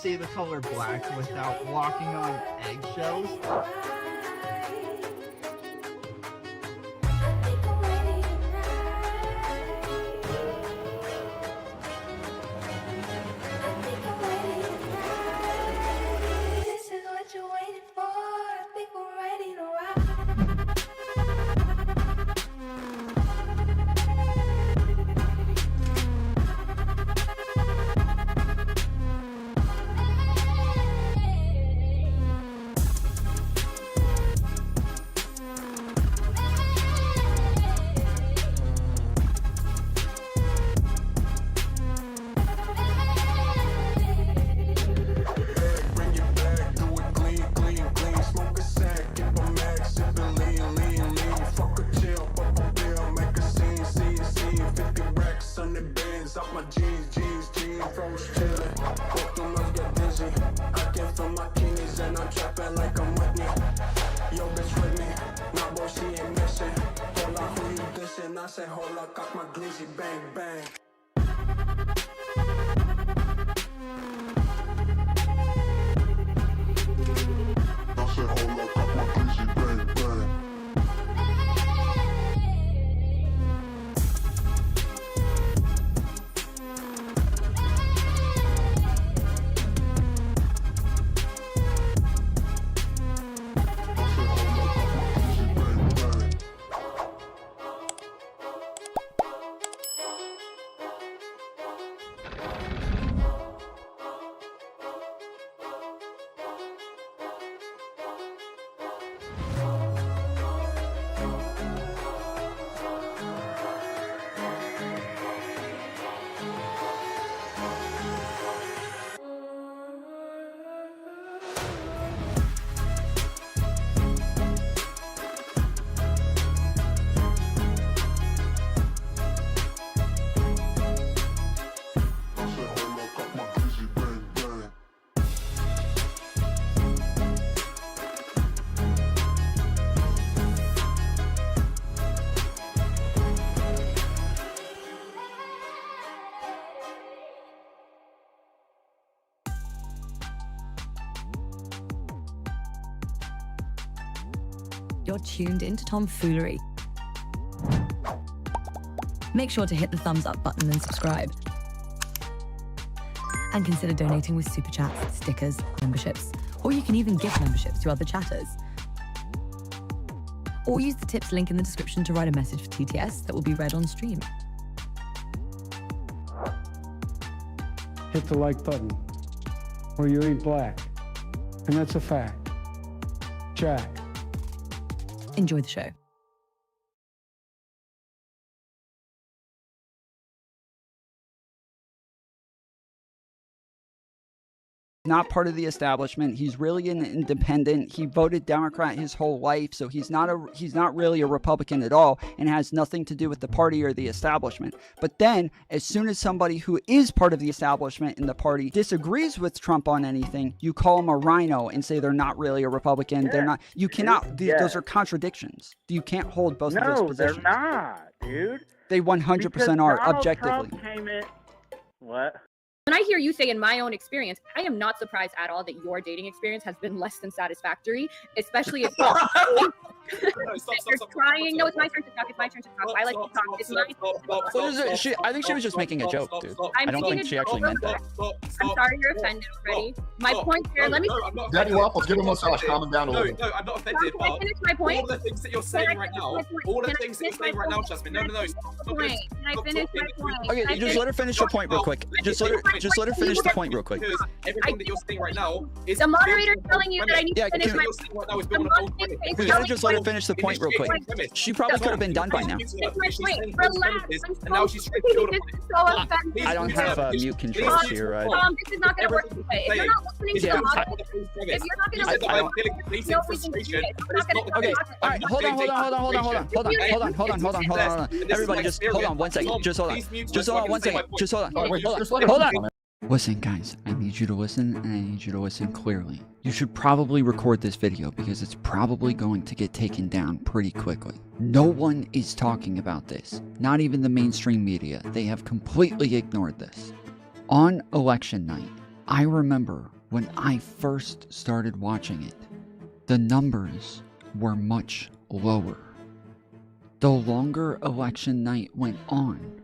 say the color black without walking on eggshells. I say hold up, cock my glizzy, bang bang. I say hold up, cock my glizzy, bang bang. You're tuned into Foolery. Make sure to hit the thumbs up button and subscribe. And consider donating with super chats, stickers, memberships, or you can even gift memberships to other chatters. Or use the tips link in the description to write a message for TTS that will be read on stream. Hit the like button, or you ain't black. And that's a fact. Jack. Enjoy the show. Not part of the establishment. He's really an independent. He voted Democrat his whole life, so he's not really a Republican at all and has nothing to do with the party or the establishment. But then, as soon as somebody who is part of the establishment in the party disagrees with Trump on anything, you call them a rhino and say they're not really a Republican. Yeah. They're not. You cannot. Those are contradictions. You can't hold both of those positions. No, they're not, dude. They 100% are, objectively. Trump came in. What? When I hear you say in my own experience, I am not surprised at all that your dating experience has been less than satisfactory, especially if you're trying. No, it's my turn to talk. It's my turn to talk. I like to talk. It's my I think she was just making a joke, dude. I don't think she actually meant that. I'm sorry you're offended already. My point here, let me... Daddy Waffles, give him a massage. Calm him down a little bit. No, I'm not offended, but finish my point? all the things that you're saying right now, Jasmine, no. Can I finish my point? Okay, just let her finish her point real quick. Just let her finish the point real quick. Because everything that you're saying right now is... The moderator is telling you that I need to finish my point. We gotta just let her finish the point real quick. She probably could have been done by now. Relax. And now she's trying to build a point. I don't have mute controls here. This is not gonna work this way. If you're not listening to the moderator, if you're not gonna listen, no reason to do it. Okay, alright, hold on. Everybody just hold on one second. Just hold on one second. Hold on. Listen, guys, I need you to listen, and I need you to listen clearly. You should probably record this video because it's probably going to get taken down pretty quickly. No one is talking about this. Not even the mainstream media. They have completely ignored this. On election night, I remember When I first started watching it, the numbers were much lower. The longer election night went on,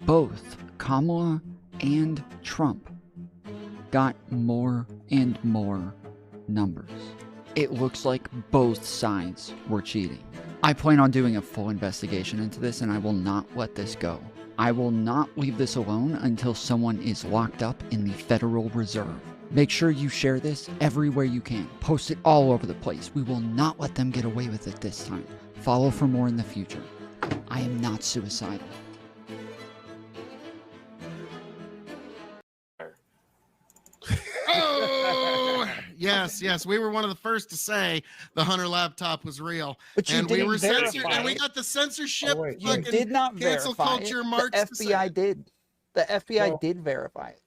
both Kamala and Trump got more and more numbers. It looks like both sides were cheating. I plan on doing a full investigation into this, and I will not let this go. I will not leave this alone until someone is locked up in the Federal Reserve. Make sure you share this everywhere you can. Post it all over the place. We will not let them get away with it this time. Follow for more in the future. I am not suicidal. Oh, yes. We were one of the first to say the Hunter laptop was real. But you and we didn't were censored, verify and we it. got the censorship. You did not cancel verify culture it. march The to say FBI it. did. The FBI Well, did verify it.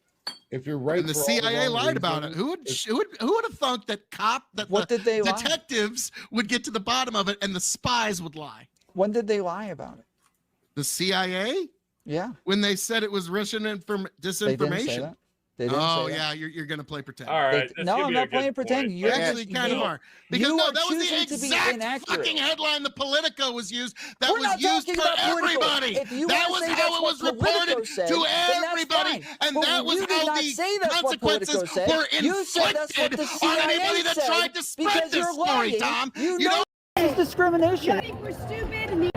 If you're right, And the for all CIA wrong lied about it. reasons, Who would have thought that What did they lie? detectives would get to the bottom of it and the spies would lie? When did they lie about it? The CIA, Yeah. when they said it was Russian They didn't say disinformation. that. They didn't Oh say that. yeah, you're gonna play pretend. All right. They- no, I'm not playing pretend. You actually kind of are. Because you no, are that was the choosing to be exact inaccurate. fucking headline the Politico was used. That We're was not used talking for about Politico. everybody. If you That wanna was say how that's it was what Politico reported said, to then that's everybody, fine. and But that was you did how not the say that's what consequences Politico said. were You said that's what inflicted the on CIA anybody that said tried to spread because this you're story, lying. Tom. You You know it's discrimination. We're stupid and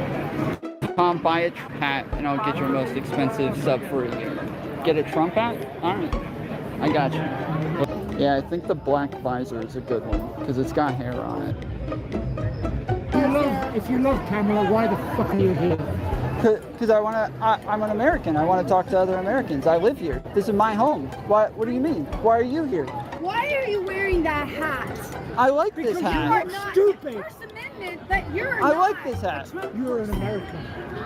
Tom, buy a hat and I'll get your most expensive sub for a year. Get a Trump hat? Alright. I got you. Yeah, I think the black visor is a good one because it's got hair on it. If you love Kamala, why the fuck are you here? Because I'm an American. I want to talk to other Americans. I live here. This is my home. What do you mean? Why are you here? why are you wearing that hat? I like this You are hat. not Stupid. First Amendment, but you're I not. like this hat. You're an American.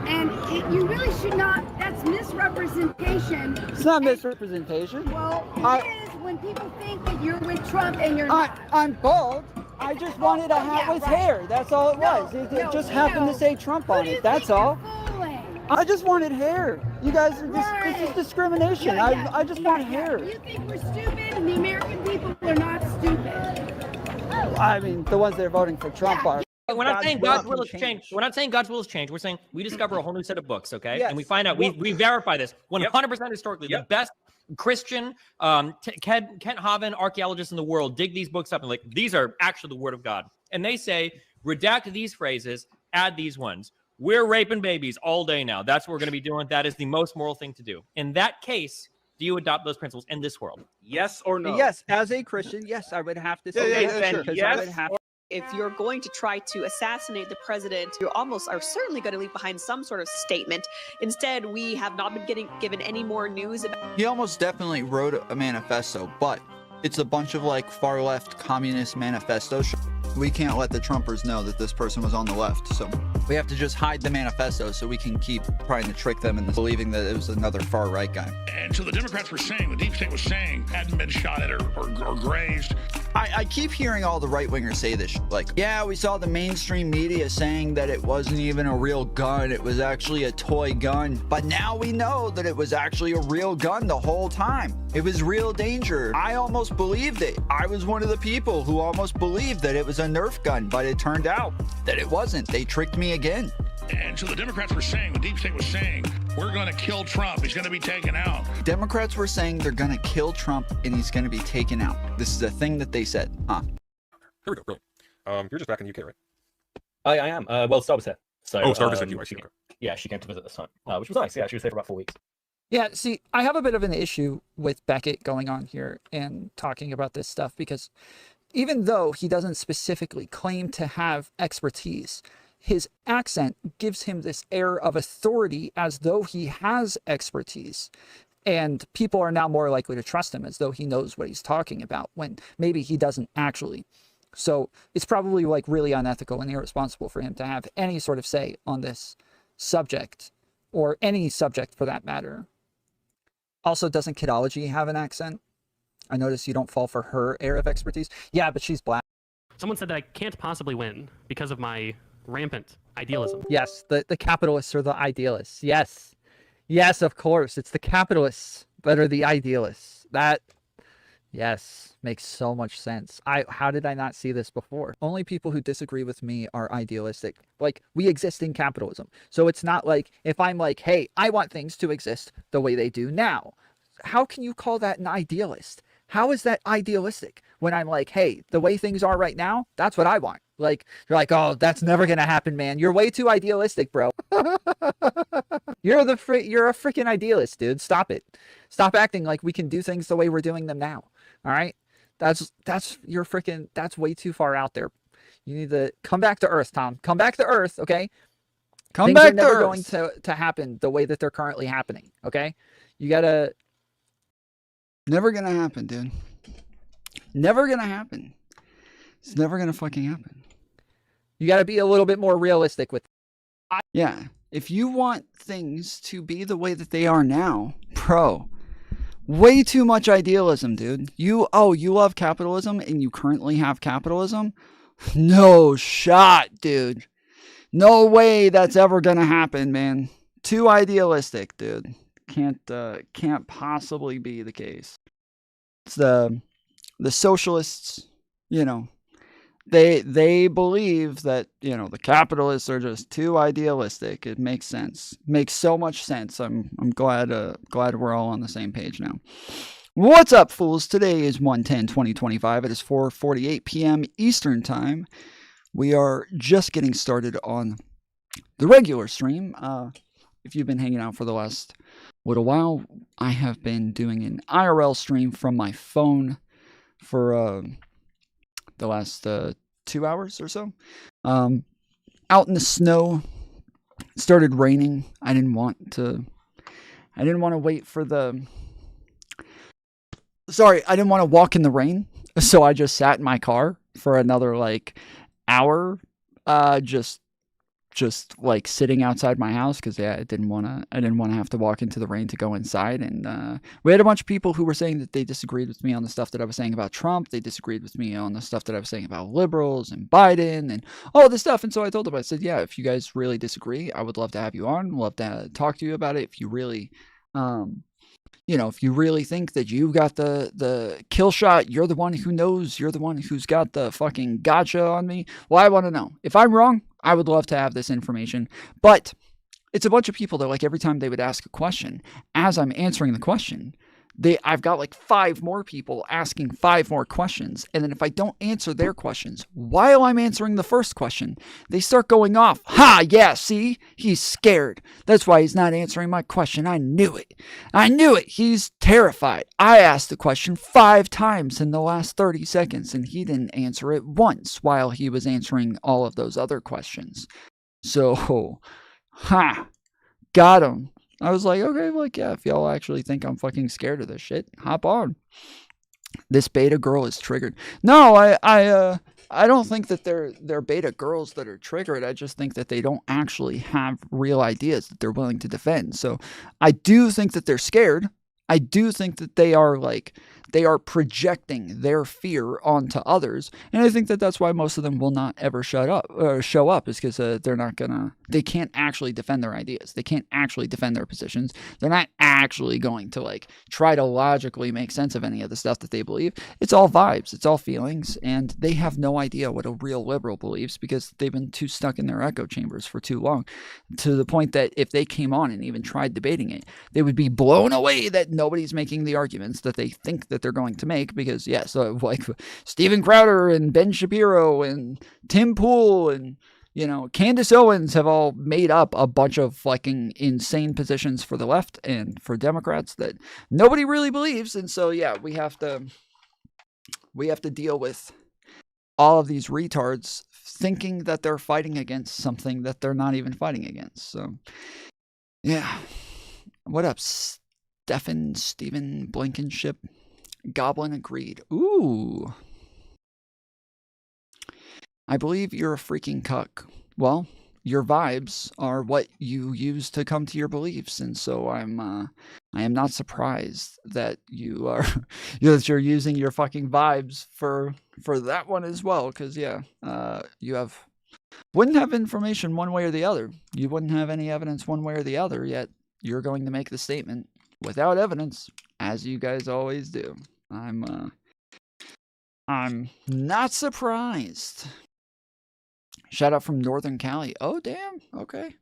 And you really should not. That's misrepresentation. It's not misrepresentation. Well, I- it is when people think that you're with Trump and you're not. I'm bald. I just wanted a hat yeah, with right. hair. That's all it No, was. It no, just happened no. to say Trump Who on do you it. That's think all. you're fooling? I just wanted hair. You guys are Right. this is discrimination. Yeah, I just want yeah. hair. You think we're stupid, and the American people are not stupid. I mean, the ones that are voting for Trump are. We're not saying God's God's will will has can changed. We're not saying God's will has changed. We're saying we discover a whole new set of books, okay? Yes. And we find out, we verify this 100% historically. The best Christian, Kent Haven archaeologists in the world dig these books up and like, these are actually the word of God. And they say, redact these phrases, add these ones. We're raping babies all day now. That's what we're going to be doing. That is the most moral thing to do. In that case, do you adopt those principles in this world? Yes or no? Yes, as a Christian, yes, I would have to say that sure. because Yes. I would have. If you're going to try to assassinate the president, you almost are certainly going to leave behind some sort of statement. Instead, we have not been given any more news about. He almost definitely wrote a manifesto, but it's a bunch of like far left communist manifestos. We can't let the Trumpers know that this person was on the left, so we have to just hide the manifesto so we can keep trying to trick them into believing that it was another far right guy. And so the Democrats were saying, the deep state was saying, hadn't been shot at or grazed. I keep hearing all the right-wingers say this like, yeah, we saw the mainstream media saying that it wasn't even a real gun, it was actually a toy gun, but now we know that it was actually a real gun the whole time. It was real danger. I almost believed it. I was one of the people who almost believed that it was a Nerf gun, but it turned out that it wasn't. They tricked me again. And so the Democrats were saying, the deep state was saying, we're going to kill Trump. He's going to be taken out. Democrats were saying they're going to kill Trump and he's going to be taken out. This is a thing that they said. Here we go. Brilliant. You're just back in the UK, right? I am. Well, Star was here. So, Star visited you. I see. Yeah, she came to visit this time, which was nice. Yeah, she was there for about 4 weeks. Yeah, see, I have a bit of an issue with Beckett going on here and talking about this stuff because even though he doesn't specifically claim to have expertise, his accent gives him this air of authority as though he has expertise. And people are now more likely to trust him as though he knows what he's talking about when maybe he doesn't actually. So it's probably like really unethical and irresponsible for him to have any sort of say on this subject or any subject for that matter. Also, doesn't Kidology have an accent? I notice you don't fall for her air of expertise. Yeah, but she's black. Someone said that I can't possibly win because of my rampant idealism. Yes, the capitalists are the idealists. Yes. Yes, of course. It's the capitalists that are the idealists. That Yes, makes so much sense. How did I not see this before? Only people who disagree with me are idealistic. Like, we exist in capitalism. So it's not like if I'm like, hey, I want things to exist the way they do now. How can you call that an idealist? How is that idealistic when I'm like, hey, the way things are right now, that's what I want. Like, you're like, oh, that's never going to happen, man. You're way too idealistic, bro. You're a freaking idealist, dude. Stop it. Stop acting like we can do things the way we're doing them now. All right? That's way too far out there. You need to come back to earth, Tom. Come back to earth, okay? Things are never going to happen the way that they're currently happening, okay? You got to Never gonna happen, dude. Never gonna happen. It's never gonna fucking happen. You got to be a little bit more realistic with. Yeah. If you want things to be the way that they are now, bro, way too much idealism, dude. You love capitalism and you currently have capitalism? No shot, dude. No way that's ever gonna happen, man. Too idealistic, dude. Can't possibly be the case. It's the socialists, you know, they believe that, you know, the capitalists are just too idealistic. It makes sense. Makes so much sense. I'm glad we're all on the same page now. What's up, fools? Today is 1/10/2025. It is 4:48 p.m. Eastern Time. We are just getting started on the regular stream. If you've been hanging out for the last little while, I have been doing an IRL stream from my phone for the last 2 hours or so. Out in the snow. It started raining. I didn't want to wait for the... Sorry, I didn't want to walk in the rain. So I just sat in my car for another hour. Just like sitting outside my house because I didn't want to have to walk into the rain to go inside. And we had a bunch of people who were saying that they disagreed with me on the stuff that I was saying about Trump. They disagreed with me on the stuff that I was saying about liberals and Biden and all this stuff. And so I told them, I said, yeah, if you guys really disagree, I would love to have you on. Love to talk to you about it. If you really, if you really think that you got the kill shot, you're the one who knows, you're the one who's got the fucking gotcha on me. Well, I want to know. If I'm wrong, I would love to have this information. But it's a bunch of people that every time they would ask a question, as I'm answering the question, I've got 5 more people asking 5 more questions. And then if I don't answer their questions while I'm answering the first question, they start going off. Ha, yeah, see? He's scared. That's why he's not answering my question. I knew it. He's terrified. I asked the question 5 times in the last 30 seconds, and he didn't answer it once while he was answering all of those other questions. So, got him. I was like, okay, yeah, if y'all actually think I'm fucking scared of this shit, hop on. This beta girl is triggered. No, I don't think that they're beta girls that are triggered. I just think that they don't actually have real ideas that they're willing to defend. So I do think that they're scared. I do think that they are projecting their fear onto others, and I think that that's why most of them will not ever show up is because they can't actually defend their ideas. They can't actually defend their positions. They're not actually going to try to logically make sense of any of the stuff that they believe. It's all vibes. It's all feelings, and they have no idea what a real liberal believes because they've been too stuck in their echo chambers for too long, to the point that if they came on and even tried debating it, they would be blown away that nobody's making the arguments that they think that they're going to make because, so Steven Crowder and Ben Shapiro and Tim Pool and, Candace Owens have all made up a bunch of fucking insane positions for the left and for Democrats that nobody really believes. And so, we have to deal with all of these retards thinking that they're fighting against something that they're not even fighting against. So, yeah. What up, Steven Blankenship? Goblin agreed. Ooh. I believe you're a freaking cuck. Well, your vibes are what you use to come to your beliefs, and so I am not surprised that you're using your fucking vibes for that one as well, because you wouldn't have information one way or the other. You wouldn't have any evidence one way or the other, yet you're going to make the statement without evidence, as you guys always do. I'm I'm not surprised. Shout out from Northern Cali. Oh, damn. Okay.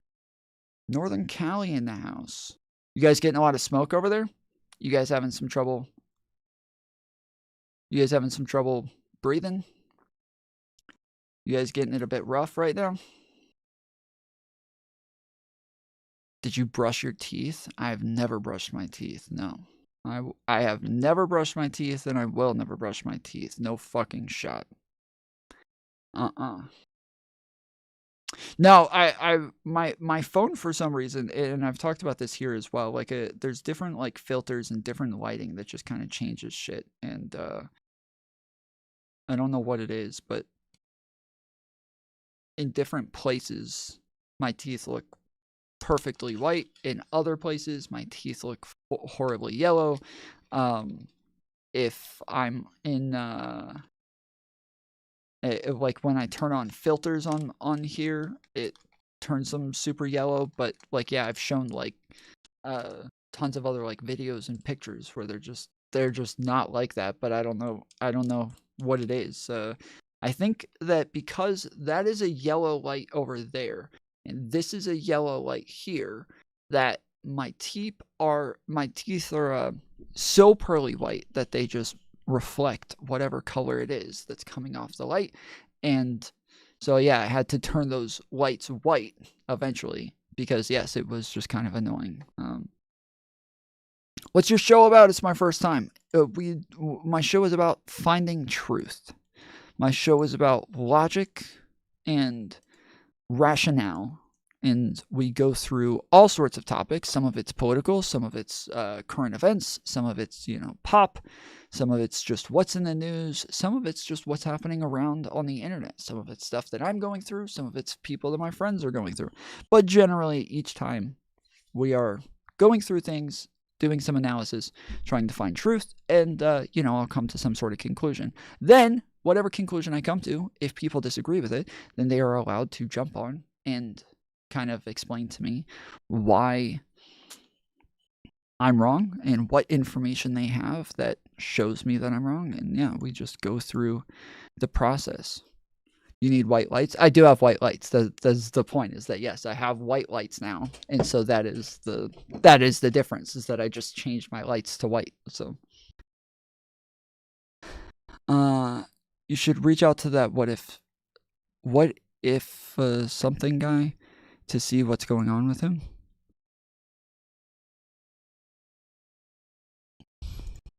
Northern Cali in the house. You guys getting a lot of smoke over there? You guys having some trouble? You guys having some trouble breathing? You guys getting it a bit rough right now? Did you brush your teeth? I've never brushed my teeth. No. I have never brushed my teeth, and I will never brush my teeth. No fucking shot. No, my phone for some reason, and I've talked about this here as well. Like, there's different like filters and different lighting that just kind of changes shit, and I don't know what it is, but in different places, my teeth look perfectly white. In other places, my teeth look horribly yellow. If I'm in like when I turn on filters on here, it turns them super yellow. But like, yeah, I've shown like tons of other like videos and pictures where they're just not like that. But I don't know what it is. I think that because that is a yellow light over there, and this is a yellow light here, that my teeth are so pearly white that they just reflect whatever color it is that's coming off the light. And so yeah, I had to turn those lights white eventually because yes, it was just kind of annoying. What's your show about? It's my first time. My show is about finding truth. My show is about logic and rationale, and we go through all sorts of topics. Some of it's political, some of it's current events, some of it's, pop, some of it's just what's in the news, some of it's just what's happening around on the internet, some of it's stuff that I'm going through, some of it's people that my friends are going through. But generally, each time we are going through things, doing some analysis, trying to find truth, and, I'll come to some sort of conclusion. Then, whatever conclusion I come to, if people disagree with it, then they are allowed to jump on and kind of explain to me why I'm wrong and what information they have that shows me that I'm wrong. And yeah, we just go through the process. You need white lights? I do have white lights. That's the point, is that yes, I have white lights now. And so that is the difference, is that I just changed my lights to white. So you should reach out to that what if something guy to see what's going on with him.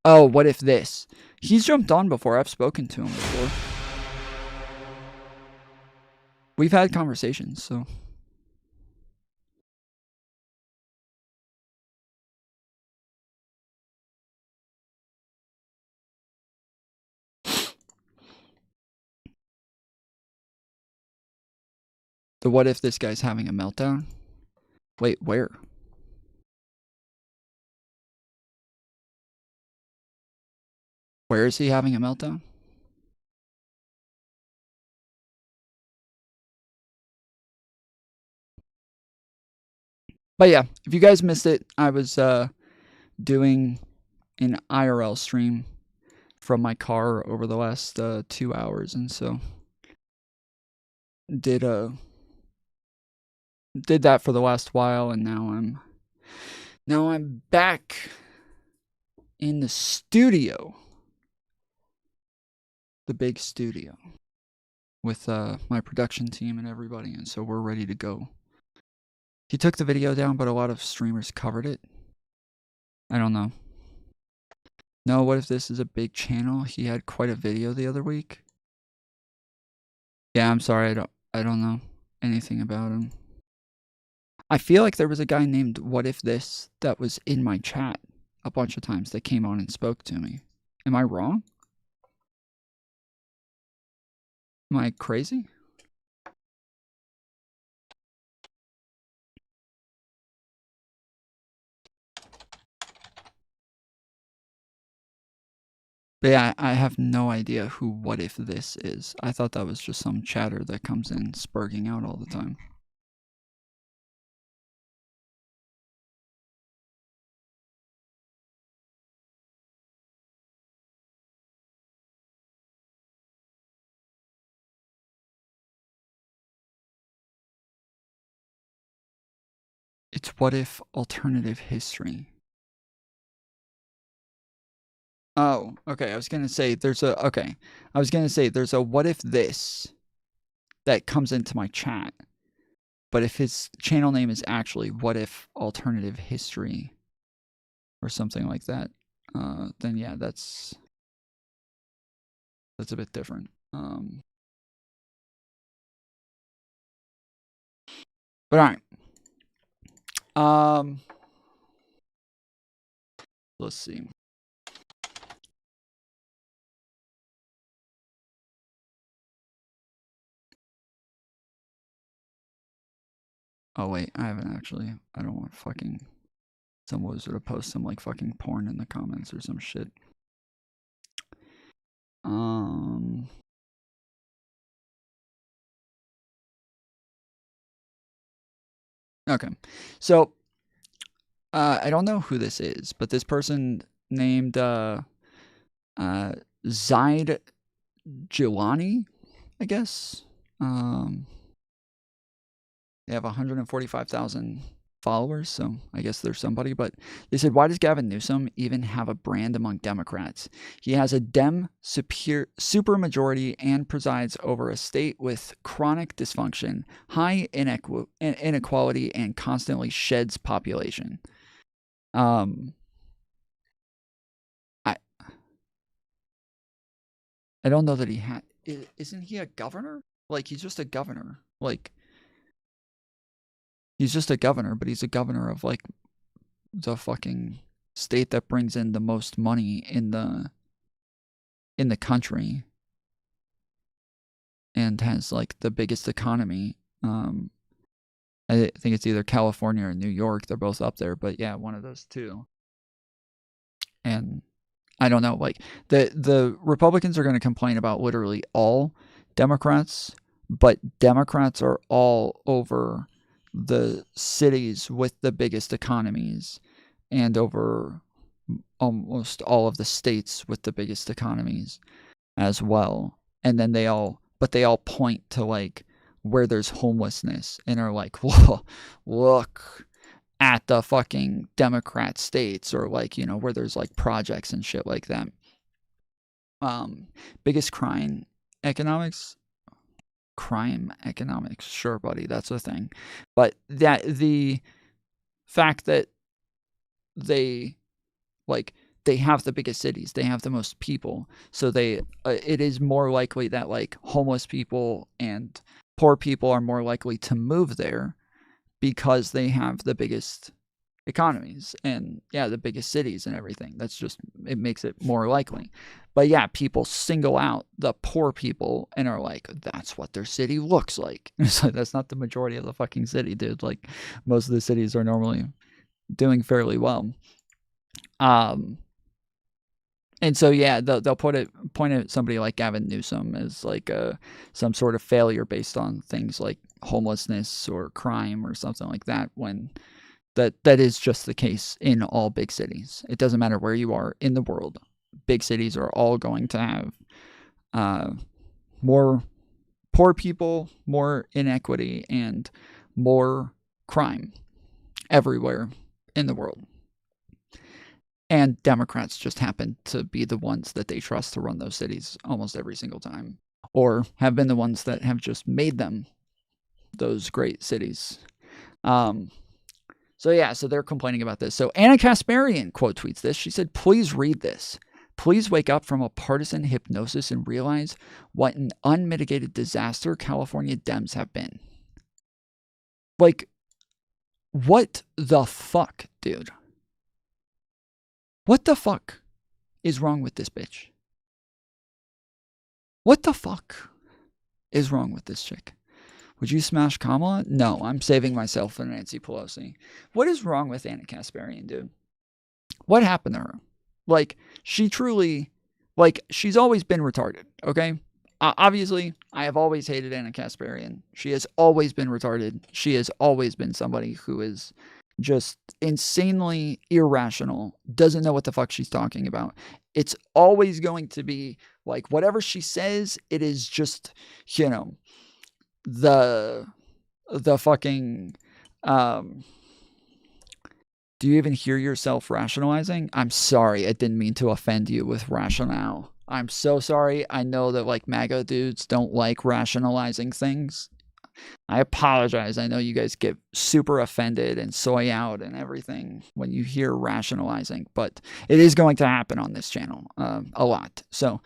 Oh, what if this? He's jumped on before. I've spoken to him before. We've had conversations, so. The what if this guy's having a meltdown? Wait, where? Where is he having a meltdown? But yeah, if you guys missed it, I was doing an IRL stream from my car over the last 2 hours, and so did that for the last while, and now I'm back in the studio, the big studio, with my production team and everybody, and so we're ready to go. He took the video down, but a lot of streamers covered it. I don't know. No, what if this is a big channel? He had quite a video the other week. Yeah, I'm sorry, I don't know anything about him. I feel like there was a guy named What If This that was in my chat a bunch of times that came on and spoke to me. Am I wrong? Am I crazy? But yeah, I have no idea who What If This is. I thought that was just some chatter that comes in spurging out all the time. It's what if alternative history. Oh, okay. I was going to say there's a what if this that comes into my chat. But if his channel name is actually what if alternative history or something like that, then yeah, that's a bit different. But all right. Let's see. Oh wait, I haven't actually. I don't want fucking some wizard to post some like fucking porn in the comments or some shit. Okay. So I don't know who this is, but this person named Zaid Gilani, I guess. They have 145,000 followers, so I guess there's somebody. But they said, why does Gavin Newsom even have a brand among Democrats? He has a Dem supermajority and presides over a state with chronic dysfunction, high inequality, and constantly sheds population. I don't know that he had. Isn't he a governor? Like, he's just a governor. Like, he's just a governor, but he's a governor of like the fucking state that brings in the most money in the country and has like the biggest economy. I think it's either California or New York. They're both up there, but yeah, one of those two. And I don't know, like the Republicans are going to complain about literally all Democrats, but Democrats are all over the cities with the biggest economies and over almost all of the states with the biggest economies as well. And then they all point to like where there's homelessness and are like, whoa, look at the fucking Democrat states, or like, you know, where there's like projects and shit like that. Biggest crime economics, sure, buddy, that's a thing. But that the fact that they have the biggest cities, they have the most people, so it is more likely that like homeless people and poor people are more likely to move there because they have the biggest economies and yeah, the biggest cities and everything. That's just, it makes it more likely. But yeah, people single out the poor people and are like, that's what their city looks like. It's like, that's not the majority of the fucking city, dude. Like, most of the cities are normally doing fairly well. And so yeah, they'll point at somebody like Gavin Newsom as like some sort of failure based on things like homelessness or crime or something like that, when that is just the case in all big cities. It doesn't matter where you are in the world. Big cities are all going to have more poor people, more inequity, and more crime everywhere in the world. And Democrats just happen to be the ones that they trust to run those cities almost every single time, or have been the ones that have just made them those great cities. So yeah, so they're complaining about this. So Anna Kasparian quote tweets this. She said, please read this. Please wake up from a partisan hypnosis and realize what an unmitigated disaster California Dems have been. Like, what the fuck, dude? What the fuck is wrong with this bitch? What the fuck is wrong with this chick? Would you smash Kamala? No, I'm saving myself for Nancy Pelosi. What is wrong with Anna Kasparian, dude? What happened to her? Like, she truly, like, she's always been retarded, okay? Obviously, I have always hated Anna Kasparian. She has always been retarded. She has always been somebody who is just insanely irrational, doesn't know what the fuck she's talking about. It's always going to be like, whatever she says, it is just, you know, the fucking Do you even hear yourself rationalizing? I'm sorry. I didn't mean to offend you with rationale. I'm so sorry. I know that like MAGA dudes don't like rationalizing things. I apologize. I know you guys get super offended and soy out and everything when you hear rationalizing, but it is going to happen on this channel a lot. So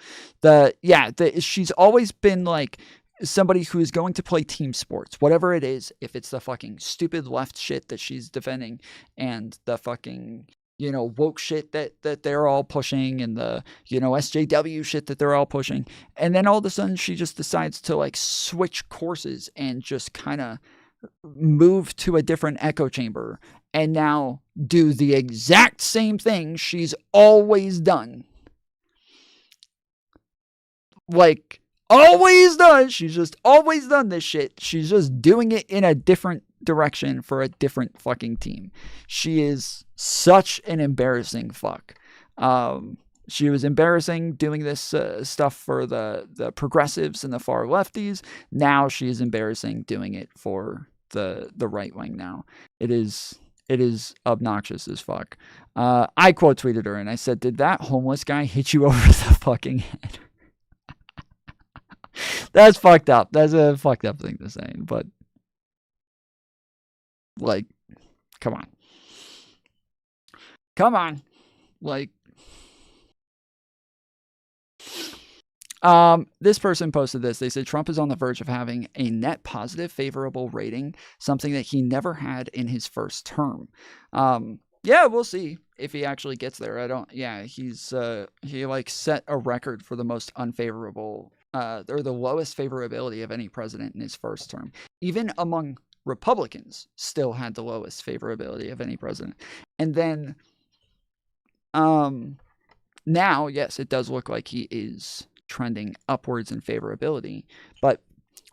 she's always been like somebody who is going to play team sports, whatever it is, if it's the fucking stupid left shit that she's defending and the fucking, you know, woke shit that they're all pushing and the, you know, SJW shit that they're all pushing. And then all of a sudden she just decides to like switch courses and just kind of move to a different echo chamber and now do the exact same thing she's always done. Like, always done. She's just always done this shit. She's just doing it in a different direction for a different fucking team. She is such an embarrassing fuck. She was embarrassing doing this stuff for the progressives and the far lefties. Now she is embarrassing doing it for the right wing now. It is obnoxious as fuck. I quote tweeted her and I said, "Did that homeless guy hit you over the fucking head?" That's fucked up. That's a fucked up thing to say, but like, come on. Come on. Like, this person posted this. They said Trump is on the verge of having a net positive favorable rating, something that he never had in his first term. Yeah, we'll see if he actually gets there. He like set a record for the most unfavorable or the lowest favorability of any president in his first term. Even among Republicans, still had the lowest favorability of any president. And then now, yes, it does look like he is trending upwards in favorability, but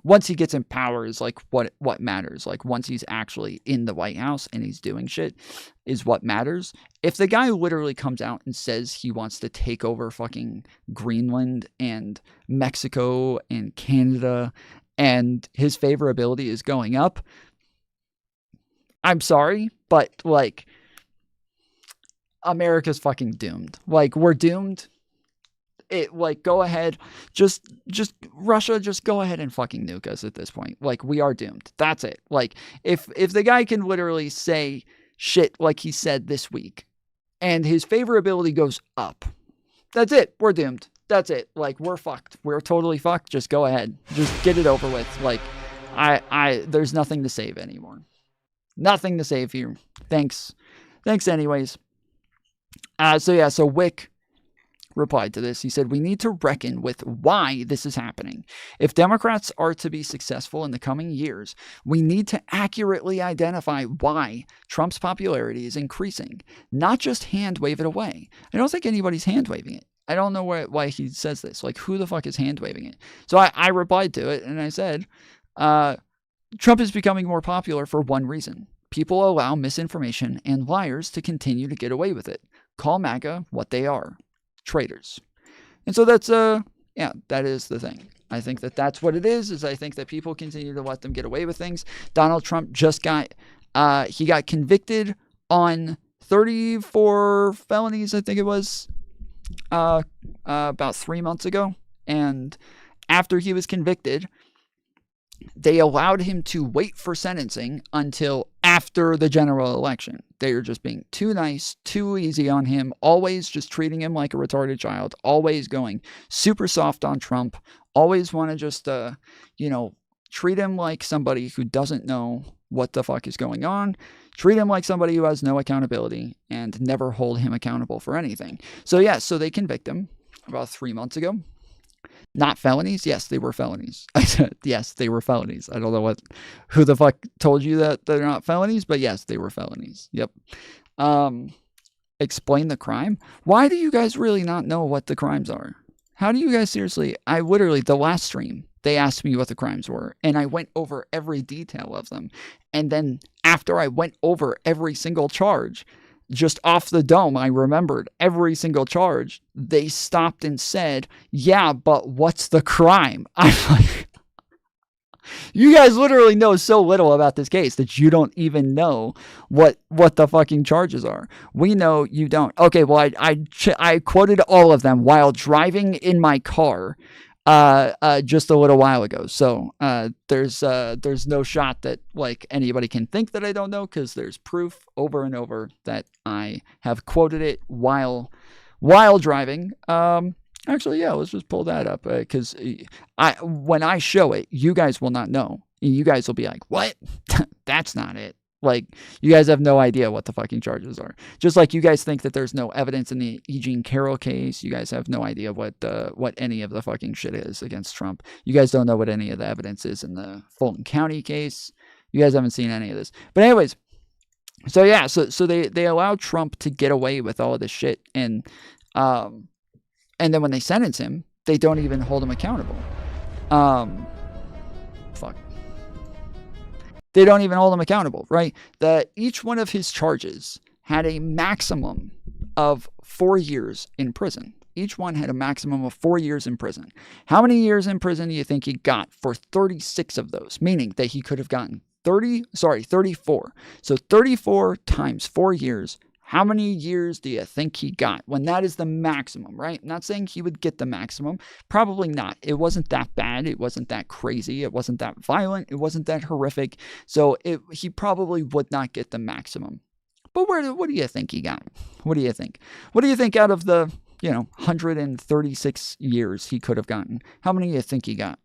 once he gets in power is like what matters. Like once he's actually in the White House and he's doing shit is what matters. If the guy literally comes out and says he wants to take over fucking Greenland and Mexico and Canada and his favorability is going up, I'm sorry, but like America's fucking doomed. Like we're doomed. It like go ahead, just Russia, just go ahead and fucking nuke us at this point. Like we are doomed. That's it. Like if the guy can literally say shit like he said this week and his favorability goes up, that's it. We're doomed. That's it. Like we're fucked. We're totally fucked. Just go ahead. Just get it over with. Like there's nothing to save anymore. Nothing to save here. Thanks anyways. So Wick replied to this. He said, "We need to reckon with why this is happening. If Democrats are to be successful in the coming years, we need to accurately identify why Trump's popularity is increasing, not just hand wave it away." I don't think anybody's hand waving it. I don't know why he says this. Like, who the fuck is hand waving it? So I replied to it and I said, Trump is becoming more popular for one reason. People allow misinformation and liars to continue to get away with it. Call MAGA what they are. Traitors. And so that's that is the thing. I think that's what it is I think that people continue to let them get away with things. Donald Trump just got he got convicted on 34 felonies, I think it was, about 3 months ago. And after he was convicted, they allowed him to wait for sentencing until after the general election. They are just being too nice, too easy on him, always just treating him like a retarded child, always going super soft on Trump, always want to just, treat him like somebody who doesn't know what the fuck is going on, treat him like somebody who has no accountability, and never hold him accountable for anything. So they convict him about 3 months ago. Not felonies? Yes, they were felonies. I said, yes, they were felonies. I don't know who the fuck told you that they're not felonies, but yes, they were felonies. Yep. Explain the crime? Why do you guys really not know what the crimes are? How do you guys seriously? I literally, the last stream, they asked me what the crimes were, and I went over every detail of them. And then after I went over every single charge, just off the dome, I remembered every single charge. They stopped and said, "Yeah, but what's the crime?" I'm like, You guys literally know so little about this case that you don't even know what the fucking charges are. We know you don't. Okay, well, I quoted all of them while driving in my car just a little while ago. So there's no shot that like anybody can think that I don't know, because there's proof over and over that I have quoted it while driving. Actually, yeah, let's just pull that up, because when I show it, you guys will not know. You guys will be like, what? That's not it. Like, you guys have no idea what the fucking charges are. Just like you guys think that there's no evidence in the E. Jean Carroll case, you guys have no idea what any of the fucking shit is against Trump. You guys don't know what any of the evidence is in the Fulton County case. You guys haven't seen any of this. But anyways, so yeah, so they allowed Trump to get away with all of this shit, and then when they sentence him, they don't even hold him accountable. Fuck. They don't even hold him accountable, right? Each one of his charges had a maximum of 4 years in prison. Each one had a maximum of 4 years in prison. How many years in prison do you think he got for 36 of those? Meaning that he could have gotten 34. So 34 times 4 years. How many years do you think he got when that is the maximum, right? I'm not saying he would get the maximum. Probably not. It wasn't that bad. It wasn't that crazy. It wasn't that violent. It wasn't that horrific. So he probably would not get the maximum. But what do you think he got? What do you think? What do you think out of the, 136 years he could have gotten? How many do you think he got?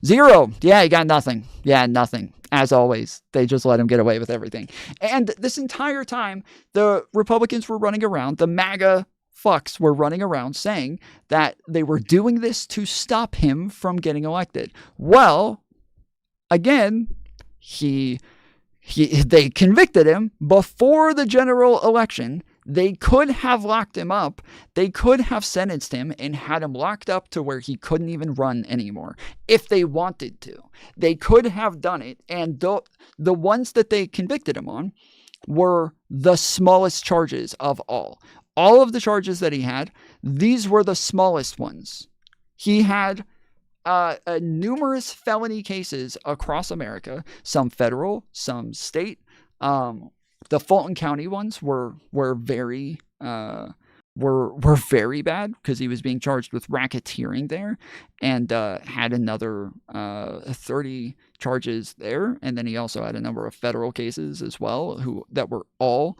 0. Yeah, he got nothing. Yeah, nothing. As always, they just let him get away with everything. And this entire time, the Republicans were running around, the MAGA fucks were running around saying that they were doing this to stop him from getting elected. Well, again, they convicted him before the general election. They could have locked him up. They could have sentenced him and had him locked up to where he couldn't even run anymore if they wanted to. They could have done it. And the ones that they convicted him on were the smallest charges of all. All of the charges that he had, these were the smallest ones. He had numerous felony cases across America, some federal, some state. The Fulton County ones were very very bad because he was being charged with racketeering there, and had another 30 charges there, and then he also had a number of federal cases as well that were all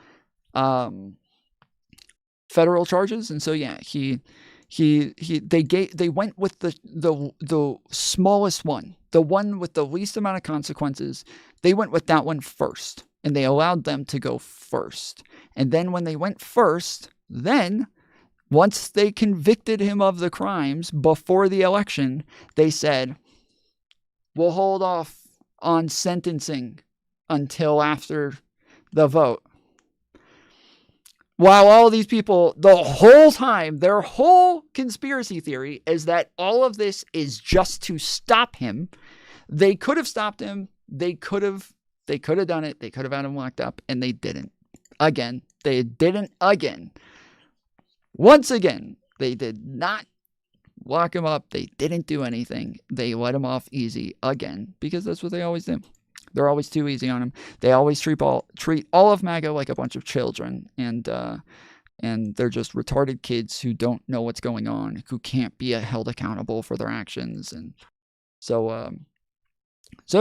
federal charges. And so yeah, they went with the smallest one, the one with the least amount of consequences. They went with that one first. And they allowed them to go first. And then when they went first, then once they convicted him of the crimes before the election, they said, we'll hold off on sentencing until after the vote. While all these people, the whole time, their whole conspiracy theory is that all of this is just to stop him. They could have stopped him. They could have done it. They could have had him locked up, and they didn't. Again, they didn't again. Once again, they did not lock him up. They didn't do anything. They let him off easy again, because that's what they always do. They're always too easy on him. They always treat all of MAGA like a bunch of children, and they're just retarded kids who don't know what's going on, who can't be held accountable for their actions. And so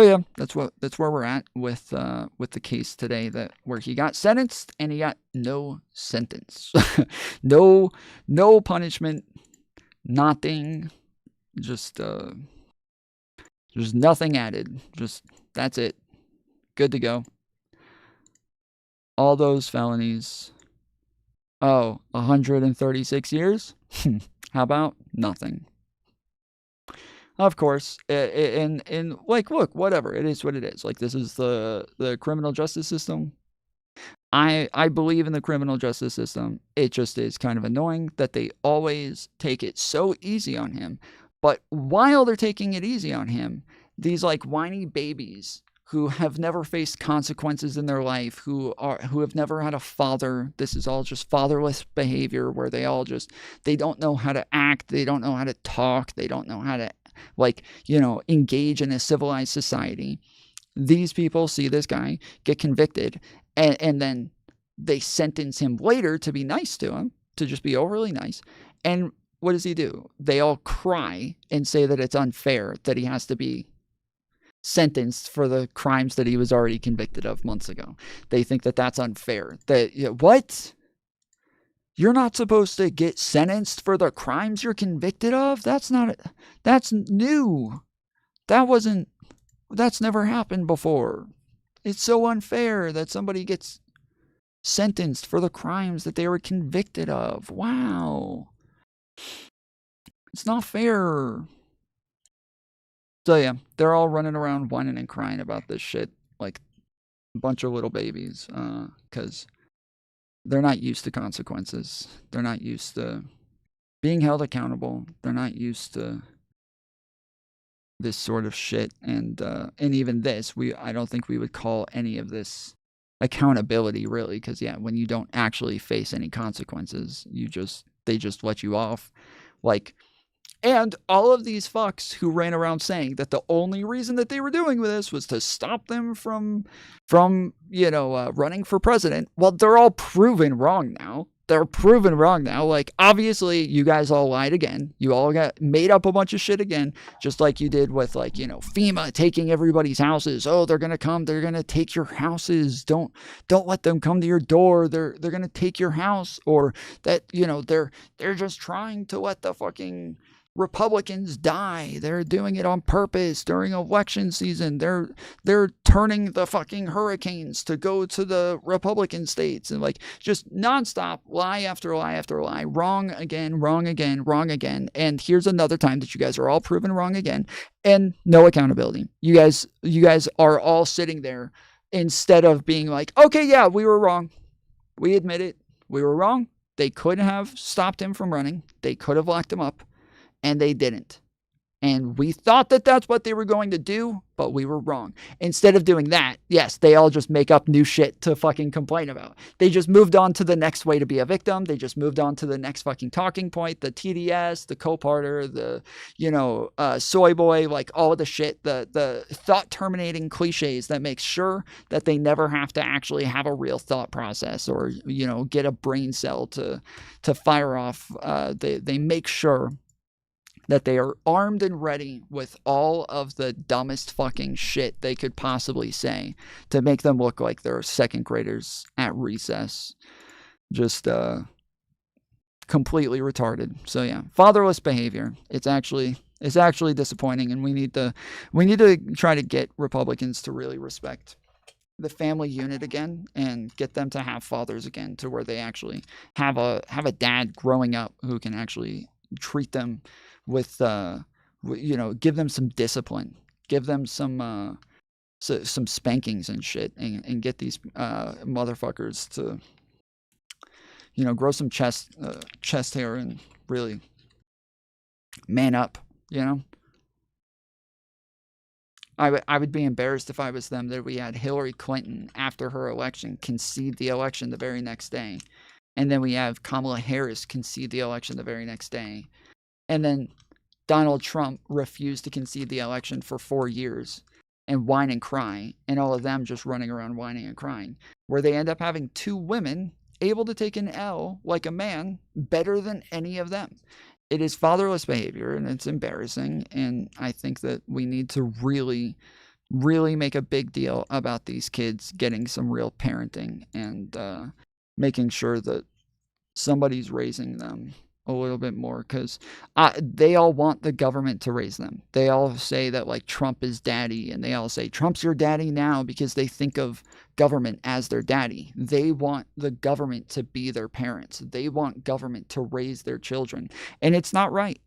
yeah, that's where we're at with the case today, where he got sentenced and he got no sentence. no punishment, nothing, just nothing added. Just that's it. Good to go. All those felonies. 136 years? How about nothing? Of course, and like, look, whatever, it is what it is. Like, this is the criminal justice system. I believe in the criminal justice system. It just is kind of annoying that they always take it so easy on him. But while they're taking it easy on him, these like whiny babies who have never faced consequences in their life, who have never had a father. This is all just fatherless behavior where they don't know how to act. They don't know how to talk. They don't know how to like, you know, engage in a civilized society. These people see this guy get convicted, and then they sentence him later to be nice to him, to just be overly nice. And what does he do? They all cry and say that it's unfair that he has to be sentenced for the crimes that he was already convicted of months ago. They think that that's unfair. That, what? You're not supposed to get sentenced for the crimes you're convicted of? That's new. That's never happened before. It's so unfair that somebody gets sentenced for the crimes that they were convicted of. Wow. It's not fair. So yeah, they're all running around whining and crying about this shit like a bunch of little babies, because they're not used to consequences. They're not used to being held accountable. They're not used to this sort of shit. And even this, I don't think we would call any of this accountability, really, because yeah, when you don't actually face any consequences, they just let you off. Like, and all of these fucks who ran around saying that the only reason that they were doing this was to stop them from running for president. Well, they're all proven wrong now. They're proven wrong now. Like, obviously, you guys all lied again. You all got made up a bunch of shit again, just like you did with, like, FEMA taking everybody's houses. Oh, they're gonna come. They're gonna take your houses. Don't let them come to your door. They're gonna take your house. Or that, they're just trying to let the fucking Republicans die. They're doing it on purpose during election season. They're turning the fucking hurricanes to go to the Republican states, and like just nonstop lie after lie after lie. Wrong again, wrong again, wrong again. And here's another time that you guys are all proven wrong again, and no accountability. You guys are all sitting there instead of being like, okay, yeah, we were wrong. We admit it. We were wrong. They could have stopped him from running. They could have locked him up. And they didn't. And we thought that that's what they were going to do, but we were wrong. Instead of doing that, yes, they all just make up new shit to fucking complain about. They just moved on to the next way to be a victim. They just moved on to the next fucking talking point, the TDS, the co-parter, the, soy boy, like all of the shit, the thought-terminating cliches that make sure that they never have to actually have a real thought process or, get a brain cell to fire off. They make sure that they are armed and ready with all of the dumbest fucking shit they could possibly say to make them look like they're second graders at recess. Just completely retarded. So yeah, fatherless behavior. It's actually disappointing, and we need to try to get Republicans to really respect the family unit again and get them to have fathers again, to where they actually have a dad growing up who can actually treat them with give them some discipline, give them some spankings and shit, and get these motherfuckers to grow some chest hair and really man up. I would be embarrassed if I was them that we had Hillary Clinton, after her election, concede the election the very next day, and then we have Kamala Harris concede the election the very next day. And then Donald Trump refused to concede the election for 4 years and whine and cry, and all of them just running around whining and crying, where they end up having 2 women able to take an L like a man better than any of them. It is fatherless behavior, and it's embarrassing, and I think that we need to really, really make a big deal about these kids getting some real parenting and making sure that somebody's raising them a little bit more, because they all want the government to raise them. They all say that, like, Trump is daddy, and they all say Trump's your daddy now because they think of government as their daddy. They want the government to be their parents. They want government to raise their children, and it's not right.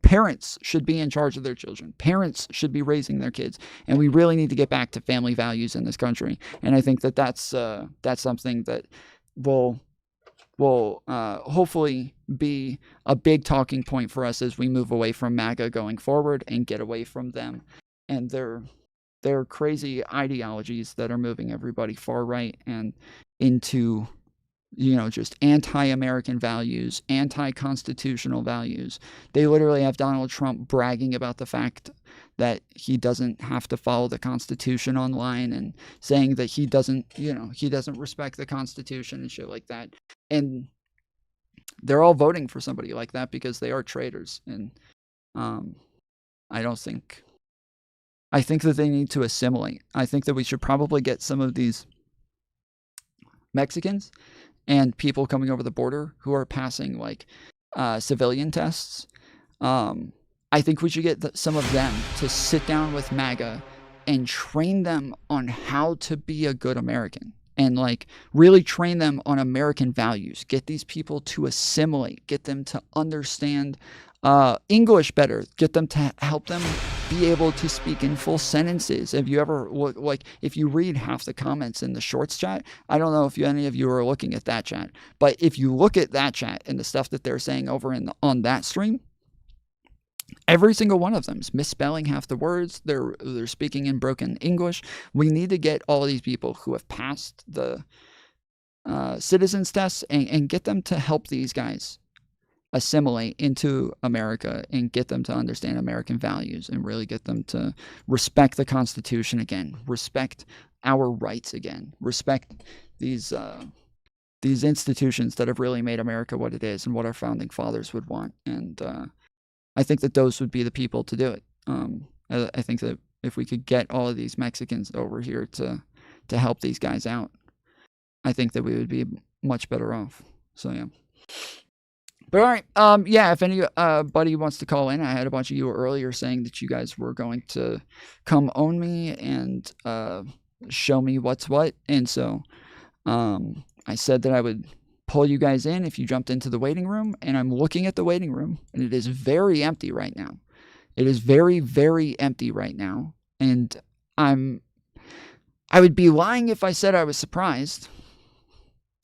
Parents should be in charge of their children. Parents should be raising their kids, and we really need to get back to family values in this country. And I think that that's something that will hopefully be a big talking point for us as we move away from MAGA going forward and get away from them and their crazy ideologies that are moving everybody far right and into just anti-American values, anti-constitutional values. They literally have Donald Trump bragging about the fact that he doesn't have to follow the Constitution online and saying that he doesn't respect the Constitution and shit like that. And they're all voting for somebody like that because they are traitors. And I think that they need to assimilate. I think that we should probably get some of these Mexicans and people coming over the border who are passing like civilian tests. I think we should get some of them to sit down with MAGA and train them on how to be a good American, and like really train them on American values. Get these people to assimilate, get them to understand English better, get them to help them be able to speak in full sentences. If you ever look, like if you read half the comments in the shorts chat, I don't know if any of you are looking at that chat, but if you look at that chat and the stuff that they're saying over on that stream, every single one of them is misspelling half the words. They're speaking in broken English. We need to get all of these people who have passed the citizens tests and get them to help these guys assimilate into America and get them to understand American values and really get them to respect the Constitution again, respect our rights again, respect these institutions that have really made America what it is and what our founding fathers would want. And I think that those would be the people to do it. I think that if we could get all of these Mexicans over here to help these guys out, I think that we would be much better off. So yeah. But all right, yeah, if anybody wants to call in, I had a bunch of you earlier saying that you guys were going to come own me and show me what's what. And so I said that I would pull you guys in if you jumped into the waiting room. And I'm looking at the waiting room, and it is very empty right now. It is very, very empty right now. And I would be lying if I said I was surprised.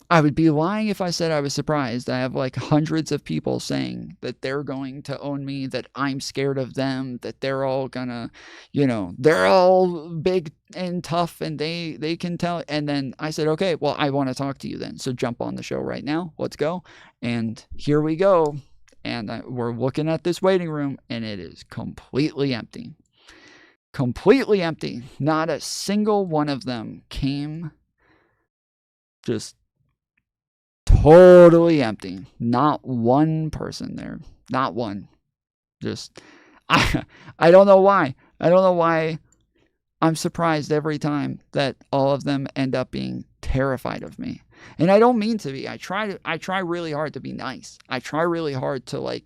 I would be lying if I said I was surprised. I have like hundreds of people saying that they're going to own me, that I'm scared of them, that they're all gonna, they're all big and tough and they can tell. And then I said, okay, well, I want to talk to you then. So jump on the show right now. Let's go. And here we go. And we're looking at this waiting room, and it is completely empty. Completely empty. Not a single one of them came. Just totally empty. Not one person there. Not one. Just, I don't know why. I don't know why I'm surprised every time that all of them end up being terrified of me. And I don't mean to be. I try really hard to be nice. I try really hard to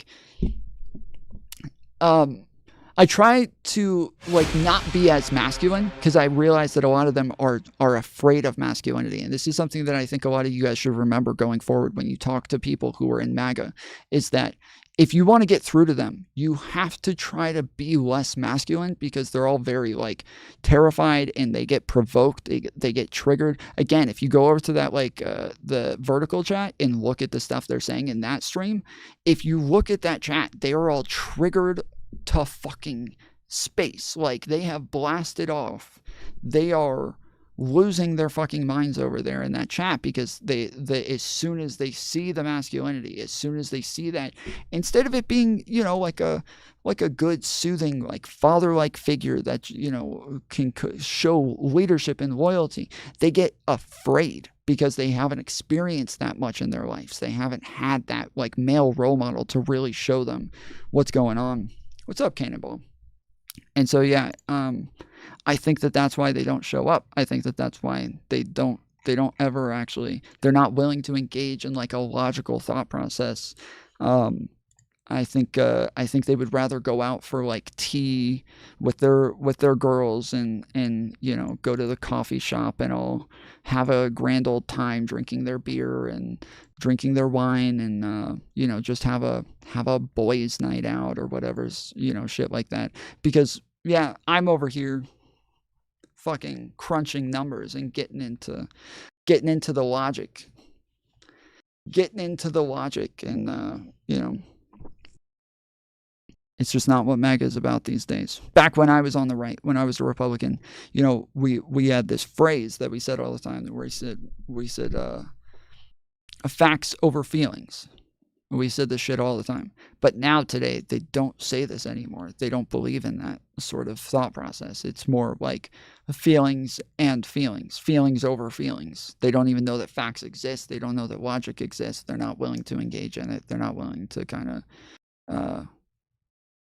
I try to not be as masculine, because I realize that a lot of them are afraid of masculinity. And this is something that I think a lot of you guys should remember going forward when you talk to people who are in MAGA, is that if you want to get through to them, you have to try to be less masculine, because they're all very terrified and they get provoked. They get triggered. Again, if you go over to that the vertical chat and look at the stuff they're saying in that stream, if you look at that chat, they are all triggered to fucking space. They have blasted off. They are losing their fucking minds over there in that chat, because they as soon as they see the masculinity, as soon as they see that, instead of it being like a good soothing father-like figure that can show leadership and loyalty, they get afraid because they haven't experienced that much in their lives. They haven't had that male role model to really show them what's going on. What's up, Cannonball? And so, yeah, I think that that's why they don't show up. I think that that's why they don't ever actually, they're not willing to engage in a logical thought process. I think they would rather go out for tea with their girls and go to the coffee shop and all have a grand old time drinking their beer and drinking their wine and just have a boys' night out or whatever's shit like that. Because yeah, I'm over here fucking crunching numbers and getting into the logic, and it's just not what MAGA is about these days. Back when I was on the right, when I was a Republican, we had this phrase that we said all the time, where we said facts over feelings. We said this shit all the time. But now today, they don't say this anymore. They don't believe in that sort of thought process. It's more like feelings and feelings. Feelings over feelings. They don't even know that facts exist. They don't know that logic exists. They're not willing to engage in it. They're not willing to kind of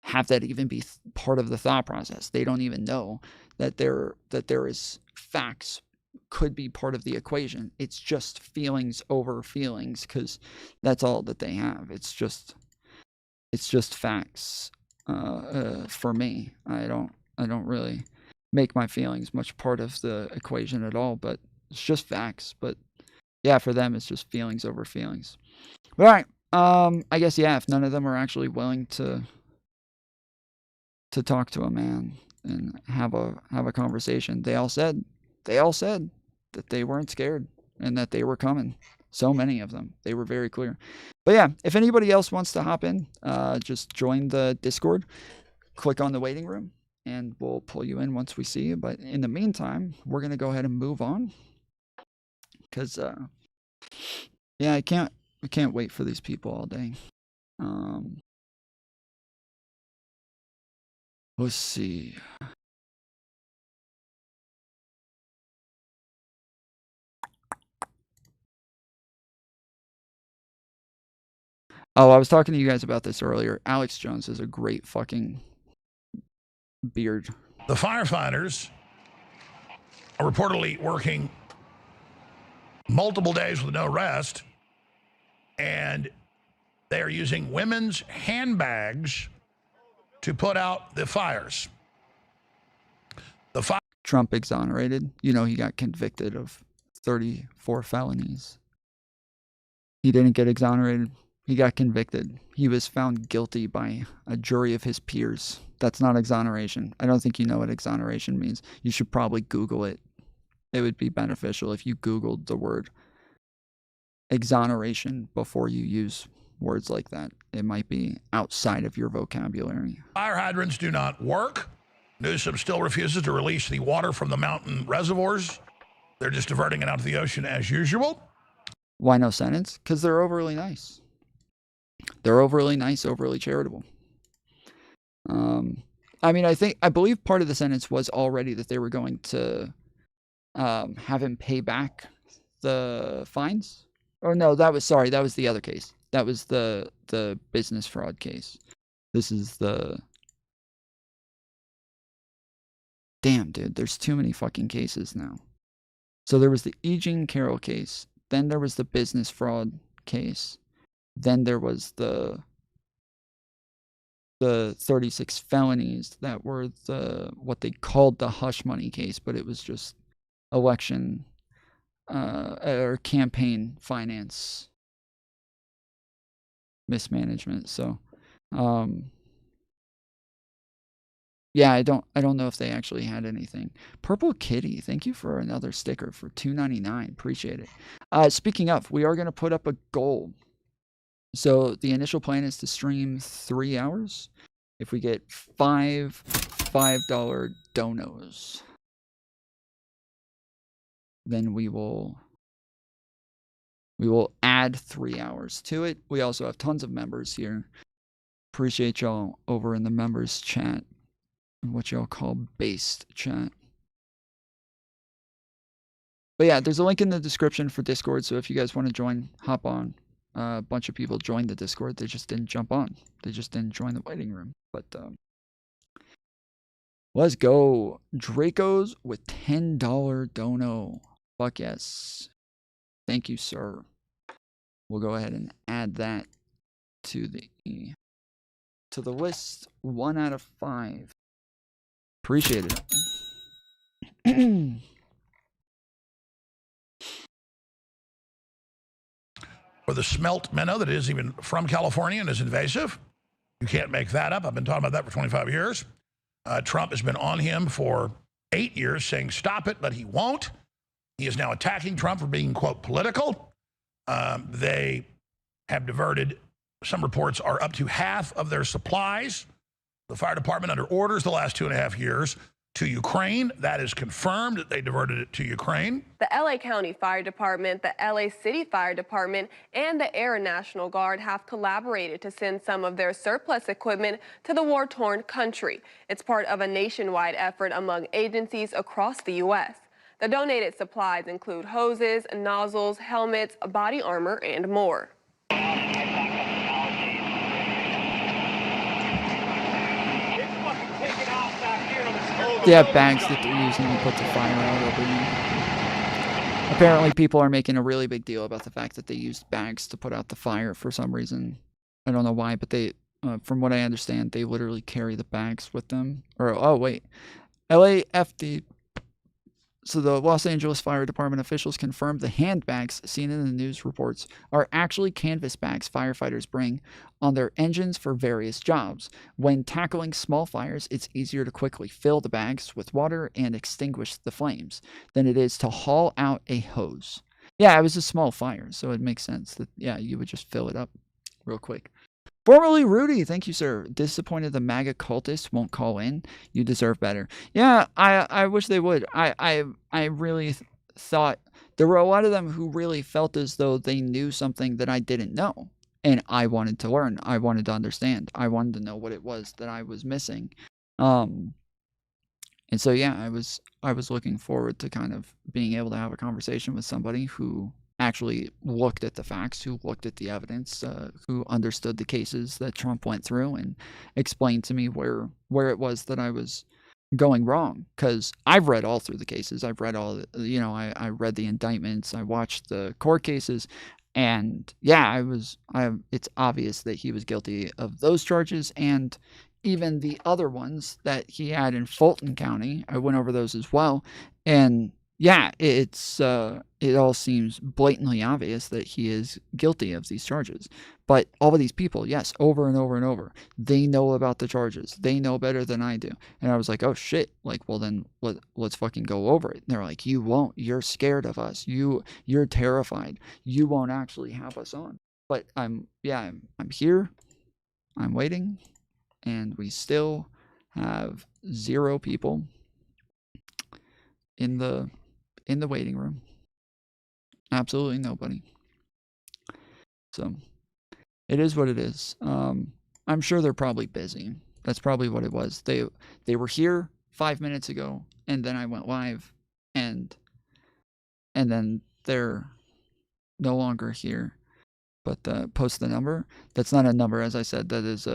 have that even be part of the thought process. They don't even know that there is facts could be part of the equation. It's just feelings over feelings, because that's all that they have. It's just facts. For me, I don't really make my feelings much part of the equation at all, but it's just facts. But yeah, for them, it's just feelings over feelings. All right. I guess, yeah, if none of them are actually willing to talk to a man and have a conversation, they all said that they weren't scared and that they were coming. So many of them. They were very clear. But yeah, if anybody else wants to hop in, just join the Discord, click on the waiting room, and we'll pull you in once we see you. But in the meantime, we're going to go ahead and move on. Because, yeah, I can't wait for these people all day. Let's see. Oh, I was talking to you guys about this earlier. Alex Jones has a great fucking beard. The firefighters are reportedly working multiple days with no rest, and they are using women's handbags to put out the fires. Trump exonerated. You know, he got convicted of 34 felonies. He didn't get exonerated. He got convicted. He was found guilty by a jury of his peers. That's not exoneration. I don't think you know what exoneration means. You should probably Google it. It would be beneficial if you Googled the word exoneration before you use words like that. It might be outside of your vocabulary. Fire hydrants do not work. Newsom still refuses to release the water from the mountain reservoirs. They're just diverting it out to the ocean as usual. Why no sentence? Because they're overly nice. They're overly nice, overly charitable. I mean, I believe part of the sentence was already that they were going to have him pay back the fines. Or no, that was the other case. That was the business fraud case. This is the... Damn, dude, there's too many fucking cases now. So there was the E. Jean Carroll case. Then there was the business fraud case. Then there was the 36 felonies that were what they called the hush money case, but it was just election or campaign finance mismanagement. So yeah, I don't know if they actually had anything. Purple Kitty, thank you for another sticker for $2.99. Appreciate it. Speaking of, we are going to put up a goal. So the initial plan is to stream 3 hours. If we get $5 donos, then we will add 3 hours to it. We also have tons of members here. Appreciate y'all over in the members chat, what y'all call based chat. But yeah, there's a link in the description for Discord, so if you guys want to join, hop on. A bunch of people joined the Discord. They just didn't jump on. They just didn't join the waiting room. But let's go. Draco's with $10 dono. Fuck yes. Thank you, sir. We'll go ahead and add that to the list. 1 out of 5. Appreciate it. Or the smelt minnow that isn't even from California and is invasive. You can't make that up. I've been talking about that for 25 years. Trump has been on him for 8 years saying stop it, but he won't. He is now attacking Trump for being, quote, political. They have diverted, some reports are up to half of their supplies. The fire department under orders the last 2.5 years to Ukraine. That is confirmed that they diverted it to Ukraine. The LA County Fire Department, the LA City Fire Department, and the Air National Guard have collaborated to send some of their surplus equipment to the war-torn country. It's part of a nationwide effort among agencies across the U.S. The donated supplies include hoses, nozzles, helmets, body armor, and more. They have bags that they're using to put the fire out over you. Apparently, people are making a really big deal about the fact that they used bags to put out the fire for some reason. I don't know why, but they, from what I understand, they literally carry the bags with them. Or, oh, wait. LAFD. So the Los Angeles Fire Department officials confirmed the handbags seen in the news reports are actually canvas bags firefighters bring on their engines for various jobs. When tackling small fires, it's easier to quickly fill the bags with water and extinguish the flames than it is to haul out a hose. Yeah, it was a small fire, so it makes sense that, yeah, you would just fill it up real quick. Formerly Rudy, thank you, sir. Disappointed the MAGA cultists won't call in. You deserve better. Yeah, I wish they would. I really thought there were a lot of them who really felt as though they knew something that I didn't know. And I wanted to learn. I wanted to understand. I wanted to know what it was that I was missing. And so, yeah, I was looking forward to kind of being able to have a conversation with somebody who actually looked at the facts, who looked at the evidence, who understood the cases that Trump went through and explained to me where it was that I was going wrong. Because I've read all through the cases. I've read all, I read the indictments. I watched the court cases. And yeah, it's obvious that he was guilty of those charges and even the other ones that he had in Fulton County. I went over those as well. And yeah, it all seems blatantly obvious that he is guilty of these charges. But all of these people, yes, over and over and over, they know about the charges. They know better than I do. And I was like, oh shit, like, well then let's fucking go over it. And they're like, you won't. You're scared of us. You're terrified. You won't actually have us on. But I'm here. I'm waiting. And we still have 0 people in the waiting room. Absolutely nobody. So it is what it is. I'm sure they're probably busy. That's probably what it was. They were here 5 minutes ago, and then I went live, and then they're no longer here. But post the number. That's not a number, as I said. That is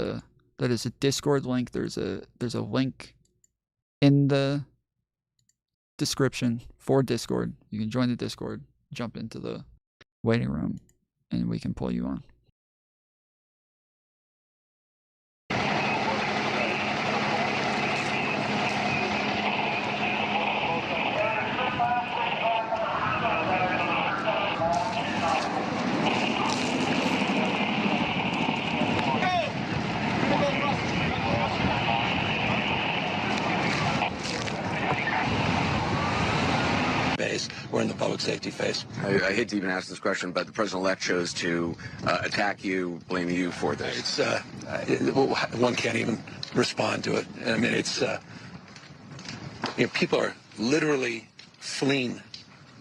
a Discord link. There's a link in the description for Discord. You can join the Discord, jump into the waiting room, and we can pull you on. We're in the public safety phase. I hate to even ask this question, but the president-elect chose to attack you, blame you for this. One can't even respond to it. I mean, it's people are literally fleeing.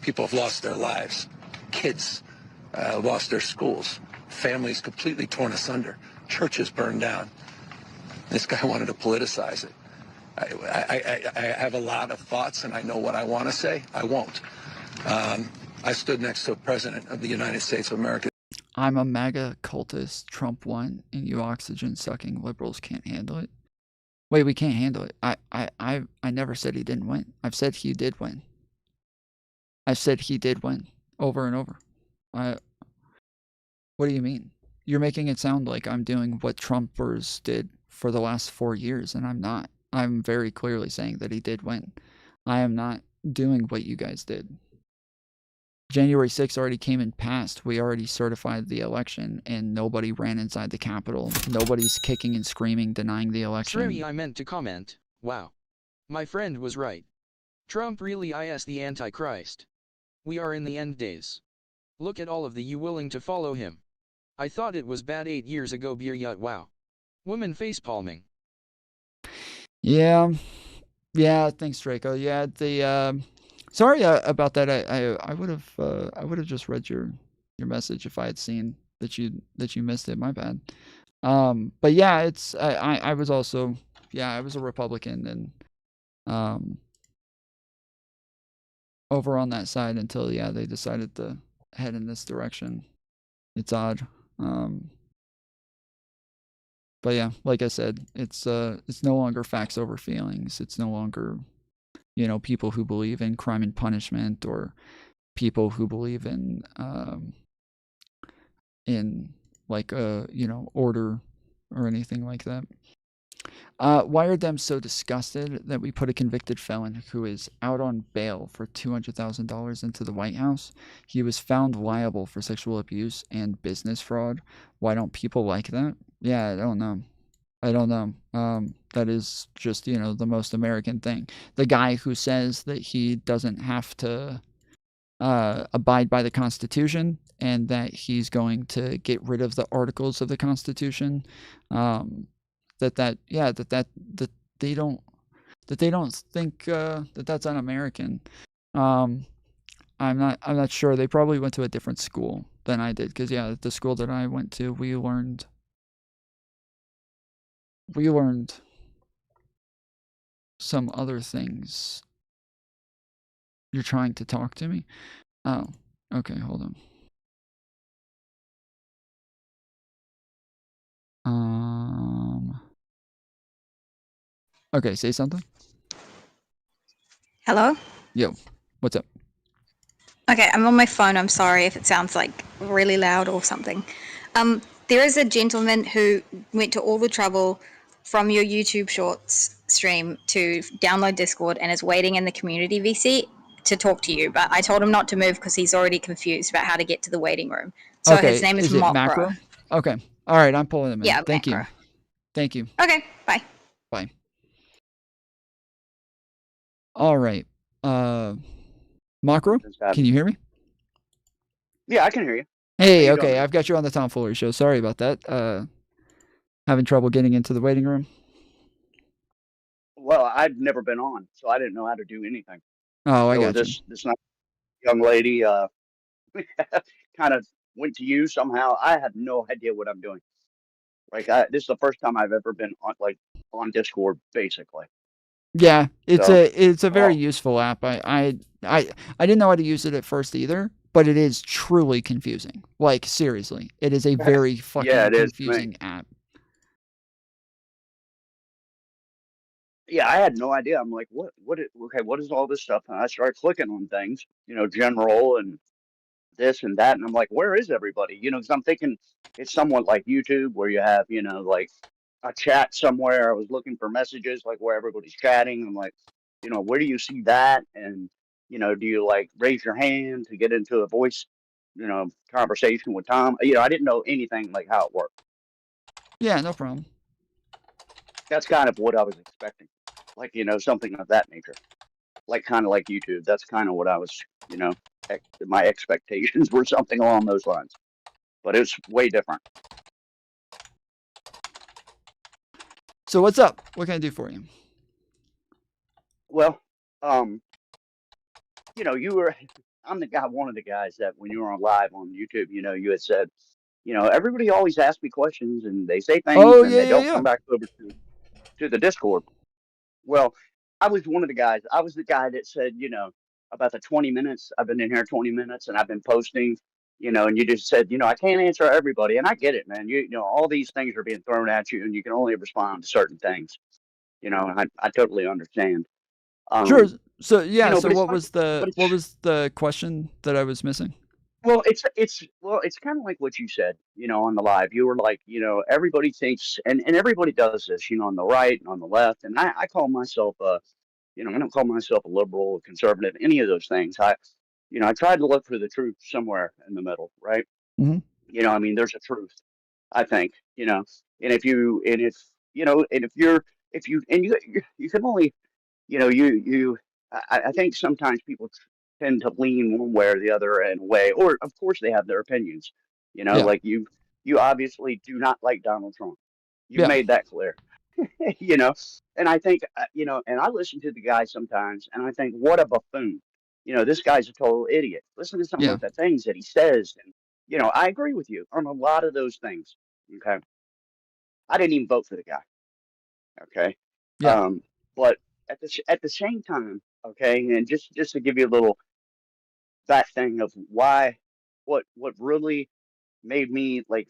People have lost their lives. Kids lost their schools. Families completely torn asunder. Churches burned down. This guy wanted to politicize it. I have a lot of thoughts, and I know what I want to say. I won't. I stood next to a president of the United States of America. I'm a MAGA cultist. Trump won, and you oxygen-sucking liberals can't handle it. Wait, we can't handle it. I never said he didn't win. I've said he did win. I said he did win over and over. What do you mean? You're making it sound like I'm doing what Trumpers did for the last 4 years, and I'm not. I'm very clearly saying that he did win. I am not doing what you guys did. January 6th already came and passed. We already certified the election, and nobody ran inside the Capitol. Nobody's kicking and screaming, denying the election. Sorry, I meant to comment. Wow. My friend was right. Trump really is the Antichrist. We are in the end days. Look at all of the you willing to follow him. I thought it was bad 8 years ago, beer yet wow. Woman facepalming. Yeah, Yeah, thanks, Draco. Yeah, the sorry about that. I would have just read your message if I had seen that you missed it. My bad. But yeah, it's I was also I was a Republican and over on that side until they decided to head in this direction. It's odd. But yeah, like I said, it's no longer facts over feelings. It's no longer people who believe in crime and punishment or people who believe in like order or anything like that. Why are them so disgusted that we put a convicted felon who is out on bail for $200,000 into the White House? He was found liable for sexual abuse and business fraud. Why don't people like that? Yeah, I don't know. That is just, the most American thing. The guy who says that he doesn't have to abide by the Constitution and that he's going to get rid of the articles of the Constitution, that they don't think that that's un-American. I'm not sure. They probably went to a different school than I did, because the school that I went to, we learned some other things. You're trying to talk to me? Oh, okay, hold on. Okay, say something. Hello? Yo, what's up? Okay, I'm on my phone. I'm sorry if it sounds like really loud or something. There is a gentleman who went to all the trouble from your YouTube Shorts stream to download Discord and is waiting in the community VC to talk to you. But I told him not to move because he's already confused about how to get to the waiting room. So okay, his name is it Macro. Macro? Okay, all right, I'm pulling him in. Yeah, Thank Macro. you. Thank you. Okay, bye. Bye. All right. Macro, can you hear me? Yeah, I can hear you. Hey, okay, I've got you on the Tom Foolery show. Sorry about that. Having trouble getting into the waiting room? Well, I'd never been on, so I didn't know how to do anything. Oh, I So got you. this nice young lady kind of went to you somehow. I have no idea what I'm doing. Like this is the first time I've ever been on Discord, basically. Yeah, it's So, a very useful app. I didn't know how to use it at first either, but it is truly confusing. Like seriously, it is a very fucking it is, confusing app. yeah, I had no idea. I'm like, what is all this stuff? And I started clicking on things, general and this and that, and I'm like, where is everybody? Because I'm thinking it's somewhat like YouTube where you have, like a chat somewhere. I was looking for messages like where everybody's chatting. I'm like, where do you see that? And do you like raise your hand to get into a voice, conversation with Tom? I didn't know anything like how it worked. Yeah, no problem. That's kind of what I was expecting, like something of that nature, like kind of like YouTube. That's kind of what I was, my expectations were something along those lines, but it's way different. So what's up? What can I do for you? Well, I'm one of the guys that when you were on live on YouTube, you had said, everybody always asks me questions and they say things and they don't come back over to the Discord. Well, I was one of the guys. I was the guy that said, about the 20 minutes. I've been in here 20 minutes and I've been posting, and you just said, I can't answer everybody. And I get it, man. All these things are being thrown at you and you can only respond to certain things. And I totally understand. Sure. So yeah. So what was the question that I was missing? Well, it's kind of like what you said, on the live. You were like, everybody thinks, and everybody does this, on the right and on the left. And I call myself I don't call myself a liberal, a conservative, any of those things. I tried to look for the truth somewhere in the middle, right? Mm-hmm. I mean, there's a truth, I think, and if you can only, I think sometimes people tend to lean one way or the other in a way, or of course they have their opinions, like you obviously do not like Donald Trump. You've made that clear. you know, and I think, and I listen to the guy sometimes and I think, what a buffoon. This guy's a total idiot. Listen to some Yeah. of the things that he says. And, I agree with you on a lot of those things. Okay. I didn't even vote for the guy. Okay. Yeah. But at the same time, okay, and just to give you a little that thing of why, what really made me like,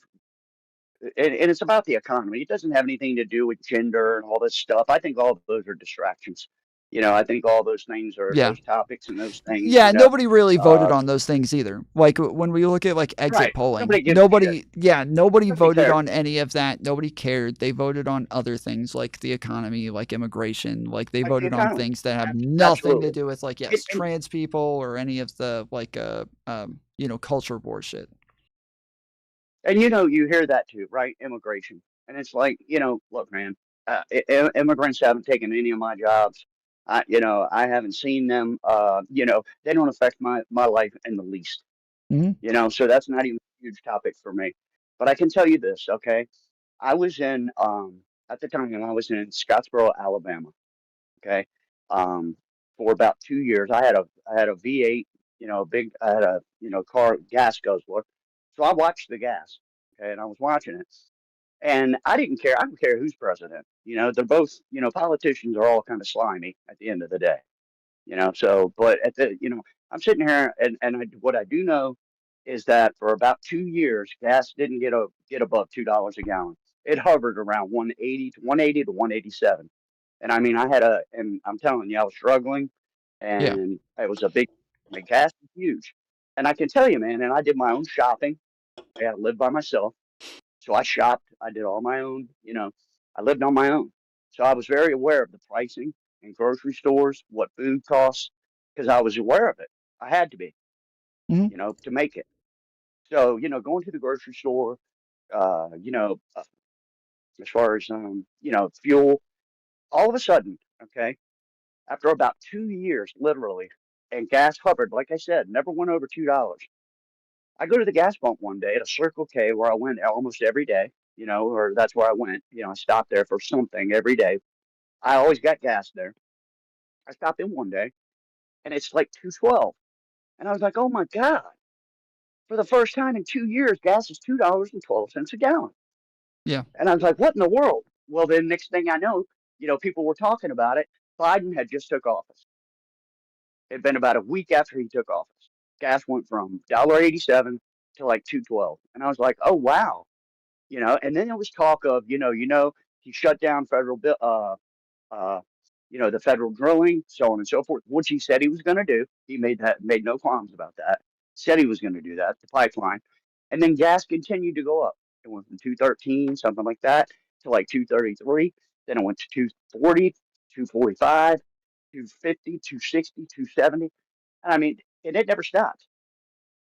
and it's about the economy. It doesn't have anything to do with gender and all this stuff. I think all of those are distractions. I think all those things are Yeah. those topics and those things. Yeah, nobody really voted uh, on those things either. Like when we look at like exit right. polling, Nobody gives a shit. nobody Nobody voted cares. on any of that. Nobody cared. They voted on other things like the economy, like immigration, like they Like the voted on economy. things that have nothing to Absolutely. do with like And, trans people or any of the like culture war shit. and you hear that too, right? Immigration. And it's like, look, man, immigrants haven't taken any of my jobs. I haven't seen them. They don't affect my life in the least. So that's not even a huge topic for me. But I can tell you this, okay? I was in at the time I was in Scottsboro, Alabama. Okay, for about 2 years. I had a V8, big. I had a car gas guzzler. So I watched the gas. Okay, and I was watching it, and I didn't care. I don't care who's president. They're both. Politicians are all kind of slimy at the end of the day. So, but I'm sitting here and what I do know is that for about 2 years, gas didn't get above $2 a gallon. It hovered around 180 to 187. And I mean, and I'm telling you, I was struggling Yeah. and it was a big, my gas was huge. And I can tell you, man, and I did my own shopping. I lived by myself. So I shopped. I did all my own, I lived on my own. So I was very aware of the pricing in grocery stores, what food costs, because I was aware of it. I had to be, to make it. So, going to the grocery store, as far as, fuel, all of a sudden, okay, after about 2 years, literally, and gas hovered, like I said, never went over $2. I go to the gas pump one day at a Circle K where I went almost every day, or that's where I went. I stopped there for something every day. I always got gas there. I stopped in one day and it's like 212. And I was like, oh my God, for the first time in 2 years, gas is $2.12 a gallon. Yeah. And I was like, what in the world? Well, then next thing I know, people were talking about it. Biden had just took office. It had been about a week after he took office. Gas went from $1.87 to like 212. And I was like, oh wow. And then there was talk of, he shut down uh, the federal drilling, so on and so forth, which he said he was going to do. He made no qualms about that. Said he was going to do that, the pipeline. And then gas continued to go up. It went from 213, something like that, to like 233. Then it went to 240, 245, 250, 260, 270. And I mean, and it never stopped.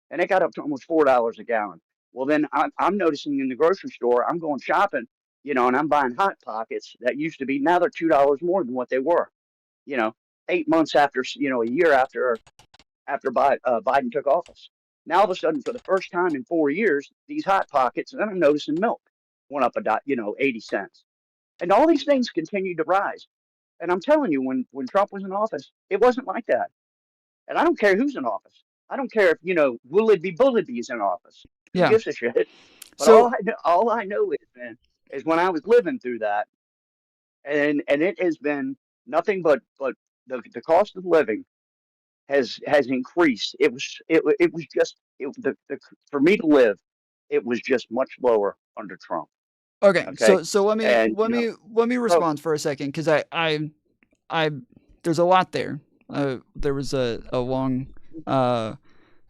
And it got up to almost $4 a gallon. Well, then I'm noticing in the grocery store, I'm going shopping, and I'm buying Hot Pockets that used to be, now they're $2 more than what they were, 8 months after, a year after Biden took office. Now, all of a sudden, for the first time in 4 years, these Hot Pockets, and I'm noticing milk went up 80 cents. And all these things continued to rise. And I'm telling you, when Trump was in office, it wasn't like that. And I don't care who's in office. I don't care if, Willoughby is in office. Who Yeah. gives a shit? But So all I know is, man, is when I was living through that, and it has been nothing but the cost of living has increased. It was just for me to live, it was just much lower under Trump. okay. Okay. So let me And, let me respond for a second because I there's a lot there. There was a long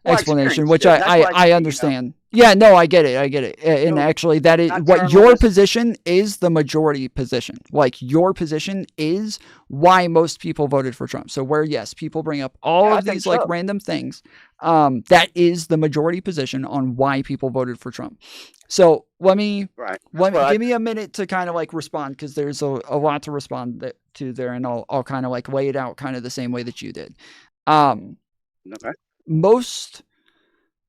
explanation, which I understand. Yeah, no, I get it. And actually, that is what your position is, the majority position. Like your position is why most people voted for Trump. So where yes, people bring up all of these like random things, that is the majority position on why people voted for Trump. So let me give me a minute to kind of like respond because there's a lot to respond to there, and I'll kind of like lay it out kind of the same way that you did. Okay. Most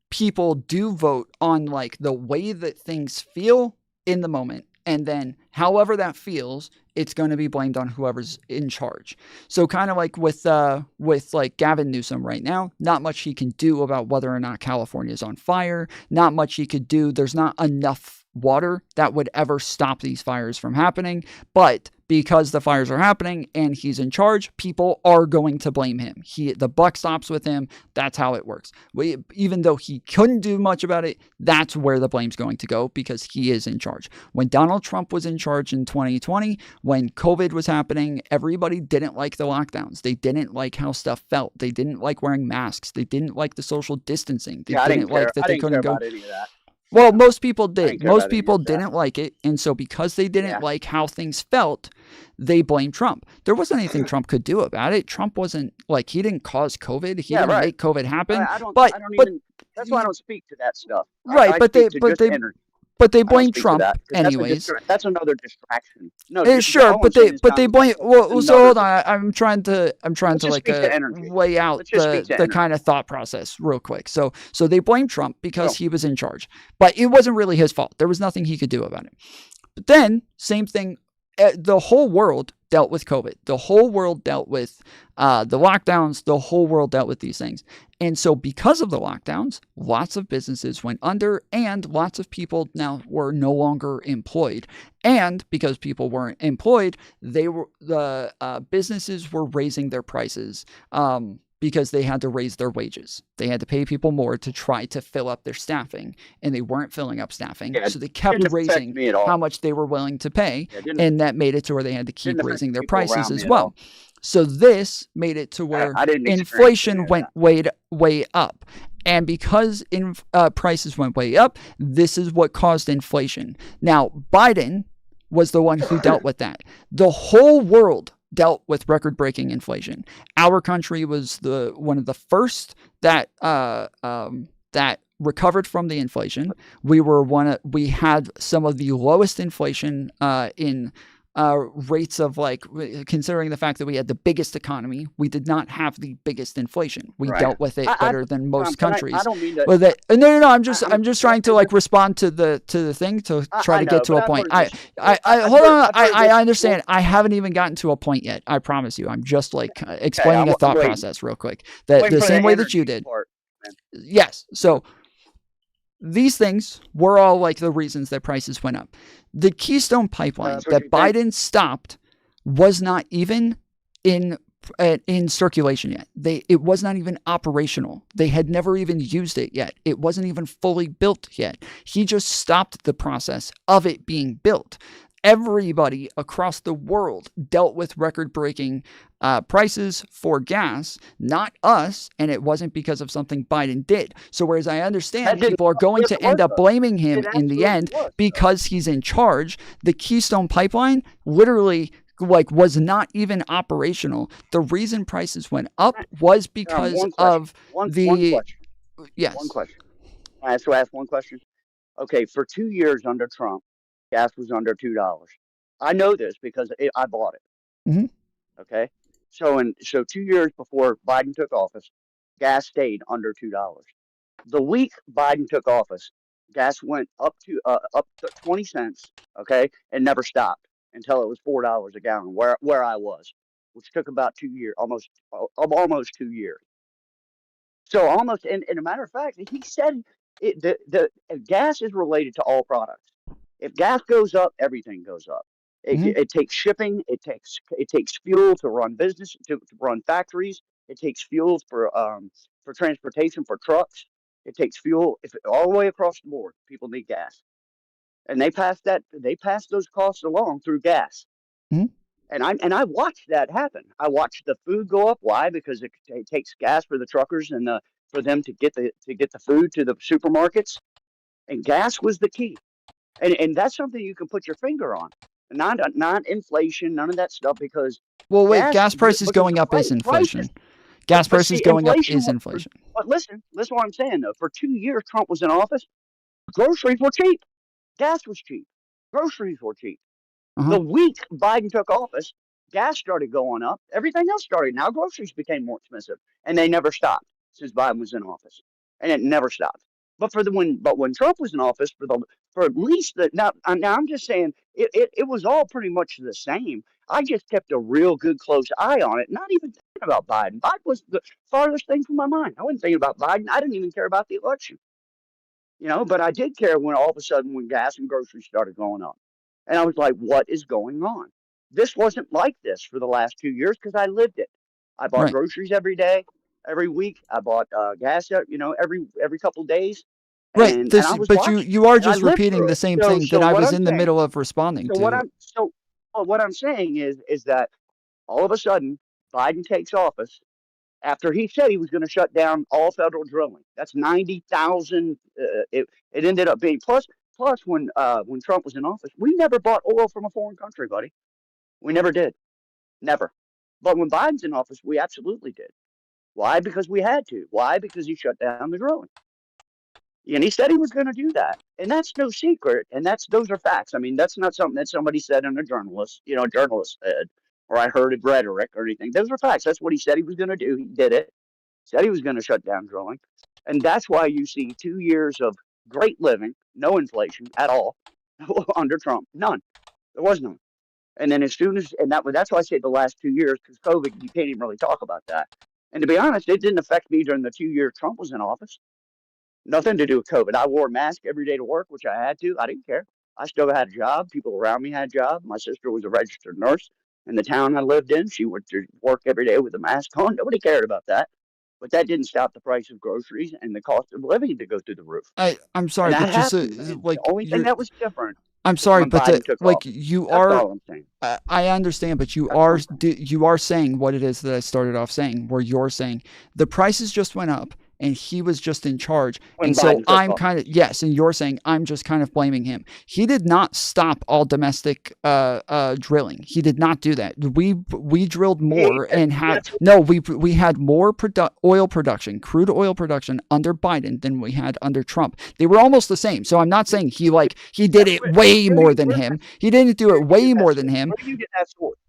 people do vote on like the way that things feel in the moment, and then however that feels it's going to be blamed on whoever's in charge. So kind of like with like Gavin Newsom right now, not much he can do about whether or not California is on fire. Not much he could do. There's not enough water that would ever stop these fires from happening. But because the fires are happening and he's in charge, people are going to blame him. The buck stops with him. That's how it works. Even though he couldn't do much about it, that's where the blame's going to go because he is in charge. When Donald Trump was in charge in 2020, when COVID was happening, everybody didn't like the lockdowns. They didn't like how stuff felt. They didn't like wearing masks. They didn't like the social distancing. They didn't like that they couldn't go. Any of that. Well, most people did. Most people didn't like it. And so because they didn't like how things felt, they blamed Trump. There wasn't anything Trump could do about it. Trump wasn't like, he didn't cause COVID. He didn't make COVID happen. That's why I don't speak to that stuff. Right. But they blame Trump anyways. That's another distraction. No, sure, but they blame. Well, so hold on. I'm trying to like weigh out the kind of thought process real quick. So they blame Trump because he was in charge, but it wasn't really his fault. There was nothing he could do about it. But then same thing. The whole world dealt with COVID. The whole world dealt with the lockdowns. The whole world dealt with these things. And so because of the lockdowns, lots of businesses went under and lots of people now were no longer employed. And because people weren't employed, the businesses were raising their prices because they had to raise their wages. They had to pay people more to try to fill up their staffing, and they weren't filling up staffing. So they kept raising how much they were willing to pay, and that made it to where they had to keep raising their prices as well. So this made it to where inflation went way up. And because prices went way up, this is what caused inflation. Now, Biden was the one who dealt with that. The whole world dealt with record-breaking inflation. Our country was one of the first that recovered from the inflation. We had some of the lowest inflation in rates of, like, considering the fact that we had the biggest economy, we did not have the biggest inflation. We dealt with it better than most countries. I don't mean to. No. I'm just trying to like respond to the thing to try to get to a point. I hold on. I understand. I haven't even gotten to a point yet. I promise you. I'm just like explaining a thought process real quick. The same way that you did. Yes. So these things were all like the reasons that prices went up. The Keystone Pipeline that Biden stopped was not even in circulation yet. It was not even operational. They had never even used it yet. It wasn't even fully built yet. He just stopped the process of it being built. Everybody across the world dealt with record-breaking prices for gas, not us, and it wasn't because of something Biden did. So whereas I understand people are going to end up blaming him in the end because he's in charge, the Keystone Pipeline literally was not even operational. The reason prices went up was because of the... Yes. One question. I have to ask one question. Okay, for 2 years under Trump, gas was under $2. I know this because I bought it. Mm-hmm. Okay, so 2 years before Biden took office, gas stayed under $2. The week Biden took office, gas went up to 20 cents. Okay, and never stopped until it was $4 a gallon where I was, which took about 2 years, almost 2 years. So almost, and a matter of fact, he said the gas is related to all products. If gas goes up, everything goes up. It takes shipping. It takes fuel to run business, to run factories. It takes fuel for transportation for trucks. It takes fuel all the way across the board. People need gas, and they pass those costs along through gas. Mm-hmm. And I watched that happen. I watched the food go up. Why? Because it takes gas for the truckers and for them to get the food to the supermarkets, and gas was the key. And that's something you can put your finger on. Not inflation, none of that stuff, because gas prices going up is inflation. Gas prices going up is inflation. But listen what I'm saying though. For 2 years Trump was in office, groceries were cheap. Gas was cheap. Groceries were cheap. The week Biden took office, gas started going up. Everything else started. Now groceries became more expensive. And they never stopped since Biden was in office. And it never stopped. But when Trump was in office, for at least now I'm just saying it was all pretty much the same. I just kept a real good close eye on it, not even thinking about Biden. Biden was the farthest thing from my mind. I wasn't thinking about Biden. I didn't even care about the election, but I did care when all of a sudden when gas and groceries started going up. And I was like, what is going on? This wasn't like this for the last 2 years because I lived it. I bought Right. groceries every day, every week. I bought gas, every couple of days. Right. And This, I was but watching you are it, and I just lived repeating through the it. same So, thing so that I what was I'm in the saying, middle of responding so to. what I'm saying is that all of a sudden Biden takes office after he said he was going to shut down all federal drilling. That's 90,000. It ended up being plus when Trump was in office, we never bought oil from a foreign country, buddy. We never did, never. But when Biden's in office, we absolutely did. Why? Because we had to. Why? Because he shut down the drilling. And he said he was going to do that, and that's no secret. And those are facts. I mean, that's not something that somebody said in a journalist said, or I heard it rhetoric or anything. Those are facts. That's what he said he was going to do. He did it. Said he was going to shut down drilling, and that's why you see 2 years of great living, no inflation at all under Trump. None. There was none. And then as soon as that's why I say the last 2 years, because COVID, you can't even really talk about that. And to be honest, it didn't affect me during the 2 years Trump was in office. Nothing to do with COVID. I wore a mask every day to work, which I had to. I didn't care. I still had a job. People around me had a job. My sister was a registered nurse in the town I lived in. She went to work every day with a mask on. Nobody cared about that. But that didn't stop the price of groceries and the cost of living to go through the roof. I'm sorry, and but that just happened. like The only thing that was different. I'm is sorry, when but Biden took like office. you That's are. all I'm saying. I understand, but you are saying what it is that I started off saying, where you're saying the prices just went up and he was just in charge, When and Biden so took I'm office. kind of and you're saying I'm just kind of blaming him. He did not stop all domestic drilling. He did not do that. We drilled more and had we had more oil production, crude oil production under Biden than we had under Trump. They were almost the same. So I'm not saying he did it way more than him. He didn't do it way more than him. Where do you get that source?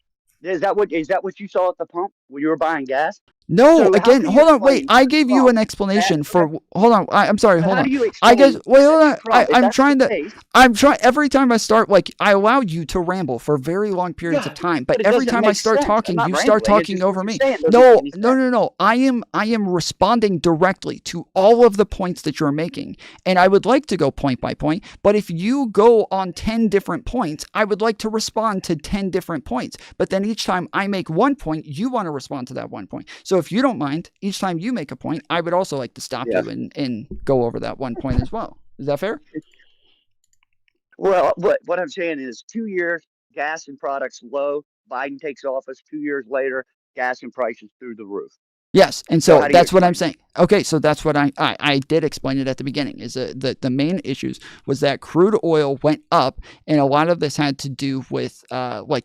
Is that what you saw at the pump when you were buying gas? No, So again, hold on, wait. I gave you an explanation for. Hold on, I'm sorry. Hold on. I guess. Wait, hold on. I'm trying to. Every time I start, I allow you to ramble for very long periods of time, but every time I start talking, you start talking over me. No. I am responding directly to all of the points that you're making, and I would like to go point by point. But if you go on 10 different points, I would like to respond to 10 different points. But then each time I make one point, you want to respond to that one point. So if you don't mind, each time you make a point, I would also like to stop you and go over that one point as well. Is that fair? Well, what I'm saying is 2 years, gas and products low. Biden takes office 2 years later, gas and prices through the roof. Yes, and so that's what I'm saying. Okay, so that's what I did explain it at the beginning, is that the main issues was that crude oil went up, and a lot of this had to do with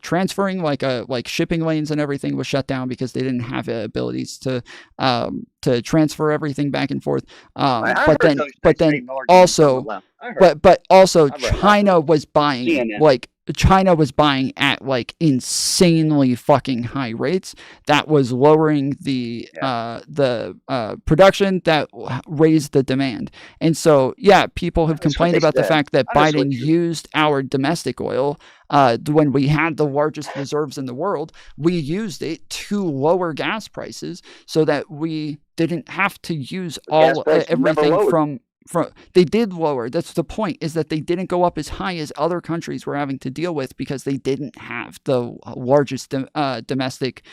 transferring, like shipping lanes and everything was shut down because they didn't have abilities to transfer everything back and forth. But then also China was buying CNN. China was buying at insanely fucking high rates. That was lowering the production, that raised the demand. And so, people have complained about the fact that Biden used our domestic oil when we had the largest reserves in the world. We used it to lower gas prices so that we didn't have to use everything from they did lower. That's the point, is that they didn't go up as high as other countries were having to deal with because they didn't have the largest domestic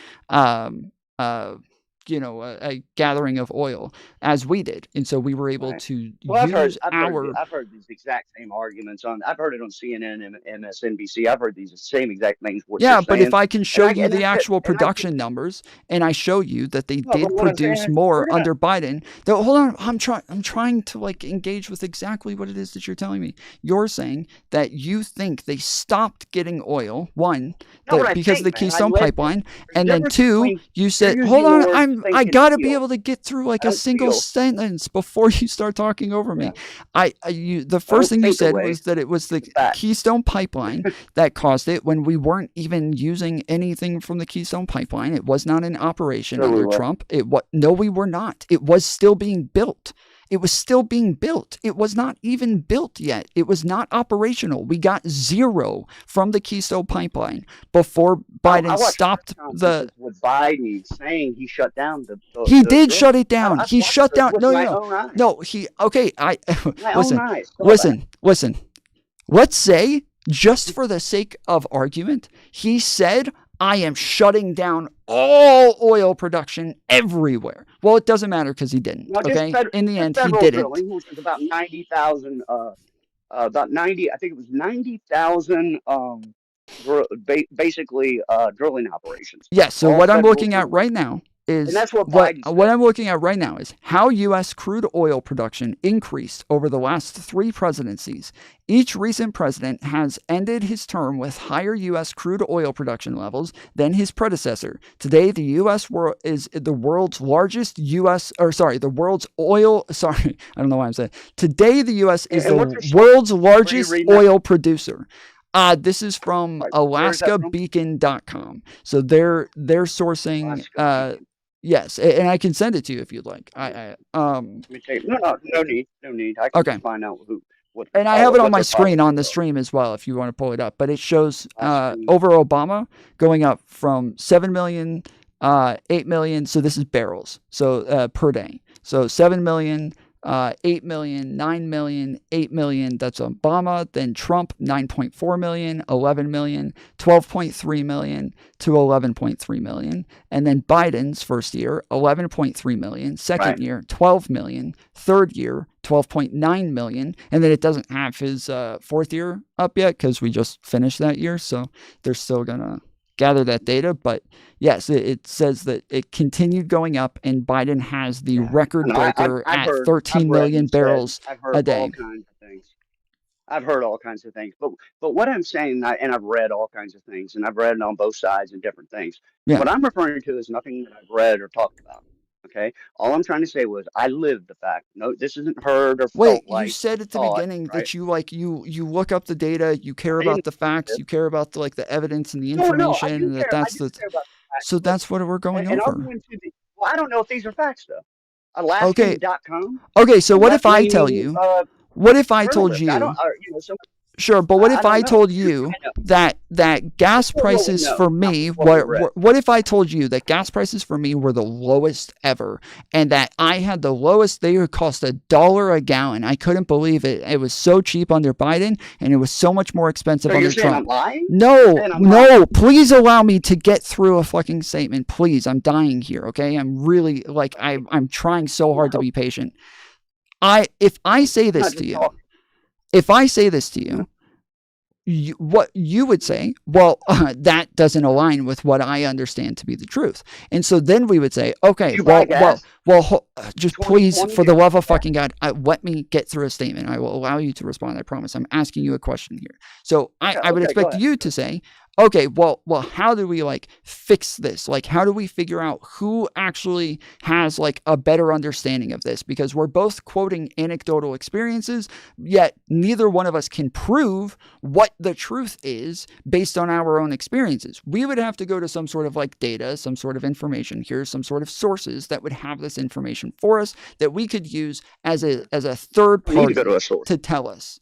a gathering of oil as we did, and so we were able to use I've heard these exact same arguments I've heard it on CNN and MSNBC. I've heard these same exact things. But if I can show you the actual production numbers, and I show you that they did produce more under Biden. Hold on, I'm trying to engage with exactly what it is that you're telling me. You're saying that you think they stopped getting oil, because of the Keystone Pipeline, and then two, you said, hold on, I gotta be able to get through a single sentence before you start talking over me. The first thing you said was that it was the Keystone Pipeline that caused it, when we weren't even using anything from the Keystone Pipeline. It was not in operation under Trump. No, we were not. It was still being built. It was still being built. It was not even built yet. It was not operational. We got zero from the Keystone Pipeline before Biden stopped the. With Biden saying he shut down the He did shut it down. I He shut down. No. He okay. Listen. Let's say, just for the sake of argument, he said, I am shutting down all oil production everywhere. Well, it doesn't matter because he didn't. Okay. In the end, he didn't. Drilling, which was about 90,000. About 90. I think it was 90,000. Basically, drilling operations. Yes. So what I'm looking at right now is and that's what I'm looking at right now is how U.S. crude oil production increased over the last 3 presidencies. Each recent president has ended his term with higher U.S. crude oil production levels than his predecessor. Today, the U.S. is the world's largest the world's oil. Sorry, I don't know why I'm saying. Today, the U.S. is the world's largest oil producer. This is from AlaskaBeacon.com. So they're sourcing. Yes, and I can send it to you if you'd like. Let me take, no need. I can find out what. And I have it on my screen on the stream as well if you want to pull it up. But it shows over Obama going up from 7 million, 8 million. So this is barrels. So per day. So 7 million. 8 million, 9 million, 8 million, that's Obama. Then Trump, 9.4 million, 11 million, 12.3 million to 11.3 million. And then Biden's first year, 11.3 million. Second year, 12 million. Third year, 12.9 million. And then it doesn't have his fourth year up yet because we just finished that year. So they're still going to gather that data. But yes, it says that it continued going up, and Biden has the record breaker at 13 million barrels a day. I've heard all kinds of things, but what I'm saying, and I've read all kinds of things, and I've read it on both sides and different things. Yeah. What I'm referring to is nothing that I've read or talked about. Okay, all I'm trying to say was I lived the fact. No, this isn't heard or Wait, felt like. You said at the beginning that you you look up the data, you care about the facts, you care about the evidence and the information, and that's the. So that's what we're going over. I don't know if these are facts though. Alaskan.com. Okay, so what if I tell you? What if I told you? Sure, but what if I told you that gas prices for me what if I told you that gas prices for me were the lowest ever, and that I had the lowest? They would cost $1 a gallon. I couldn't believe it. It was so cheap under Biden, and it was so much more expensive under Trump. No, please allow me to get through a fucking statement, please. I'm dying here. Okay, I'm really I'm trying so hard to be patient. If I say this to you, what you would say, well, that doesn't align with what I understand to be the truth. And so then we would say, okay, just please, for the love of fucking God, let me get through a statement. I will allow you to respond. I promise. I'm asking you a question here. So I would expect you to say, okay, well, how do we fix this? How do we figure out who actually has a better understanding of this? Because we're both quoting anecdotal experiences, yet neither one of us can prove what the truth is based on our own experiences. We would have to go to some sort of data, some sort of information. Here's some sort of sources that would have this information for us that we could use as a third party to tell us.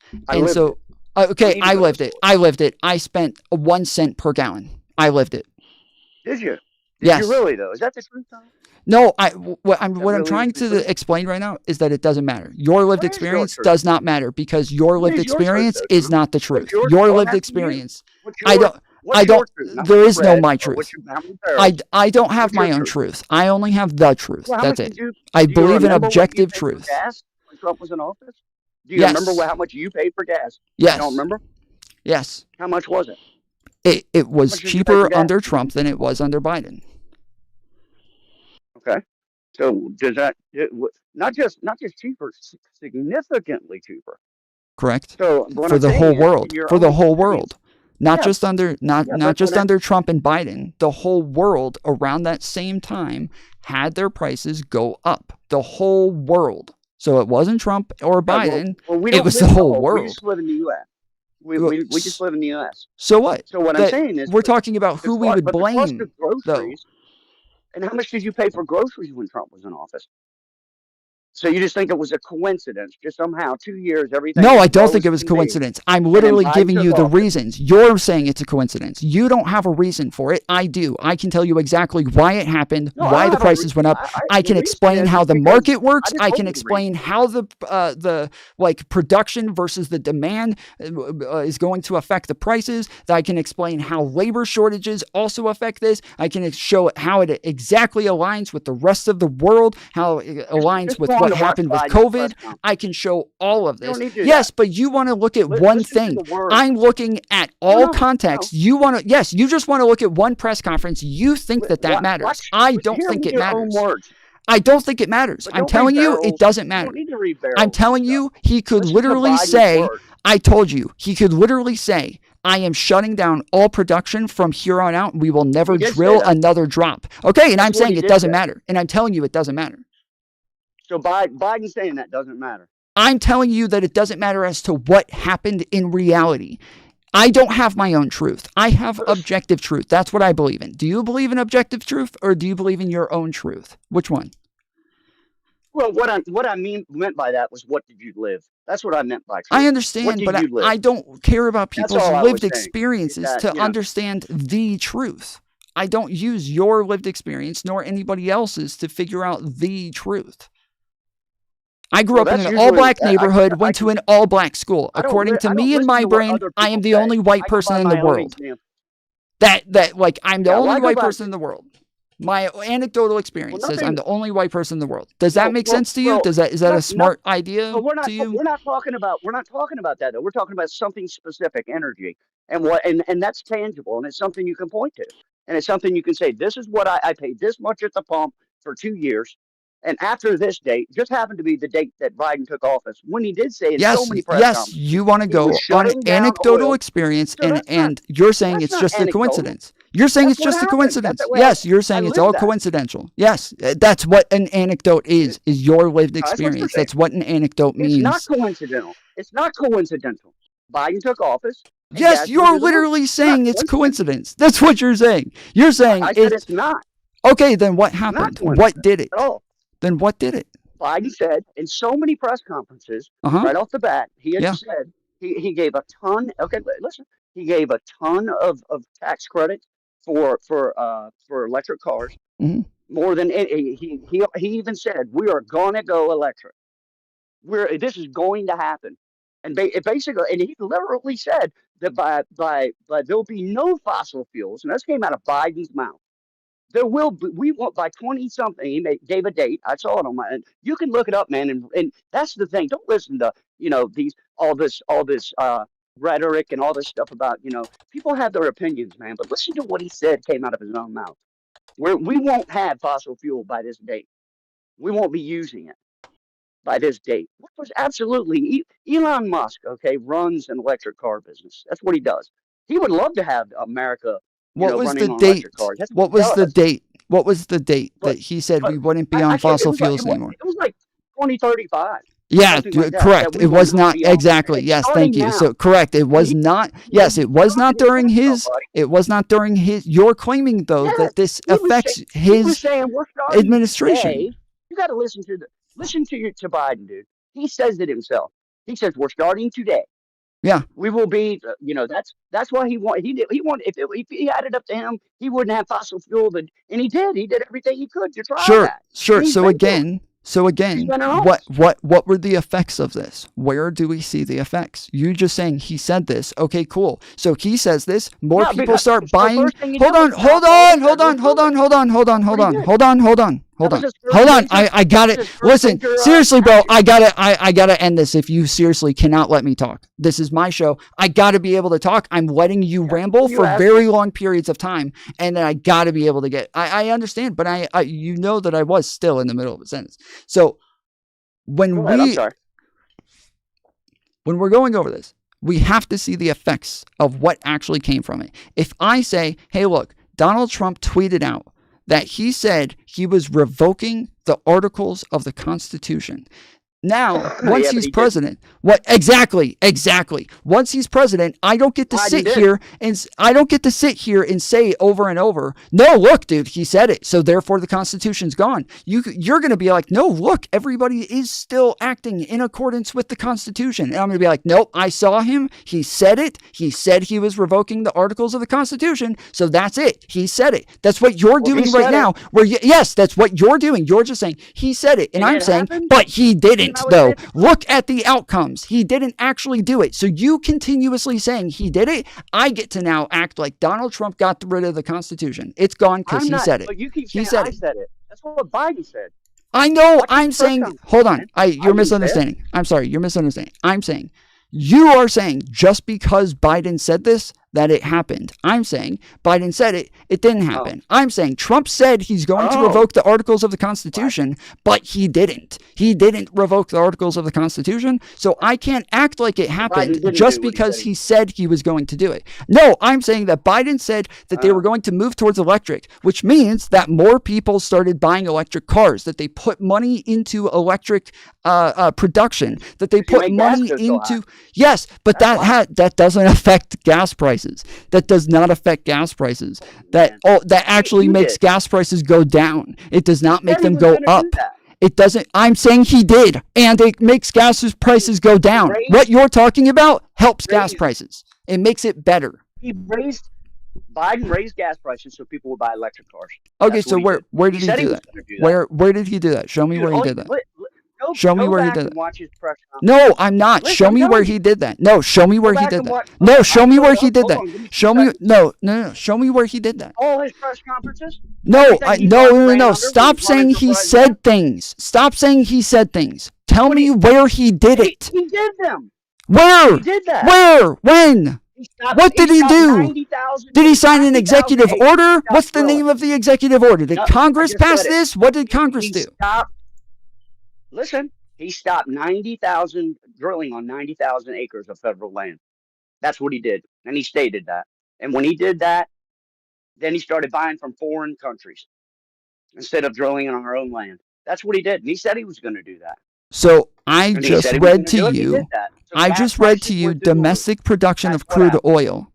Okay, I lived it. I spent 1 cent per gallon. I lived it. Did you? Yes. Did you really though? Is that the truth though? No, what I'm trying to explain right now is that it doesn't matter. Your lived experience does not matter because your lived experience is not the truth. Your lived experience. There is no my truth. I don't have my own truth. I only have the truth. That's it. I believe in objective truth. When Trump was in office? Do you remember how much you paid for gas? Yes. You don't remember? Yes. How much was it? It was cheaper under Trump than it was under Biden. Okay. So does that not just cheaper, significantly cheaper? Correct. So for the whole world. For the whole world. Not just under under Trump and Biden. The whole world around that same time had their prices go up. The whole world. So it wasn't Trump or Biden. It was the whole world. We just live in the U.S. We just live in the U.S. So what? So what I'm saying is, we're talking about who we would blame. Groceries, and how much did you pay for groceries when Trump was in office? So you just think it was a coincidence? Just somehow 2 years, everything. No, was I don't well think as it was can be. coincidence. I'm And then literally Biden giving took you the office. reasons. You're saying it's a coincidence. You don't have a reason for it. I do. I can tell you exactly why it happened, No, I why don't the have a prices went up. I the can reason explain is how the because market I works. just I told can you the explain how the like production versus the demand is going to affect the prices. That I can explain how labor shortages also affect this. I can show how it exactly aligns with the rest of the world, how it aligns just with go on what to watch happened with Biden's press COVID. conference. I can show all of You this. don't need to do Yes, that. but you want to look at one Listen to thing. the words. I'm looking at all No, no, context. no. You want to, yes, you just want to look at one press conference. You think that Wa- matters. watch- I listen, don't hear think me it your own matters. words. I don't think it matters. But I'm don't telling read you, it barrels. doesn't You matter. don't need to read barrels. I'm telling you, he could Listen to literally Biden's say, words. I told you, he could literally say, I am shutting down all production from here on out. We will never He did say drill that. another drop. Okay, and That's I'm what saying he it did doesn't say. matter. And I'm telling you it doesn't matter. So Biden saying that doesn't matter. I'm telling you that it doesn't matter as to what happened in reality. I don't have my own truth. I have objective truth. That's what I believe in. Do you believe in objective truth or do you believe in your own truth? Which one? Well, what I meant by that was, what did you live? That's what I meant by truth. I What understand, did but you live? I don't care about That's people's all I lived was saying, is experiences that, to you know, understand the truth. I don't use your lived experience nor anybody else's to figure out the truth. I grew Well, up in that's an usually- all-black I- neighborhood, I went to can- an all-black school. I don't According li- to I don't me and listen my to what brain, other I am people the say. only white I go person by in the my own world. example. That like I'm the Yeah, well, only I go white by- person in the world. My anecdotal experience says I'm nothing- the only white person in the world. Does that make sense to you? well, is that no- a smart idea But we're not. to you? We're not talking about. We're not talking about that though. We're talking about something specific, energy, and and that's tangible, and it's something you can point to, and it's something you can say. This is what I paid this much at the pump for 2 years, and after this date, just happened to be the date that Biden took office. When he did say in so many press conferences, you want to he go was on shutting down anecdotal oil. experience, No, and that's not- you're saying that's it's not just a anecdotal. coincidence. You're saying That's it's what just a happened. coincidence. That's the way Yes, you're I saying it's lived all that. coincidental. Yes, that's what an anecdote is your lived That's what you're experience. saying. That's what an anecdote means. It's not coincidental. It's not coincidental. Biden took office. and Yes, gas you're went to the literally roof. saying Not it's coincidence. That's what you're saying. You're saying I said it's not. Okay, then what happened? What did it? At all. Then what did it? Biden said in so many press conferences, Uh-huh. right off the bat, he had Yeah. said he gave a ton. Okay, listen, he gave a ton of tax credits for electric cars. Mhm. More than he even said we are going to go electric. This is going to happen, and basically, and he literally said that by there'll be no fossil fuels, and this came out of Biden's mouth. There will be, we want by 20 something. He gave a date. I saw it on my end. You can look it up, man. And that's the thing. Don't listen to, all this rhetoric and all this stuff about, people have their opinions, man. But listen to what he said came out of his own mouth. We won't have fossil fuel by this date. We won't be using it by this date. Which was absolutely Elon Musk, okay, runs an electric car business. That's what he does. He would love to have America. What was running the on date? electric cars. That's What he was the does. date? What was the date that he said we wouldn't be on fossil fuels anymore? It was like 2035. Yeah, something like that, correct. that we It was will not be on. exactly. It's Yes, starting thank you. now. So correct. It was not. Yes, it was not during his. It was not during his. You're claiming though that this affects He was his saying we're starting administration. today. You got to listen to Biden, dude. He says it himself. He says we're starting today. Yeah. We will be, that's why he wanted, if he had it up to him, he wouldn't have fossil fuel. And he did everything he could to try that. Sure. And he's So been doing it. again, been on. what were the effects of this? Where do we see the effects? You just saying he said this. Okay, cool. So he says this. More Yeah, people because start it's the buying. first thing you Hold do on. is stop I got it. Listen, seriously, bro. I gotta end this. If you seriously cannot let me talk, this is my show. I gotta be able to talk. I'm letting you ramble for very long periods of time, and then I gotta be able to get. I understand, but I you know that I was still in the middle of a sentence. So when we're going over this, we have to see the effects of what actually came from it. If I say, hey, look, Donald Trump tweeted out that he said he was revoking the articles of the Constitution. Now, Yeah, once but he's he president, what exactly? Once he's president, I don't get to sit here and say over and over, no, look, dude, he said it, so therefore the Constitution's gone. You're going to be like, no, look, everybody is still acting in accordance with the Constitution. And I'm going to be like, nope, I saw him. He said it. He said he was revoking the articles of the Constitution. So that's it. He said it. That's what you're doing right now. Yes, that's what you're doing. You're just saying he said it. And I'm saying, but he didn't, though. Look at the outcomes. He didn't actually do it. So you continuously saying he did it, I get to now act like Donald Trump got rid of the Constitution. It's gone because he said it. But you keep He saying said it. I said it. That's what Biden said. I know. Watch I'm his press saying, conference, hold on. man. You're didn't say it. misunderstanding. I'm sorry. You're misunderstanding. I'm saying, you are saying just because Biden said this, that it happened. I'm saying Biden said it, it didn't happen. I'm saying Trump said he's going to revoke the articles of the Constitution, but he didn't. He didn't revoke the articles of the Constitution, so I can't act like it happened just because he said he was going to do it. No, I'm saying that Biden said that they were going to move towards electric, which means that more people started buying electric cars, that they put money into electric production, that they put money into... Yes, but that doesn't affect gas prices. That does not affect gas prices. That actually makes gas prices go down. It does not make them go up. It doesn't. I'm saying he did, and it makes gas prices go down. What you're talking about helps gas prices. It makes it better. Biden raised gas prices so people would buy electric cars. Okay, so where did he do that? Where did he do that? Show me where he did that. Show me where he did that. No, I'm not. Show me where he did that. No, show me where he did that. No, show me where he did that. Show me. No. Show me where he did that. All his press conferences? No. Stop saying he said things. Stop saying he said things. Tell me where he did it. He did them. Where? He did that. Where? When? What did he do? Did he sign an executive order? What's the name of the executive order? Did Congress pass this? What did Congress do? Listen, he stopped 90,000 drilling on 90,000 acres of federal land. That's what he did. And he stated that. And when he did that, then he started buying from foreign countries instead of drilling on our own land. That's what he did. And he said he was going to do that. So I just read to you, domestic production of crude oil.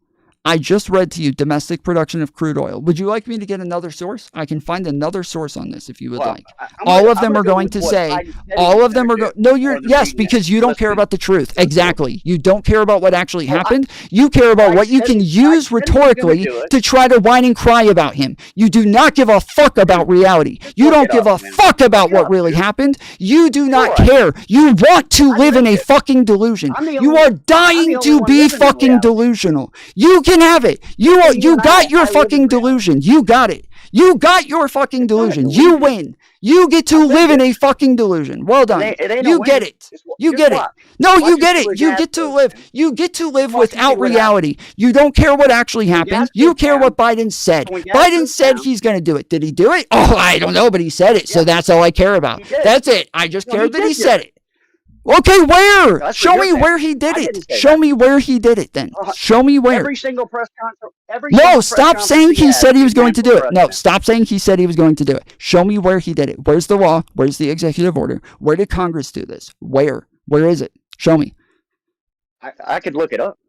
I just read to you domestic production of crude oil. Would you like me to get another source? I can find another source on this if you would like. All of them are going to say, all of them are going, no, yes, because you don't care about the truth. Exactly. You don't care about what actually happened. You care about what you can use rhetorically to try to whine and cry about him. You do not give a fuck about reality. You don't give a fuck about what really happened. You do not care. You want to live in a fucking delusion. You are dying to be fucking delusional. You can have it. You got your fucking delusion. You got it. You got your fucking delusion. You win. You get to live in a fucking delusion. Well done. You get it. You get it. No, you get it. You get to live. You get to live without reality. You don't care what actually happened. You care what Biden said. Biden said he's going to do it. Did he do it? Oh, I don't know, but he said it. So that's all I care about. That's it. I just care that he said it. Okay, where? Show me where he did it. Show me where he did it then. Show me where. Every single press conference. No, stop saying he said he was going to do it. No, stop saying he said he was going to do it. Show me where he did it. Where's the law? Where's the executive order? Where did Congress do this? Where? Where is it? Show me. I could look it up.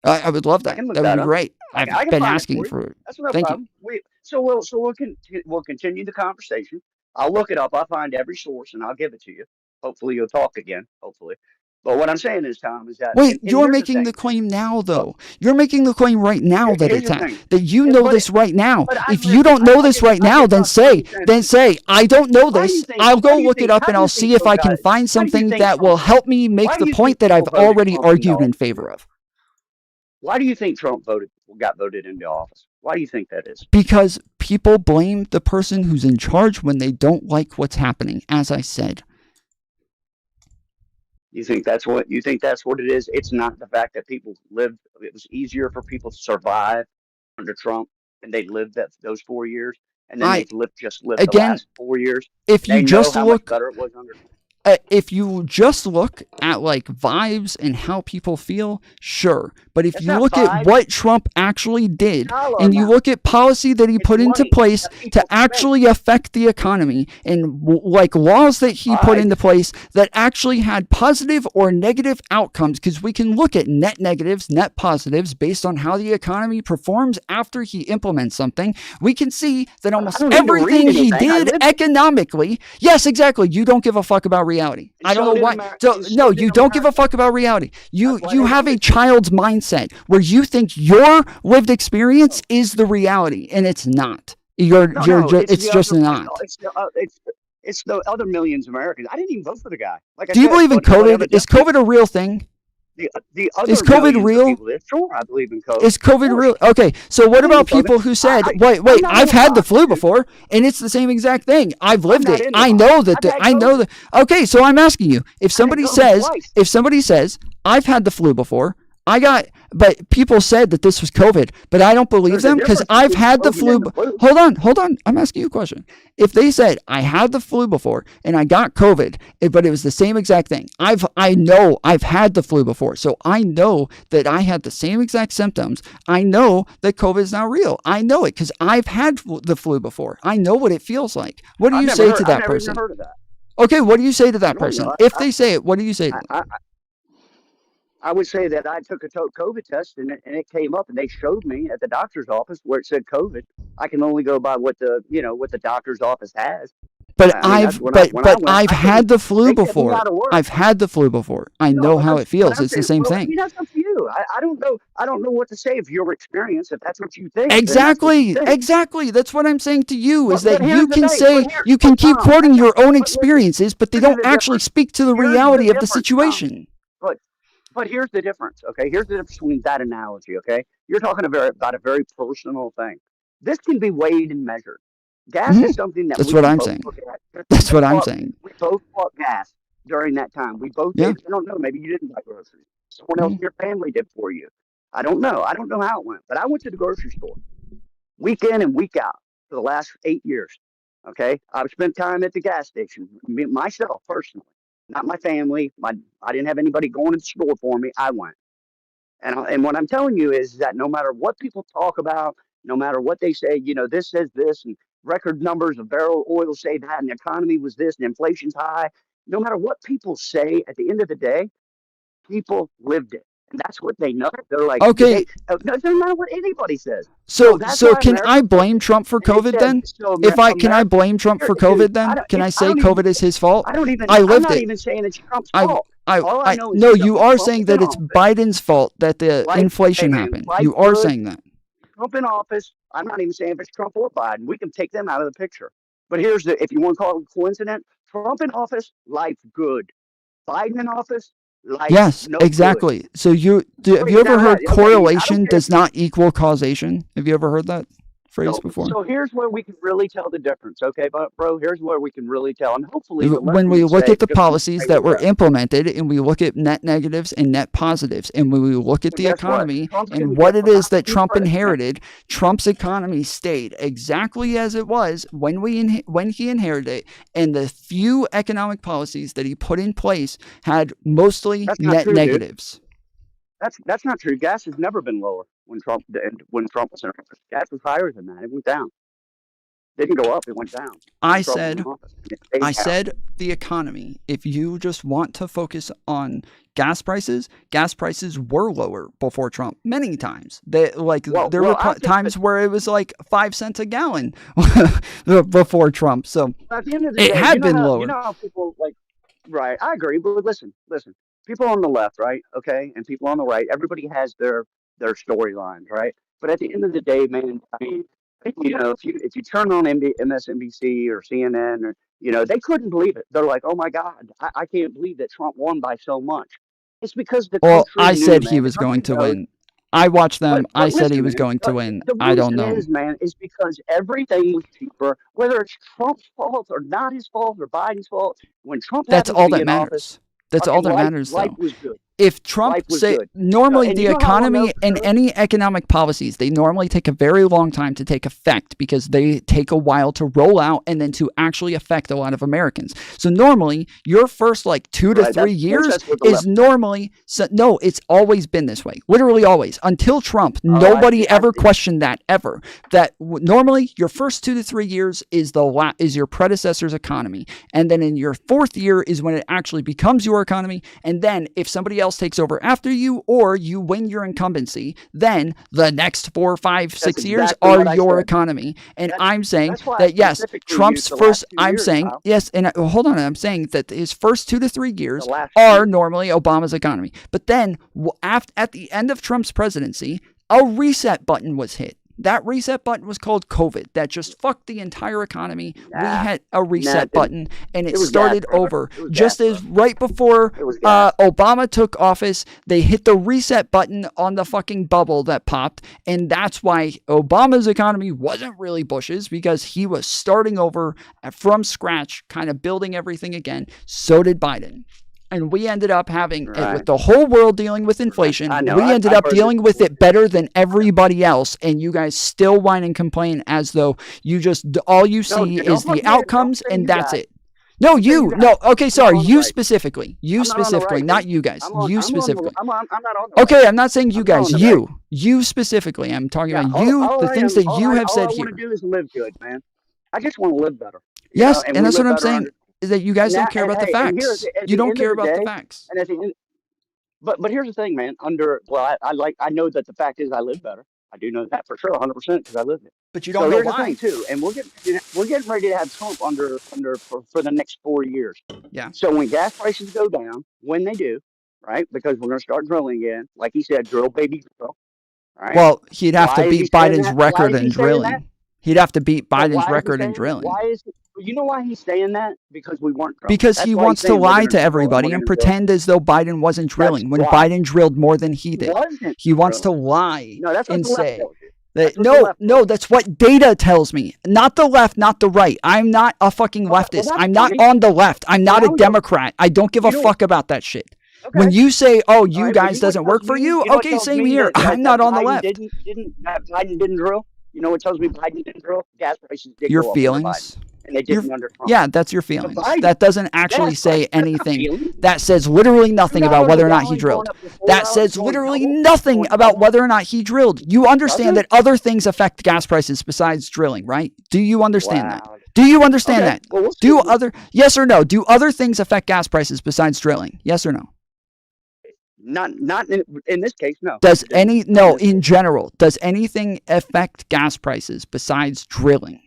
I would love that. That would be great. I've been asking for it. That's no Thank problem. So we'll continue the conversation. I'll look it up. I'll find every source and I'll give it to you. Hopefully you'll talk again. Hopefully. But what I'm saying is, Tom, is that... Wait, you're making the claim now, though. You're making the claim right now that it's that you know this right now. If you don't know this right now, then say, I don't know this. I'll go look it up and I'll see if I can find something that will help me make the point that I've already argued in favor of. Why do you think Trump got voted into office? Why do you think that is? Because people blame the person who's in charge when they don't like what's happening, as I said. You think that's what it is? It's not the fact that people lived. It was easier for people to survive under Trump, and they lived those 4 years, and then they lived the last 4 years. If you just look, if you just look at like vibes and how people feel, sure. But if you look at what Trump actually did, and you look at policy that he put into place to actually affect the economy, and like laws that he put into place that actually had positive or negative outcomes, because we can look at net negatives, net positives based on how the economy performs after he implements something, we can see that almost everything he did economically, yes, exactly. You don't give a fuck about reality. I don't know why. No, you don't give a fuck about reality. You have a child's mindset where you think your lived experience is the reality, and it's not. It's just not. It's the other millions of Americans. I didn't even vote for the guy. Do you believe in COVID? Is COVID a real thing? Is COVID real? Sure, I believe in COVID. Is COVID real? Okay, so what about people who said, wait, I've had the flu before, and it's the same exact thing. I've lived it. I know that. Okay, so I'm asking you, if somebody says, I've had the flu before, but people said that this was COVID, but I don't believe them because I've had the flu. Hold on. I'm asking you a question. If they said I had the flu before and I got COVID, but it was the same exact thing, I know I've had the flu before, so I know that I had the same exact symptoms. I know that COVID is not real. I know it because I've had the flu before. I know what it feels like. What do you say to that person? Okay, what do you say to that person? If they say it, what do you say to them? I would say that I took a COVID test and it came up and they showed me at the doctor's office where it said COVID. I can only go by what the doctor's office has. But I've had the flu before. I've had the flu before. I know how it feels. It's the same thing. That's up to you. I don't know. I don't know what to say of your experience. If that's what you think. Exactly. That's what I'm saying to you. Is that you can say you can keep quoting your own experiences, but they don't actually speak to the reality of the situation. But here's the difference, okay? Here's the difference between that analogy, okay? You're talking about a very personal thing. This can be weighed and measured. Gas is something that That's what I'm saying. That's what I'm saying. We both bought gas during that time. We both did. I don't know. Maybe you didn't buy groceries. Someone else in your family did for you. I don't know. I don't know how it went. But I went to the grocery store week in and week out for the last 8 years, okay? I've spent time at the gas station, myself personally. Not my family. I didn't have anybody going to the store for me. I went. And what I'm telling you is that no matter what people talk about, no matter what they say, this says this, and record numbers of barrel oil say that, and the economy was this, and inflation's high. No matter what people say, at the end of the day, people lived it. And that's what they know. They're like, okay. It doesn't matter what anybody says. So can I blame Trump for COVID then? Can I blame Trump for COVID then? Can I say COVID is his fault? I lived it. I'm not even saying it's Trump's fault. No, you are saying that it's Biden's fault that the inflation happened. You are saying that. Trump in office. I'm not even saying if it's Trump or Biden. We can take them out of the picture. But if you want to call it coincidence, Trump in office, life good. Biden in office, life no exactly. Good. So have you ever heard correlation does not equal causation? Have you ever heard that phrase before? So here's where we can really tell the difference, okay, bro? Here's where we can really tell, and hopefully, when we look at the policies that were implemented, and we look at net negatives and net positives, and when we look at the economy and what it is that Trump inherited, Trump's economy stayed exactly as it was when he inherited it, and the few economic policies that he put in place had mostly net negatives. That's not true. Gas has never been lower when Trump was in office. Gas was higher than that. It went down. It didn't go up. It went down. I said the economy. If you just want to focus on gas prices were lower before Trump many times. There were times where it was like 5 cents a gallon before Trump. So at the end of the it day, had been lower. You know how people right? I agree, but listen. People on the left, right? Okay, and people on the right. Everybody has their storylines, right? But at the end of the day, man, I mean, if you turn on MSNBC or CNN, or they couldn't believe it. They're like, "Oh my God, I can't believe that Trump won by so much." It's because the country I said knew, he was going to win. I watched them. I said he was going to win. I don't know. Is because everything was cheaper, whether it's Trump's fault or not his fault or Biden's fault. When Trump that's all that matters. Office, that's all that matters, life though. was good. Life Trump was say good. normally And the you know how I know economy for and sure? any economic policies, they normally take a very long time to take effect because they take a while to roll out and then to actually affect a lot of Americans. So normally your first like 2 to Right, 3 of course years that's what the is left- normally no, it's always been this way. Literally always. Until Trump, Oh, I nobody see, ever questioned that ever. That normally your first 2 to 3 years is is your predecessor's economy. And then in your 4th year is when it actually becomes your economy. And then if somebody else takes over after you or you win your incumbency, then the next 4, 5, 6 years exactly are what I your said. economy. And I'm saying that's why I that yes, specifically Trump's used the first, last 2 I'm years, saying, Kyle. yes, and hold on, I'm saying that his first 2 to 3 years last are normally Obama's economy. But then at the end of Trump's presidency, a reset button was hit. That reset button was called COVID. That just fucked the entire economy. We had a reset button, and it was started gas, brother. over. It was Just gas, as right before Obama took office, they hit the reset button on the fucking bubble that popped, and that's why Obama's economy wasn't really Bush's, because he was starting over from scratch, kind of building everything again. So did Biden. And we ended up having, with the whole world dealing with inflation, I know. we ended up heard dealing with it better than everybody else. And you guys still whine and complain as though you just, all you see don't is put the me- outcomes don't say and you that's guys. it. No, you. No, okay, sorry. on the You right. specifically. You I'm not on the specifically, right, not dude. you guys. I'm on- You I'm on the- specifically. I'm not on the Okay, right. I'm not saying you I'm not guys. on the right. You specifically. I'm talking about all- you, all the I things am- that all you I- have said All I here. want to do is live good, man. I just want to live better. you Yes, know, and we that's live what I'm better saying, under- is that you guys And don't that- care and about the hey, and here's- facts. at You the don't end of care the about the day- facts. And at the end, but here's the thing, man. I know that the fact is I live better. I do know that for sure, 100%, because I live it. But you don't so know here's why. the thing too, and we're getting ready to have Trump under for the next 4 years. Yeah. So when gas prices go down, when they do, right? Because we're going to start drilling again, like he said, drill baby drill. Right? Well, he'd have to Why is he beat saying Biden's that? record Why is in he saying drilling. that? He'd have to beat But why Biden's is he record in saying that? drilling. Why is you know why he's saying that? Because we weren't Trump. Because That's he why wants he's to saying we're lie gonna to drill everybody we're and gonna drill. pretend as though Biden wasn't drilling when why. Biden drilled more than he did. Wasn't He wants to drilling. lie No, that's what and the left say tells you. that That's what the no, left no, that's what data tells me. Not the left, not the right. I'm not a fucking leftist. that's I'm not fine. on the left. I'm not Now a we don't- Democrat. I don't give a you don't- fuck about that shit. Okay. When you say, "Oh, you All right, but guys you know doesn't what work tells for me- you," know what okay, tells same me here. that I'm not on the Biden left. That Biden didn't drill. You know what tells me Biden didn't drill? Gas prices did Your go up under feelings. Biden, and they didn't under Trump. Yeah, that's your feelings. Biden- That doesn't actually Yes, say that's not anything. feelings. That says literally nothing about whether or not he drilled. That says literally nothing about whether or not he drilled. You understand that other things affect gas prices besides drilling, right? Do you understand that? Do you understand Okay, that? well, we'll Do see. other yes or no? Do other things affect gas prices besides drilling? Yes or no? Not in this case, no. Does any no in general, does anything affect gas prices besides drilling?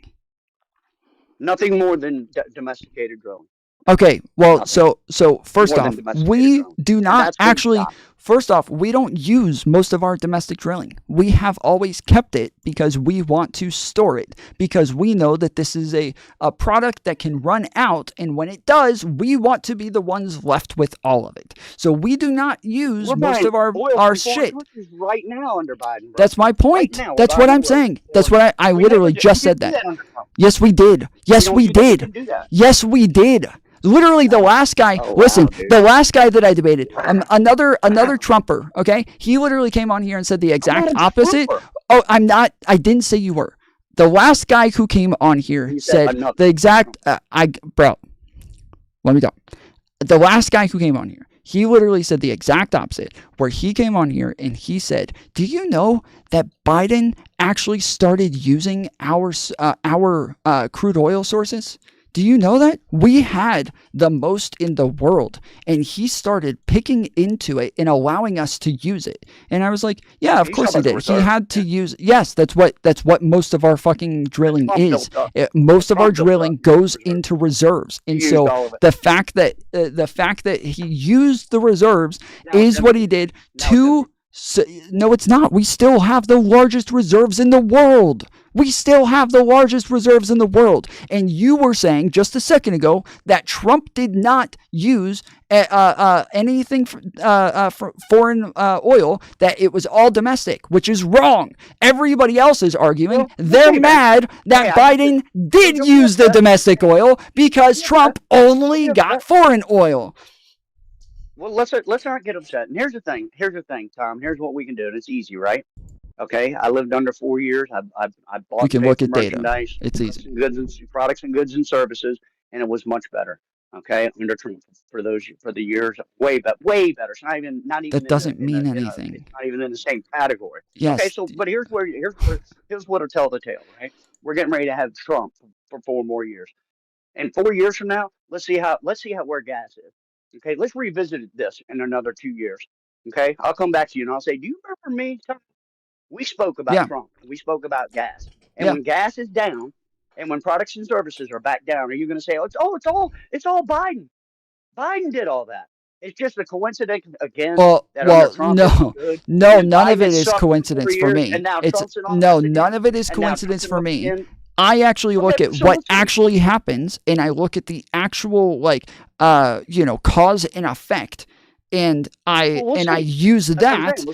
Nothing more than domesticated drilling. Okay, well, so first More than off, domesticated we drilling. do And not that's when it actually. stopped. First off, we don't use most of our domestic drilling. We have always kept it because we want to store it, because we know that this is a product that can run out, and when it does, we want to be the ones left with all of it. So we do not use We're most buying of our oil from foreign shit. countries right now under Biden. Bro. That's my point. Right now, we're That's what buying I'm oil saying. from That's foreign- what I We literally never did- just we said didn't do that. under Trump. Yes, we did. Yes, don't we see that we did. can do that. Yes, we did. Literally, the last guy. Listen, dude. the last guy that I debated, another Trumper. Okay, he literally came on here and said the exact opposite. Oh, I'm not. I didn't say you were. The last guy who came on here said the exact. Bro, let me talk. The last guy who came on here, he literally said the exact opposite. Where he came on here and he said, "Do you know that Biden actually started using our crude oil sources?" Do you know that? We had the most in the world, and he started picking into it and allowing us to use it. And I was like, yeah, of course he did. He had to use, yes, that's what most of our fucking drilling is. Most of our drilling goes into reserves. And so the fact that he used the reserves is what he did to... So, no, it's not. We still have the largest reserves in the world. We still have the largest reserves in the world. And you were saying just a second ago that Trump did not use anything for foreign oil, that it was all domestic, which is wrong. Everybody else is arguing. They're mad that Biden did use the domestic oil because Trump only got foreign oil. Well, let's not get upset. And here's the thing. Here's the thing, Tom. Here's what we can do, and it's easy, right? Okay, I lived under 4 years. I bought We can and paid look for at data. merchandise, It's easy. products and goods and services, and it was much better. Okay, under Trump for the years, way better. It's not even That doesn't mean anything. it's not even in the same category. Yes. Okay, so but here's what'll tell the tale, right? We're getting ready to have Trump for 4 more years. And 4 years from now, let's see how where gas is. Okay, let's revisit this in another 2 years. Okay, I'll come back to you and I'll say, do you remember me, Tom? We spoke about Trump. We spoke about gas. And when gas is down, and when products and services are back down, are you going to say, it's all Biden? Biden did all that. It's just a coincidence again. That under Trump none of it is coincidence for me. None of it is coincidence for me. I actually look at what actually happens, and I look at the actual cause and effect. And I use that.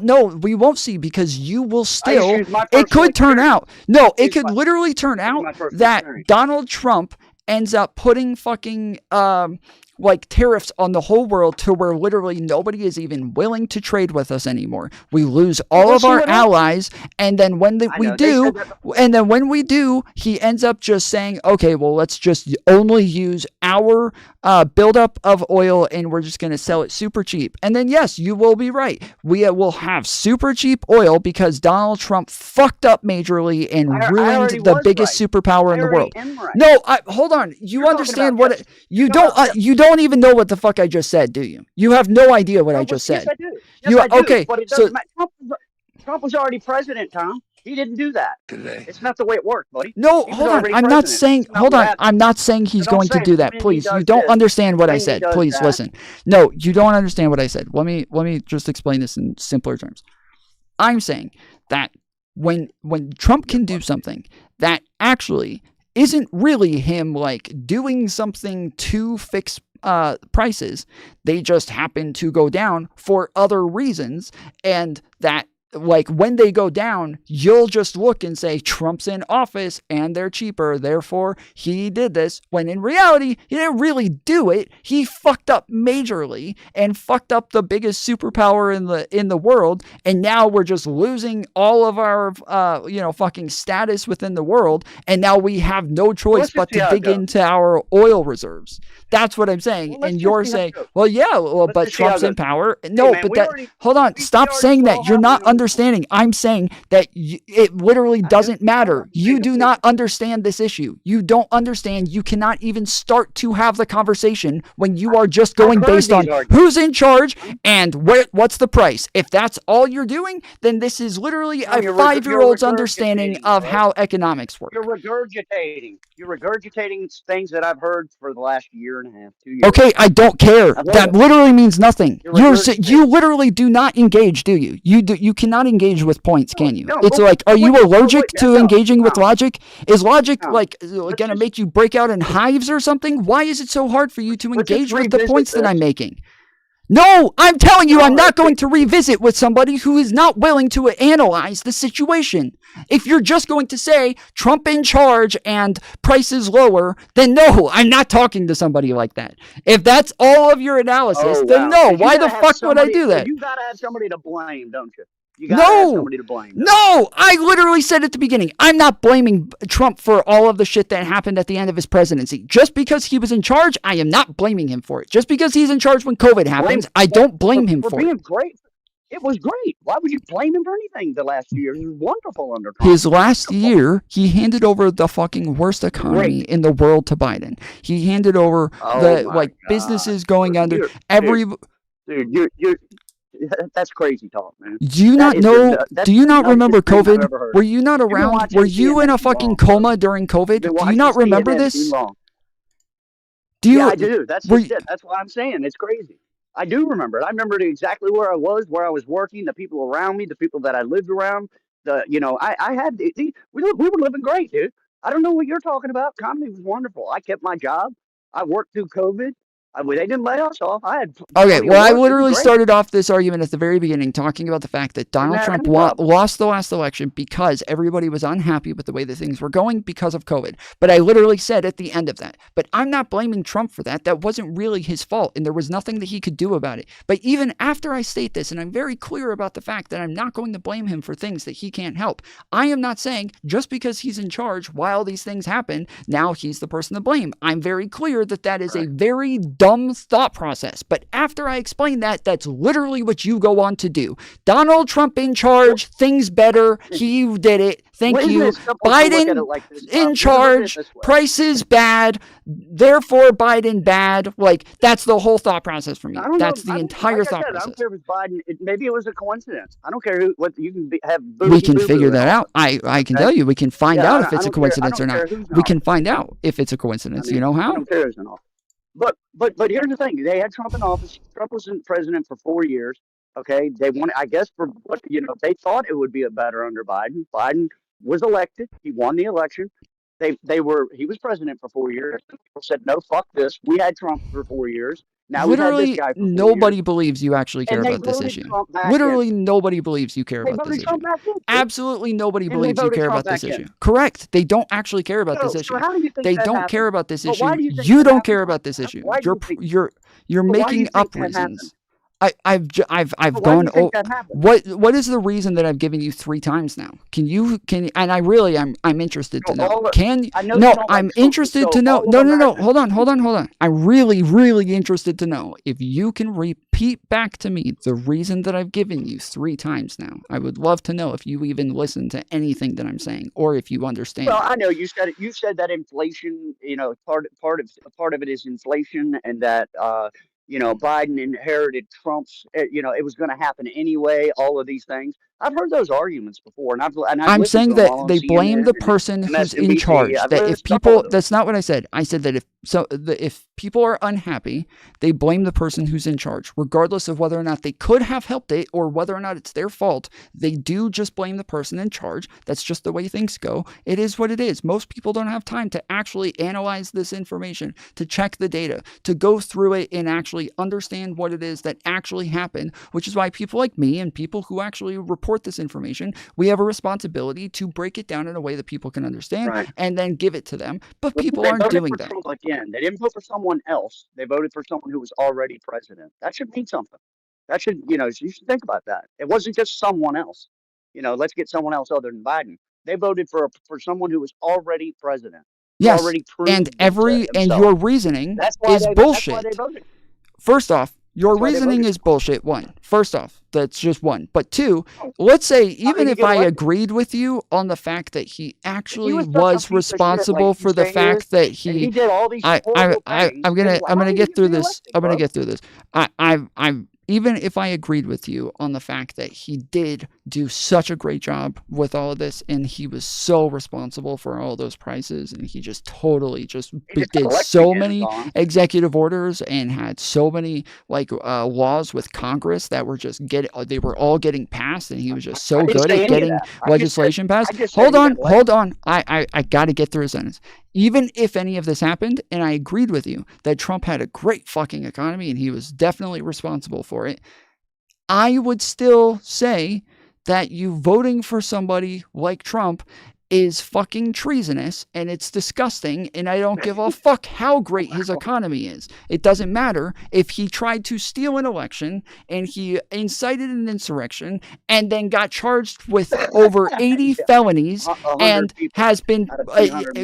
No, we won't see, because you will still. It could turn out. No, it could literally turn out that Donald Trump ends up putting fucking tariffs on the whole world to where literally nobody is even willing to trade with us anymore. We lose all of our allies, and then when we do, he ends up just saying, okay, well, let's just only use our buildup of oil, and we're just going to sell it super cheap. And then, yes, you will be right. We will have super cheap oil because Donald Trump fucked up majorly and ruined the biggest superpower in the world. No, hold on. You understand what you don't even know what the fuck I just said, do you? You have no idea what I just said. Yes, I do. Yes, I do. Okay, but it doesn't matter. Trump was already president, Tom. He didn't do that. It's not the way it worked, buddy. No, hold on. I'm not saying. Hold on. I'm not saying he's going to do that. Please, you don't understand what I said. Please listen. No, you don't understand what I said. Let me just explain this in simpler terms. I'm saying that when Trump can do something that actually isn't really him doing something to fix prices, they just happen to go down for other reasons, and that when they go down, you'll just look and say Trump's in office and they're cheaper, therefore he did this, when in reality he didn't really do it. He fucked up majorly and fucked up the biggest superpower in the world, and now we're just losing all of our fucking status within the world, and now we have no choice but to dig into our oil reserves. That's what I'm saying. And you're saying, but Trump's in power. No, but hold on, stop saying that. You're not understanding. I'm saying that it literally doesn't matter. You do not understand this issue. You don't understand. You cannot even start to have the conversation when you are just going based on who's in charge and what's the price. If that's all you're doing, then this is literally a 5-year-old's understanding of how economics work. You're regurgitating things that I've heard for the last year and a half, 2 years. Okay, I don't care. That literally means nothing. You literally do not engage, do you? You cannot engage with points, can you? It's are you allergic to engaging with logic? Is logic going to make you break out in hives or something? Why is it so hard for you to engage with the points that I'm making? No, I'm telling you, I'm not going to revisit with somebody who is not willing to analyze the situation. If you're just going to say Trump in charge and prices lower, then no, I'm not talking to somebody like that. If that's all of your analysis, then no. Why the fuck would I do that? You gotta have somebody to blame, don't you? You gotta have somebody to blame. No, I literally said at the beginning, I'm not blaming Trump for all of the shit that happened at the end of his presidency. Just because he was in charge, I am not blaming him for it. Just because he's in charge when COVID happens, I don't blame him for it. Great. It was great. Why would you blame him for anything the last 2 years? It was wonderful under Trump. His last year, he handed over the fucking worst economy in the world to Biden. He handed over businesses going under. Dude, that's crazy talk, man. Do you not know? Do you not remember COVID? Were you not around? Were you in a fucking coma during COVID? Do you not remember this? Yeah, I do. That's what I'm saying. It's crazy. I do remember it. I remember exactly where I was working, the people around me, the people that I lived around. We were living great, dude. I don't know what you're talking about. Comedy was wonderful. I kept my job. I worked through COVID. They didn't lay us off. I had. Okay, well, I work. It was literally great. started off this argument at the very beginning talking about the fact that Donald Isn't that Trump any problem? lost the last election because everybody was unhappy with the way that things were going because of COVID. But I literally said at the end of that, but I'm not blaming Trump for that. That wasn't really his fault, and there was nothing that he could do about it. But even after I state this, and I'm very clear about the fact that I'm not going to blame him for things that he can't help, I am not saying just because he's in charge while these things happen, now he's the person to blame. I'm very clear that that is a very dumb thought process. But after I explain that, that's literally what you go on to do. Donald Trump in charge, things better. He did it. Thank you. Biden in charge, prices bad. Therefore, Biden bad. Like, that's the whole thought process for me. That's the entire thought process. I don't care if it's Biden. Maybe it was a coincidence. I don't care what you can have. We can figure that out. I can tell you. We can find out if it's a coincidence or not. We can find out if it's a coincidence. You know how? I don't care who's in office. But here's the thing. They had Trump in office. Trump was president for 4 years. Okay, they wanted, I guess, for what they thought it would be a better under Biden. Biden was elected. He won the election. He was president for 4 years. People said, no, fuck this. We had Trump for 4 years. Now literally, we've had this guy for 4 nobody years. believes you actually care about this issue. Literally, nobody believes you care about this issue. Absolutely nobody believes you care about this issue. Correct. They don't actually care about this issue. They don't care about this issue. You don't care about this issue. You're making up reasons. I've gone. What is the reason that I've given you 3 times now? And I'm interested to know. I'm interested to know. No. Hold on. I'm really interested to know if you can repeat back to me the reason that I've given you 3 times now. I would love to know if you even listen to anything that I'm saying or if you understand. Well, I know you said it. You said that inflation. Part of it is inflation, and that. Biden inherited Trump's, it was going to happen anyway, all of these things. I've heard those arguments before. I'm saying that they blame the person who's in charge. That if people, that's not what I said. I said that if people are unhappy, they blame the person who's in charge, regardless of whether or not they could have helped it or whether or not it's their fault. They do just blame the person in charge. That's just the way things go. It is what it is. Most people don't have time to actually analyze this information, to check the data, to go through it and actually understand what it is that actually happened, which is why people like me and people who actually report this information, we have a responsibility to break it down in a way that people can understand and then give it to them. But people aren't doing that. Again, they didn't vote for someone else. They voted for someone who was already president. That should mean something. That should, you should think about that. It wasn't just someone else. Let's get someone else other than Biden. They voted for someone who was already president. Yes, and your reasoning is bullshit. First off, your reasoning is bullshit. First off, that's just one. But 2, let's say even if I agreed with you on the fact that he actually was responsible for the fact that he did all these I'm gonna get through this. Even if I agreed with you on the fact that he did do such a great job with all of this and he was so responsible for all those prices and he just totally did so many executive orders and had so many laws with Congress that were they were all getting passed and he was just so good at getting legislation passed. Hold on. I got to get through a sentence. Even if any of this happened, and I agreed with you that Trump had a great fucking economy and he was definitely responsible for it, I would still say that you voting for somebody like Trump is fucking treasonous and it's disgusting, and I don't give a fuck how great his economy is. It doesn't matter if he tried to steal an election and he incited an insurrection and then got charged with over 80 felonies and has been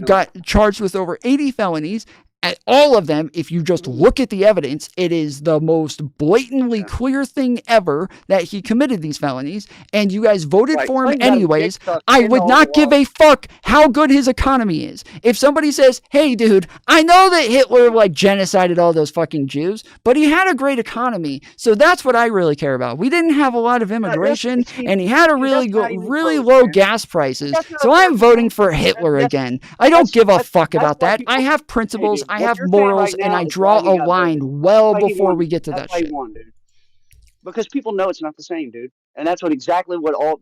got charged with over 80 felonies. At all of them, if you just look at the evidence, it is the most blatantly clear thing ever that he committed these felonies, and you guys voted for him anyways. I would not give a fuck how good his economy is. If somebody says, hey, dude, I know that Hitler genocided all those fucking Jews, but he had a great economy, so that's what I really care about. We didn't have a lot of immigration, and he had a really low gas prices, so I'm voting for Hitler again. I don't give a fuck about that. I have principles. I have morals, and I draw a line well before we get to that shit. Because people know it's not the same, dude. And that's exactly what all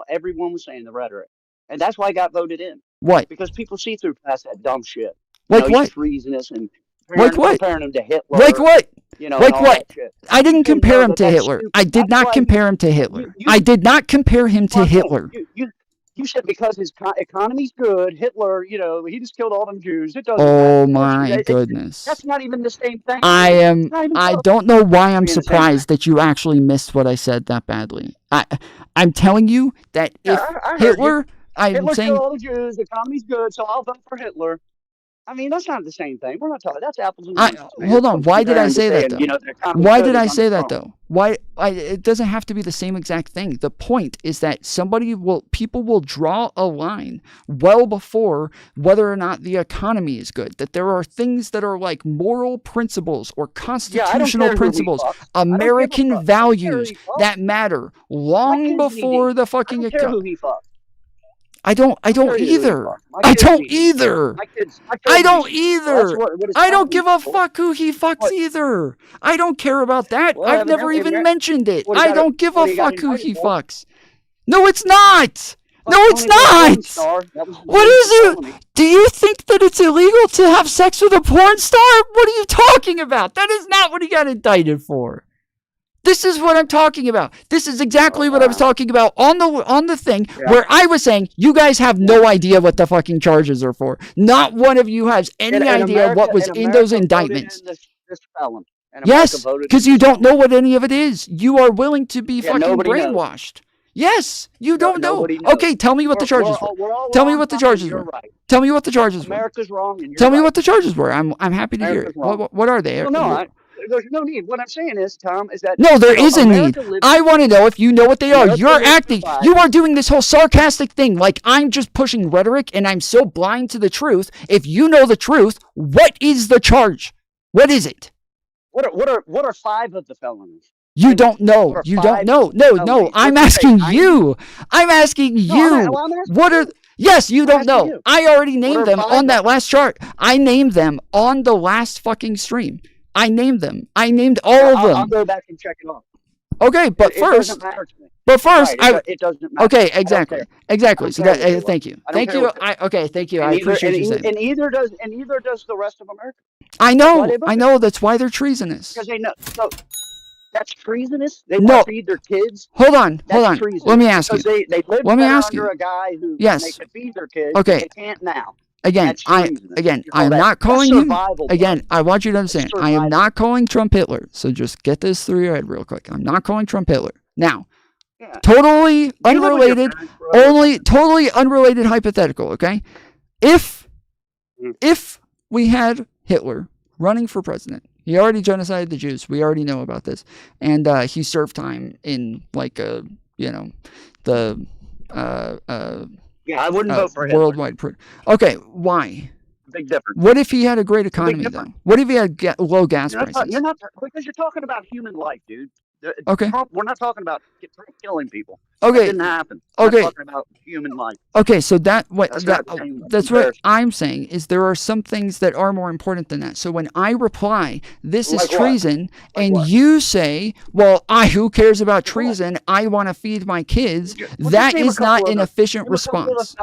everyone was saying, the rhetoric. And that's why I got voted in. What? Because people see through past that dumb shit. Like what? Treasonous and comparing, Like what? Comparing him to Hitler. Like what? You know, Like and all what? that shit. I didn't You compare know him that to that's Hitler. stupid. I did That's not why compare him to Hitler. I did not compare him to Hitler. You said because his economy's good, Hitler, you know, he just killed all them Jews. It doesn't Oh matter. my goodness. That's not even the same thing. I don't know why I'm Being the same surprised that you actually missed what I said that badly. I'm telling you that if I heard Hitler, you. I'm Hitler saying, killed all the Jews. The economy's good, so I'll vote for Hitler. I mean, that's not the same thing. We're not talking. That's apples and oranges. Man. hold on. Why did I Comparing to say that saying, though? You know, the economy's Why good did is I say under that Trump. though? Why? It doesn't have to be the same exact thing. The point is that people will draw a line well before whether or not the economy is good. That there are things that are like moral principles or constitutional principles, American values that matter long before the fucking I don't care who he fucks. I don't either. I don't either. I don't either. I don't give a fuck who he fucks either. I don't care about that. I've never even mentioned it. I don't give a fuck who he fucks. No, it's not. No, it's not. What is it? Do you think that it's illegal to have sex with a porn star? What are you talking about? That is not what he got indicted for. This is what I'm talking about. This is exactly what I was talking about on the thing where I was saying you guys have no idea what the fucking charges are for. Not one of you has any idea what was in those indictments. Yes, because you don't know what any of it is. You are willing to be fucking brainwashed. Yes, you don't know. Okay, tell me what the charges were. Tell me what the charges were. Tell me what the charges were. America's wrong. Tell me what the charges were. I'm happy to hear it. What are they? Well, no, there's no need. What I'm saying is, Tom, is that no, there is a need. I want to know if you know what they are. You're acting. You are doing this whole sarcastic thing like I'm just pushing rhetoric and I'm so blind to the truth. If you know the truth, what is the charge? What is it? What are 5 of the felonies? You don't know. You don't know. No. I'm asking you. I'm asking you. What are? Yes, you don't know. I already named them on that last chart. I named them on the last fucking stream. I named them. I named all of them. I'll go back and check it off. Okay, but first, it doesn't matter to me. it doesn't matter. Okay, exactly. So that, thank you. Thank you. Thank you. I appreciate you saying. And either does the rest of America. I know. That's why they're treasonous. Because they know. So that's treasonous. They want to feed their kids. Hold on. Let me ask you. They lived under a guy who they could feed their kids. Okay. They can't now. Again, I am not calling him. Again, I want you to understand. I am not calling Trump Hitler. So just get this through your head real quick. I'm not calling Trump Hitler. Now, totally unrelated. Totally unrelated hypothetical. Okay, if we had Hitler running for president, he already genocided the Jews. We already know about this, and he served time in Yeah, I wouldn't vote for him. Worldwide. Okay, why? Big difference. What if he had a great economy, though? What if he had low gas prices? Because you're talking about human life, dude. Okay. We're not talking about killing people. Okay. That didn't happen. Okay. We're talking about human life. Okay, so that's what comparison. I'm saying is there are some things that are more important than that. So when I reply, this is treason, and you say, well, who cares about treason? I want to feed my kids. That is not an efficient response.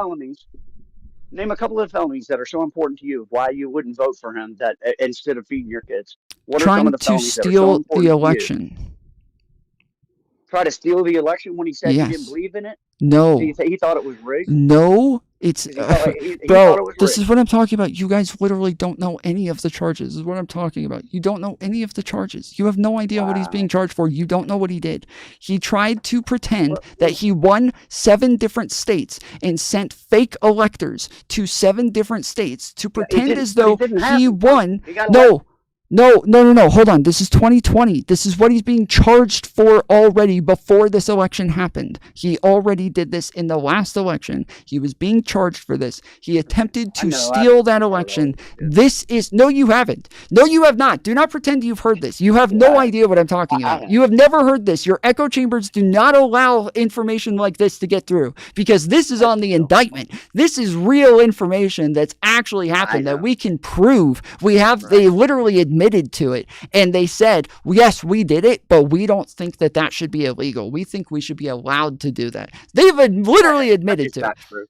Name a couple of felonies that are so important to you. Why you wouldn't vote for him that instead of feeding your kids? What are some of the felonies that are so important to steal the election. Try to steal the election when he said he didn't believe in it? No. He thought it was rigged? No. It's bro, this is what I'm talking about. You guys literally don't know any of the charges. This is what I'm talking about. You don't know any of the charges. You have no idea what he's being charged for. You don't know what he did. He tried to pretend that he won 7 different states and sent fake electors to 7 different states to pretend as though he won. No. Hold on. This is 2020. This is what he's being charged for already before this election happened. He already did this in the last election. He was being charged for this. He attempted to steal that election. This is... No, you haven't. No, you have not. Do not pretend you've heard this. You have no idea what I'm talking about. You have never heard this. Your echo chambers do not allow information like this to get through because this is on the indictment. This is real information that's actually happened that we can prove. They literally admitted to it, and they said, yes, we did it, but we don't think that should be illegal. We think we should be allowed to do that. They've literally admitted to it.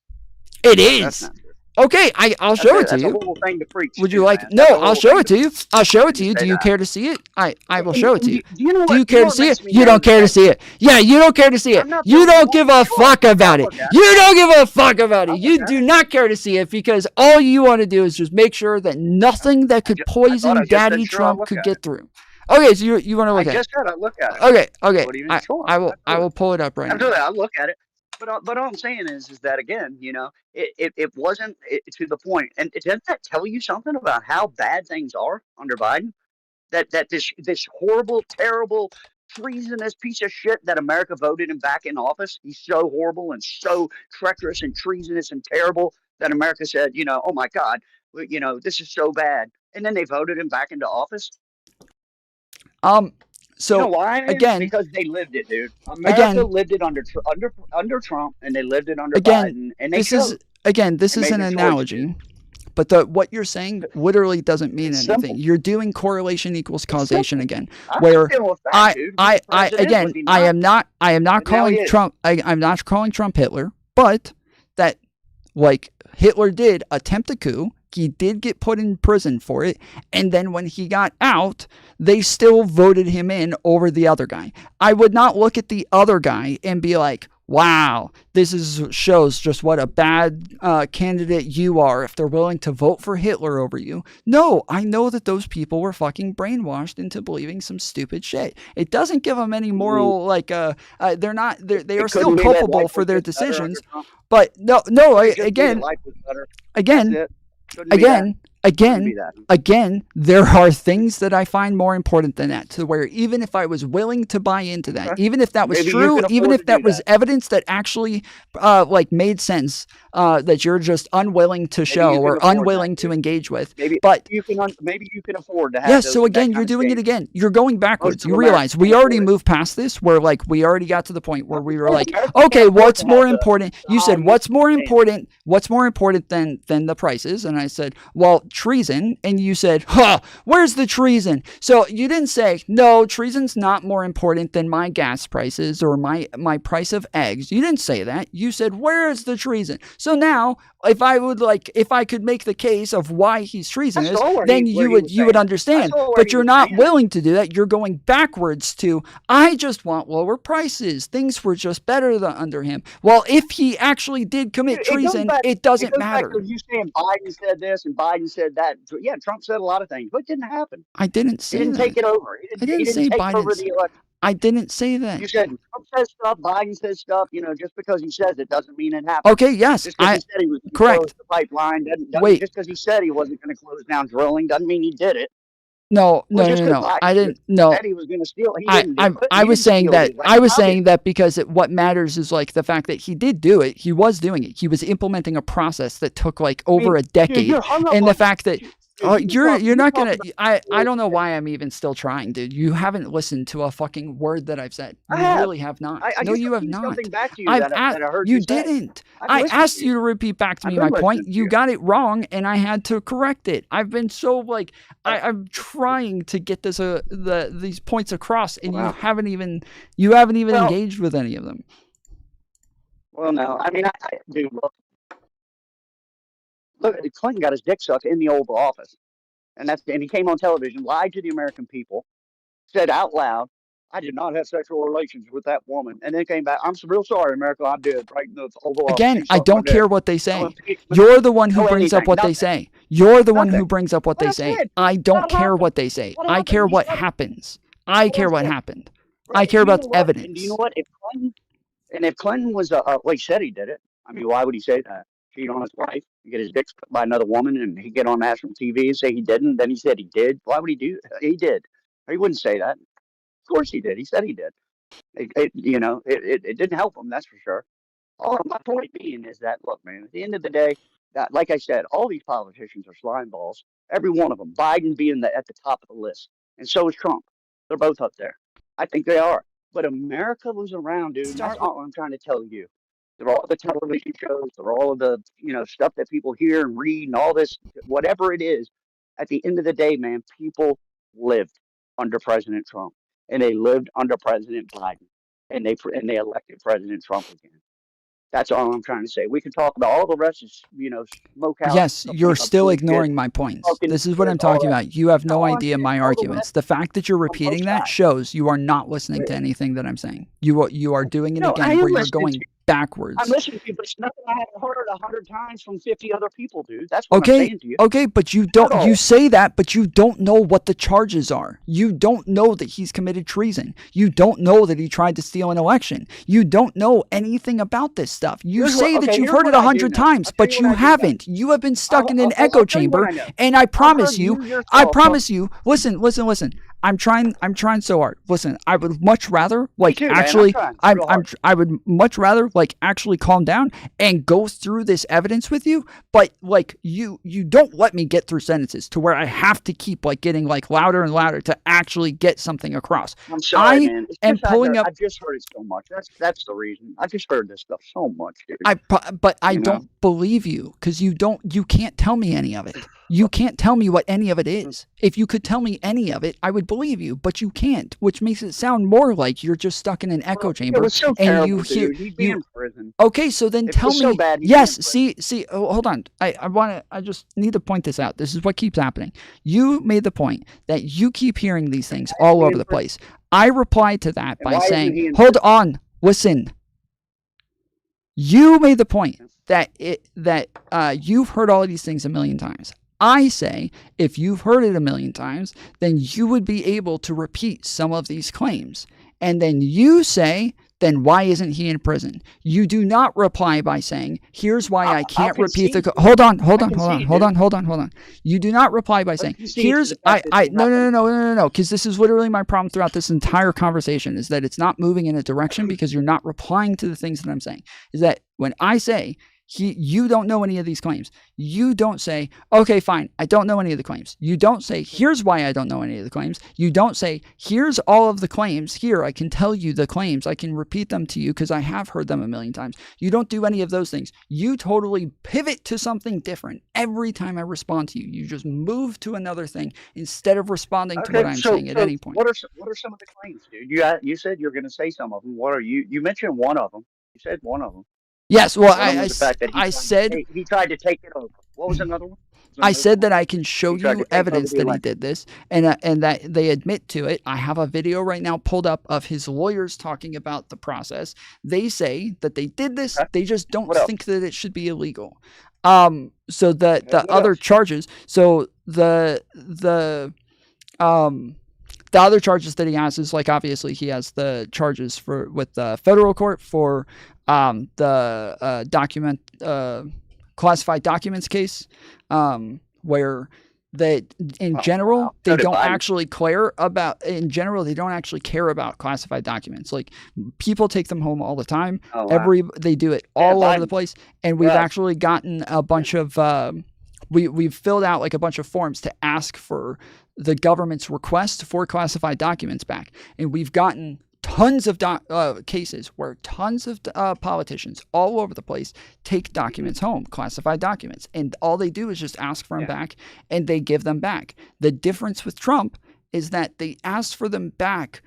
It is. Okay, I'll show it to That's a you. horrible thing to preach. Would you too, like? man. No, That's a I'll horrible show thing it to you. I'll show it to you. say Do you that. care to see it? I will And- show it to you. Do you know what? Do you you care know to what see it? makes me You mad don't is care to that- see it. Yeah, you don't care to see it. I'm not You telling don't give a fuck about it. You don't give a fuck about it. You do not care to see it because all you want to do is just make sure that nothing that could poison I just said, Daddy sure, I'll Trump look could at get through. Okay, so you want to I look at it? just said I look at it. Okay, okay. What do you mean? Sure. I will pull it up right now. Absolutely, I look at it. But all I'm saying is that again, it wasn't to the point. And doesn't that tell you something about how bad things are under Biden? That this horrible, terrible, treasonous piece of shit that America voted him back in office. He's so horrible and so treacherous and treasonous and terrible that America said, oh my God, this is so bad. And then they voted him back into office. So you know why? again, because they lived it, dude. America lived it under Trump, and they lived it under Biden. And they this is an analogy, but what you're saying literally doesn't mean anything. Simple. You're doing correlation equals causation again, I'm where dealing with that, dude. The president was I am not calling Trump. I'm not calling Trump Hitler, but that like Hitler did attempt a coup. He did get put in prison for it. And then when he got out, they still voted him in over the other guy. I would not look at the other guy and be like, wow, shows just what a bad candidate you are if they're willing to vote for Hitler over you. No, I know that those people were fucking brainwashed into believing some stupid shit. It doesn't give them any moral, they are still culpable for their decisions. But again, there are things that I find more important than that, to where even if I was willing to buy into that, even if that was true, even if that was evidence that actually made sense, that you're just unwilling to show or unwilling to engage with. Maybe you can afford to have. Yes, so again, you're doing it again. You're going backwards. You realize we already moved past this, where we already got to the point where we were like, okay, what's more important? You said what's more important? What's more important than the prices? And I said, well, treason. And you said, where's the treason? So you didn't say, no, treason's not more important than my gas prices or my price of eggs. You didn't say that. You said, where is the treason? So now, if I could make the case of why he's treasonous, then you would understand. But you're not willing to do that. You're going backwards to, I just want lower prices. Things were just better under him. Well, if he actually did commit treason, it doesn't matter. You saying Biden said this and Biden said that. Yeah, Trump said a lot of things, but it didn't happen. I didn't say that. He didn't take it over. I didn't say Biden. I didn't say that. You said Trump says stuff, Biden says stuff. Just because he says it doesn't mean it happens. Okay, yes, just because he said he was going to close the pipeline doesn't just because he said he wasn't going to close down drilling doesn't mean he did it. No. I didn't. No. He was going to steal. I was saying that because what matters is the fact that he did do it. He was doing it. He was implementing a process that took over a decade, and the fact that. You're not gonna. I don't know why I'm even still trying, dude. You haven't listened to a fucking word that I've said. You really have not. No, you have not. You didn't. I asked you to repeat back to me my point. You got it wrong, and I had to correct it. I've been so I'm trying to get these points across, and you haven't even engaged with any of them. Well, no. I mean, dude, look, Clinton got his dick sucked in the Oval Office, and he came on television, lied to the American people, said out loud, "I did not have sexual relations with that woman," and then came back, "I'm real sorry, America, I did." Right in the Oval Office. Again, I don't care what they say. You're the one who brings up what they say. You're the one who brings up what they say. I don't care what they say. I care what happens. I care what happened. I care about evidence. And do you know what? If Clinton was he said he did it. I mean, why would he say that? Cheat on his wife, get his dick sucked by another woman, and he get on national TV and say he didn't. Then he said he did. Why would he do? He did. He wouldn't say that. Of course he did. He said he did. It didn't help him. That's for sure. My point being is that, look, man, at the end of the day, like I said, all these politicians are slime balls. Every one of them. Biden being at the top of the list, and so is Trump. They're both up there. I think they are. But America was around, dude. That's all I'm trying to tell you. They're all the television shows. They're all of the stuff that people hear and read and all this, whatever it is. At the end of the day, man, people lived under President Trump, and they lived under President Biden, and they elected President Trump again. That's all I'm trying to say. We can talk about all the rest is, smoke out. Yes, you're still ignoring my points. This is what I'm talking about. You have no idea my arguments. The fact that you're repeating that shows you are not listening to anything that I'm saying. You are doing it again where you're going backwards. I'm listening to you, but it's nothing I haven't heard 100 times from 50 other people, dude. That's what I'm saying to you. Okay, but you don't. You say that, but you don't know what the charges are. You don't know that he's committed treason. You don't know that he tried to steal an election. You don't know anything about this stuff. You say that you've heard it 100 times, but you haven't. You have been stuck in an echo chamber, and I promise you. Listen. I'm trying so hard. Listen, I would much rather I would much rather actually calm down and go through this evidence with you, but you don't let me get through sentences to where I have to keep getting louder and louder to actually get something across. I'm sorry, man. am pulling up. I've just heard it so much. That's the reason. I just heard this stuff so much, dude. But I don't believe you because you can't tell me any of it. You can't tell me what any of it is. If you could tell me any of it, I would believe you, but you can't, which makes it sound more like you're just stuck in an echo chamber. It was so terrible, dude. He'd be in prison. Okay, so then tell me. So bad, yes, see, hold on. I just need to point this out. This is what keeps happening. You made the point that you keep hearing these things all over the place. I replied to that by saying, hold on, listen. You made the point that you've heard all of these things a million times. I say, if you've heard it a million times, then you would be able to repeat some of these claims. And then you say, then why isn't he in prison? You do not reply by saying, here's why I can't repeat the... Hold on. You do not reply by saying, here's... No, because this is literally my problem throughout this entire conversation, is that it's not moving in a direction because you're not replying to the things that I'm saying. Is that when I say... you don't know any of these claims. You don't say, okay, fine, I don't know any of the claims. You don't say, here's why I don't know any of the claims. You don't say, here's all of the claims. Here, I can tell you the claims. I can repeat them to you because I have heard them a million times. You don't do any of those things. You totally pivot to something different every time I respond to you. You just move to another thing instead of responding to what I'm saying at any point. What are some of the claims, dude? You said you're going to say some of them. What are you? You mentioned one of them. You said one of them. Yes, well, I said he tried to take it over. What was another one? I said that I can show you evidence that he did this, and that they admit to it. I have a video right now pulled up of his lawyers talking about the process. They say that they did this. They just don't think that it should be illegal. So the other charges. So the other charges that he has is obviously he has the charges with the federal court for the classified documents case, where in general they don't actually care about classified documents. People take them home all the time. They do it all over the place, and we've actually gotten a bunch of we've filled out a bunch of forms to ask for the government's request for classified documents back, and we've gotten tons of cases where tons of politicians all over the place take documents home, classified documents, and all they do is just ask for them back, and they give them back. The difference with Trump is that they asked for them back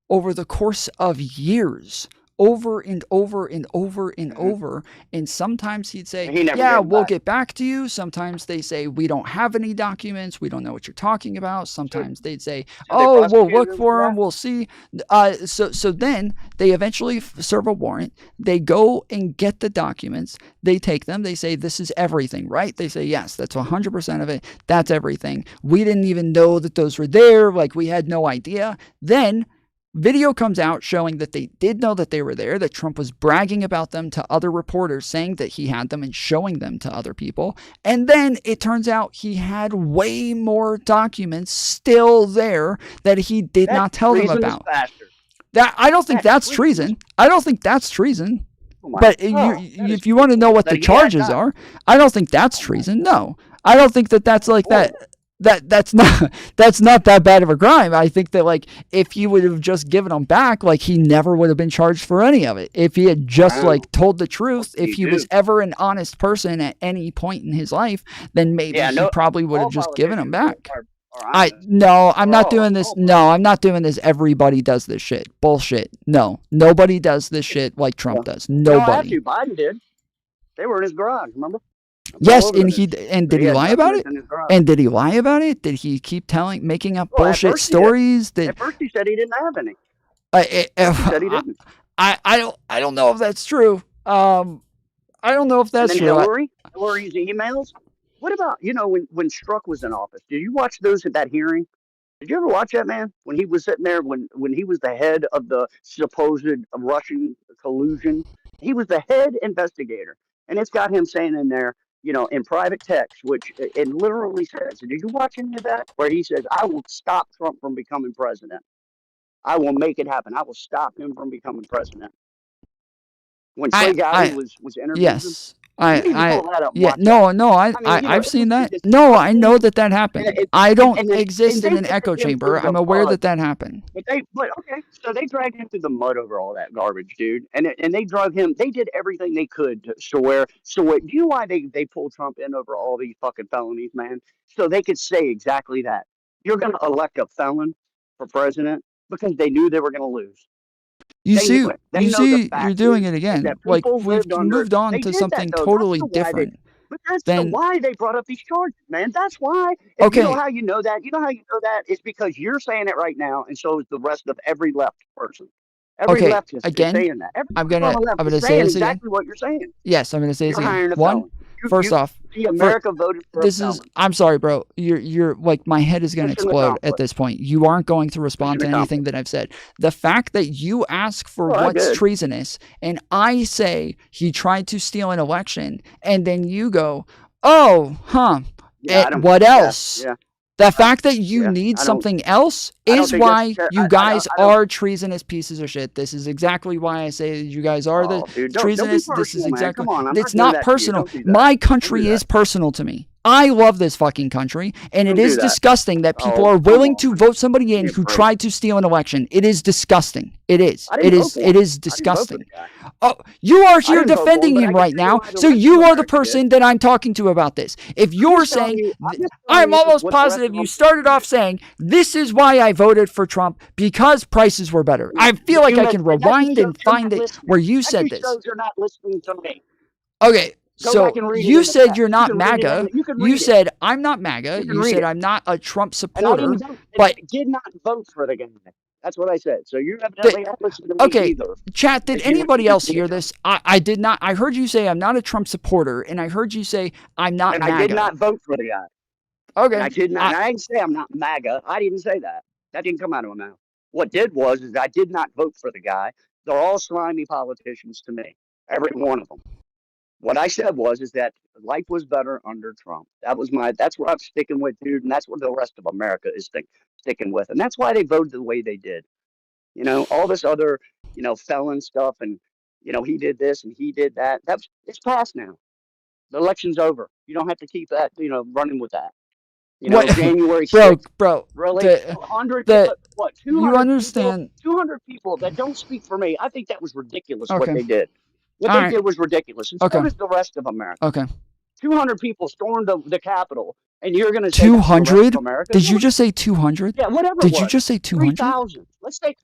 over the course of years, over and over and over and over. And sometimes he'd say, yeah, we'll get back to you. Sometimes they say, we don't have any documents. We don't know what you're talking about. Sometimes they'd say, oh, we'll look for them. We'll see. So then they eventually serve a warrant. They go and get the documents. They take them. They say, this is everything, right? They say, yes, that's 100% of it. That's everything. We didn't even know that those were there. We had no idea. Then video comes out showing that they did know that they were there, that Trump was bragging about them to other reporters, saying that he had them and showing them to other people. And then it turns out he had way more documents still there that he did not tell them about. I don't think that's treason. I don't think that's treason. But if you want to know what the charges are, I don't think that's treason. No, I don't think that that's that. That's not that bad of a crime. I think that if he would have just given them back, he never would have been charged for any of it. If he had just told the truth, if he was ever an honest person at any point in his life, then maybe he probably would have just given them back. No, I'm not doing this. No, I'm not doing this. Everybody does this shit. Bullshit. No, nobody does this shit like Trump does. Nobody. Biden did. They were in his garage, remember? Yes, and did he lie about it? And did he lie about it? Did he keep making up bullshit stories? At first he said he didn't have any. He said he didn't. I don't know if that's true. I don't know if that's true. Hillary's emails. What about, when Strzok was in office? Did you watch those at that hearing? Did you ever watch that, man? When he was sitting there, when he was the head of the supposed Russian collusion, he was the head investigator. And it's got him saying in there, in private text, which it literally says, did you watch any of that? Where he says, I will stop Trump from becoming president. I will make it happen. I will stop him from becoming president. When Trey Gowdy was interviewed. Yes. I've seen that. No, I know that happened. I don't exist in an echo chamber. I'm aware that happened. So they dragged him through the mud over all that garbage, dude. And they drug him. They did everything they could do you know why they pulled Trump in over all these fucking felonies, man? So they could say exactly that. You're going to elect a felon for president because they knew they were going to lose. You're doing it again. Like, we've moved on to something totally different. But that's why they brought up these charges, man. That's why. Okay. You know how you know that? You know how you know that? It's because you're saying it right now, and so is the rest of every left person. Every leftist is saying that. I'm gonna say this again. Exactly what you're saying. Yes, I'm gonna say this again. One, first off, America voted for this is. I'm sorry, bro. You're like, my head is gonna explode at this point. You aren't going to respond to anything that I've said. The fact that you ask for what's treasonous, and I say he tried to steal an election, and then you go, oh, huh. What else? Yeah. The fact that you need something else is why you guys are treasonous pieces of shit. This is exactly why I say you guys are treasonous. This is exactly. It's not personal. My country is personal to me. I love this fucking country, and it is disgusting that people are willing to vote somebody in who tried to steal an election. It is disgusting. It is. It is disgusting. Oh, you are here defending him right now, so you are the person that I'm talking to about this. If you're saying, I'm almost positive you started off saying, this is why I voted for Trump, because prices were better. I feel like I can rewind and find it where you said this. You're not listening to me. Okay. So you said you're not MAGA. You said I'm not MAGA. You said I'm not a Trump supporter. But did not vote for the guy. That's what I said. So you evidently not listening to me either. Chat, did anybody else hear this? I did not. I heard you say I'm not a Trump supporter, and I heard you say I'm not MAGA. I did not vote for the guy. Okay. And I did not. I didn't say I'm not MAGA. I didn't say that. That didn't come out of my mouth. What did was I did not vote for the guy. They're all slimy politicians to me. Every one of them. What I said is that life was better under Trump. That's what I'm sticking with, dude. And that's what the rest of America is sticking with. And that's why they voted the way they did. All this other, felon stuff. And, he did this and he did that. It's past now. The election's over. You don't have to keep that, running with that. January 6th. Bro. Really? 200 you understand? 200 people that don't speak for me. I think that was ridiculous what they did. What they did was ridiculous. And so does the rest of America. Okay. 200 people stormed the Capitol, and you're going to say 200? Did you just say 200? Yeah, whatever. Did you just say 200? 3,000. Let's say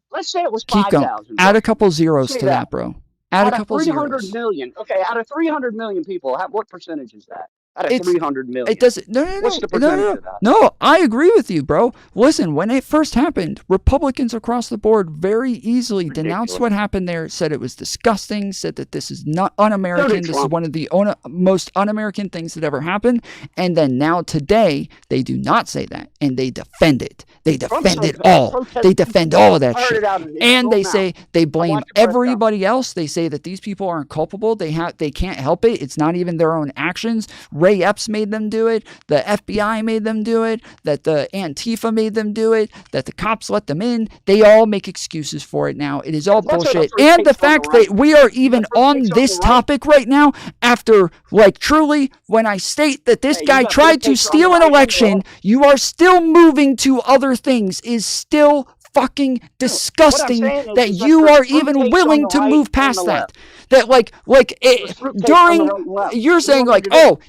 it was 5,000. Keep going. Add a couple zeros to that, bro. Add a couple zeros. 300 million. Okay, out of 300 million people, what percentage is that? Out of 300 million. It doesn't. No. What's the percentage of that? No, I agree with you, bro. Listen, when it first happened, Republicans across the board very easily denounced what happened there, said it was disgusting, said that this is not un-American. This is one of the most un-American things that ever happened. And then now today, they do not say that, and they defend it. They defend it all. They defend all of that shit. And they say they blame everybody else. They say that these people aren't culpable. They can't help it. It's not even their own actions. Ray Epps made them do it. The FBI made them do it. That the Antifa made them do it. That the cops let them in. They all make excuses for it now. It is all bullshit. And the fact that we are even on this topic right now, after, truly, when I state that this guy tried to steal an election, you are still moving to other things, is still fucking disgusting that you are even willing to move past that. That during, you're saying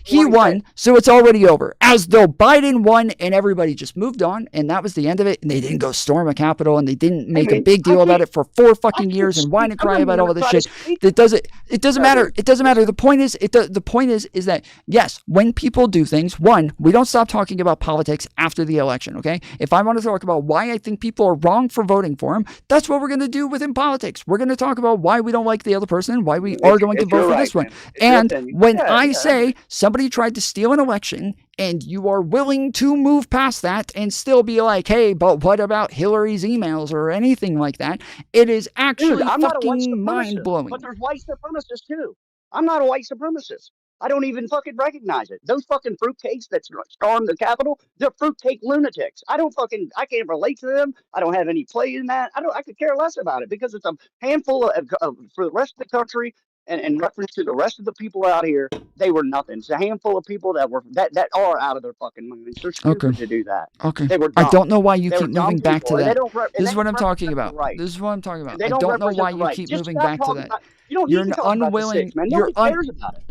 he won, so it's already over. as though Biden won and everybody just moved on and that was the end of it. And they didn't go storm a Capitol and they didn't make a big deal about it for 4 fucking years and whine and cry about all of this shit. It doesn't matter. It doesn't matter. The point is, is that yes, when people do things, one, we don't stop talking about politics after the election. Okay, if I want to talk about why I think people are wrong for voting for him, that's what we're going to do within politics. We're going to talk about why we don't like the other person, why we are going to vote for this one. And when I say somebody tried to steal an election and you are willing to move past that and still be like, hey, but what about Hillary's emails or anything like that? It is actually fucking mind-blowing. But there's white supremacists too. I'm not a white supremacist. I don't even fucking recognize it. Those fucking fruitcakes that stormed the Capitol, they're fruitcake lunatics. I can't relate to them. I don't have any play in that. I could care less about it because it's a handful of for the rest of the country and in reference to the rest of the people out here, they were nothing. It's a handful of people that are out of their fucking minds. They're stupid to do that. Okay. They were dumb. I don't know why you They keep were dumb moving back to people, and that. This is what I'm talking about. This is what I'm talking about. I don't know why you keep moving back to that. You don't need to talk about the six, man. Nobody cares about it.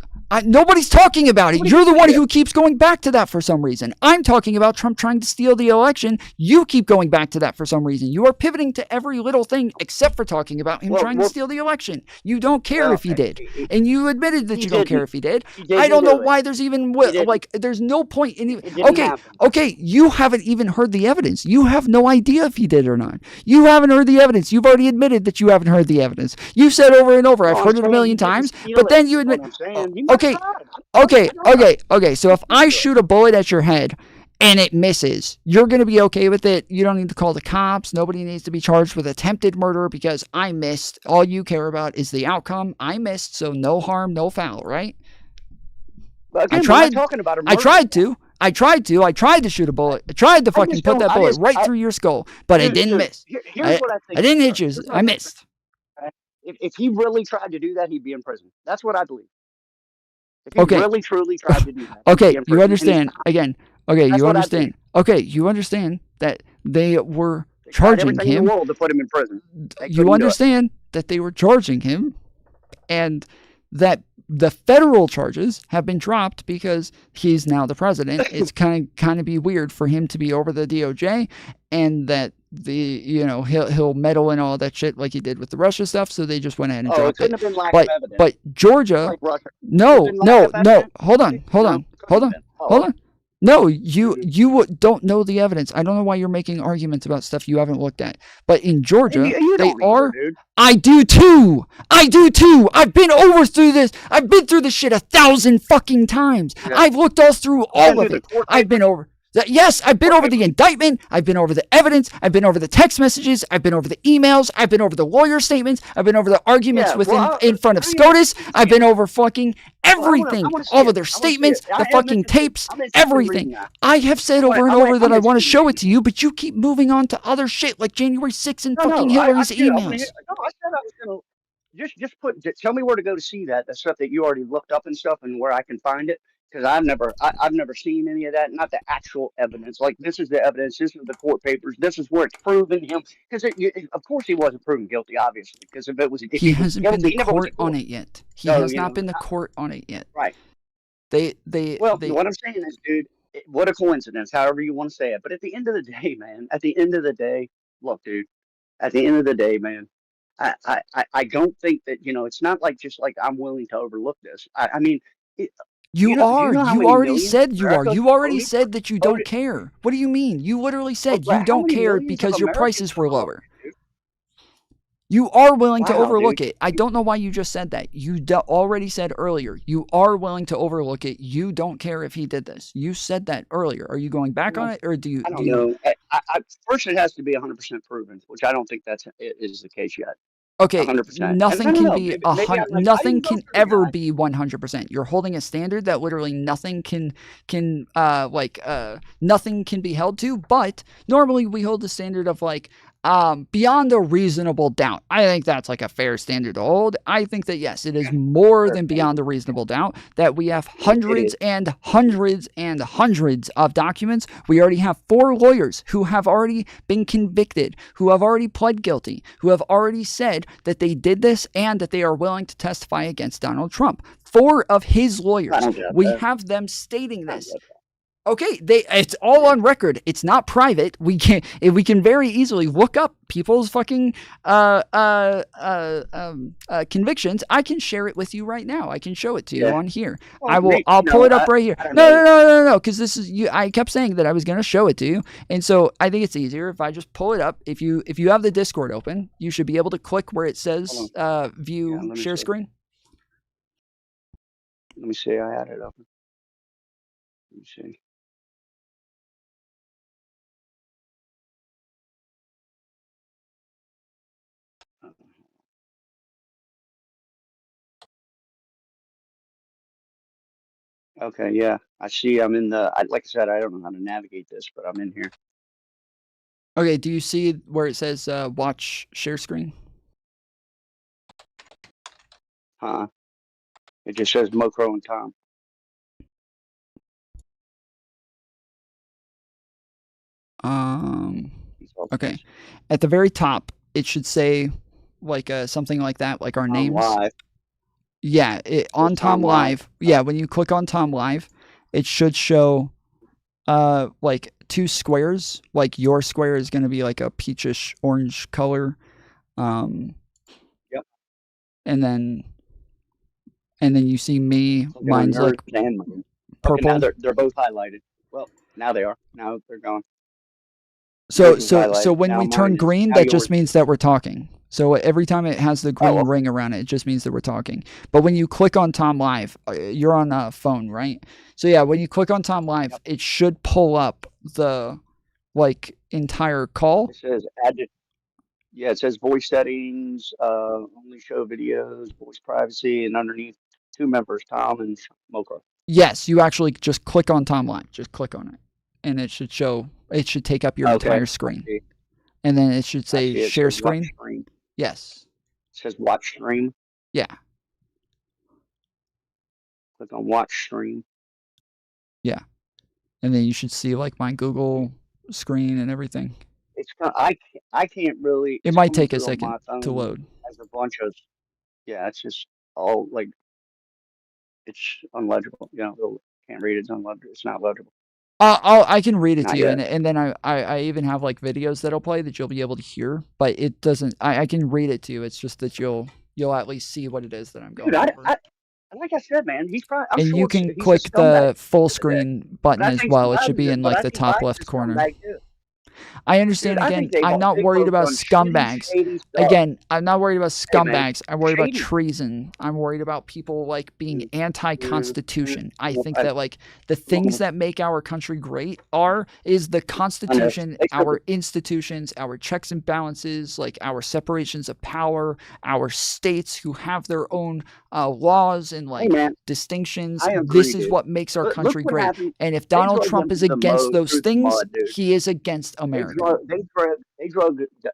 Nobody's talking about it. You're the one who keeps going back to that for some reason. I'm talking about Trump trying to steal the election. You keep going back to that for some reason. You are pivoting to every little thing except for talking about him trying to steal the election. You don't care if he did. And you admitted that you don't care if he did. I don't know why there's even, there's no point in even. Okay, you haven't even heard the evidence. You have no idea if he did or not. You haven't heard the evidence. You've already admitted that you haven't heard the evidence. You said over and over, I've heard it a million times, but then you admit, Okay. So if I shoot a bullet at your head and it misses, you're going to be okay with it. You don't need to call the cops. Nobody needs to be charged with attempted murder because I missed. All you care about is the outcome. I missed, so no harm, no foul, right? Again, I tried to. I tried to shoot a bullet. I tried to fucking put that bullet right through your skull, but it didn't miss. I didn't hit you. I missed. If he really tried to do that, he'd be in prison. That's what I believe. If he really, truly tried to do that. Okay, you understand. Again, you understand. Okay, you understand that they were charging him. In the world to put him in prison. You understand that they were charging him and that the federal charges have been dropped because he's now the president. It's kind of be weird for him to be over the DOJ and that he'll meddle in all that shit like he did with the Russia stuff, so they just went ahead and dropped it. But Georgia, no, hold on. No, you don't know the evidence. I don't know why you're making arguments about stuff you haven't looked at. But in Georgia, they are. I do too. I've been through this. I've been through this shit 1,000 fucking times. Yeah. I've looked through all of it. I've been over. Yes, I've been over the indictment. I've been over the evidence. I've been over the text messages. I've been over the emails. I've been over the lawyer statements. I've been over the arguments in front of SCOTUS. I've been over fucking everything. All of their statements, the fucking tapes, everything. I have said over and over that I want to show it to you, but you keep moving on to other shit like January 6th and fucking Hillary's emails. I said I was going to tell me where to go to see that stuff that you already looked up and stuff and where I can find it. Because I've never seen any of that, not the actual evidence. Like, this is the evidence, this is the court papers, this is where it's proven him. Because of course he wasn't proven guilty, obviously. Because if it was, he hasn't been to court on it yet. He has not been to court on it yet. Right. What I'm saying is, dude, what a coincidence, however you want to say it. But at the end of the day, man, look, dude, at the end of the day, man, I don't think that, it's not like just like I'm willing to overlook this. You already said you are. You already said that you don't care. What do you mean? You literally said you don't care because your prices were lower. You are willing to overlook it. I don't know why you just said that. You already said earlier. You are willing to overlook it. You don't care if he did this. You said that earlier. Are you going back on it, or do you? I don't know. First, it has to be 100% proven, which I don't think is the case yet. Okay, 100%. Nothing can be nothing can ever be 100%. You're holding a standard that literally nothing can nothing can be held to. But normally we hold the standard of beyond a reasonable doubt. I think that's like a fair standard to hold. I think that yes, it is more than beyond a reasonable doubt that we have hundreds and hundreds and hundreds of documents. We already have 4 lawyers who have already been convicted, who have already pled guilty, who have already said that they did this and that they are willing to testify against Donald Trump. 4 of his lawyers. We have them stating this. Okay, it's all on record. It's not private. We can very easily look up people's fucking convictions. I can share it with you right now. I can show it to you on here. Well, I'll pull it up right here. I don't know. No, because this is you. I kept saying that I was gonna show it to you, and so I think it's easier if I just pull it up. If you have the Discord open, you should be able to click where it says view share screen. Let me see. I had it open. Let me see. Okay, yeah. I see I'm in the, like I said, I don't know how to navigate this, but I'm in here. Okay, do you see where it says watch share screen? Huh? It just says Mokro and Tom. Okay. At the very top, it should say like something like that, like our names. Live. Yeah, on Tom Live. Yeah, when you click on Tom Live, it should show like two squares. Like your square is going to be like a peachish orange color. Yep. And then you see me. Mine's like purple. Okay, now they're both highlighted. Well, now they are. Now they're gone. So when we turn green, that just means that we're talking. So every time it has the green ring around it, it just means that we're talking. But when you click on Tom Live, you're on a phone, right? So yeah, when you click on Tom Live, it should pull up the like entire call. It says add it. Yeah, it says voice settings, only show videos, voice privacy, and underneath 2 members, Tom and Mokro. Yes, you actually just click on Tom Live. Just click on it, and it should show. It should take up your entire screen, and then it should say share screen. Yes. It says watch stream. Yeah. Click on watch stream. Yeah. And then you should see like my Google screen and everything. It's I can't really. It might take a second to load. As a bunch of, yeah, it's just all like, it's unlegible. You know, can't read it. It's unlegible. It's not legible. I can read it Not to you, yet. and then I even have like videos that'll play that you'll be able to hear, but it doesn't. I can read it to you. It's just that you'll at least see what it is that I'm going Dude, over. like I said, man, he's probably. I'm And sure you he's can a click scumbag. the full screen button But I as think well. It should Biden's be a- in but like I the think top Biden's a left corner. scumbag, too. I understand. Dude, I Again, think they've I'm all- not they've worried both about done shitty, scumbags. shady stuff. Again, I'm not worried about Hey, man, scumbags. I'm worried about shady. treason. I'm worried about people like being anti-constitution. I think I- that like the things that make our country great is the Constitution, our institutions, our checks and balances, like our separations of power, our states who have their own laws and like man, distinctions. I agree, This is dude. what makes our Look country what great. happened. And if They Donald drug Trump them is to the against mud those through the things, mud, dude. he is against America.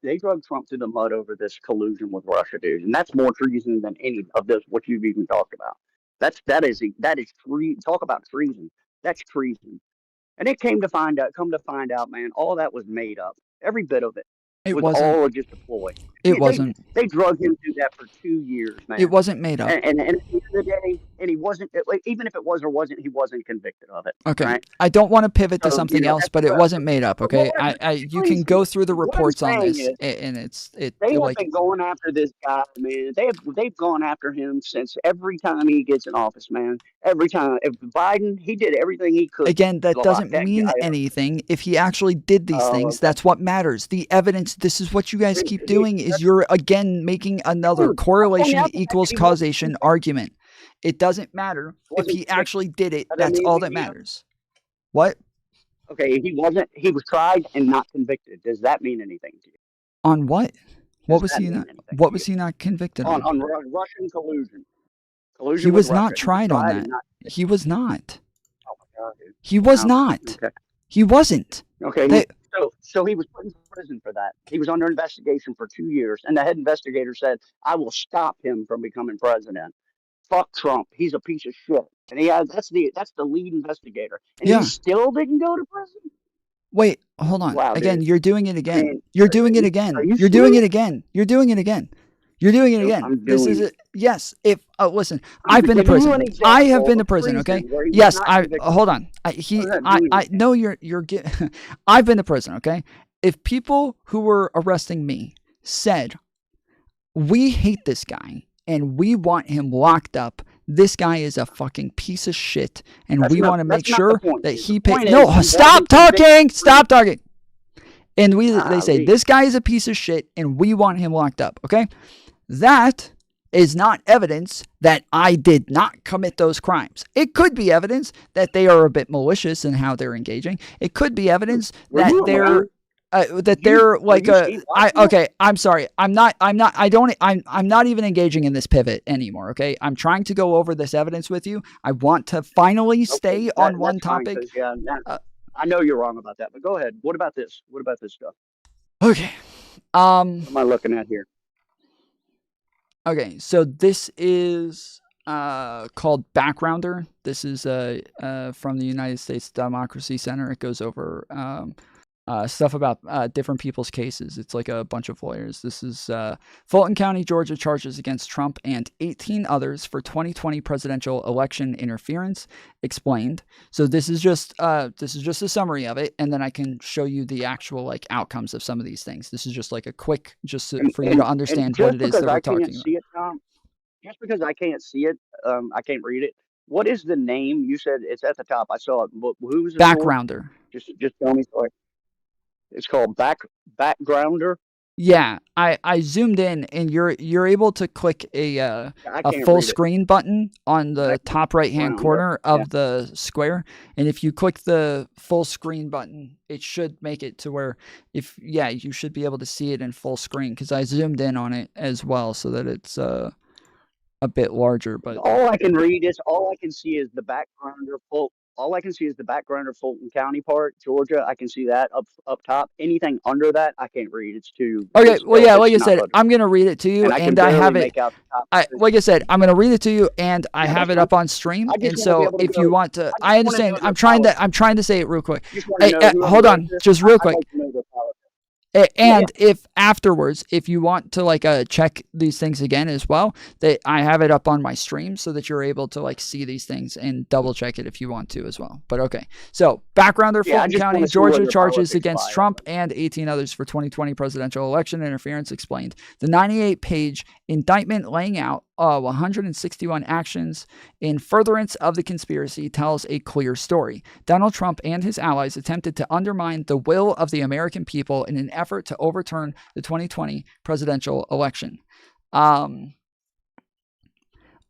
They drug Trump to the mud over this collusion with Russia, dude, and that's more treason than any of this what you've even talked about. That is talk about treason. That's treason. And it come to find out, man, all that was made up. Every bit of it. It was wasn't. all just a ploy. It wasn't. They drug him through that for 2 years, man. It wasn't made up. And at the end of the day, and he wasn't, like, even if it was or wasn't, he wasn't convicted of it. Okay. Right? I don't want to pivot to So, something you know, else, that's but it what- wasn't made up. Okay. You can go through the What I'm reports on saying this, is, and they have like been going after this guy, man. They've gone after him since every time he gets in office, man. Every time. If Biden, he did everything he could. again, that to lock doesn't that mean guy up. anything. If he actually did these things, that's what matters. The evidence. This is what you guys keep doing. Is you're again making another correlation equals causation argument. It doesn't matter if he actually did it. That's all that matters. What? Okay, he wasn't. He was tried and not convicted. Does that mean anything to you? On what? What was that he mean not? What was he not convicted on? On Russian collusion. He was not Russia. tried on and that. not- He was not. Oh my God, dude. He was Oh, not. Okay. He wasn't. Okay. They- So he was put in prison for that. He was under investigation for 2 years, and the head investigator said, "I will stop him from becoming president." Fuck Trump. He's a piece of shit, and that's the lead investigator, and Yeah. he still didn't go to prison. Wait, hold on. Wow, Again, dude. you're doing it again. Man, You're doing it again. are you You're doing it serious? again. You're doing it again. You're doing it again. This is it. Yes. If listen, I've been to prison. I have been to prison. Okay. Yes. Hold on. I know you're I've been to prison. Okay. If people who were arresting me said, we hate this guy and we want him locked up, this guy is a fucking piece of shit, and we want to make sure that he pays. No, stop talking. Stop talking. And they say this guy is a piece of shit, and we want him locked up. Okay. That is not evidence that I did not commit those crimes. It could be evidence that they are a bit malicious in how they're engaging. It could be evidence that they're okay, I'm sorry. I'm not even engaging in this pivot anymore. Okay. I'm trying to go over this evidence with you. I want to finally stay on one topic. I know you're wrong about that, but go ahead. What about this? What about this stuff? Okay. What am I looking at here? Okay, so this is called Backgrounder. This is from the United States Democracy Center. It goes over stuff about different people's cases. It's like a bunch of lawyers. This is Fulton County, Georgia charges against Trump and 18 others for 2020 presidential election interference explained. So this is just a summary of it, and then I can show you the actual like outcomes of some of these things. This is just like a quick, for you to understand what it is that we're talking about. Just because I can't see it, I can't read it. What is the name? You said it's at the top. I saw it. Who's the Backgrounder? Just tell me. Sorry. It's called Backgrounder. Yeah, I zoomed in, and you're able to click a full screen button on the top right hand corner of the square, and if you click the full screen button, it should make it to where you should be able to see it in full screen, because I zoomed in on it as well so that it's a bit larger. But all I can see is the Backgrounder full. All I can see is the Backgrounder Fulton County part, Georgia. I can see that up top. Anything under that, I can't read. It's too. Okay. Well, yeah. Like I said, I'm gonna read it to you, and I have it. Like I said, I'm gonna read it to you, and I have it up on stream. And so, if you want to, I understand. I'm trying to say it real quick. Hey, hold on, just real quick. And if afterwards, if you want to check these things again as well, that I have it up on my stream so that you're able to see these things and double check it if you want to as well. But okay, so Backgrounder, Fulton County, Georgia charges against Trump and 18 others for 2020 presidential election interference explained. The 98-page indictment laying out 161 actions in furtherance of the conspiracy tells a clear story. Donald Trump and his allies attempted to undermine the will of the American people in an effort to overturn the 2020 presidential election. On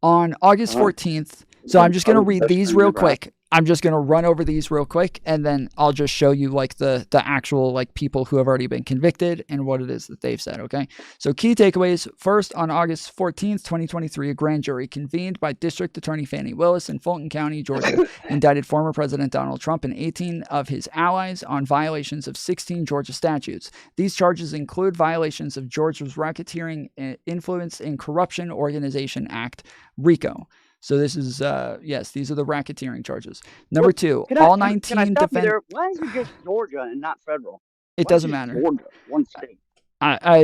August 14th, so I'm just going to read these real quick. I'm just going to run over these real quick, and then I'll just show you the actual people who have already been convicted and what it is that they've said, okay? So key takeaways. First, on August 14th, 2023, a grand jury convened by District Attorney Fani Willis in Fulton County, Georgia, indicted former President Donald Trump and 18 of his allies on violations of 16 Georgia statutes. These charges include violations of Georgia's Racketeering, Influence, and Corruption Organization Act, RICO. So this is, yes, these are the racketeering charges. Number two, all 19 defendants. Why is it just Georgia and not federal? It doesn't matter. Georgia, one state.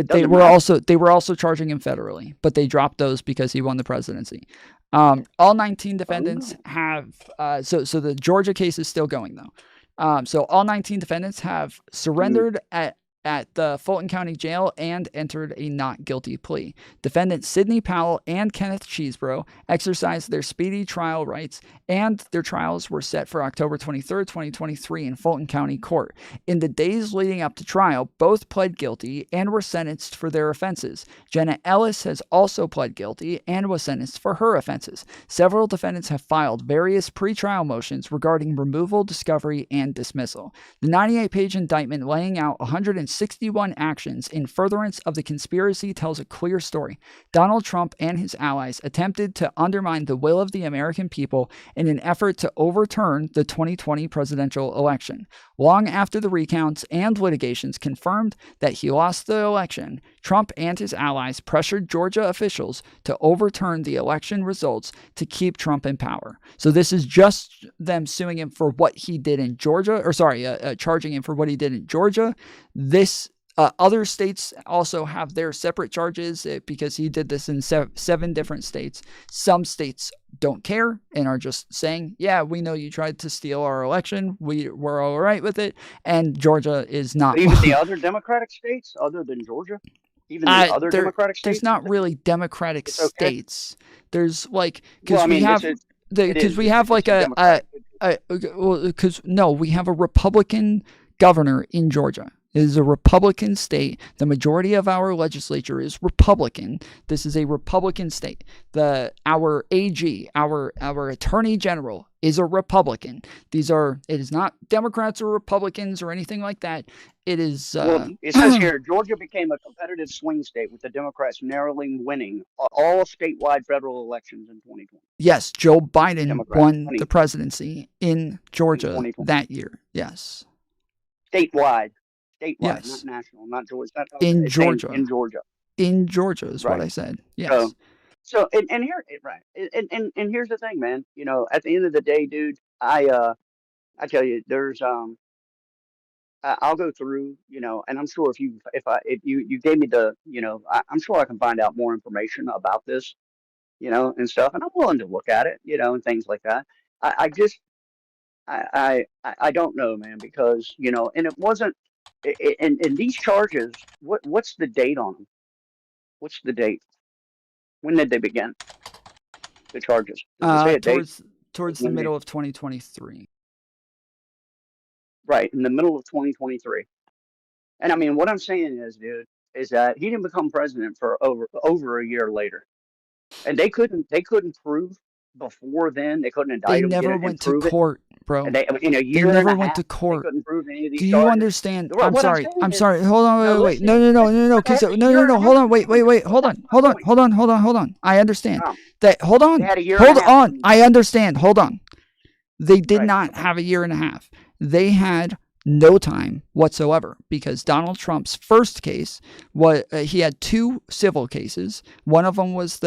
They were also charging him federally, but they dropped those because he won the presidency. All 19 defendants have, so the Georgia case is still going though. So all 19 defendants have surrendered at the Fulton County Jail and entered a not guilty plea. Defendants Sidney Powell and Kenneth Chesebro exercised their speedy trial rights, and their trials were set for October 23rd, 2023 in Fulton County Court. In the days leading up to trial, both pled guilty and were sentenced for their offenses. Jenna Ellis has also pled guilty and was sentenced for her offenses. Several defendants have filed various pretrial motions regarding removal, discovery, and dismissal. The 98-page indictment laying out 161 actions in furtherance of the conspiracy tells a clear story. Donald Trump and his allies attempted to undermine the will of the American people in an effort to overturn the 2020 presidential election. Long after the recounts and litigations confirmed that he lost the election, Trump and his allies pressured Georgia officials to overturn the election results to keep Trump in power. So this is just them suing him for what he did in Georgia, or sorry, charging him for what he did in Georgia. This Other states also have their separate charges because he did this in 7 different states. Some states don't care and are just saying, yeah, we know you tried to steal our election. We're all right with it. And Georgia is not. But even the other Democratic states, other than Georgia, even the other Democratic states? There's not really Democratic states. There's like, because Well, I we mean, have, because we have like we have a Republican governor in Georgia. It is a Republican state. The majority of our legislature is Republican. This is a Republican state. Our AG, our Attorney General is a Republican. It is not Democrats or Republicans or anything like that. It is. Well, it says here, Georgia became a competitive swing state with the Democrats narrowly winning all statewide federal elections in 2020. Yes, Joe Biden Democrats won winning the presidency in Georgia that year. Yes. Statewide, Yes. not national, not Georgia. In Georgia. In Georgia. In Georgia is what I said. Yes. So and here, right, and here's the thing, man. You know, at the end of the day, dude, I tell you, there's I'll go through, you know, and I'm sure if you gave me the, you know, I'm sure I can find out more information about this, you know, and stuff, and I'm willing to look at it, you know, and things like that. I just I don't know, man, because, you know, and it wasn't. And these charges, what's the date on them? What's the date? When did they begin? The charges? Does it say a date? Towards the middle of 2023. Right, in the middle of 2023. And I mean, what I'm saying is, dude, is that he didn't become president for over a year later, and they couldn't prove before then. They couldn't indict him. They never went to court, bro. And in a year they never and a went half, to court. They couldn't prove any of these Do you charges. understand? What I'm sorry. saying I'm is- sorry. Hold on. No, Wait. listen. No. Because no. Hold on. Wait. Hold on. I understand that. Hold on. They had a year and Hold a half. on. I understand. Hold on. They did not have a year and a half. They had no time whatsoever because Donald Trump's first case was he had 2 civil cases. One of them was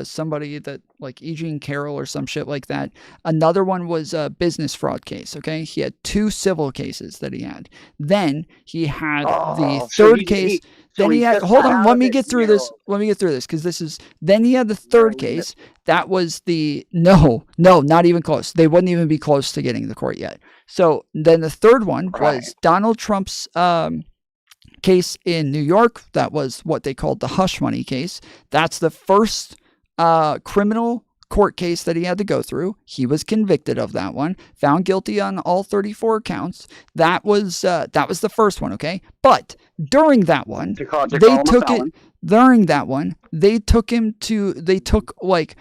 somebody that like Eugene Carroll or some shit like that. Another one was a business fraud case. Okay. He had 2 civil cases that he had. Then he had the third case. Then he had, hold on, let me get through this. Because then he had the third case. That was no, not even close. They wouldn't even be close to getting the court yet. So then the third one was Donald Trump's, case in New York. That was what they called the hush money case. That's the first criminal court case that he had to go through. He was convicted of that one, found guilty on all 34 counts. That was the first one, okay? But during that one, they took like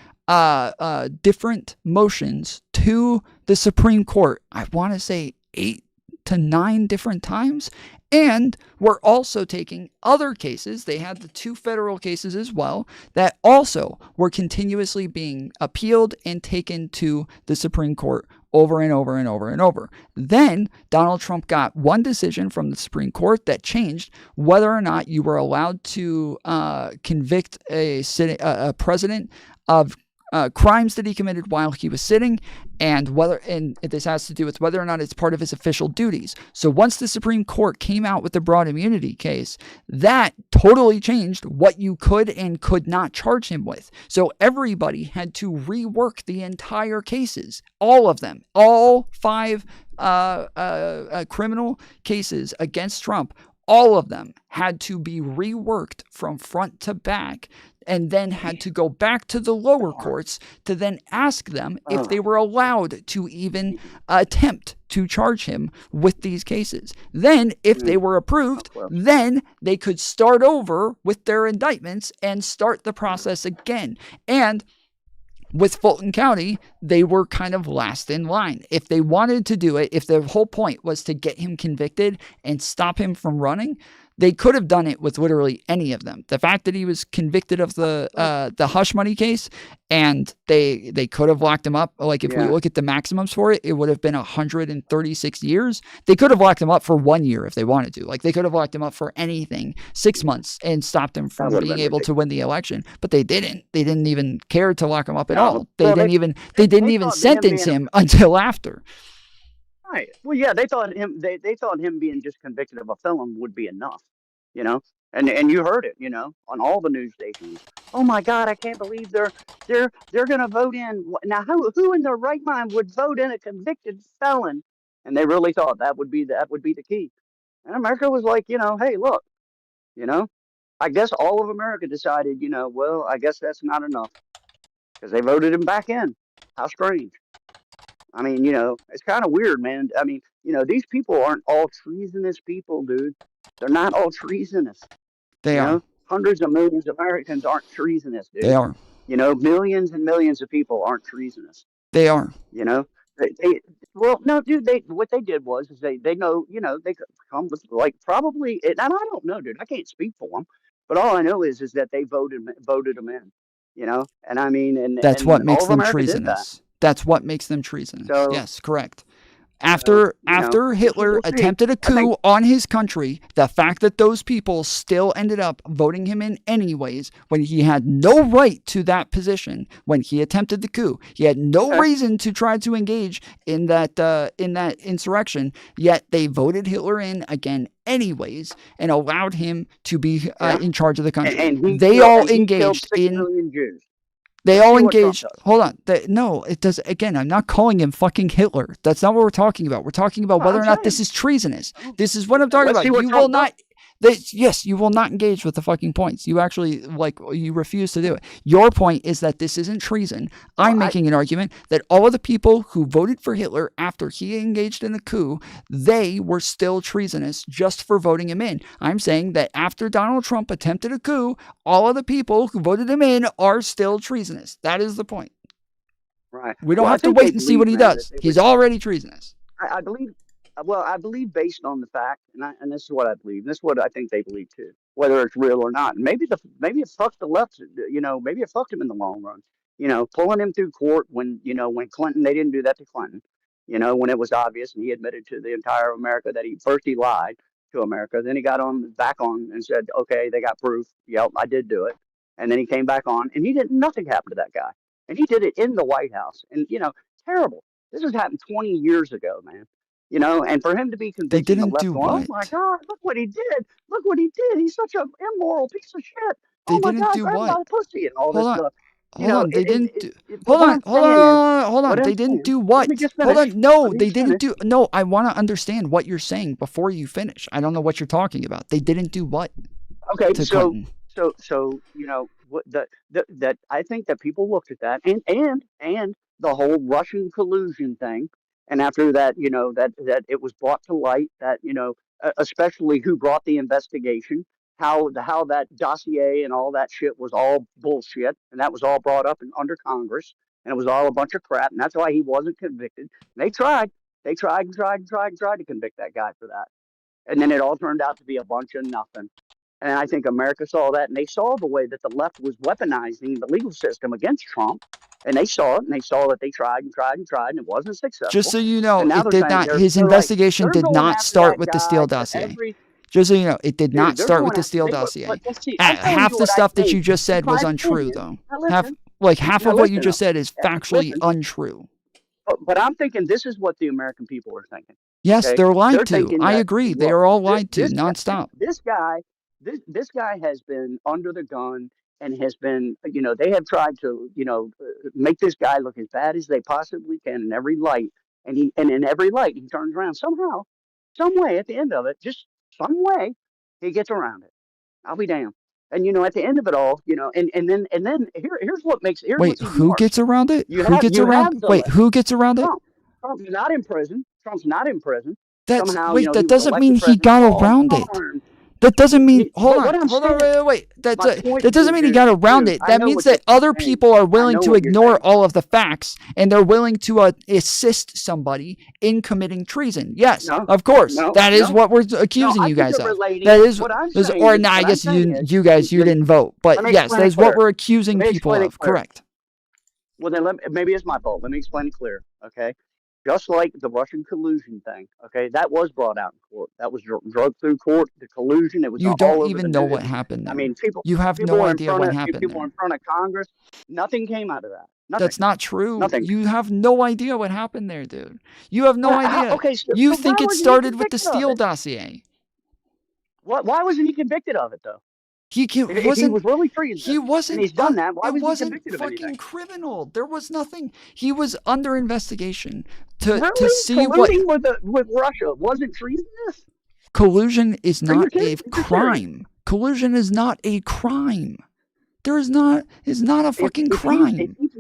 different motions to the Supreme Court. I want to say 8 to 9 different times. And we're also taking other cases. They had the 2 federal cases as well that also were continuously being appealed and taken to the Supreme Court over and over and over and over. Then Donald Trump got one decision from the Supreme Court that changed whether or not you were allowed to convict a president of crimes that he committed while he was sitting, and this has to do with whether or not it's part of his official duties. So once the Supreme Court came out with the broad immunity case, that totally changed what you could and could not charge him with. So everybody had to rework the entire cases, all of them, all 5 criminal cases against Trump. All of them had to be reworked from front to back, and then had to go back to the lower courts to then ask them if they were allowed to even attempt to charge him with these cases. Then, if they were approved, then they could start over with their indictments and start the process again. And with Fulton County, they were kind of last in line. If they wanted to do it, if the whole point was to get him convicted and stop him from running, they could have done it with literally any of them. The fact that he was convicted of the hush money case, and they could have locked him up. Like if we look at the maximums for it, it would have been 136 years. They could have locked him up for 1 year if they wanted to. Like they could have locked him up for anything, 6 months, and stopped him from being able to win the election. But they didn't. They didn't even care to lock him up at all. They didn't even sentence him until after. Right. Well, yeah, they thought him. They thought him being just convicted of a felon would be enough. You know, and you heard it. You know, on all the news stations. Oh my God, I can't believe they're going to vote in now. Who in their right mind would vote in a convicted felon? And they really thought that would be the key. And America was like, hey, look, you know, I guess all of America decided, well, I guess that's not enough because they voted him back in. How strange. I mean, it's kind of weird, man. I mean, these people aren't all treasonous people, dude. They're not all treasonous. They are. Hundreds of millions of Americans aren't treasonous, dude. They are. Millions and millions of people aren't treasonous. They are. Well, no, dude. What they did was they know, they come with like probably, and I don't know, dude. I can't speak for them, but all I know is that they voted them in, and I mean, and that's and what makes all of them America did that. treasonous. That's what makes them treasonous. So, yes, correct. After Hitler attempted a coup on his country, the fact that those people still ended up voting him in anyways, when he had no right to that position, when he attempted the coup, he had no reason to try to engage in that insurrection. Yet they voted Hitler in again anyways and allowed him to be in charge of the country. And they all engaged in. 6 million Jews. They all engaged. Hold on. No, it does. Again, I'm not calling him fucking Hitler. That's not what we're talking about. We're talking about whether or not this is treasonous. This is what I'm talking about. You will not. Yes, you will not engage with the fucking points. You actually, you refuse to do it. Your point is that this isn't treason. I'm making an argument that all of the people who voted for Hitler after he engaged in the coup, they were still treasonous just for voting him in. I'm saying that after Donald Trump attempted a coup, all of the people who voted him in are still treasonous. That is the point. Right. We don't have to wait and see what he does. He's already treasonous. I believe. Well, I believe based on the fact, and this is what I believe. This is what I think they believe too, whether it's real or not. And maybe it fucked the left. Maybe it fucked him in the long run. Pulling him through court when Clinton, they didn't do that to Clinton. When it was obvious and he admitted to the entire America that he lied to America. Then he got back on and said, okay, they got proof. Yep, I did do it. And then he came back on and nothing happened to that guy. And he did it in the White House. And terrible. This has happened 20 years ago, man. And for him to be convicted, they didn't do what? Oh my God! Look what he did! Look what he did! He's such an immoral piece of shit. They oh my didn't God! do what? My pussy and all Hold this on. stuff. Hold on. They didn't do. Hold on. They didn't do what? Hold on. No, they didn't do. No, I want to understand what you're saying before you finish. I don't know what you're talking about. They didn't do what? Okay, so what that I think that people looked at that and the whole Russian collusion thing. And after that, that it was brought to light that, especially who brought the investigation, how that dossier and all that shit was all bullshit. And that was all brought up under Congress. And it was all a bunch of crap. And that's why he wasn't convicted. And they tried to convict that guy for that. And then it all turned out to be a bunch of nothing. And I think America saw that, and they saw the way that the left was weaponizing the legal system against Trump. And they saw it, and they saw that they tried, and it wasn't successful. Just so you know, it did not. His investigation did not start with the Steele dossier. Just so you know, it did not start with the Steele dossier. Half the stuff that you just said was untrue, though. Half of what you just said is factually untrue. But I'm thinking this is what the American people are thinking. Yes, they're lied to. I agree. They are all lied to nonstop. This guy has been under the gun and has been, they have tried to, make this guy look as bad as they possibly can in every light. And in every light, he turns around somehow, some way at the end of it, just some way he gets around it. I'll be damned. And, at the end of it all, and then here's what makes it. Wait, who gets around it? Who gets around it? Trump's not in prison. That doesn't mean he got around it. That doesn't mean, hold on, wait. That doesn't mean he got around it. That means that other people are willing to ignore all of the facts, and they're willing to assist somebody in committing treason. Yes, of course. That is what we're accusing you guys of. That is, or no, I guess you guys, you didn't vote. But yes, that is what we're accusing people of. Correct. Well, then maybe it's my fault. Let me explain it clear, okay? just like the Russian collusion thing. Okay, that was brought out in court. That was drug through court. The collusion. It was You all don't over even the know news. what happened there. I mean, You have people no were in idea front what of happened people were there. in front of Congress. Nothing came out of that. Nothing. That's not true. Nothing. You have no idea what happened there, dude. You have no Well, idea. okay, so You why think it wasn't he started with the convicted of Steele it? dossier. Why wasn't he convicted of it though? He If he was really treasonous, He wasn't. and he's done that. Why It was he wasn't convicted of fucking anything? criminal. There was nothing. He was under investigation to Really? see what Colluding with Russia wasn't treasonous? collusion is Are you not a kidding? Are you crime. Collusion is not a crime. There is not a fucking crime. If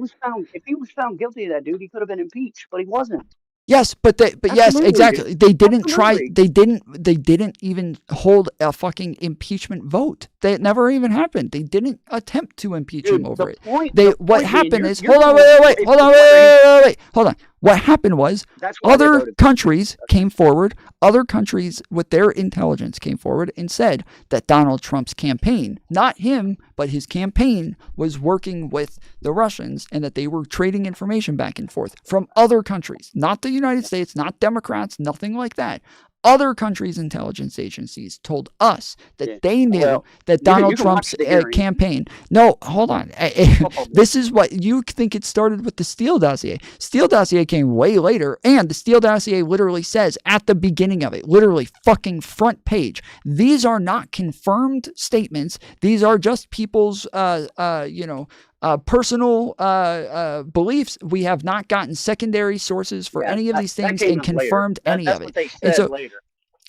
he was found guilty of that, dude, he could have been impeached, but he wasn't. Yes, but yes, Absolutely, exactly. dude. They didn't try. Absolutely. They didn't even hold a fucking impeachment vote. It never even happened. They didn't attempt to impeach him over it. What happened is, hold on, wait. Hold on. What happened was other countries came forward. Other countries with their intelligence came forward and said that Donald Trump's campaign, not him, but his campaign, was working with the Russians and that they were trading information back and forth from other countries, not the United States, not Democrats, nothing like that. Other countries' intelligence agencies told us that they knew that Donald Trump's campaign. No, hold on. This is what you think it started with the Steele dossier. Steele dossier came way later, and the Steele dossier literally says at the beginning of it, literally fucking front page, these are not confirmed statements. These are just people's, personal beliefs. We have not gotten secondary sources for any of these things and confirmed any of it. And so,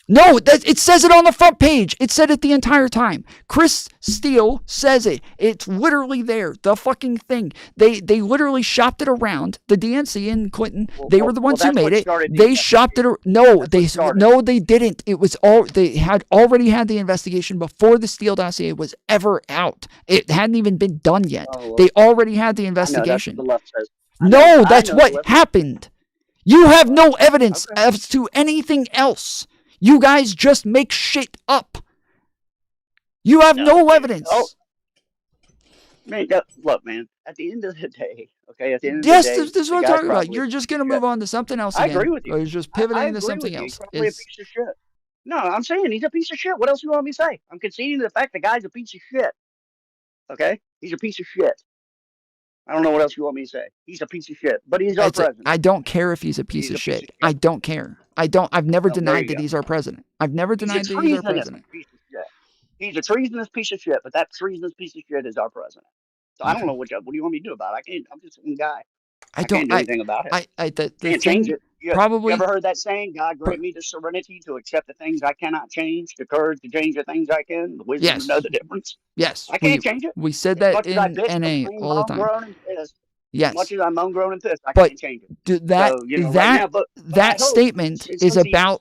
no, it says it on the front page. It said it the entire time. Chris Steele says it. It's literally there. The fucking thing. They literally shopped it around. The DNC and Clinton. They were the ones who made it. They shopped it. No, they didn't. It was all. They had already had the investigation before the Steele dossier was ever out. It hadn't even been done yet. They already had the investigation. No, that's what happened. You have no evidence as to anything else. You guys just make shit up. You have no evidence. Man, look, man. At the end of the day, okay. At the end of yes, the day, this is what I'm talking about. You're just gonna move on to something else again. I agree with you. Or you're just pivoting I into agree something with you. else. He's probably a piece of shit. No, I'm saying he's a piece of shit. What else do you want me to say? I'm conceding to the fact the guy's a piece of shit. Okay, he's a piece of shit. I don't know what else you want me to say. He's a piece of shit, but he's our president. I don't care if he's a piece of shit. I don't care. I've never denied that he's our president. I've never denied that he's our president. He's a treasonous piece of shit, but that treasonous piece of shit is our president. So I don't know what do you want me to do about it? I'm just one guy. I can't do anything about it. Can't change it. You ever heard that saying, God grant me the serenity to accept the things I cannot change, the courage to change the things I can, the wisdom to know the difference? Yes. I can't change it. We said that in NA all the time. Yes. As much as I'm grown and pissed, I can't change it. That statement is about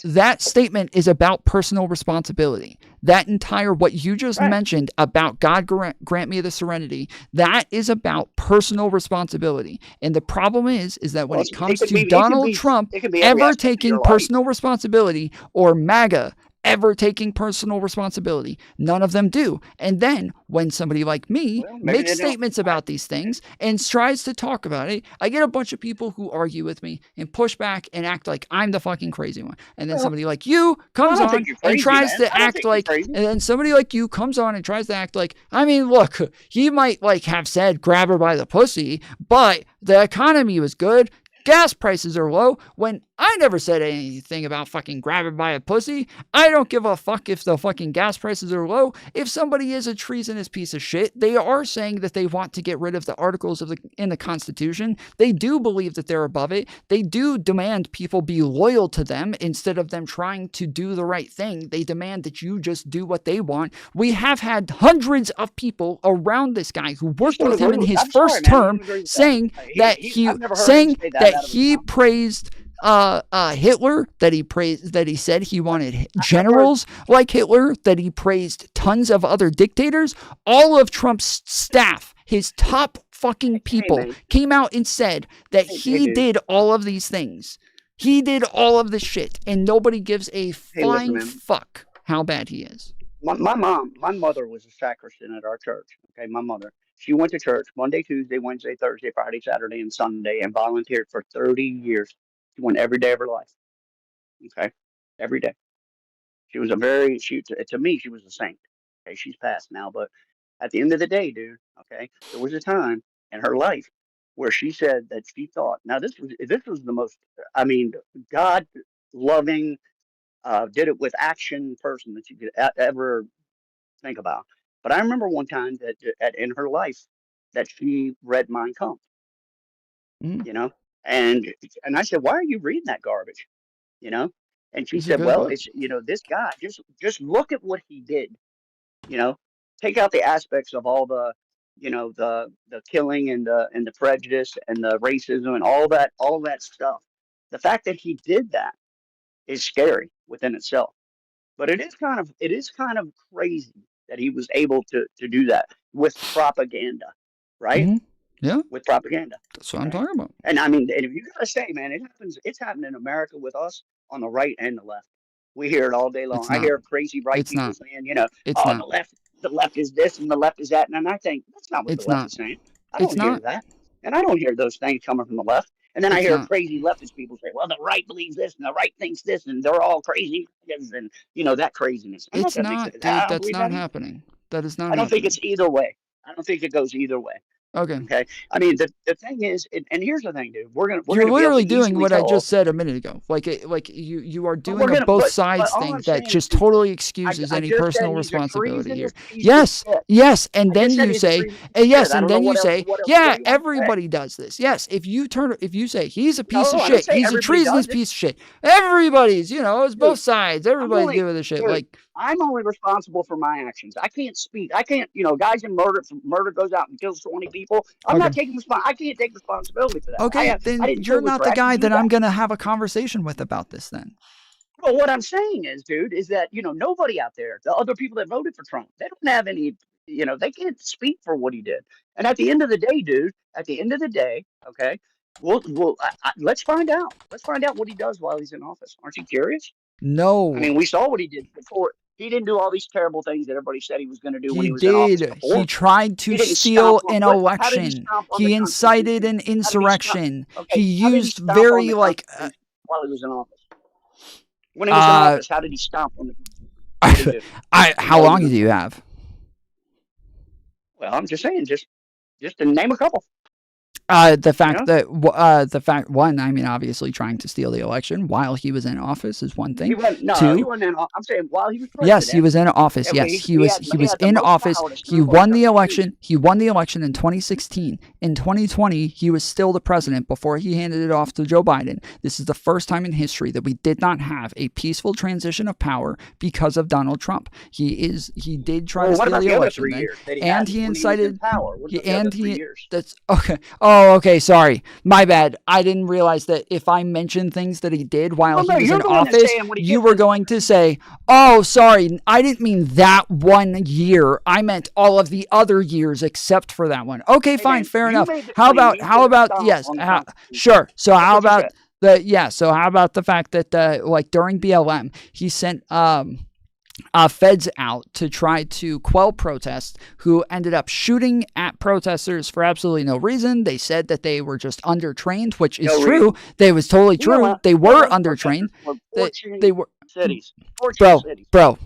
that statement is about personal responsibility. That entire what you just mentioned about God grant me the serenity, that is about personal responsibility. And the problem is that when it comes to Donald Trump ever taking personal responsibility or MAGA ever taking personal responsibility. None of them do. And then when somebody like me makes statements about these things and tries to talk about it, I get a bunch of people who argue with me and push back and act like I'm the fucking crazy one. And then somebody like you comes on and tries to act like, and then somebody like you comes on and tries to act like, I mean, look, he might like have said grab her by the pussy, but the economy was good. Gas prices are low, when I never said anything about fucking grabbing by a pussy. I don't give a fuck if the fucking gas prices are low. If somebody is a treasonous piece of shit, they are saying that they want to get rid of the articles in the Constitution. They do believe that they're above it. They do demand people be loyal to them instead of them trying to do the right thing. They demand that you just do what they want. We have had hundreds of people around this guy who worked with him in his first term saying that he praised Hitler, that he said he wanted generals like Hitler, that he praised tons of other dictators. All of Trump's staff, his top fucking people, came out and said that he did all of these things. He did all of this shit, and nobody gives a flying fuck how bad he is. My mother was a sacristan at our church. Okay, my mother. She went to church Monday, Tuesday, Wednesday, Thursday, Friday, Saturday, and Sunday and volunteered for 30 years. She went every day of her life. Okay, every day. She was to me, she was a saint. Okay, she's passed now, but at the end of the day, dude, okay, there was a time in her life where she said that she thought. Now, this was the most, I mean, God loving, did it with action person that you could ever think about. But I remember one time that in her life that she read Mein Kampf, you know, and I said, why are you reading that garbage, you know? And she It's a said, good well, book. it's this guy, just look at what he did, you know, take out the aspects of all the the killing and the prejudice and the racism and all that stuff. The fact that he did that is scary within itself. But it is kind of crazy that he was able to do that with propaganda, right? Yeah. With propaganda. That's what I'm talking about. And I mean, and if you gotta say, man, it's happening in America with us on the right and the left. We hear it all day long. It's I not. hear crazy right It's people not. saying, It's oh, not. the left is this and the left is that. And I think that's not what the It's left not. is saying. I It's don't hear not. that. And I don't hear those things coming from the left. And then I It's hear not. crazy leftist people say, well, the right believes this and the right thinks this and they're all crazy and that craziness. I'm It's not that big. not, I dude. don't That's believe not that either. happening. That is not I don't think happening. it's either way. I don't think it goes either way. Okay. Okay. I mean, the thing is, and here's the thing, dude. We're You're gonna be able literally to doing easily what I tell. just said a minute ago. Like you are doing we're a gonna- both but sides all thing I'm that saying just is, totally excuses I any just said personal he's a responsibility here. treasonous piece of Yes, shit. yes, and I then just said you he's a say, treasonous piece of yes, shit. I and don't know then you what else- say, what else yeah, do you want to say? everybody does this. Yes, if you say he's a piece No, of I don't shit, say he's a everybody treasonous does it. piece of shit. Everybody's, it's both sides. I'm Everybody's only, doing this shit. dude, Like, I'm only responsible for my actions. I can't speak. I can't, guys in murder goes out and kills 20 people. I'm not taking I can't take responsibility for that. okay, I then didn't you're kill this not the rat. guy You do that I'm gonna have a conversation with about this. Then. Well, what I'm saying is, dude, is that, nobody out there, the other people that voted for Trump, they don't have any, they can't speak for what he did. And at the end of the day, dude, okay, let's find out. Let's find out what he does while he's in office. Aren't you curious? No. I mean, we saw what he did before. He didn't do all these terrible things that everybody said he was going to do when He he was in office did. before. He tried to He didn't steal stomp on- an how did he election. stomp on He the incited an Constitution? How did he stomp- insurrection. okay, He how did used stomp on very the like. Constitution while he was in office. When he was in office, how did he stomp on the Constitution? How long do you have? Well, I'm just saying, just to name a couple. The fact one, I mean, obviously trying to steal the election while he was in office is one thing. He wasn't Two, in office. I'm saying while he was president. yes, he was in office. Yeah, Yes, he he was had the in most office. power to He stamp on won the the election. He won the election in 2016. In 2020, he was still the president before he handed it off to Joe Biden. This is the first time in history that we did not have a peaceful transition of power because of Donald Trump. He did try to steal the election then, and he incited. That's okay. Oh, okay. Sorry. My bad. I didn't realize that if I mentioned things that he did while he was in office, you were going to say, oh, sorry, I didn't mean that 1 year. I meant all of the other years except for that one. Okay, fine, fair enough. How about, yes, sure. So how about the fact that, like during BLM, he sent, feds out to try to quell protests who ended up shooting at protesters for absolutely no reason. They said that they were just undertrained, which is true. They was totally true. They were undertrained. They were cities. Bro.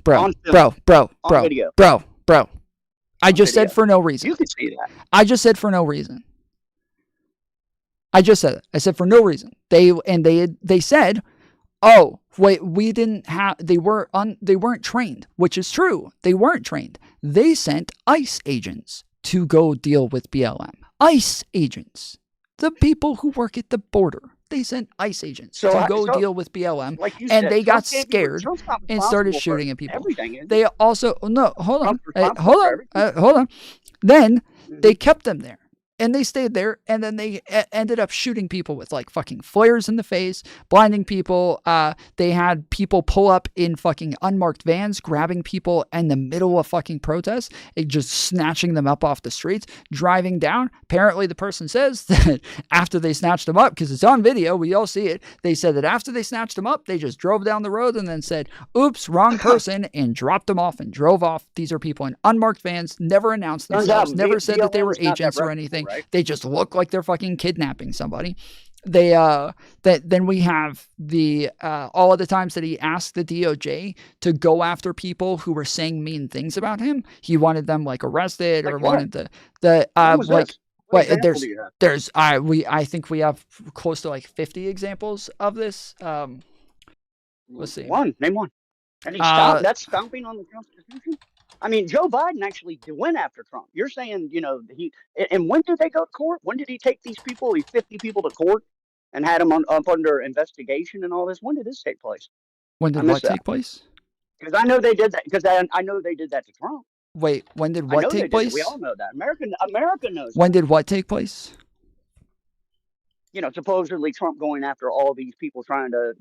I just said for no reason. You could see that. I just said for no reason. I just said it. I said for no reason. They said, oh, wait, they weren't trained, which is true. They weren't trained. They sent ICE agents to go deal with BLM. ICE agents. The people who work at the border. They sent ICE agents to go deal with BLM, and they got scared and started shooting at people. They also, no, hold on. Then they kept them there. And they stayed there, and then they ended up shooting people with like fucking flares in the face, blinding people. They had people pull up in fucking unmarked vans, grabbing people in the middle of fucking protests, and just snatching them up off the streets, driving down. Apparently, the person says that after they snatched them up, because it's on video, we all see it. They said that after they snatched them up, they just drove down the road and then said, "Oops, wrong person," and dropped them off and drove off. These are people in unmarked vans, never announced themselves, never said that they were agents or anything. Right? They just look like they're fucking kidnapping somebody. then we have the all of the times that he asked the DOJ to go after people who were saying mean things about him. He wanted them like arrested or wanted the like. Wait, I think we have close to like 50 examples of this. Let's see. Name one. And he stopped. That's stomping on the Constitution. I mean, Joe Biden actually went after Trump. You're saying, and when did they go to court? When did he take these 50 people to court and had them up under investigation and all this? When did this take place? When did what take place? Because I know they did that. Because I know they did that to Trump. Wait, when did what take place? We all know that. America knows. When did what take place? Supposedly Trump going after all these people, trying to,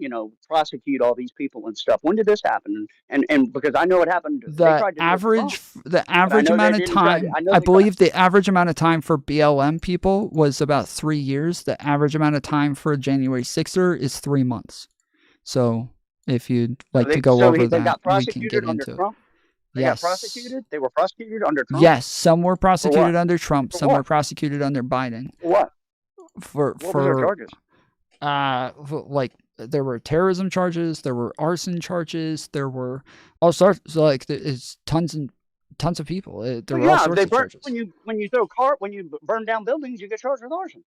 prosecute all these people and stuff. When did this happen? And because I know it happened. The average amount of time, I believe the average amount of time for BLM people was about 3 years. The average amount of time for a January 6er is 3 months. So if you'd like to go over that, we can get into it. They got prosecuted? They were prosecuted under Trump? Yes, some were prosecuted under Trump. Some were prosecuted under Biden. For what? For their charges? Like there were terrorism charges, there were arson charges, there were all sorts. So like it's tons of people. There were all sorts of charges. When you burn down buildings, you get charged with arson.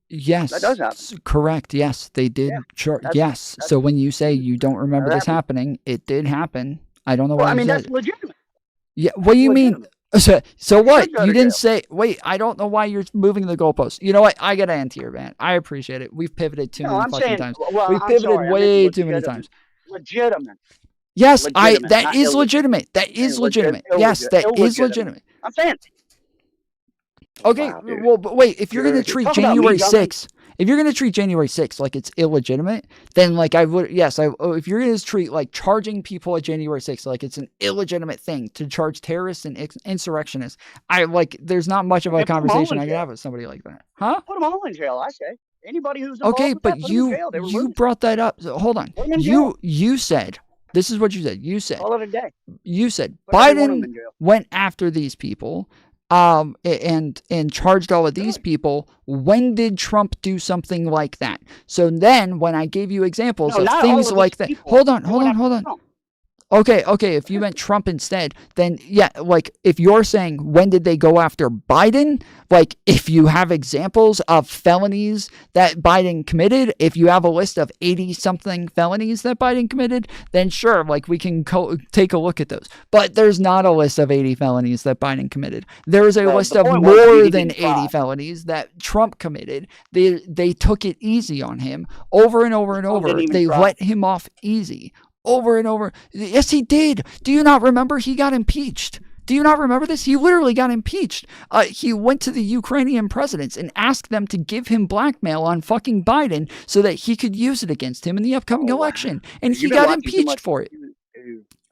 Yes, that does happen. Correct. Yes, they did. Yes. So when you say you don't remember this happening, it did happen. I don't know why. I mean, that's legitimate. Yeah. What do you mean? So what? You didn't say. Wait, I don't know why you're moving the goalposts. You know what? I gotta end here, man. I appreciate it. We've pivoted too many fucking times. We've pivoted way too many times. Legitimate. Yes, that is legitimate. That is legitimate. Yes, that is legitimate. I'm saying. Okay, well, but wait. If you're gonna treat January 6th, if you're gonna treat January 6th like it's illegitimate, then like I would, yes, if you're gonna treat like charging people at January 6th like it's an illegitimate thing to charge terrorists and insurrectionists, there's not much of a conversation I can have with somebody like that, huh? Put them all in jail, I say. Anybody who's involved okay, with but that, you brought that up. So hold on, you said. This is what you said. You said. All of a day. You said Biden went after these people. And charged all of these people. When did Trump do something like that? So then when I gave you examples of things like that, hold on. Okay. If you meant Trump instead, then yeah, like if you're saying when did they go after Biden? Like if you have examples of felonies that Biden committed, if you have a list of 80 something felonies that Biden committed, then sure, like we can take a look at those. But there's not a list of 80 felonies that Biden committed. There is a list of more than 80 felonies that Trump committed. They took it easy on him over and over and over. They let him off easy. Over and over. Yes, he did. Do you not remember? He got impeached. Do you not remember this? He literally got impeached. He went to the Ukrainian presidents and asked them to give him blackmail on fucking Biden so that he could use it against him in the upcoming election. And he got impeached for it.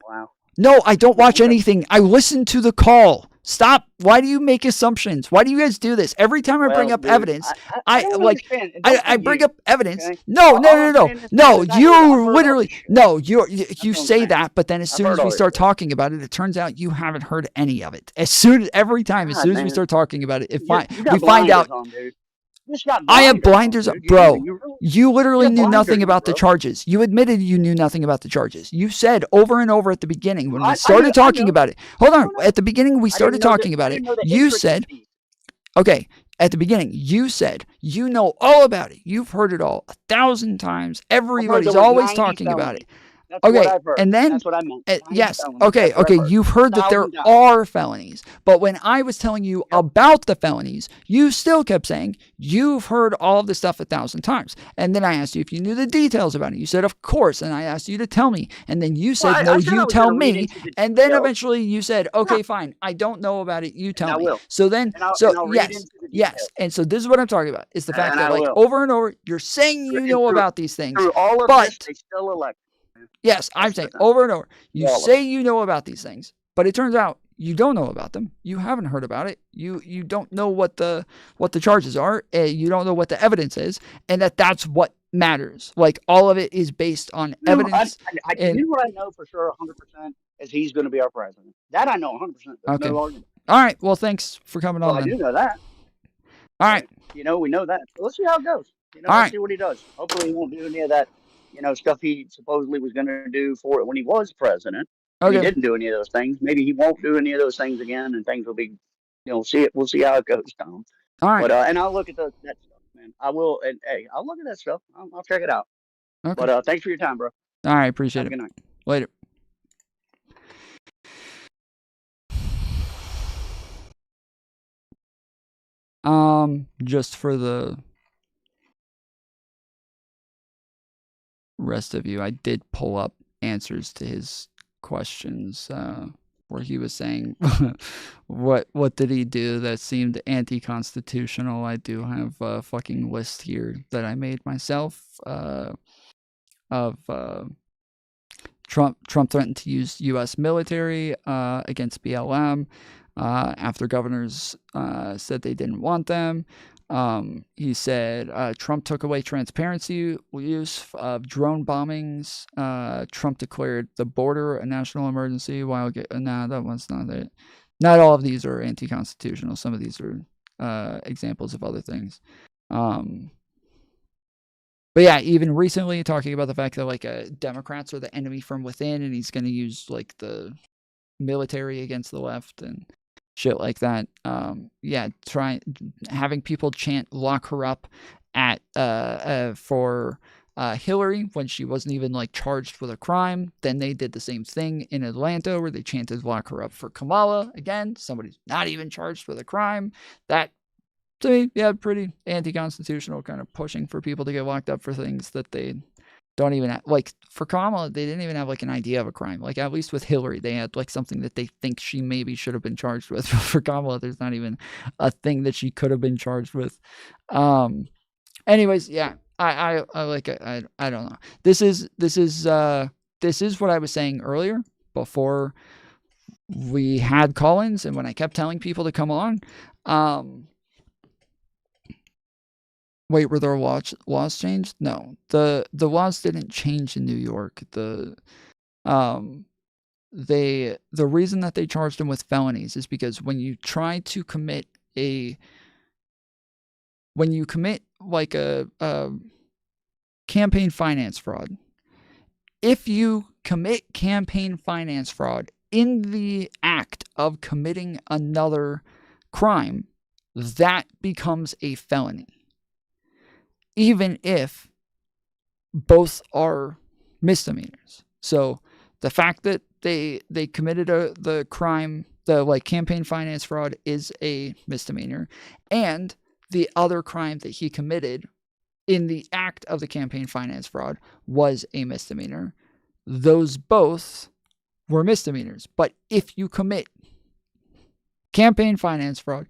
Wow. No, I don't watch anything. I listen to the call. Stop. Why do you make assumptions? Why do you guys do this? Every time I bring up evidence, I bring up evidence. Okay. No, you literally, you say that, but then as soon as we start talking about it, it turns out you haven't heard any of it. As soon as we start talking about it, we find out. I have blinders on, bro. You literally knew nothing about the charges. You admitted you knew nothing about the charges. You said over and over at the beginning when we started talking about it. Hold on. At the beginning, we started talking about it. You said, okay, at the beginning, you said you know all about it. You've heard it all 1,000 times. Everybody's always talking about it. Okay, and then that's what I meant. Yes, okay. You've heard that there are felonies, but when I was telling you about the felonies, you still kept saying you've heard all of this stuff 1,000 times. And then I asked you if you knew the details about it. You said, of course. And I asked you to tell me. And then you said, no, you tell me. And then eventually you said, okay, fine. I don't know about it. You tell me. So then, yes. And so this is what I'm talking about. It's the fact that like over and over, you're saying you know about these things, but they still elect. Yes, I'm saying over and over. You say you know about these things, but it turns out you don't know about them. You haven't heard about it. You don't know what the charges are. You don't know what the evidence is, and that's what matters. Like all of it is based on evidence. I do what I know for sure 100% is he's going to be our president. That I know 100%. Okay. No argument. All right. Well, thanks for coming on. I do know that. All right. We know that. Let's see how it goes. You know, All let's right. see what he does. Hopefully, he won't do any of that, stuff he supposedly was going to do for it when he was president. And he Okay. didn't do any of those things. Maybe he won't do any of those things again, and things will be, see it. We'll see how it goes, Tom. All right. But and I'll look at that stuff, man. I will, and hey, I'll look at that stuff. I'll check it out. Okay. But thanks for your time, bro. All right, appreciate Have it. a good night. Later. Just for the rest of you, I did pull up answers to his questions, where he was saying what did he do that seemed anti-constitutional. I do have a fucking list here that I made myself, of Trump threatened to use U.S. military against BLM after governors said they didn't want them. He said Trump took away transparency use of drone bombings. Trump declared the border a national emergency while that one's not it. Not all of these are anti-constitutional. Some of these are examples of other things. But yeah, even recently talking about the fact that Democrats are the enemy from within, and he's going to use the military against the left and shit like that. Having people chant "lock her up" for Hillary when she wasn't even charged with a crime. Then they did the same thing in Atlanta where they chanted "lock her up" for Kamala. Again, somebody's not even charged with a crime. That, to me, yeah, pretty anti-constitutional, kind of pushing for people to get locked up for things that they don't even have. For Kamala, they didn't even have an idea of a crime. At least with Hillary, they had something that they think she maybe should have been charged with. For Kamala, there's not even a thing that she could have been charged with. Anyways, yeah, I don't know. This is what I was saying earlier before we had call-ins, and when I kept telling people to come on. Wait, were there laws changed? No, the laws didn't change in New York. The reason that they charged him with felonies is because when you try to commit a campaign finance fraud, if you commit campaign finance fraud in the act of committing another crime, that becomes a felony. Even if both are misdemeanors. So the fact that they committed the crime, the campaign finance fraud, is a misdemeanor, and the other crime that he committed in the act of the campaign finance fraud was a misdemeanor. Those both were misdemeanors. But if you commit campaign finance fraud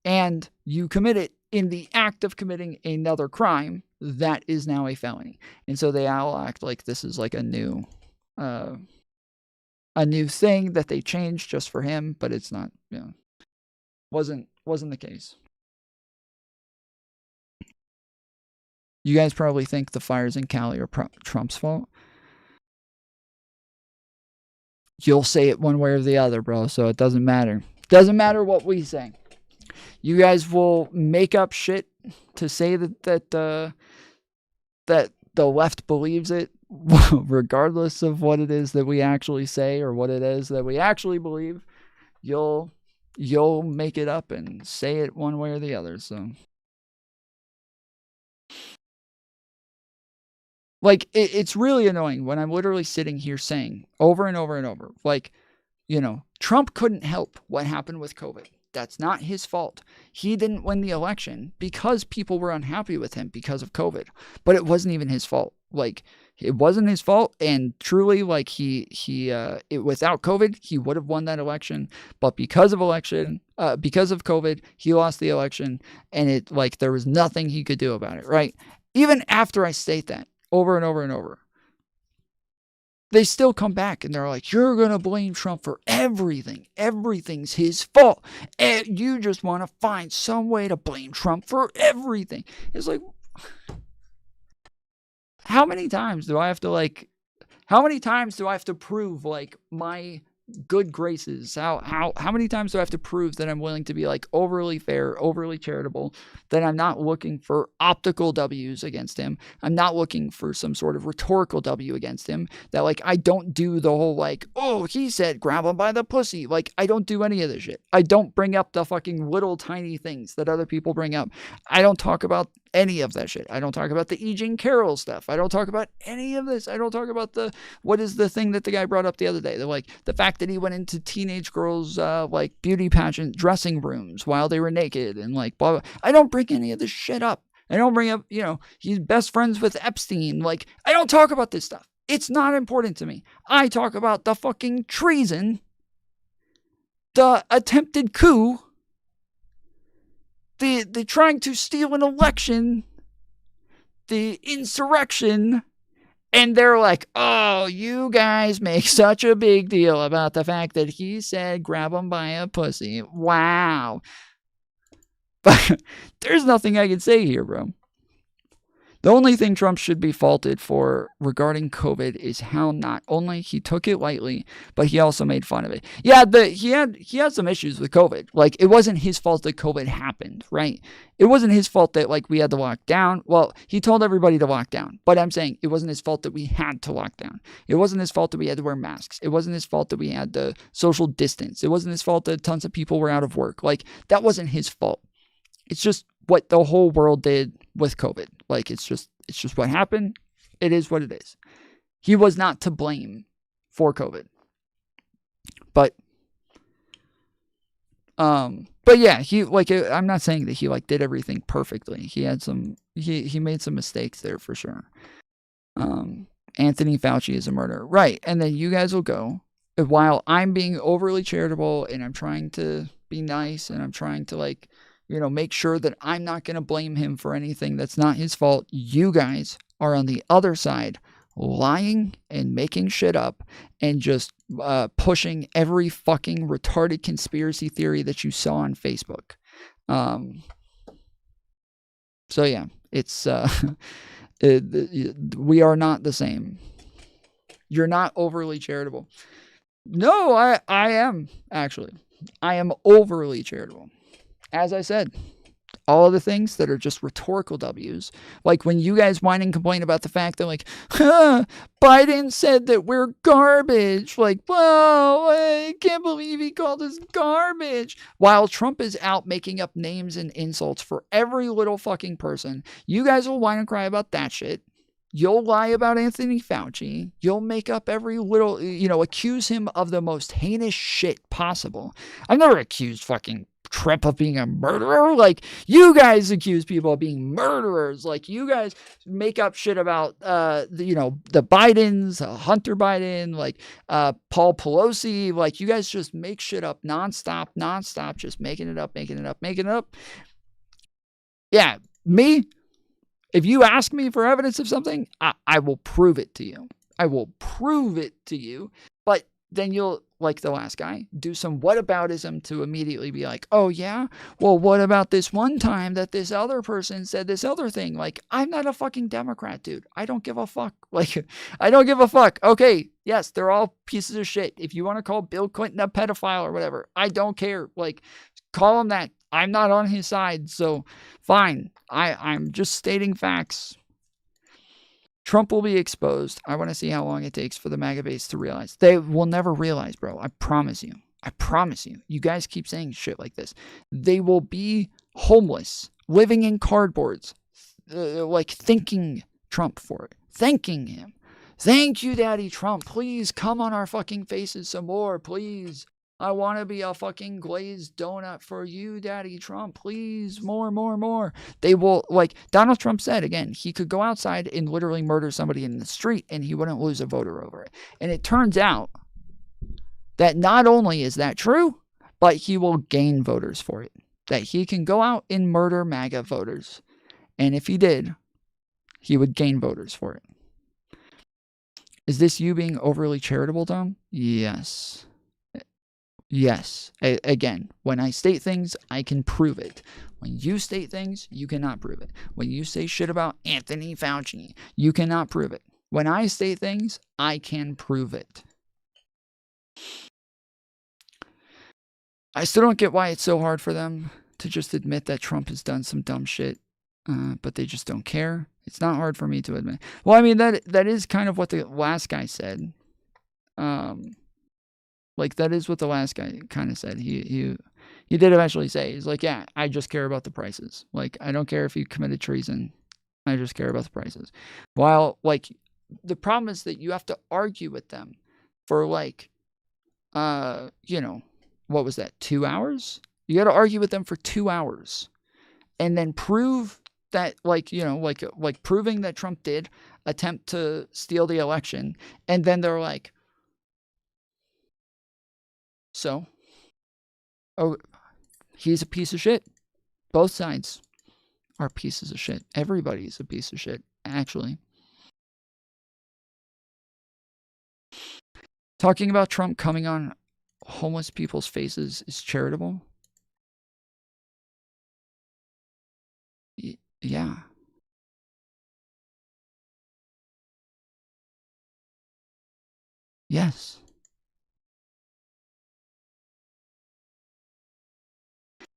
and you commit it in the act of committing another crime, that is now a felony. And so they all act like this is a new thing that they changed just for him, but it's not, wasn't the case. You guys probably think the fires in Cali are Trump's fault. You'll say it one way or the other, bro, so it doesn't matter. Doesn't matter what we say. You guys will make up shit to say that the left believes it, regardless of what it is that we actually say or what it is that we actually believe. You'll make it up and say it one way or the other. So, it's really annoying when I'm literally sitting here saying over and over and over, Trump couldn't help what happened with COVID. That's not his fault. He didn't win the election because people were unhappy with him because of COVID. But it wasn't even his fault. It wasn't his fault. And truly, without COVID, he would have won that election. But because of COVID, he lost the election. And there was nothing he could do about it, right? Even after I state that over and over and over, they still come back and they're like, you're going to blame Trump for everything. Everything's his fault. And you just want to find some way to blame Trump for everything. It's how many times do I have to prove my good graces? How many times do I have to prove that I'm willing to be like overly fair, overly charitable, that I'm not looking for optical W's against him? I'm not looking for some sort of rhetorical W against him, that like I don't do the whole like, oh, he said grab him by the pussy. Like I don't do any of this shit. I don't bring up the fucking little tiny things that other people bring up. I don't talk about any of that shit. I don't talk about the E. Jean Carroll stuff. I don't talk about any of this. I don't talk about what is the thing that the guy brought up the other day? The fact that he went into teenage girls' like beauty pageant dressing rooms while they were naked and like blah, blah. I don't bring any of this shit up. I don't bring up, he's best friends with Epstein. Like, I don't talk about this stuff. It's not important to me. I talk about the fucking treason, the attempted coup, the trying to steal an election, the insurrection, and they're like, oh, you guys make such a big deal about the fact that he said grab him by a pussy. Wow. But there's nothing I can say here, bro. The only thing Trump should be faulted for regarding COVID is how not only he took it lightly, but he also made fun of it. Yeah, he had some issues with COVID. Like, it wasn't his fault that COVID happened, right? It wasn't his fault that, like, we had to lock down. Well, he told everybody to lock down. But I'm saying it wasn't his fault that we had to lock down. It wasn't his fault that we had to wear masks. It wasn't his fault that we had to social distance. It wasn't his fault that tons of people were out of work. Like, that wasn't his fault. It's just what the whole world did with COVID. Like, it's just what happened. It is what it is. He was not to blame for COVID. But yeah, he, like, I'm not saying that he, like, did everything perfectly. He had he made some mistakes there for sure. Anthony Fauci is a murderer. Right. And then you guys will go, while I'm being overly charitable and I'm trying to be nice and I'm trying to, like, make sure that I'm not going to blame him for anything that's not his fault. You guys are on the other side, lying and making shit up and just pushing every fucking retarded conspiracy theory that you saw on Facebook. So yeah, it's we are not the same. You're not overly charitable. No, I am actually. I am overly charitable. As I said, all of the things that are just rhetorical W's, like when you guys whine and complain about the fact that, like, Biden said that we're garbage. Like, whoa, I can't believe he called us garbage. While Trump is out making up names and insults for every little fucking person, you guys will whine and cry about that shit. You'll lie about Anthony Fauci. You'll make up every little, accuse him of the most heinous shit possible. I've never accused fucking Trump of being a murderer. Like, you guys accuse people of being murderers. Like, you guys make up shit about the Bidens, Hunter Biden, like Paul Pelosi. Like, you guys just make shit up nonstop, just making it up. Yeah, me, if you ask me for evidence of something, I will prove it to you. But then you'll, like the last guy, do some whataboutism to immediately be like, oh yeah? Well, what about this one time that this other person said this other thing? Like, I'm not a fucking Democrat, dude. I don't give a fuck. Like, I don't give a fuck. Okay, yes, they're all pieces of shit. If you want to call Bill Clinton a pedophile or whatever, I don't care. Like, call him that. I'm not on his side, so fine. I'm just stating facts. Trump will be exposed. I want to see how long it takes for the MAGA base to realize. They will never realize, bro. I promise you. You guys keep saying shit like this. They will be homeless, living in cardboards, like thanking Trump for it. Thanking him. Thank you, Daddy Trump. Please come on our fucking faces some more, please. I want to be a fucking glazed donut for you, Daddy Trump. Please, more. They will, like Donald Trump said, again, he could go outside and literally murder somebody in the street and he wouldn't lose a voter over it. And it turns out that not only is that true, but he will gain voters for it. That he can go out and murder MAGA voters. And if he did, he would gain voters for it. Is this you being overly charitable, Tom? Yes. Again, when I state things, I can prove it. When you state things, you cannot prove it. When you say shit about Anthony Fauci, you cannot prove it. When I state things, I can prove it. I still don't get why it's so hard for them to just admit that Trump has done some dumb shit, but they just don't care. It's not hard for me to admit. Well, I mean, that is kind of what the last guy said. Like, that is what the last guy kind of said. He did eventually say, he's like, yeah, I just care about the prices. Like, I don't care if you committed treason. I just care about the prices. While, like, the problem is that you have to argue with them for, like, you know, what was that, 2 hours? You got to argue with them for 2 hours and then prove that, like, you know, like proving that Trump did attempt to steal the election. And then they're like, so, oh, he's a piece of shit. Both sides are pieces of shit. Everybody's a piece of shit, actually. Talking about Trump coming on homeless people's faces is charitable. Yeah. Yes.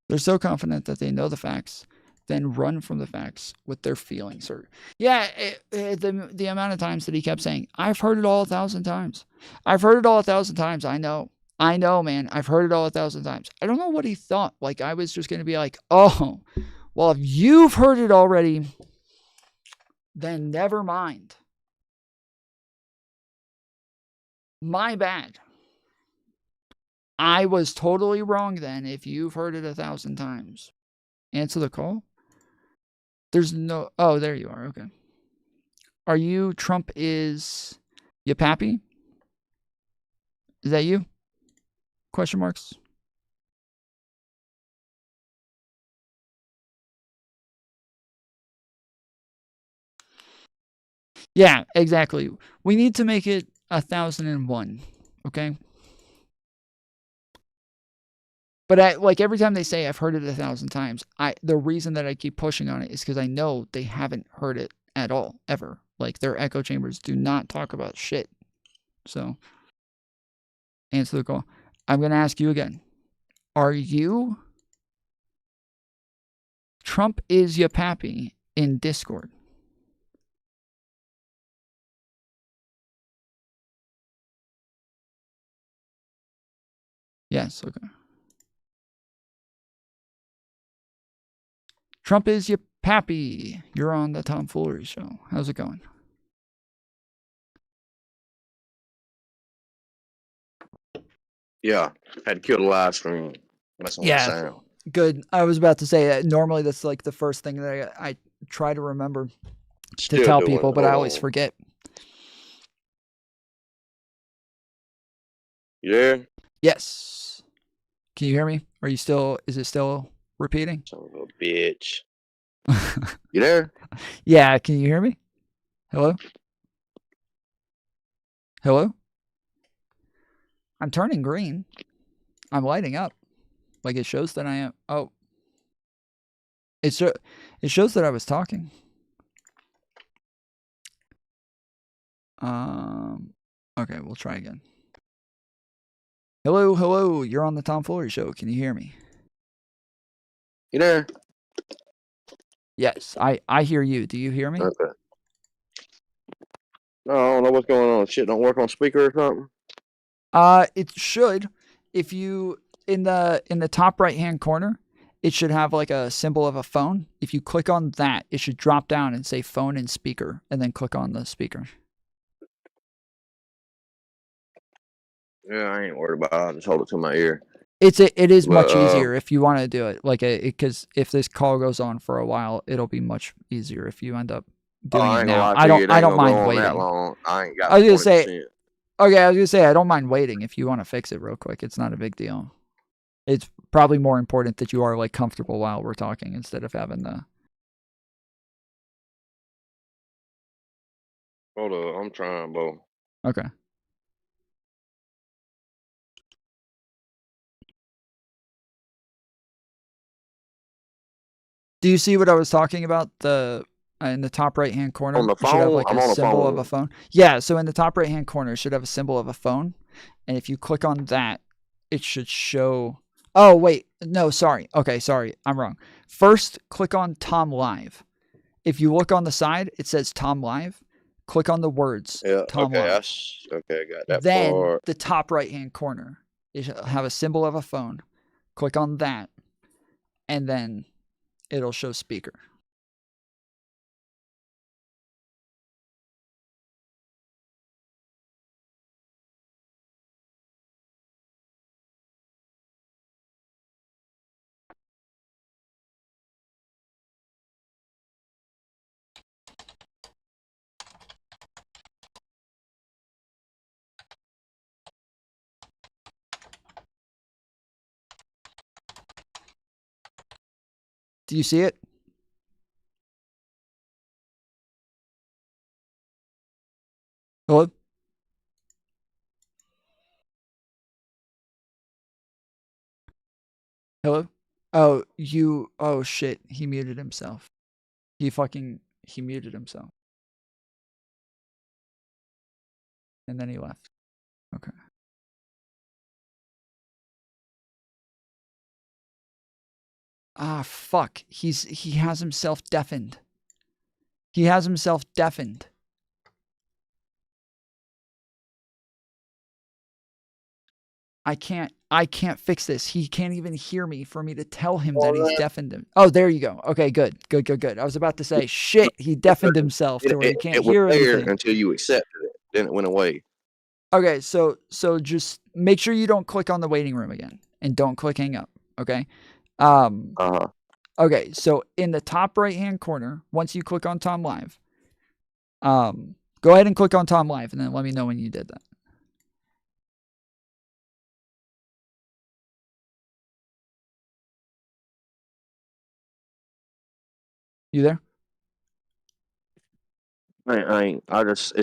They're so confident that they know the facts, then run from the facts with their feelings. Or yeah, the amount of times that he kept saying, I've heard it all 1,000 times. I've heard it all 1,000 times. I know, man. I've heard it all 1,000 times. I don't know what he thought. Like, I was just going to be like, oh, well, if you've heard it already, then never mind. My bad. I was totally wrong then if you've heard it 1,000 times. Answer the call? There's no... Oh, there you are. Okay. Are you... Trump is... You Pappy? Is that you? Question marks? Yeah, exactly. We need to make it 1,001. Okay? But like every time they say I've heard it 1,000 times, the reason that I keep pushing on it is because I know they haven't heard it at all, ever. Like, their echo chambers do not talk about shit. So, answer the call. I'm going to ask you again. Are you Trump is ya pappy in Discord? Yes, okay. Trump is your pappy. You're on the Tom Foolery show. How's it going? Yeah, had to kill the live stream. That's on the sound. Good. I was about to say that normally that's like the first thing that I try to remember to tell people, but I always forget. Yeah. Yes. Can you hear me? Are you still? Is it still repeating? Son of a bitch. You there? Yeah. Can you hear me? Hello? Hello? I'm turning green. I'm lighting up. Like, it shows that I am. Oh. It shows that I was talking. Okay, we'll try again. Hello, hello. You're on the Tom Foolery show. Can you hear me? You there? Yes, I hear you. Do you hear me? Okay. No, I don't know what's going on. Shit don't work on speaker or something? It should. If you in the top right hand corner, it should have like a symbol of a phone. If you click on that, it should drop down and say phone and speaker, and then click on the speaker. Yeah, I ain't worried about it. I'll just hold it to my ear. It is much easier if you want to do it. Like, because if this call goes on for a while, it'll be much easier if you end up doing it now. I don't mind waiting. I ain't got. I was gonna say. Okay, I was gonna say I don't mind waiting if you want to fix it real quick. It's not a big deal. It's probably more important that you are like comfortable while we're talking instead of having the. Hold up, I'm trying, bro. Okay. Do you see what I was talking about? In the top right hand corner, on the phone, it should have like I'm a on symbol of a phone. Yeah, so in the top right hand corner, it should have a symbol of a phone, and if you click on that, it should show Oh, wait. No, sorry. Okay, sorry. I'm wrong. First, click on Tom Live. If you look on the side, it says Tom Live. Click on the words Tom Live. Okay, I got that Then part. the top right-hand corner, you should have a symbol of a phone. Click on that, and then it'll show speaker. Do you see it? Hello? Hello? Oh, oh shit, he muted himself. He muted himself. And then he left. Okay. Ah, fuck. He has himself deafened. He has himself deafened. I can't fix this. He can't even hear me for me to tell him that he's deafened him. Oh, there you go. Okay, good. I was about to say, shit, he deafened himself to where he can't hear anything. anything. Until you accepted it, then it went away. Okay, so just make sure you don't click on the waiting room again, and don't click hang up. Okay. Okay, so in the top right-hand corner, once you click on Tom Live, go ahead and click on Tom Live, and then let me know when you did that. You there? It's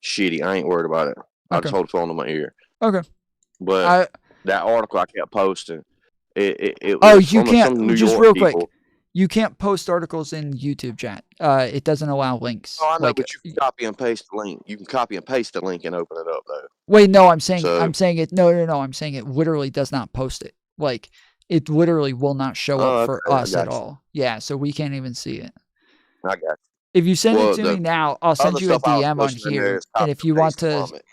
shitty. I ain't worried about it. I just hold the phone to my ear. Okay. But that article I kept posting, it oh, was you from can't. some New Just York real people. quick, you can't post articles in YouTube chat. It doesn't allow links. Oh, I know, Like, but you can copy and paste the link. You can copy and paste the link and open it up though. wait, no, I'm saying So- I'm saying it. No, I'm saying it literally does not post it. Like, it literally will not show Oh, up for okay, I us at got you. all. Yeah, so we can't even see it. I got you. If you send Well, it to the me now, I'll send other you a stuff I was DM on posting in there here. is And copy if you want paste to, from it.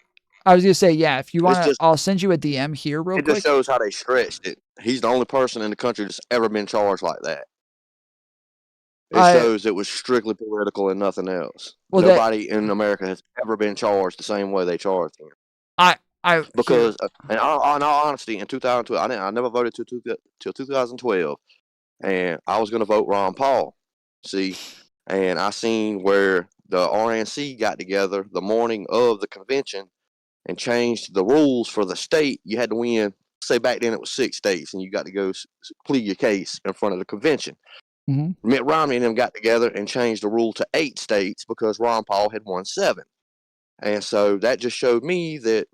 I was gonna say, yeah, if you want to, just- I'll send you a DM here real It quick. just shows how they stretched it. He's the only person in the country that's ever been charged like that. It shows it was strictly political and nothing else. Well, Nobody in America has ever been charged the same way they charged him. Because, in all honesty, in 2012, I never voted till 2012, and I was going to vote Ron Paul. See, and I seen where the RNC got together the morning of the convention and changed the rules for the state. You had to win. Say back then it was 6 states, and you got to go plead your case in front of the convention. Mm-hmm. Mitt Romney and them got together and changed the rule to 8 states because Ron Paul had won 7. And so that just showed me that,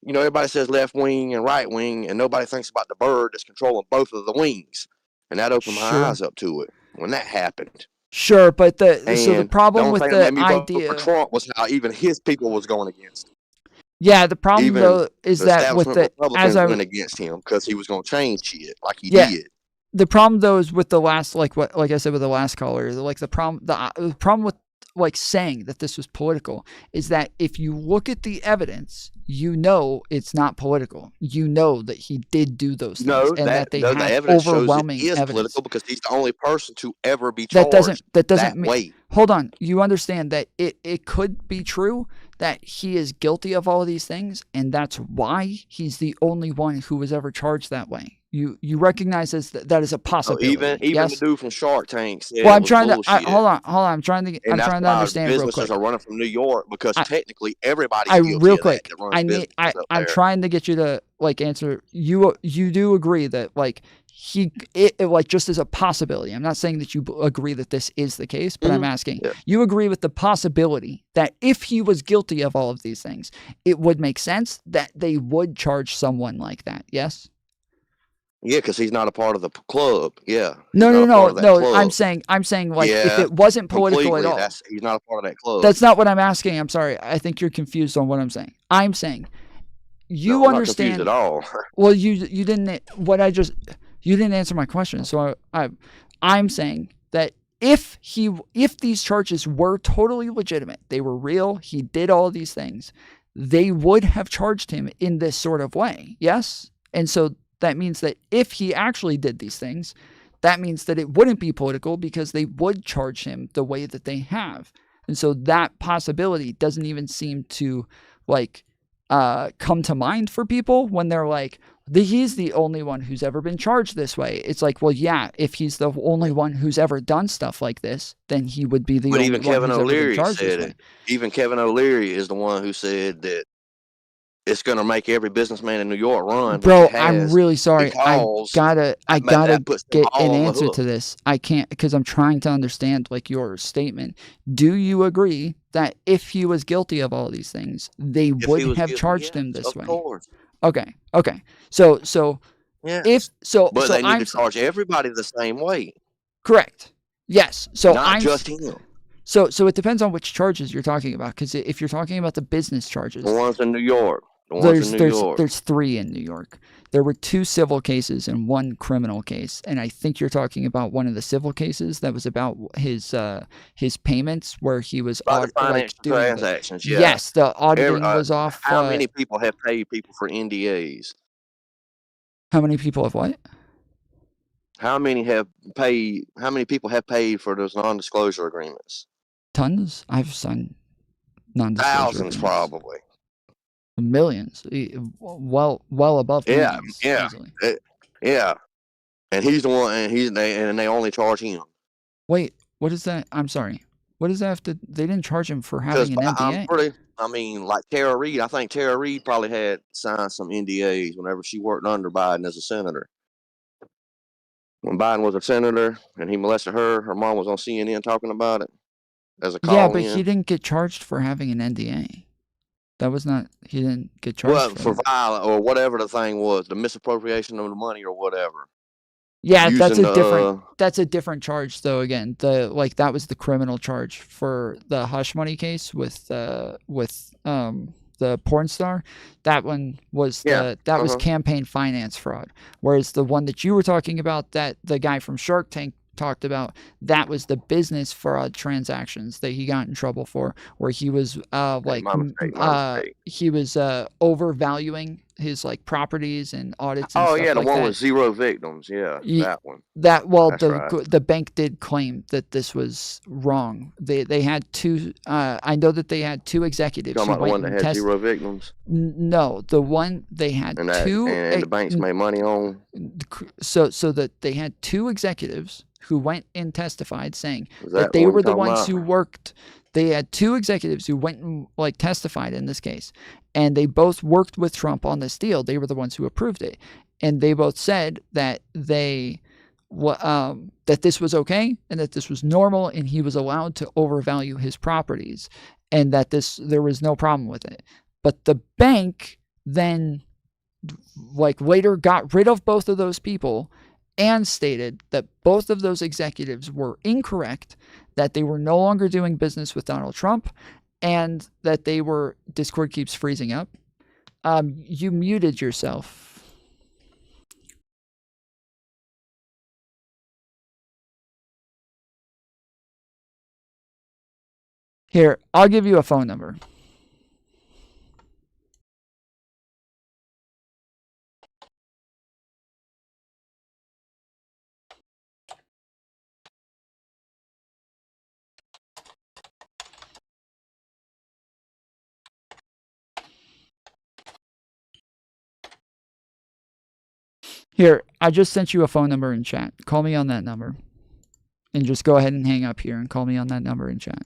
you know, everybody says left wing and right wing, and nobody thinks about the bird that's controlling both of the wings. And that opened my eyes up to it when that happened. Sure, but so the And problem only with thing the that made me vote idea, for Trump was how even his people was going against him. yeah, the problem Even though is the that with establishment the Republicans went against him because he was going to change shit like he did. The problem though is with the last, like I said with the last caller, like the problem with like saying that this was political is that if you look at the evidence, you know it's not political. You know that he did do those things, and that they the had evidence shows overwhelming it is evidence. political because he's the only person to ever be That charged doesn't mean. way. Hold on, you understand that it could be true that he is guilty of all of these things, and that's why he's the only one who was ever charged that way. You recognize that is a possibility. Even yes? the dude from Shark Tank said Well, it I'm was trying bullshit. to hold on. I'm trying to understand real quick. Businesses are running from New York because technically everybody's guilty real of quick. that runs businesses up I'm there. trying to get you to like answer. You do agree that like like just as a possibility. I'm not saying that you agree that this is the case, but I'm asking. Yeah. You agree with the possibility that if he was guilty of all of these things, it would make sense that they would charge someone like that. Yes. Yeah, because he's not a part of the club. Yeah. No. I'm saying like if it wasn't political at all. He's not a part of that club. That's not what I'm asking. I'm sorry. I think you're confused on what I'm saying. I'm saying I'm not confused at all. Well, you didn't. You didn't answer my question. So I'm saying that if these charges were totally legitimate, they were real, he did all these things, they would have charged him in this sort of way. Yes? And so that means that if he actually did these things, that means that it wouldn't be political because they would charge him the way that they have. And so that possibility doesn't even seem to come to mind for people when they're like, he's the only one who's ever been charged this way. It's like, well, yeah, if he's the only one who's ever done stuff like this, then he would be the only one who's ever been charged this way. Even Kevin O'Leary is the one who said that it's going to make every businessman in New York run. Bro, I'm really sorry. I gotta get an answer to this. I can't, because I'm trying to understand your statement. Do you agree that if he was guilty of all these things, they would have charged him this way? Of course. Okay. So yeah. But they need to charge everybody the same way. Correct. Yes. So not just him. So it depends on which charges you're talking about. Because if you're talking about the business charges, the ones in New York. There's 3 in New York. There were 2 civil cases and 1 criminal case, and I think you're talking about one of the civil cases that was about his payments, where he was financial transactions. Yeah. Yes, the auditing was off. How many people have paid people for NDAs? How many people have what? How many people have paid for those non-disclosure agreements? Tons. I've signed non-disclosure thousands, agreements. Probably. Millions, well above millions. Yeah, and he's the one, and they only charge him. Wait, what is that? I'm sorry. What does that have to? They didn't charge him for having an NDA. Like Tara Reid. I think Tara Reid probably had signed some NDAs whenever she worked under Biden as a senator. When Biden was a senator and he molested her mom was on CNN talking about it as a call. Yeah, but he didn't get charged for having an NDA. That was not, he didn't get charged. Well, for violence or whatever the thing was, the misappropriation of the money or whatever. Yeah, that's a different charge though. Again, that was the criminal charge for the hush money case with the porn star. That one was was campaign finance fraud. Whereas the one that you were talking about, that the guy from Shark Tank talked about, that was the business fraud transactions that he got in trouble for, where he was he was overvaluing his properties and audits and stuff the like one that. with 0 victims. That one. The bank did claim that this was wrong. They had 2 I know that they had 2 executives. You're talking about the one that had 0 victims? No, the one they had and 2 and the banks made money on. So that they had 2 executives who went and testified saying that they were the ones who worked. They had 2 executives who went and testified in this case, and they both worked with Trump on this deal. They were the ones who approved it, and they both said that that this was okay and that this was normal, and he was allowed to overvalue his properties, and that there was no problem with it. But the bank then later got rid of both of those people and stated that both of those executives were incorrect, that they were no longer doing business with Donald Trump, and that they were... Discord keeps freezing up. You muted yourself. Here, I'll give you a phone number. Here, I just sent you a phone number in chat. Call me on that number. And just go ahead and hang up here and call me on that number in chat.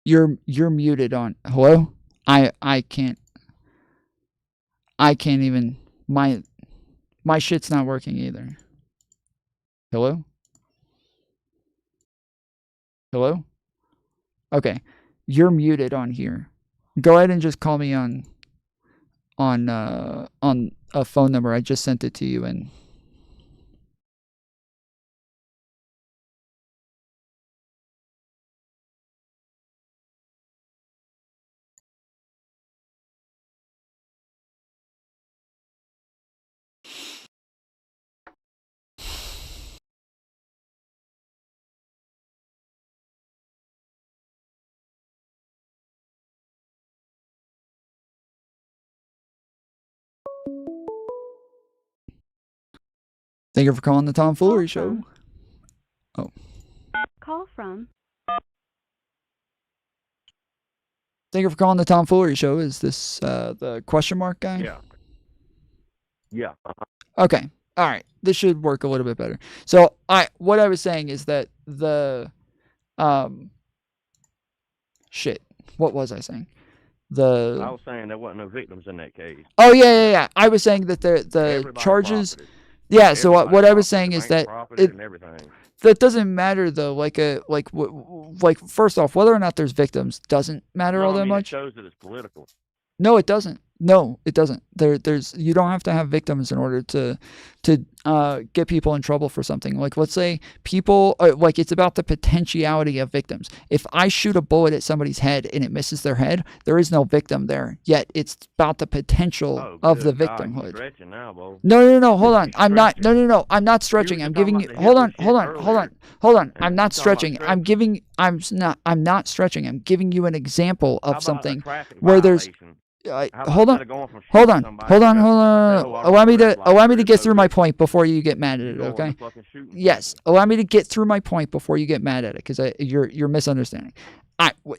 You're muted on... Hello? I can't even... My shit's not working either. Hello? Hello? Okay. You're muted on here. Go ahead and just call me on a phone number. I just sent it to you and Thank you for calling the Tomfoolery Show. Oh. Call from. Thank you for calling the Tomfoolery Show. Is this the question mark guy? Yeah. Yeah. Okay. All right. This should work a little bit better. So what I was saying is that shit. What was I saying? I was saying there wasn't no victims in that case. Oh yeah. I was saying that the charges. Profited. Yeah. So what I was saying is that and everything. that doesn't matter though. Like first off, whether or not there's victims doesn't matter all that much. It shows that it's political. No, it doesn't. No, it doesn't. There's you don't have to have victims in order to get people in trouble for something. Like let's say people like it's about the potentiality of victims. If I shoot a bullet at somebody's head and it misses their head, there is no victim there. Yet it's about the potential of the victimhood. No. Hold on. I'm not. No. I'm not stretching. I'm giving you. Hold on. I'm not stretching. I'm not stretching. I'm giving you an example of something where there's. Hold on. Allow me to get through my point before you get mad at it. Okay. Yes. Allow me to get through my point before you get mad at it, because you're misunderstanding.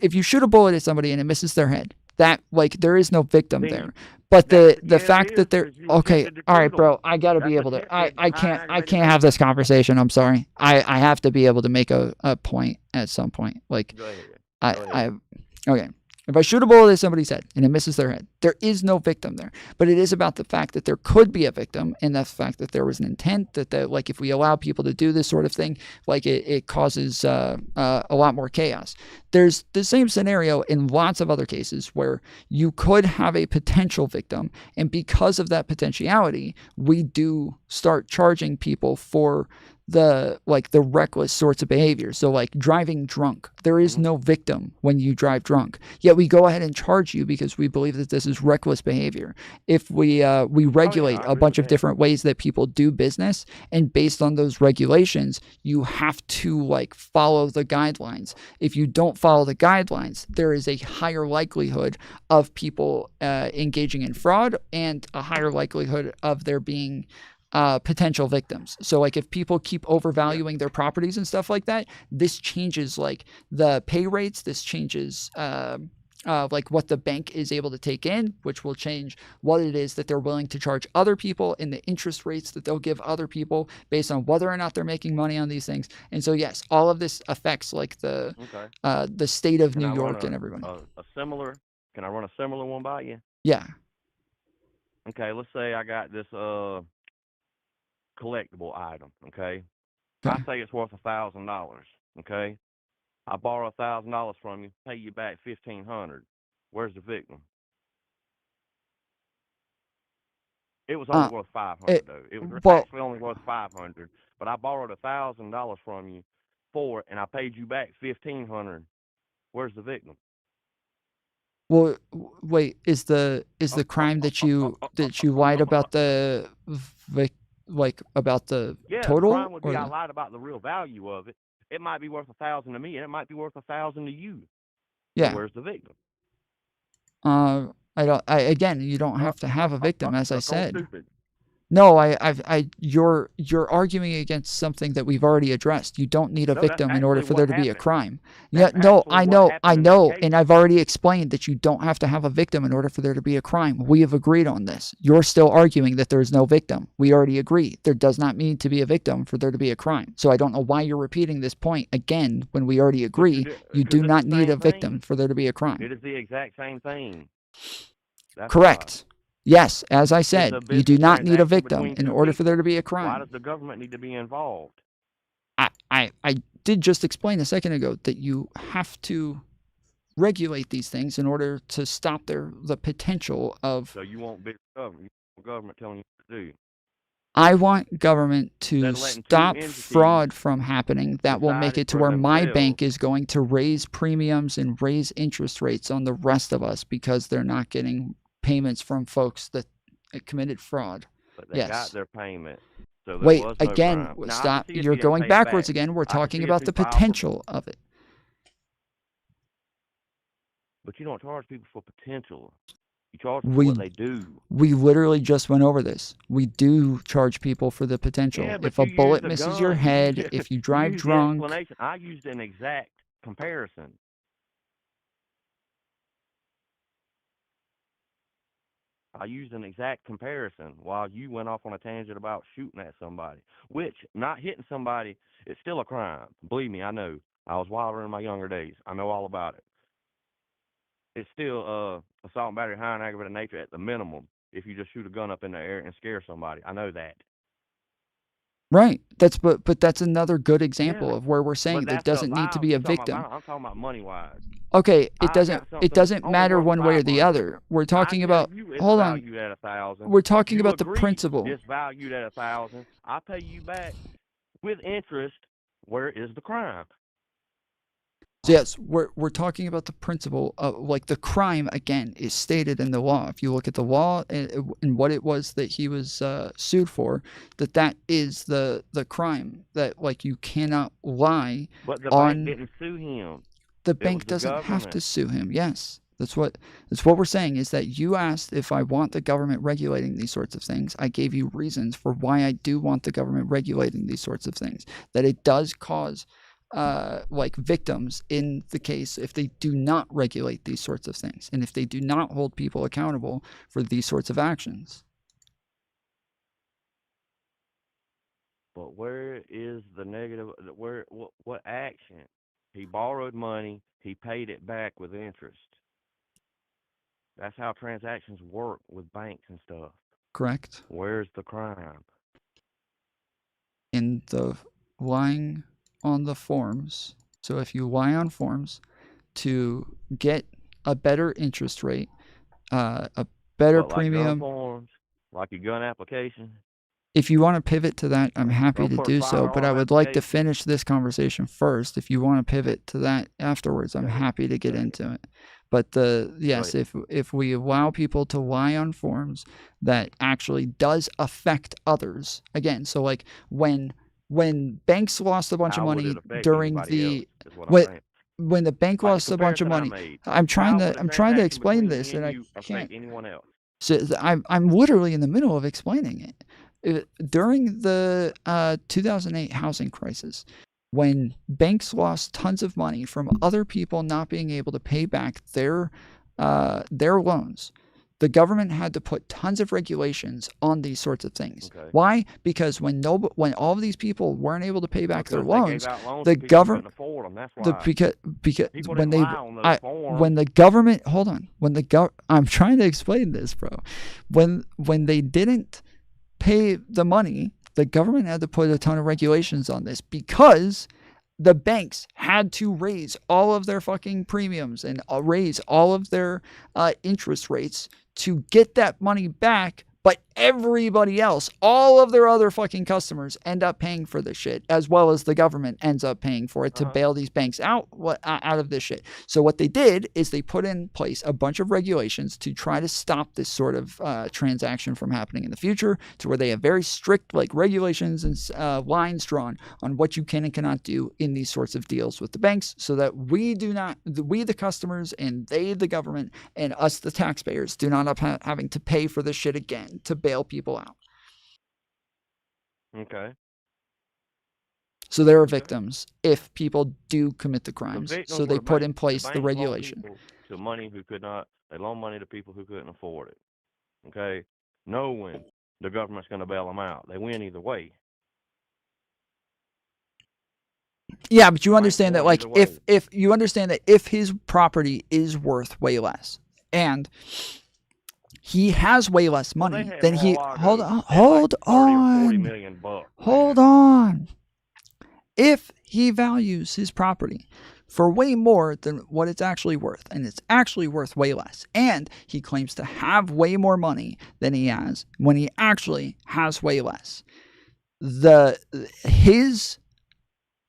If you shoot a bullet at somebody and it misses their head, that like there is no victim there. But the fact that they're okay. All right, bro. I gotta be able to. I can't have this conversation. I'm sorry. I have to be able to make a point at some point. Like okay. If I shoot a bullet at somebody's head and it misses their head, there is no victim there. But it is about the fact that there could be a victim, and the fact that there was an intent that like if we allow people to do this sort of thing, like it causes a lot more chaos. There's the same scenario in lots of other cases where you could have a potential victim, and because of that potentiality, we do start charging people for the reckless sorts of behavior. So like driving drunk, there is no victim when you drive drunk, yet we go ahead and charge you because we believe that this is reckless behavior. If we regulate a bunch of different ways that people do business, and based on those regulations, you have to like follow the guidelines. If you don't follow the guidelines, there is a higher likelihood of people engaging in fraud, and a higher likelihood of there being potential victims. So like if people keep overvaluing their properties and stuff like that, this changes like the pay rates, this changes like what the bank is able to take in, which will change what it is that they're willing to charge other people, and the interest rates that they'll give other people based on whether or not they're making money on these things. And so yes, all of this affects like the state of New York and everybody. Can I run a similar one by you? Yeah. Okay, let's say I got this collectible item, okay? I say it's worth $1,000, okay? I borrow $1,000 from you, pay you back $1,500. Where's the victim? It was only worth $500 though. It was actually only worth $500, but I borrowed $1,000 from you for it, and I paid you back $1,500. Where's the victim? Well, wait, is the crime that you lied about the about the total? The crime would be I lied about the real value of it. It might be worth $1,000 to me, and it might be worth $1,000 to you. Yeah. So where's the victim? Again, you don't have to have a victim, as I said. No, you're arguing against something that we've already addressed. You don't need a victim in order for there to be a crime. Yeah, no, I know, and I've already explained that you don't have to have a victim in order for there to be a crime. We have agreed on this. You're still arguing that there is no victim. We already agree. There does not need to be a victim for there to be a crime. So I don't know why you're repeating this point again when we already agree you do not need a victim for there to be a crime. It is the exact same thing. Correct. Yes, as I said, you do not need a victim in order for there to be a crime. Why does the government need to be involved? I did just explain a second ago that you have to regulate these things in order to stop the potential of... So you want big government, government telling you what to do? I want government to stop fraud from happening. That will make it to where my bank is going to raise premiums and raise interest rates on the rest of us because they're not getting payments from folks that committed fraud. But they got their payment. So wait, again, stop. You're going backwards again. We're talking about the potential of it. But you don't charge people for potential. You charge them for what they do. We literally just went over this. We do charge people for the potential. Yeah, but if a you bullet used a misses gun. your head, if you drive used the drunk. explanation. I used an exact comparison. I used an exact comparison while you went off on a tangent about shooting at somebody, which not hitting somebody is still a crime. Believe me, I know. I was wilder in my younger days. I know all about it. It's still assault and battery, high and aggravated nature at the minimum if you just shoot a gun up in the air and scare somebody. I know that. Right. But that's another good example of where we're saying there doesn't need to be a victim. I'm talking about money wise. Okay, it doesn't matter one way or the other. We're talking about hold on. We're talking about the principle. It's valued at $1,000. I pay you back with interest. Where is the crime? So yes, we're talking about the principle of like the crime again is stated in the law. If you look at the law and what it was that he was sued for, that is the crime that like you cannot lie. But the on. bank didn't sue him. The bank doesn't have to sue him. Yes. That's what we're saying is that you asked if I want the government regulating these sorts of things. I gave you reasons for why I do want the government regulating these sorts of things. That it does cause like victims in the case if they do not regulate these sorts of things and if they do not hold people accountable for these sorts of actions. But where is the negative? What action? He borrowed money. He paid it back with interest. That's how transactions work with banks and stuff. Correct. Where's the crime? In the lying on the forms. So if you lie on forms to get a better interest rate, a better premium. Like gun forms, like a gun application. If you want to pivot to that, I'm happy to do so, but I would like to finish this conversation first. If you want to pivot to that afterwards, I'm happy to get into it. But yes, if we allow people to lie on forms that actually does affect others, again, so like when banks lost a bunch of money during the when the bank lost a bunch of money, I'm trying to explain this and I can't. So I'm literally in the middle of explaining it. During the 2008 housing crisis, when banks lost tons of money from other people not being able to pay back their loans, the government had to put tons of regulations on these sorts of things. Okay. Why? Because when all of these people weren't able to pay back their loans, the government when the government hold on I'm trying to explain this, bro. When they didn't pay the money, the government had to put a ton of regulations on this because the banks had to raise all of their fucking premiums and raise all of their interest rates to get that money back. But everybody else, all of their other fucking customers end up paying for this shit, as well as the government ends up paying for it to bail these banks out of this shit. So what they did is they put in place a bunch of regulations to try to stop this sort of transaction from happening in the future, to where they have very strict like regulations and lines drawn on what you can and cannot do in these sorts of deals with the banks, so that we the customers and they the government and us the taxpayers do not end up having to pay for this shit again to bail people out. Okay. So there are victims if people do commit the crimes. So they put in place the regulation. To money who could not, they loan money to people who couldn't afford it. Okay. Knowing the government's going to bail them out. They win either way. Yeah, but you understand that, like, if you understand that if his property is worth way less and he has way less money than he hold on. If he values his property for way more than what it's actually worth, and it's actually worth way less, and he claims to have way more money than he has when he actually has way less, his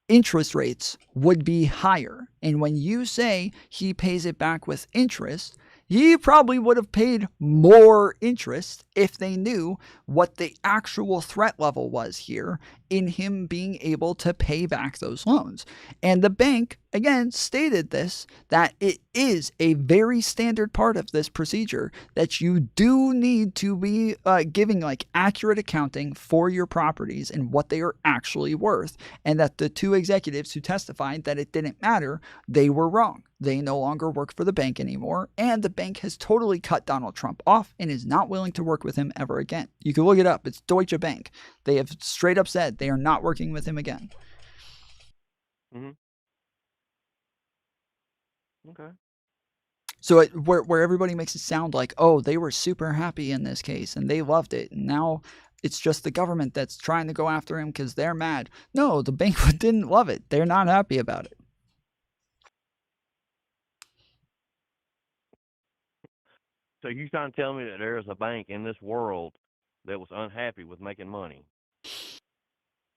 interest rates would be higher. And when you say he pays it back with interest, he probably would have paid more interest if they knew what the actual threat level was here in him being able to pay back those loans. And the bank, again, stated this, that it is a very standard part of this procedure that you do need to be giving like accurate accounting for your properties and what they are actually worth. And that the two executives who testified that it didn't matter, they were wrong. They no longer work for the bank anymore, and the bank has totally cut Donald Trump off and is not willing to work with him ever again. You can look it up. It's Deutsche Bank. They have straight up said they are not working with him again. Mm-hmm. Okay. So where everybody makes it sound like, oh, they were super happy in this case and they loved it, and now it's just the government that's trying to go after him because they're mad. No, the bank didn't love it. They're not happy about it. So you trying to tell me that there's a bank in this world that was unhappy with making money?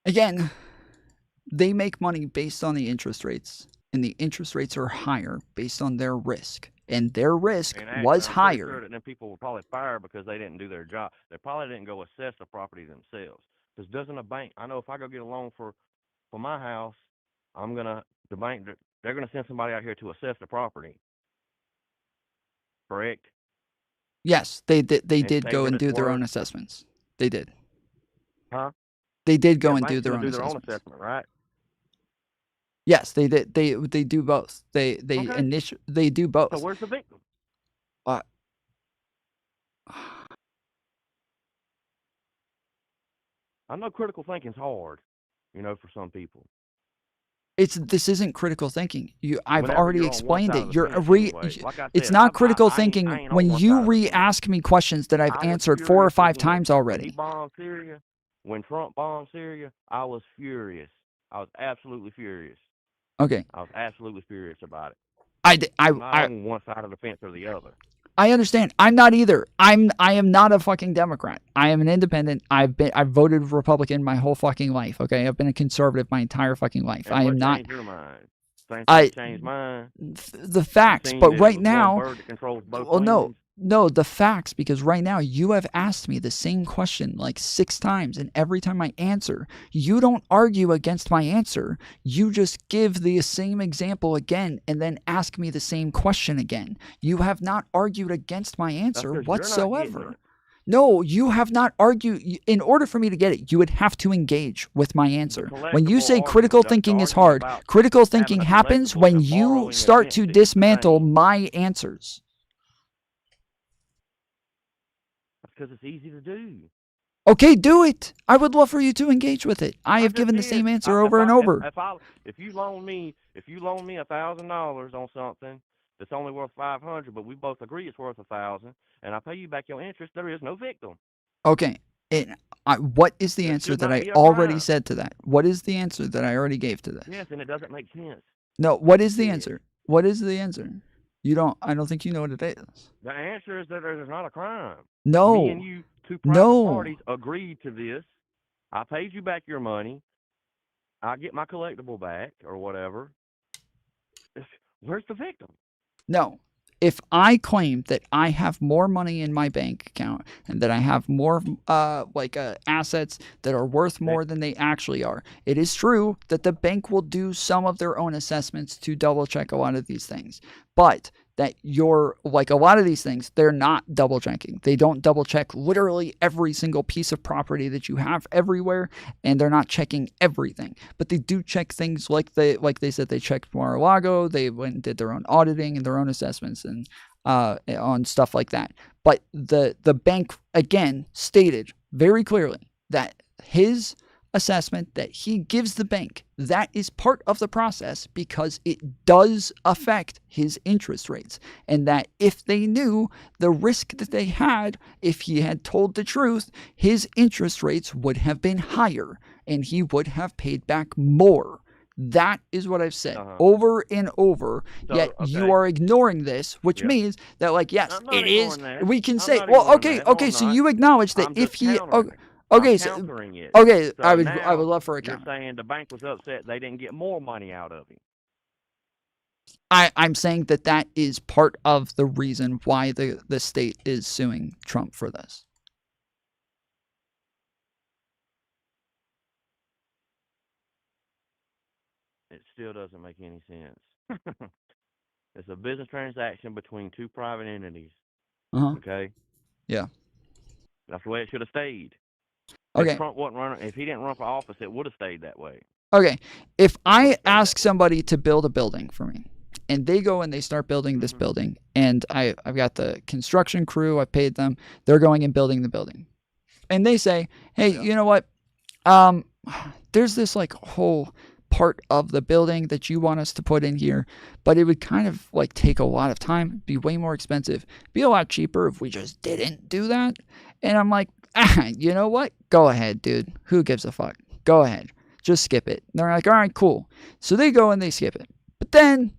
Again, they make money based on the interest rates, and the interest rates are higher based on their risk. And their risk was higher. Sure that then people were probably fired because they didn't do their job. They probably didn't go assess the property themselves. Because doesn't a bank, I know if I go get a loan for my house, the bank, they're going to send somebody out here to assess the property. Correct? Yes, they did go and do their own assessments. They did. Huh? They did go and do their own assessments. Assessment, right? Yes, they did. They do both. They do both. So where's the victim? I know critical thinking's hard, for some people. This isn't critical thinking. I've already explained it. It's said, not critical thinking when you re-ask me questions that I've answered 4 or 5 times already. When Trump bombed Syria, I was furious. I was absolutely furious. Okay. I was absolutely furious about it. I'm not on one side of the fence or the other. I understand. I'm not either. I am not a fucking Democrat. I am an independent. I've voted Republican my whole fucking life. Okay, I've been a conservative my entire fucking life. And I am not. Change your mind. Same thing changed mine. The facts, but right now, well, no, the facts, because right now you have asked me the same question like 6 times, and every time I answer, you don't argue against my answer. You just give the same example again and then ask me the same question again. You have not argued against my answer whatsoever. No, you have not argued. In order for me to get it, you would have to engage with my answer. When you say critical thinking is hard, critical thinking happens when you start to dismantle my answers. Because it's easy to do. Okay, do it. I would love for you to engage with it. I have given the same answer over and over. If you loan me $1,000 on something that's only worth $500, but we both agree it's worth $1,000, and I pay you back your interest, there is no victim. Okay. What is the answer that I already said to that? What is the answer that I already gave to this? Yes, and it doesn't make sense. No, what is the answer? What is the answer? I don't think you know what it is. The answer is that there's not a crime. No. Me and you, two private parties, agreed to this. I paid you back your money. I get my collectible back or whatever. Where's the victim? No. If I claim that I have more money in my bank account and that I have more assets that are worth more than they actually are, it is true that the bank will do some of their own assessments to double check a lot of these things. But that a lot of these things, they're not double checking. They don't double check literally every single piece of property that you have everywhere, and they're not checking everything. But they do check things like they said they checked Mar-a-Lago. They went and did their own auditing and their own assessments and on stuff like that. But the bank again stated very clearly that his assessment that he gives the bank, that is part of the process because it does affect his interest rates. And that if they knew the risk that they had, if he had told the truth, his interest rates would have been higher and he would have paid back more. That is what I've said over and over. Yet you are ignoring this, which means that yes, it is. We can say, well, okay. So you acknowledge that if he. Okay, so I would love for a counter. You're saying the bank was upset they didn't get more money out of him. I'm saying that is part of the reason why the state is suing Trump for this. still doesn't make any sense. It's a business transaction between two private entities. Okay? Yeah. That's the way it should have stayed. Okay. If Trump wasn't running, if he didn't run for office, it would have stayed that way. Okay. If I ask somebody to build a building for me, and they go and they start building this building, and I've got the construction crew, I paid them, they're going and building the building. And they say, hey, you know what? There's this like whole part of the building that you want us to put in here, but it would kind of like take a lot of time, be way more expensive, be a lot cheaper if we just didn't do that. And I'm like, you know what? Go ahead, dude. Who gives a fuck? Go ahead. Just skip it. And they're like, all right, cool. So they go and they skip it. But then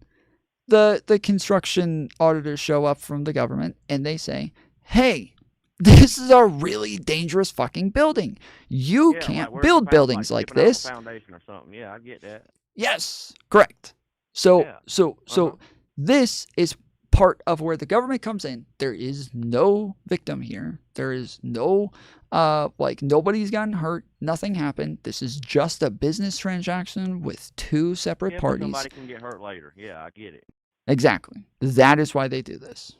the construction auditors show up from the government and they say, hey, this is a really dangerous fucking building. You can't build buildings like this. Foundation or something. Yeah, I get that. Yes, correct. So this is part of where the government comes in. There is no victim here. There is no like nobody's gotten hurt. Nothing happened. This is just a business transaction with two separate parties. Somebody can get hurt later. Yeah, I get it. Exactly. That is why they do this.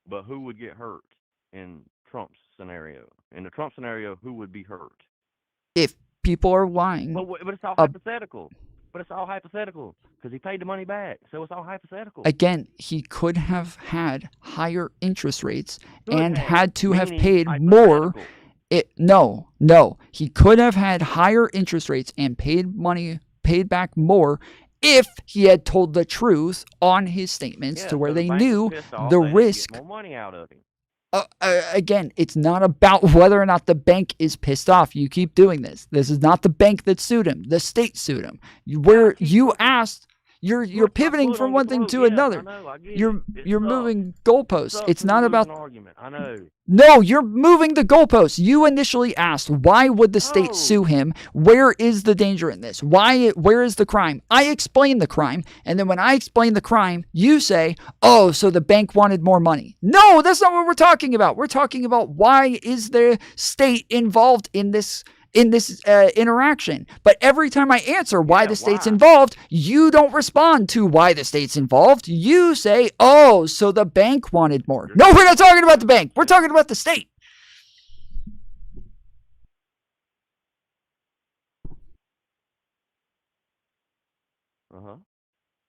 But who would get hurt in Trump's scenario? In the Trump scenario, who would be hurt? If people are lying. But it's all hypothetical. But it's all hypothetical because he paid the money back. So it's all hypothetical. Again, he could have had higher interest rates and had to have paid more. No. He could have had higher interest rates and paid back more if he had told the truth on his statements to where they knew the risk. More money out of him. Again, it's not about whether or not the bank is pissed off. You keep doing this. This is not the bank that sued him. The state sued him. Where you asked, you're pivoting from one thing to another. You're moving goalposts. It's not about. I know. No, you're moving the goalposts. You initially asked, why would the state sue him? Where is the danger in this? Where is the crime? I explained the crime. And then when I explain the crime, you say, oh, so the bank wanted more money. No, that's not what we're talking about. We're talking about why is the state involved in this interaction. But every time I answer why the state's involved, you don't respond to why the state's involved. You say, oh, so the bank wanted more. No, we're not talking about the bank. We're talking about the state.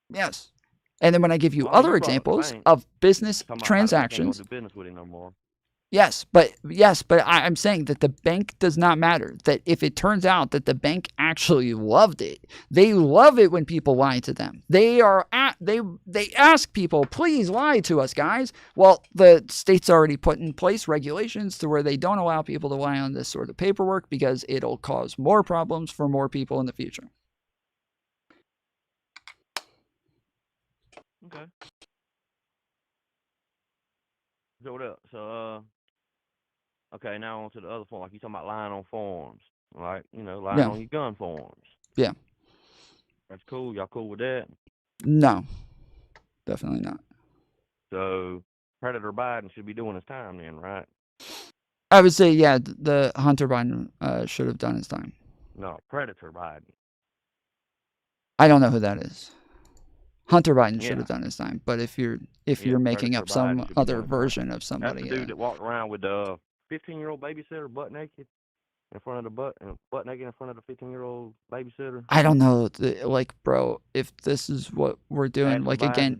Yes. And then when I give you other examples of business transactions. Yes, but I'm saying that the bank does not matter. That if it turns out that the bank actually loved it, they love it when people lie to them. They ask people, please lie to us, guys. Well, the state's already put in place regulations to where they don't allow people to lie on this sort of paperwork because it'll cause more problems for more people in the future. Okay. So what else? So okay, now on to the other form. Like you talking about lying on forms, like lying on your gun forms. Yeah. That's cool. Y'all cool with that? No, definitely not. So Predator Biden should be doing his time then, right? I would say, yeah, the Hunter Biden should have done his time. No, Predator Biden. I don't know who that is. Hunter Biden should have done his time, but if you're making up some other version of somebody, that's the dude that walked around with a 15-year-old babysitter butt naked in front of the butt naked in front of the 15-year-old babysitter. I don't know, like, bro, if this is what we're doing, like again,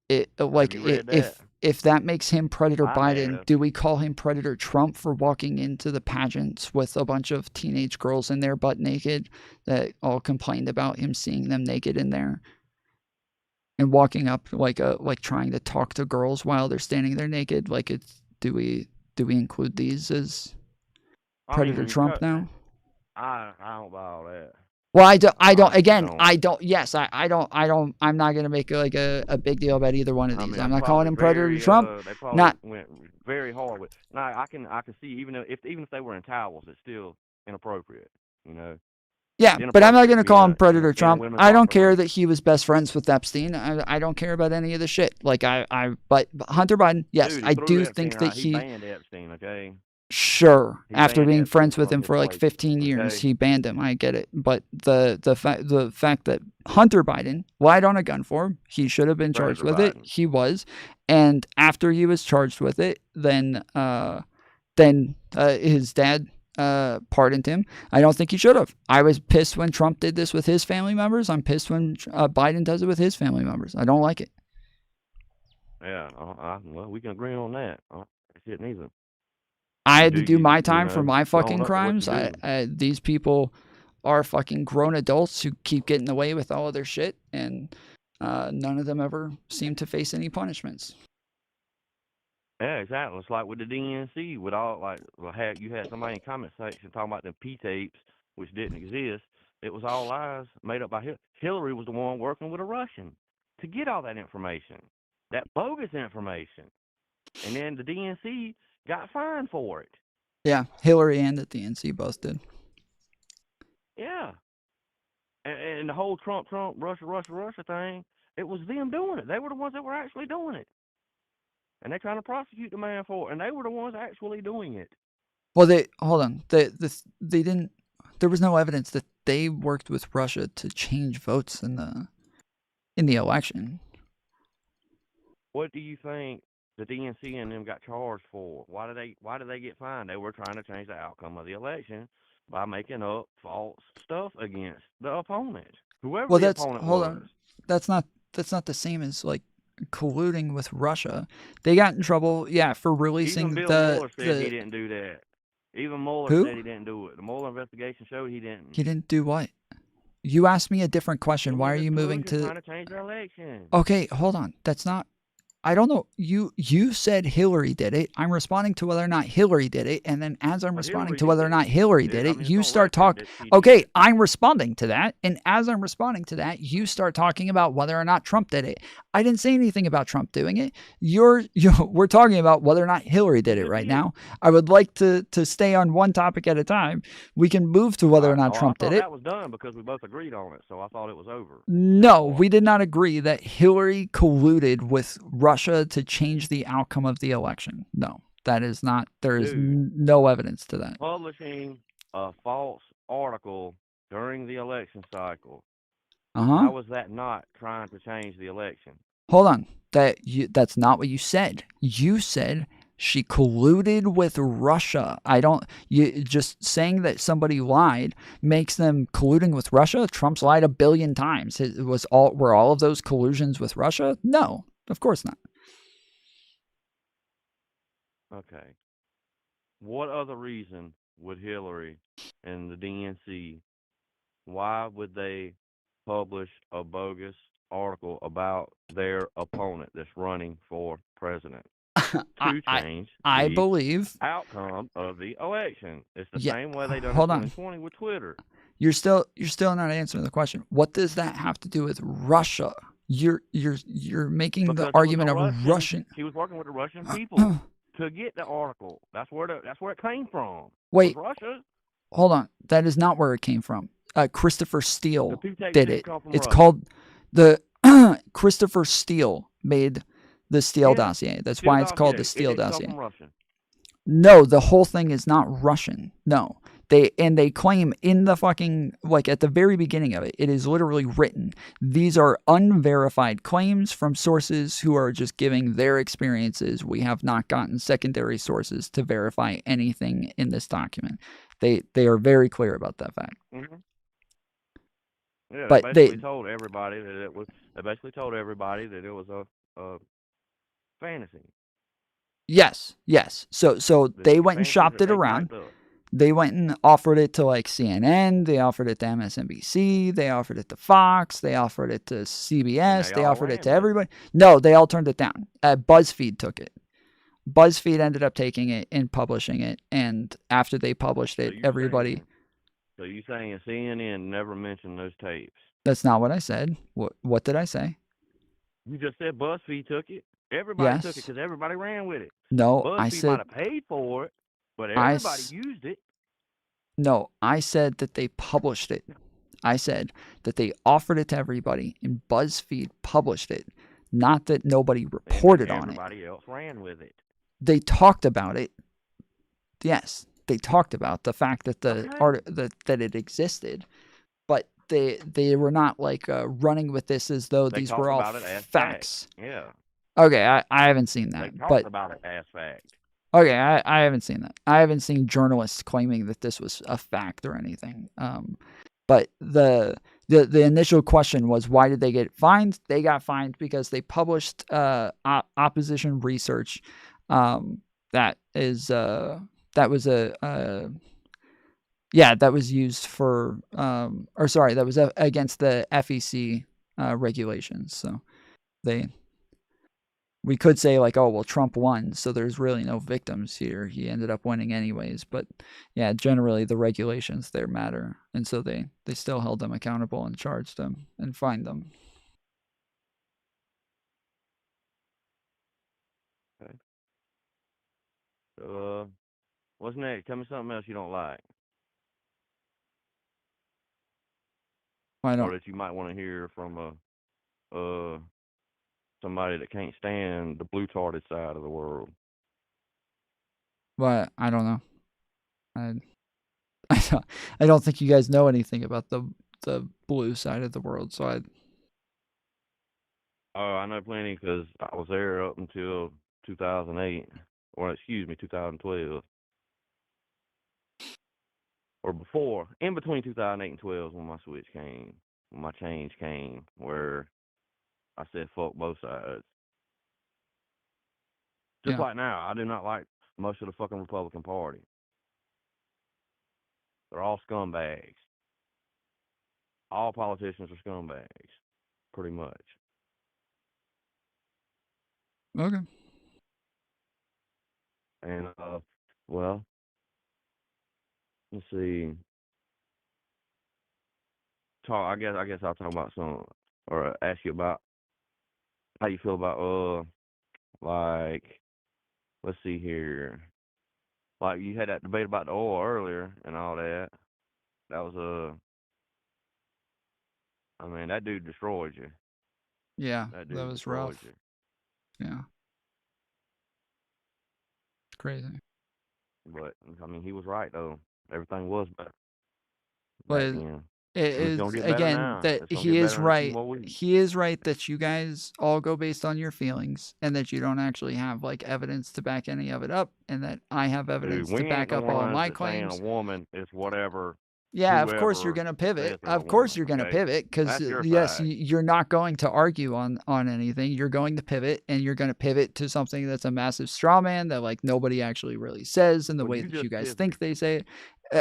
if that makes him Predator Biden, do we call him Predator Trump for walking into the pageants with a bunch of teenage girls in there butt naked that all complained about him seeing them naked in there? And walking up like trying to talk to girls while they're standing there naked, like do we include these as Predator Trump now? I don't buy all that. Well, Yes, I'm not gonna make like a big deal about either one of these. I'm not calling him Predator Trump. They probably went very hard with. Now I can see even if they were in towels, it's still inappropriate. Yeah, but I'm not going to call him Predator Trump. I don't care that he was best friends with Epstein. I don't care about any of the shit. But Hunter Biden, yes, Dude, I do Epstein think that he banned Epstein, okay? Sure. He After banned being that friends from with him his for like place, 15 years, okay? he banned him. I get it. But the fact that Hunter Biden lied on a gun form, he should have been charged President with it. Biden. He was. And after he was charged with it, then his dad pardoned him. I don't think he should have. I was pissed when Trump did this with his family members. I'm pissed when Biden does it with his family members. I don't like it. Yeah, well, we can agree on that. Shit neither. I had to do my time for my own fucking up to what you crimes. do. These people are fucking grown adults who keep getting away with all of their shit, and none of them ever seem to face any punishments. Yeah, exactly. It's like with the DNC, with all you had somebody in the comment section talking about the P tapes, which didn't exist. It was all lies made up by Hillary. Hillary was the one working with a Russian to get all that information, that bogus information, and then the DNC got fined for it. Yeah, Hillary and the DNC both did. Yeah, and the whole Trump, Russia thing, it was them doing it. They were the ones that were actually doing it. And they're trying to prosecute the man for it, and they were the ones actually doing it. Well, they didn't. There was no evidence that they worked with Russia to change votes in the election. What do you think the DNC and them got charged for? Why did they get fined? They were trying to change the outcome of the election by making up false stuff against the opponent, whoever the opponent was. Hold on. That's not the same as like colluding with Russia. They got in trouble, for releasing Even Bill Mueller said he didn't do that. Even Mueller said he didn't do it. The Mueller investigation showed he didn't. He didn't do what? You asked me a different question. Why are you moving to? Trying to change the election. Okay, hold on. That's not. I don't know. You said Hillary did it. I'm responding to whether or not Hillary did it, and then as I'm responding to whether or not Hillary did it, you start talking. Okay, I'm responding to that, and as I'm responding to that, you start talking about whether or not Trump did it. I didn't say anything about Trump doing it. We're talking about whether or not Hillary did it right now. I would like to stay on one topic at a time. We can move to whether or not Trump did it. That was done because we both agreed on it, so I thought it was over. No, we did not agree that Hillary colluded with Russia to change the outcome of the election. No, that is not. There is no evidence to that. Publishing a false article during the election cycle. Uh-huh. How was that not trying to change the election? Hold on. That's not what you said. You said she colluded with Russia. You just saying that somebody lied makes them colluding with Russia. Trump's lied 1 billion times. Were all of those collusions with Russia? No, of course not. Okay. What other reason would Hillary and the DNC, why would they publish a bogus article about their opponent that's running for president to change the outcome of the election? It's the same way they done in 2020 with Twitter. You're still not answering the question. What does that have to do with Russia? You're making the argument of Russian. He was working with the Russian people to get the article. That's where it came from. Wait, Russia. Hold on. That is not where it came from. Christopher Steele did it. It's Russia. called the Christopher Steele made the Steele dossier. That's why it's called the Steele dossier. No, the whole thing is not Russian. No. They claim in the fucking, like at the very beginning of it, it is literally written, these are unverified claims from sources who are just giving their experiences. We have not gotten secondary sources to verify anything in this document. They are very clear about that fact. Mm-hmm. Yeah, but they told everybody that it was. They basically told everybody that it was a fantasy. Yes. So they went and shopped it around. They went and offered it to like CNN. They offered it to MSNBC. They offered it to Fox. They offered it to CBS. They offered it to everybody. No, they all turned it down. BuzzFeed took it. BuzzFeed ended up taking it and publishing it. And after they published it, everybody. So you saying CNN never mentioned those tapes? That's not what I said. What did I say? You just said BuzzFeed took it. Everybody took it because everybody ran with it. No, BuzzFeed I said might have paid for it, but everybody used it. No, I said that they published it. I said that they offered it to everybody, and BuzzFeed published it. Not that nobody reported on it. Everybody else ran with it. They talked about it, yes, they talked about the fact that that it existed, but they were not like running with this as though They these talked were all about it as facts. fact. Yeah. Okay, I haven't seen They that, talked but about it as fact. okay, I haven't seen that. I haven't seen journalists claiming that this was a fact or anything. But the initial question was, why did they get fined? They got fined because they published opposition research that was that was used for that was against the FEC regulations. So we could say like, oh, well, Trump won, so there's really no victims here. He ended up winning anyways. But yeah, generally the regulations there matter. And so they still held them accountable and charged them and fined them. Okay. So, what's next? Tell me something else you don't like. Why Or don't? that you might want to hear from somebody that can't stand the blue-tarded side of the world. But I don't know. I don't think you guys know anything about the blue side of the world. So I know plenty because I was there up until 2008, or excuse me, 2012, or before, in between 2008 and 12 when my switch came, when my change came, where I said fuck both sides. Just like now, I do not like most of the fucking Republican Party. They're all scumbags. All politicians are scumbags, pretty much. Okay. And well, let's see. I guess I'll talk about some, or ask you about how you feel about like, let's see here. Like you had that debate about the oil earlier and all that. That was I mean, that dude destroyed you. yeah, That dude that was destroyed rough. you. Yeah. It's crazy. But I mean, he was right though. Everything was better But back then. it It's is gonna get better again now. that It's gonna he get is better in a few right. more weeks. He is right that you guys all go based on your feelings and that you don't actually have like evidence to back any of it up, and that I have Dude, evidence we to ain't back the up all of ones my that saying a claims. woman is whatever. Yeah, of course you're Whoever going to pivot. says they're a Of course woman, you're going to okay? pivot because That's your yes, side. you're not going to argue on anything. You're going to pivot, and you're going to pivot to something that's a massive straw man that like nobody actually really says in the Well, way you that just you guys pivoted. think they say it.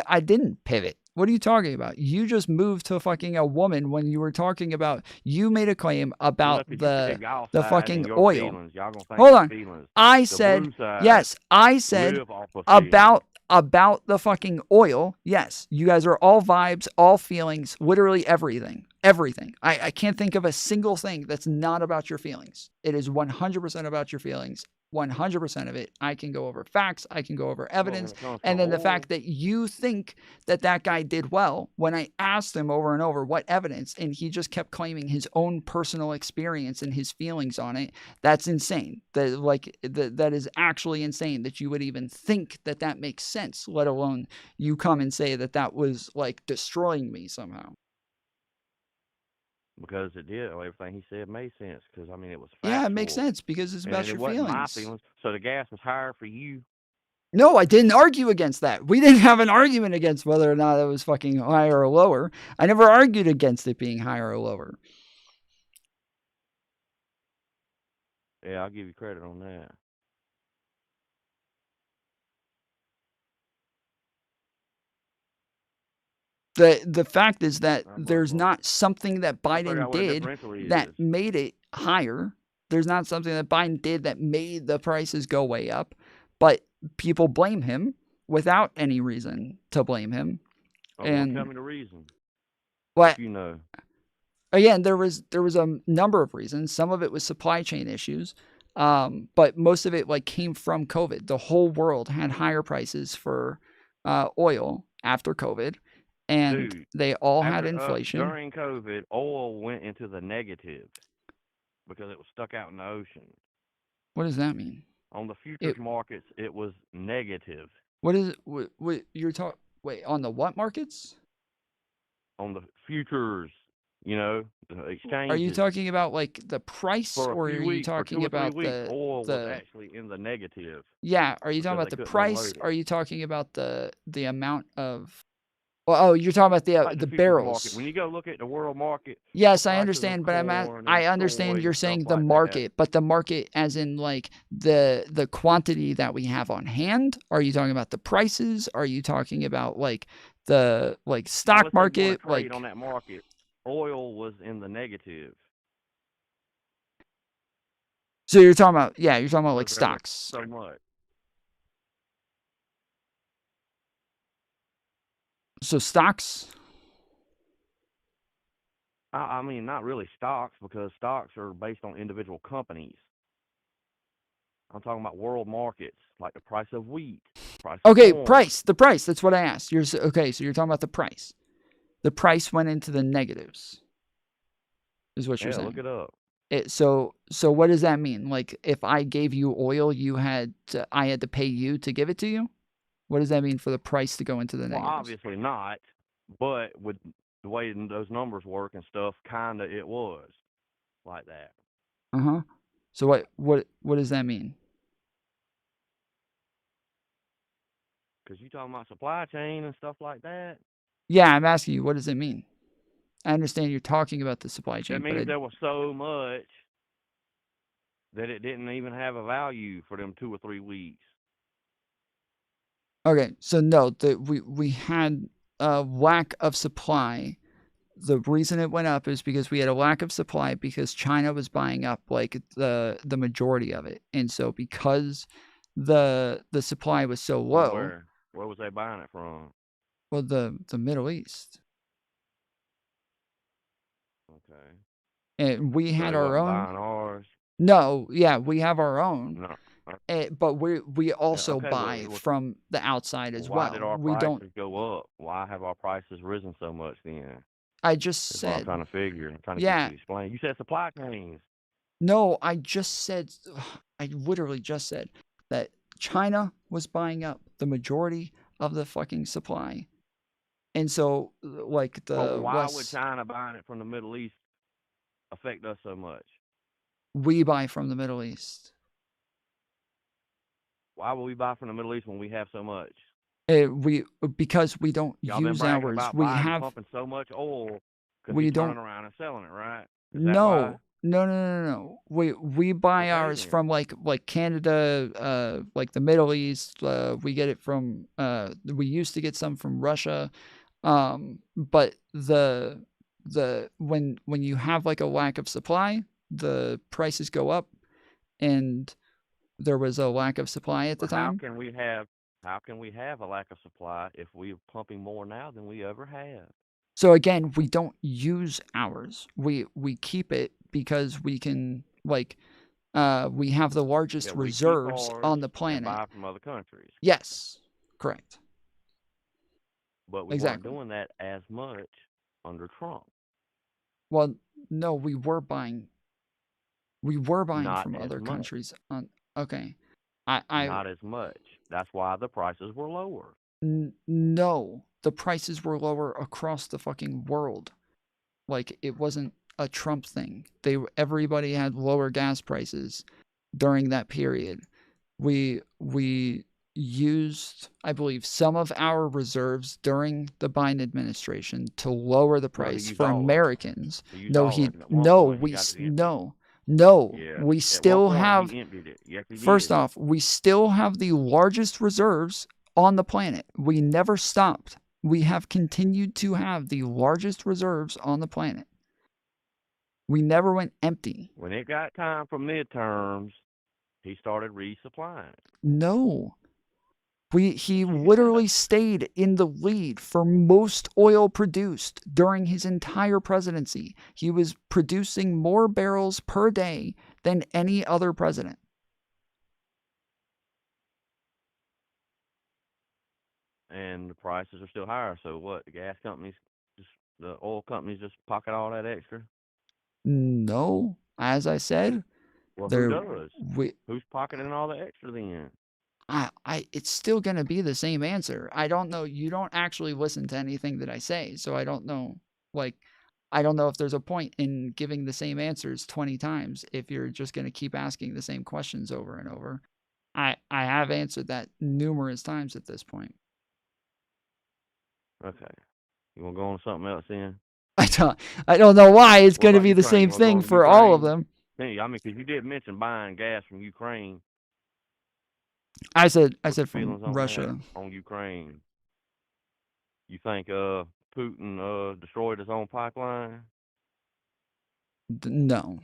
I didn't pivot. What are you talking about? You just moved to fucking a woman when you were talking about. You made a claim about Look, you said y'all the side fucking and your oil. feelings. Y'all gonna think Hold your on. feelings. I The said blue side yes. I said live off of feelings. about the fucking oil. Yes, you guys are all vibes, all feelings, literally everything. Everything. I can't think of a single thing that's not about your feelings. It is 100% about your feelings. 100% of it. I can go over facts. I can go over evidence. And then the fact that you think that that guy did well, when I asked him over and over what evidence, and he just kept claiming his own personal experience and his feelings on it, that's insane. That is actually insane that you would even think that that makes sense, let alone you come and say that that was like destroying me somehow. Because it did. Everything he said made sense. Because I mean, it was factual. Yeah, it makes sense because it's about and your it wasn't my feelings. feelings. So the gas was higher for you. No, I didn't argue against that. We didn't have an argument against whether or not it was fucking higher or lower. I never argued against it being higher or lower. Yeah, I'll give you credit on that. The fact is that there's not something that Biden did that made it higher. There's not something that Biden did that made the prices go way up, but people blame him without any reason to blame him. Oh, and tell me the reason. What? If you know. Again, there was a number of reasons. Some of it was supply chain issues, but most of it like came from COVID. The whole world had higher prices for oil after COVID. And Dude, they all had inflation. During COVID, oil went into the negative because it was stuck out in the ocean. What does that mean? On the futures markets, it was negative. What is it? What you're talking? Wait, on the what markets? On the futures, the exchanges. Are you talking about like the price, For a or are few you weeks, for talking 2 or 3 about weeks, the oil was actually in the negative. Yeah, are you talking because about they the couldn't price? unload it. Are you talking about the amount of? Well, oh, you're talking about Like the futures market. barrels. When you go look at the world market, Yes, I prices of understand, but corn and I understand soy you're and stuff saying the like that. market, but the market as in like the quantity that we have on hand. Are you talking about the prices? Are you talking about like the stock Let's say you want to market? trade on that market. Oil was in the negative. So you're talking about you're talking about like because there was stocks. so much. So stocks. I mean, not really stocks, because stocks are based on individual companies. I'm talking about world markets, like the price of wheat, price of Okay, corn. the price. That's what I asked. Okay, so you're talking about the price. The price went into the negatives. Is what you're Yeah, saying. look it up. So what does that mean? Like if I gave you oil, I had to pay you to give it to you? What does that mean for the price to go into the Well, negatives? obviously not, but with the way those numbers work and stuff, kind of it was like that. Uh-huh. So what does that mean? Because you talking about supply chain and stuff like that. Yeah, I'm asking you, what does it mean? I understand you're talking about the supply chain, That means there was so much that it didn't even have a value for them 2 or 3 weeks. Okay, so no, we had a lack of supply. The reason it went up is because we had a lack of supply because China was buying up like the majority of it. And so because the supply was so low. Where was they buying it from? Well, the Middle East. Okay. And we had our own. Buying ours. No, yeah, we have our own. No. But we also buy from the outside as well. Why did our prices go up? Why have our prices risen so much then? I just That's said. what I'm trying to figure. I'm trying to get you to explain. You said supply chains. No, I literally just said that China was buying up the majority of the fucking supply. And so, like why would China buying it from the Middle East affect us so much? We buy from the Middle East. Why would we buy from the Middle East when we have so much? Because we don't use ours. About we have pumping so much oil because we turning don't around and selling it, right? No. We buy ours from like Canada, like the Middle East. We get it from we used to get some from Russia. But when you have like a lack of supply, the prices go up, and there was a lack of supply at the time. How can we have a lack of supply if we're pumping more now than we ever have? So again, we don't use ours. We keep it because we can we have the largest reserves on the planet. And buy from other countries. Yes, correct. But we weren't doing that as much under Trump. Well, no, we were buying Not from other much. countries. Okay. Not as much. That's why the prices were lower. No, the prices were lower across the fucking world. Like it wasn't a Trump thing. Everybody had lower gas prices during that period. We used, I believe, some of our reserves during the Biden administration to lower the price for Americans. We still have. First off, we still have the largest reserves on the planet. We never stopped. We have continued to have the largest reserves on the planet. We never went empty. When it got time for midterms, he started resupplying. No. He literally stayed in the lead for most oil produced during his entire presidency. He was producing more barrels per day than any other president. And the prices are still higher. So what? The oil companies just pocket all that extra? No. As I said, well, who does? Who's pocketing all the extra then? it's still going to be the same answer. I don't know. You don't actually listen to anything that I say, so I don't know. Like, I don't know if there's a point in giving the same answers 20 times if you're just going to keep asking the same questions over and over. I have answered that numerous times at this point. Okay. You want to go on something else then? I don't know why it's What going to about be the Ukraine? same You wanna go thing on for all of Ukraine? them. I mean, because you did mention buying gas from Ukraine. I said What's your from feelings on Russia. that, on Ukraine? You think Putin destroyed his own pipeline? No.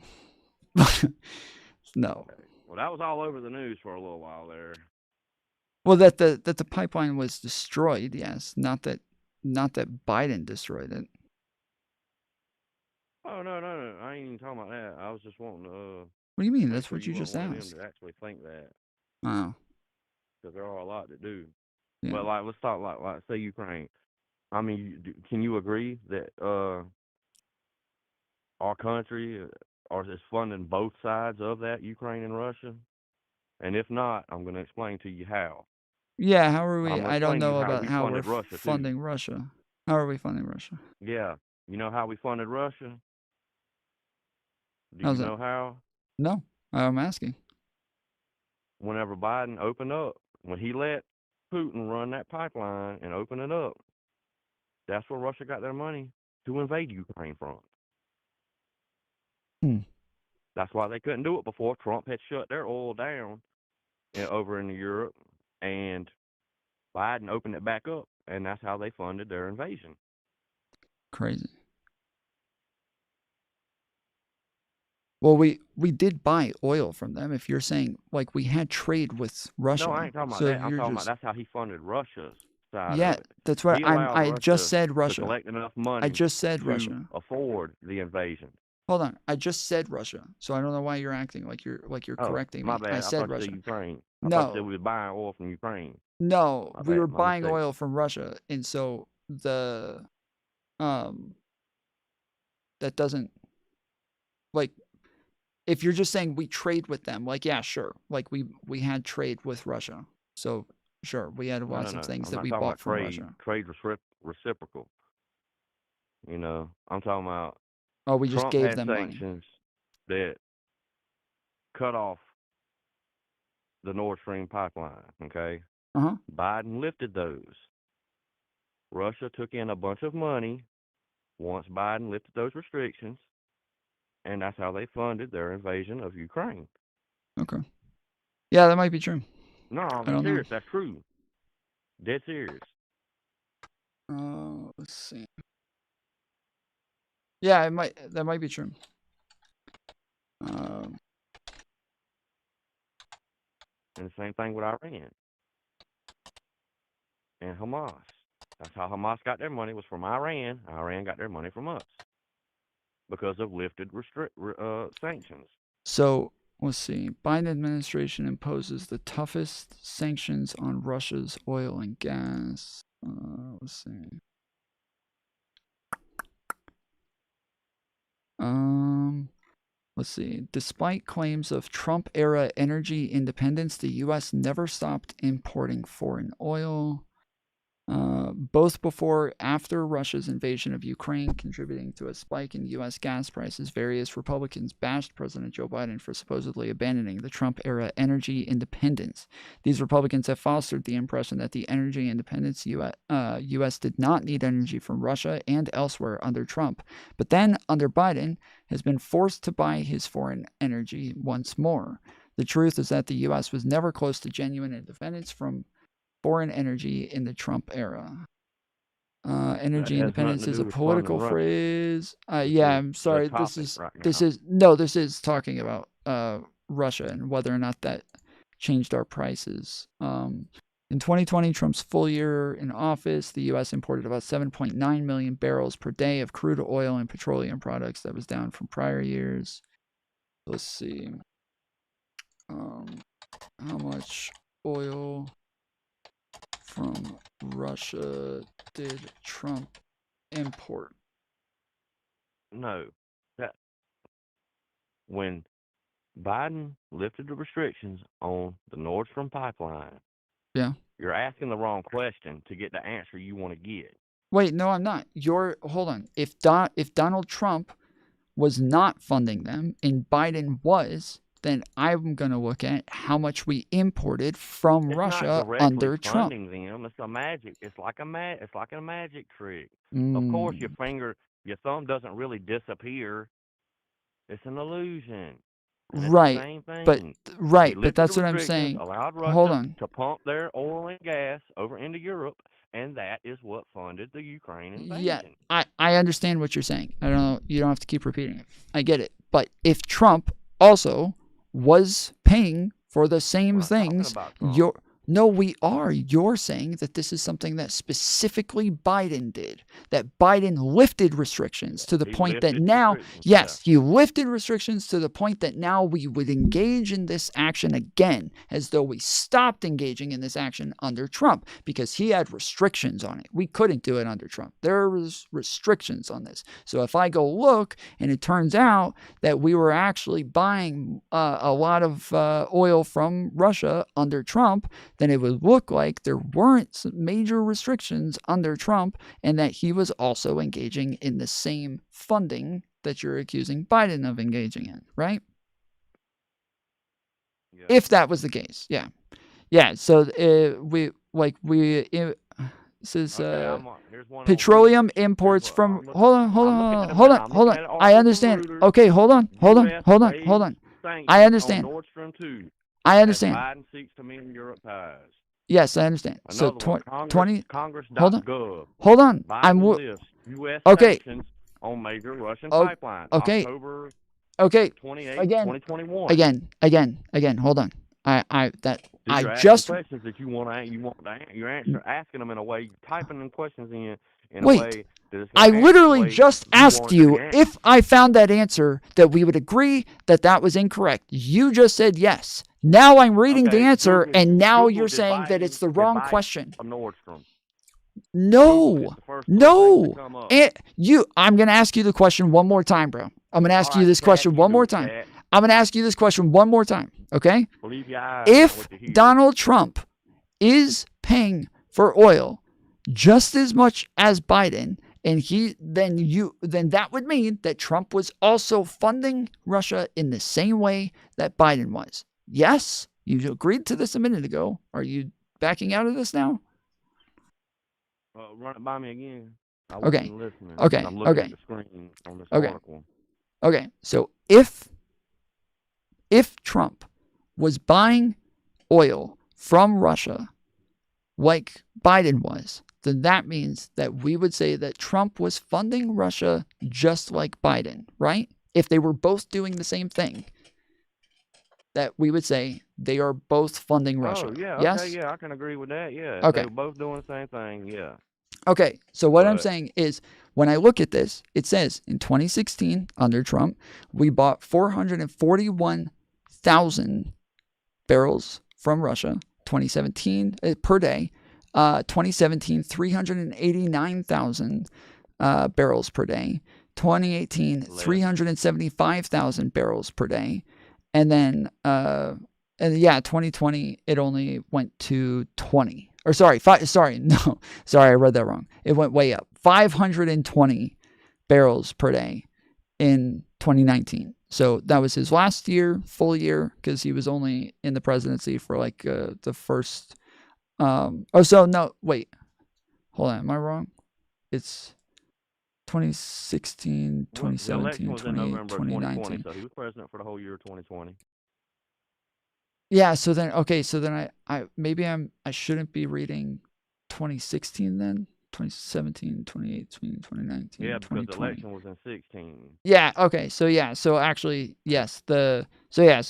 No. Well, that was all over the news for a little while there. Well, that the pipeline was destroyed, yes. Not that Biden destroyed it. Oh no! I ain't even talking about that. I was just wanting to. What do you mean? Make That's sure what you just weren't one of asked. them to actually think that. Oh. Because there are a lot that do. Yeah. But like, let's talk like say Ukraine. I mean, can you agree that our country is funding both sides of that, Ukraine and Russia? And if not, I'm going to explain to you how. Yeah, how are we? I'm going to I don't explain to you know how about we how we're funded Russia funding too. Russia. How are we funding Russia? Yeah, you know how we funded Russia? Do How's you that? know how? No, I'm asking. Whenever Biden opened up, when he let Putin run that pipeline and open it up, that's where Russia got their money to invade Ukraine from. That's why they couldn't do it before. Trump had shut their oil down over in Europe, and Biden opened it back up, and that's how they funded their invasion. Crazy. Well, we did buy oil from them. If you're saying like we had trade with Russia, No, I ain't talking about so that. I'm you're talking just about that's how he funded Russia's side yeah. of it. That's what He allowed I just said to Russia. collect enough money I just said to Russia. afford the invasion. Hold on, I just said Russia, so I don't know why you're acting like you're Oh, correcting my me. bad. I I said thought you Russia. said Ukraine. I thought you said No, we were buying oil from Ukraine. no, My we bad. were My buying mistake. oil from Russia, and so that doesn't like if you're just saying we trade with them, like yeah, sure, like we had trade with Russia, so sure, we had lots of things I'm that not we talking bought about from trade. Russia. Trade reciprocal. You know, I'm talking about. Oh, we just Trump gave had them money. sanctions that cut off the Nord Stream pipeline. Okay. Biden lifted those. Russia took in a bunch of money once Biden lifted those restrictions, and that's how they funded their invasion of Ukraine. Okay. Yeah, that might be true. No, I'm I don't serious. know. That's true. Dead serious. Let's see. Yeah, that might be true. And the same thing with Iran and Hamas. That's how Hamas got their money, was from Iran. Iran got their money from us because of lifted sanctions. So let's see. Biden administration imposes the toughest sanctions on Russia's oil and gas. Let's see. Let's see. Despite claims of Trump-era energy independence, the U.S. never stopped importing foreign oil. Both before and after Russia's invasion of Ukraine, contributing to a spike in U.S. gas prices, various Republicans bashed President Joe Biden for supposedly abandoning the Trump-era energy independence. These Republicans have fostered the impression that the energy independence U.S. did not need energy from Russia and elsewhere under Trump, but then under Biden has been forced to buy his foreign energy once more. The truth is that the U.S. was never close to genuine independence from foreign energy in the Trump era. Energy independence is a political phrase. Yeah, I'm sorry. This is talking about Russia and whether or not that changed our prices. In 2020, Trump's full year in office, the U.S. imported about 7.9 million barrels per day of crude oil and petroleum products. That was down from prior years. Let's see. How much oil from Russia did Trump import? No. When Biden lifted the restrictions on the Nord Stream pipeline, Yeah. You're asking the wrong question to get the answer you want to get. Wait, no, I'm not. Hold on. If Donald Trump was not funding them and Biden was, then I'm going to look at how much we imported from Russia under Trump. It's not directly funding them. It's a magic. It's like a magic trick. Mm. Of course, your thumb doesn't really disappear. It's an illusion. Right, but that's what I'm saying. Allowed Russia Hold on. to pump their oil and gas over into Europe, and that is what funded the Ukraine invasion. Yeah, I understand what you're saying. I don't know. You don't have to keep repeating it. I get it. But if Trump also was paying for the same things, you're saying that this is something that specifically Biden did, that Biden lifted restrictions to the point that now, he lifted restrictions to the point that now we would engage in this action again, as though we stopped engaging in this action under Trump, because he had restrictions on it. We couldn't do it under Trump. There was restrictions on this. So if I go look and it turns out that we were actually buying a lot of oil from Russia under Trump, then it would look like there weren't some major restrictions under Trump, and that he was also engaging in the same funding that you're accusing Biden of engaging in, right? Yeah. If that was the case, yeah. So this is petroleum imports from. Hold on. I understand. Okay, hold on. I understand. Biden seeks to mend Europe ties. Yes, I understand. So 20. Congress.gov. Hold on. U.S. Okay. sanctions on major Russian pipelines. Okay. October Okay. 28, Again. 2021. Again. Hold on. I just questions that you're asking them in a way, typing them questions in a way. I literally just asked you if I found that answer that we would agree that was incorrect. You just said yes. Now I'm reading the answer, and now you're saying that it's the wrong question. No. I'm going to ask you the question one more time, bro. I'm going to ask you this question one more time. Okay? If Donald Trump is paying for oil just as much as Biden, and then that would mean that Trump was also funding Russia in the same way that Biden was. Yes, you agreed to this a minute ago. Are you backing out of this now? Run it by me again. I Okay. wasn't listening. Okay. I'm looking at the screen on this article. Okay. So if Trump was buying oil from Russia like Biden was, then that means that we would say that Trump was funding Russia just like Biden, right? If they were both doing the same thing, that we would say they are both funding Russia. Oh, yeah. Yes? Okay, yeah, I can agree with that. Yeah. Okay. They were both doing the same thing. Yeah. Okay. So what I'm saying is, when I look at this, it says in 2016, under Trump, we bought 441,000 barrels from Russia, 2017 per day. 2017, 389,000 barrels per day. 2018, 375,000 barrels per day. And then, 2020, it only went to 20. Or sorry, I read that wrong. It went way up. 520 barrels per day in 2019. So that was his last year, full year, because he was only in the presidency for like the first. Hold on, am I wrong? It's 2016, 2017, 2018, 2019. So he was president for the whole year of 2020. Yeah, so then I shouldn't be reading 2016 then. 2017, 2018, 2019, yeah, because the election was in 16. Yeah, okay. So actually, yes, so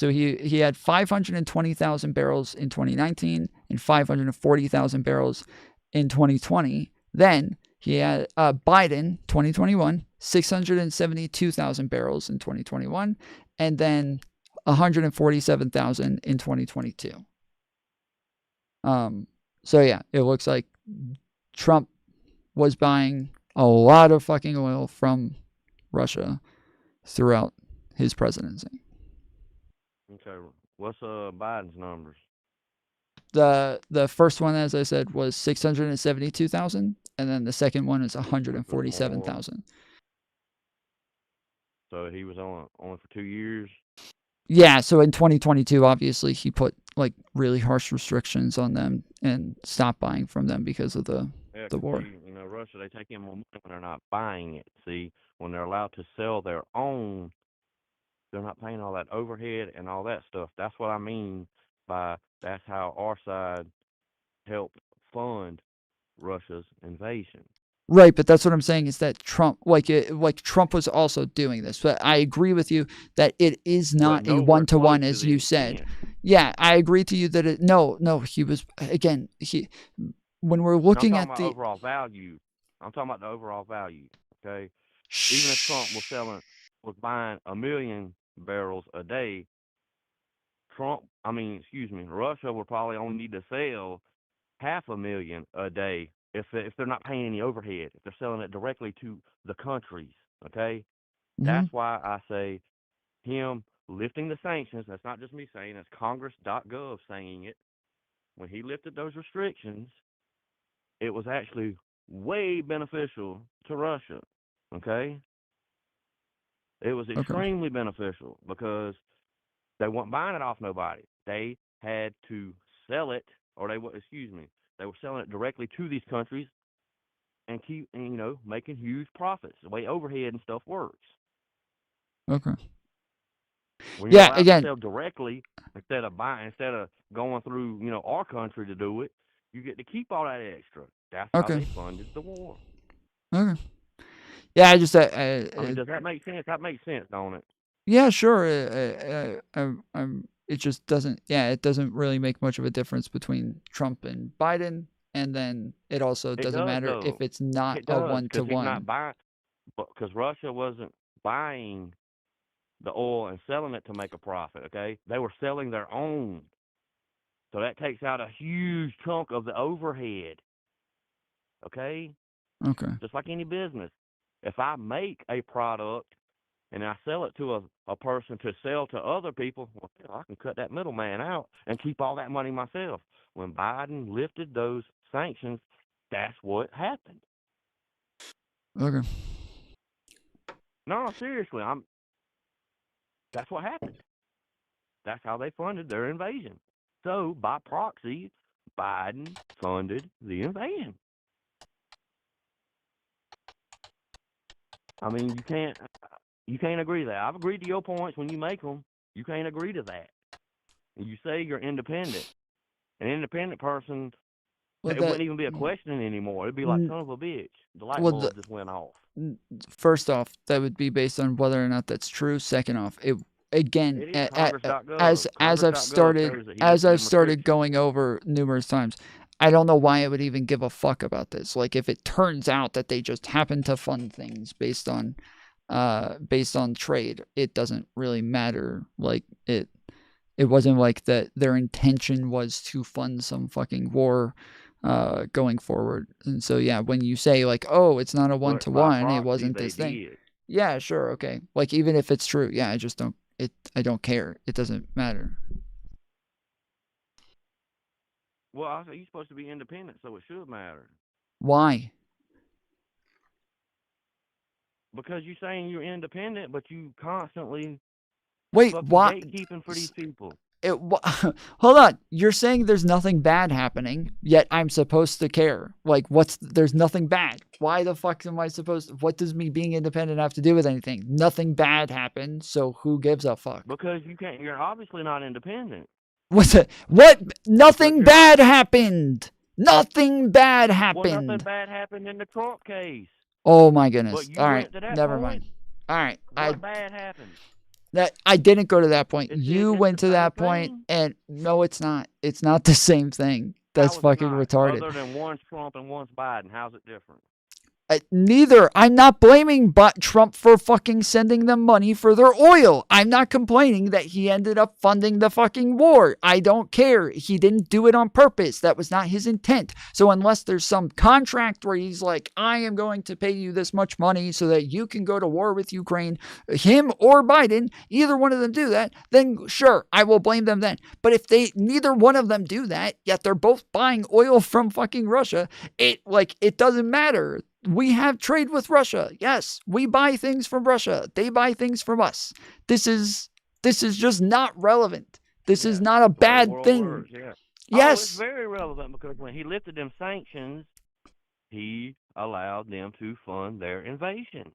he had 520,000 barrels in 2019 and 540,000 barrels in 2020. Then he had Biden 2021, 672,000 barrels in 2021, and then 147,000 in 2022. So yeah, it looks like Trump was buying a lot of fucking oil from Russia throughout his presidency. Okay, what's Biden's numbers? The first one, as I said, was 672,000, and then the second one is 147,000. So he was on for 2 years. Yeah, so in 2022, obviously, he put like really harsh restrictions on them and stopped buying from them because of the war. See, you know, Russia, they take in more money when they're not buying it. See, when they're allowed to sell their own, they're not paying all that overhead and all that stuff. That's what I mean by that's how our side helped fund Russia's invasion. Right, but that's what I'm saying is that Trump, like Trump was also doing this. But I agree with you that it is not a one-to-one, as you said. Yeah, I agree to you that he was, again, when we're looking at the overall value, I'm talking about the overall value, okay? Even if Trump was buying 1 million barrels a day, Russia would probably only need to sell 500,000 a day if they're not paying any overhead, if they're selling it directly to the countries, okay? That's why I say him lifting the sanctions, that's not just me saying, that's Congress.gov saying it. When he lifted those restrictions, it was actually way beneficial to Russia, okay? It was extremely beneficial because they weren't buying it off nobody. They had to sell it, or they were selling it directly to these countries and making huge profits. The way overhead and stuff works. Okay. When you're allowed to sell directly instead of going through, our country to do it, you get to keep all that extra. That's how they funded the war. Okay. Yeah, I just does that make sense? That makes sense, don't it? Yeah, sure. It just doesn't. Yeah, it doesn't really make much of a difference between Trump and Biden, and then it also doesn't matter if it's not a one-to-one. Because Russia wasn't buying the oil and selling it to make a profit. Okay, they were selling their own, so that takes out a huge chunk of the overhead. Okay. Okay. Just like any business, if I make a product and I sell it to a person to sell to other people, well, I can cut that middleman out and keep all that money myself. When Biden lifted those sanctions, that's what happened. Okay. No, seriously, that's what happened. That's how they funded their invasion. So, by proxy, Biden funded the invasion. I mean, you can't agree to that. I've agreed to your points when you make them. You can't agree to that. And you say you're independent. An independent person, it wouldn't even be a question anymore. It'd be like, son of a bitch. The light bulb just went off. First off, that would be based on whether or not that's true. Second off, as I've started going over numerous times, I don't know why I would even give a fuck about this. Like, if it turns out that they just happen to fund things based on trade, it doesn't really matter. Like, it wasn't like that their intention was to fund some fucking war going forward. And so, yeah, when you say like, oh, it's not a one-to-one, it wasn't this thing. Yeah, sure, okay. Like, even if it's true, yeah, I don't care. It doesn't matter. Well, I say you're supposed to be independent, so it should matter. Why? Because you're saying you're independent, but you constantly why gatekeeping for these people. Hold on. You're saying there's nothing bad happening, yet I'm supposed to care. Like, there's nothing bad. Why the fuck am I supposed to? What does me being independent have to do with anything? Nothing bad happened, so who gives a fuck? Because you're obviously not independent. What's it? What? Nothing bad happened. Nothing bad happened. Well, nothing bad happened in the Trump case. Oh my goodness. All right. Never mind. All right. What bad happened? That I didn't go to that point. You went to that point, and no, it's not. It's not the same thing. That's fucking retarded. Other than one's Trump and one's Biden, how's it different? Neither. I'm not blaming Trump for fucking sending them money for their oil. I'm not complaining that he ended up funding the fucking war. I don't care. He didn't do it on purpose. That was not his intent. So unless there's some contract where he's like, I am going to pay you this much money so that you can go to war with Ukraine, him or Biden, either one of them do that, then sure, I will blame them then. But if neither one of them do that, yet they're both buying oil from fucking Russia, it doesn't matter. We have trade with Russia. Yes, we buy things from Russia. They buy things from us. This is just not relevant. This is not a bad thing. Wars, yeah. Yes. It's very relevant because when he lifted them sanctions, he allowed them to fund their invasion.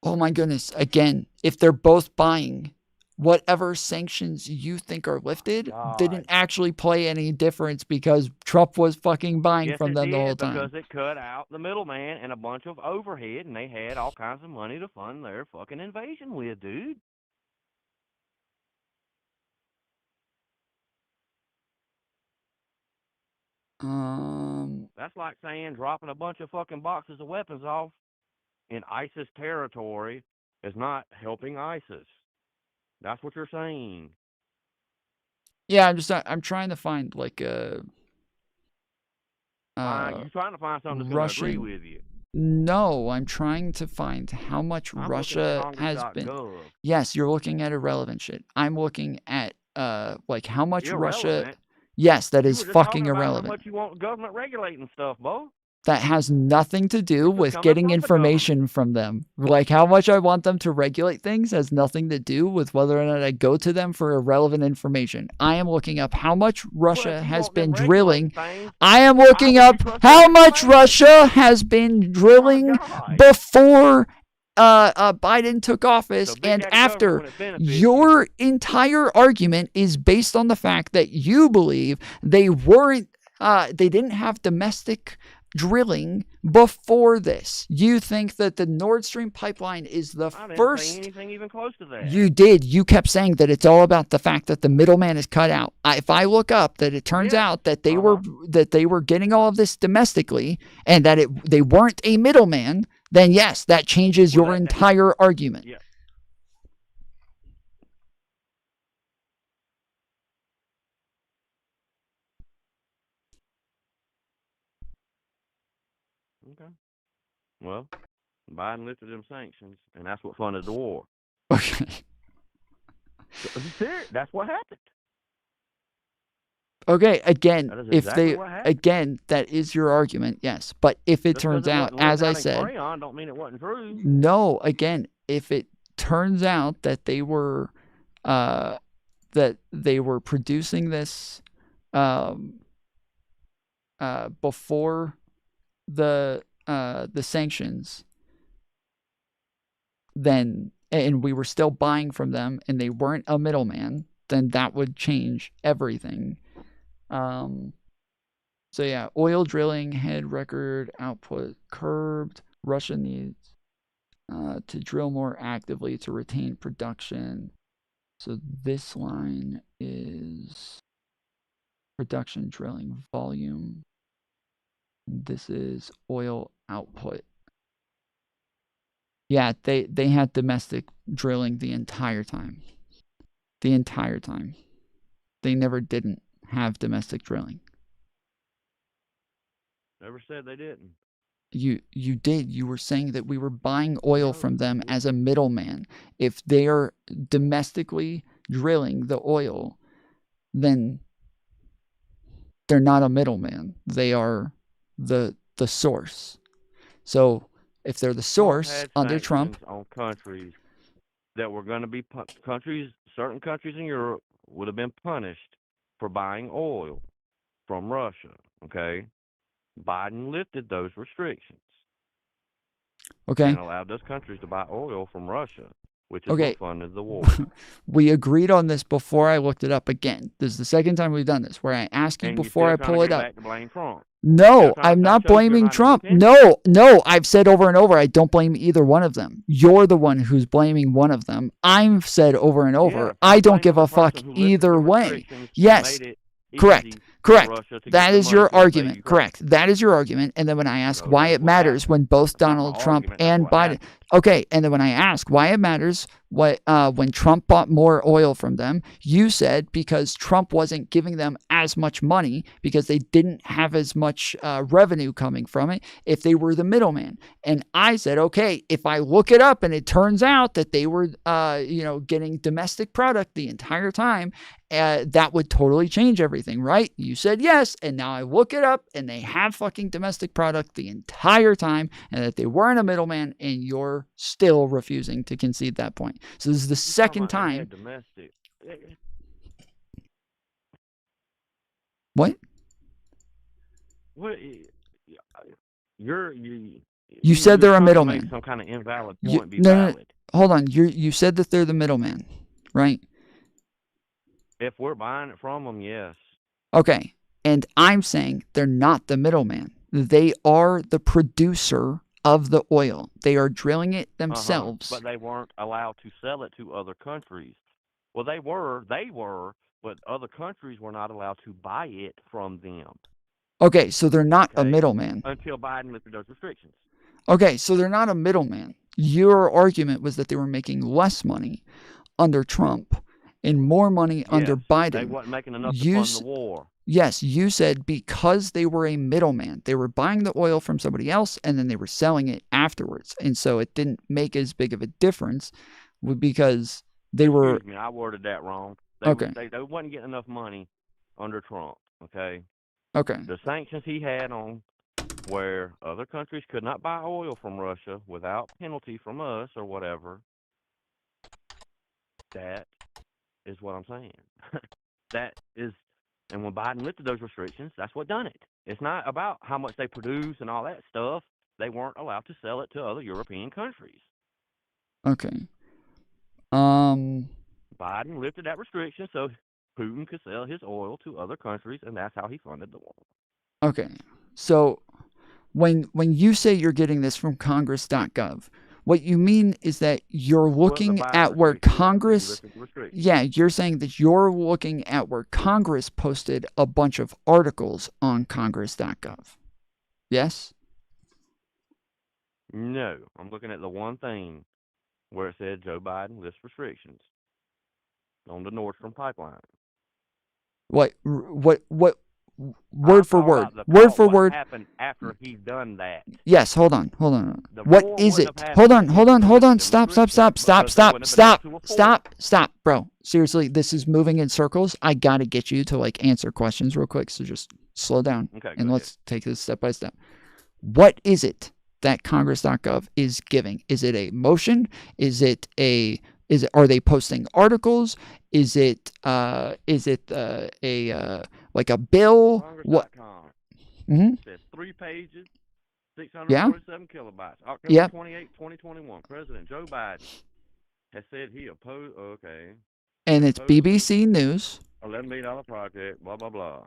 Oh my goodness. Again, if they're both buying, whatever sanctions you think are lifted didn't actually play any difference because Trump was fucking buying from them the whole time. Because it cut out the middleman and a bunch of overhead, and they had all kinds of money to fund their fucking invasion with, dude. That's like saying dropping a bunch of fucking boxes of weapons off in ISIS territory is not helping ISIS. That's what you're saying. Yeah, I'm trying to find like a you're trying to find something that's going to agree with you. No, I'm trying to find how much Russia has been. Yes, you're looking at irrelevant shit. I'm looking at like how much Russia. Yes, that is fucking irrelevant. How much you want government regulating stuff, Bo? That has nothing to do with getting information from them. Like how much I want them to regulate things has nothing to do with whether or not I go to them for irrelevant information. I am looking up how much Russia has been drilling. I am looking up how much Russia has been drilling before Biden took office and after. Your entire argument is based on the fact that you believe they didn't have domestic drilling before this. You think that the Nord Stream pipeline is the first. I didn't say anything even close to that. You did. You kept saying that it's all about the fact that the middleman is cut out. If I look up that it turns out that they were getting all of this domestically and that they weren't a middleman, then yes, that changes your entire argument. Yeah. Okay. Well, Biden lifted them sanctions, and that's what funded the war. Okay. That's what happened. Okay, again, that is your argument, yes. But if it turns out, as I said, don't mean it wasn't true. No, again, if it turns out that they were producing this before the sanctions, then and we were still buying from them and they weren't a middleman, then that would change everything. So yeah, oil drilling had record output curbed. Russia needs to drill more actively to retain production. So this line is production drilling volume. This is oil output. Yeah, they had domestic drilling the entire time. The entire time. They never didn't have domestic drilling. Never said they didn't. You did. You were saying that we were buying oil from them as a middleman. If they are domestically drilling the oil, then they're not a middleman. They are the source. So if they're the source under Trump, on countries that were going to be certain countries in Europe would have been punished for buying oil from Russia. Okay, Biden lifted those restrictions. Okay, and allowed those countries to buy oil from Russia, which is what funded the war. We agreed on this before I looked it up again. This is the second time we've done this, where I ask you before I pull it up. Back to blame Trump. No, I'm not blaming Trump. No, I've said over and over, I don't blame either one of them. You're the one who's blaming one of them. I've said over and over, I don't give a fuck either way. Yes, Correct. That is your argument. Correct. That is your argument. And then when I ask why it matters when both Donald Trump and Biden, okay, and then when I ask why it matters when Trump bought more oil from them, you said because Trump wasn't giving them as much money because they didn't have as much revenue coming from it if they were the middleman. And I said, okay, if I look it up and it turns out that they were, getting domestic product the entire time, that would totally change everything, right? You said yes, and now I look it up, and they have fucking domestic product the entire time, and that they weren't a middleman, and you're still refusing to concede that point. So this is the second time. Domestic. What? What? You said they're a middleman. Make some kind of invalid point be no, valid. Hold on. You said that they're the middleman, right? If we're buying it from them, yes. Okay. And I'm saying they're not the middleman. They are the producer of the oil. They are drilling it themselves. But they weren't allowed to sell it to other countries. Well, they were, but other countries were not allowed to buy it from them. Okay, so they're not a middleman. Until Biden lifted those restrictions. Okay, so they're not a middleman. Your argument was that they were making less money under Trump and more money under Biden. They wasn't making enough to fund the war. Yes, you said because they were a middleman. They were buying the oil from somebody else and then they were selling it afterwards. And so it didn't make as big of a difference because they were... Excuse me, I worded that wrong. They wasn't getting enough money under Trump, okay? Okay. The sanctions he had on where other countries could not buy oil from Russia without penalty from us or whatever, that is what I'm saying. That is, and when Biden lifted those restrictions, that's what done it. It's not about how much they produce and all that stuff. They weren't allowed to sell it to other European countries. Okay. Biden lifted that restriction so Putin could sell his oil to other countries, and that's how he funded the war. Okay. So when you say you're getting this from Congress.gov, what you mean is that you're looking at where Congress... Yeah, you're saying that you're looking at where Congress posted a bunch of articles on Congress.gov. Yes? No. I'm looking at the one thing where it said Joe Biden lifts restrictions on the Nord Stream pipeline. What word for word? Word for word. What happened after he done that? Yes, hold on. What is it? Hold on. Stop, bro. Seriously, this is moving in circles. I got to get you to answer questions real quick. So just slow down and let's take this step by step. What is it that Congress.gov is giving? Is it a motion? Are they posting articles? Is it a bill? What? It says 3 pages, 647 kilobytes. October 28, 2021. President Joe Biden has said he opposed. Okay. And it's BBC News. $11 million project. Blah blah blah.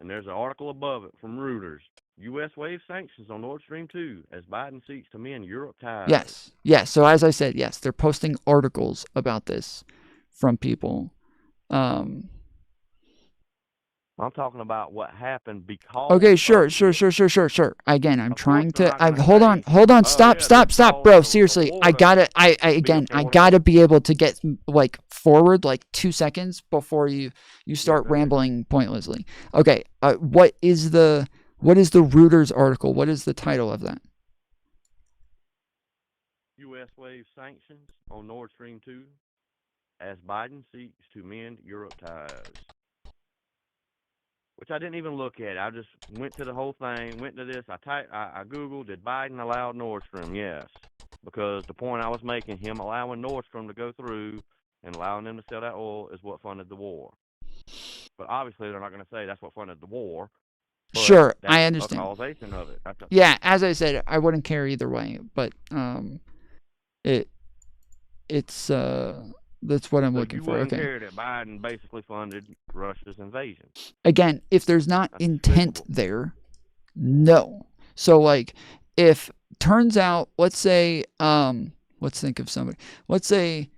And there's an article above it from Reuters. U.S. waives sanctions on Nord Stream 2 as Biden seeks to mend Europe ties. Yes. So as I said, yes, they're posting articles about this from people. I'm talking about what happened because... Okay, sure. Again, I'm trying to... Hold on. Stop, bro. Seriously, I gotta be able to get, forward, 2 seconds before you start rambling pointlessly. Okay, what is the Reuters article? What is the title of that? U.S. waives sanctions on Nord Stream 2 as Biden seeks to mend Europe ties. Which I didn't even look at. I just went to the whole thing, went to this. I Googled, did Biden allow Nord Stream? Yes. Because the point I was making, him allowing Nord Stream to go through and allowing them to sell that oil is what funded the war. But obviously they're not going to say that's what funded the war. Sure, I understand. The causation of it. Yeah, as I said, I wouldn't care either way, but it's that's what I'm looking for. Okay. You wouldn't care that Biden basically funded Russia's invasion. Again, if there's not intent there, no. So if turns out, let's say, let's think of somebody. Let's say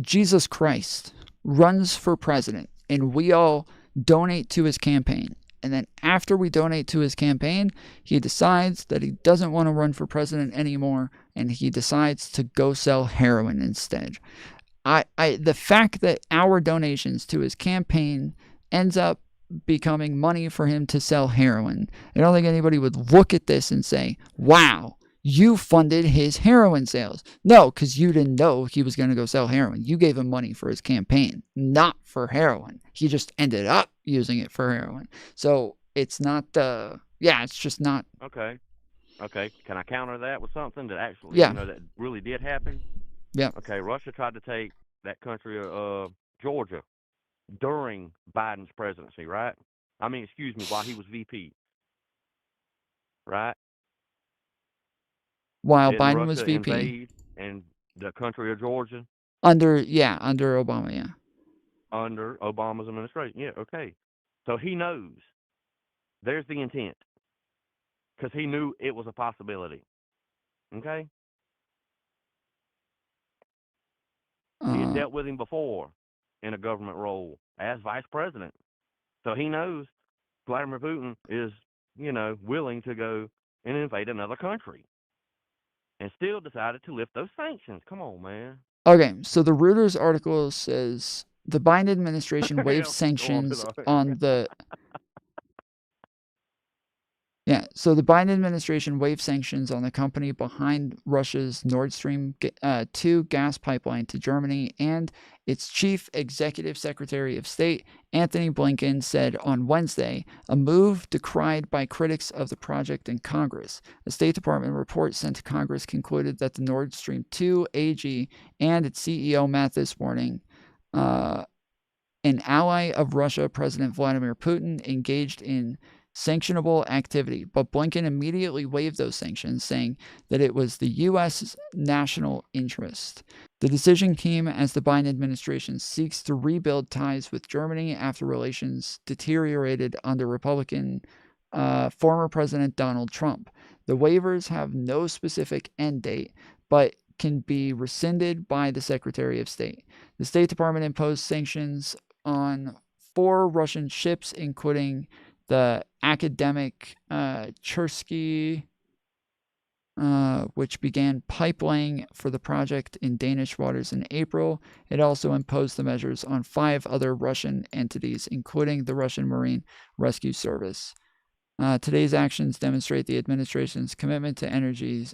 Jesus Christ runs for president and we all donate to his campaign. And then after we donate to his campaign, he decides that he doesn't want to run for president anymore, and he decides to go sell heroin instead. The fact that our donations to his campaign ends up becoming money for him to sell heroin, I don't think anybody would look at this and say, wow, you funded his heroin sales. No, because you didn't know he was going to go sell heroin. You gave him money for his campaign, not for heroin. He just ended up using it for heroin. So it's not, it's just not. Okay. Can I counter that with something that actually, that really did happen? Yeah. Okay, Russia tried to take that country of Georgia during Biden's presidency, right? While he was VP. Right? While Didn't Biden Russia was VP. invade in the country of Georgia? Under Obama, yeah. Under Obama's administration. Yeah, okay. So he knows. There's the intent. Because he knew it was a possibility. Okay? He had dealt with him before in a government role as vice president. So he knows Vladimir Putin is, willing to go and invade another country. And still decided to lift those sanctions. Come on, man. Okay, so the Reuters article says the Biden administration waived sanctions on the... Yeah, so the Biden administration waived sanctions on the company behind Russia's Nord Stream 2 gas pipeline to Germany, and its chief executive secretary of state, Anthony Blinken, said on Wednesday, a move decried by critics of the project in Congress. A State Department report sent to Congress concluded that the Nord Stream 2 AG and its CEO met this morning. An ally of Russia, President Vladimir Putin, engaged in sanctionable activity, but Blinken immediately waived those sanctions, saying that it was the U.S.'s national interest. The decision came as the Biden administration seeks to rebuild ties with Germany after relations deteriorated under Republican former President Donald Trump. The waivers have no specific end date, but can be rescinded by the Secretary of State. The State Department imposed sanctions on 4 Russian ships, including the academic Chersky, which began pipelaying for the project in Danish waters in April. It also imposed the measures on 5 other Russian entities, including the Russian Marine Rescue Service. Today's actions demonstrate the administration's commitment to energy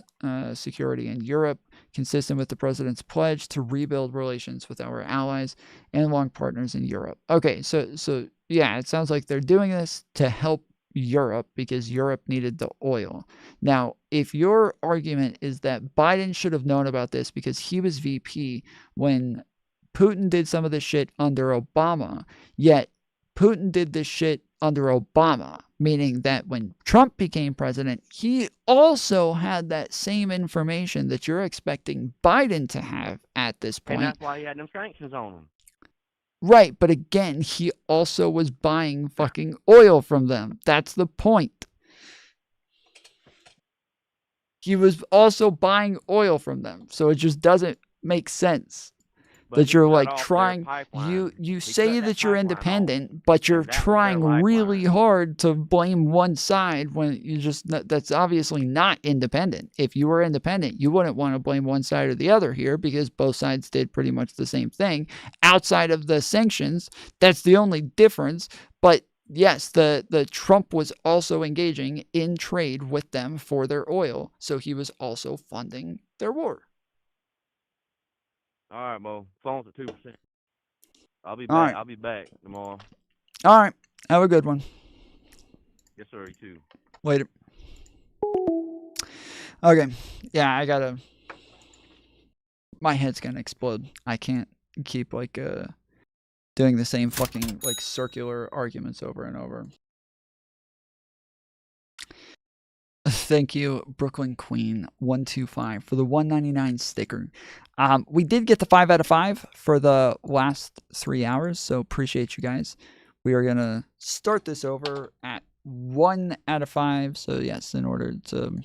security in Europe, consistent with the president's pledge to rebuild relations with our allies and long partners in Europe. Okay, so yeah, it sounds like they're doing this to help Europe because Europe needed the oil. Now, if your argument is that Biden should have known about this because he was VP when Putin did some of this shit under Obama, yet Putin did this shit under Obama, meaning that when Trump became president, he also had that same information that you're expecting Biden to have at this point. And that's why he had them sanctions on him. Right, but again, he also was buying fucking oil from them. That's the point. He was also buying oil from them, so it just doesn't make sense. That you're like trying, you say that you're independent, but you're trying really hard to blame one side when you just, that's obviously not independent. If you were independent, you wouldn't want to blame one side or the other here because both sides did pretty much the same thing. Outside of the sanctions, that's the only difference. But yes, the Trump was also engaging in trade with them for their oil, so he was also funding their war. All right, Mo. Phone's at 2%. I'll be back. Right. I'll be back tomorrow. All right. Have a good one. Yes, sir. You too. Later. Okay. Yeah, I gotta... My head's gonna explode. I can't keep, like, doing the same fucking, like, circular arguments over and over. Thank you, Brooklyn Queen 125 for the 199 sticker. We did get the 5 out of 5 for the last 3 hours, so appreciate you guys. We are gonna start this over at 1 out of 5. So yes, in order to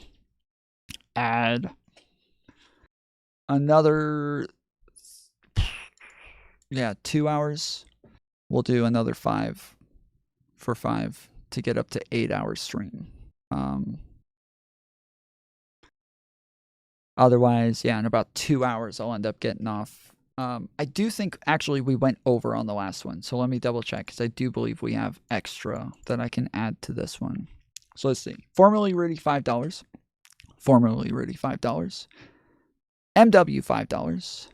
add another 2 hours we'll do another 5 for 5 to get up to 8-hour stream. Otherwise, yeah, in about 2 hours, I'll end up getting off. I do think, actually, we went over on the last one. So let me double check, because I do believe we have extra that I can add to this one. So let's see. Formerly Rudy, $5. Formerly Rudy, $5. MW, $5.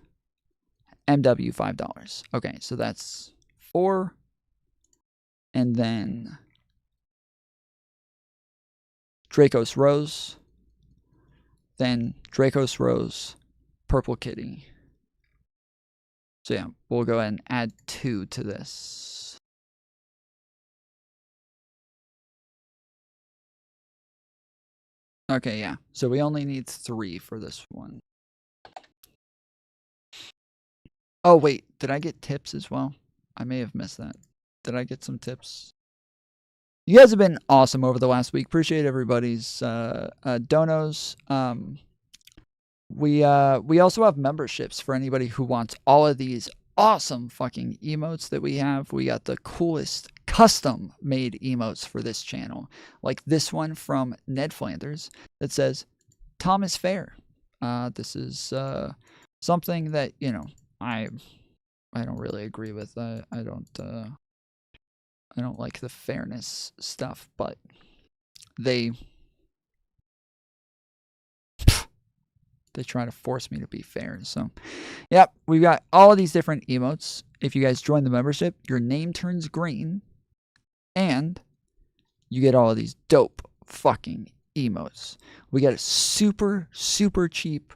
MW, $5. Okay, so that's 4. And then Dracos Rose. Then Dracos Rose, Purple Kitty. So yeah, we'll go ahead and add 2 to this. Okay, yeah. So we only need 3 for this one. Oh, wait. Did I get tips as well? I may have missed that. Did I get some tips? You guys have been awesome over the last week. Appreciate everybody's donos. We also have memberships for anybody who wants all of these awesome fucking emotes that we have. We got the coolest custom made emotes for this channel, like this one from Ned Flanders that says Tom is fair. This is something that, you know, I don't really agree with. I don't like the fairness stuff, but they try to force me to be fair. So, yep, we've got all of these different emotes. If you guys join the membership, your name turns green, and you get all of these dope fucking emotes. We got a super, super cheap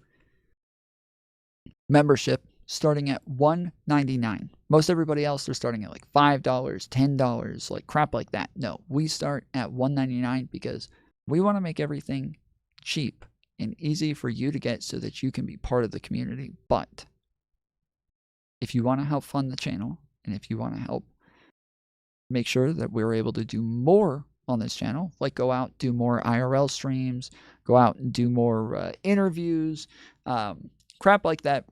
membership starting at $1.99. Most everybody else, they're starting at like $5, $10, like crap like that. No, we start at $1.99 because we want to make everything cheap and easy for you to get so that you can be part of the community. But if you want to help fund the channel, and if you want to help make sure that we're able to do more on this channel, like go out, do more IRL streams, go out and do more interviews, crap like that,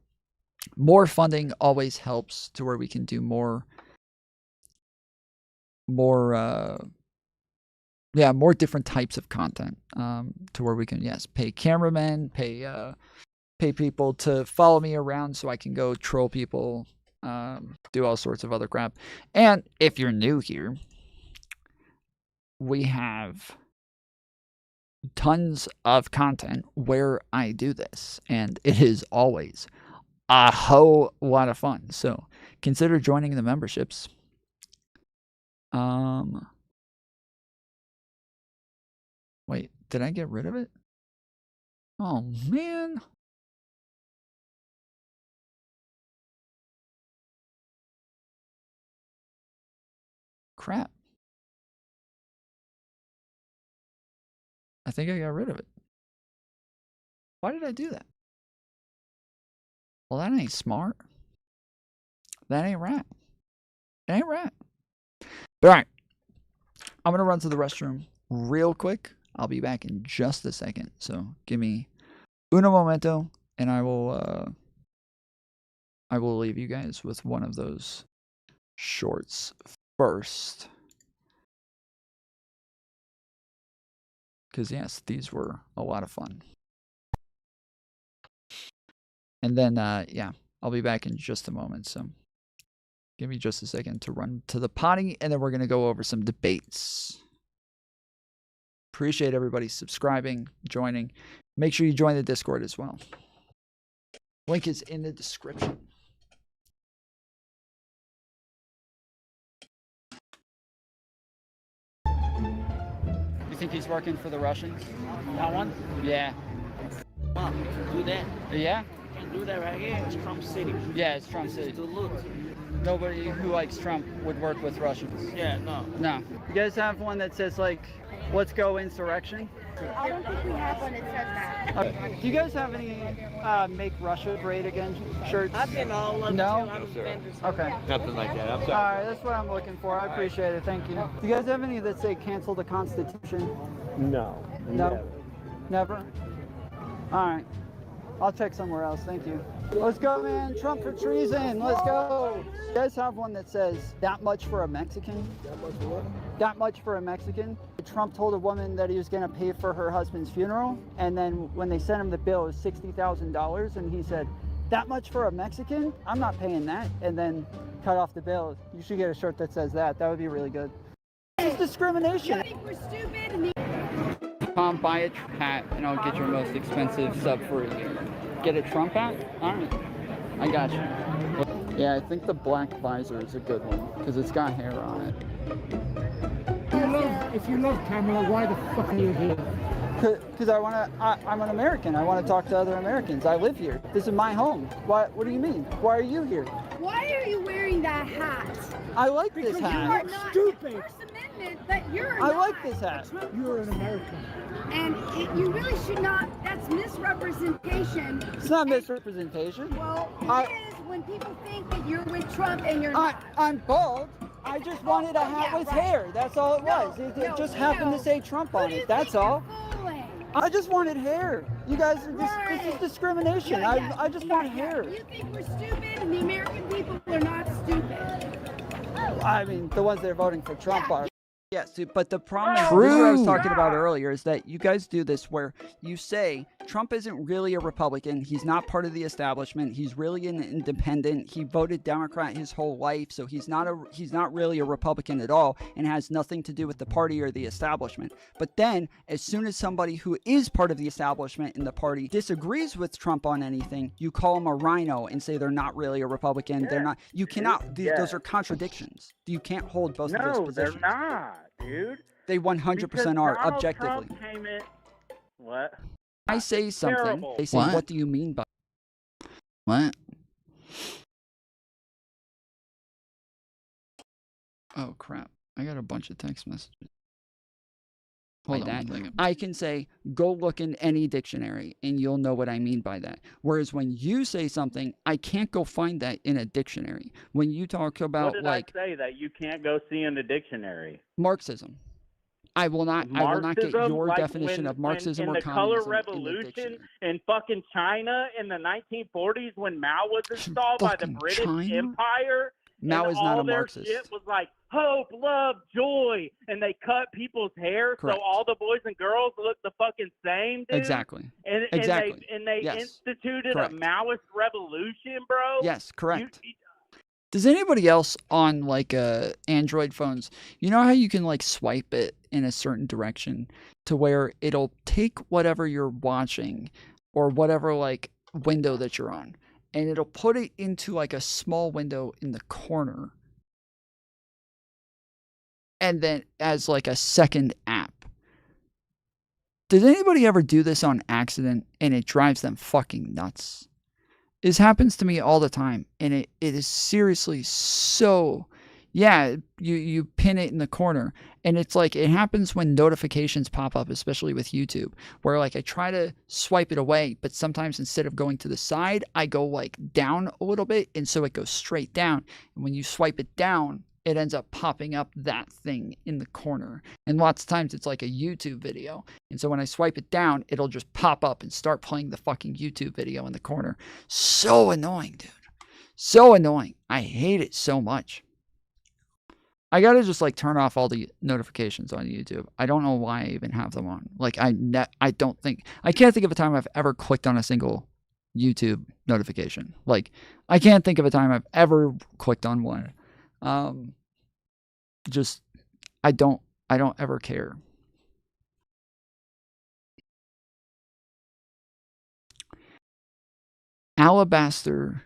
more funding always helps to where we can do more different types of content, to where we can, yes, pay cameramen, pay people to follow me around so I can go troll people, do all sorts of other crap. And if you're new here, we have tons of content where I do this, and it is always a whole lot of fun. So consider joining the memberships. Wait, did I get rid of it? Oh, man. Crap. I think I got rid of it. Why did I do that? Well, that ain't smart. That ain't right. That ain't right. But all right. I'm going to run to the restroom real quick. I'll be back in just a second. So give me uno momento, and I will leave you guys with one of those shorts first. Because, yes, these were a lot of fun. And then, yeah, I'll be back in just a moment. So give me just a second to run to the potty, and then we're going to go over some debates. Appreciate everybody subscribing, joining. Make sure you join the Discord as well. Link is in the description. You think he's working for the Russians? That one? Yeah. Well, do that. Yeah? You can do that right here. It's Trump City. Yeah, it's Trump City. To loot. Nobody who likes Trump would work with Russians. Yeah, no. No. You guys have one that says, like, let's go insurrection? I don't think we have one that says that. Okay. Do you guys have any Make Russia Great Again shirts? I've been all of No? them. No, sir. Okay. Nothing like that. I'm sorry. All right, that's what I'm looking for. I appreciate it. Thank you. Do you guys have any that say cancel the Constitution? No. No? Never? All right. I'll check somewhere else. Thank you. Let's go, man. Trump for treason. Let's go. You guys have one that says, that much for a Mexican? That much for what? That much for a Mexican. Trump told a woman that he was going to pay for her husband's funeral. And then when they sent him the bill, it was $60,000. And he said, that much for a Mexican? I'm not paying that. And then cut off the bill. You should get a shirt that says that. That would be really good. It's discrimination. You think we're stupid? And Buy a hat and I'll get your most expensive sub for a year. Get a Trump hat? All right. I got you. Yeah, I think the black visor is a good one because it's got hair on it. If you love Kamala, why the fuck are you here? Because I'm an American. I want to talk to other Americans. I live here. This is my home. What do you mean? Why are you here? why are you wearing that hat? I like this hat. You are not stupid. First Amendment, but you're I not. like this hat. You're an American. And you really should not. That's misrepresentation. It's not misrepresentation. Well, it is when people think that you're with Trump and you're not. I'm bald. I just wanted a hat with hair. That's all it was. It just happened to say Trump on it. That's all. I just wanted hair. You guys, this is discrimination. I just want hair. You think we're stupid, and the American people are not stupid. I mean, the ones that are voting for Trump are. Yes, but the problem is, this is what I was talking about earlier, is that you guys do this where you say Trump isn't really a Republican. He's not part of the establishment. He's really an independent. He voted Democrat his whole life, so he's not really a Republican at all and has nothing to do with the party or the establishment. But then, as soon as somebody who is part of the establishment in the party disagrees with Trump on anything, you call them a rhino and say they're not really a Republican. They're not. You cannot. Those are contradictions. You can't hold both of those positions. No, they're not. Dude, they 100% are objectively. What? I say something. Terrible. They say, "What do you mean by what?" Oh crap! I got a bunch of text messages. Hold on. I can say, "Go look in any dictionary," and you'll know what I mean by that. Whereas when you say something, I can't go find that in a dictionary. When you talk about I say that you can't go see in the dictionary? Marxism. I will not get your definition of Marxism or communism. In the Color Revolution in fucking China in the 1940s when Mao was installed by the British Empire. Mao is not a Marxist. Shit was like hope, love, joy, and they cut people's hair so all the boys and girls look the fucking same, dude. Exactly. And they instituted a Maoist revolution, bro. Yes, correct. Does anybody else on like Android phones, you know how you can like swipe it in a certain direction to where it'll take whatever you're watching or whatever like window that you're on, and it'll put it into like a small window in the corner, and then as like a second app. Did anybody ever do this on accident and it drives them fucking nuts? This happens to me all the time, and it is seriously so... Yeah, you pin it in the corner, and it's like it happens when notifications pop up, especially with YouTube, where like I try to swipe it away, but sometimes instead of going to the side, I go like down a little bit, and so it goes straight down. And when you swipe it down, it ends up popping up that thing in the corner. And lots of times it's like a YouTube video. And so when I swipe it down, it'll just pop up and start playing the fucking YouTube video in the corner. So annoying, dude. So annoying. I hate it so much. I gotta just like turn off all the notifications on YouTube. I don't know why I even have them on. Like I can't think of a time I've ever clicked on a single YouTube notification. Like I can't think of a time I've ever clicked on one. Just I don't ever care. Alabaster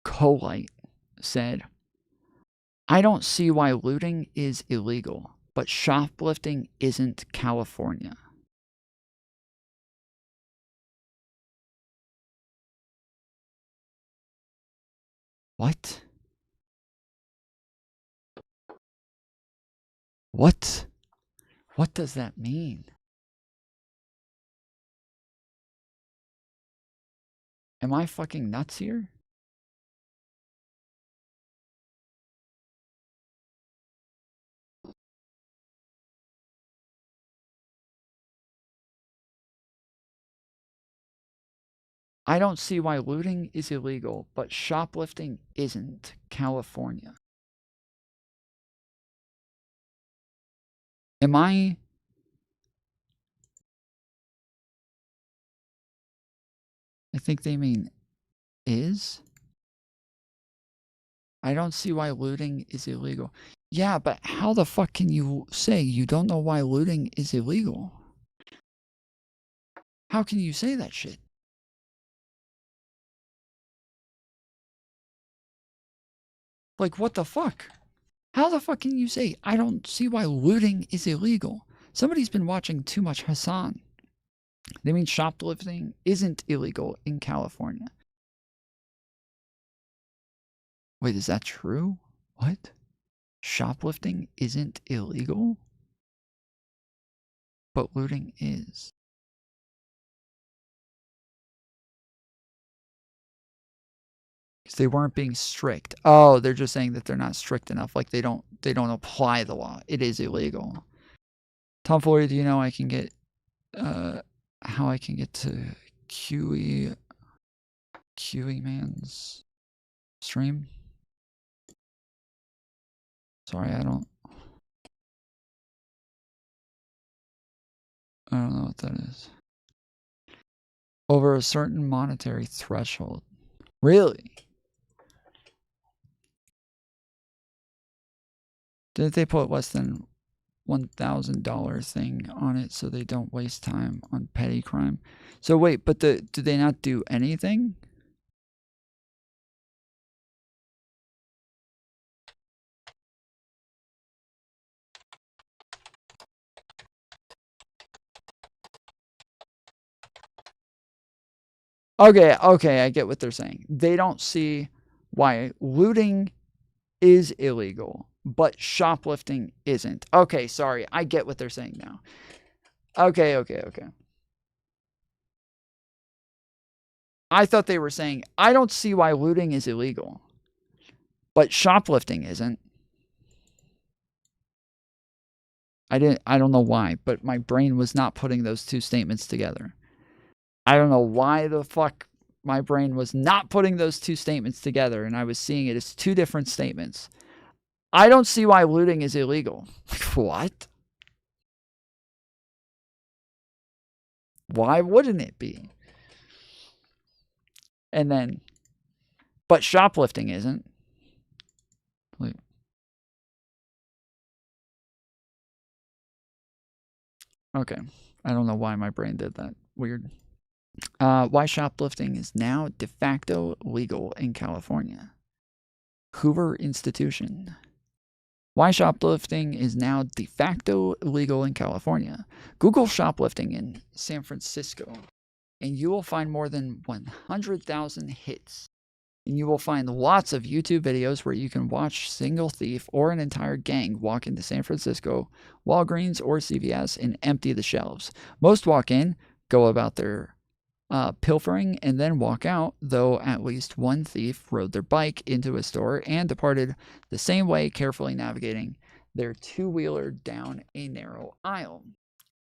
Colite said, "I don't see why looting is illegal, but shoplifting isn't California." What? What? What does that mean? Am I fucking nuts here? I don't see why looting is illegal, but shoplifting isn't. California. Am I... I think they mean is? I don't see why looting is illegal. Yeah, but how the fuck can you say you don't know why looting is illegal? How can you say that shit? Like, what the fuck? How the fuck can you say, I don't see why looting is illegal? Somebody's been watching too much Hassan. They mean shoplifting isn't illegal in California. Wait, is that true? What? Shoplifting isn't illegal? But looting is. Because they weren't being strict. Oh, they're just saying that they're not strict enough. Like they don't apply the law. It is illegal. Tom Foolery, do you know I can get how I can get to QE Man's stream? Sorry, I don't know what that is. Over a certain monetary threshold. Really? Didn't they put less than $1,000 thing on it so they don't waste time on petty crime? So wait, but do they not do anything? Okay, I get what they're saying. They don't see why looting is illegal, but shoplifting isn't. Okay, sorry. I get what they're saying now. Okay. I thought they were saying, I don't see why looting is illegal, but shoplifting isn't. I don't know why, but my brain was not putting those two statements together. I don't know why the fuck my brain was not putting those two statements together, and I was seeing it as two different statements. I don't see why looting is illegal. What? Why wouldn't it be? And then, but shoplifting isn't. Wait. Okay. I don't know why my brain did that. Weird. Why shoplifting is now de facto legal in California. Hoover Institution. Why shoplifting is now de facto legal in California. Google shoplifting in San Francisco, and you will find more than 100,000 hits. And you will find lots of YouTube videos where you can watch a single thief or an entire gang walk into San Francisco, Walgreens, or CVS and empty the shelves. Most walk in, go about their pilfering, and then walk out, though at least one thief rode their bike into a store and departed the same way, carefully navigating their two-wheeler down a narrow aisle.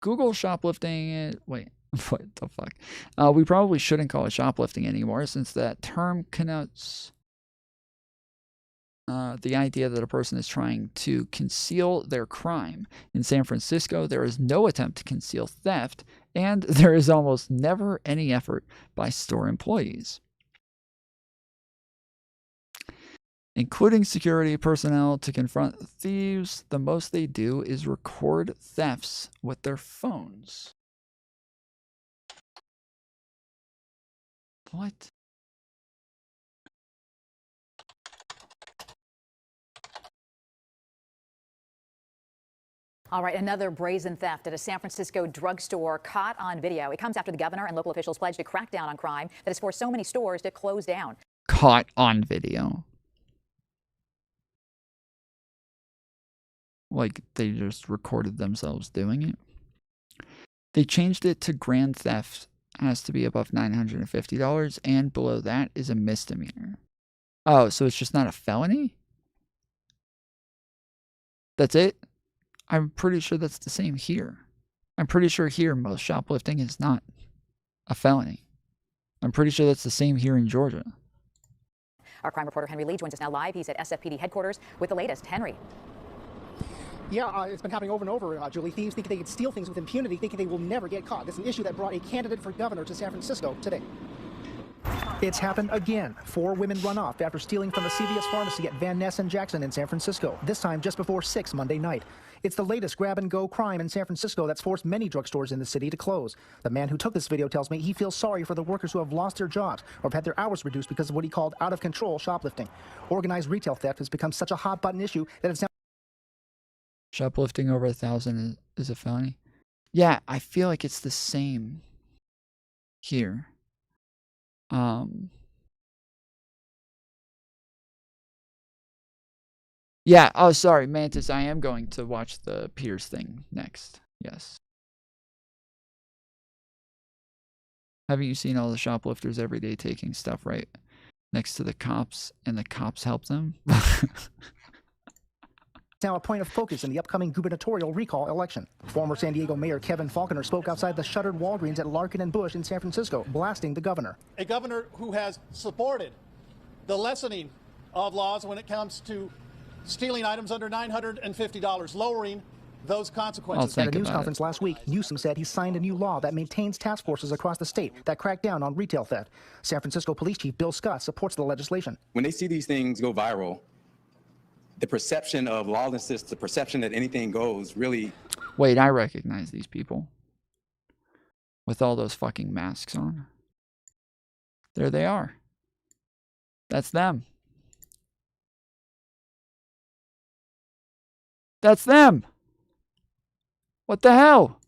Google shoplifting... Wait, what the fuck? We probably shouldn't call it shoplifting anymore, since that term connotes the idea that a person is trying to conceal their crime. In San Francisco, there is no attempt to conceal theft, and there is almost never any effort by store employees, including security personnel, to confront thieves. The most they do is record thefts with their phones. What? All right, another brazen theft at a San Francisco drugstore caught on video. It comes after the governor and local officials pledged to crack down on crime that has forced so many stores to close down. Caught on video. Like they just recorded themselves doing it. They changed it to grand theft has to be above $950, and below that is a misdemeanor. Oh, so it's just not a felony? That's it? I'm pretty sure that's the same here. I'm pretty sure here most shoplifting is not a felony. I'm pretty sure that's the same here in Georgia. Our crime reporter Henry Lee joins us now live. He's at SFPD headquarters with the latest. Henry. Yeah, it's been happening over and over, Julie. Thieves think they can steal things with impunity, thinking they will never get caught. It's an issue that brought a candidate for governor to San Francisco today. It's happened again. 4 women run off after stealing from a CVS pharmacy at Van Ness and Jackson in San Francisco, this time just before 6 Monday night. It's the latest grab-and-go crime in San Francisco that's forced many drugstores in the city to close. The man who took this video tells me he feels sorry for the workers who have lost their jobs or have had their hours reduced because of what he called out-of-control shoplifting. Organized retail theft has become such a hot-button issue that it's now... Shoplifting over 1,000 is a felony? Yeah, I feel like it's the same here. Yeah, oh, sorry, Mantis, I am going to watch the Piers thing next. Yes. Haven't you seen all the shoplifters every day taking stuff right next to the cops, and the cops help them? Now a point of focus in the upcoming gubernatorial recall election. Former San Diego Mayor Kevin Faulconer spoke outside the shuttered Walgreens at Larkin and Bush in San Francisco, blasting the governor. A governor who has supported the lessening of laws when it comes to stealing items under $950, lowering those consequences. At a news conference last week, Newsom said he signed a new law that maintains task forces across the state that crack down on retail theft. San Francisco Police Chief Bill Scott supports the legislation. When they see these things go viral, the perception of lawlessness, the perception that anything goes, really... Wait, I recognize these people. With all those fucking masks on. There they are. That's them. That's them! What the hell?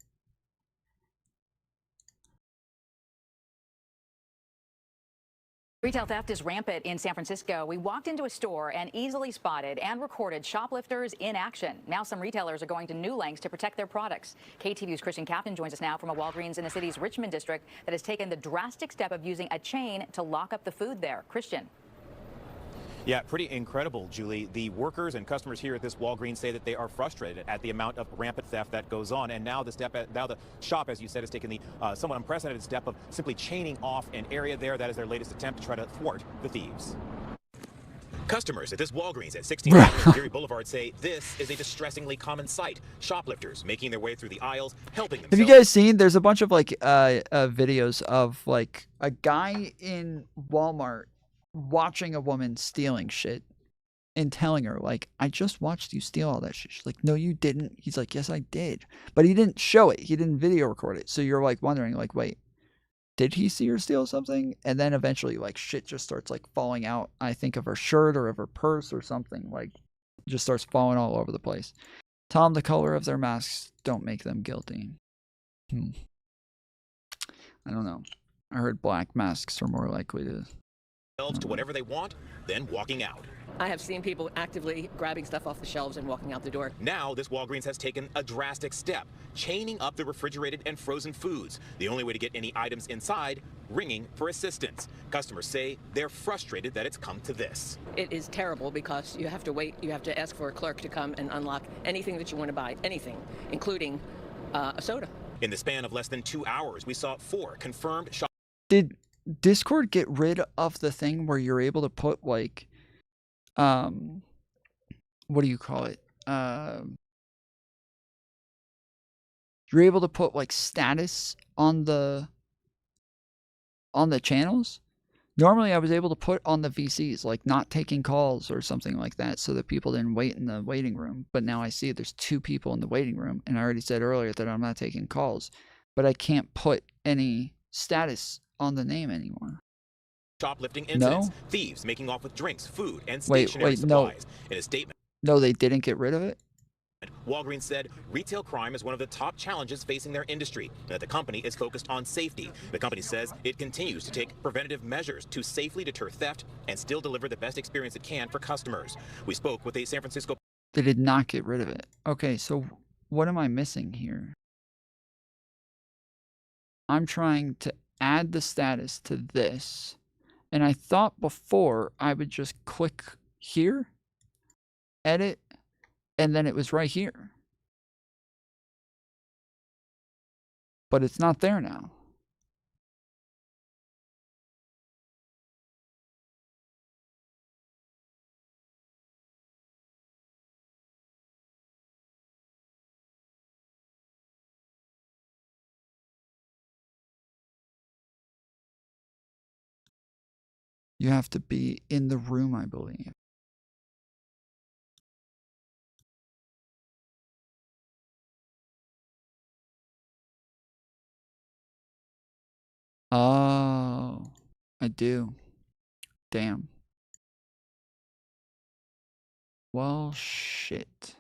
Retail theft is rampant in San Francisco. We walked into a store and easily spotted and recorded shoplifters in action. Now some retailers are going to new lengths to protect their products. KTVU's Christian Captain joins us now from a Walgreens in the city's Richmond district that has taken the drastic step of using a chain to lock up the food there. Christian. Yeah, pretty incredible, Julie. The workers and customers here at this Walgreens say that they are frustrated at the amount of rampant theft that goes on. And now the shop, as you said, has taken the somewhat unprecedented step of simply chaining off an area there. That is their latest attempt to try to thwart the thieves. Customers at this Walgreens at 16th Geary Boulevard say this is a distressingly common sight. Shoplifters making their way through the aisles, helping themselves. Have you guys seen? There's a bunch of like videos of like a guy in Walmart watching a woman stealing shit and telling her, like, I just watched you steal all that shit. She's like, no, you didn't. He's like, yes, I did. But he didn't show it. He didn't video record it. So you're like wondering, like, wait, did he see her steal something? And then eventually, like, shit just starts like falling out. I think of her shirt or of her purse or something. Like, just starts falling all over the place. Tell them the color of their masks don't make them guilty. I don't know. I heard black masks are more likely to whatever they want, then walking out. I have seen people actively grabbing stuff off the shelves and walking out the door. Now, this Walgreens has taken a drastic step, chaining up the refrigerated and frozen foods. The only way to get any items inside, ringing for assistance. Customers say they're frustrated that it's come to this. It is terrible because you have to wait. You have to ask for a clerk to come and unlock anything that you want to buy, anything, including a soda. In the span of less than 2 hours, we saw 4 confirmed shops. Did Discord get rid of the thing where you're able to put like what do you call it? You're able to put like status on the channels? Normally I was able to put on the VCs, like not taking calls or something like that, so that people didn't wait in the waiting room. But now I see there's 2 people in the waiting room, and I already said earlier that I'm not taking calls, but I can't put any status on the name anymore. Shoplifting incidents, thieves making off with drinks, food, and stationary supplies. In a statement, no, they didn't get rid of it. Walgreens said retail crime is one of the top challenges facing their industry, and that the company is focused on safety. The company says it continues to take preventative measures to safely deter theft and still deliver the best experience it can for customers. We spoke with a San Francisco... They did not get rid of it. Okay, so what am I missing here? I'm trying to add the status to this, and I thought before I would just click here, edit, and then it was right here. But it's not there now. You have to be in the room, I believe. Oh, I do. Damn. Well, shit.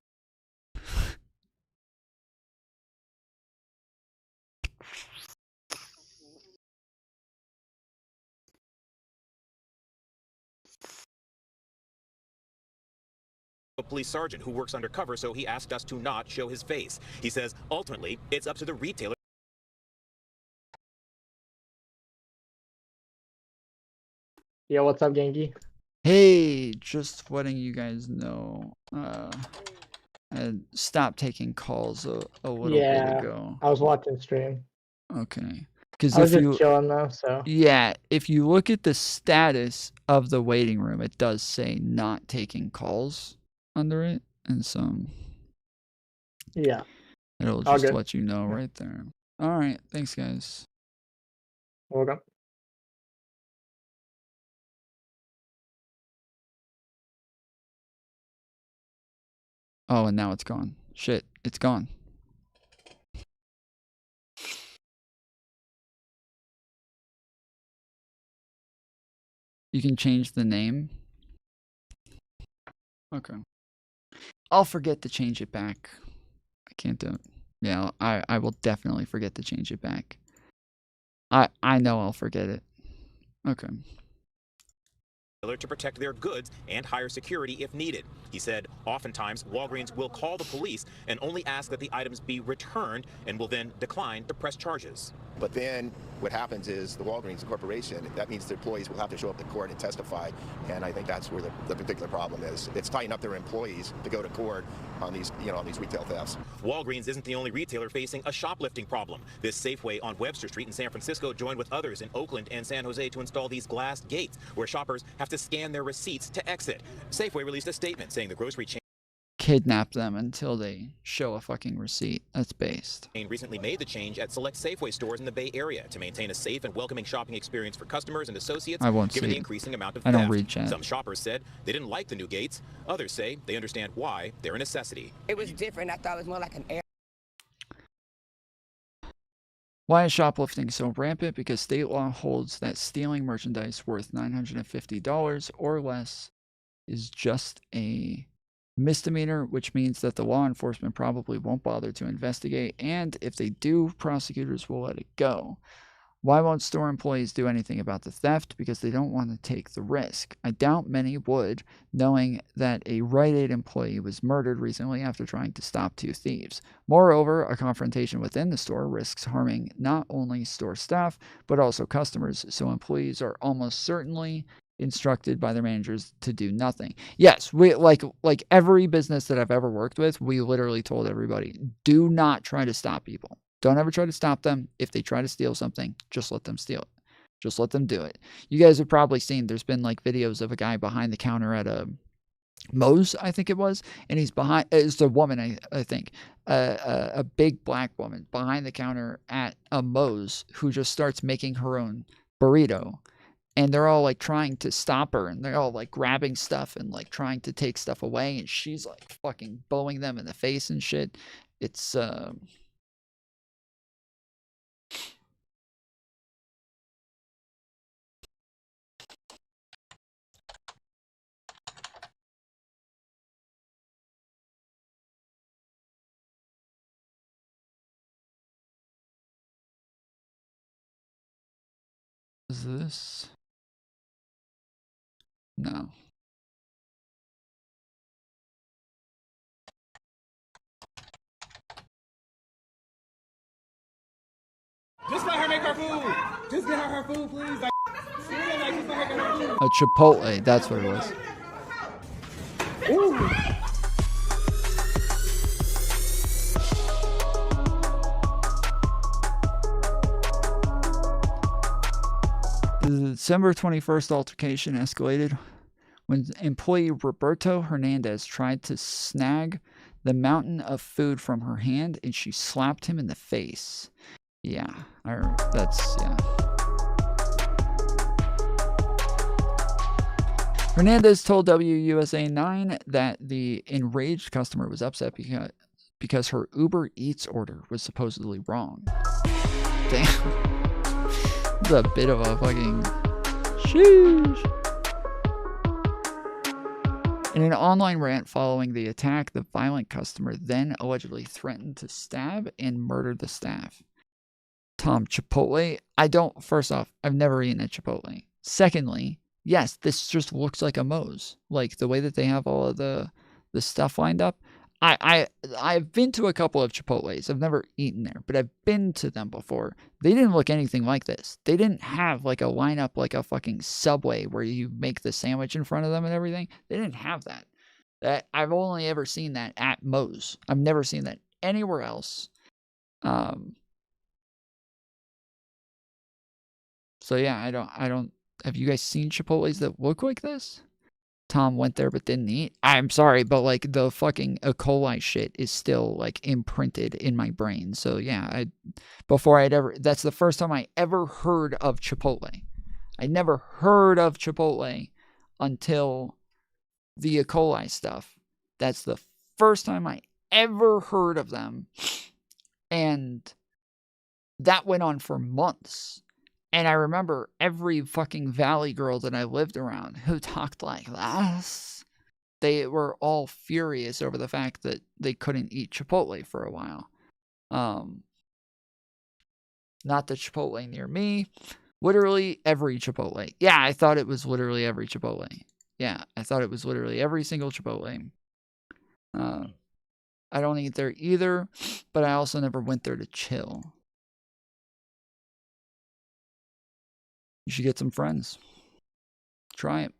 A police sergeant who works undercover, so he asked us to not show his face. He says, ultimately, it's up to the retailer. Yeah, what's up, Genki? Hey, just letting you guys know. I stopped taking calls a little bit ago. I was watching stream. Okay. Because I was if just you chilling though, so. Yeah, if you look at the status of the waiting room, it does say not taking calls under it, and so yeah, it'll all just good. let you know right there. All right, thanks, guys. Welcome. Oh, and now it's gone. Shit, it's gone. You can change the name. Okay. I'll forget to change it back. I can't do it. Yeah, I will definitely forget to change it back. I know I'll forget it. Okay. To protect their goods and hire security if needed. He said, oftentimes, Walgreens will call the police and only ask that the items be returned and will then decline to press charges. But then what happens is the Walgreens Corporation, that means the employees will have to show up to court and testify. And I think that's where the particular problem is. It's tying up their employees to go to court on these, on these retail thefts. Walgreens isn't the only retailer facing a shoplifting problem. This Safeway on Webster Street in San Francisco joined with others in Oakland and San Jose to install these glass gates where shoppers have to scan their receipts to exit. Safeway released a statement saying the grocery chain Kidnap them until they show a fucking receipt. That's based. recently made the change at select Safeway stores in the Bay Area to maintain a safe and welcoming shopping experience for customers and associates I won't given see the it. increasing amount of I theft. don't read chat. Some shoppers said they didn't like the new gates. Others say they understand why they're a necessity. It was different. I thought it was more like an air. Why is shoplifting so rampant? Because state law holds that stealing merchandise worth $950 or less is just a misdemeanor, which means that the law enforcement probably won't bother to investigate, and if they do, prosecutors will let it go. Why won't store employees do anything about the theft? Because they don't want to take the risk. I doubt many would, knowing that a Rite Aid employee was murdered recently after trying to stop two thieves. Moreover, a confrontation within the store risks harming not only store staff, but also customers, so employees are almost certainly instructed by their managers to do nothing. Yes, we like every business that I've ever worked with, we literally told everybody, do not try to stop people. Don't ever try to stop them. If they try to steal something, just let them steal it. Just let them do it. You guys have probably seen, there's been like videos of a guy behind the counter at a Moe's, I think it was, and he's behind, it's a woman, I think, a big black woman behind the counter at a Moe's who just starts making her own burrito. And they're all like trying to stop her, and they're all like grabbing stuff and like trying to take stuff away, and she's like fucking bowing them in the face and shit. It's is this? No. Just let her make her food. Just get her food, please. Like, just let her get her food. A Chipotle, that's what it was. Ooh. The December 21st altercation escalated when employee Roberto Hernandez tried to snag the mountain of food from her hand, and she slapped him in the face. Yeah, that's, yeah. Hernandez told WUSA 9 that the enraged customer was upset because her Uber Eats order was supposedly wrong. Damn. It's a bit of a fucking sheesh. In an online rant following the attack, the violent customer then allegedly threatened to stab and murder the staff. Tom, Chipotle, first off, I've never eaten at Chipotle. Secondly, yes, this just looks like a Moe's. Like, the way that they have all of the stuff lined up. I've been to a couple of Chipotles. I've never eaten there, but I've been to them before. They didn't look anything like this. They didn't have like a lineup like a fucking Subway where you make the sandwich in front of them and everything. They didn't have that. I've only ever seen that at Moe's. I've never seen that anywhere else. So yeah, I don't. Have you guys seen Chipotles that look like this? Tom went there but didn't eat. I'm sorry, but like the fucking E. coli shit is still like imprinted in my brain. So yeah, that's the first time I ever heard of Chipotle. I never heard of Chipotle until the E. coli stuff. That's the first time I ever heard of them. And that went on for months. And I remember every fucking Valley girl that I lived around who talked like this, they were all furious over the fact that they couldn't eat Chipotle for a while. Not the Chipotle near me. Literally every Chipotle. Yeah, I thought it was literally every Chipotle. Yeah, I thought it was literally every single Chipotle. I don't eat there either, but I also never went there to chill. You should get some friends. Try it.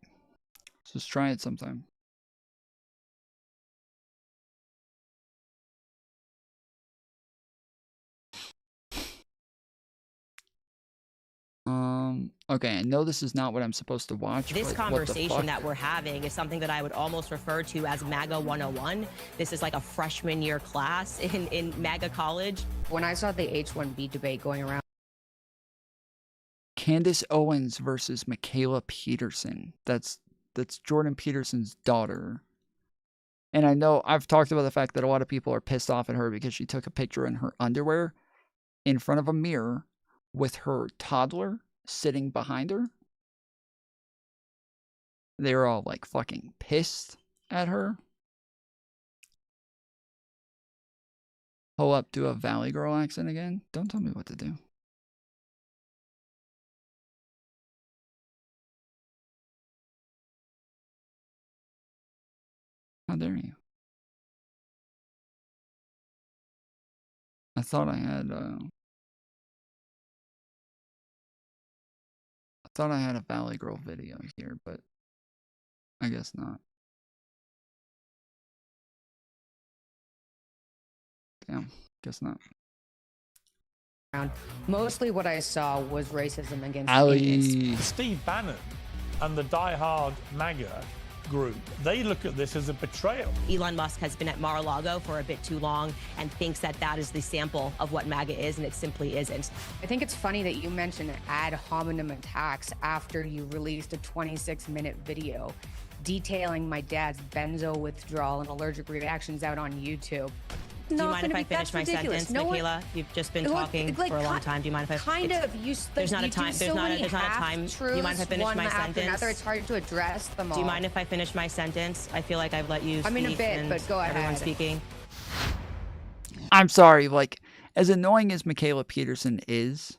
Just try it sometime. Okay, I know this is not what I'm supposed to watch. This conversation that we're having is something that I would almost refer to as MAGA 101. This is like a freshman year class in MAGA college. When I saw the H1B debate going around, Candace Owens versus Mikhaila Peterson. That's Jordan Peterson's daughter. And I know I've talked about the fact that a lot of people are pissed off at her because she took a picture in her underwear in front of a mirror with her toddler sitting behind her. They were all like fucking pissed at her. Pull up, do a Valley Girl accent again. Don't tell me what to do. How dare you? I thought I had a Valley Girl video here, but I guess not. Damn, guess not. mostly what I saw was racism against Indians. Steve Bannon and the diehard MAGA group, they look at this as a betrayal. Elon Musk has been at Mar-a-Lago for a bit too long and thinks that that is the sample of what MAGA is, and it simply isn't. I think it's funny that you mentioned ad hominem attacks after you released a 26-minute video detailing my dad's benzo withdrawal and allergic reactions out on YouTube. Do you mind if I finish my sentence, Mikhaila? You've just been talking for a long time. Do you mind if I... There's not a time. There's not a time. Do you mind if I finish my sentence? It's hard to address them all. Do you mind if I finish my sentence? I feel like I've let you speak. I mean, a bit, but go ahead. Everyone's speaking. I'm sorry. Like, as annoying as Mikhaila Peterson is,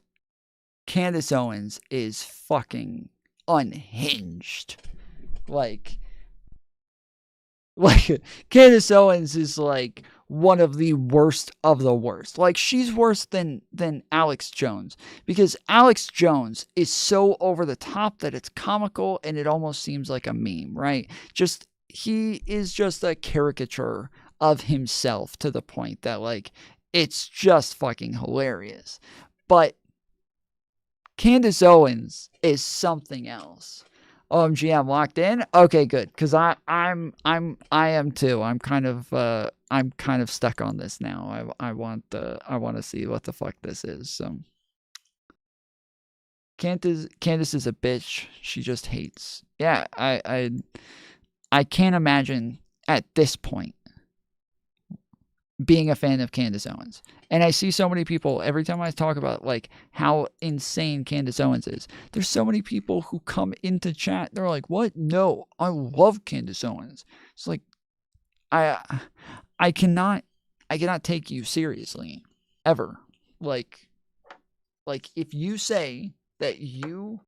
Candace Owens is fucking unhinged. Like Candace Owens is like one of the worst of the worst. Like, she's worse than Alex Jones, because Alex Jones is so over the top that it's comical and it almost seems like a meme, right? He is just a caricature of himself to the point that like it's just fucking hilarious. But Candace Owens is something else. OMG, I'm locked in. Okay, good, because I am too. I'm kind of stuck on this now. I want to see what the fuck this is. So Candace is a bitch. She just hates. Yeah, I can't imagine at this point being a fan of Candace Owens. And I see so many people, every time I talk about like how insane Candace Owens is, there's so many people who come into chat, they're like, what? No, I love Candace Owens. It's like, I cannot take you seriously, ever. Like if you say that you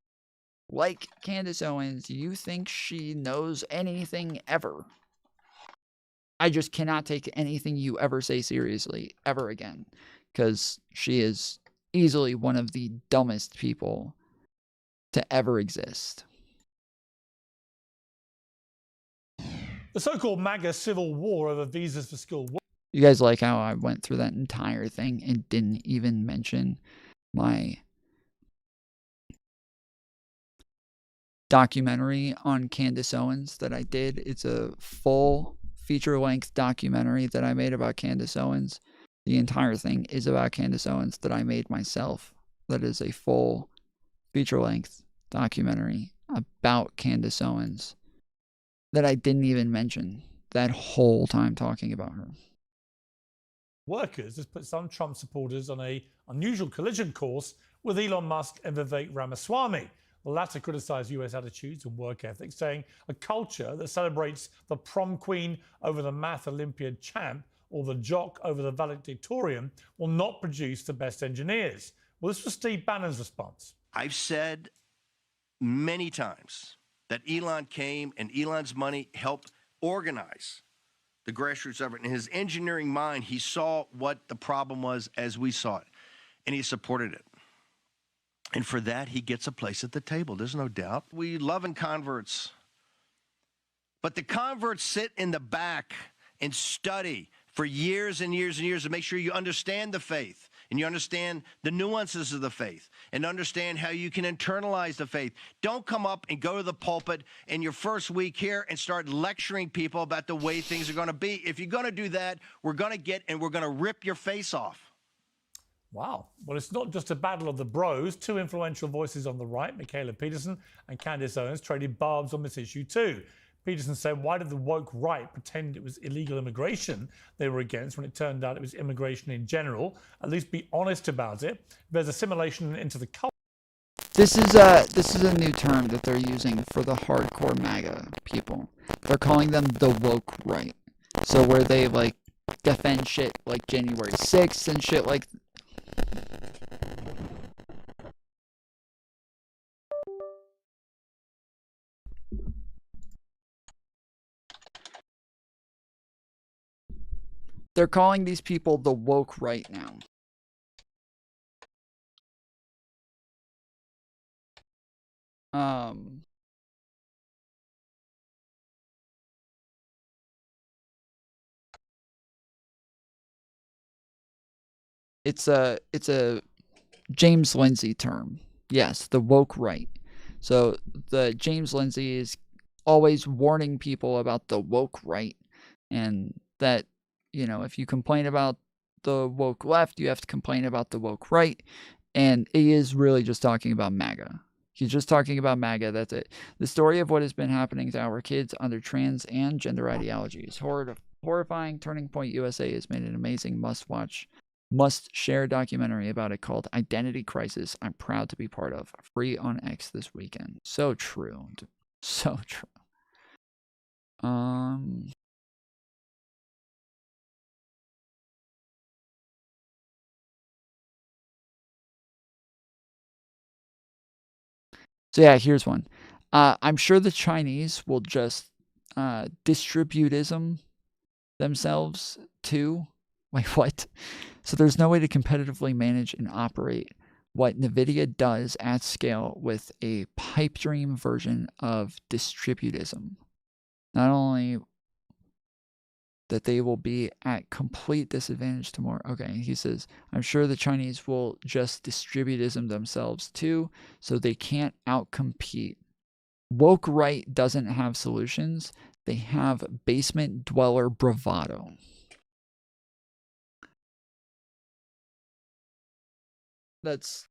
like Candace Owens, you think she knows anything ever, I just cannot take anything you ever say seriously ever again, because she is easily one of the dumbest people to ever exist. The so-called MAGA civil war over visas for school. You guys like how I went through that entire thing and didn't even mention my documentary on Candace Owens that I did? It's a full feature-length documentary that I made about Candace Owens. The entire thing is about Candace Owens that I made myself. That is a full feature-length documentary about Candace Owens that I didn't even mention that whole time talking about her. Workers has put some Trump supporters on a unusual collision course with Elon Musk and Vivek Ramaswamy. The latter criticised US attitudes and work ethics, saying a culture that celebrates the prom queen over the math Olympiad champ or the jock over the valedictorian will not produce the best engineers. Well, this was Steve Bannon's response. I've said many times that Elon came and Elon's money helped organize the grassroots effort. In his engineering mind, he saw what the problem was as we saw it, and he supported it. And for that, he gets a place at the table. There's no doubt. We love converts, but the converts sit in the back and study for years and years and years to make sure you understand the faith and you understand the nuances of the faith and understand how you can internalize the faith. Don't come up and go to the pulpit in your first week here and start lecturing people about the way things are going to be. If you're going to do that, we're going to rip your face off. Wow. Well, it's not just a battle of the bros. Two influential voices on the right, Mikhaila Peterson and Candace Owens, traded barbs on this issue too. Peterson said, why did the woke right pretend it was illegal immigration they were against when it turned out it was immigration in general? At least be honest about it. There's assimilation into the culture. This is a new term that they're using for the hardcore MAGA people. They're calling them the woke right. So where they like defend shit like January 6th and shit like. They're calling these people the woke right now. It's a James Lindsay term. Yes, the woke right. So the James Lindsay is always warning people about the woke right, and that, you know, if you complain about the woke left, you have to complain about the woke right. And he is really just talking about MAGA. He's just talking about MAGA. That's it. The story of what has been happening to our kids under trans and gender ideology is horrifying. Turning Point USA has made an amazing must-share documentary about it called Identity Crisis I'm proud to be part of. Free on X this weekend. So true. So true. So yeah, here's one. I'm sure the Chinese will just distributism themselves too. Wait, what? So there's no way to competitively manage and operate what NVIDIA does at scale with a pipe dream version of distributism. Not only that they will be at complete disadvantage to more. Okay, he says, I'm sure the Chinese will just distributism themselves too, so they can't outcompete. Woke right doesn't have solutions. They have basement dweller bravado. That's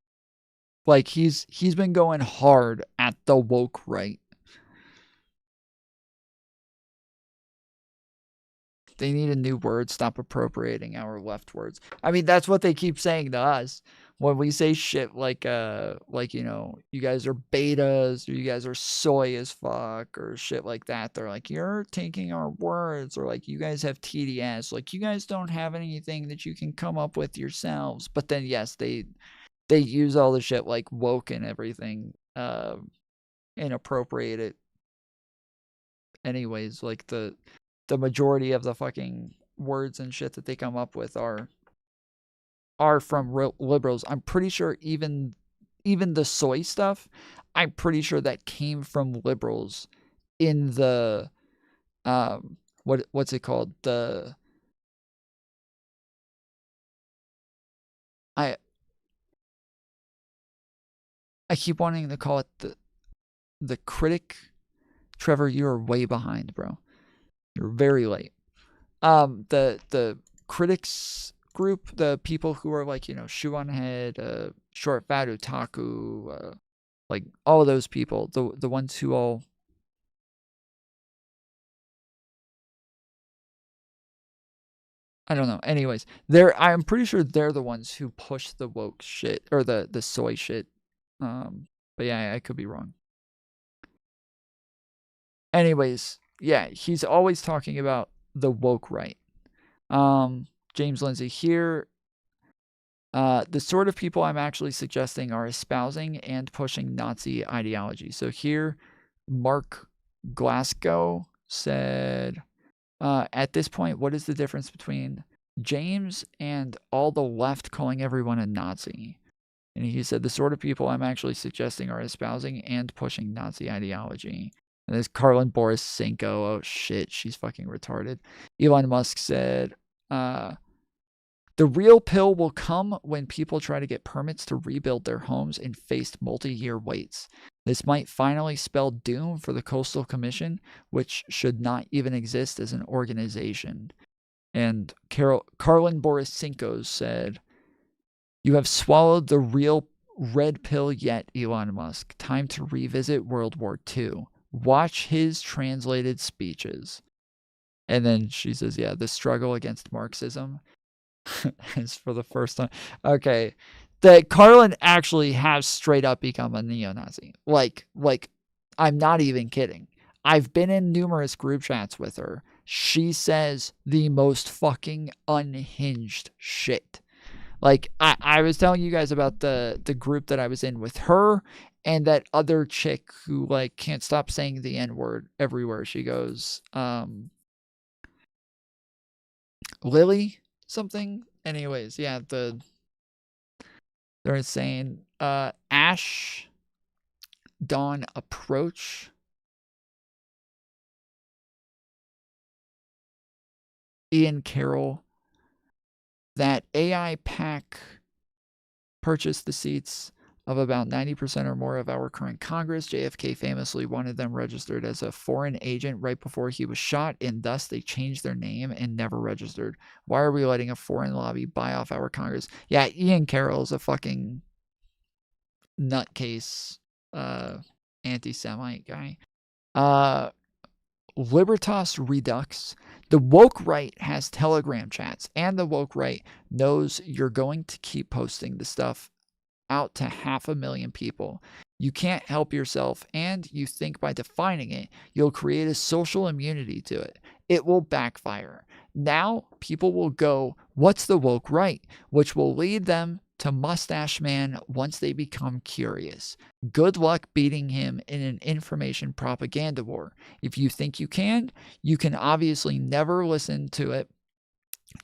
Like, he's been going hard at the woke right. They need a new word. Stop appropriating our left words. I mean, that's what they keep saying to us. When we say shit like, you know, you guys are betas, or you guys are soy as fuck, or shit like that. They're like, you're taking our words, or like, you guys have TDS. Like, you guys don't have anything that you can come up with yourselves. But then, yes, they use all the shit like woke and everything, and appropriate it. Anyways, like the majority of the fucking words and shit that they come up with are from liberals. I'm pretty sure even the soy stuff, I'm pretty sure that came from liberals in the what's it called? I keep wanting to call it the critic. Trevor, you're way behind, bro. You're very late. The critics group, the people who are like, you know, shoe on head, short fat otaku, like all of those people, the ones who all I don't know. Anyways, I'm pretty sure they're the ones who push the woke shit or the soy shit. But yeah, I could be wrong. Anyways, yeah, he's always talking about the woke right. James Lindsay here. The sort of people I'm actually suggesting are espousing and pushing Nazi ideology. So here, Mark Glasgow said, at this point, what is the difference between James and all the left calling everyone a Nazi? And he said, the sort of people I'm actually suggesting are espousing and pushing Nazi ideology. And there's Carlin Borisenko. Oh, shit. She's fucking retarded. Elon Musk said, the real pill will come when people try to get permits to rebuild their homes and face multi-year waits. This might finally spell doom for the Coastal Commission, which should not even exist as an organization. And Carlin Borisenko said, you have swallowed the real red pill yet, Elon Musk. Time to revisit World War II. Watch his translated speeches. And then she says, yeah, the struggle against Marxism is for the first time. Okay. That Carlin actually has straight up become a neo-Nazi. Like, I'm not even kidding. I've been in numerous group chats with her. She says the most fucking unhinged shit. Like, I was telling you guys about the group that I was in with her and that other chick who, like, can't stop saying the N-word everywhere she goes. Lily something? Anyways, yeah, they're saying Ash Dawn Approach. Ian Carroll. That AI PAC purchased the seats of about 90% or more of our current Congress. JFK famously wanted them registered as a foreign agent right before he was shot, and thus they changed their name and never registered. Why are we letting a foreign lobby buy off our Congress? Yeah, Ian Carroll is a fucking nutcase, anti-Semite guy. Libertas Redux. The woke right has Telegram chats, and the woke right knows you're going to keep posting the stuff out to 500,000 people. You can't help yourself, and you think by defining it, you'll create a social immunity to it. It will backfire. Now, people will go, what's the woke right? Which will lead them to Mustache Man once they become curious. Good luck beating him in an information propaganda war. If you think you can obviously never listen to it.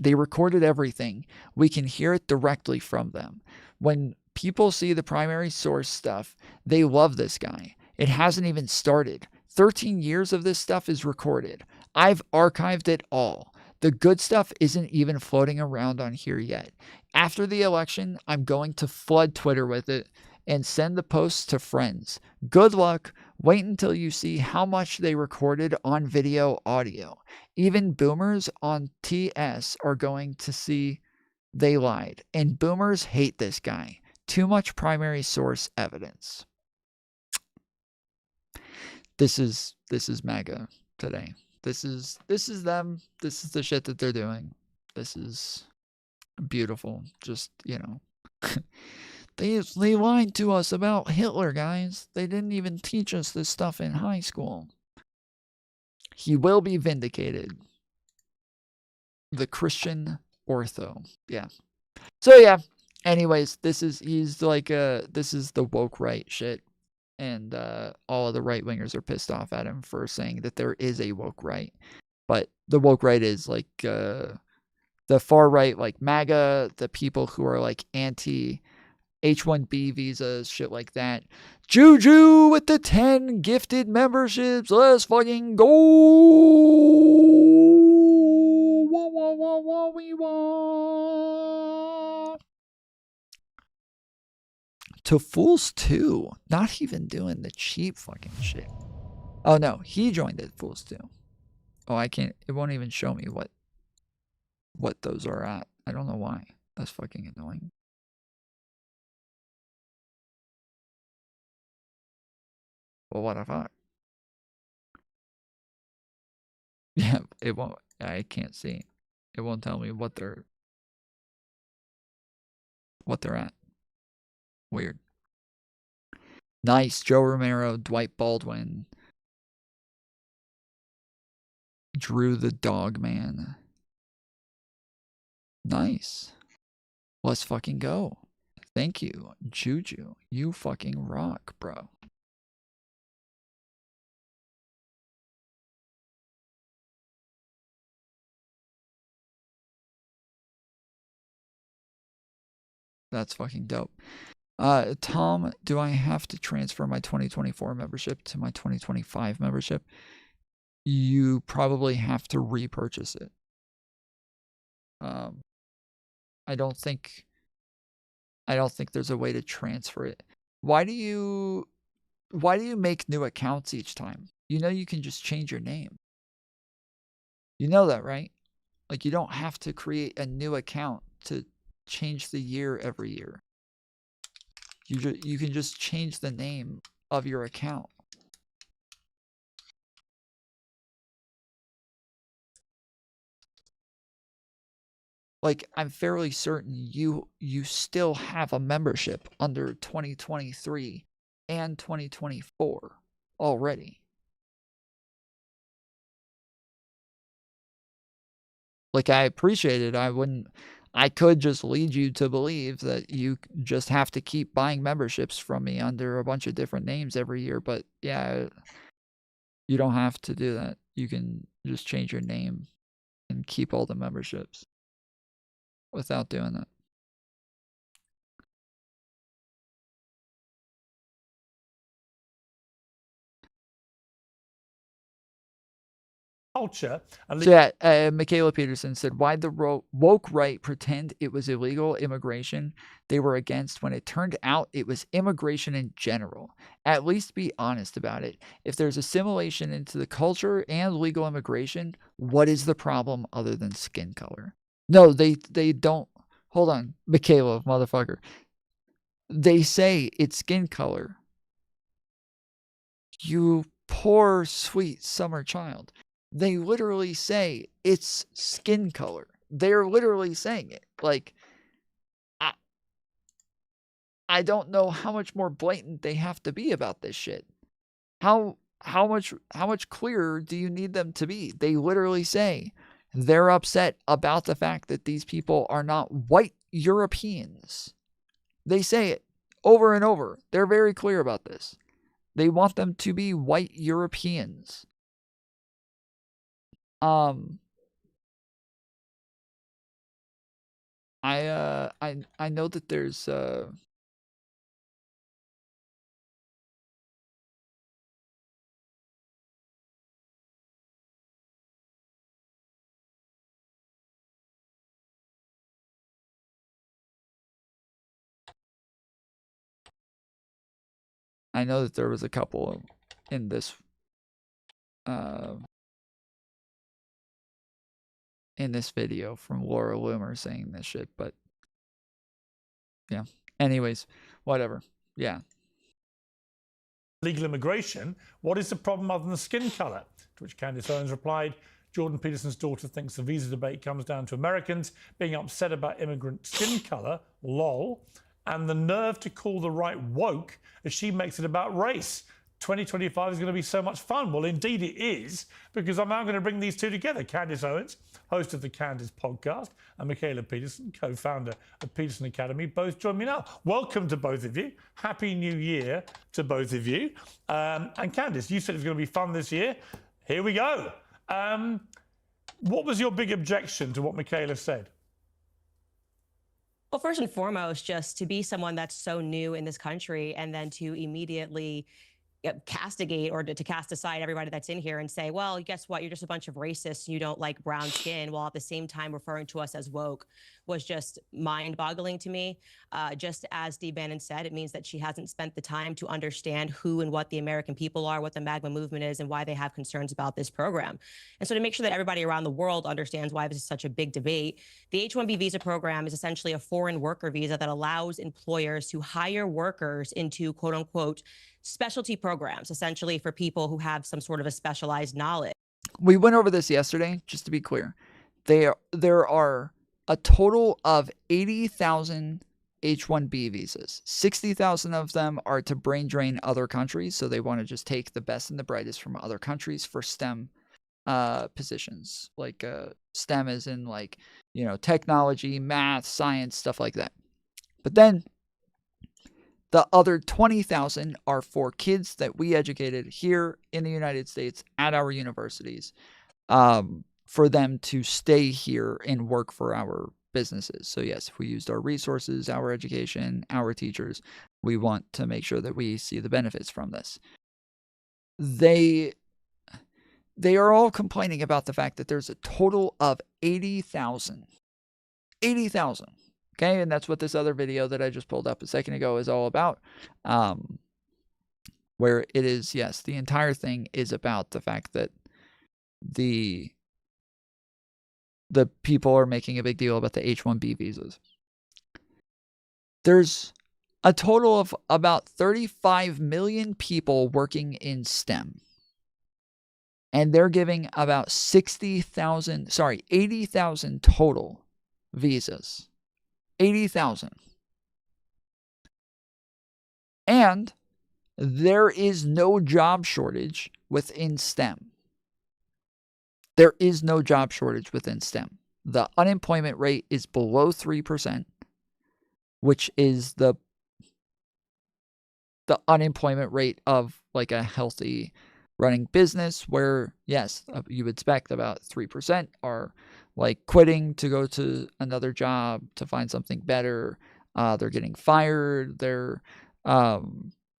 They recorded everything. We can hear it directly from them. When people see the primary source stuff, they love this guy. It hasn't even started. 13 years of this stuff is recorded. I've archived it all. The good stuff isn't even floating around on here yet. After the election, I'm going to flood Twitter with it and send the posts to friends. Good luck. Wait until you see how much they recorded on video audio. Even boomers on TS are going to see they lied. And boomers hate this guy. Too much primary source evidence. This is MAGA today. This is them. This is the shit that they're doing. This is beautiful. Just, you know. They lied to us about Hitler, guys. They didn't even teach us this stuff in high school. He will be vindicated. The Christian ortho. Yeah. So yeah. Anyways, he's like this is the woke right shit. And all of the right wingers are pissed off at him for saying that there is a woke right. But the woke right is like the far right, like MAGA, the people who are like anti H1B visas, shit like that. Juju with the 10 gifted memberships. Let's fucking go. Wah, wah, wah, wah, wee, wah. To Fools 2. Not even doing the cheap fucking shit. Oh no, he joined at Fools 2. Oh, I can't. It won't even show me what those are at. I don't know why. That's fucking annoying. Well, what the fuck? Yeah, it won't. I can't see. It won't tell me what they're at. Weird. Nice. Joe Romero, Dwight Baldwin, Drew the Dog Man. Nice. Let's fucking go. Thank you, Juju. You fucking rock, bro. That's fucking dope. Tom, do I have to transfer my 2024 membership to my 2025 membership? You probably have to repurchase it. I don't think there's a way to transfer it. Why do you make new accounts each time? You know you can just change your name. You know that, right? Like you don't have to create a new account to change the year every year. You can just change the name of your account. Like I'm fairly certain you still have a membership under 2023 and 2024 already. Like I appreciate it. I could just lead you to believe that you just have to keep buying memberships from me under a bunch of different names every year. But yeah, you don't have to do that. You can just change your name and keep all the memberships without doing that. Culture. So yeah, Mikhaila Peterson said, why'd the woke right pretend it was illegal immigration they were against when it turned out it was immigration in general? At least be honest about it. If there's assimilation into the culture and legal immigration, what is the problem other than skin color? No, they don't. Hold on, Mikhaila, motherfucker. They say it's skin color. You poor, sweet summer child. They literally say it's skin color. They're literally saying it. Like, I don't know how much more blatant they have to be about this shit. How much clearer do you need them to be? They literally say they're upset about the fact that these people are not white Europeans. They say it over and over. They're very clear about this. They want them to be white Europeans. I know that there's I know that there was a couple in this video from Laura Loomer saying this shit, but yeah, Anyways, whatever. Yeah. Legal immigration, what is the problem other than skin colour? To which Candace Owens replied, Jordan Peterson's daughter thinks the visa debate comes down to Americans being upset about immigrant skin colour, lol, and the nerve to call the right woke as she makes it about race. 2025 is going to be so much fun. Well, indeed it is, because I'm now going to bring these two together. Candace Owens, host of the Candace podcast, and Mikhaila Peterson, co-founder of Peterson Academy, both join me now. Welcome to both of you. Happy New Year to both of you. And Candace, you said it was going to be fun this year. Here we go. What was your big objection to what Mikhaila said? Well, first and foremost, just to be someone that's so new in this country and then to immediately castigate or to cast aside everybody that's in here and say, well, guess what? You're just a bunch of racists. You don't like brown skin, while at the same time referring to us as woke, was just mind-boggling to me. Just as Steve Bannon said, it means that she hasn't spent the time to understand who and what the American people are, what the MAGA movement is, and why they have concerns about this program. And so to make sure that everybody around the world understands why this is such a big debate, the H-1B visa program is essentially a foreign worker visa that allows employers to hire workers into, quote unquote, specialty programs, essentially for people who have some sort of a specialized knowledge. We went over this yesterday, just to be clear. There are a total of 80,000 H-1B visas. 60,000 of them are to brain drain other countries, so they want to just take the best and the brightest from other countries for STEM positions. Like STEM is in like, you know, technology, math, science, stuff like that. But then the other 20,000 are for kids that we educated here in the United States at our universities, for them to stay here and work for our businesses. So yes, if we used our resources, our education, our teachers, we want to make sure that we see the benefits from this. They are all complaining about the fact that there's a total of 80,000. 80,000. Okay, and that's what this other video that I just pulled up a second ago is all about. Where it is, yes, the entire thing is about the fact that the people are making a big deal about the H-1B visas. There's a total of about 35 million people working in STEM. And they're giving about 80,000 total visas. 80,000. And there is no job shortage within STEM. There is no job shortage within STEM. The unemployment rate is below 3%, which is the unemployment rate of like a healthy running business where, yes, you would expect about 3% are like quitting to go to another job to find something better. They're getting fired. They're,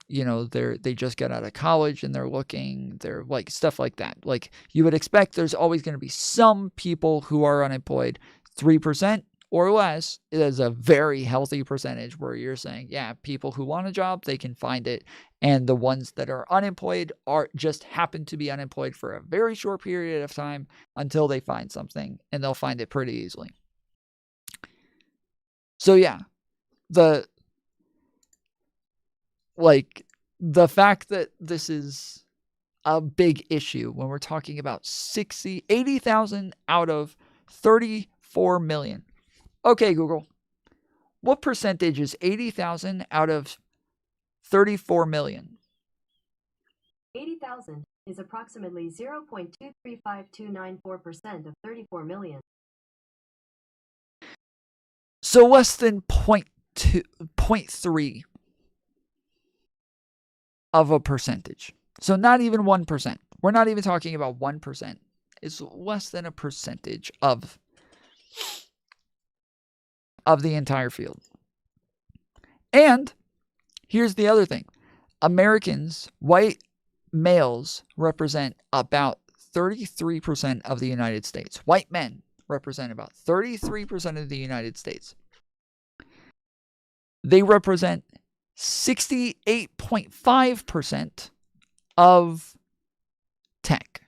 they just got out of college and they're looking. They're like stuff like that. Like you would expect, there's always going to be some people who are unemployed. 3% or less is a very healthy percentage where you're saying, yeah, people who want a job, they can find it. And the ones that are unemployed are just happen to be unemployed for a very short period of time until they find something, and they'll find it pretty easily. So yeah, the fact that this is a big issue when we're talking about 80,000 out of 34 million. Okay, Google, what percentage is 80,000 out of 34 million? 80,000 is approximately 0.235294% of 34 million. So less than 0.3 of a percentage. So not even 1%. We're not even talking about 1%. It's less than a percentage of the entire field. And here's the other thing. Americans, white males, represent about 33% of the United States. White men represent about 33% of the United States. They represent 68.5% of tech.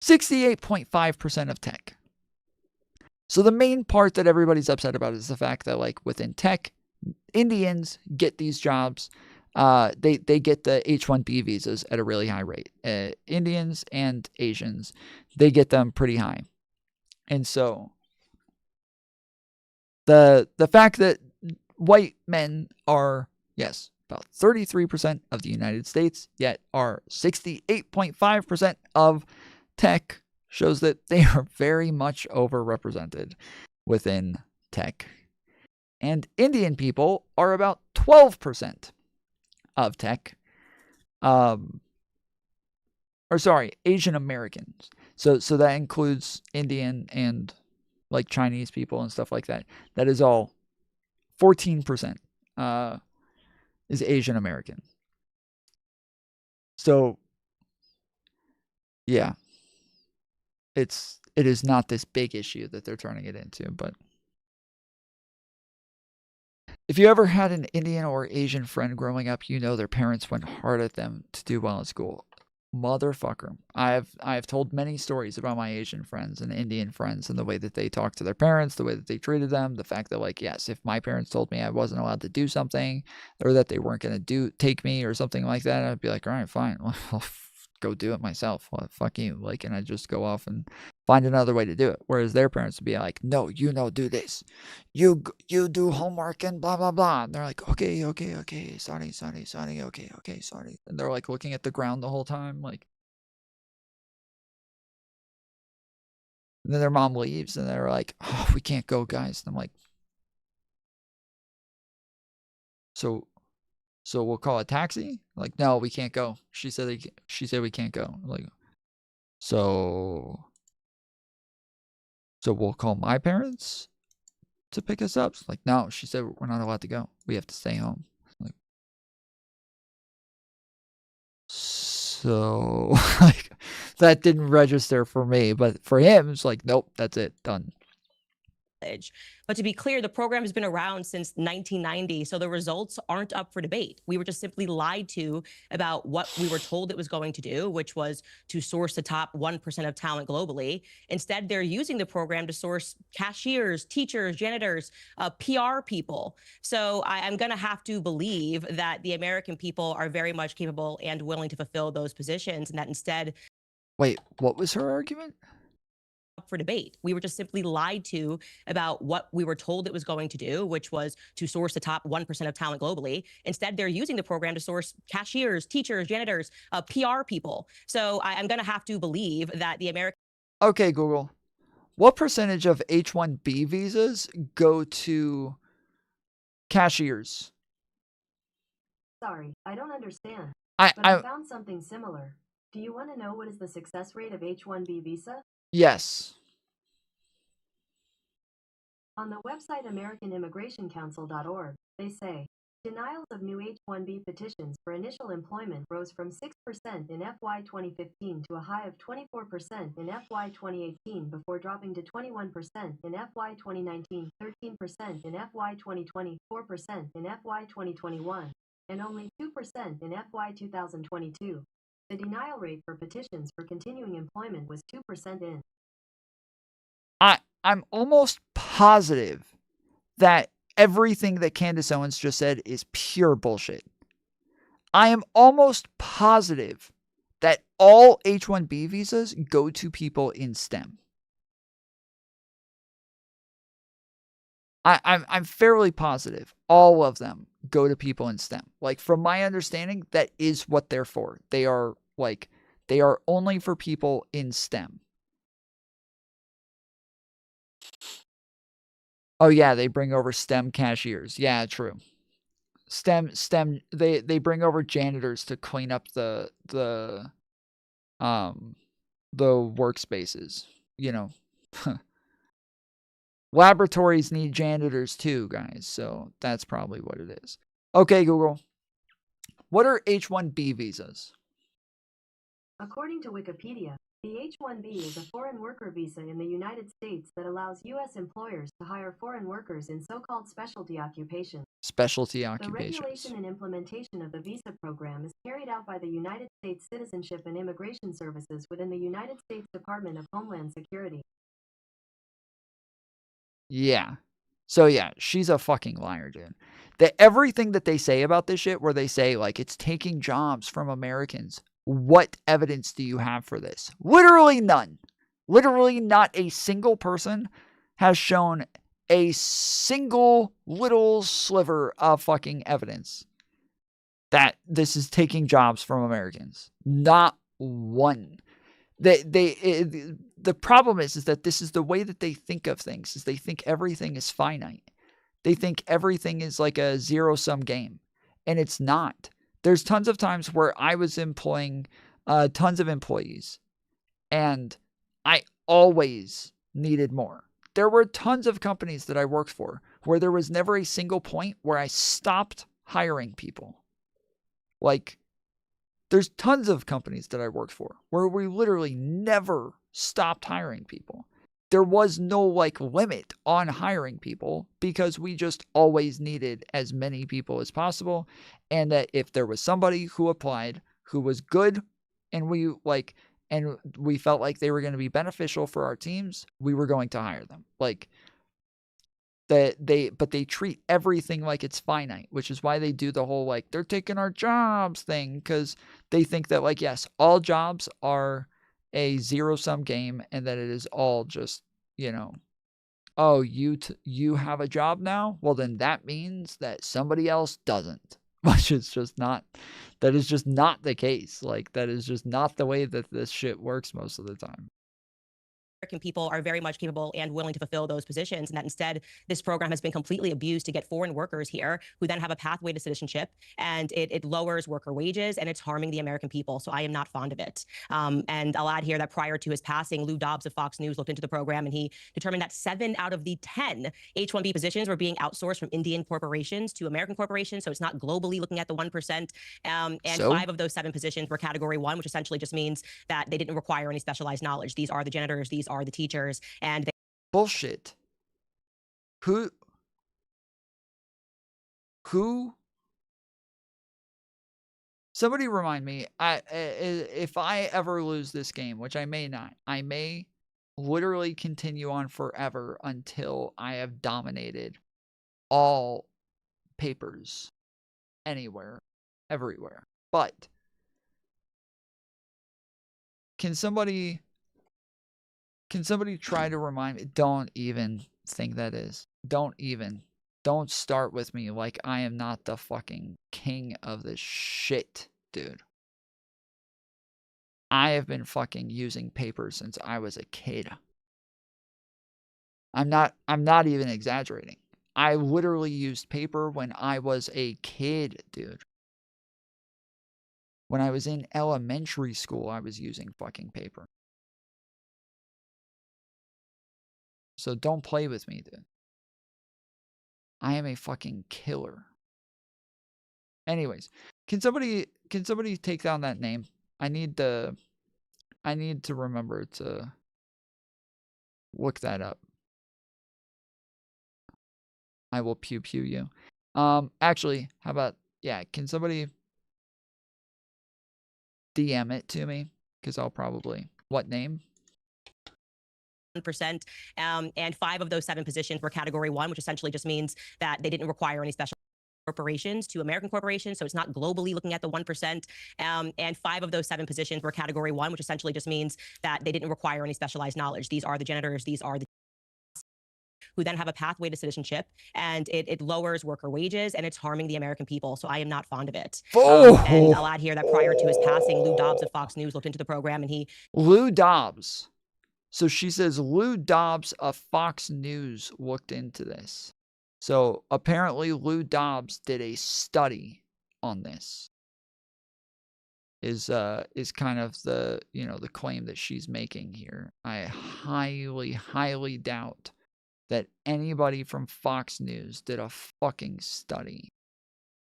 68.5% of tech. So the main part that everybody's upset about is the fact that, like, within tech, Indians get these jobs. They get the H1B visas at a really high rate. Indians and Asians, they get them pretty high. And so the fact that white men are, yes, about 33% of the United States, yet are 68.5% of tech, shows that they are very much overrepresented within tech. And Indian people are about 12% of tech. Asian Americans. So that includes Indian and like Chinese people and stuff like that. That is all 14% is Asian American. So yeah, it is not this big issue that they're turning it into. But if you ever had an Indian or Asian friend growing up, you know their parents went hard at them to do well in school. Motherfucker. I've told many stories about my Asian friends and Indian friends and the way that they talked to their parents, the way that they treated them, the fact that, like, yes, if my parents told me I wasn't allowed to do something or that they weren't going to take me or something like that, I'd be like, all right, fine. I'll go do it myself. Well, fuck you. Like, and I'd just go off and find another way to do it. Whereas their parents would be like, no, do this. You do homework and blah, blah, blah. And they're like, okay, sorry, okay, sorry. And they're like looking at the ground the whole time. Like, and then their mom leaves and they're like, oh, we can't go, guys. And I'm like, so we'll call a taxi? Like, no, we can't go. She said we can't go. Like, so we'll call my parents to pick us up. Like, no, she said we're not allowed to go. We have to stay home. Like, so like that didn't register for me, but for him, it's like, nope, that's it, done. But to be clear, the program has been around since 1990, so the results aren't up for debate. We were just simply lied to about what we were told it was going to do, which was to source the top 1% of talent globally. Instead, they're using the program to source cashiers, teachers, janitors, PR people. So I'm going to have to believe that the American people are very much capable and willing to fulfill those positions, and that instead... Wait, what was her argument? For debate. We were just simply lied to about what we were told it was going to do, which was to source the top 1% of talent globally. Instead, they're using the program to source cashiers, teachers, janitors, PR people. So I'm going to have to believe that the American... Okay, Google. What percentage of H1B visas go to cashiers? Sorry, I don't understand. I found something similar. Do you want to know what is the success rate of H1B visa? Yes. On the website AmericanImmigrationCouncil.org, they say, denials of new H1B petitions for initial employment rose from 6% in FY 2015 to a high of 24% in FY 2018 before dropping to 21% in FY 2019, 13% in FY 2020, 4% in FY 2021, and only 2% in FY 2022. The denial rate for petitions for continuing employment was 2% in. I'm almost positive that everything that Candace Owens just said is pure bullshit. I am almost positive that all H1B visas go to people in STEM. I'm fairly positive all of them go to people in STEM. Like, from my understanding, that is what they're for. They are only for people in STEM. Oh yeah, they bring over STEM cashiers. Yeah, true. STEM they bring over janitors to clean up the workspaces, you know. Laboratories need janitors too, guys. So that's probably what it is. Okay, Google. What are H1B visas? According to Wikipedia, the H-1B is a foreign worker visa in the United States that allows U.S. employers to hire foreign workers in so-called specialty occupations. Specialty The occupations. regulation and implementation of the visa program is carried out by the United States Citizenship and Immigration Services within the United States Department of Homeland Security. Yeah. So yeah, she's a fucking liar, dude. Everything that they say about this shit, where they say like it's taking jobs from Americans, what evidence do you have for this? Literally none. Literally not a single person has shown a single little sliver of fucking evidence that this is taking jobs from Americans. Not one. The problem is that this is the way that they think of things, is they think everything is finite. They think everything is like a zero-sum game, and it's not. There's tons of times where I was employing tons of employees, and I always needed more. There were tons of companies that I worked for where there was never a single point where I stopped hiring people. Like, there's tons of companies that I worked for where we literally never stopped hiring people. There was no like limit on hiring people because we just always needed as many people as possible. And that if there was somebody who applied who was good and we felt like they were going to be beneficial for our teams, we were going to hire them. Like, but they treat everything like it's finite, which is why they do the whole like they're taking our jobs thing, because they think that like, yes, all jobs are a zero-sum game and that it is all just, oh, you have a job now? Well, then that means that somebody else doesn't, which is just not, that is just not the case. Like, that is just not the way that this shit works most of the time. American people are very much capable and willing to fulfill those positions, and that instead this program has been completely abused to get foreign workers here who then have a pathway to citizenship, and it lowers worker wages and it's harming the American people. So I am not fond of it. And I'll add here that prior to his passing, Lou Dobbs of Fox News looked into the program, and he determined that 7 out of the 10 H1B positions were being outsourced from Indian corporations to American corporations. So it's not globally looking at the 1%. And 5 of those 7 positions were category 1, which essentially just means that they didn't require any specialized knowledge. These are the janitors, these are the teachers, and they bullshit. Who somebody remind me, if I ever lose this game, which I may not, I may literally continue on forever until I have dominated all papers anywhere, everywhere. But can somebody try to remind me? Don't even think that is. Don't start with me like I am not the fucking king of this shit, dude. I have been fucking using paper since I was a kid. I'm not even exaggerating. I literally used paper when I was a kid, dude. When I was in elementary school, I was using fucking paper. So don't play with me, dude. I am a fucking killer. Anyways, can somebody take down that name? I need to remember to look that up. I will pew you. Actually, how about, yeah, can somebody DM it to me? Because I'll probably, what name? 1%. And 5 of those 7 positions were category 1, which essentially just means that they didn't require any special corporations to American corporations. So it's not globally looking at the 1%. And 5 of those 7 positions were category 1, which essentially just means that they didn't require any specialized knowledge. These are the janitors, these are the who then have a pathway to citizenship, and it lowers worker wages and it's harming the American people. So I am not fond of it. And I'll add here that prior to his passing, Lou Dobbs of Fox News looked into the program, and Lou Dobbs. So she says Lou Dobbs of Fox News looked into this. So apparently Lou Dobbs did a study on this. Is kind of the, the claim that she's making here. I highly doubt that anybody from Fox News did a fucking study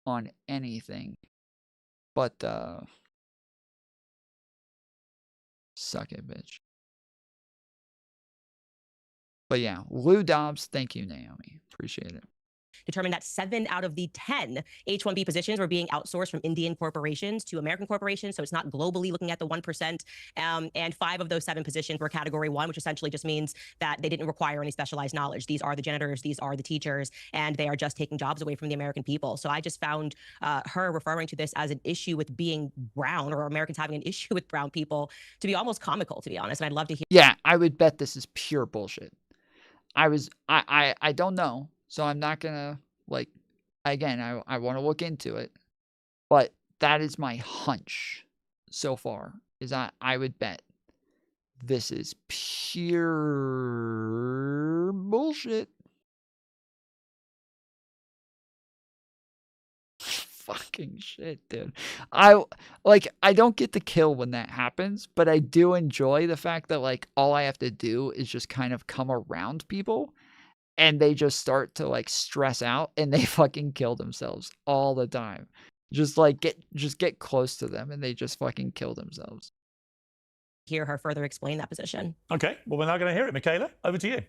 on anything but suck it, bitch. But yeah, Lou Dobbs, thank you, Naomi. Appreciate it. determined that 7 out of the 10 H1B positions were being outsourced from Indian corporations to American corporations. So it's not globally looking at the 1%. And 5 of those 7 positions were category 1, which essentially just means that they didn't require any specialized knowledge. These are the janitors, these are the teachers, and they are just taking jobs away from the American people. So I just found her referring to this as an issue with being brown, or Americans having an issue with brown people, to be almost comical, to be honest. And I'd love to hear. Yeah, I would bet this is pure bullshit. I don't know, so I'm not gonna, like, again, I want to look into it, but that is my hunch so far, is that I would bet this is pure bullshit. Fucking shit, dude. I don't get the kill when that happens, but I do enjoy the fact that, like, all I have to do is just kind of come around people and they just start to, like, stress out and they fucking kill themselves all the time. Just get close to them and they just fucking kill themselves. Hear her further explain that position. Okay, well, we're now going to hear it. Mikhaila, over to you.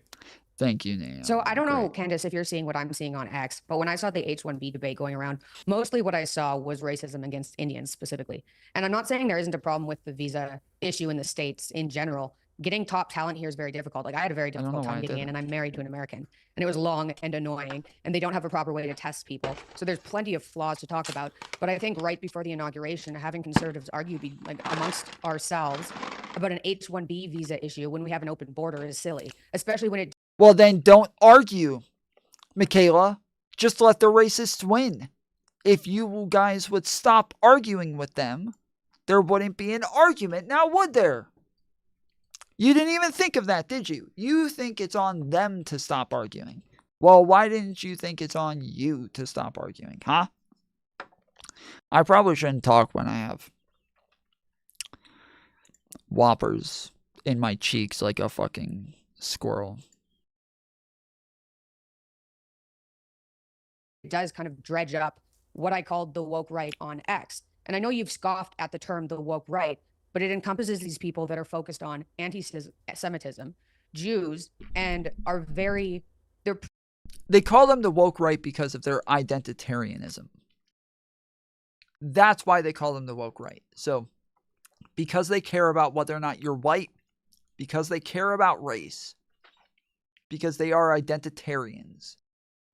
Thank you, Naomi. So I don't know, Candace, if you're seeing what I'm seeing on X, but when I saw the H1B debate going around, mostly what I saw was racism against Indians specifically. And I'm not saying there isn't a problem with the visa issue in the States in general. Getting top talent here is very difficult. Like, I had a very difficult time getting in, and I'm married to an American, and it was long and annoying, and they don't have a proper way to test people. So there's plenty of flaws to talk about. But I think right before the inauguration, having conservatives argue like amongst ourselves about an H1B visa issue when we have an open border is silly, especially when it. Well, then don't argue, Mikhaila. Just let the racists win. If you guys would stop arguing with them, there wouldn't be an argument now, would there? You didn't even think of that, did you? You think it's on them to stop arguing. Well, why didn't you think it's on you to stop arguing, huh? I probably shouldn't talk when I have whoppers in my cheeks like a fucking squirrel. It does kind of dredge up what I called the woke right on X. And I know you've scoffed at the term the woke right, but it encompasses these people that are focused on anti-Semitism, Jews, and are they call them the woke right because of their identitarianism. That's why they call them the woke right. So, because they care about whether or not you're white, because they care about race, because they are identitarians,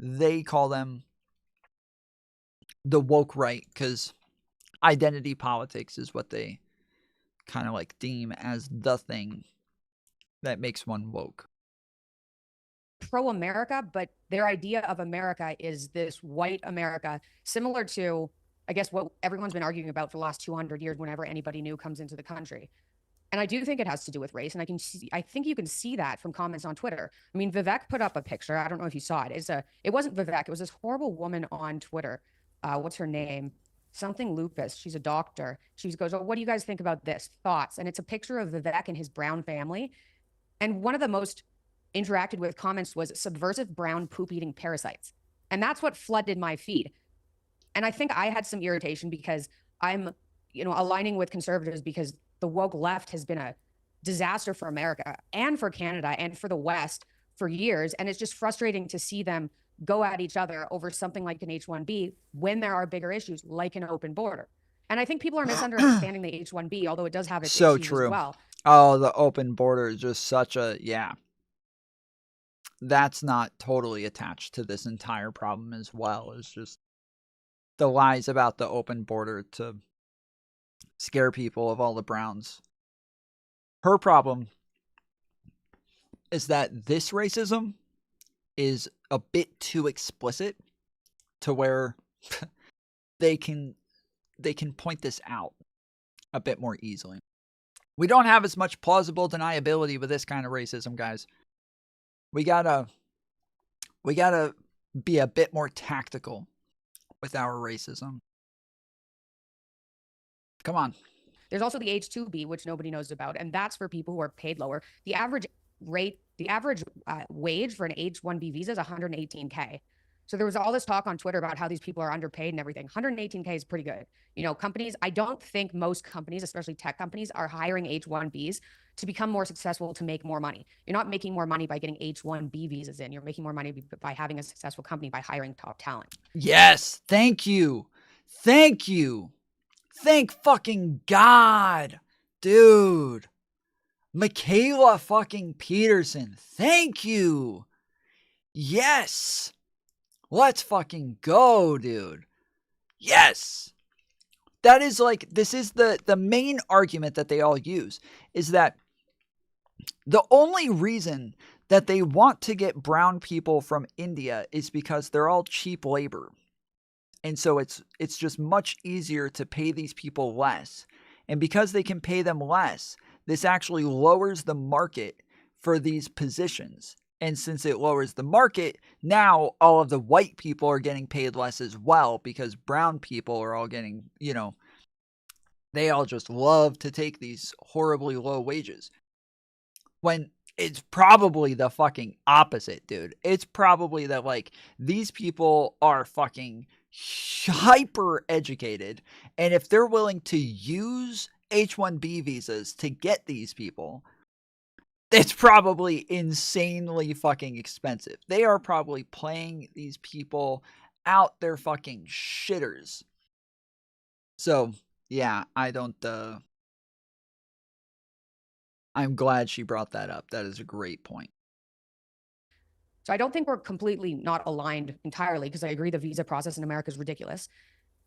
they call them the woke right, because identity politics is what they kind of like deem as the thing that makes one woke. Pro-America, but their idea of America is this white America, similar to, I guess, what everyone's been arguing about for the last 200 years whenever anybody new comes into the country. And I do think it has to do with race, and I think you can see that from comments on Twitter. I mean, Vivek put up a picture. I don't know if you saw it. It wasn't Vivek. It was this horrible woman on Twitter. What's her name? Something Lupus. She's a doctor. She goes, "Oh, what do you guys think about this? Thoughts?" And it's a picture of Vivek and his brown family. And one of the most interacted with comments was subversive brown poop-eating parasites. And that's what flooded my feed. And I think I had some irritation because I'm, aligning with conservatives because the woke left has been a disaster for America and for Canada and for the West for years. And it's just frustrating to see them go at each other over something like an H1B when there are bigger issues like an open border. And I think people are misunderstanding the H1B, although it does have its so issues true. as well. Oh, the open border is just such a, yeah. That's not totally attached to this entire problem as well. It's just the lies about the open border to scare people of all the browns. Her problem is that this racism is a bit too explicit to where they can point this out a bit more easily. We don't have as much plausible deniability with this kind of racism, guys. We gotta be a bit more tactical with our racism. Come on. There's also the H2B, which nobody knows about, and that's for people who are paid lower. The average wage for an H1B visa is $118K. So there was all this talk on Twitter about how these people are underpaid and everything. $118K is pretty good. Companies, I don't think most companies, especially tech companies, are hiring H1Bs to become more successful, to make more money. You're not making more money by getting H1B visas in. You're making more money by having a successful company, by hiring top talent. Yes. Thank you. Thank you. Thank fucking God. Dude. Mikhaila fucking Peterson. Thank you. Yes. Let's fucking go, dude. Yes. That is like, this is the main argument that they all use, is that the only reason that they want to get brown people from India is because they're all cheap labor. And so it's just much easier to pay these people less. And because they can pay them less, this actually lowers the market for these positions. And since it lowers the market, now all of the white people are getting paid less as well, because brown people are all getting, you know, they all just love to take these horribly low wages. When it's probably the fucking opposite, dude. It's probably that, like, these people are fucking hyper educated, and if they're willing to use H1B visas to get these people, it's probably insanely fucking expensive. They are probably playing these people out their fucking shitters. So, yeah, I don't, I'm glad she brought that up. That is a great point. So I don't think we're completely not aligned entirely, because I agree the visa process in America is ridiculous.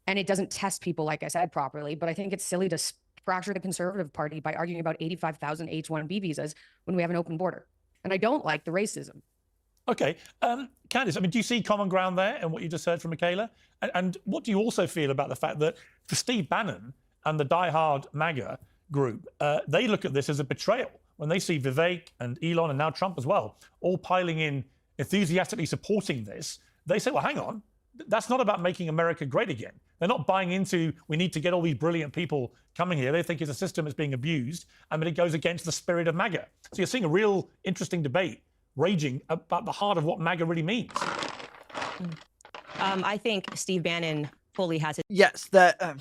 And it doesn't test people, like I said, properly. But I think it's silly to fracture the Conservative Party by arguing about 85,000 H1B visas when we have an open border. And I don't like the racism. Okay. Candace, I mean, do you see common ground there in what you just heard from Mikhaila? And what do you also feel about the fact that for Steve Bannon and the diehard MAGA group, they look at this as a betrayal when they see Vivek and Elon and now Trump as well, all piling in, enthusiastically supporting this. They say, well, hang on, that's not about making America great again. They're not buying into, we need to get all these brilliant people coming here. They think it's a system that's being abused, and that it goes against the spirit of MAGA. So you're seeing a real interesting debate raging about the heart of what MAGA really means. I think Steve Bannon fully has it. Yes, that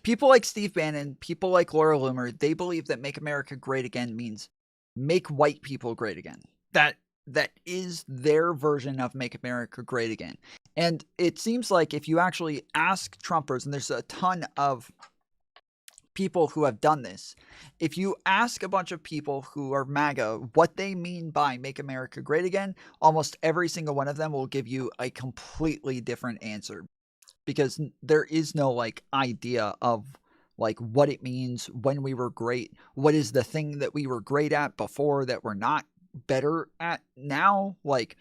people like Steve Bannon, people like Laura Loomer, they believe that Make America Great Again means make white people great again. That is their version of Make America Great Again. And it seems like if you actually ask Trumpers, and there's a ton of people who have done this, if you ask a bunch of people who are MAGA what they mean by Make America Great Again, almost every single one of them will give you a completely different answer. Because there is no, like, idea of, like, what it means when we were great. What is the thing that we were great at before that we're not better at now? Like,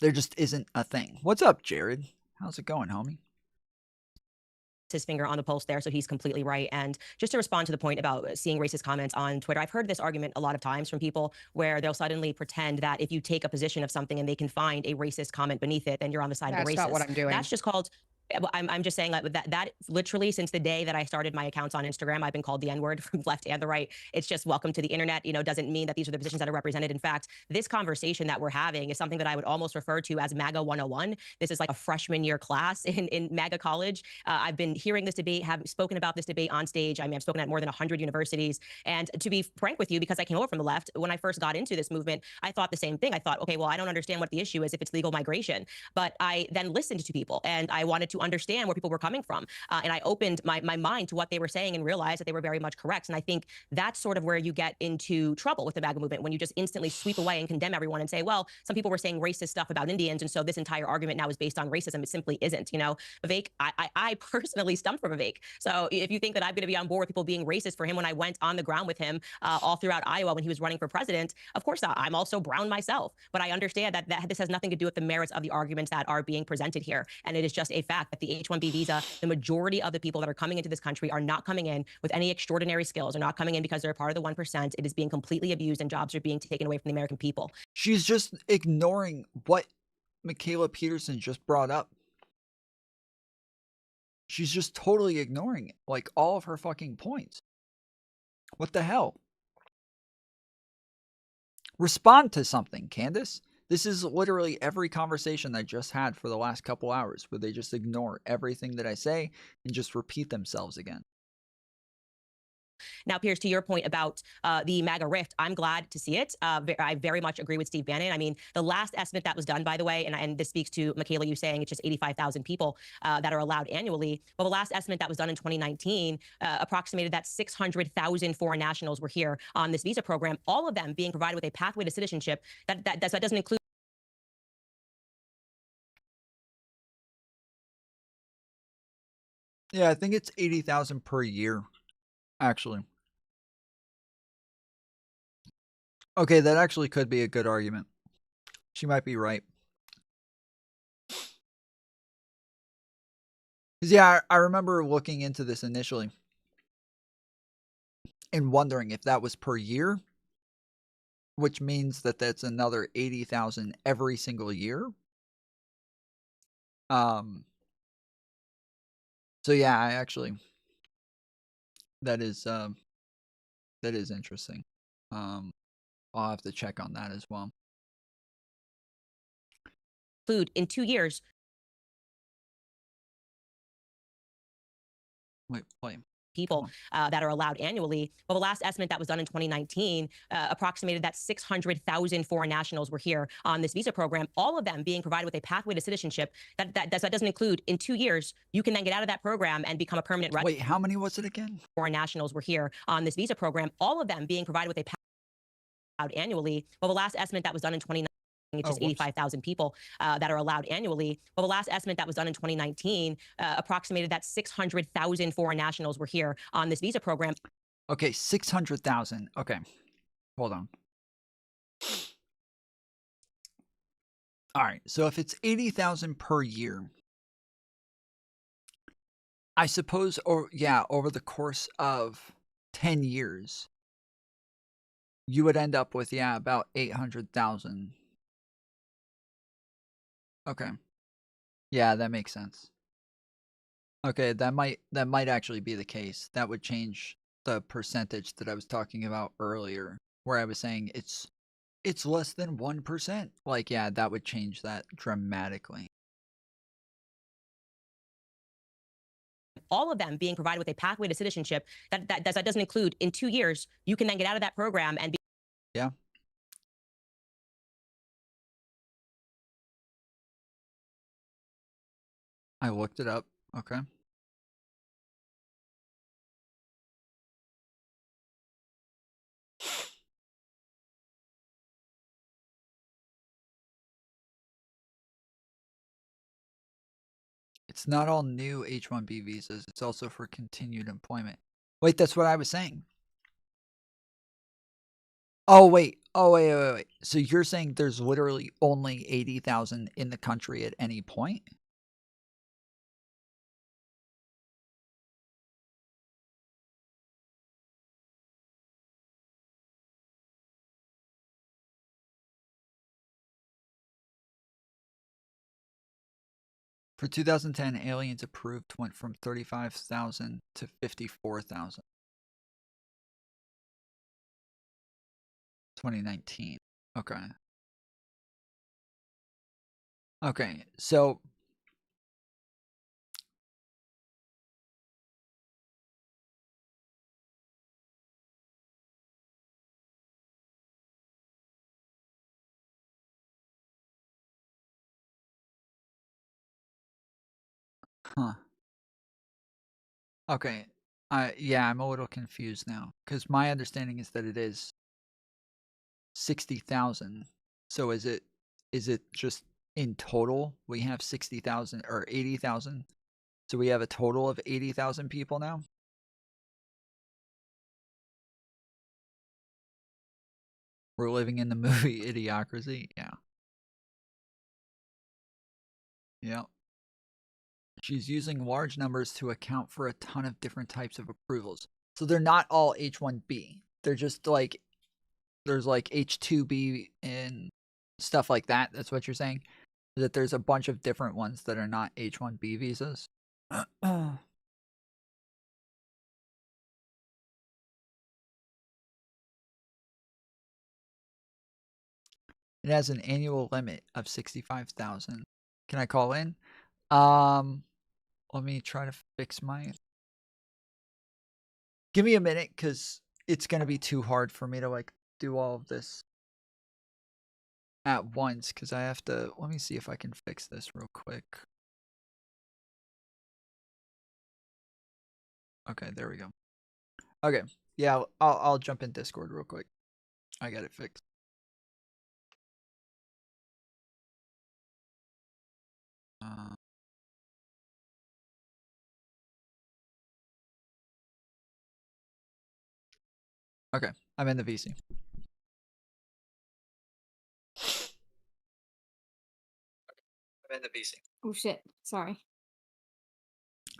there just isn't a thing. What's up, Jared? How's it going, homie? His finger on the pulse there, so he's completely right. And just to respond to the point about seeing racist comments on Twitter, I've heard this argument a lot of times from people where they'll suddenly pretend that if you take a position of something and they can find a racist comment beneath it, then you're on the side of the racist. That's not what I'm doing. That's just called... I'm just saying that literally since the day that I started my accounts on Instagram, I've been called the N-word from left and the right. It's just welcome to the internet. You know, doesn't mean that these are the positions that are represented. In fact, this conversation that we're having is something that I would almost refer to as MAGA 101. This is like a freshman year class in MAGA college. I've been hearing this debate, have spoken about this debate on stage. I mean, I've spoken at more than 100 universities. And to be frank with you, because I came over from the left, when I first got into this movement, I thought the same thing. I thought, okay, well, I don't understand what the issue is if it's legal migration. But I then listened to people and I wanted to understand where people were coming from. And I opened my mind to what they were saying and realized that they were very much correct. And I think that's sort of where you get into trouble with the MAGA movement, when you just instantly sweep away and condemn everyone and say, well, some people were saying racist stuff about Indians, and so this entire argument now is based on racism. It simply isn't. You know, Vivek, I personally stumped for Vivek. So if you think that I'm going to be on board with people being racist for him when I went on the ground with him all throughout Iowa when he was running for president, of course not. I'm also brown myself. But I understand that this has nothing to do with the merits of the arguments that are being presented here. And it is just a fact that the H-1B visa, the majority of the people that are coming into this country are not coming in with any extraordinary skills. They're not coming in because they're a part of the 1%. It is being completely abused and jobs are being taken away from the American people. She's just ignoring what Mikhaila Peterson just brought up. She's just totally ignoring it, like all of her fucking points. What the hell? Respond to something, Candace. This is literally every conversation I just had for the last couple hours, where they just ignore everything that I say and just repeat themselves again. Now, Piers, to your point about the MAGA rift, I'm glad to see it. I very much agree with Steve Bannon. I mean, the last estimate that was done, by the way, and this speaks to Mikhaila, you saying it's just 85,000 people that are allowed annually. Well, the last estimate that was done in 2019 approximated that 600,000 foreign nationals were here on this visa program, all of them being provided with a pathway to citizenship that doesn't include. Yeah, I think it's 80,000 per year, actually. Okay, that actually could be a good argument. She might be right. Because, yeah, I remember looking into this initially and wondering if that was per year, which means that that's another 80,000 every single year. So yeah, I actually, that is interesting. I'll have to check on that as well. Food in 2 years. Wait, play. People that are allowed annually. Well, the last estimate that was done in 2019 approximated that 600,000 foreign nationals were here on this visa program, all of them being provided with a pathway to citizenship that doesn't include in 2 years, you can then get out of that program and become a permanent resident. Wait, how many was it again? Foreign nationals were here on this visa program, all of them being provided with a pathway annually. Well, the last estimate that was done in 2019 it's just 85,000 people that are allowed annually. Well, the last estimate that was done in 2019 approximated that 600,000 foreign nationals were here on this visa program. Okay, 600,000. Okay, hold on. All right, so if it's 80,000 per year, I suppose, or yeah, over the course of 10 years, you would end up with, yeah, about 800,000. Okay. Yeah, that makes sense. Okay, that might actually be the case. That would change the percentage that I was talking about earlier, where I was saying it's less than 1%. Like, yeah, that would change that dramatically. All of them being provided with a pathway to citizenship that doesn't include in 2 years, you can then get out of that program and be. Yeah. I looked it up. Okay. It's not all new H1B visas. It's also for continued employment. Wait, that's what I was saying. Oh, wait. Oh, wait. So you're saying there's literally only 80,000 in the country at any point? For 2010, aliens approved went from 35,000 to 54,000. 2019. Okay. Okay, so huh. Okay. Yeah, I'm a little confused now because my understanding is that it is 60,000. So is it just in total we have 60,000 or 80,000? So we have a total of 80,000 people now? We're living in the movie Idiocracy. Yeah. Yeah. She's using large numbers to account for a ton of different types of approvals. So they're not all H1B. They're just like, there's like H2B and stuff like that. That's what you're saying? That there's a bunch of different ones that are not H1B visas. It has an annual limit of 65,000. Can I call in? Let me try to fix my Give me a minute, because it's going to be too hard for me to like do all of this at once, because I have to, let me see if I can fix this real quick. Okay, there we go. Okay, yeah, I'll jump in Discord real quick. I got it fixed. Okay, I'm in the VC. I'm in the VC. Oh shit! Sorry.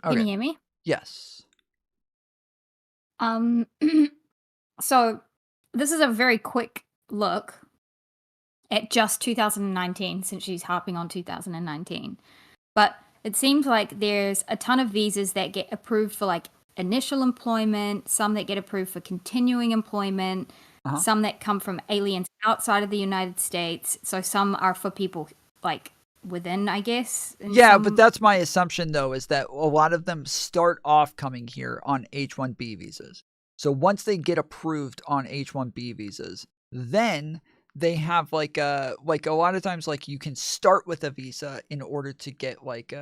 Okay. Can you hear me? Yes. So this is a very quick look at just 2019, since she's harping on 2019. But it seems like there's a ton of visas that get approved for like initial employment, some that get approved for continuing employment, some that come from aliens outside of the United States. So some are for people like within, I guess. Yeah, but that's my assumption, though, is that a lot of them start off coming here on H1B visas. So once they get approved on H1B visas, then they have like a lot of times, like, you can start with a visa in order to get like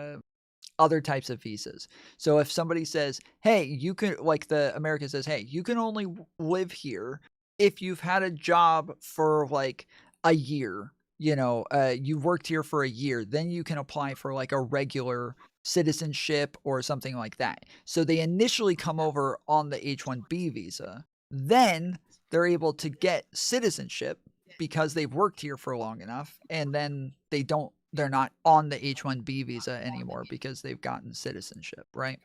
other types of visas. So if somebody says, hey, you can, like, the America says, hey, you can only live here if you've had a job for like a year, you know, you worked here for a year, then you can apply for like a regular citizenship or something like that. So they initially come over on the H1B visa, then they're able to get citizenship because they've worked here for long enough, and then they're not on the H1B visa anymore because they've gotten citizenship, right?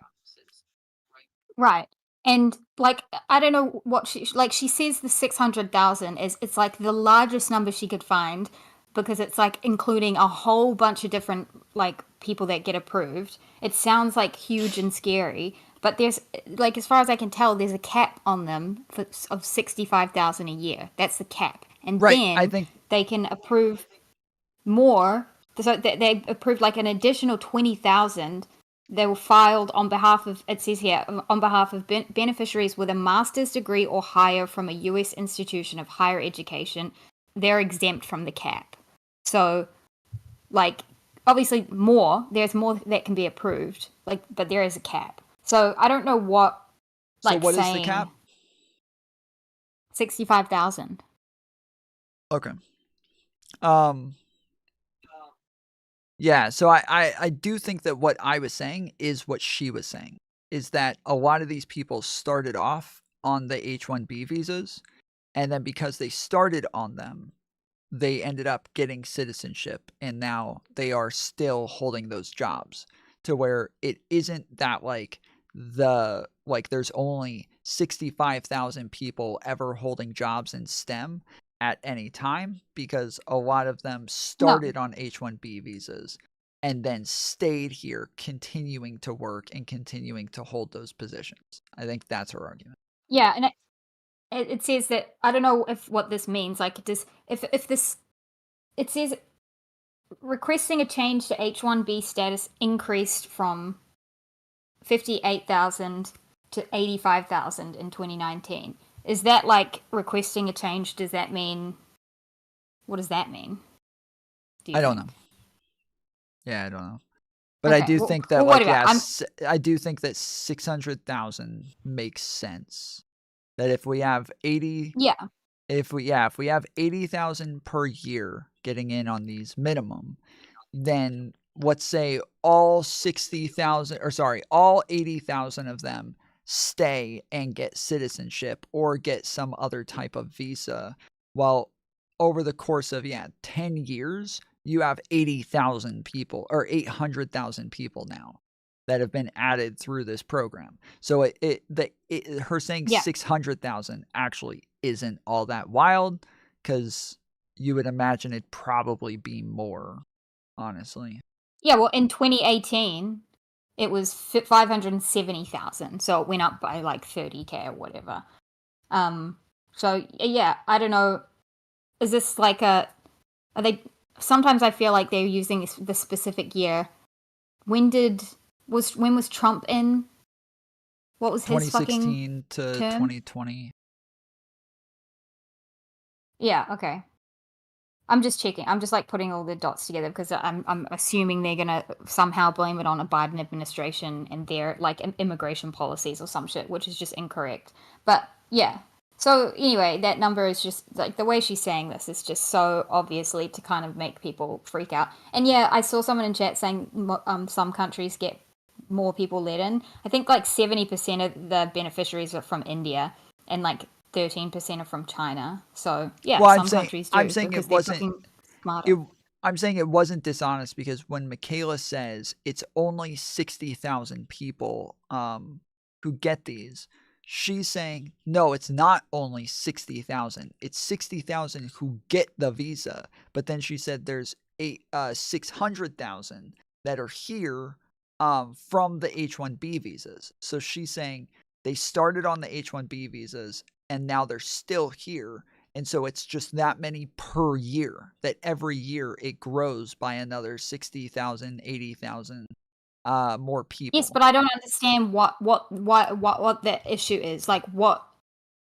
Right. And like, I don't know what she says the 600,000 is, it's like the largest number she could find, because it's like including a whole bunch of different like people that get approved. It sounds like huge and scary, but there's like, as far as I can tell, there's a cap on them of 65,000 a year. That's the cap. And then I think they can approve more. So they approved like an additional 20,000. They were filed on behalf of, it says here, on behalf of beneficiaries with a master's degree or higher from a U.S. institution of higher education. They're exempt from the cap. So, like, obviously there's more that can be approved, like, but there is a cap. So I don't know what, like, so what is the cap? 65,000. Okay. Yeah, so I do think that what I was saying is what she was saying, is that a lot of these people started off on the H1B visas, and then because they started on them, they ended up getting citizenship, and now they are still holding those jobs, to where it isn't that like there's only 65,000 people ever holding jobs in STEM at any time, because a lot of them started on H1B visas and then stayed here, continuing to work and continuing to hold those positions. I think that's her argument. Yeah, and it says that, I don't know if what this means, like, if this, it says requesting a change to H1B status increased from 58,000 to 85,000 in 2019. Is that like requesting a change? Does that mean, what does that mean? I don't know. Yeah, I don't know. But okay, I do think that, I do think that 600,000 makes sense. That if we have 80, if we have 80,000 per year getting in on these minimum, then let's say all 80,000 of them stay and get citizenship or get some other type of visa. Well, over the course of 10 years, you have 80,000 people or 800,000 people now that have been added through this program. So her saying 600,000 actually isn't all that wild, because you would imagine it'd probably be more, honestly. Yeah, well, in 2018, it was 570,000, so it went up by like 30K or whatever. So yeah, I don't know. Is this like are they? Sometimes I feel like they're using the specific year. When was Trump in? What was his fucking 2016 to term? 2020. Yeah, okay. I'm just checking. I'm just like putting all the dots together because I'm assuming they're gonna somehow blame it on a Biden administration and their like immigration policies or some shit, which is just incorrect. But yeah. So anyway, that number is just like the way she's saying this is just so obviously to kind of make people freak out. And yeah, I saw someone in chat saying some countries get more people let in. I think like 70% of the beneficiaries are from India and like 13% are from China. So yeah, Well, some countries do because they're fucking smarter. I'm saying it wasn't dishonest because when Mikhaila says it's only 60,000 people who get these, she's saying no, it's not only 60,000. It's 60,000 who get the visa. But then she said there's 600,000 that are here from the H1B visas. So she's saying they started on the H1B visas and now they're still here. And so it's just that many per year, that every year it grows by another 60,000, 80,000 more people. Yes, but I don't understand what the issue is. Like what?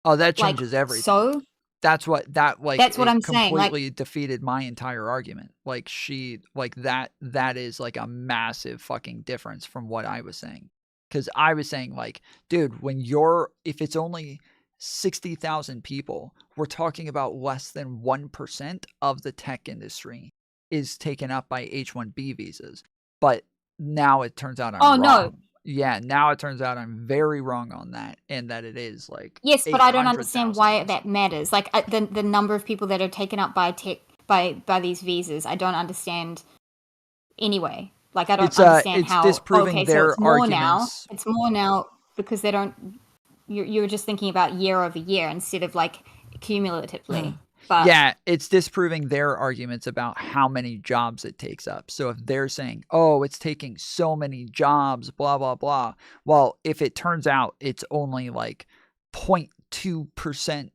Oh, that changes everything. So that's what I'm saying. Like, completely defeated my entire argument. Like that is like a massive fucking difference from what I was saying. Because I was saying like, dude, if it's only 60,000 people, we're talking about less than 1% of the tech industry is taken up by H1B visas. But now it turns out I'm wrong. No. Yeah, now it turns out I'm very wrong on that, and that it is like yes, but I don't understand why that matters. Like the number of people that are taken up by by these visas, I don't understand. Anyway, like I don't understand how. Disproving their so it's more arguments. now. It's more now because they don't. You're just thinking about year over year instead of like cumulatively. But yeah, it's disproving their arguments about how many jobs it takes up. So if they're saying, oh, it's taking so many jobs, blah, blah, blah. Well, if it turns out it's only like 0.2%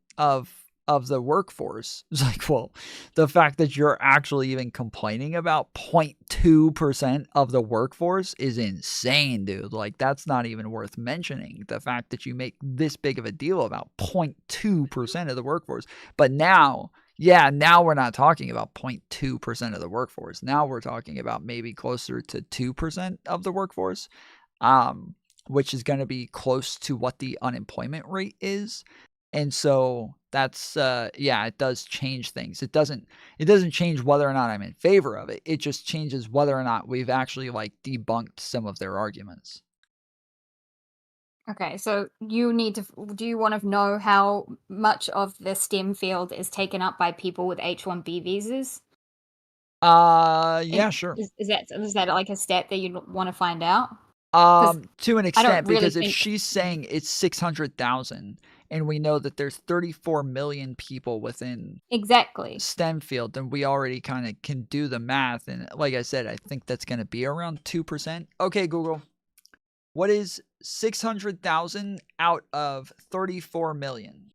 of the workforce, it's like, well, the fact that you're actually even complaining about 0.2% of the workforce is insane, dude. Like, that's not even worth mentioning. The fact that you make this big of a deal about 0.2% of the workforce. But now we're not talking about 0.2% of the workforce. Now we're talking about maybe closer to 2% of the workforce, which is going to be close to what the unemployment rate is. And so that's it does change things. It doesn't change whether or not I'm in favor of it. It just changes whether or not we've actually like debunked some of their arguments. okay, so do you want to know how much of the STEM field is taken up by people with H1B visas? Yeah, sure. Is that like a stat that you want to find out? To an extent, really because if she's saying it's 600,000 and we know that there's 34 million people within exactly STEM field, then we already kind of can do the math. And like I said, I think that's going to be around 2%. Okay, Google, what is 600,000 out of 34 million?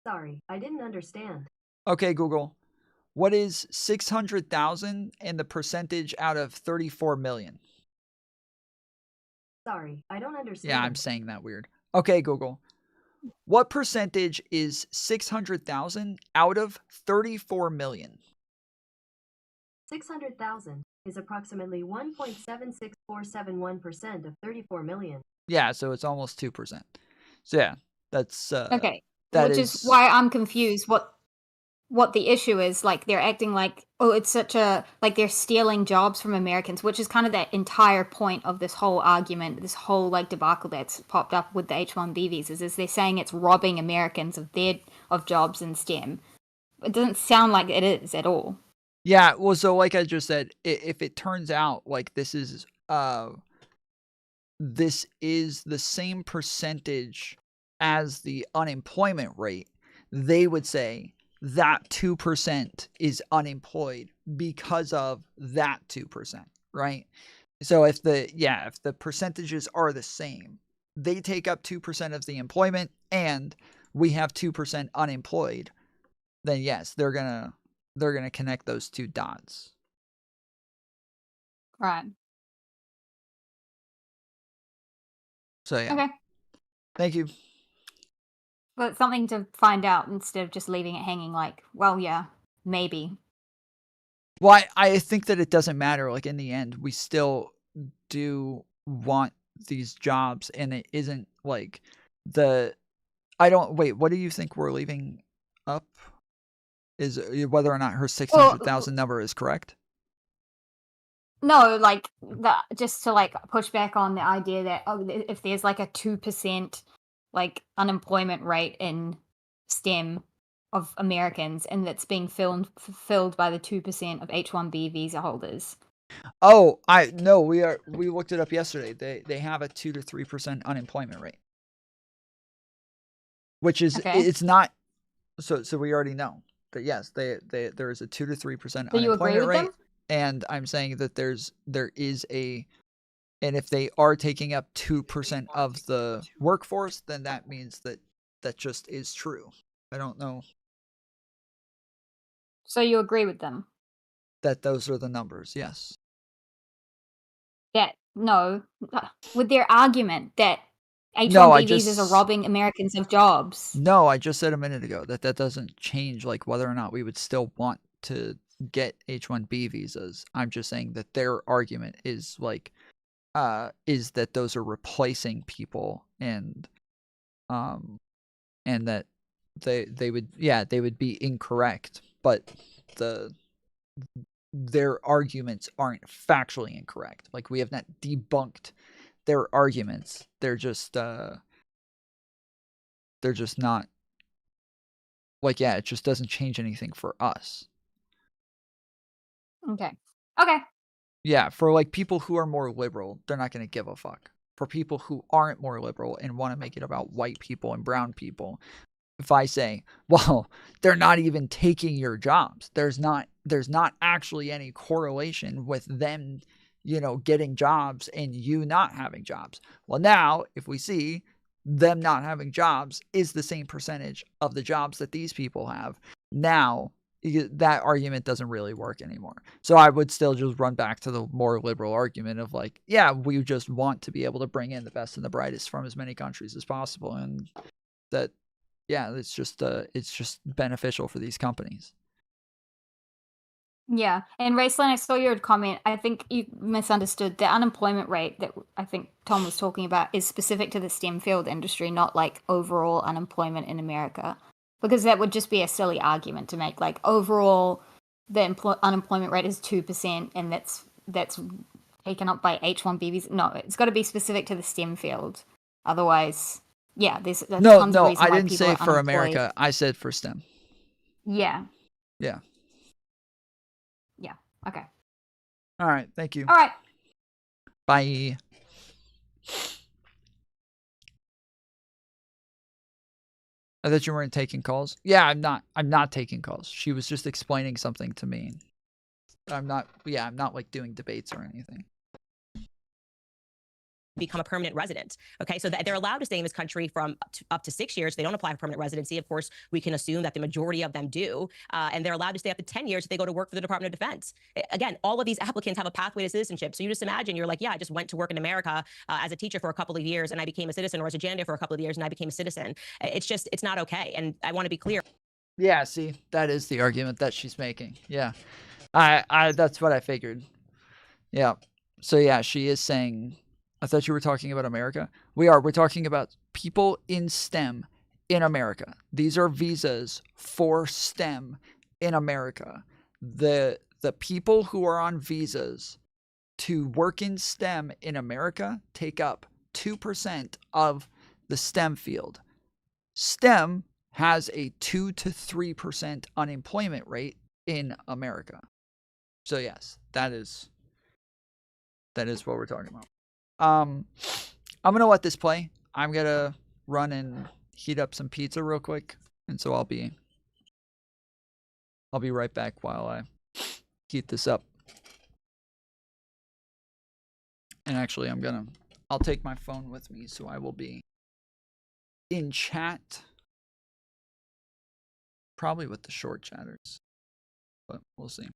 Sorry, I didn't understand. Okay, Google, what is 600,000 and the percentage out of 34 million? Sorry, I don't understand. Yeah, I'm saying that weird. Okay, Google. What percentage is 600,000 out of 34 million? 600,000 is approximately 1.76471% of 34 million. Yeah, so it's almost 2%. So yeah, that's okay. Which is why I'm confused what the issue is. Like they're acting like, oh, it's such a like they're stealing jobs from Americans, which is kind of that entire point of this whole argument, this whole like debacle that's popped up with the H1B visas, is they're saying it's robbing Americans of jobs in STEM. It doesn't sound like it is at all. Yeah, well, so like I just said, if it turns out like this is the same percentage as the unemployment rate, they would say that 2% is unemployed because of that 2%, right? So if the percentages are the same, they take up 2% of the employment and we have 2% unemployed, then yes, they're going to connect those two dots. Right. So yeah. Okay. Thank you. Well, it's something to find out instead of just leaving it hanging like, well, yeah, maybe. Well, I think that it doesn't matter. Like in the end, we still do want these jobs, and it isn't like I don't wait. What do you think we're leaving up? Is whether or not her 600,000 number is correct? No, like just to like push back on the idea that if there's like a 2% like unemployment rate in STEM of Americans, and that's being filled by the 2% of H1B visa holders. Oh, we looked it up yesterday. They have a 2 to 3% unemployment rate. Which is it's not so we already know that yes, there is a 2 to 3% So you agree unemployment with rate, them? and I'm saying that there is and if they are taking up 2% of the workforce, then that means that just is true. I don't know So you agree with them? that those are the numbers. Yes. No, with their argument that No, I H1B visas are just robbing Americans of jobs. No, I just said a minute ago that doesn't change like whether or not we would still want to get H1B visas. I'm just saying that their argument is like is that those are replacing people, and that they would be incorrect, but their arguments aren't factually incorrect. Like we have not debunked their arguments. They're just not like, yeah, it just doesn't change anything for us. Okay. Yeah, for like people who are more liberal, they're not going to give a fuck. For people who aren't more liberal and want to make it about white people and brown people, if I say, well, they're not even taking your jobs, there's not actually any correlation with them, getting jobs and you not having jobs. Well, now if we see them not having jobs is the same percentage of the jobs that these people have, now that argument doesn't really work anymore. So I would still just run back to the more liberal argument of like, yeah, we just want to be able to bring in the best and the brightest from as many countries as possible, and that, yeah, it's just beneficial for these companies. Yeah, and Raceland, I saw your comment. I think you misunderstood. The unemployment rate that I think Tom was talking about is specific to the STEM field industry, not like overall unemployment in America, because that would just be a silly argument to make. Like overall, the unemployment rate is 2%, and that's taken up by H1B visas. No, it's got to be specific to the STEM field. Otherwise, yeah, there's tons of reasons I why didn't people say are for unemployed. America. I said for STEM. Yeah. Yeah. Yeah. Okay. All right. Thank you. All right. Bye. I thought you weren't taking calls. Yeah, I'm not. I'm not taking calls. She was just explaining something to me. I'm not like doing debates or anything. Become a permanent resident. Okay, so they're allowed to stay in this country from up to 6 years. They don't apply for permanent residency. Of course, we can assume that the majority of them do, and they're allowed to stay up to 10 years if they go to work for the Department of Defense. Again, all of these applicants have a pathway to citizenship. So you just imagine you're like, yeah, I just went to work in America as a teacher for a couple of years and I became a citizen, or as a janitor for a couple of years and I became a citizen. It's not okay. And I want to be clear. Yeah, see, that is the argument that she's making. Yeah, I that's what I figured. Yeah, so yeah, she is saying. I thought you were talking about America. We're talking about people in STEM in America. These are visas for STEM in America. The people who are on visas to work in STEM in America take up 2% of the STEM field. STEM has a 2 to 3% unemployment rate in America. So yes, that is what we're talking about. I'm gonna let this play. I'm gonna run and heat up some pizza real quick, and so I'll be right back while I heat this up. And actually, I'll take my phone with me, so I will be in chat, probably with the short chatters, but we'll see.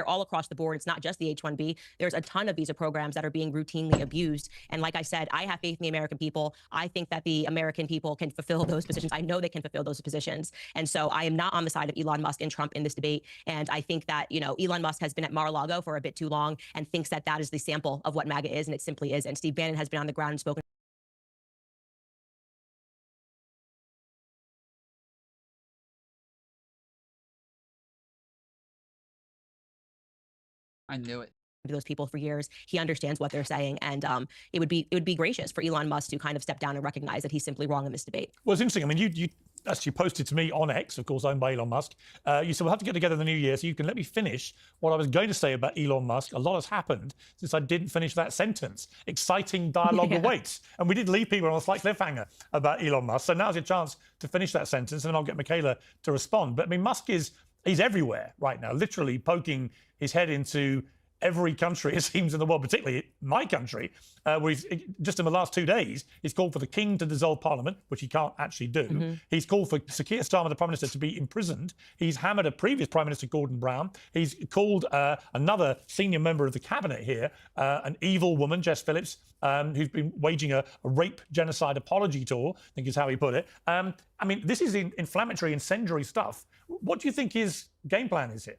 all across the board. It's not just the H1B. There's a ton of visa programs that are being routinely abused. And like I said, I have faith in the American people. I think that the American people can fulfill those positions. I know they can fulfill those positions. And so I am not on the side of Elon Musk and Trump in this debate. And I think that, you know, Elon Musk has been at Mar-a-Lago for a bit too long and thinks that that is the sample of what MAGA is, and it simply is. And Steve Bannon has been on the ground and spoken. I knew it. To those people for years. He understands what they're saying, and it would be gracious for Elon Musk to kind of step down and recognize that he's simply wrong in this debate. Well, it's interesting. I mean, you actually posted to me on X, of course, owned by Elon Musk. You said we'll have to get together in the new year, so you can let me finish what I was going to say about Elon Musk. A lot has happened since I didn't finish that sentence. Exciting dialogue awaits, and we did leave people on a slight cliffhanger about Elon Musk. So now's your chance to finish that sentence, and then I'll get Mikhaila to respond. But I mean, Musk he's everywhere right now, literally poking his head into every country, it seems, in the world, particularly my country, where he's, just in the last 2 days, he's called for the king to dissolve parliament, which he can't actually do. He's called for Sir Keir Starmer, the Prime Minister, to be imprisoned. He's hammered a previous Prime Minister, Gordon Brown. He's called another senior member of the cabinet here, an evil woman, Jess Phillips, who's been waging a rape genocide apology tour, I think is how he put it. I mean, this is inflammatory, incendiary stuff. What do you think his game plan is here?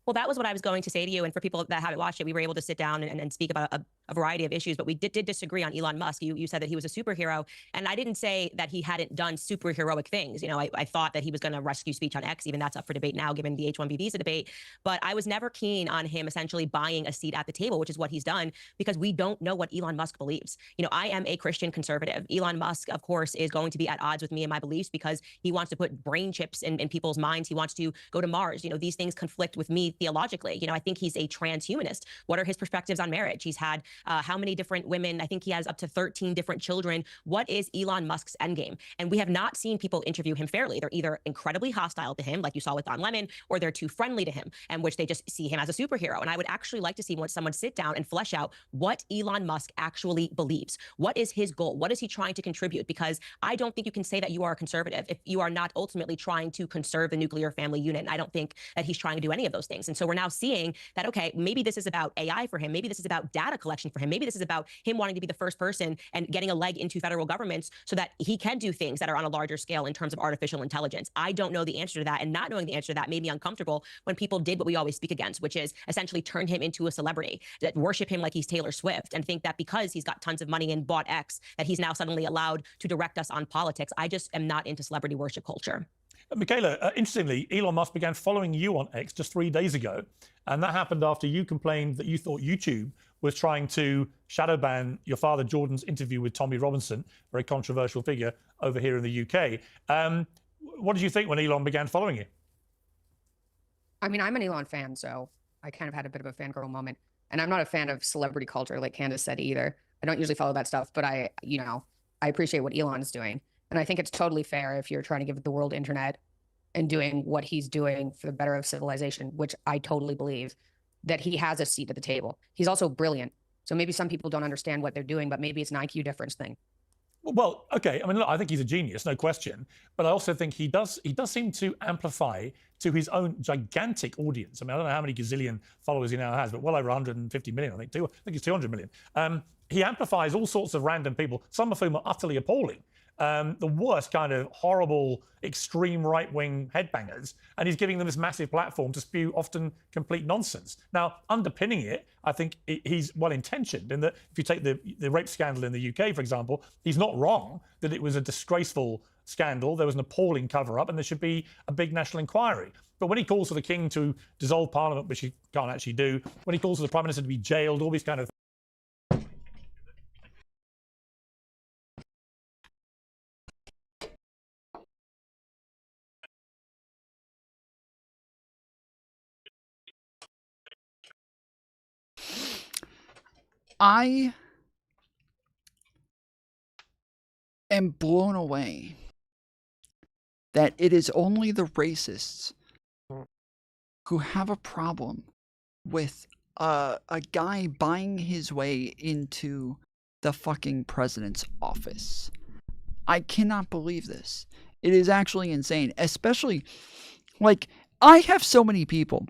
Well, that was what I was going to say to you. And for people that haven't watched it, we were able to sit down and speak about a variety of issues, but we did disagree on Elon Musk. You said that he was a superhero, and I didn't say that he hadn't done superheroic things. You know, I thought that he was going to rescue speech on X. Even that's up for debate now, given the H1B visa debate. But I was never keen on him essentially buying a seat at the table, which is what he's done, because we don't know what Elon Musk believes. You know, I am a Christian conservative. Elon Musk, of course, is going to be at odds with me and my beliefs because he wants to put brain chips in people's minds. He wants to go to Mars. You know, these things conflict with me theologically. You know, I think he's a transhumanist. What are his perspectives on marriage? He's had how many different women? I think he has up to 13 different children. What is Elon Musk's endgame? And we have not seen people interview him fairly. They're either incredibly hostile to him, like you saw with Don Lemon, or they're too friendly to him, and which they just see him as a superhero. And I would actually like to see someone sit down and flesh out what Elon Musk actually believes. What is his goal? What is he trying to contribute? Because I don't think you can say that you are a conservative if you are not ultimately trying to conserve the nuclear family unit. And I don't think that he's trying to do any of those things. And so we're now seeing that, okay, maybe this is about AI for him. Maybe this is about data collection for him. Maybe this is about him wanting to be the first person and getting a leg into federal governments so that he can do things that are on a larger scale in terms of artificial intelligence. I don't know the answer to that, and not knowing the answer to that made me uncomfortable when people did what we always speak against, which is essentially turn him into a celebrity, that worship him like he's Taylor Swift, and think that because he's got tons of money and bought X, that he's now suddenly allowed to direct us on politics. I just am not into celebrity worship culture. Mikhaila, interestingly, Elon Musk began following you on X just 3 days ago, and that happened after you complained that you thought YouTube was trying to shadow ban your father Jordan's interview with Tommy Robinson, very controversial figure over here in the UK. What did you think when Elon began following you? I mean, I'm an Elon fan, so I kind of had a bit of a fangirl moment. And I'm not a fan of celebrity culture, like Candace said either. I don't usually follow that stuff, but I appreciate what Elon's doing. And I think it's totally fair if you're trying to give the world internet and doing what he's doing for the better of civilization, which I totally believe, that he has a seat at the table. He's also brilliant. So maybe some people don't understand what they're doing, but maybe it's an IQ difference thing. Well, okay. I mean, look, I think he's a genius, no question. But I also think he does seem to amplify to his own gigantic audience. I mean, I don't know how many gazillion followers he now has, but well over 150 million, I think it's 200 million. He amplifies all sorts of random people, some of whom are utterly appalling. The worst kind of horrible, extreme right-wing headbangers, and he's giving them this massive platform to spew often complete nonsense. Now, underpinning it, I think he's well-intentioned in that if you take the rape scandal in the UK, for example, he's not wrong that it was a disgraceful scandal. There was an appalling cover-up, and there should be a big national inquiry. But when he calls for the king to dissolve parliament, which he can't actually do, when he calls for the prime minister to be jailed, all these kind of I am blown away that it is only the racists who have a problem with a guy buying his way into the fucking president's office. I cannot believe this. It is actually insane. Especially, like, I have so many people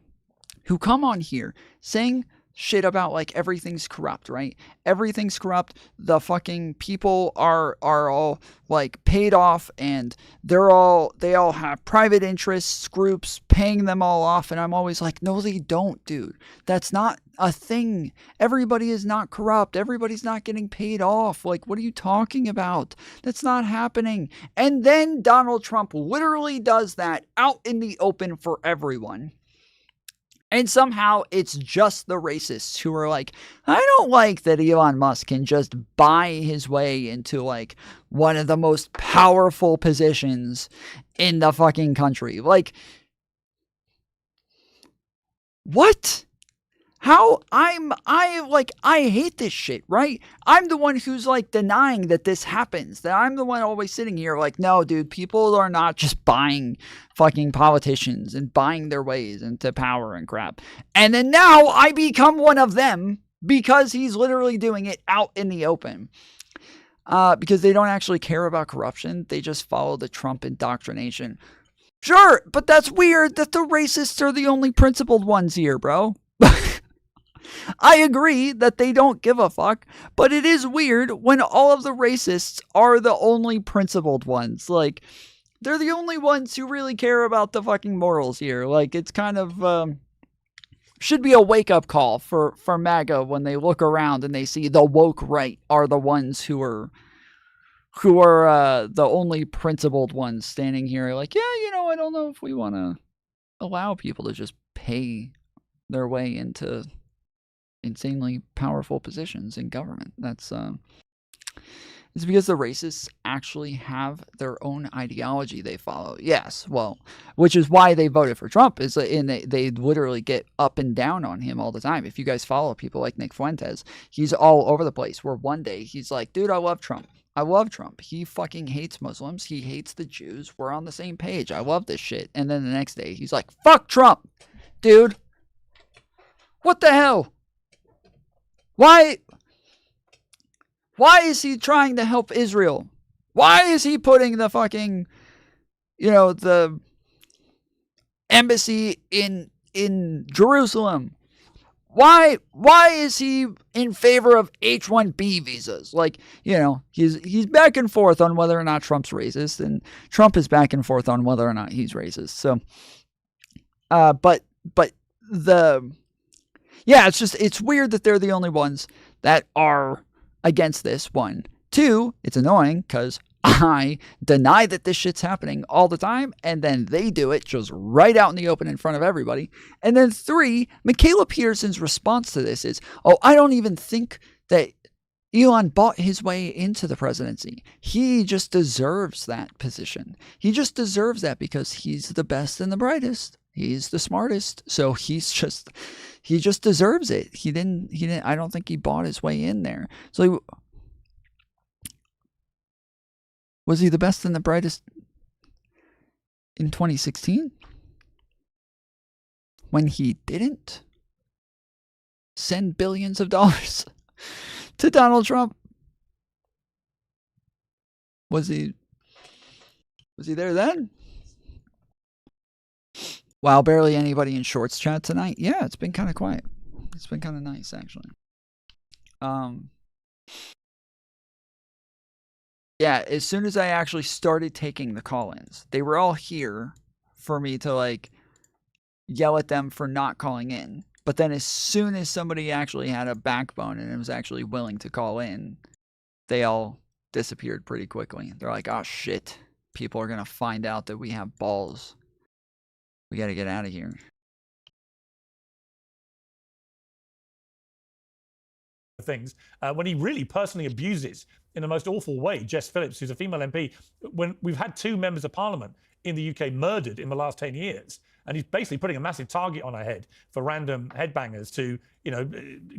who come on here saying shit about like everything's corrupt, right? Everything's corrupt. The fucking people are all like paid off, and they all have private interests groups paying them all off. And I'm always like, no, they don't, dude. That's not a thing. Everybody is not corrupt. Everybody's not getting paid off. Like, what are you talking about? That's not happening. And then Donald Trump literally does that out in the open for everyone. And somehow it's just the racists who are like, I don't like that Elon Musk can just buy his way into like one of the most powerful positions in the fucking country. Like, what? How? I hate this shit, right? I'm the one who's like denying that this happens. That I'm the one always sitting here like, no, dude, people are not just buying fucking politicians and buying their ways into power and crap. And then now I become one of them because he's literally doing it out in the open. Because they don't actually care about corruption. They just follow the Trump indoctrination. Sure, but that's weird that the racists are the only principled ones here, bro. I agree that they don't give a fuck, but it is weird when all of the racists are the only principled ones. Like, they're the only ones who really care about the fucking morals here. Like, it's kind of, should be a wake-up call for MAGA when they look around and they see the woke right are the ones who are the only principled ones standing here like, yeah, you know, I don't know if we want to allow people to just pay their way into insanely powerful positions in government. That's it's because the racists actually have their own ideology they follow. Yes, well, which is why they voted for Trump. They literally get up and down on him all the time. If you guys follow people like Nick Fuentes, he's all over the place. Where one day he's like, dude, I love Trump. I love Trump. He fucking hates Muslims. He hates the Jews. We're on the same page. I love this shit. And then the next day he's like, fuck Trump, dude. What the hell? Why is he trying to help Israel? Why is he putting the fucking, the embassy in Jerusalem? Why is he in favor of H1B visas? Like, he's back and forth on whether or not Trump's racist, and Trump is back and forth on whether or not he's racist. So, it's weird that they're the only ones that are against this. 1, 2, it's annoying because I deny that this shit's happening all the time, and then they do it just right out in the open in front of everybody. And then 3, Mikhaila Peterson's response to this is, oh, I don't even think that Elon bought his way into the presidency. He just deserves that position. He just deserves that because he's the best and the brightest. He's the smartest. So he just deserves it. He didn't, I don't think he bought his way in there. So was he the best and the brightest in 2016? When he didn't send billions of dollars to Donald Trump? Was he there then? Wow, barely anybody in Shorts chat tonight. Yeah, it's been kind of quiet. It's been kind of nice, actually. Yeah, as soon as I actually started taking the call-ins, they were all here for me to, like, yell at them for not calling in. But then as soon as somebody actually had a backbone and was actually willing to call in, they all disappeared pretty quickly. They're like, oh, shit. People are going to find out that we have balls. We got to get out of here. Things when he really personally abuses in the most awful way Jess Phillips, who's a female MP, when we've had 2 members of parliament in the UK murdered in the last 10 years, and he's basically putting a massive target on her head for random headbangers to,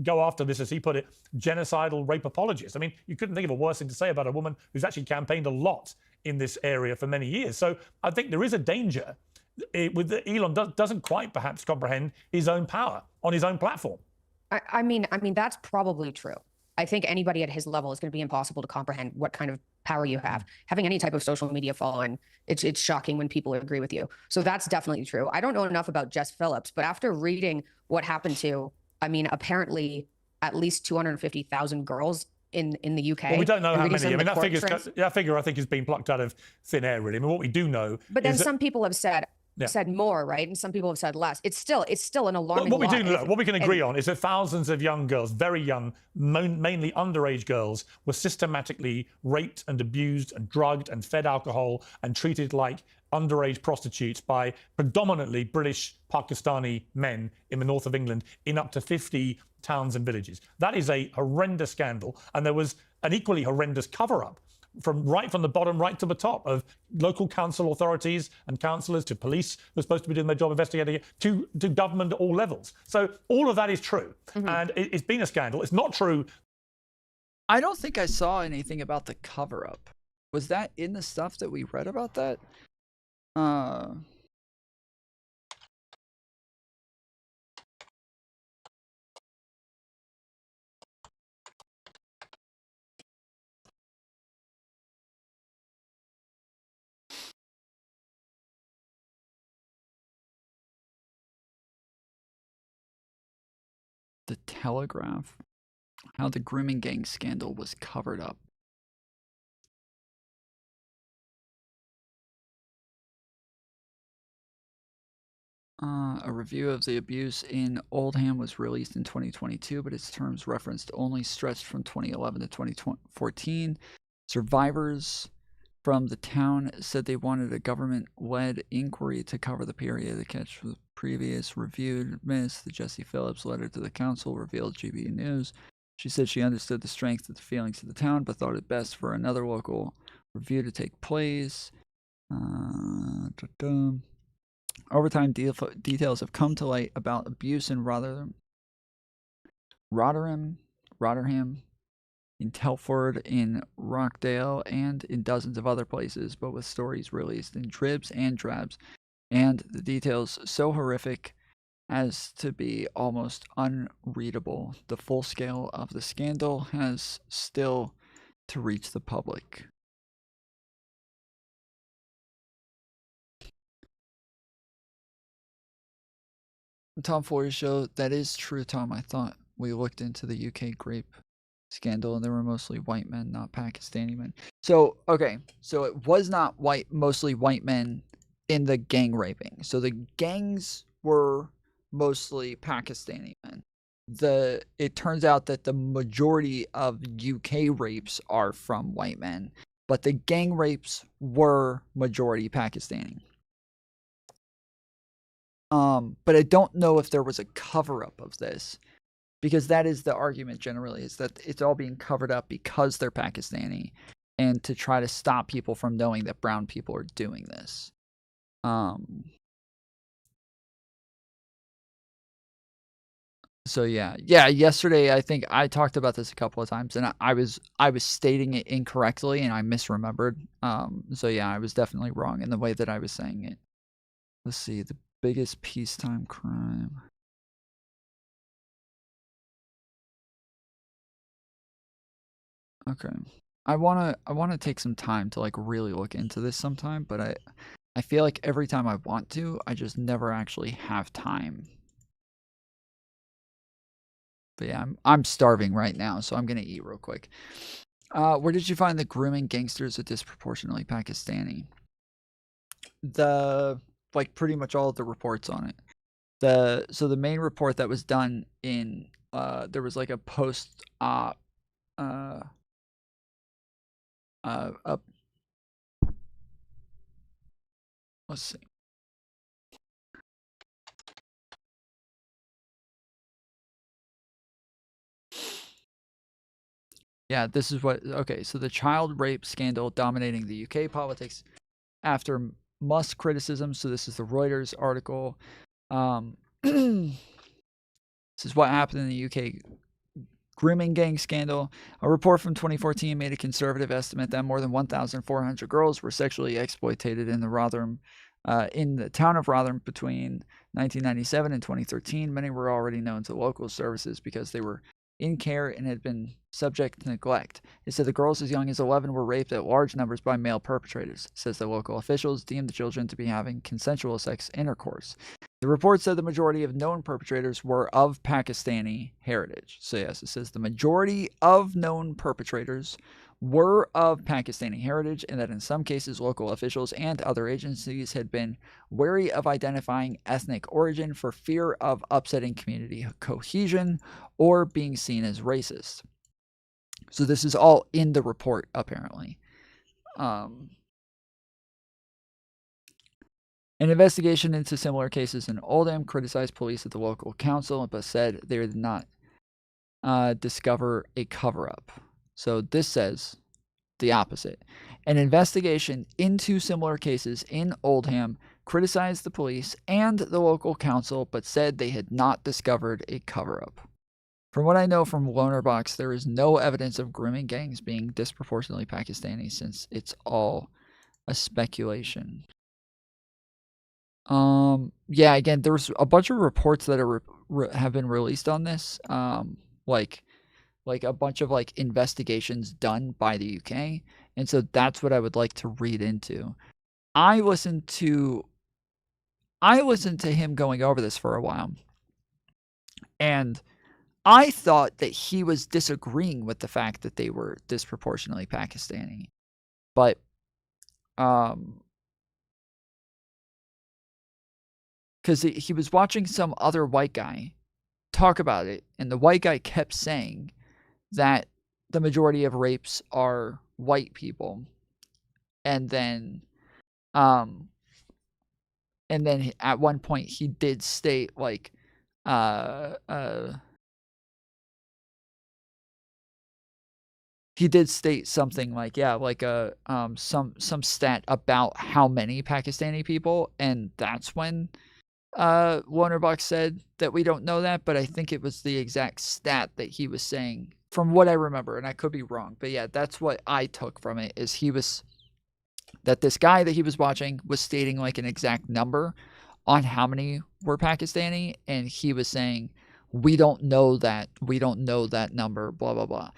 go after this, as he put it, genocidal rape apologists. I mean, you couldn't think of a worse thing to say about a woman who's actually campaigned a lot in this area for many years. So I think there is a danger with Elon doesn't quite perhaps comprehend his own power on his own platform. I mean, that's probably true. I think anybody at his level is going to be impossible to comprehend what kind of power you have. Having any type of social media following, it's shocking when people agree with you. So that's definitely true. I don't know enough about Jess Phillips, but after reading what happened to, I mean, apparently at least 250,000 girls in the UK. Well, we don't know how many. I mean, that that figure I think has been plucked out of thin air, really. I mean, what we do know. But then is that, some people have said more, right? And some people have said less. It's still an alarming. What we can agree on is that thousands of young girls, very young, mainly underage girls, were systematically raped and abused and drugged and fed alcohol and treated like underage prostitutes by predominantly British Pakistani men in the north of England in up to 50 towns and villages. That is a horrendous scandal, and there was an equally horrendous cover-up from the bottom right to the top, of local council authorities and councillors to police who are supposed to be doing their job investigating it, to government at all levels. So all of that is true, and it's been a scandal. It's not true. I don't think I saw anything about the cover-up. Was that in the stuff that we read about that? The Telegraph. How the grooming gang scandal was covered up. A review of the abuse in Oldham was released in 2022, but its terms referenced only stretched from 2011 to 2014. Survivors from the town said they wanted a government-led inquiry to cover the period. The catch for the previous reviewed missed. The Jesse Phillips letter to the council revealed GB News. She said she understood the strength of the feelings of the town, but thought it best for another local review to take place. Over time, details have come to light about abuse in Rotherham, in Telford, in Rockdale, and in dozens of other places, but with stories released in dribs and drabs, and the details so horrific as to be almost unreadable. The full scale of the scandal has still to reach the public. Tom Foolery show, that is true, Tom. I thought we looked into the UK grape scandal and they were mostly white men, not Pakistani men. So, okay, so it was not mostly white men in the gang raping. So the gangs were mostly Pakistani men. It turns out that the majority of UK rapes are from white men, but the gang rapes were majority Pakistani. But I don't know if there was a cover-up of this, because that is the argument generally, is that it's all being covered up because they're Pakistani, and to try to stop people from knowing that brown people are doing this. So yeah, yesterday I think I talked about this a couple of times, and I was stating it incorrectly, and I misremembered. So yeah, I was definitely wrong in the way that I was saying it. Let's see, the biggest peacetime crime. Okay. I wanna take some time to like really look into this sometime, but I feel like every time I want to, I just never actually have time. But yeah, I'm starving right now, so I'm gonna eat real quick. Where did you find the grooming gangsters are disproportionately Pakistani? Like pretty much all of the reports on it. So the main report that was done in there was like a post-op let's see. Yeah, this is what, okay, so the child rape scandal dominating the UK politics after Musk criticism. So this is the Reuters article. This is what happened in the UK grooming gang scandal. A report from 2014 made a conservative estimate that more than 1,400 girls were sexually exploited in the town of Rotherham between 1997 and 2013. Many were already known to local services because they were in care and had been subject to neglect. It said the girls as young as 11 were raped at large numbers by male perpetrators. It says that local officials deemed the children to be having consensual sex intercourse. The report said the majority of known perpetrators were of Pakistani heritage. So yes, it says the majority of known perpetrators were of Pakistani heritage, and that in some cases local officials and other agencies had been wary of identifying ethnic origin for fear of upsetting community cohesion or being seen as racist. So this is all in the report, apparently. An investigation into similar cases in Oldham criticized police at the local council, but said they did not discover a cover-up. So this says the opposite. An investigation into similar cases in Oldham criticized the police and the local council, but said they had not discovered a cover-up. From what I know from Lonerbox, there is no evidence of grooming gangs being disproportionately Pakistani, since it's all a speculation. Yeah, again, there's a bunch of reports that are have been released on this. Like a bunch of like investigations done by the UK, and so that's what I would like to read into. I listened to him going over this for a while, and I thought that he was disagreeing with the fact that they were disproportionately Pakistani, but because he was watching some other white guy talk about it, and the white guy kept saying that the majority of rapes are white people, and then at one point he did state like he did state something like, yeah, like some stat about how many Pakistani people, and that's when Lonerbox said that we don't know that, but I think it was the exact stat that he was saying from what I remember, and I could be wrong, but yeah, that's what I took from it, is that this guy that he was watching was stating like an exact number on how many were Pakistani, and he was saying, we don't know that number, blah, blah, blah.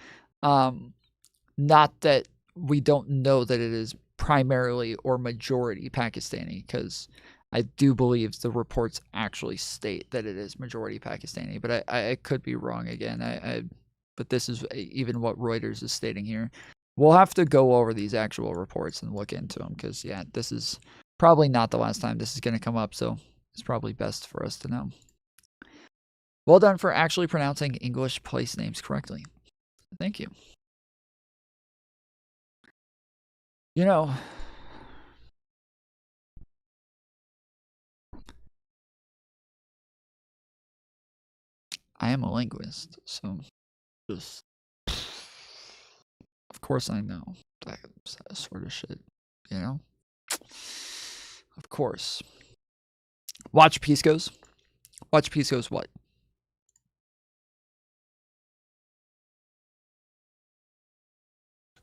Not that we don't know that it is primarily or majority Pakistani, because I do believe the reports actually state that it is majority Pakistani, but I could be wrong again. But this is even what Reuters is stating here. We'll have to go over these actual reports and look into them, because, yeah, this is probably not the last time this is going to come up, so it's probably best for us to know. Well done for actually pronouncing English place names correctly. Thank you. You know, I am a linguist, so just, of course I know that sort of shit, you know? Of course. Watch Pisco's. Watch Pisco's what?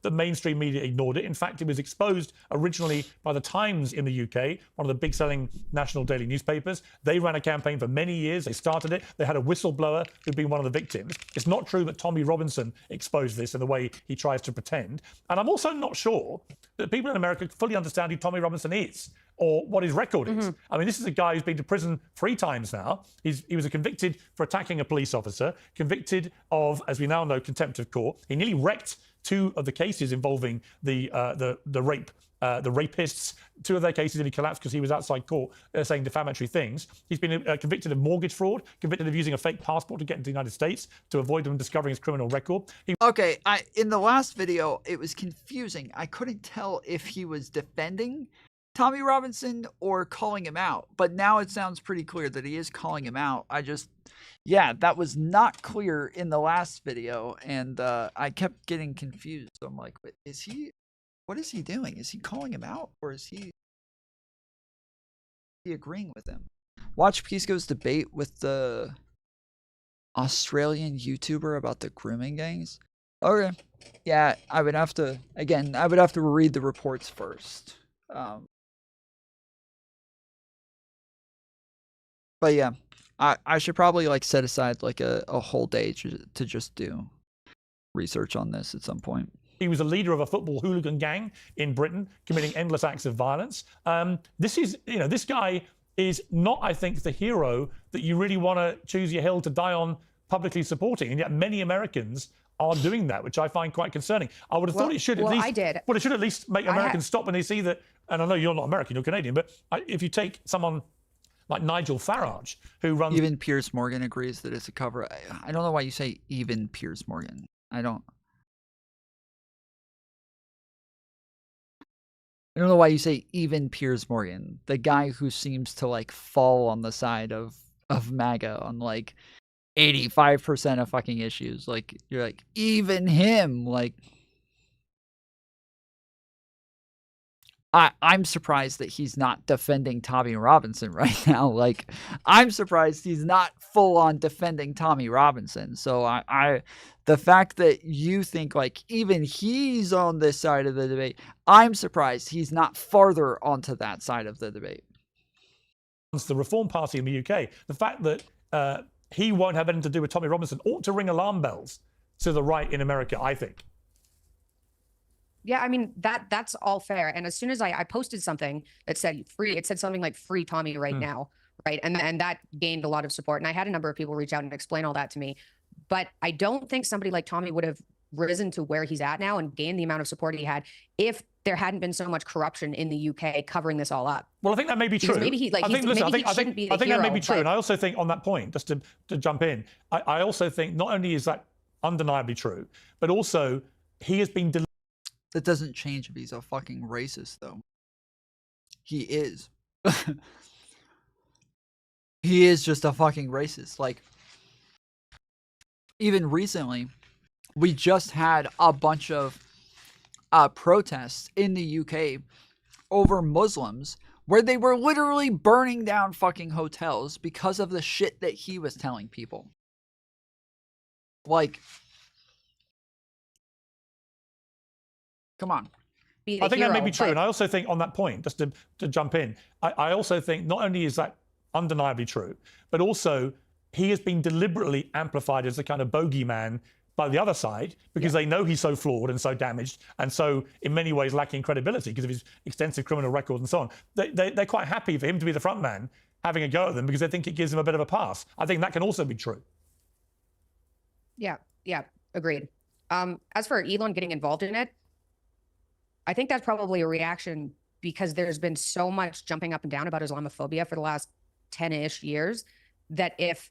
The mainstream media ignored it. In fact, it was exposed originally by the Times in the UK, one of the big-selling national daily newspapers. They ran a campaign for many years. They started it. They had a whistleblower who'd been one of the victims. It's not true that Tommy Robinson exposed this in the way he tries to pretend. And I'm also not sure that people in America fully understand who Tommy Robinson is or what his record is. I mean, this is a guy who's been to prison 3 times now. He was convicted for attacking a police officer, convicted of, as we now know, contempt of court. He nearly wrecked 2 of the cases involving the rapists. 2 of their cases, and he collapsed because he was outside court saying defamatory things. He's been convicted of mortgage fraud, convicted of using a fake passport to get into the United States to avoid them discovering his criminal record. Okay, in the last video, it was confusing. I couldn't tell if he was defending Tommy Robinson or calling him out, but now it sounds pretty clear that he is calling him out. Yeah, that was not clear in the last video, and I kept getting confused. So I'm like, what is he doing? Is he calling him out, or is he agreeing with him? Watch Pisco's debate with the Australian YouTuber about the grooming gangs. Okay, yeah, I would have to read the reports first. But yeah, I should probably like set aside like a whole day to just do research on this at some point. He was a leader of a football hooligan gang in Britain, committing endless acts of violence. This guy is not, I think, the hero that you really want to choose your hill to die on publicly supporting, and yet many Americans are doing that, which I find quite concerning. I would have thought it should at least. I did. Well, it should at least make Americans stop when they see that. And I know you're not American, you're Canadian, but if you take someone like Nigel Farage, who runs. Even Piers Morgan agrees that it's a cover. I don't know why you say even Piers Morgan. I don't know why you say even Piers Morgan, the guy who seems to like fall on the side of MAGA on like 85% of fucking issues. Like, you're like, even him, like. I'm surprised that he's not defending Tommy Robinson right now. Like, I'm surprised he's not full on defending Tommy Robinson. So the fact that you think like even he's on this side of the debate, I'm surprised he's not farther onto that side of the debate. The Reform Party in the UK, the fact that he won't have anything to do with Tommy Robinson ought to ring alarm bells to the right in America, I think. Yeah, I mean, that's all fair. And as soon as I posted something that said free, it said something like free Tommy right now, right? And that gained a lot of support. And I had a number of people reach out and explain all that to me. But I don't think somebody like Tommy would have risen to where he's at now and gained the amount of support he had if there hadn't been so much corruption in the UK covering this all up. Well, I think that may be true. Maybe he like I think shouldn't be the hero, that may be true. but... And I also think on that point, just to jump in, I also think not only is that undeniably true, but also he has been That doesn't change if he's a fucking racist, though. He is. He is just a fucking racist. Like, even recently, we just had a bunch of protests in the UK over Muslims where they were literally burning down fucking hotels because of the shit that he was telling people. Like... Come on. I think that may be true. And I also think on that point, just to jump in, I also think not only is that undeniably true, but also he has been deliberately amplified as a kind of bogeyman by the other side because they know he's so flawed and so damaged and so in many ways lacking credibility because of his extensive criminal record and so on. They're quite happy for him to be the front man having a go at them because they think it gives him a bit of a pass. I think that can also be true. Yeah, agreed. As for Elon getting involved in it, I think that's probably a reaction because there's been so much jumping up and down about Islamophobia for the last 10-ish years that if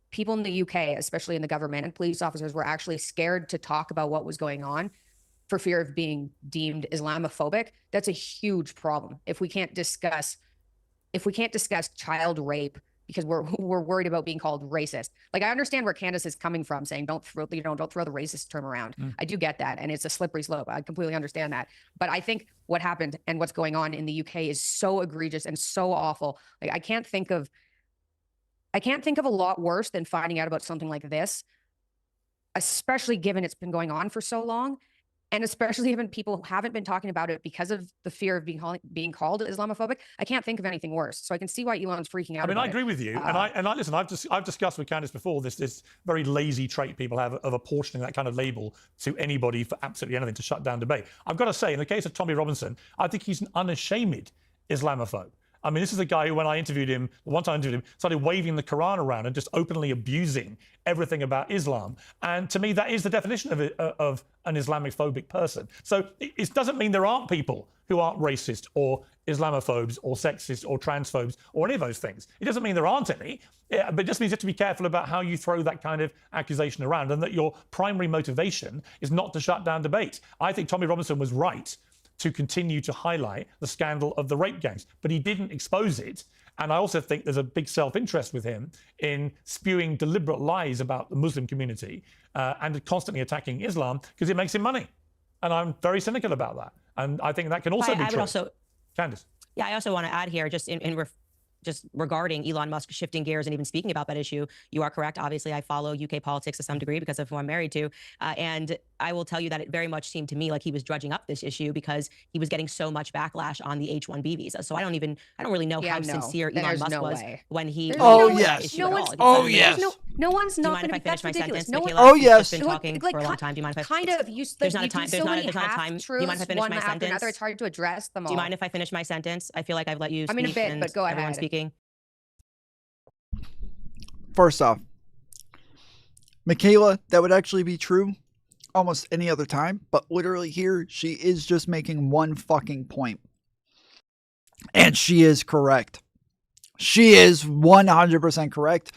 people in the UK, especially in the government and police officers, were actually scared to talk about what was going on for fear of being deemed Islamophobic, that's a huge problem. If we can't discuss child rape because we're worried about being called racist. Like, I understand where Candace is coming from, saying don't throw the racist term around. I do get that, and it's a slippery slope. I completely understand that. But I think what happened and what's going on in the UK is so egregious and so awful. Like, I can't think of a lot worse than finding out about something like this, especially given it's been going on for so long. And especially even people haven't been talking about it because of the fear of being called Islamophobic. I can't think of anything worse. So I can see why Elon's freaking out. I mean, I agree with you. And I listen, I've discussed with Candace before this very lazy trait people have of apportioning that kind of label to anybody for absolutely anything to shut down debate. I've got to say, in the case of Tommy Robinson, I think he's an unashamed Islamophobe. I mean, this is a guy who, when I interviewed him, one time I interviewed him, started waving the Quran around and just openly abusing everything about Islam. And to me, that is the definition of an Islamophobic person. So it doesn't mean there aren't people who aren't racist or Islamophobes or sexist or transphobes or any of those things. It doesn't mean there aren't any, but it just means you have to be careful about how you throw that kind of accusation around and that your primary motivation is not to shut down debate. I think Tommy Robinson was right to continue to highlight the scandal of the rape gangs, but he didn't expose it. And I also think there's a big self-interest with him in spewing deliberate lies about the Muslim community and constantly attacking Islam because it makes him money. And I'm very cynical about that. And I think that can also be true. Would also, Candace. Yeah, I also want to add here, just in just regarding Elon Musk shifting gears and even speaking about that issue, you are correct. Obviously, I follow UK politics to some degree because of who I'm married to. And I will tell you that it very much seemed to me like he was drudging up this issue because he was getting so much backlash on the H1B visa. So I don't really know how sincere Elon Musk was when he Oh, that yes. issue at all. Oh, yes. No one's Do you not mind going if to I be. finish That's my ridiculous. sentence, No one. Mikhaila? Oh, yes. You've just been talking for a long time. Do you mind if I kind of you? There's Like, not a you time. do There's so not many a time. half-truths, Do you mind if I finish one my after sentence? another. It's hard to address them all. Do you mind if I finish my sentence? I feel like I've let you speak. I mean, a bit, and but go everyone ahead. speaking. First off, Mikhaila, that would actually be true almost any other time, but literally here, she is just making one fucking point. And she is correct. She is 100% correct.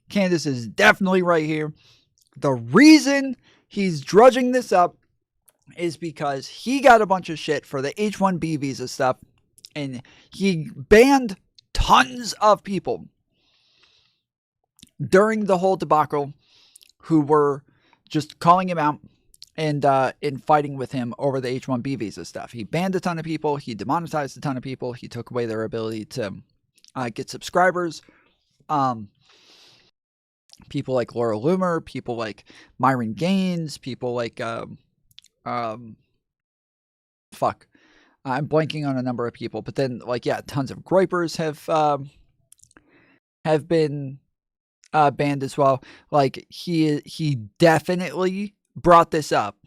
Candace is definitely right here. The reason he's drudging this up is because he got a bunch of shit for the H1B visa stuff, and he banned tons of people during the whole debacle who were just calling him out and fighting with him over the H1B visa stuff. He banned a ton of people. He demonetized a ton of people. He took away their ability to get subscribers. People like Laura Loomer, people like Myron Gaines, people like I'm blanking on a number of people, but then tons of groypers have been banned as well. Like he definitely brought this up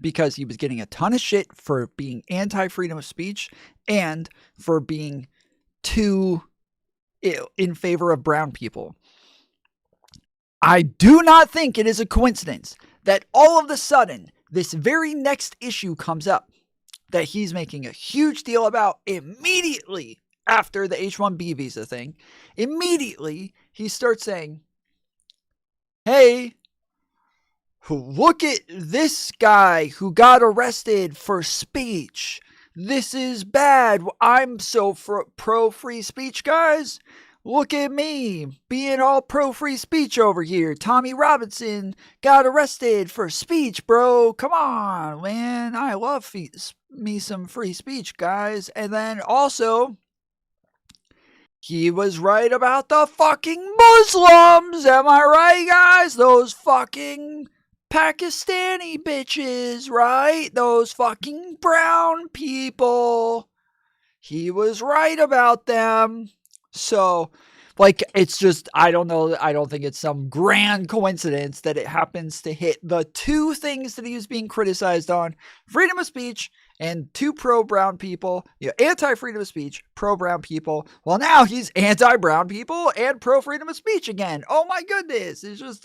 because he was getting a ton of shit for being anti-freedom of speech and for being too in favor of brown people. I do not think it is a coincidence that all of a sudden this very next issue comes up that he's making a huge deal about immediately after the H1B visa thing. Immediately, he starts saying, hey, look at this guy who got arrested for speech. This is bad. I'm so pro-free speech, guys. Look at me being all pro-free speech over here. Tommy Robinson got arrested for speech, bro. Come on, man. I love me some free speech, guys. And then also, he was right about the fucking Muslims. Am I right, guys? Those fucking Pakistani bitches, right? Those fucking brown people. He was right about them. So, it's just, I don't know. I don't think it's some grand coincidence that it happens to hit the two things that he was being criticized on: freedom of speech and two pro-brown people. Anti-freedom of speech, pro-brown people. Well, now he's anti-brown people and pro-freedom of speech again. Oh my goodness. It's just,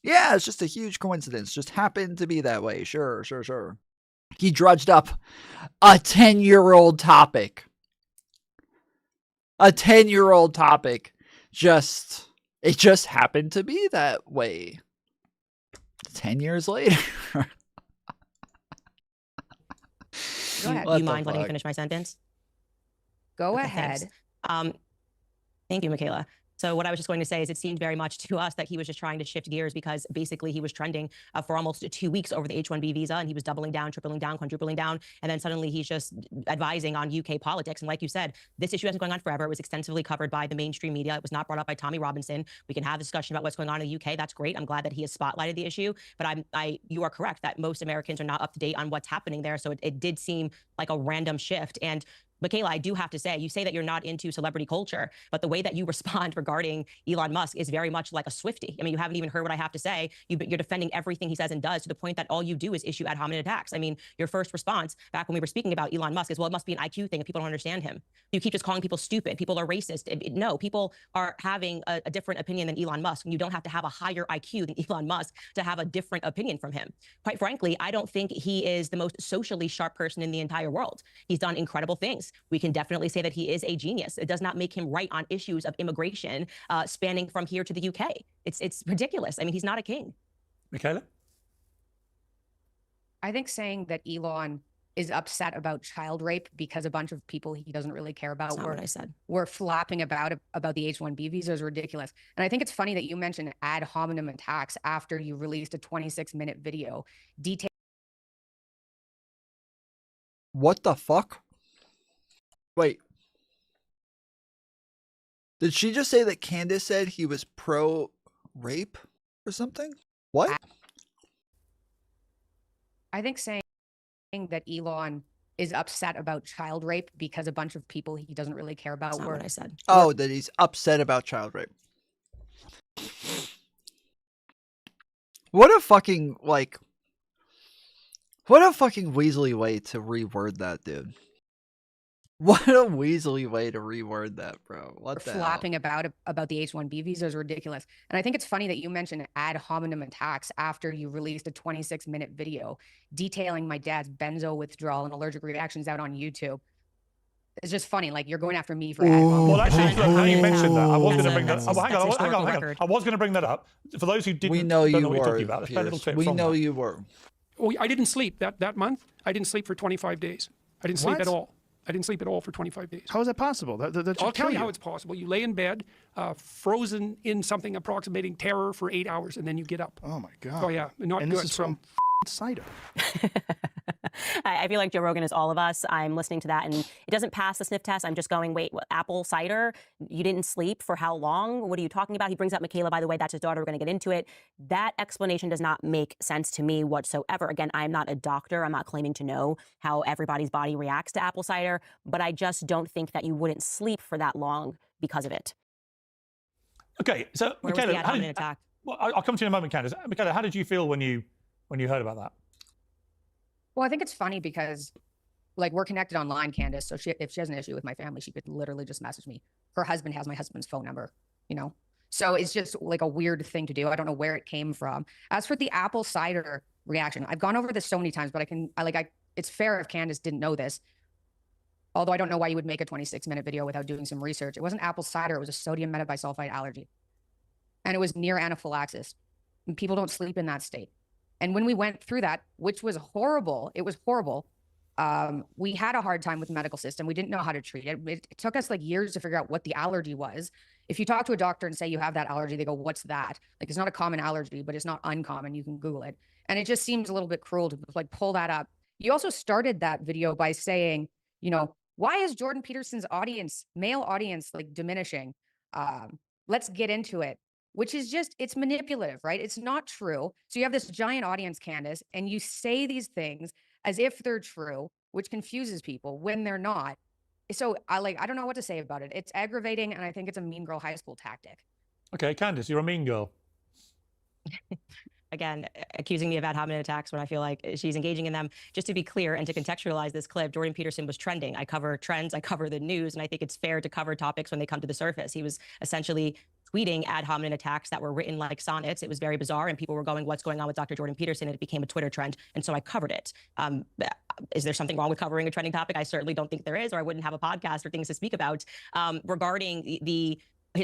it's just a huge coincidence. Just happened to be that way. Sure. He drudged up a 10-year-old topic. A 10-year-old topic. It just happened to be that way. 10 years later. Go ahead. Do you mind letting me finish my sentence? Go ahead. Thank you, Mikhaila. So what I was just going to say is it seemed very much to us that he was just trying to shift gears because basically he was trending for almost 2 weeks over the H1B visa, and he was doubling down, tripling down, quadrupling down. And then suddenly he's just advising on UK politics. And like you said, this issue hasn't been going on forever. It was extensively covered by the mainstream media. It was not brought up by Tommy Robinson. We can have a discussion about what's going on in the UK. That's great. I'm glad that he has spotlighted the issue. But you are correct that most Americans are not up to date on what's happening there. So it did seem like a random shift. And Mikhaila, I do have to say, you say that you're not into celebrity culture, but the way that you respond regarding Elon Musk is very much like a Swiftie. I mean, you haven't even heard what I have to say. You're defending everything he says and does to the point that all you do is issue ad hominem attacks. I mean, your first response back when we were speaking about Elon Musk is, well, it must be an IQ thing if people don't understand him. You keep just calling people stupid. People are racist. No, people are having a different opinion than Elon Musk. And you don't have to have a higher IQ than Elon Musk to have a different opinion from him. Quite frankly, I don't think he is the most socially sharp person in the entire world. He's done incredible things. We can definitely say that he is a genius. It does not make him right on issues of immigration spanning from here to the UK. It's ridiculous. I mean, he's not a king. Mikhaila? I think saying that Elon is upset about child rape because a bunch of people he doesn't really care about were flapping about the H1B visa is ridiculous. And I think it's funny that you mentioned ad hominem attacks after you released a 26-minute video detailing. What the fuck? Wait. Did she just say that Candace said he was pro-rape or something? What? I think saying that Elon is upset about child rape because a bunch of people he doesn't really care about. That's not what I said. Oh, that he's upset about child rape. What a fucking weaselly way to reword that, dude. What a weaselly way to reword that, bro. What the hell? Flapping about the H1B visa is ridiculous. And I think it's funny that you mentioned ad hominem attacks after you released a 26-minute video detailing my dad's benzo withdrawal and allergic reactions out on YouTube. It's just funny, like you're going after me for ad hominem. Well, actually, look, now you mentioned that, I was going to bring that up. Hang on. I was going to bring that up. For those who we know don't you know what you're were. talking about, let's play a little clip We from know that. you were. Well, I didn't sleep that month. I didn't sleep for 25 days. I didn't sleep What? at all. I didn't sleep at all for 25 days. How is that possible? That should I'll tell kill you how it's possible. You lay in bed, frozen in something approximating terror for 8 hours, and then you get up. Oh my God. Oh yeah, not and good. this is from cider. I feel like Joe Rogan is all of us. I'm listening to that and it doesn't pass the sniff test. I'm just going, wait, what, apple cider? You didn't sleep for how long? What are you talking about? He brings up Mikhaila, by the way, that's his daughter. We're going to get into it. That explanation does not make sense to me whatsoever. Again, I'm not a doctor. I'm not claiming to know how everybody's body reacts to apple cider, but I just don't think that you wouldn't sleep for that long because of it. Okay, so Where was the Mikhaila, ad hominem attack? Well, I'll come to you in a moment, Candace. Mikhaila, how did you feel when you heard about that? Well, I think it's funny because, like, we're connected online, Candace. So if she has an issue with my family, she could literally just message me. Her husband has my husband's phone number, you know? So it's just like a weird thing to do. I don't know where it came from. As for the apple cider reaction, I've gone over this so many times, but it's fair if Candace didn't know this. Although I don't know why you would make a 26-minute video without doing some research. It wasn't apple cider. It was a sodium metabisulfite allergy. And it was near anaphylaxis. And people don't sleep in that state. And when we went through that, which was horrible, it was horrible. We had a hard time with the medical system. We didn't know how to treat it. It took us like years to figure out what the allergy was. If you talk to a doctor and say you have that allergy, they go, what's that? Like, it's not a common allergy, but it's not uncommon. You can Google it. And it just seems a little bit cruel to like pull that up. You also started that video by saying, you know, why is Jordan Peterson's audience, male audience, like diminishing? Let's get into it. Which is just, it's manipulative, right? It's not true. So you have this giant audience, Candace, and you say these things as if they're true, which confuses people when they're not. So I don't know what to say about it. It's aggravating, and I think it's a mean girl high school tactic. Okay, Candace, you're a mean girl. Again, accusing me of ad hominem attacks when I feel like she's engaging in them. Just to be clear and to contextualize this clip, Jordan Peterson was trending. I cover trends, I cover the news, and I think it's fair to cover topics when they come to the surface. He was essentially tweeting ad hominem attacks that were written like sonnets. It was very bizarre, and people were going, what's going on with Dr. Jordan Peterson? And it became a Twitter trend, and so I covered it. Is there something wrong with covering a trending topic? I certainly don't think there is, or I wouldn't have a podcast or things to speak about. Regarding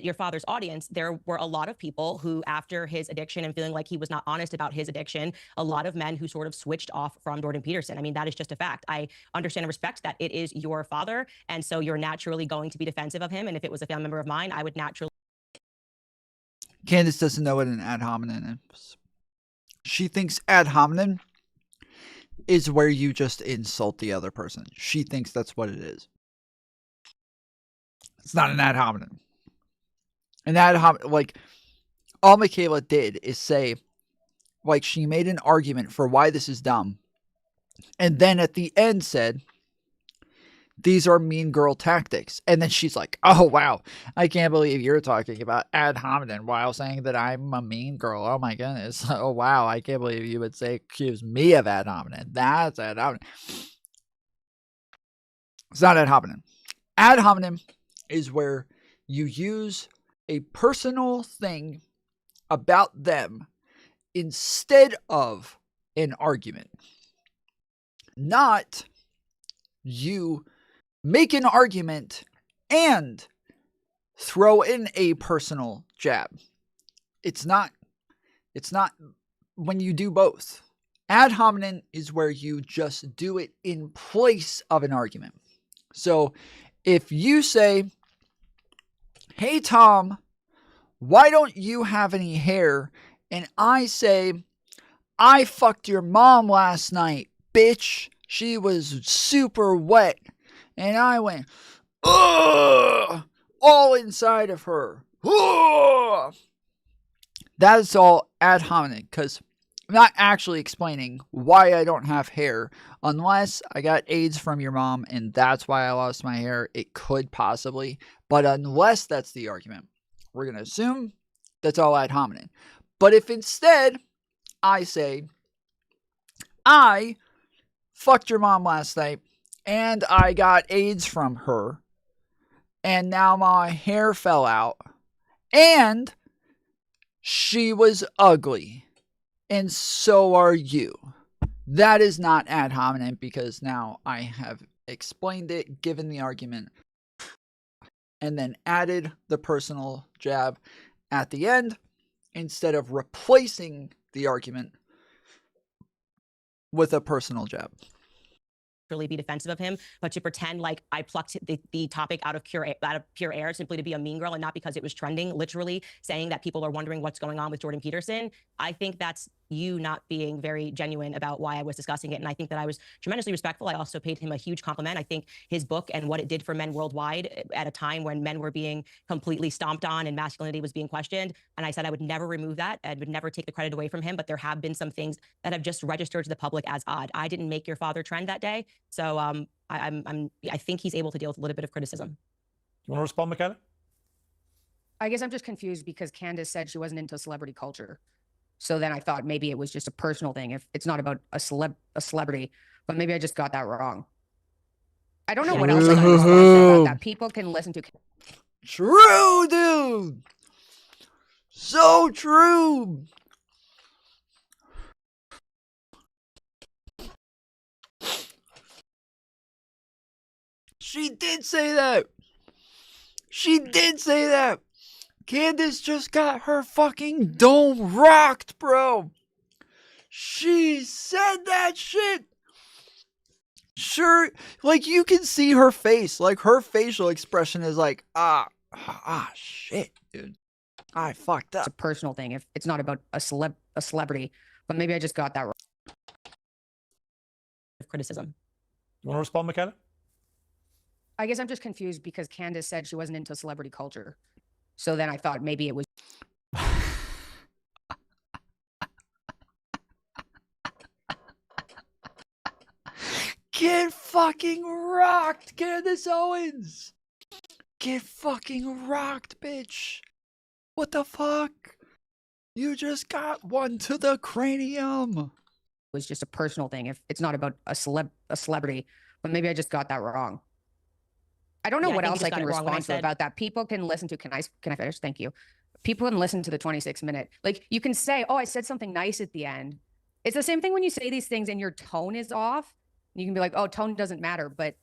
your father's audience, there were a lot of people who, after his addiction and feeling like he was not honest about his addiction, a lot of men who sort of switched off from Jordan Peterson. I mean, that is just a fact. I understand and respect that it is your father, and so you're naturally going to be defensive of him. And if it was a family member of mine, I would naturally. Candace doesn't know what an ad hominem is. She thinks ad hominem is where you just insult the other person. She thinks that's what it is. It's not an ad hominem. An ad hominem, like, all Mikhaila did is say, like, she made an argument for why this is dumb. And then at the end said, these are mean girl tactics. And then she's like, oh, wow, I can't believe you're talking about ad hominem while saying that I'm a mean girl. Oh, my goodness. Oh, wow, I can't believe you would accuse me of ad hominem. That's ad hominem. It's not ad hominem. Ad hominem is where you use a personal thing about them instead of an argument. Not you make an argument and throw in a personal jab. It's not when you do both. Ad hominem is where you just do it in place of an argument. So if you say, hey, Tom, why don't you have any hair? And I say, I fucked your mom last night, bitch. She was super wet. And I went, ugh, all inside of her. That is all ad hominem, because I'm not actually explaining why I don't have hair, unless I got AIDS from your mom and that's why I lost my hair. It could possibly, but unless that's the argument, we're going to assume that's all ad hominem. But if instead I say, I fucked your mom last night and I got AIDS from her, and now my hair fell out, and she was ugly, and so are you. That is not ad hominem, because now I have explained it, given the argument, and then added the personal jab at the end instead of replacing the argument with a personal jab. Really be defensive of him, but to pretend like I plucked the topic out of pure air simply to be a mean girl and not because it was trending, literally saying that people are wondering what's going on with Jordan Peterson. I think that's you not being very genuine about why I was discussing it. And I think that I was tremendously respectful. I also paid him a huge compliment. I think his book and what it did for men worldwide at a time when men were being completely stomped on and masculinity was being questioned. And I said I would never remove that. I would never take the credit away from him. But there have been some things that have just registered to the public as odd. I didn't make your father trend that day. So I think he's able to deal with a little bit of criticism. You want to respond, Mikhaila? I guess I'm just confused because Candace said she wasn't into celebrity culture. So then I thought maybe it was just a personal thing. If it's not about a celebrity, but maybe I just got that wrong. I don't know what else I can respond to about that. People can listen to. True, dude. So true. She did say that. She did say that. Candace just got her fucking dome rocked, bro. She said that shit. Sure, like you can see her face. Like her facial expression is like, shit, dude. I fucked up. It's a personal thing. If it's not about a celebrity, but maybe I just got that wrong. Criticism. You want to respond, Mikhaila? I guess I'm just confused because Candace said she wasn't into celebrity culture. So then I thought maybe it was. Get fucking rocked, Candace Owens. Get fucking rocked, bitch. What the fuck? You just got one to the cranium. It was just a personal thing. If it's not about a celebrity, but maybe I just got that wrong. I don't know what else I can respond to about that. People can listen to, can I finish? Thank you. People can listen to the 26-minute. Like you can say, oh, I said something nice at the end. It's the same thing when you say these things and your tone is off. You can be like, oh, tone doesn't matter. But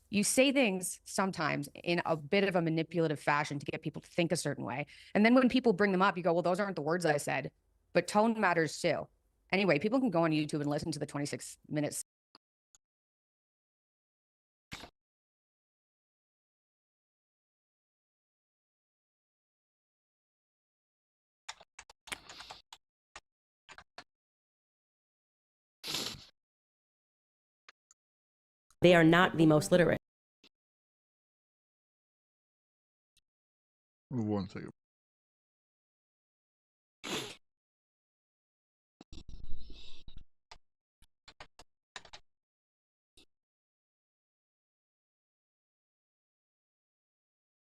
you say things sometimes in a bit of a manipulative fashion to get people to think a certain way. And then when people bring them up, you go, well, those aren't the words I said. But tone matters too. Anyway, people can go on YouTube and listen to the 26 minutes. They are not the most literate. 1 second.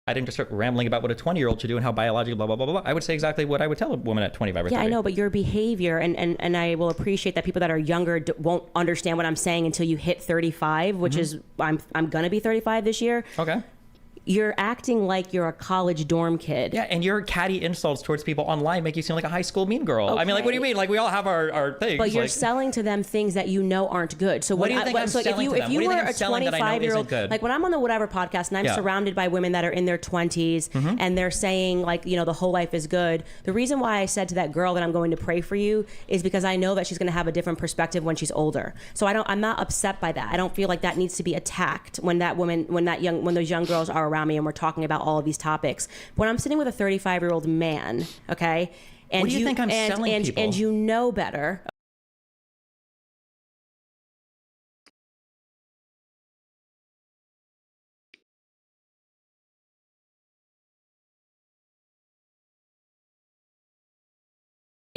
I didn't just start rambling about what a 20-year-old should do and how biologically blah, blah, blah, blah. I would say exactly what I would tell a woman at 25 or 30. Yeah, I know, but your behavior, and I will appreciate that people that are younger won't understand what I'm saying until you hit 35, which is, I'm going to be 35 this year. Okay. You're acting like you're a college dorm kid. Yeah, and your catty insults towards people online make you seem like a high school mean girl. Okay. I mean, like, what do you mean? Like, we all have our things. But you're like, selling to them things that you know aren't good. So what do you think I'm selling to them? If you were a 25-year-old, like when I'm on the Whatever podcast and I'm surrounded by women that are in their 20s and they're saying like, you know, the whole life is good. The reason why I said to that girl that I'm going to pray for you is because I know that she's going to have a different perspective when she's older. So I'm not upset by that. I don't feel like that needs to be attacked when those young girls are around me and we're talking about all of these topics. When I'm sitting with a 35-year-old man, okay, and what do you think I'm selling people? And you know better.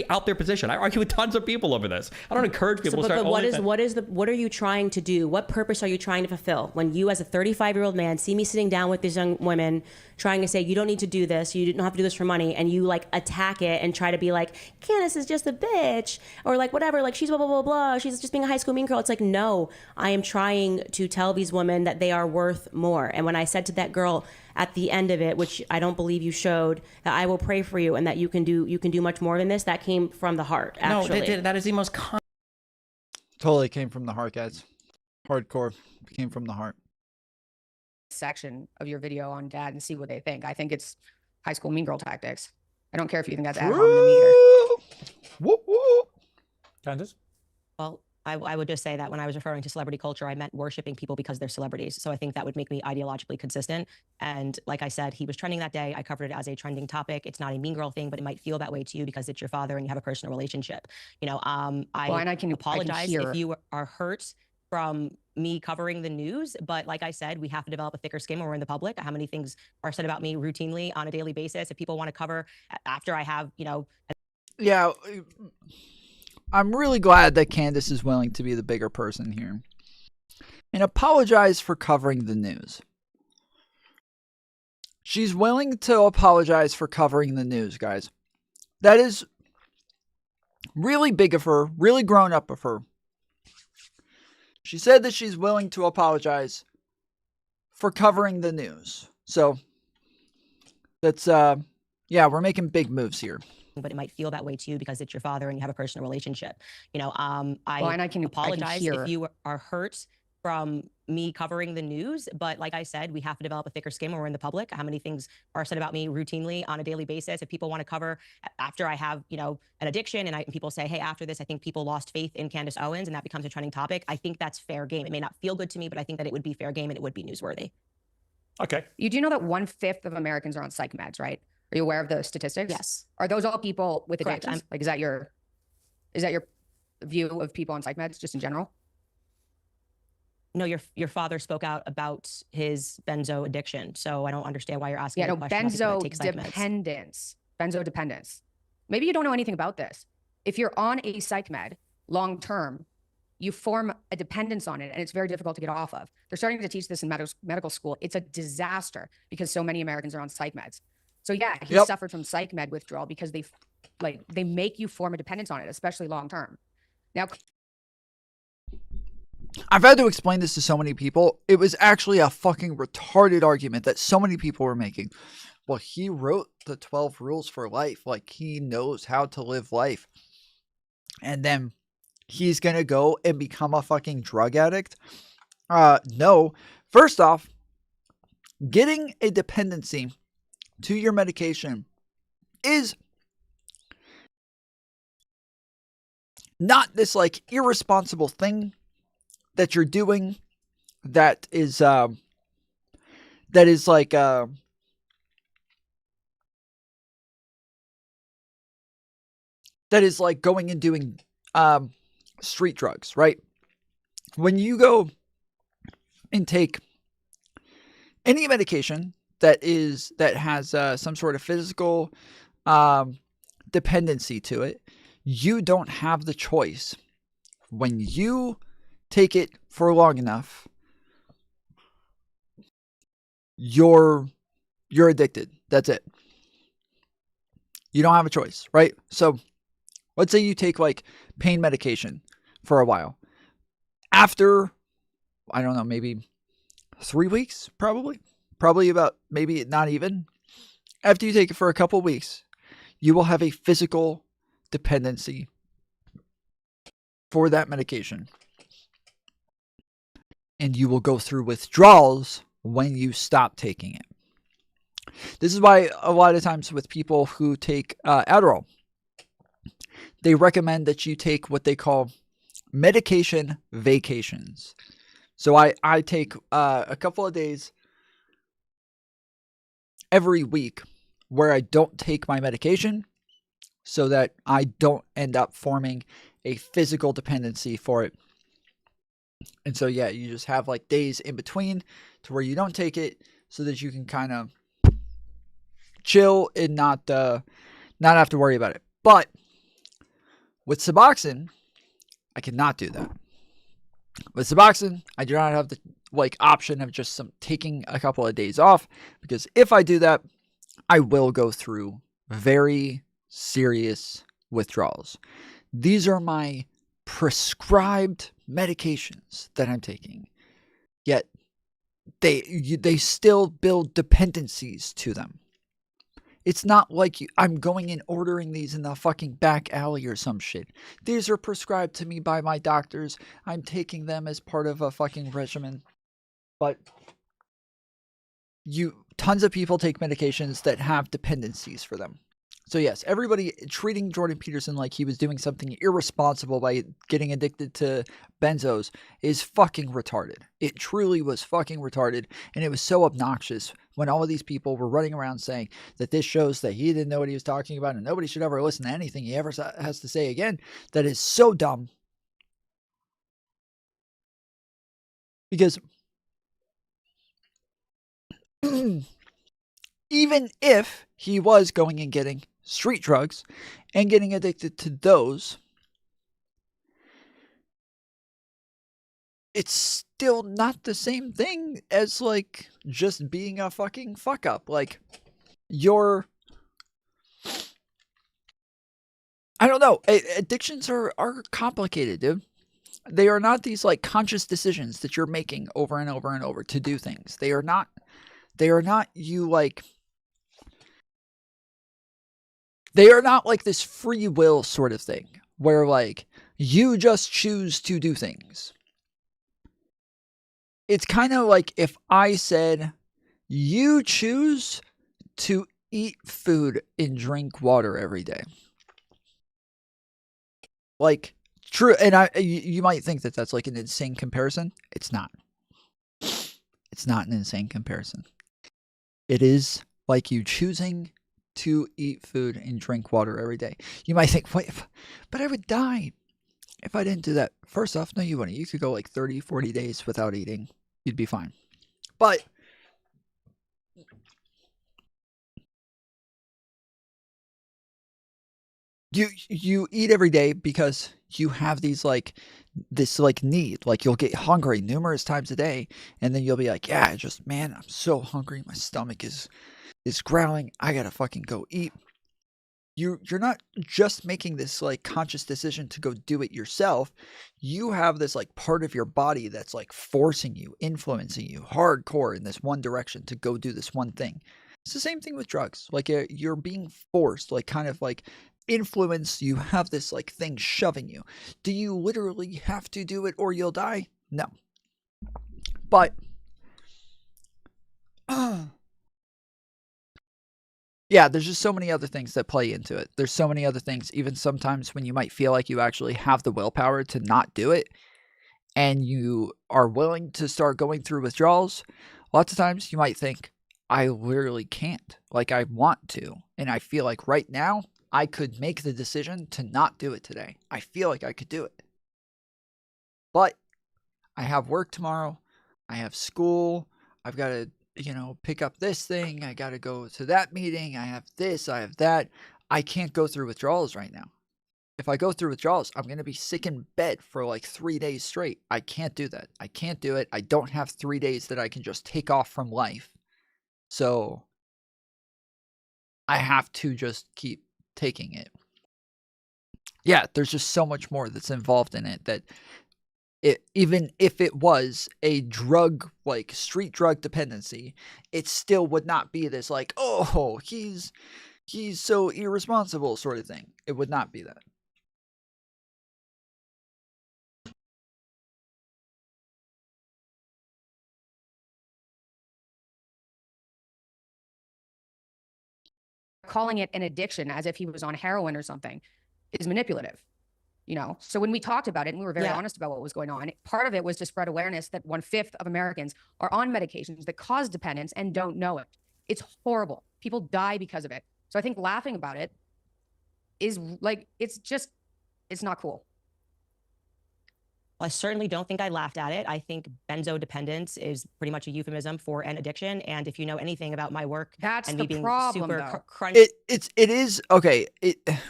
very out there position. I argue with tons of people over this. I don't encourage people to start. But what are you trying to do? What purpose are you trying to fulfill? When you, as a 35-year-old man, see me sitting down with these young women, trying to say you don't need to do this, you don't have to do this for money, and you like attack it and try to be like, Candace is just a bitch, or like whatever, like she's blah blah blah blah, she's just being a high school mean girl. It's like, no, I am trying to tell these women that they are worth more. And when I said to that girl at the end of it, which I don't believe you showed, that I will pray for you and that you can do much more than this, that came from the heart. Actually, No, that is the most. Totally came from the heart, guys. Hardcore came from the heart. Section of your video on Dad and see what they think. I think it's high school mean girl tactics. I don't care if you think that's ad hominem either. Whoop, whoop. Candace? Well, I would just say that when I was referring to celebrity culture, I meant worshiping people because they're celebrities. So I think that would make me ideologically consistent. And like I said, he was trending that day. I covered it as a trending topic. It's not a mean girl thing, but it might feel that way to you because it's your father and you have a personal relationship. You know, I can apologize if you are hurt from me covering the news, but like I said, we have to develop a thicker skin when we're in the public. How many things are said about me routinely on a daily basis? If people want to cover after I have, you know. Yeah, I'm really glad that Candace is willing to be the bigger person here and apologize for covering the news. She's willing to apologize for covering the news, guys. That is really big of her, really grown up of her. She said that she's willing to apologize for covering the news. So that's, yeah, we're making big moves here. But it might feel that way to you because it's your father and you have a personal relationship. You know, I can apologize if you are hurt from me covering the news, but like I said, we have to develop a thicker skin when we're in the public. How many things are said about me routinely on a daily basis? If people want to cover after I have, you know, an addiction and people say, hey, after this, I think people lost faith in Candace Owens and that becomes a trending topic. I think that's fair game. It may not feel good to me, but I think that it would be fair game and it would be newsworthy. Okay. You do know that 1/5 of Americans are on psych meds, right? Are you aware of the statistics? Yes. Are those all people with Correct. addictions? Like, is that your view of people on psych meds just in general? No, your father spoke out about his benzo addiction, so I don't understand why you're asking a question. Benzo dependence. Maybe you don't know anything about this. If you're on a psych med long term, you form a dependence on it, and it's very difficult to get off of. They're starting to teach this in medical school. It's a disaster because so many Americans are on psych meds. So yeah, he suffered from psych med withdrawal because they make you form a dependence on it, especially long term. Now, I've had to explain this to so many people. It was actually a fucking retarded argument that so many people were making. Well, he wrote the 12 rules for life. Like, he knows how to live life. And then he's going to go and become a fucking drug addict? No. First off, getting a dependency to your medication is not this like irresponsible thing that you're doing that is like going and doing street drugs, right? When you go and take any medication that has some sort of physical dependency to it, you don't have the choice. When you take it for long enough, you're addicted. That's it. You don't have a choice, right? So let's say you take like pain medication for a while. After, I don't know, maybe 3 weeks, probably about, maybe not even. After you take it for a couple weeks, you will have a physical dependency for that medication. And you will go through withdrawals when you stop taking it. This is why a lot of times with people who take Adderall, they recommend that you take what they call medication vacations. So I take a couple of days every week where I don't take my medication so that I don't end up forming a physical dependency for it. And so, yeah, you just have like days in between to where you don't take it so that you can kind of chill and not have to worry about it. But With Suboxone, I cannot do that. With Suboxone, I do not have the option of just taking a couple of days off, because if I do that, I will go through very serious withdrawals. These are my prescribed medications that I'm taking, yet they still build dependencies to them. It's not like I'm going and ordering these in the fucking back alley or some shit. These are prescribed to me by my doctors. I'm taking them as part of a fucking regimen. But tons of people take medications that have dependencies for them. So yes, everybody treating Jordan Peterson like he was doing something irresponsible by getting addicted to benzos is fucking retarded. It truly was fucking retarded, and it was so obnoxious when all of these people were running around saying that this shows that he didn't know what he was talking about and nobody should ever listen to anything he ever has to say again. That is so dumb. Because even if he was going and getting street drugs and getting addicted to those, it's still not the same thing as just being a fucking fuck up. I don't know. Addictions are complicated, dude. They are not these conscious decisions that you're making over and over and over to do things. They are not you they are not this free will sort of thing where you just choose to do things. It's kind of like if I said you choose to eat food and drink water every day. True, and you might think that that's an insane comparison. It's not. It's not an insane comparison. It is like you choosing to eat food and drink water every day. You might think, wait, but I would die if I didn't do that. First off, no, you wouldn't. You could go 30, 40 days without eating. You'd be fine. But you eat every day because you have these this need. You'll get hungry numerous times a day, and then you'll be yeah, man, I'm so hungry. My stomach is growling. I gotta fucking go eat. You're not just making this conscious decision to go do it yourself. You have this part of your body that's forcing you, influencing you hardcore in this one direction to go do this one thing. It's the same thing with drugs. You're being forced, kind of influence. You have this thing shoving you. Do you literally have to do it or you'll die? No. But yeah, there's just so many other things that play into it. There's so many other things, even sometimes when you might feel like you actually have the willpower to not do it and you are willing to start going through withdrawals, lots of times you might think, I literally can't. I want to. And I feel like right now I could make the decision to not do it today. I feel like I could do it. But I have work tomorrow. I have school. I've got to pick up this thing. I got to go to that meeting. I have this, I have that. I can't go through withdrawals right now. If I go through withdrawals, I'm going to be sick in bed for 3 days straight. I can't do that. I can't do it. I don't have 3 days that I can just take off from life. So I have to just keep taking it. Yeah, there's just so much more that's involved in it that even if it was a drug, street drug dependency, it still would not be this oh, he's so irresponsible sort of thing. It would not be that. Calling it an addiction as if he was on heroin or something is manipulative. So when we talked about it and we were very honest about what was going on, part of it was to spread awareness that 1/5 of Americans are on medications that cause dependence and don't know it. It's horrible. People die because of it. So I think laughing about it is it's not cool. I certainly don't think I laughed at it. I think benzo dependence is pretty much a euphemism for an addiction. And if you know anything about my work That's and the me being problem, super though. crunchy. It is okay.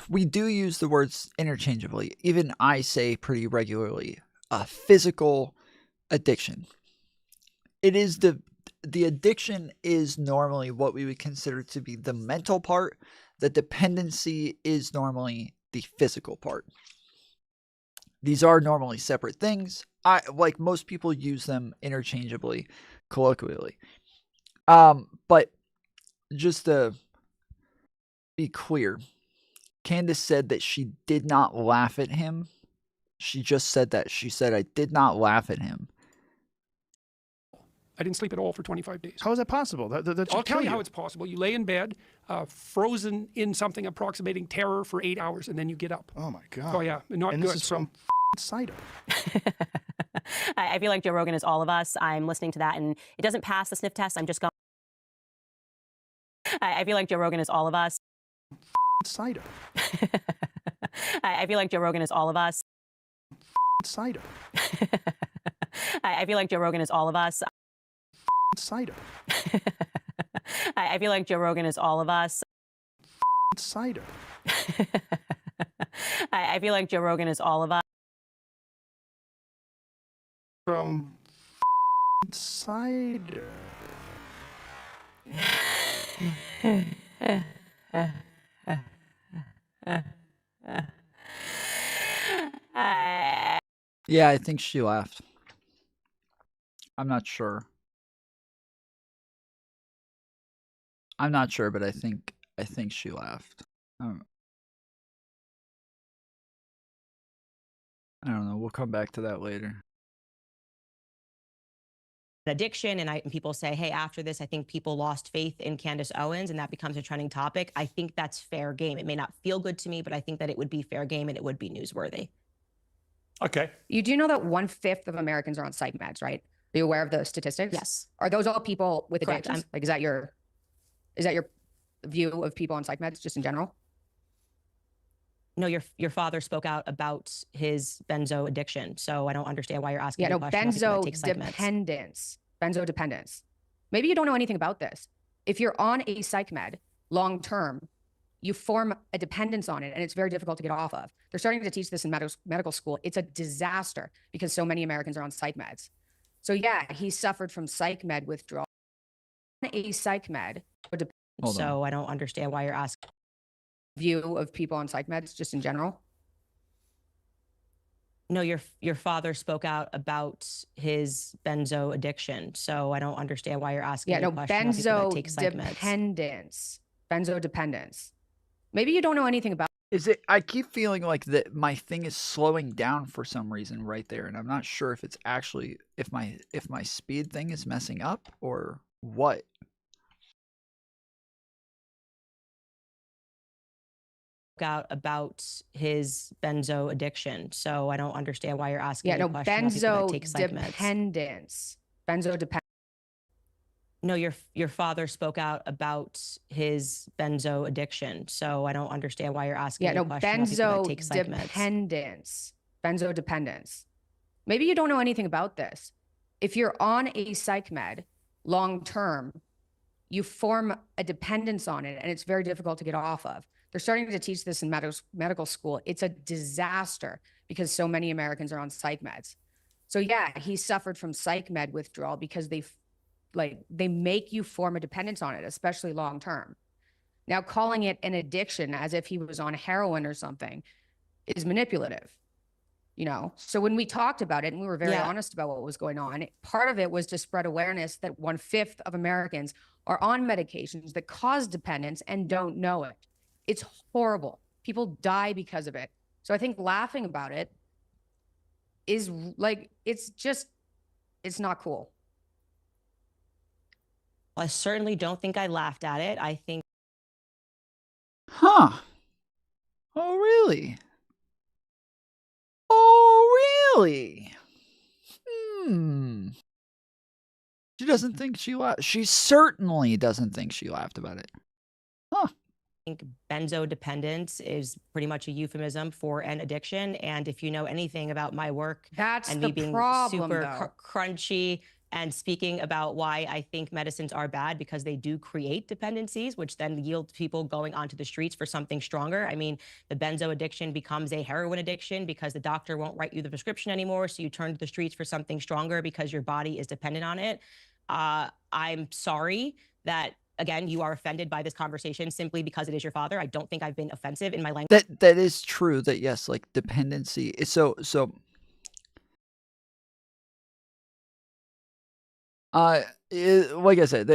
We do use the words interchangeably. Even I say pretty regularly, a physical addiction. It is the addiction is normally what we would consider to be the mental part. The dependency is normally the physical part. These are normally separate things. Like most people use them interchangeably, colloquially. But just to be clear, Candace said that she did not laugh at him. She just said that. She said, I did not laugh at him. I didn't sleep at all for 25 days. How is that possible? That I'll tell you how it's possible. You lay in bed, frozen in something approximating terror for 8 hours, and then you get up. Oh my God. Oh yeah, not and good. this is from cider. I feel like Joe Rogan is all of us. I'm listening to that, and it doesn't pass the sniff test. I'm just going. I feel like Joe Rogan is all of us. Cider. I feel like Joe Rogan is all of us. Cider. I feel like Joe Rogan is all of us. Cider. I feel like Joe Rogan is all of us. Cider. I feel like Joe Rogan is all of us. From cider. Yeah, I think she laughed. I'm not sure. I'm not sure, but I think she laughed. I don't know. We'll come back to that later. Addiction, and people say, hey, after this, I think people lost faith in Candace Owens, and that becomes a trending topic. I think that's fair game. It may not feel good to me, but I think that it would be fair game and it would be newsworthy. Okay. You do know that 1/5 of Americans are on psych meds, right? Are you aware of the statistics? Yes. Are those all people with Correct. addictions? Like, is that your view of people on psych meds just in general? No, your father spoke out about his benzo addiction, so I don't understand why you're asking Yeah, me no, a question about people that take psych meds. benzo dependence. Maybe you don't know anything about this. If you're on a psych med long term, you form a dependence on it, and it's very difficult to get off of. They're starting to teach this in medical school. It's a disaster because so many Americans are on psych meds. So yeah, he suffered from psych med withdrawal. A psych med. So I don't understand why you're asking. View of people on psych meds just in general? No, your father spoke out about his benzo addiction, so I don't understand why you're asking Yeah, me a no, question about people that take psych meds. Benzo dependence. Maybe you don't know anything about. Is it? I keep feeling like that my thing is slowing down for some reason right there, and I'm not sure if it's actually if my speed thing is messing up or what. Out about his benzo addiction, so I don't understand why you're asking Yeah, me a no, question about people that take psych meds. Benzo dependence. No, your father spoke out about his benzo addiction, so I don't understand why you're asking Yeah, me a no, question about people that take psych meds. Benzo dependence. Maybe you don't know anything about this. If you're on a psych med long term, you form a dependence on it, and it's very difficult to get off of. They're starting to teach this in medical school. It's a disaster because so many Americans are on psych meds. So yeah, he suffered from psych med withdrawal because they make you form a dependence on it, especially long term. Now, calling it an addiction as if he was on heroin or something is manipulative. You know, so when we talked about it and we were very honest about what was going on, part of it was to spread awareness that 1/5 of Americans are on medications that cause dependence and don't know it. It's horrible. People die because of it. So I think laughing about it is like, it's not cool. I certainly don't think I laughed at it. I think. Huh. Oh, really? Oh, really? She doesn't think she laughed. She certainly doesn't think she laughed about it. Huh. think benzodependence is pretty much a euphemism for an addiction. And if you know anything about my work and me being super crunchy and speaking about why I think medicines are bad because they do create dependencies, which then yield people going onto the streets for something stronger. I mean, the benzo addiction becomes a heroin addiction because the doctor won't write you the prescription anymore. So you turn to the streets for something stronger because your body is dependent on it. I'm sorry that, again, you are offended by this conversation simply because it is your father. I don't think I've been offensive in my language. That is true. That yes, like dependency is so. Like I said,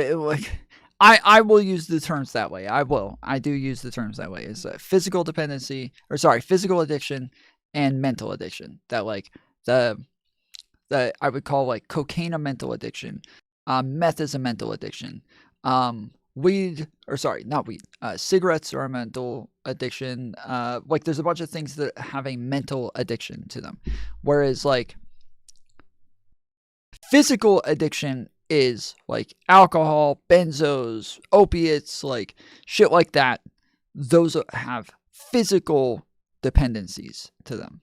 I will use the terms that way. I do use the terms that way. Is physical dependency, or sorry, physical addiction and mental addiction. That like the I would call like cocaine a mental addiction, meth is a mental addiction, weed, or sorry, not weed, cigarettes are a mental addiction. Like there's a bunch of things that have a mental addiction to them, whereas like physical addiction is like alcohol, benzos, opiates, like shit like that. Those have physical dependencies to them.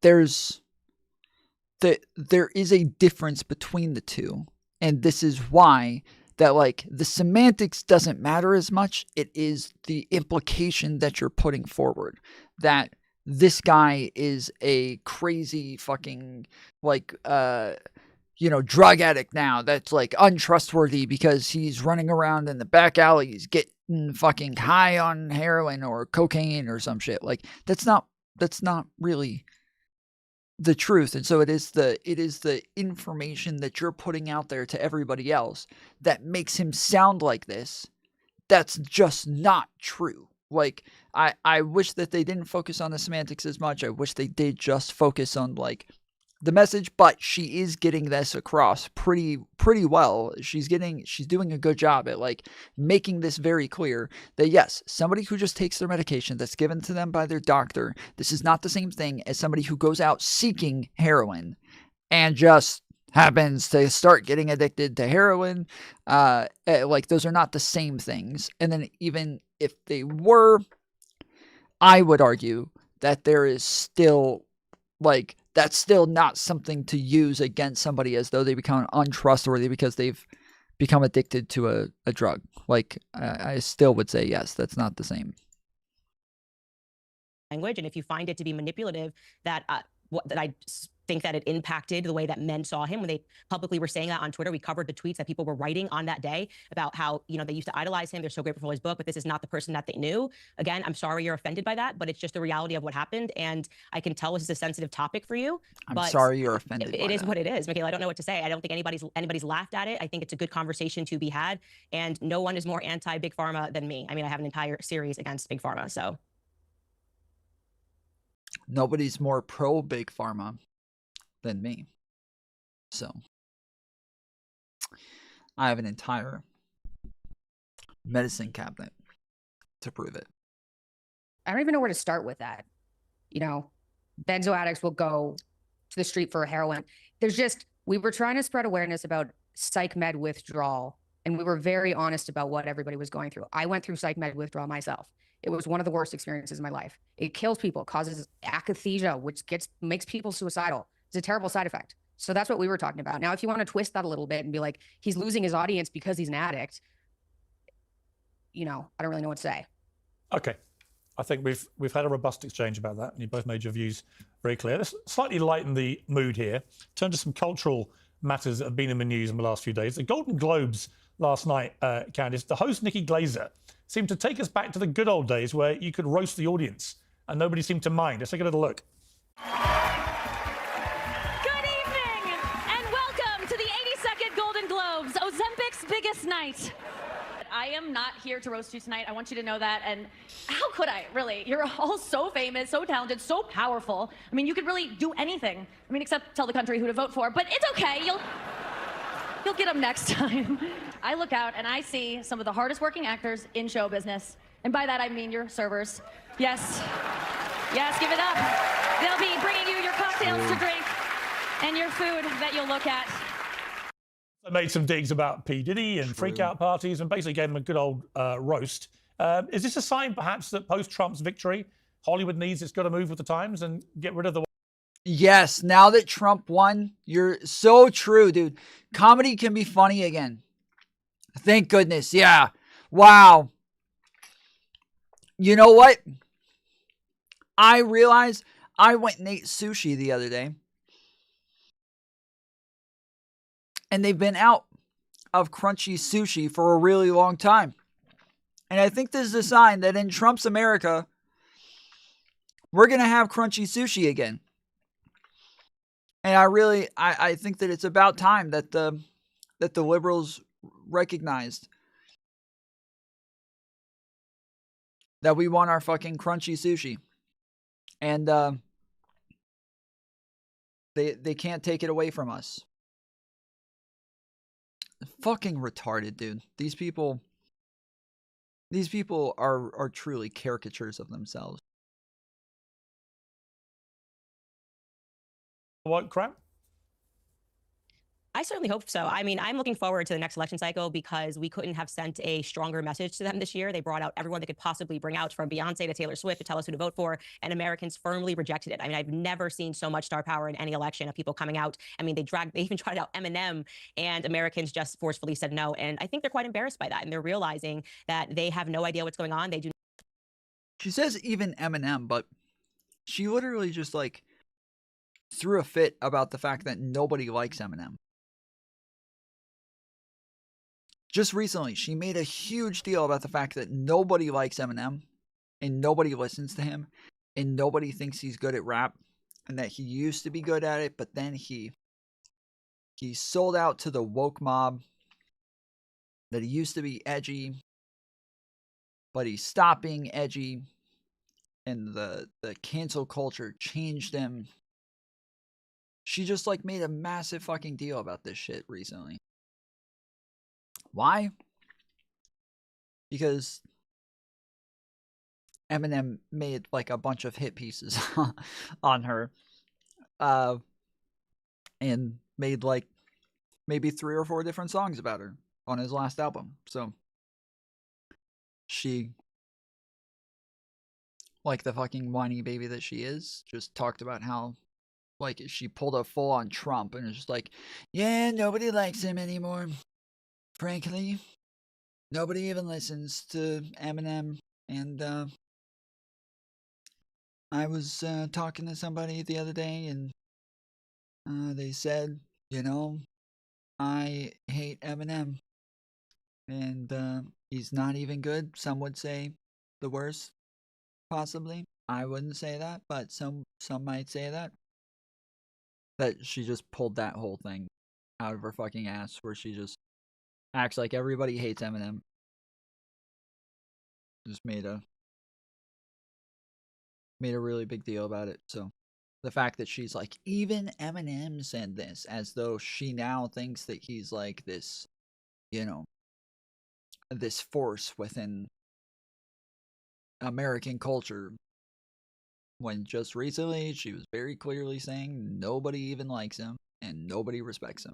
There is a difference between the two, and this is why that like the semantics doesn't matter as much. It is the implication that you're putting forward, that this guy is a crazy fucking like drug addict now that's like untrustworthy because he's running around in the back alleys getting fucking high on heroin or cocaine or some shit. Like that's not really the truth. And so it is the information that you're putting out there to everybody else that makes him sound like this. That's just not true. Like I wish that they didn't focus on the semantics as much. I wish they did just focus on like the message, but she is getting this across pretty well. She's doing a good job at like making this very clear that yes, somebody who just takes their medication that's given to them by their doctor, this is not the same thing as somebody who goes out seeking heroin and just happens to start getting addicted to heroin. Like those are not the same things. And then even if they were, I would argue that there is still like, that's still not something to use against somebody as though they become untrustworthy because they've become addicted to a drug. Like, I still would say, yes, that's not the same. Language, and if you find it to be manipulative, that I think that it impacted the way that men saw him when they publicly were saying that on Twitter. We covered the tweets that people were writing on that day about how, they used to idolize him. They're so grateful for his book, but this is not the person that they knew. Again, I'm sorry you're offended by that, but it's just the reality of what happened. And I can tell this is a sensitive topic for you. I'm sorry you're offended. It is what it is, Mikhaila. I don't know what to say. I don't think anybody's laughed at it. I think it's a good conversation to be had. And no one is more anti-Big Pharma than me. I mean, I have an entire series against Big Pharma, so. Nobody's more pro Big Pharma than me. So I have an entire medicine cabinet to prove it. I don't even know where to start with that. Benzo addicts will go to the street for heroin. We were trying to spread awareness about psych med withdrawal, and we were very honest about what everybody was going through. I went through psych med withdrawal myself. It was one of the worst experiences in my life. It kills people, causes akathisia, which makes people suicidal. It's a terrible side effect. So that's what we were talking about. Now, if you want to twist that a little bit and be like, he's losing his audience because he's an addict, I don't really know what to say. Okay. I think we've had a robust exchange about that, and you both made your views very clear. Let's slightly lighten the mood here. Turn to some cultural matters that have been in the news in the last few days. The Golden Globes last night, Candace, the host Nikki Glaser seemed to take us back to the good old days where you could roast the audience and nobody seemed to mind. Let's take a little look. Good evening and welcome to the 82nd Golden Globes, Ozempic's biggest night. I am not here to roast you tonight. I want you to know that. And how could I, really? You're all so famous, so talented, so powerful. I mean, you could really do anything. I mean, except tell the country who to vote for. But it's okay. You'll get them next time. I look out and I see some of the hardest working actors in show business. And by that, I mean your servers. Yes, give it up. They'll be bringing you your cocktails to drink and your food that you'll look at. I made some digs about P. Diddy and freak-out parties and basically gave him a good old roast. Is this a sign, perhaps, that post-Trump's victory, Hollywood needs it's got to move with the times and get rid of the... Yes, now that Trump won, you're so true, dude. Comedy can be funny again. Thank goodness, yeah. Wow. You know what? I realized I went and ate sushi the other day. And they've been out of crunchy sushi for a really long time. And I think this is a sign that in Trump's America, we're going to have crunchy sushi again. And I think that it's about time that the liberals recognized that we want our fucking crunchy sushi. And they can't take it away from us. Fucking retarded, dude. These people are truly caricatures of themselves. What crap? I certainly hope so. I mean, I'm looking forward to the next election cycle because we couldn't have sent a stronger message to them this year. They brought out everyone they could possibly bring out, from Beyonce to Taylor Swift, to tell us who to vote for, and Americans firmly rejected it. I mean, I've never seen so much star power in any election of people coming out. I mean, they even tried out Eminem, and Americans just forcefully said no. And I think they're quite embarrassed by that, and they're realizing that they have no idea what's going on. They do. She says even Eminem, but she literally just like threw a fit about the fact that nobody likes Eminem. Just recently, she made a huge deal about the fact that nobody likes Eminem, and nobody listens to him, and nobody thinks he's good at rap, and that he used to be good at it, but then he sold out to the woke mob, that he used to be edgy, but he stopped being edgy, and the cancel culture changed him. She just like made a massive fucking deal about this shit recently. Why? Because Eminem made like a bunch of hit pieces on her. And made like maybe 3 or 4 different songs about her on his last album. So she, like the fucking whiny baby that she is, just talked about how like she pulled a full on Trump and it's just like, yeah, nobody likes him anymore. Frankly, nobody even listens to Eminem. And I was talking to somebody the other day, and they said, you know, I hate Eminem. And he's not even good. Some would say the worst, possibly. I wouldn't say that, but some might say that. That she just pulled that whole thing out of her fucking ass, where she just acts like everybody hates Eminem. Just made a really big deal about it. So the fact that she's like, even Eminem said this, as though she now thinks that he's like this, you know, this force within American culture, when just recently she was very clearly saying nobody even likes him and nobody respects him.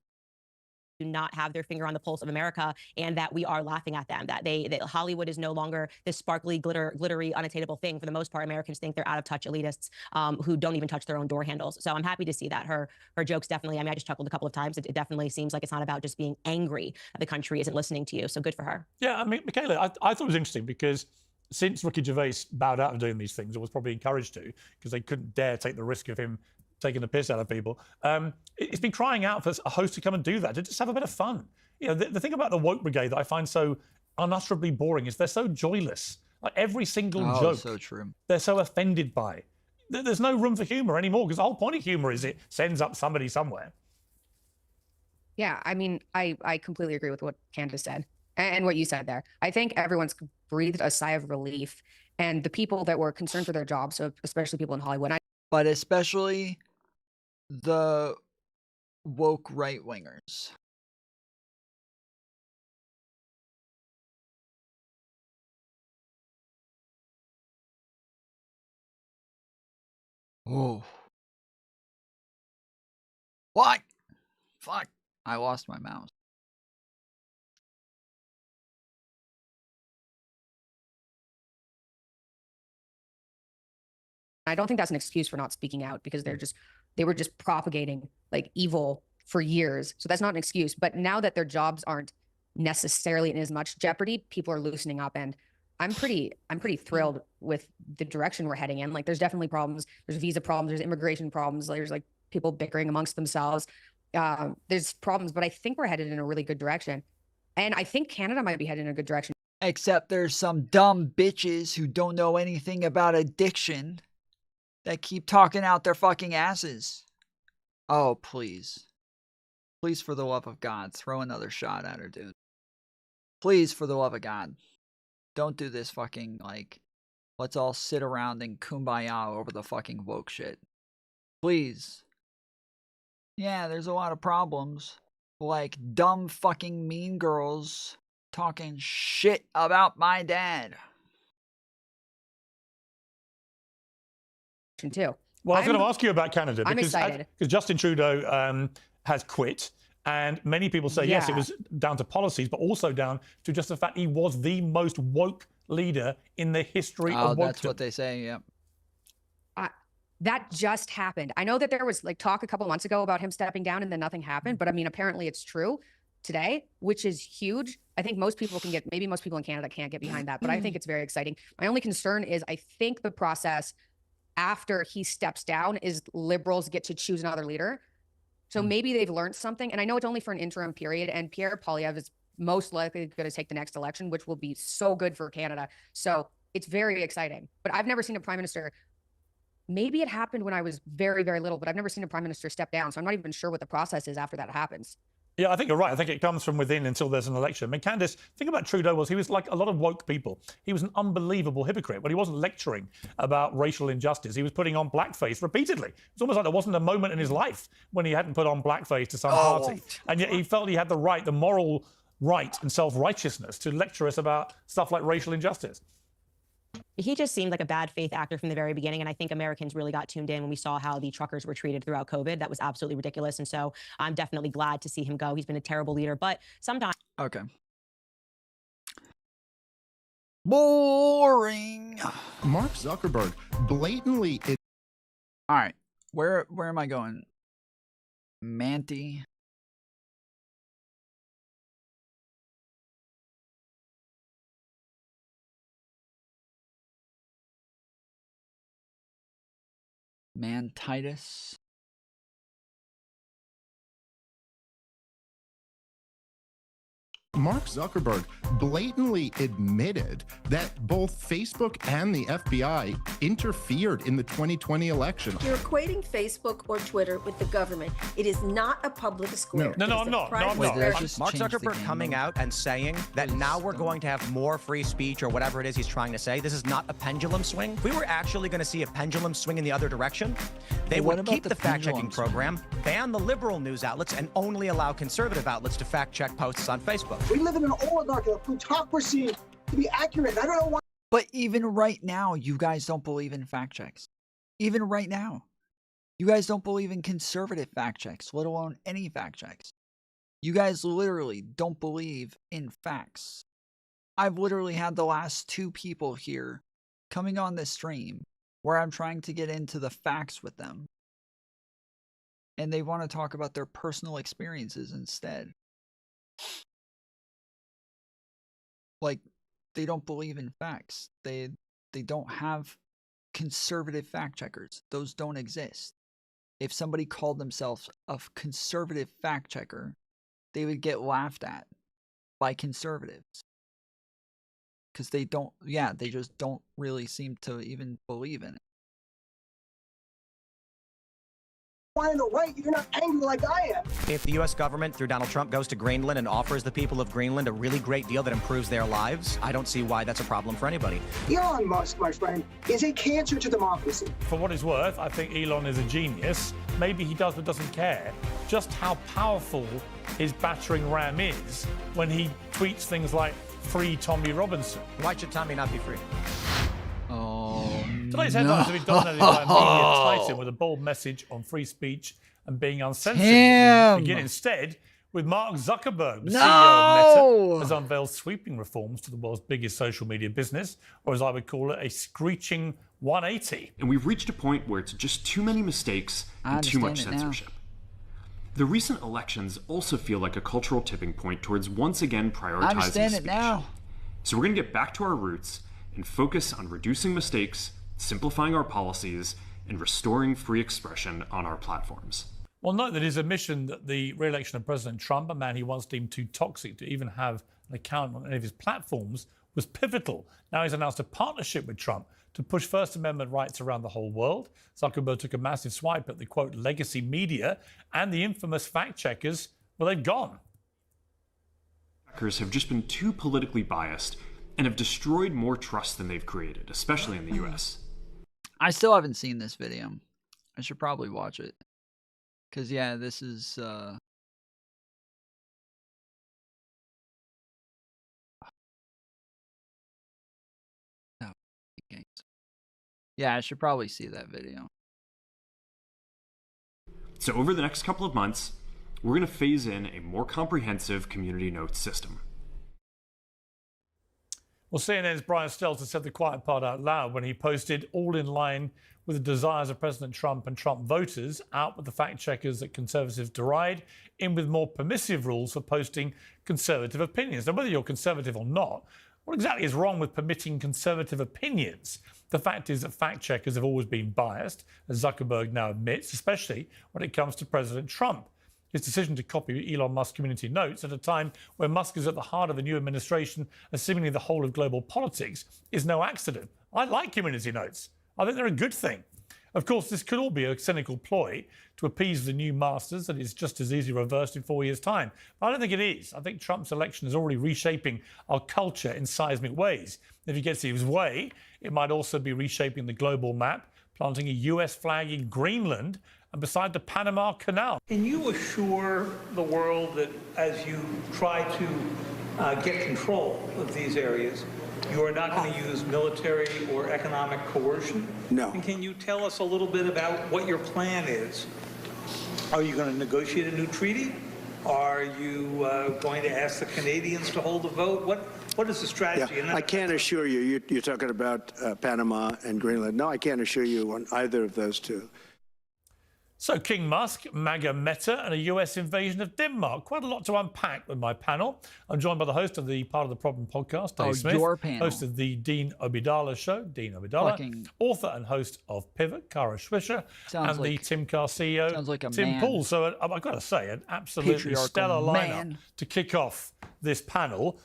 Do not have their finger on the pulse of America, and that we are laughing at them, that Hollywood is no longer this sparkly, glittery, unattainable thing. For the most part, Americans think they're out of touch elitists who don't even touch their own door handles. So I'm happy to see that her jokes definitely, I mean, I just chuckled a couple of times. It definitely seems like it's not about just being angry that the country isn't listening to you. So good for her. Yeah, I mean, Mikhaila, I thought it was interesting because since Ricky Gervais bowed out of doing these things, or was probably encouraged to, because they couldn't dare take the risk of him taking the piss out of people, it's been crying out for a host to come and do that, to just have a bit of fun. You know, the thing about the woke brigade that I find so unutterably boring is they're so joyless. Like every single joke, so true. They're so offended by. There's no room for humor anymore, because the whole point of humor is it sends up somebody somewhere. Yeah, I mean, I completely agree with what Candace said and what you said there. I think everyone's breathed a sigh of relief, and the people that were concerned for their jobs, so especially people in Hollywood. But especially the woke right-wingers. Oh. What? Fuck. I lost my mouse. I don't think that's an excuse for not speaking out because they were just propagating like evil for years. So that's not an excuse. But now that their jobs aren't necessarily in as much jeopardy, people are loosening up, and I'm pretty thrilled with the direction we're heading in. Like there's definitely problems. There's visa problems. There's immigration problems. There's like people bickering amongst themselves. There's problems, but I think we're headed in a really good direction. And I think Canada might be headed in a good direction. Except there's some dumb bitches who don't know anything about addiction that keep talking out their fucking asses. Oh, please. Please, for the love of God, throw another shot at her, dude. Please, for the love of God. Don't do this fucking, like, let's all sit around and kumbaya over the fucking woke shit. Please. Yeah, there's a lot of problems. Like dumb fucking mean girls talking shit about my dad. Too. Well, I was going to ask you about Canada. I'm excited. Because Justin Trudeau has quit. And many people say, yes, it was down to policies, but also down to just the fact he was the most woke leader in the history of woke. That's what they say, yeah. That just happened. I know that there was like talk a couple months ago about him stepping down and then nothing happened. But I mean, apparently it's true today, which is huge. I think most people can maybe most people in Canada can't get behind that, but I think it's very exciting. My only concern is I think the process after he steps down is Liberals get to choose another leader. So maybe they've learned something. And I know it's only for an interim period, and Pierre Poilievre is most likely going to take the next election, which will be so good for Canada. So it's very exciting. But I've never seen a prime minister. Maybe it happened when I was very, very little, but I've never seen a prime minister step down. So I'm not even sure what the process is after that happens. Yeah, I think you're right. I think it comes from within until there's an election. I mean, Candace, the thing about Trudeau was he was like a lot of woke people. He was an unbelievable hypocrite. But he wasn't lecturing about racial injustice. He was putting on blackface repeatedly. It's almost like there wasn't a moment in his life when he hadn't put on blackface to some party. And yet he felt he had the moral right and self-righteousness to lecture us about stuff like racial injustice. He just seemed like a bad faith actor from the very beginning. And I think Americans really got tuned in when we saw how the truckers were treated throughout COVID. That was absolutely ridiculous. And so I'm definitely glad to see him go. He's been a terrible leader, but sometimes. Okay. Boring. Mark Zuckerberg blatantly. All right. Where am I going? Manti. Mantitus. Mark Zuckerberg blatantly admitted that both Facebook and the FBI interfered in the 2020 election. You're equating Facebook or Twitter with the government. It is not a public square. No, I'm not. Mark Zuckerberg coming out and saying that now we're going to have more free speech or whatever it is he's trying to say. This is not a pendulum swing. If we were actually going to see a pendulum swing in the other direction, they would keep the fact-checking program, ban the liberal news outlets, and only allow conservative outlets to fact-check posts on Facebook. We live in an oligarchy, a plutocracy to be accurate. I don't know why. But even right now, you guys don't believe in fact checks. Even right now. You guys don't believe in conservative fact checks, let alone any fact checks. You guys literally don't believe in facts. I've literally had the last 2 people here coming on this stream where I'm trying to get into the facts with them. And they want to talk about their personal experiences instead. Like, they don't believe in facts. They don't have conservative fact checkers. Those don't exist. If somebody called themselves a conservative fact checker, they would get laughed at by conservatives. Because they just don't really seem to even believe in it. Why on the right, you're not angry like I am. If the U.S. government, through Donald Trump, goes to Greenland and offers the people of Greenland a really great deal that improves their lives, I don't see why that's a problem for anybody. Elon Musk, my friend, is a cancer to democracy. For what it's worth, I think Elon is a genius. Maybe he does but doesn't care just how powerful his battering ram is when he tweets things like, "Free Tommy Robinson." Why should Tommy not be free? Today's headlines have been dominated by a media titan with a bold message on free speech and being uncensored. Begin instead with Mark Zuckerberg, the No! CEO of Meta, has unveiled sweeping reforms to the world's biggest social media business, or as I would call it, a screeching 180. And we've reached a point where it's just too many mistakes and too much censorship. The recent elections also feel like a cultural tipping point towards once again prioritizing speech. So we're going to get back to our roots and focus on reducing mistakes, simplifying our policies, and restoring free expression on our platforms. Well, note that his admission that the re-election of President Trump, a man he once deemed too toxic to even have an account on any of his platforms, was pivotal. Now he's announced a partnership with Trump to push First Amendment rights around the whole world. Zuckerberg took a massive swipe at the, quote, legacy media and the infamous fact checkers. Well, they've gone. Hackers have just been too politically biased and have destroyed more trust than they've created, especially in the US. I still haven't seen this video. I should probably watch it. Because, yeah, this is... Yeah, I should probably see that video. So over the next couple of months, we're going to phase in a more comprehensive community notes system. Well, CNN's Brian Stelter said the quiet part out loud when he posted, all in line with the desires of President Trump and Trump voters, out with the fact checkers that conservatives deride, in with more permissive rules for posting conservative opinions. Now, whether you're conservative or not, what exactly is wrong with permitting conservative opinions? The fact is that fact checkers have always been biased, as Zuckerberg now admits, especially when it comes to President Trump. His decision to copy Elon Musk's community notes at a time where Musk is at the heart of a new administration and seemingly the whole of global politics is no accident. I like community notes. I think they're a good thing. Of course, this could all be a cynical ploy to appease the new masters that is just as easily reversed in 4 years' time. But I don't think it is. I think Trump's election is already reshaping our culture in seismic ways. If he gets his way, it might also be reshaping the global map, planting a US flag in Greenland and beside the Panama Canal. Can you assure the world that as you try to get control of these areas, you are not going to use military or economic coercion? No. And can you tell us a little bit about what your plan is? Are you going to negotiate a new treaty? Are you going to ask the Canadians to hold a vote? What is the strategy? Yeah, I can't assure you. You're talking about Panama and Greenland. No, I can't assure you on either of those two. So King Musk, MAGA Meta, and a US invasion of Denmark. Quite a lot to unpack with my panel. I'm joined by the host of the Part of the Problem podcast, Dave Smith. Your panel. Host of the Dean Obeidallah Show, Dean Obeidallah. Author and host of Pivot, Kara Swisher. And the Timcar CEO, Tim Pool. So I've got to say, an absolutely stellar lineup to kick off this panel.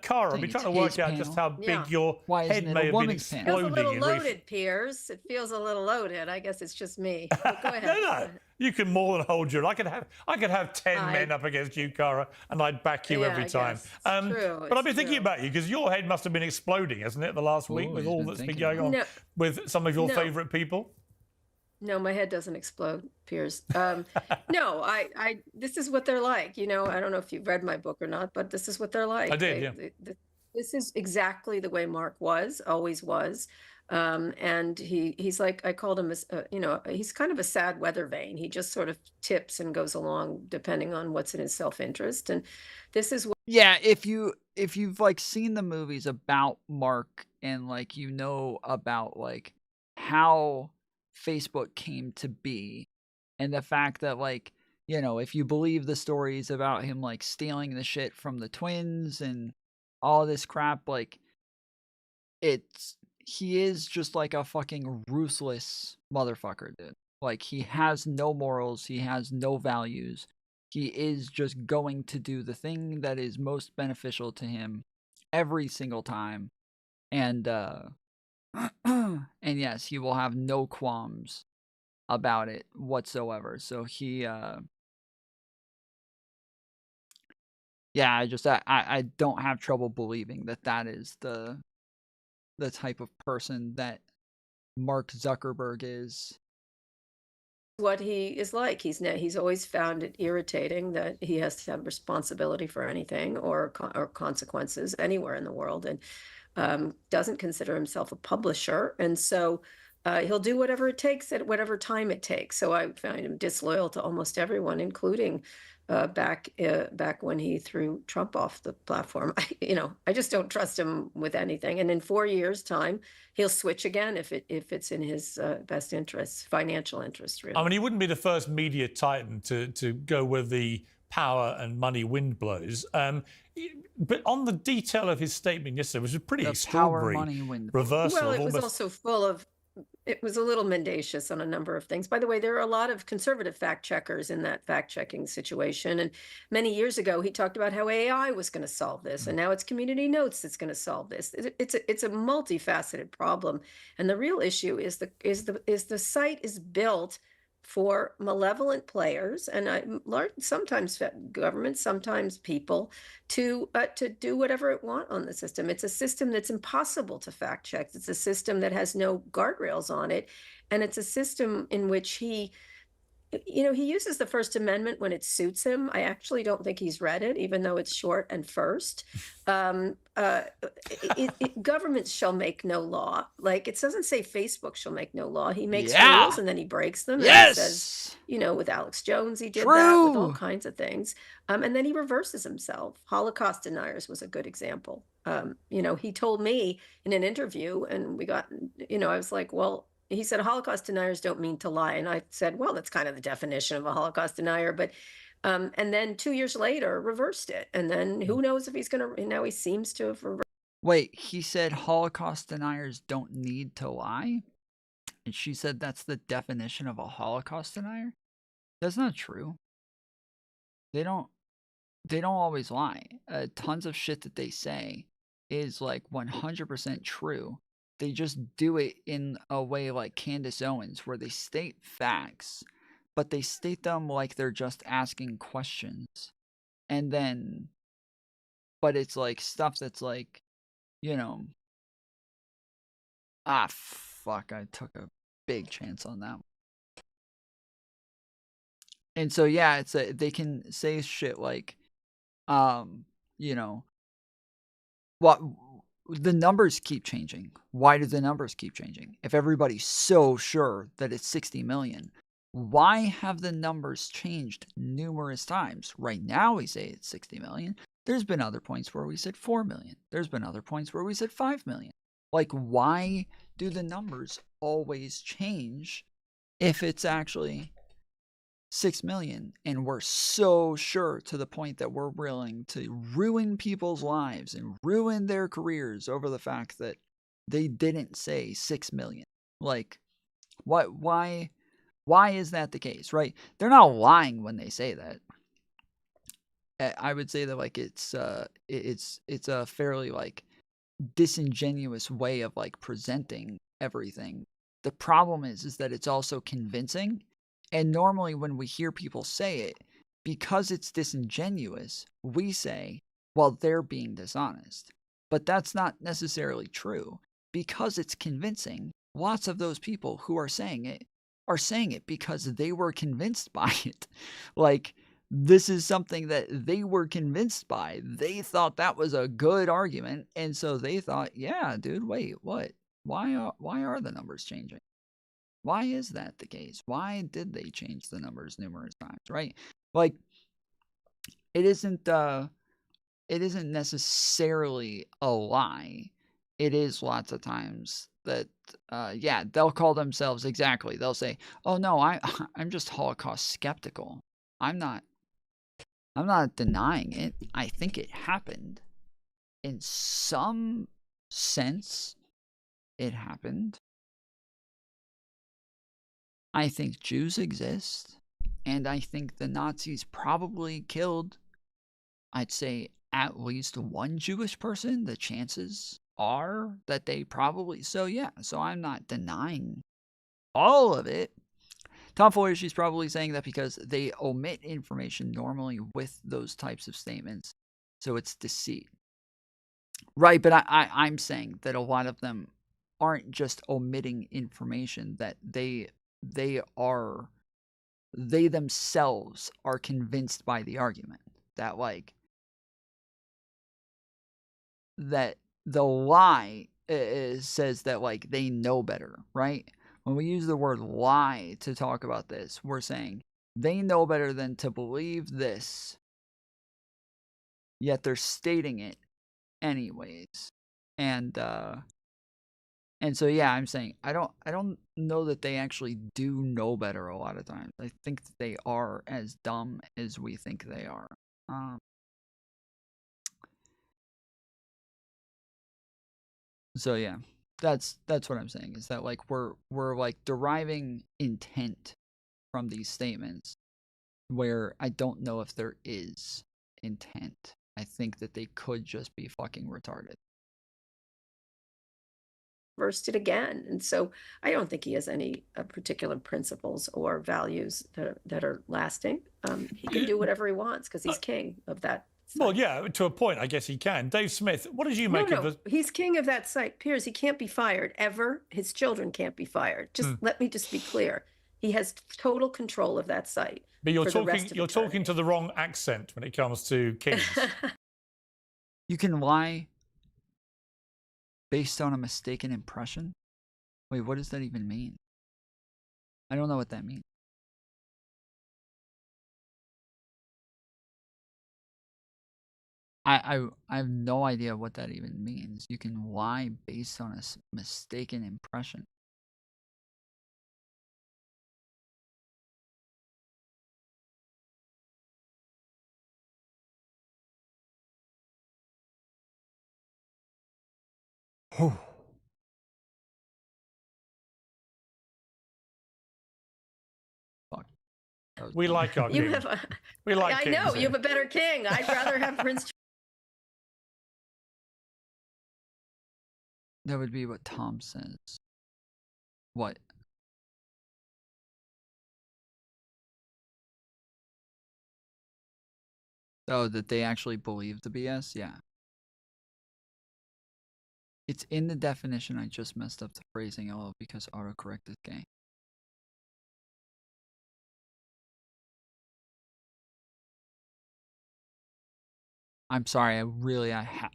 Kara, I've been trying to work out just how big your head may have been exploding. It feels a little loaded, Piers. It feels a little loaded. I guess it's just me. But go ahead. No. You can more than hold your. I could have 10 men up against you, Kara, and I'd back you every time. True. But I've been thinking about you because your head must have been exploding, hasn't it, the last week with all that's been going on with some of your favourite people? No, my head doesn't explode, Piers. No, this is what they're like. You know, I don't know if you've read my book or not, but this is what they're like. I did, yeah. This is exactly the way Mark was, always was. And he's like, I called him, he's kind of a sad weather vane. He just sort of tips and goes along depending on what's in his self-interest. And this is what. Yeah, if you've like seen the movies about Mark and like, you know, about like how Facebook came to be and the fact that like, you know, if you believe the stories about him like stealing the shit from the twins and all this crap, like he is just like a fucking ruthless motherfucker, dude. Like he has no morals, he has no values. He is just going to do the thing that is most beneficial to him every single time. And and yes, he will have no qualms about it whatsoever. So he yeah, I don't have trouble believing that is the type of person that Mark Zuckerberg is. What he is like. He's always found it irritating that he has to have responsibility for anything or consequences anywhere in the world, and doesn't consider himself a publisher, and so he'll do whatever it takes at whatever time it takes. So I find him disloyal to almost everyone, including back when he threw Trump off the platform. I just don't trust him with anything. And in 4 years' time, he'll switch again if it's in his best interests, financial interests, really. I mean, he wouldn't be the first media titan to go where the power and money wind blows. But on the detail of his statement yesterday, was a pretty extraordinary reversal. Well, it was also full of. It was a little mendacious on a number of things. By the way, there are a lot of conservative fact checkers in that fact checking situation. And many years ago, he talked about how AI was going to solve this. And now it's Community Notes that's going to solve this. It's a multifaceted problem. And the real issue is the site is built for malevolent players, and sometimes governments, sometimes people, to do whatever it want on the system. It's a system that's impossible to fact check. It's a system that has no guardrails on it, and it's a system in which he uses the First Amendment when it suits him. I actually don't think he's read it, even though it's short and first. Governments shall make no law. Like, it doesn't say Facebook shall make no law. He makes rules and then he breaks them. Yes. And he says, with Alex Jones, he did that with all kinds of things. And then he reverses himself. Holocaust deniers was a good example. He told me in an interview, and we got, I was like, well, he said, Holocaust deniers don't mean to lie. And I said, well, that's kind of the definition of a Holocaust denier. But and then 2 years later, reversed it. And then who knows if he's going to, now he seems to have reversed. Wait, he said Holocaust deniers don't need to lie? And she said that's the definition of a Holocaust denier? That's not true. They don't always lie. Tons of shit that they say is like 100% true. They just do it in a way like Candace Owens, where they state facts, but they state them like they're just asking questions. And then, but it's like stuff that's like, fuck, I took a big chance on that one. And so, yeah, they can say shit like, what, the numbers keep changing. Why do the numbers keep changing? If everybody's so sure that it's 60 million, why have the numbers changed numerous times? Right now we say it's 60 million. There's been other points where we said 4 million. There's been other points where we said 5 million. Like, why do the numbers always change if it's actually 6 million and we're so sure to the point that we're willing to ruin people's lives and ruin their careers over the fact that they didn't say 6 million? Like, why is that the case, right? They're not lying when they say that. I would say that, like, it's a fairly, like, disingenuous way of, like, presenting everything. The problem is that it's also convincing. And normally when we hear people say it, because it's disingenuous, we say, well, they're being dishonest. But that's not necessarily true. Because it's convincing, lots of those people who are saying it because they were convinced by it. Like, this is something that they were convinced by. They thought that was a good argument. And so they thought, yeah, dude, wait, what? Why are the numbers changing? Why is that the case? Why did they change the numbers numerous times, right? Like, it isn't necessarily a lie. It is lots of times that, they'll call themselves, exactly. They'll say, oh no, I'm just Holocaust skeptical. I'm not denying it. I think it happened. In some sense, it happened. I think Jews exist, and I think the Nazis probably killed, I'd say, at least one Jewish person. The chances are that they probably... So I'm not denying all of it. Tom Foyer, she's probably saying that because they omit information normally with those types of statements, so it's deceit. Right, but I'm saying that a lot of them aren't just omitting information, that they themselves are convinced by the argument that, like, that the lie says that, like, they know better, right? When we use the word lie to talk about this, we're saying They know better than to believe this, yet they're stating it anyways. And so yeah, I'm saying I don't know that they actually do know better a lot of times. I think that they are as dumb as we think they are. So yeah, that's what I'm saying, is that like we're like deriving intent from these statements where I don't know if there is intent. I think that they could just be fucking retarded. Reversed it again. And so I don't think he has any particular principles or values that are lasting. He can do whatever he wants because he's king of that. Well, yeah, to a point, I guess he can. Dave Smith, what did you make of this? He's king of that site. Piers, he can't be fired ever. His children can't be fired. Just let me just be clear. He has total control of that site. But you're talking to the wrong accent when it comes to kings. You can lie based on a mistaken impression? Wait, what does that even mean? I don't know what that means. I have no idea what that even means. You can lie based on a mistaken impression. We like our king. We like I kings know, here. you have a better king. I'd rather have Prince. That would be what Tom says. What? Oh, that they actually believe the BS? Yeah. It's in the definition. I just messed up the phrasing because autocorrect is gay. I'm sorry,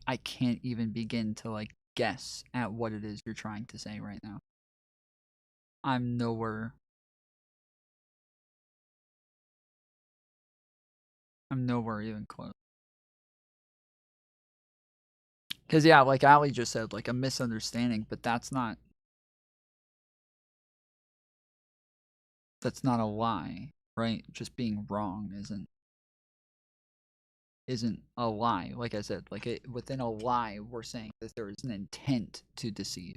I can't even begin to like guess at what it is you're trying to say right now. I'm nowhere even close. Because yeah, like Ali just said, like a misunderstanding, but that's not a lie, right? Just being wrong isn't a lie. Like I said, like within a lie, we're saying that there is an intent to deceive.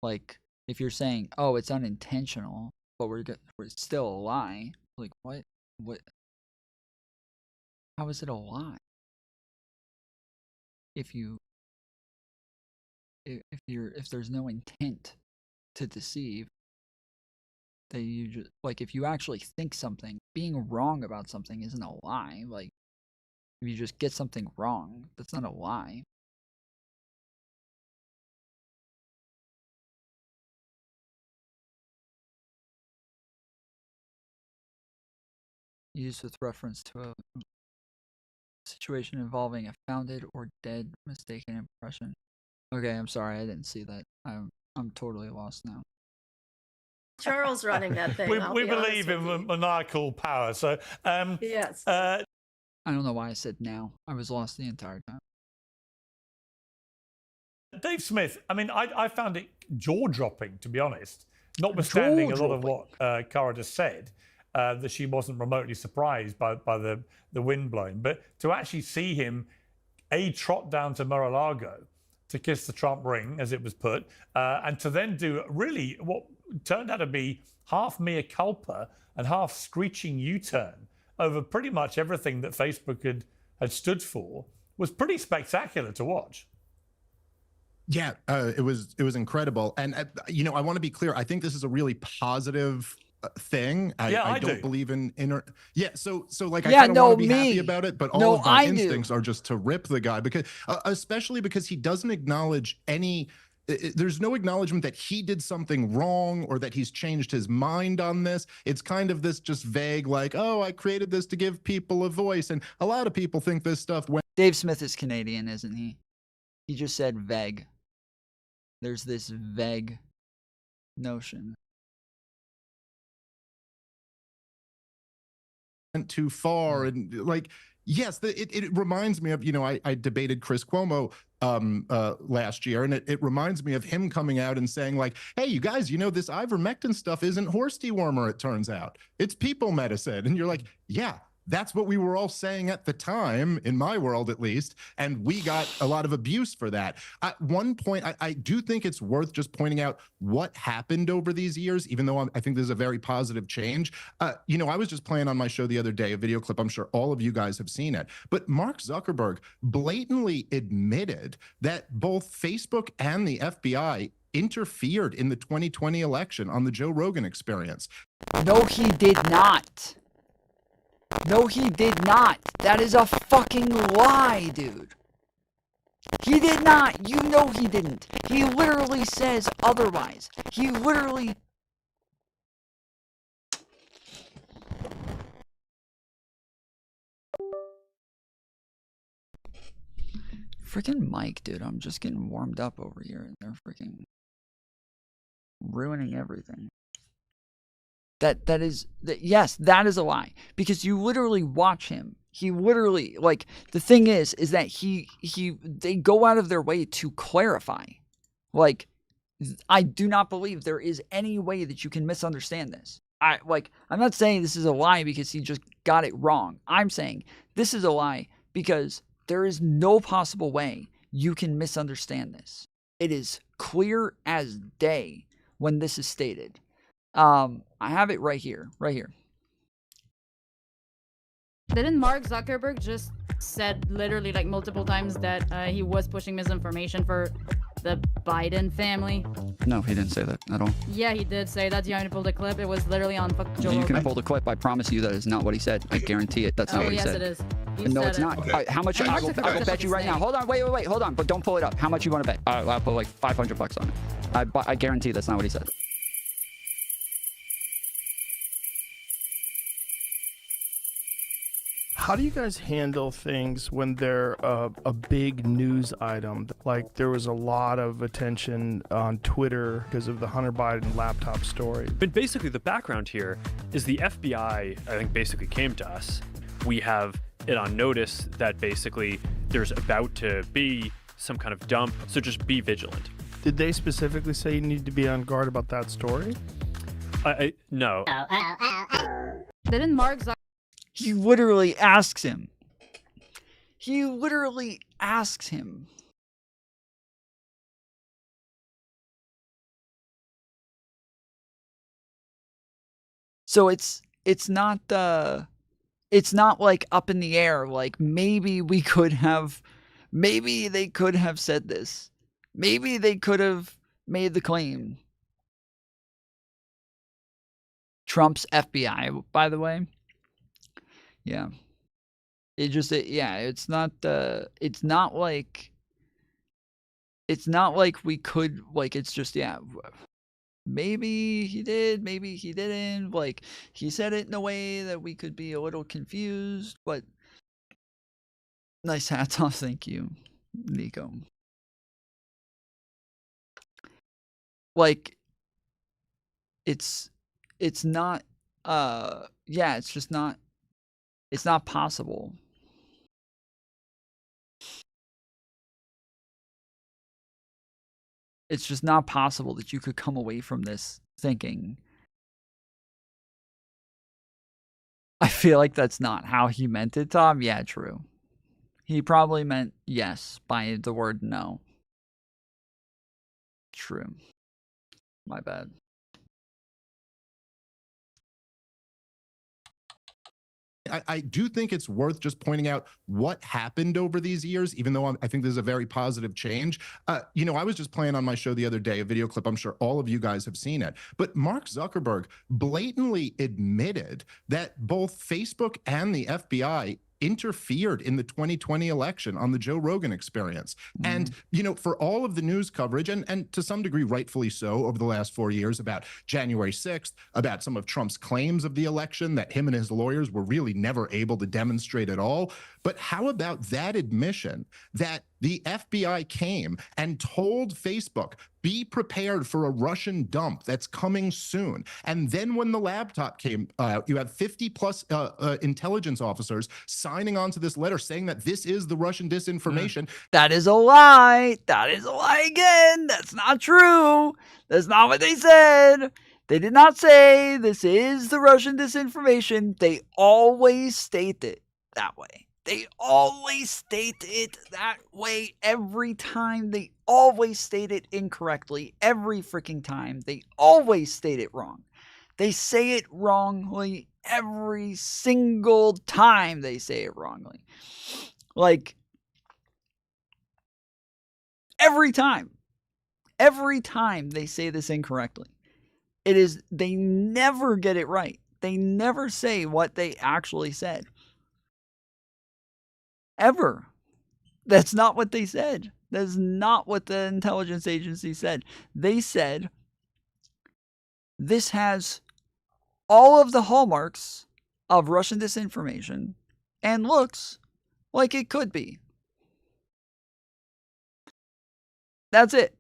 Like if you're saying, oh, it's unintentional, but we're still a lie. Like what? How is it a lie? If there's no intent to deceive, that you just like if you actually think something, being wrong about something isn't a lie. Like if you just get something wrong, that's not a lie. Used with reference to a situation involving a founded or dead mistaken impression. Okay, I'm sorry, I didn't see that. I'm totally lost now. Charles running that thing. We believe in monarchical power, so yes. I don't know why I said now. I was lost the entire time. Dave Smith, I mean, I found it jaw-dropping, to be honest, notwithstanding a lot of what Cara just said, that she wasn't remotely surprised by the wind blowing. But to actually see him, trot down to Mar-a-Lago to kiss the Trump ring, as it was put, and to then do really what turned out to be half mea culpa and half screeching U-turn over pretty much everything that Facebook had stood for, was pretty spectacular to watch. Yeah, it was incredible. And, I want to be clear. I think this is a really positive thing. I don't believe in inner. Yeah, so like I kind of want to be happy about it, but all of my instincts are just to rip the guy, because especially because he doesn't acknowledge any. There's no acknowledgement that he did something wrong or that he's changed his mind on this. It's kind of this just vague, like, oh, I created this to give people a voice. And a lot of people think this stuff went. Dave Smith is Canadian, isn't he? He just said vague. There's this vague notion. went too far, and like, yes, it reminds me of, I debated Chris Cuomo last year, and it reminds me of him coming out and saying like, hey, you guys, this ivermectin stuff isn't horse dewormer, it turns out. It's people medicine. And you're like, yeah, that's what we were all saying at the time, in my world at least, and we got a lot of abuse for that. At one point, I do think it's worth just pointing out what happened over these years, even though I think there's a very positive change. I was just playing on my show the other day a video clip. I'm sure all of you guys have seen it. But Mark Zuckerberg blatantly admitted that both Facebook and the FBI interfered in the 2020 election on the Joe Rogan Experience. No, he did not. No, he did not. That is a fucking lie, dude. He did not. You know he didn't. He literally says otherwise. He literally... Freaking Mike, dude. I'm just getting warmed up over here, and they're freaking ruining everything. Yes, that is a lie, because you literally watch him. He literally, like, the thing is that they go out of their way to clarify. Like, I do not believe there is any way that you can misunderstand this. I'm not saying this is a lie because he just got it wrong. I'm saying this is a lie because there is no possible way you can misunderstand this. It is clear as day when this is stated. I have it right here. Didn't Mark Zuckerberg just said literally like multiple times that he was pushing misinformation for the Biden family? No, he didn't say that at all. Yeah, he did say that. You want to pull the clip? It was literally on Joe You Rogan. can pull the clip. I promise you that is not what he said. I guarantee it. That's not what he said. Yes, it is. No, it's not. Okay. How much? I will bet you right now. Hold on. Wait. Hold on. But don't pull it up. How much you want to bet? I'll put like $500 on it. I guarantee that's not what he said. How do you guys handle things when they're a big news item? Like there was a lot of attention on Twitter because of the Hunter Biden laptop story. But basically the background here is the FBI, I think, basically came to us. We have it on notice that basically there's about to be some kind of dump, so just be vigilant. Did they specifically say you need to be on guard about that story? No. Didn't Mark Zuckerberg... He literally asks him. He literally asks him. So it's not like up in the air, like maybe they could have said this. Maybe they could have made the claim. Trump's FBI, by the way. Yeah. It's not like we could, like, it's just, yeah. Maybe he did, maybe he didn't. Like, he said it in a way that we could be a little confused, but nice hats off. Thank you, Nico. Like, it's not, yeah, it's just not, it's not possible. It's just not possible that you could come away from this thinking, I feel like that's not how he meant it, Tom. Yeah, true. He probably meant yes by the word no. True. My bad. I do think it's worth just pointing out what happened over these years, even though I think there's a very positive change. I was just playing on my show the other day a video clip. I'm sure all of you guys have seen it. But Mark Zuckerberg blatantly admitted that both Facebook and the FBI interfered in the 2020 election on the Joe Rogan Experience. And, for all of the news coverage, and to some degree rightfully so, over the last 4 years about January 6th, about some of Trump's claims of the election that him and his lawyers were really never able to demonstrate at all. But how about that admission that the FBI came and told Facebook, be prepared for a Russian dump that's coming soon. And then when the laptop came out, you had 50 plus intelligence officers signing on to this letter saying that this is the Russian disinformation. That is a lie. That is a lie again. That's not true. That's not what they said. They did not say this is the Russian disinformation. They always state it that way. They always state it that way every time. They always state it incorrectly every freaking time. They always state it wrong. They say it wrongly every single time they say it wrongly. Like, every time they say this incorrectly. They never get it right. They never say what they actually said. Ever. That's not what they said. That's not what the intelligence agency said. They said, this has all of the hallmarks of Russian disinformation and looks like it could be. That's it.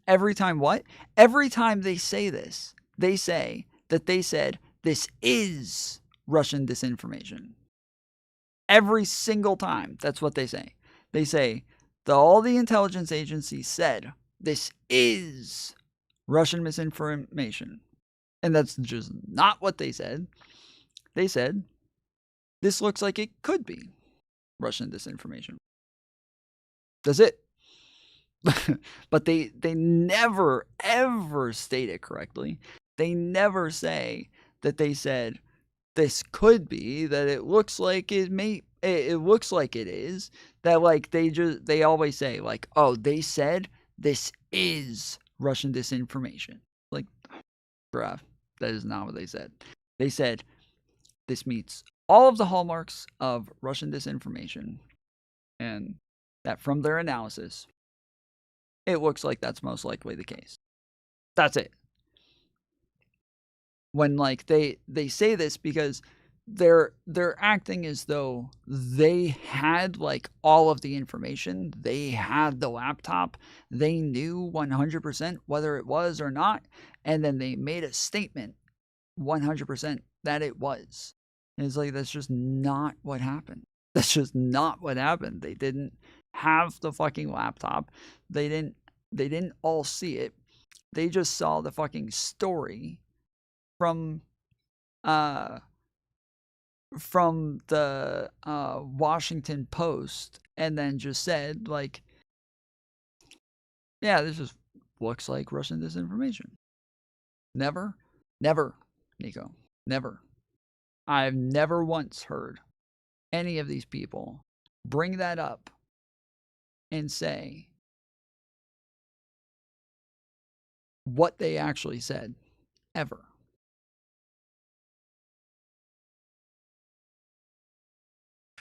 Every time what? Every time they say this, they say that they said, this is Russian disinformation. Every single time, that's what they say. They say, all the intelligence agencies said, this is Russian misinformation. And that's just not what they said. They said, this looks like it could be Russian disinformation. That's it. But they never, ever state it correctly. They never say that they said, this could be, that it looks like it may, it looks like it is, that like they always say like, oh, they said this is Russian disinformation. Like, bruh, that is not what they said. They said this meets all of the hallmarks of Russian disinformation, and that from their analysis, it looks like that's most likely the case. That's it. When like they say this because they're acting as though they had like all of the information. They had the laptop. They knew 100% whether it was or not. And then they made a statement 100% that it was. And it's like, that's just not what happened. That's just not what happened. They didn't have the fucking laptop. They didn't all see it. They just saw the fucking story from the Washington Post, and then just said like, yeah, this just looks like Russian disinformation. Never, Nico, never. I've never once heard any of these people bring that up and say what they actually said, ever.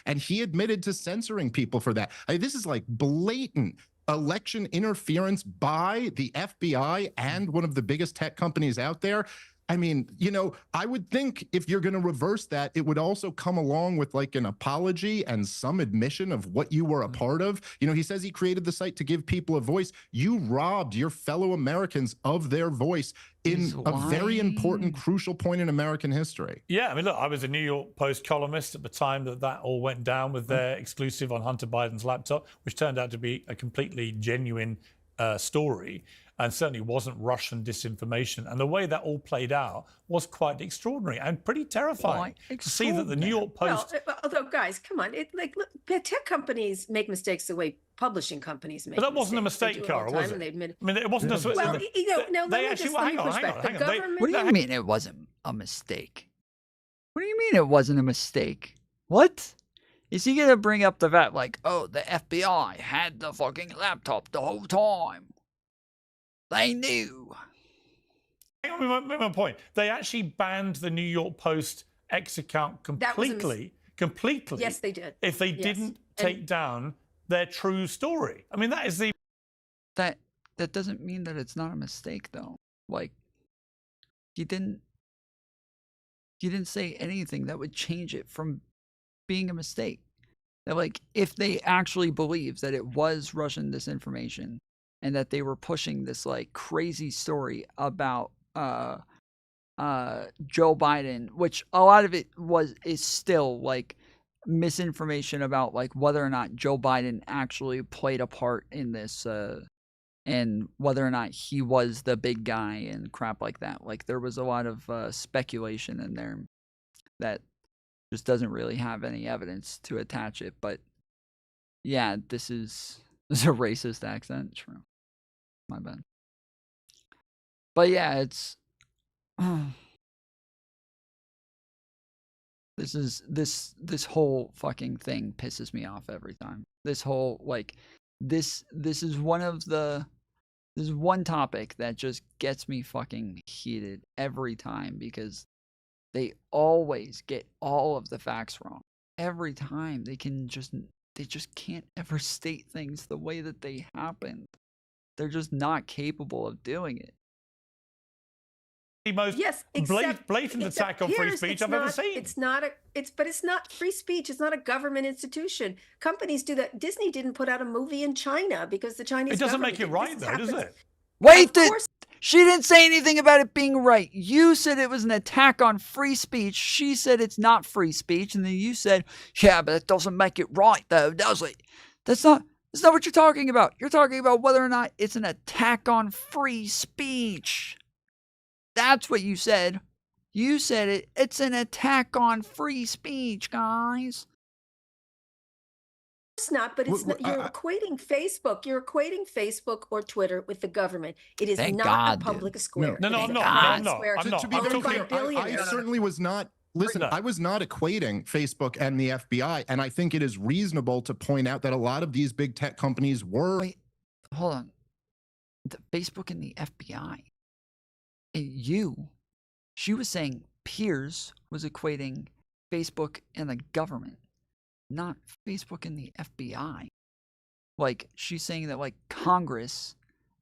And he admitted to censoring people for that. I mean, this is like blatant election interference by the FBI and one of the biggest tech companies out there. I mean, you know, I would think if you're going to reverse that, it would also come along with like an apology and some admission of what you were a part of. You know, he says he created the site to give people a voice. You robbed your fellow Americans of their voice in a very important, crucial point in American history. Yeah, I mean, look, I was a New York Post columnist at the time that all went down with their exclusive on Hunter Biden's laptop, which turned out to be a completely genuine story, and certainly wasn't Russian disinformation. And the way that all played out was quite extraordinary and pretty terrifying to see that the New York Post... Well, although, guys, come on. Look, tech companies make mistakes the way publishing companies make mistakes. But that wasn't a mistake, Cara, was it? I mean, it wasn't a... Well, you know, no, they let me actually... just hang on. What do you mean it wasn't a mistake? What do you mean it wasn't a mistake? What? Is he going to bring up the fact like, oh, the FBI had the fucking laptop the whole time? They knew. Hang on, my point. They actually banned the New York Post X account completely. Completely. Yes, they did. If they didn't take down their true story. I mean, that is the... That doesn't mean that it's not a mistake, though. Like, he didn't say anything that would change it from being a mistake. That, like, if they actually believe that it was Russian disinformation, and that they were pushing this like crazy story about Joe Biden, which a lot of it is still like misinformation about like whether or not Joe Biden actually played a part in this, and whether or not he was the big guy and crap like that. Like there was a lot of speculation in there that just doesn't really have any evidence to attach it. But yeah, this is a racist accent. True. My bad. But yeah, it's this whole fucking thing pisses me off every time. This whole like this is one topic that just gets me fucking heated every time, because they always get all of the facts wrong. Every time they just can't ever state things the way that they happened. They're just not capable of doing it. The most blatant attack on free speech I've ever seen. It's not free speech. It's not a government institution. Companies do that. Disney didn't put out a movie in China because the Chinese. It doesn't make it right, though, does it? Wait, she didn't say anything about it being right. You said it was an attack on free speech. She said it's not free speech, and then you said, "Yeah, but it doesn't make it right, though, does it?" That's not what you're talking about. You're talking about whether or not it's an attack on free speech. That's what you said. You said it's an attack on free speech, guys. It's not, but it's not, you're equating Facebook. You're equating Facebook or Twitter with the government. It is not a public square. No, I'm not. I'm not. To be very clear, I certainly was not. Listen, I was not equating Facebook and the FBI, and I think it is reasonable to point out that a lot of these big tech companies were. Wait, hold on. The Facebook and the FBI. And she was saying Piers was equating Facebook and the government, not Facebook and the FBI. Like, she's saying that, like, Congress,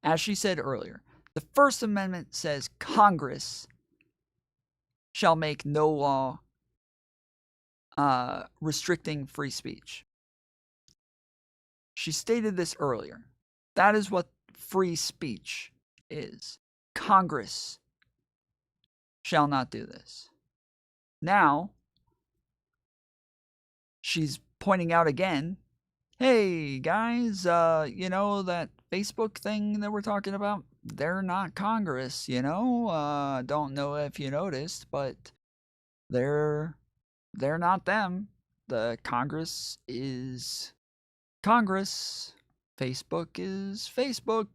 as she said earlier, the First Amendment says Congress shall make no law restricting free speech. She stated this earlier. That is what free speech is. Congress shall not do this. Now, she's pointing out again, hey, guys, you know, that Facebook thing that we're talking about, they're not Congress, you know? Don't know if you noticed, but they're not them. The Congress is Congress. Facebook is Facebook.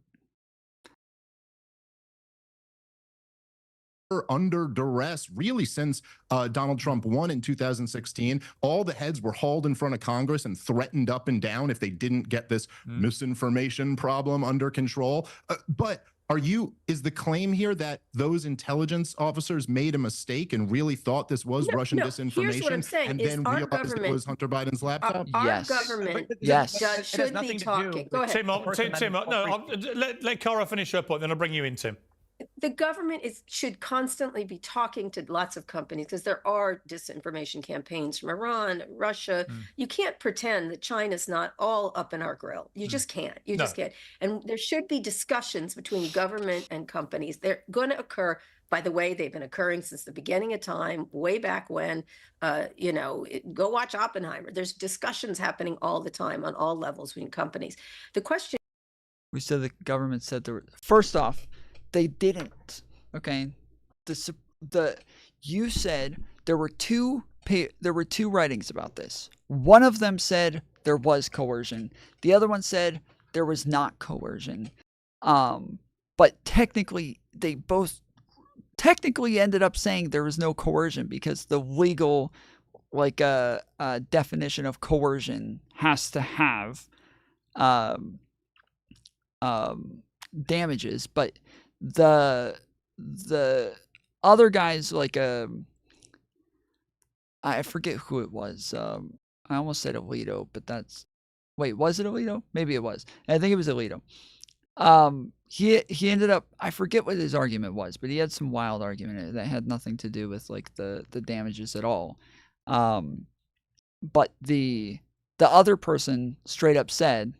Under duress really since Donald Trump won in 2016. All the heads were hauled in front of Congress and threatened up and down if they didn't get this misinformation problem under control. But is the claim here that those intelligence officers made a mistake and really thought this was Russian disinformation? Here's what I'm saying, and then realized it was Hunter Biden's laptop? Our government should be talking. Go ahead. Tim, no, let Cara finish her point, then I'll bring you in, Tim. The government should constantly be talking to lots of companies because there are disinformation campaigns from Iran, Russia. You can't pretend that China's not all up in our grill. You just can't. You just can't. And there should be discussions between government and companies. They're going to occur. By the way, they've been occurring since the beginning of time, way back when, go watch Oppenheimer. There's discussions happening all the time on all levels between companies. The question. We said the government said there were, first off, they didn't. Okay, you said there were two writings about this. One of them said there was coercion. The other one said there was not coercion. But technically, they both ended up saying there was no coercion because the legal, definition of coercion has to have damages, but the other guys, I forget who it was. I almost said Alito, but was it Alito? Maybe it was. I think it was Alito. He ended up, I forget what his argument was, but he had some wild argument that had nothing to do with the damages at all. But the other person straight up said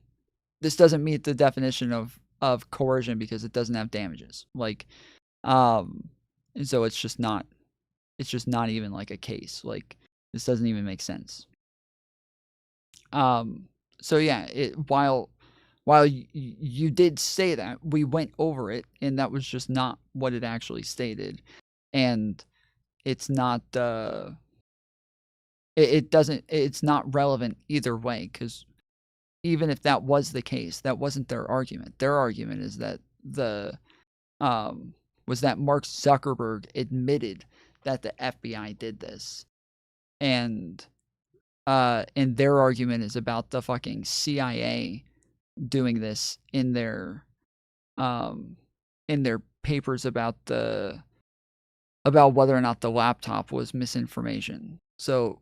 this doesn't meet the definition of of coercion because it doesn't have damages. Like, and so it's just not even like a case. Like, this doesn't even make sense. So yeah, while you did say that, we went over it, and that was just not what it actually stated, and it's not it's not relevant either way, because even if that was the case, that wasn't their argument. Their argument is that was that Mark Zuckerberg admitted that the FBI did this, and their argument is about the fucking CIA doing this in their papers about whether or not the laptop was misinformation. So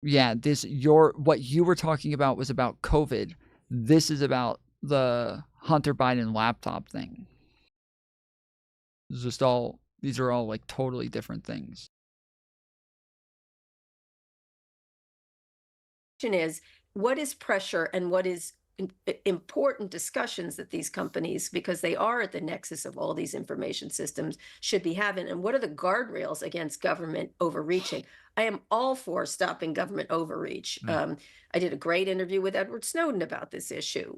yeah, what you were talking about was about COVID. This is about the Hunter Biden laptop thing. These are all like totally different things. Is what is pressure and what is important discussions that these companies, because they are at the nexus of all these information systems, should be having, and what are the guardrails against government overreaching? I am all for stopping government overreach. I did a great interview with Edward Snowden about this issue.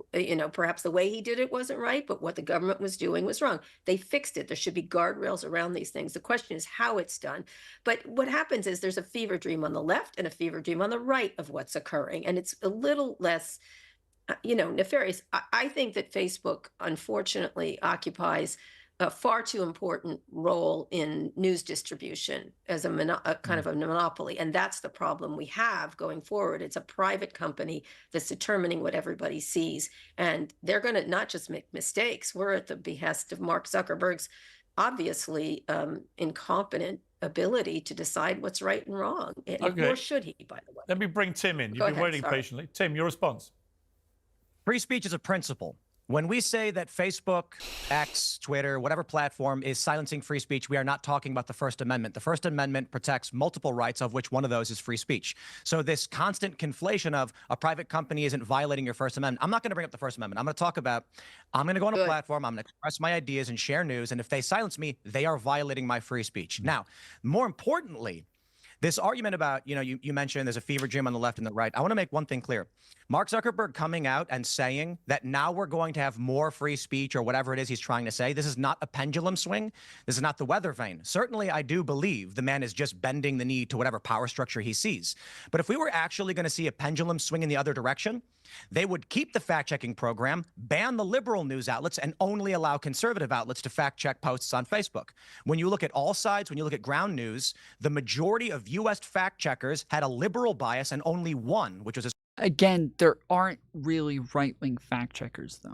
Perhaps the way he did it wasn't right, but what the government was doing was wrong. They fixed it. There should be guardrails around these things. The question is how it's done. But what happens is there's a fever dream on the left and a fever dream on the right of what's occurring, and it's a little less nefarious. I think that Facebook, unfortunately, occupies a far too important role in news distribution as a kind of a monopoly. And that's the problem we have going forward. It's a private company that's determining what everybody sees. And they're going to not just make mistakes. We're at the behest of Mark Zuckerberg's obviously incompetent ability to decide what's right and wrong. Okay. Or should he, by the way? Let me bring Tim in. You've been waiting patiently. Tim, your response. Free speech is a principle. When we say that Facebook, X, Twitter, whatever platform is silencing free speech, we are not talking about the First Amendment. The First Amendment protects multiple rights, of which one of those is free speech. So this constant conflation of a private company isn't violating your First Amendment. I'm not going to bring up the First Amendment. I'm going to talk about, I'm going to go on a platform, I'm going to express my ideas and share news, and if they silence me, they are violating my free speech. Now, more importantly, this argument about, you mentioned there's a fever dream on the left and the right. I want to make one thing clear. Mark Zuckerberg coming out and saying that now we're going to have more free speech or whatever it is he's trying to say, this is not a pendulum swing. This is not the weather vane. Certainly, I do believe the man is just bending the knee to whatever power structure he sees. But if we were actually going to see a pendulum swing in the other direction, they would keep the fact-checking program, ban the liberal news outlets, and only allow conservative outlets to fact-check posts on Facebook. When you look at all sides, when you look at ground news, the majority of U.S. fact-checkers had a liberal bias and only one, which was a... Again, there aren't really right-wing fact-checkers, though.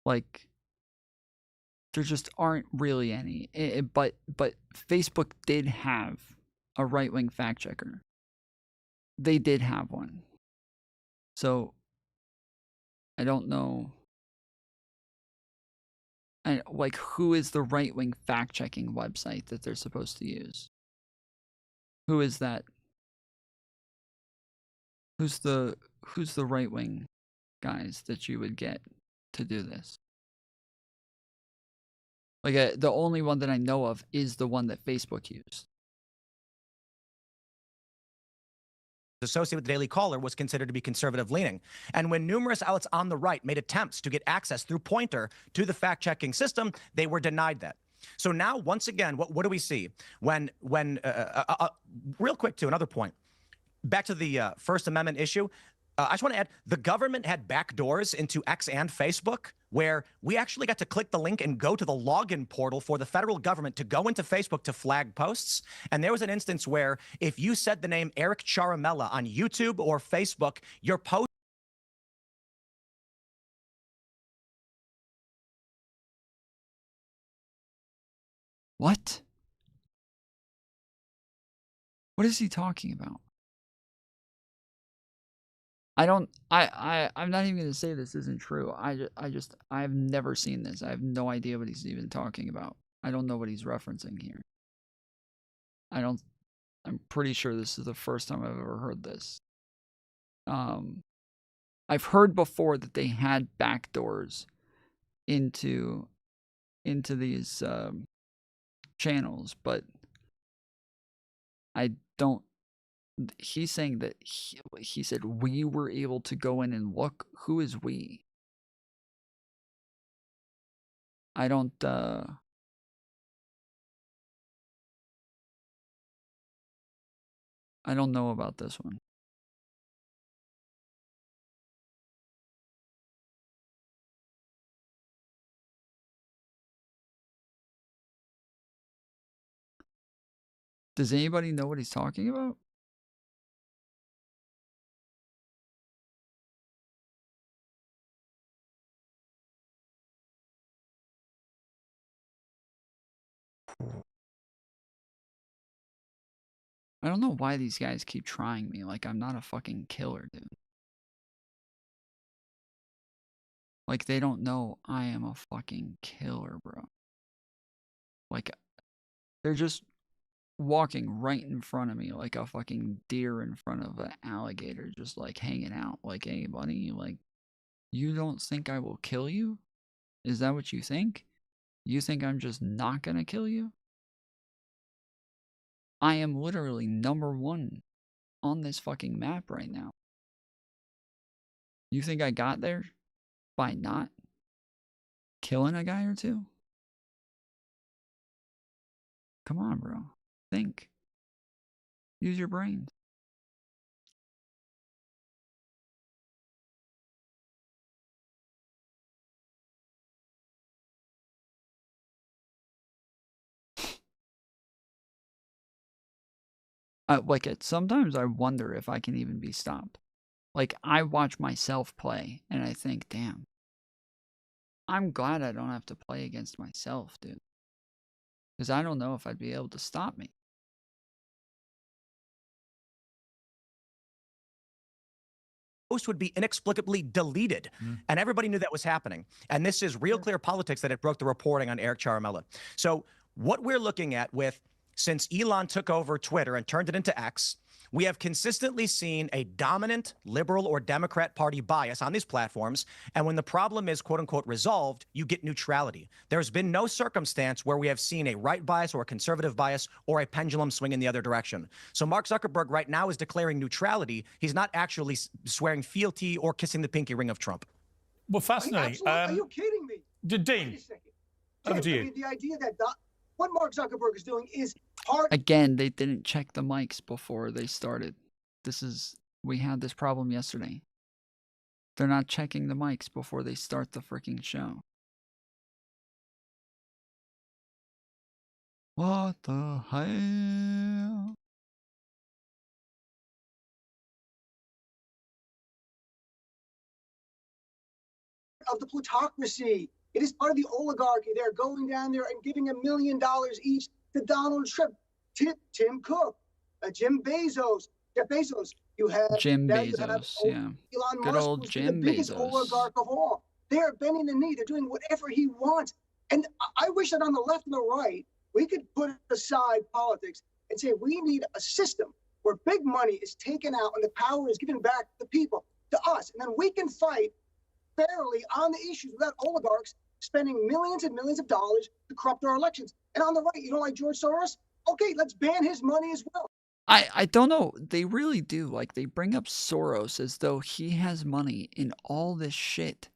Like, there just aren't really any. But Facebook did have a right-wing fact-checker. They did have one. So, I don't know. Who is the right-wing fact-checking website that they're supposed to use? Who is that? Who's the right-wing guys that you would get to do this? The only one that I know of is the one that Facebook used. associated with the Daily Caller was considered to be conservative-leaning. And when numerous outlets on the right made attempts to get access through Pointer to the fact-checking system, they were denied that. So now, once again, what do we see? Real quick, to another point, back to the First Amendment issue, I just want to add, the government had backdoors into X and Facebook where we actually got to click the link and go to the login portal for the federal government to go into Facebook to flag posts. And there was an instance where if you said the name Eric Charamella on YouTube or Facebook, your post... What? What is he talking about? I'm not even going to say this isn't true. I've never seen this. I have no idea what he's even talking about. I don't know what he's referencing here. I'm pretty sure this is the first time I've ever heard this. I've heard before that they had backdoors into these channels, but I don't. He's saying that he said we were able to go in and look. Who is we? I don't. I don't know about this one. Does anybody know what he's talking about? I don't know why these guys keep trying me like I'm not a fucking killer, dude. Like, they don't know I am a fucking killer, bro. Like, they're just walking right in front of me like a fucking deer in front of an alligator, just like hanging out. Like, hey, buddy, like, you don't think I will kill you? Is that what you think? You think I'm just not gonna kill you? I am literally #1 on this fucking map right now. You think I got there by not killing a guy or two? Come on, bro. Think. Use your brains. Sometimes I wonder if I can even be stopped. Like, I watch myself play, and I think, damn, I'm glad I don't have to play against myself, dude. Because I don't know if I'd be able to stop me. Post would be inexplicably deleted, and everybody knew that was happening. And this is real clear politics that it broke the reporting on Eric Charamella. So what we're looking at since Elon took over Twitter and turned it into X, we have consistently seen a dominant liberal or Democrat party bias on these platforms. And when the problem is, quote unquote, resolved, you get neutrality. There's been no circumstance where we have seen a right bias or a conservative bias or a pendulum swing in the other direction. So Mark Zuckerberg right now is declaring neutrality. He's not actually swearing fealty or kissing the pinky ring of Trump. Well, fascinating. Are you kidding me? Dean, over to you. I mean, the idea that what Mark Zuckerberg is doing is part. Again, they didn't check the mics before they started. We had this problem yesterday. They're not checking the mics before they start the freaking show. What the hell? Of the plutocracy. It is part of the oligarchy. They're going down there and giving $1 million each to Donald Trump, Tim Cook, Jim Bezos, Jeff Bezos. You have Jim Bezos, yeah. Elon Good Musk, old who's Jim the biggest Bezos. oligarch of all. They are bending the knee. They're doing whatever he wants. And I wish that on the left and the right, we could put aside politics and say we need a system where big money is taken out and the power is given back to the people, to us. And then we can fight fairly on the issues without oligarchs spending millions and millions of dollars to corrupt our elections. And on the right, you don't like George Soros? Okay, let's ban his money as well. I don't know. They really do. Like, they bring up Soros as though he has money in all this shit.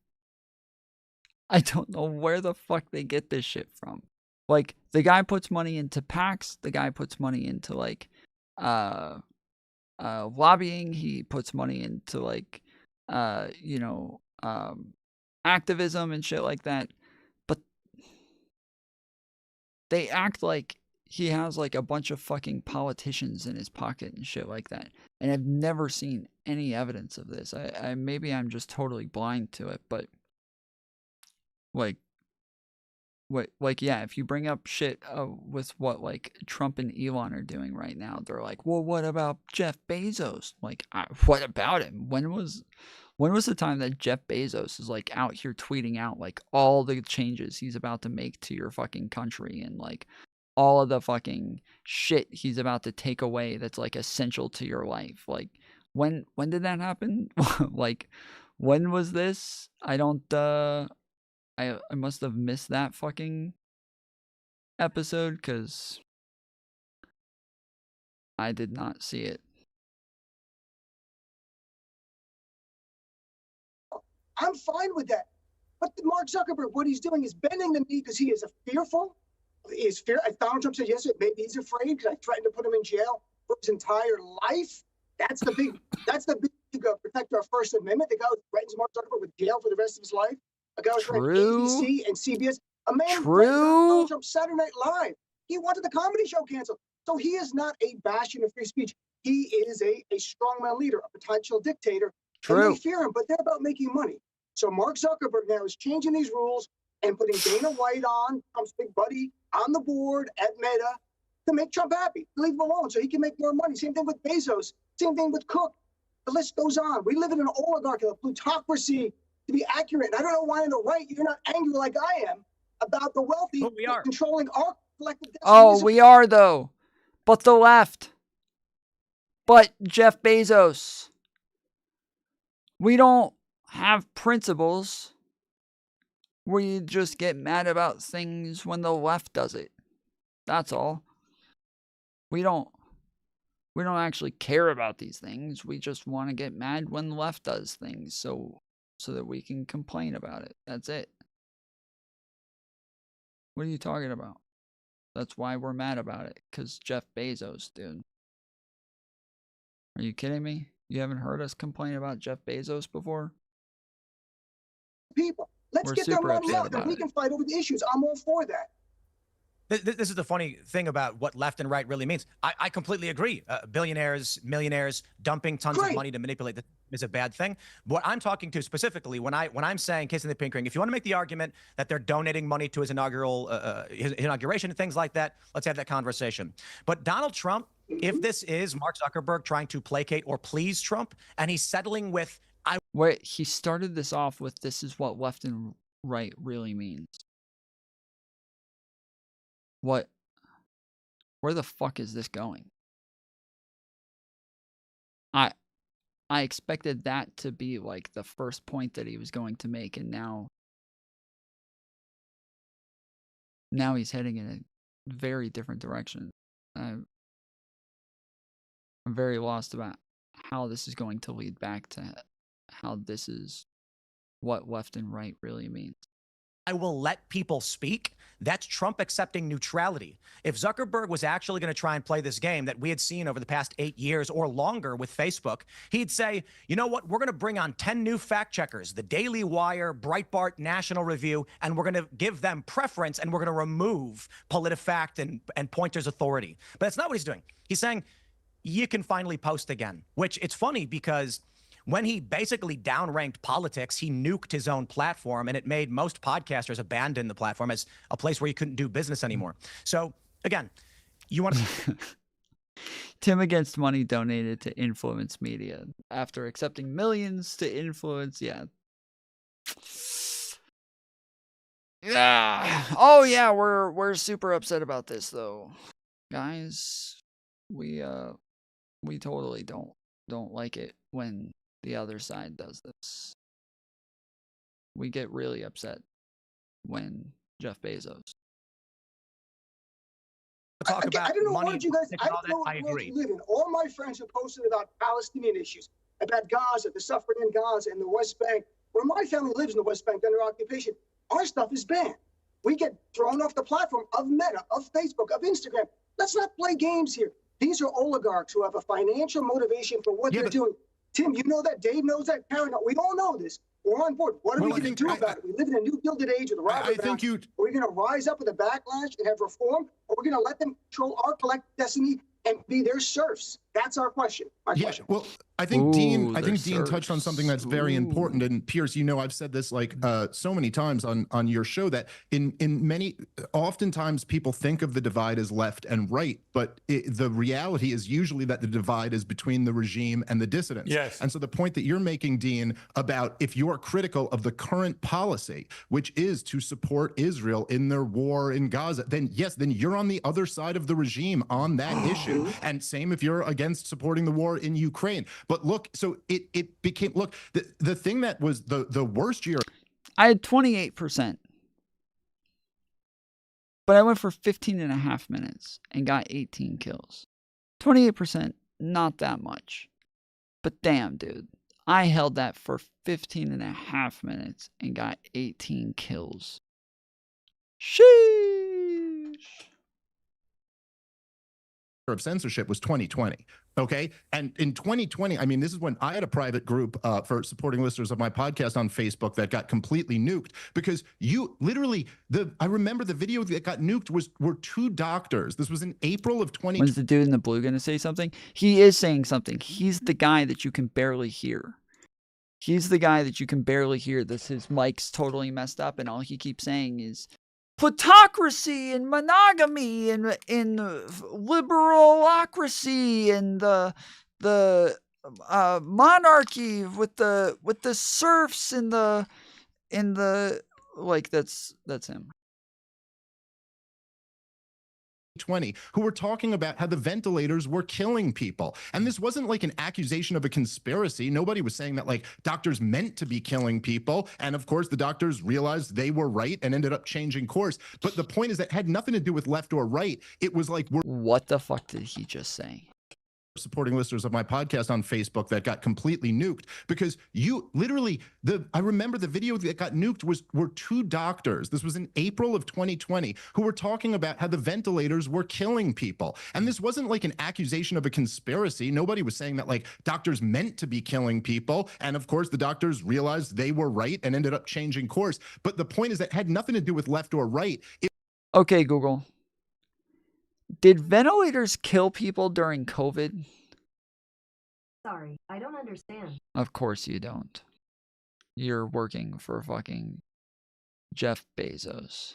I don't know where the fuck they get this shit from. Like, the guy puts money into PACs. The guy puts money into, like, lobbying. He puts money into, like, activism and shit like that. But they act like he has like a bunch of fucking politicians in his pocket and shit like that. And I've never seen any evidence of this. I maybe I'm just totally blind to it, but yeah, if you bring up shit with what like Trump and Elon are doing right now, they're like, well, what about Jeff Bezos? Like, what about him? When was the time that Jeff Bezos is like out here tweeting out like all the changes he's about to make to your fucking country and like all of the fucking shit he's about to take away that's like essential to your life? Like, when did that happen? Like, when was this? I don't I must have missed that fucking episode because I did not see it. I'm fine with that. But Mark Zuckerberg, what he's doing is bending the knee because he is fearful. He is fear. As Donald Trump said yesterday, maybe he's afraid because I threatened to put him in jail for his entire life. That's the big protect our First Amendment. The guy who threatens Mark Zuckerberg with jail for the rest of his life. A guy who threatened ABC and CBS. A man who threatened Donald Trump Saturday Night Live. He wanted the comedy show canceled. So he is not a bastion of free speech. He is a strongman leader, a potential dictator. And they fear him, but they're about making money. So Mark Zuckerberg now is changing these rules and putting Dana White on, Trump's big buddy, on the board at Meta to make Trump happy. Leave him alone so he can make more money. Same thing with Bezos. Same thing with Cook. The list goes on. We live in an oligarchy, a plutocracy, to be accurate. And I don't know why on the right you're not angry like I am about the wealthy controlling our collective destiny. Oh, we are, though. But the left. But Jeff Bezos. We don't have principles. We just get mad about things when the left does it. That's all. We don't actually care about these things. We just want to get mad when the left does things so that we can complain about it. That's it. What are you talking about? That's why we're mad about it. Because Jeff Bezos, dude. Are you kidding me? You haven't heard us complain about Jeff Bezos before? People. Let's get their money out and we can fight over the issues. I'm all for that. This is the funny thing about what left and right really means. I completely agree. Billionaires, millionaires dumping tons of money to manipulate the is a bad thing. What I'm talking to specifically, when I'm saying kissing the pink ring, if you want to make the argument that they're donating money to his inauguration and things like that, let's have that conversation. But Donald Trump, if this is Mark Zuckerberg trying to placate or please Trump, and he's settling with Wait, he started this off with this is what left and right really means. What? Where the fuck is this going? I expected that to be like the first point that he was going to make, and now he's heading in a very different direction. I'm very lost about how this is going to lead back to how this is what left and right really means. I will let people speak. That's Trump accepting neutrality. If Zuckerberg was actually going to try and play this game that we had seen over the past 8 years or longer with Facebook, he'd say, you know what? We're going to bring on 10 new fact checkers, the Daily Wire, Breitbart, National Review, and we're going to give them preference and we're going to remove PolitiFact and Poynter's authority. But that's not what he's doing. He's saying, you can finally post again, which it's funny because when he basically downranked politics, he nuked his own platform, and it made most podcasters abandon the platform as a place where you couldn't do business anymore. So, again, you want to... Tim Against Money donated to Influence Media after accepting millions to influence. Yeah. Oh, yeah, we're super upset about this, though. Guys, we totally don't like it when the other side does this. We get really upset when Jeff Bezos. I don't know what you guys. I don't know what world you live in. All my friends have posted about Palestinian issues, about Gaza, the suffering in Gaza and the West Bank. Where my family lives in the West Bank under occupation, our stuff is banned. We get thrown off the platform of Meta, of Facebook, of Instagram. Let's not play games here. These are oligarchs who have a financial motivation for what they're doing. Tim, you know that. Dave knows that. Karen, we all know this. We're on board. What are we going to do about it? We live in a new Gilded Age with a robbery. Are we going to rise up with a backlash and have reform, or are we going to let them control our collective destiny and be their serfs? That's our question. Question. Well, I think Dean touched on something that's very important. And Pierce, you know, I've said this like so many times on your show that oftentimes people think of the divide as left and right, but the reality is usually that the divide is between the regime and the dissidents. Yes. And so the point that you're making, Dean, about if you are critical of the current policy, which is to support Israel in their war in Gaza, then yes, then you're on the other side of the regime on that issue. And same if you're against supporting the war in Ukraine. But look, so it became, look, the thing that was the worst year. I had 28%. But I went for 15.5 minutes and got 18 kills. 28%, not that much. But damn, dude. I held that for 15.5 minutes and got 18 kills. Sheesh. Of censorship was 2020. Okay. And in 2020, I mean, this is when I had a private group for supporting listeners of my podcast on Facebook that got completely nuked because you literally, I remember the video that got nuked were two doctors. This was in April of 2020. When's the dude in the blue going to say something? He is saying something. He's the guy that you can barely hear. He's the guy that you can barely hear. His mic's totally messed up and all he keeps saying is, plutocracy and monogamy and liberalocracy and the monarchy with the serfs and the like that's him. 2020 who were talking about how the ventilators were killing people. And this wasn't like an accusation of a conspiracy. Nobody was saying that like doctors meant to be killing people. And of course, the doctors realized they were right and ended up changing course. But the point is that had nothing to do with left or right. It was like, what the fuck did he just say? Supporting listeners of my podcast on Facebook that got completely nuked because you literally, I remember the video that got nuked were two doctors. This was in April of 2020 who were talking about how the ventilators were killing people. And this wasn't like an accusation of a conspiracy. Nobody was saying that like doctors meant to be killing people. And of course, the doctors realized they were right and ended up changing course. But the point is that had nothing to do with left or right. Okay, Google. Did ventilators kill people during COVID? Sorry, I don't understand. Of course you don't. You're working for fucking Jeff Bezos.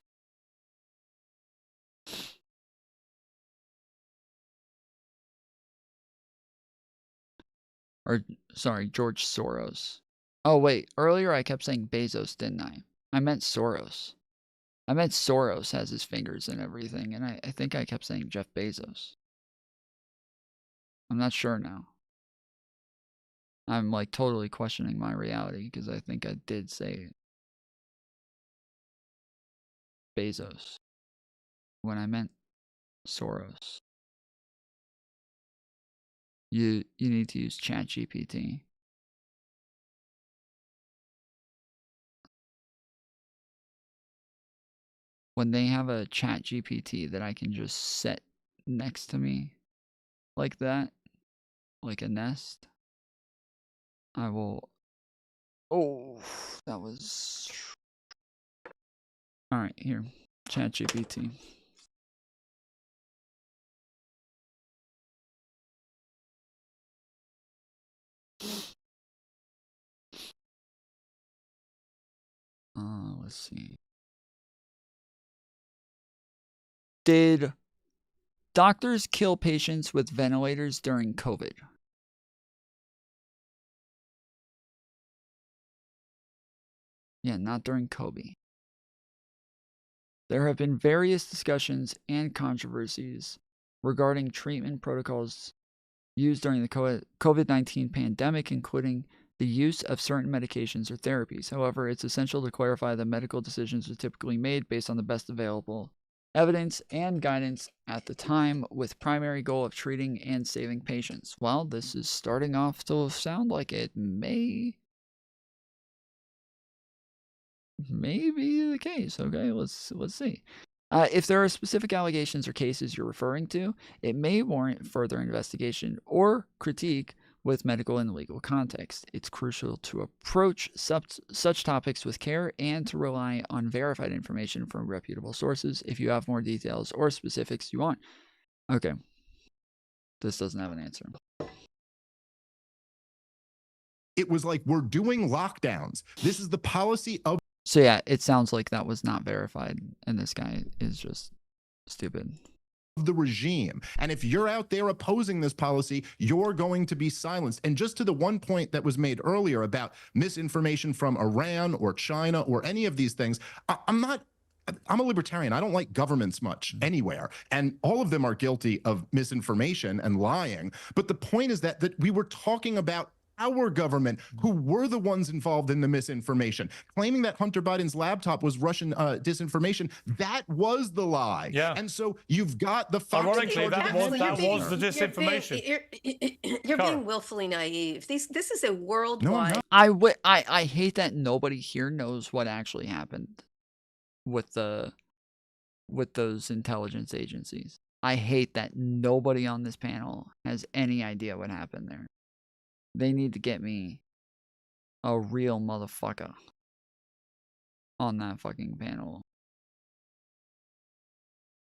Or, sorry, George Soros. Oh, wait. Earlier I kept saying Bezos, didn't I? I meant Soros. I meant Soros has his fingers in everything, and I think I kept saying Jeff Bezos. I'm not sure now. I'm like totally questioning my reality because I think I did say Bezos when I meant Soros. You need to use ChatGPT. When they have a ChatGPT that I can just set next to me like that, like a nest, I will. Oh, that was. All right, here, ChatGPT. Let's see. Did doctors kill patients with ventilators during COVID? Yeah, not during COVID. There have been various discussions and controversies regarding treatment protocols used during the COVID-19 pandemic, including the use of certain medications or therapies. However, it's essential to clarify that medical decisions are typically made based on the best available evidence and guidance at the time, with primary goal of treating and saving patients. Well, this is starting off to sound like it may be the case. Okay, let's see. If there are specific allegations or cases you're referring to, it may warrant further investigation or critique with medical and legal context. It's crucial to approach such topics with care and to rely on verified information from reputable sources if you have more details or specifics you want. Okay. This doesn't have an answer. It was like, we're doing lockdowns. This is the policy of. So yeah, it sounds like that was not verified, and this guy is just stupid. The regime. And if you're out there opposing this policy, you're going to be silenced. And just to the one point that was made earlier about misinformation from Iran or China or any of these things, I'm a libertarian. I don't like governments much anywhere. And all of them are guilty of misinformation and lying. But the point is that we were talking about our government, who were the ones involved in the misinformation, claiming that Hunter Biden's laptop was Russian disinformation. That was the lie. Yeah. And so you've got the Fox. Ironically, that was the disinformation. You're being willfully naive. This is a worldwide. I hate that nobody here knows what actually happened with those intelligence agencies. I hate that nobody on this panel has any idea what happened there. They need to get me a real motherfucker on that fucking panel.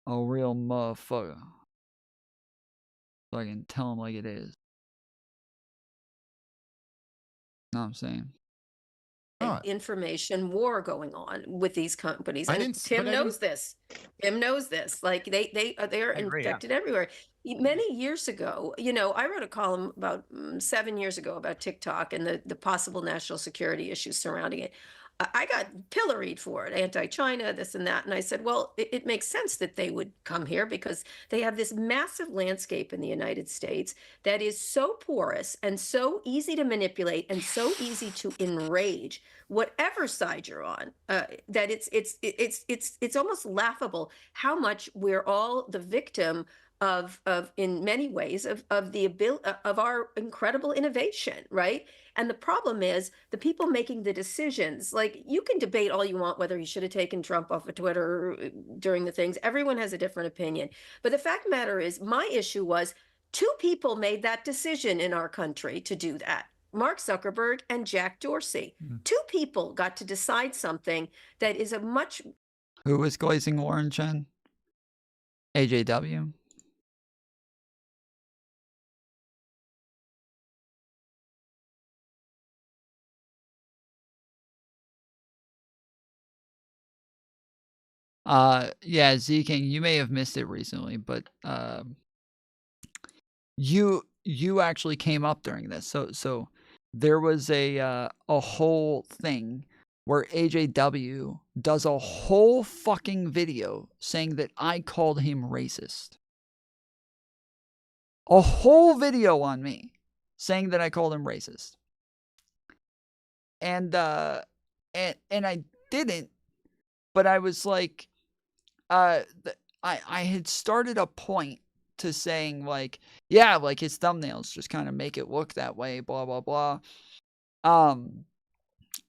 A real motherfucker. So I can tell them like it is. Know what I'm saying? Information war going on with these companies, and Tim knows this. Tim knows this. Like they are infected everywhere. Many years ago, I wrote a column about 7 years ago about TikTok and the possible national security issues surrounding it. I got pilloried for it, anti-China, this and that. And I said, well, it makes sense that they would come here because they have this massive landscape in the United States that is so porous and so easy to manipulate and so easy to enrage whatever side you're on, that it's almost laughable how much we're all the victim of in many ways of the ability of our incredible innovation, right? And the problem is the people making the decisions. Like, you can debate all you want whether he should have taken Trump off of Twitter during the things. Everyone has a different opinion. But the fact of the matter is, my issue was 2 people made that decision in our country to do that. Mark Zuckerberg and Jack Dorsey. 2 people got to decide something that is a much. Who was glazing orange, Jen? AJW? Yeah, Z-King, you may have missed it recently, but you actually came up during this. So there was a whole thing where AJW does a whole fucking video saying that I called him racist. A whole video on me saying that I called him racist. And I didn't, but I was like, I had started a point to saying like, yeah, like his thumbnails just kind of make it look that way, blah, blah, blah.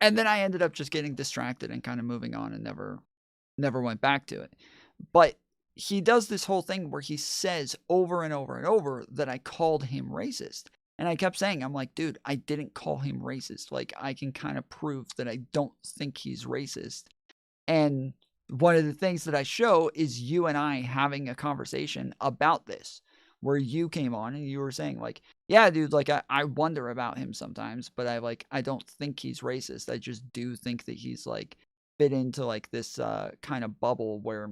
And then I ended up just getting distracted and kind of moving on and never went back to it. But he does this whole thing where he says over and over and over that I called him racist. And I kept saying, I'm like, dude, I didn't call him racist. Like, I can kind of prove that I don't think he's racist. And one of the things that I show is you and I having a conversation about this, where you came on and you were saying like, yeah, dude, like I wonder about him sometimes, but I don't think he's racist. I just do think that he's like fit into like this kind of bubble where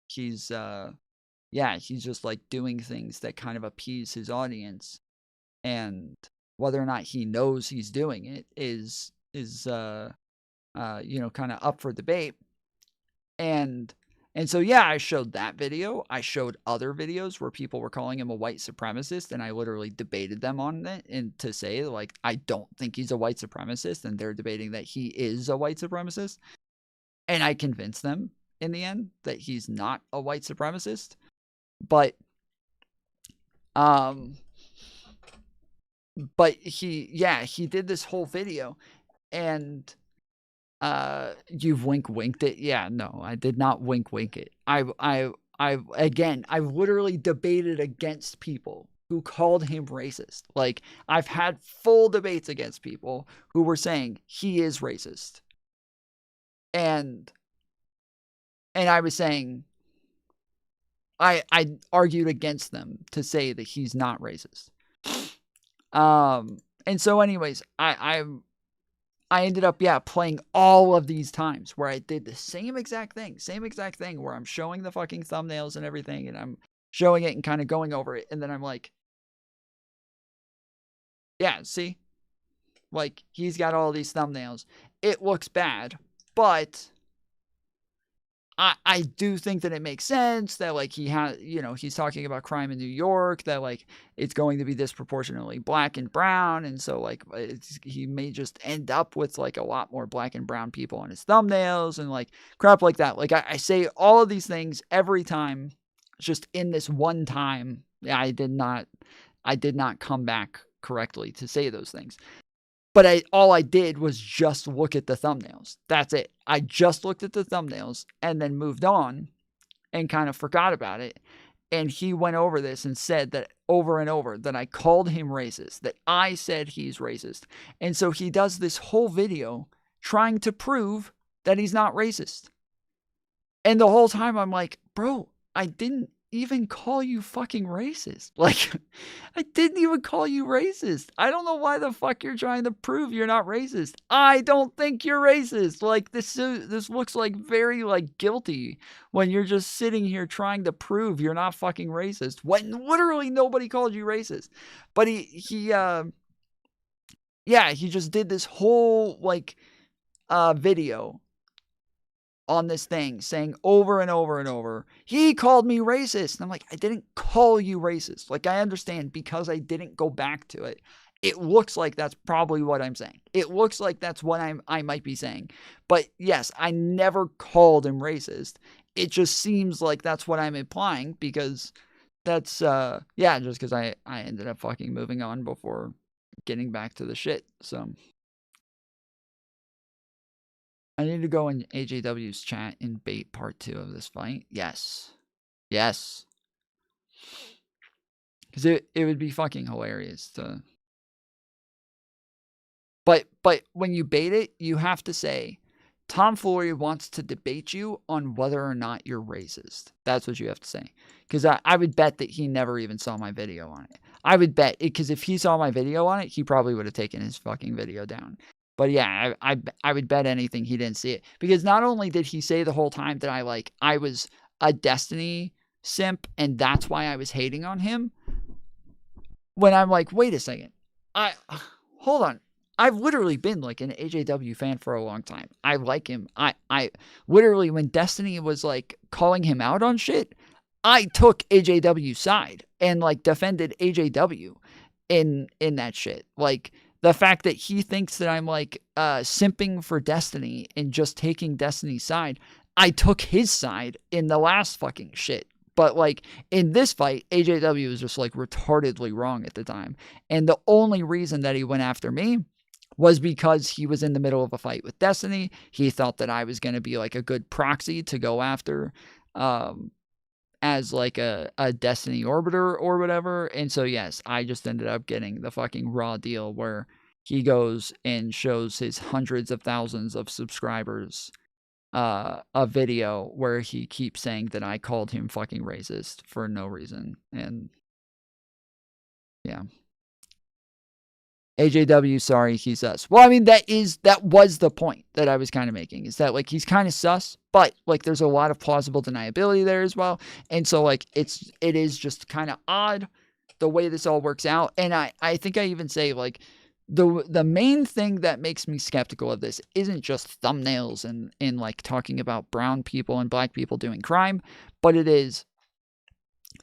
he's he's just like doing things that kind of appease his audience, and whether or not he knows he's doing it is kind of up for debate. And so, yeah, I showed that video. I showed other videos where people were calling him a white supremacist, and I literally debated them on it, and to say, like, I don't think he's a white supremacist, and they're debating that he is a white supremacist. And I convinced them in the end that he's not a white supremacist. But he did this whole video, and you've winked it. Yeah, no, I did not wink it. I literally debated against people who called him racist. Like, I've had full debates against people who were saying he is racist. And I was saying, I argued against them to say that he's not racist. And so anyways, I ended up, playing all of these times where I did the same exact thing where I'm showing the fucking thumbnails and everything, and I'm showing it and kind of going over it. And then I'm like, yeah, see? Like, he's got all these thumbnails. It looks bad, but I do think that it makes sense that like he has, he's talking about crime in New York, that like it's going to be disproportionately black and brown. And so like he may just end up with like a lot more black and brown people on his thumbnails and like crap like that. Like I say all of these things every time, just in this one time, I did not come back correctly to say those things. But all I did was just look at the thumbnails. That's it. I just looked at the thumbnails and then moved on and kind of forgot about it. And he went over this and said that over and over that I called him racist, that I said he's racist. And so he does this whole video trying to prove that he's not racist. And the whole time I'm like, bro, I didn't even call you fucking racist. Like, I didn't even call you racist. I don't know why the fuck you're trying to prove you're not racist. I don't think you're racist. Like, this looks like very, like, guilty when you're just sitting here trying to prove you're not fucking racist when literally nobody called you racist. But he just did this whole, like, video on this thing saying over and over and over, he called me racist. And I'm like, I didn't call you racist. Like, I understand because I didn't go back to it. It looks like that's probably what I'm saying. It looks like that's what I might be saying. But yes, I never called him racist. It just seems like that's what I'm implying because that's, just because I ended up fucking moving on before getting back to the shit. So I need to go in AJW's chat and bait part 2 of this fight. Yes. Yes. Because it would be fucking hilarious to... But when you bait it, you have to say, Tom Foolery wants to debate you on whether or not you're racist. That's what you have to say. Because I would bet that he never even saw my video on it. I would bet, because if he saw my video on it, he probably would have taken his fucking video down. But yeah, I would bet anything he didn't see it. Because not only did he say the whole time that I was a Destiny simp and that's why I was hating on him. When I'm like, wait a second. Hold on. I've literally been like an AJW fan for a long time. I like him. I literally, when Destiny was like calling him out on shit, I took AJW's side and like defended AJW in that shit. Like, the fact that he thinks that I'm like simping for Destiny and just taking Destiny's side, I took his side in the last fucking shit. But like in this fight, AJW was just like retardedly wrong at the time. And the only reason that he went after me was because he was in the middle of a fight with Destiny. He thought that I was going to be like a good proxy to go after as like a Destiny orbiter or whatever. And so, yes, I just ended up getting the fucking raw deal where he goes and shows his hundreds of thousands of subscribers a video where he keeps saying that I called him fucking racist for no reason. And yeah. AJW, sorry, he's sus. Well, I mean, that was the point that I was kind of making, is that like he's kind of sus, but like there's a lot of plausible deniability there as well. And so like it is just kind of odd the way this all works out. And I think I even say like the main thing that makes me skeptical of this isn't just thumbnails and like talking about brown people and black people doing crime, but it is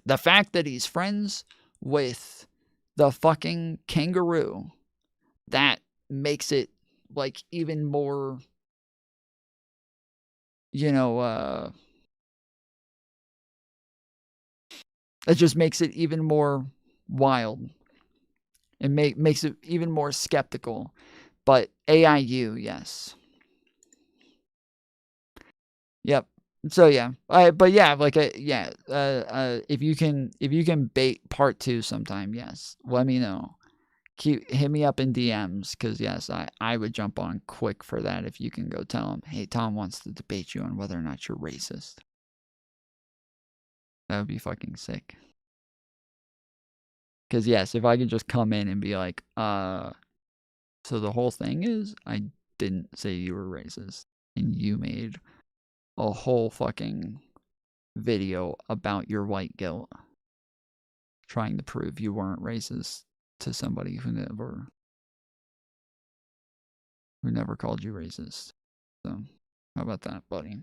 the fact that he's friends with the fucking kangaroo. That makes it like even more, it just makes it even more wild. It makes it even more skeptical. But AIU, yes. Yep. So yeah. But yeah, like if you can bait part 2 sometime, yes, let me know. Hit me up in DMs, because yes, I would jump on quick for that if you can go tell him, hey, Tom wants to debate you on whether or not you're racist. That would be fucking sick. Because yes, if I could just come in and be like, so the whole thing is I didn't say you were racist, and you made a whole fucking video about your white guilt, trying to prove you weren't racist to somebody who never called you racist. So how about that, buddy?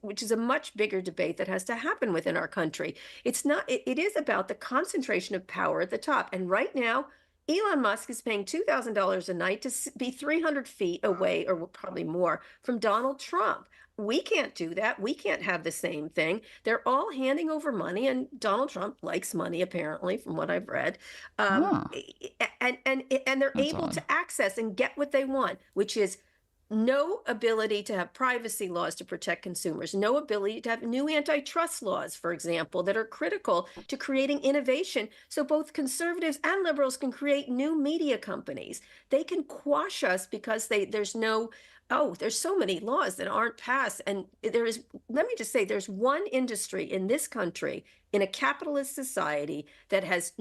which is a much bigger debate that has to happen within our country. It's not, it is about the concentration of power at the top. And right now, Elon Musk is paying $2,000 a night to be 300 feet away, or probably more, from Donald Trump. We can't do that. We can't have the same thing. They're all handing over money, and Donald Trump likes money, apparently, from what I've read. And they're able to access and get what they want, which is no ability to have privacy laws to protect consumers, no ability to have new antitrust laws, for example, that are critical to creating innovation so both conservatives and liberals can create new media companies. They can quash us because there's no, there's so many laws that aren't passed. And there is, let me just say, there's one industry in this country, in a capitalist society, that has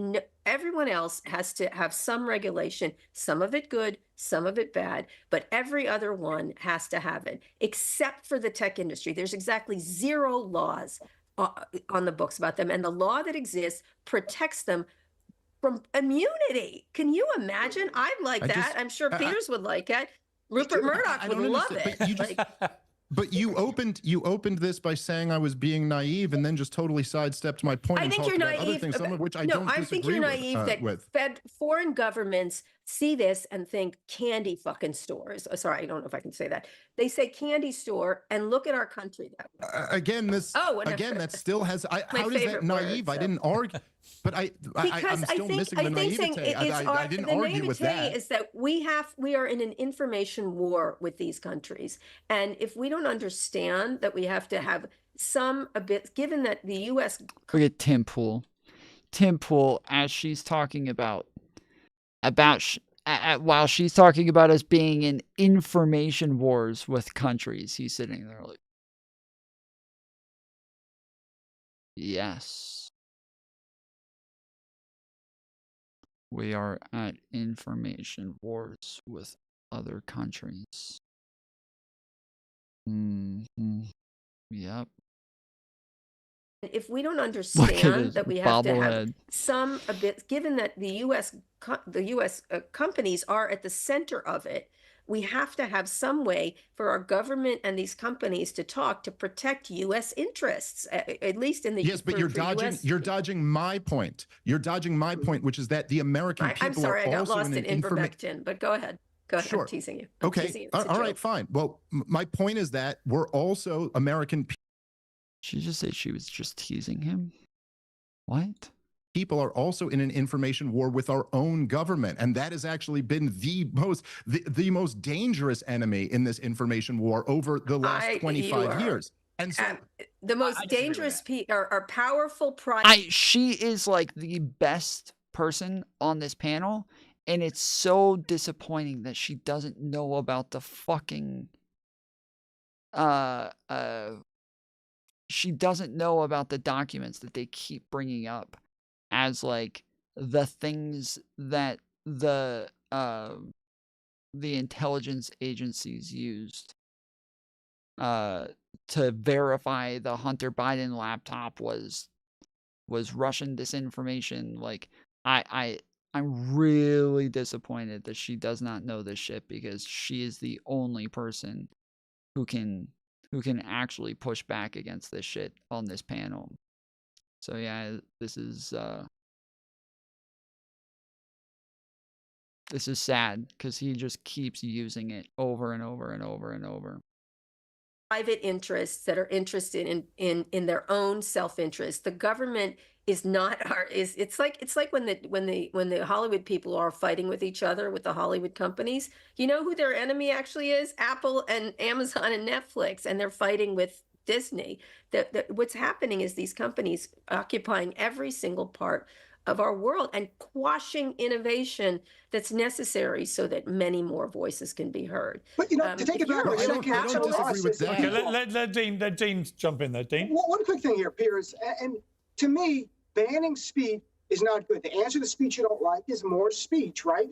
everyone else has to have some regulation, some of it good, some of it bad, but every other one has to have it, except for the tech industry. There's exactly 0 laws on the books about them. And the law that exists protects them from immunity. Can you imagine? I'd like that. I'm sure Peters would like it. Rupert Murdoch would love it. But you opened this by saying I was being naive, and then just totally sidestepped my point. I think you're naive. Other things, some of which I no, don't I think you're naive that foreign governments see this and think candy fucking stores. Oh, sorry, I don't know if I can say that. They say candy store and look at our country that way. Again, that still has. How is that naive? I didn't argue, but I'm still missing the naivete. I didn't argue with that. Is that we are in an information war with these countries, and if we don't understand that we have to have given that the U.S. Look at Tim Pool. Tim Pool, as she's talking about while she's talking about us being in information wars with countries, he's sitting there like, yes, we are at information wars with other countries. Yep. If we don't understand that we have to have given that the U.S. Companies are at the center of it, we have to have some way for our government and these companies to talk to protect U.S. interests, at least in the yes. But you're dodging my point. You're dodging my point, which is that the American people I'm sorry, are I got also lost in an ivermectin, but go ahead. Go ahead. Sure. I'm teasing you. Okay. All right. Fine. Well, my point is that we're also American people. She just said she was just teasing him. What? People are also in an information war with our own government, and that has actually been the most dangerous enemy in this information war over the last 25 years. And so the most dangerous are powerful she is like the best person on this panel, and it's so disappointing that she doesn't know about the fucking she doesn't know about the documents that they keep bringing up as like the things that the intelligence agencies used to verify the Hunter Biden laptop was Russian disinformation. Like I'm really disappointed that she does not know this shit, because she is the only person who can actually push back against this shit on this panel. So yeah, this is sad, because he just keeps using it over and over and over and over. Private interests that are interested in their own self-interest. The government is not it's like when the Hollywood people are fighting with each other, with the Hollywood companies. You know who their enemy actually is? Apple and Amazon and Netflix, and they're fighting with Disney. What's happening is these companies occupying every single part of our world and quashing innovation that's necessary so that many more voices can be heard. But to take it back, I don't disagree with that. Okay, let Dean jump in there. Dean? One quick thing here, Peters, and to me, banning speech is not good. To answer the speech you don't like is more speech, right?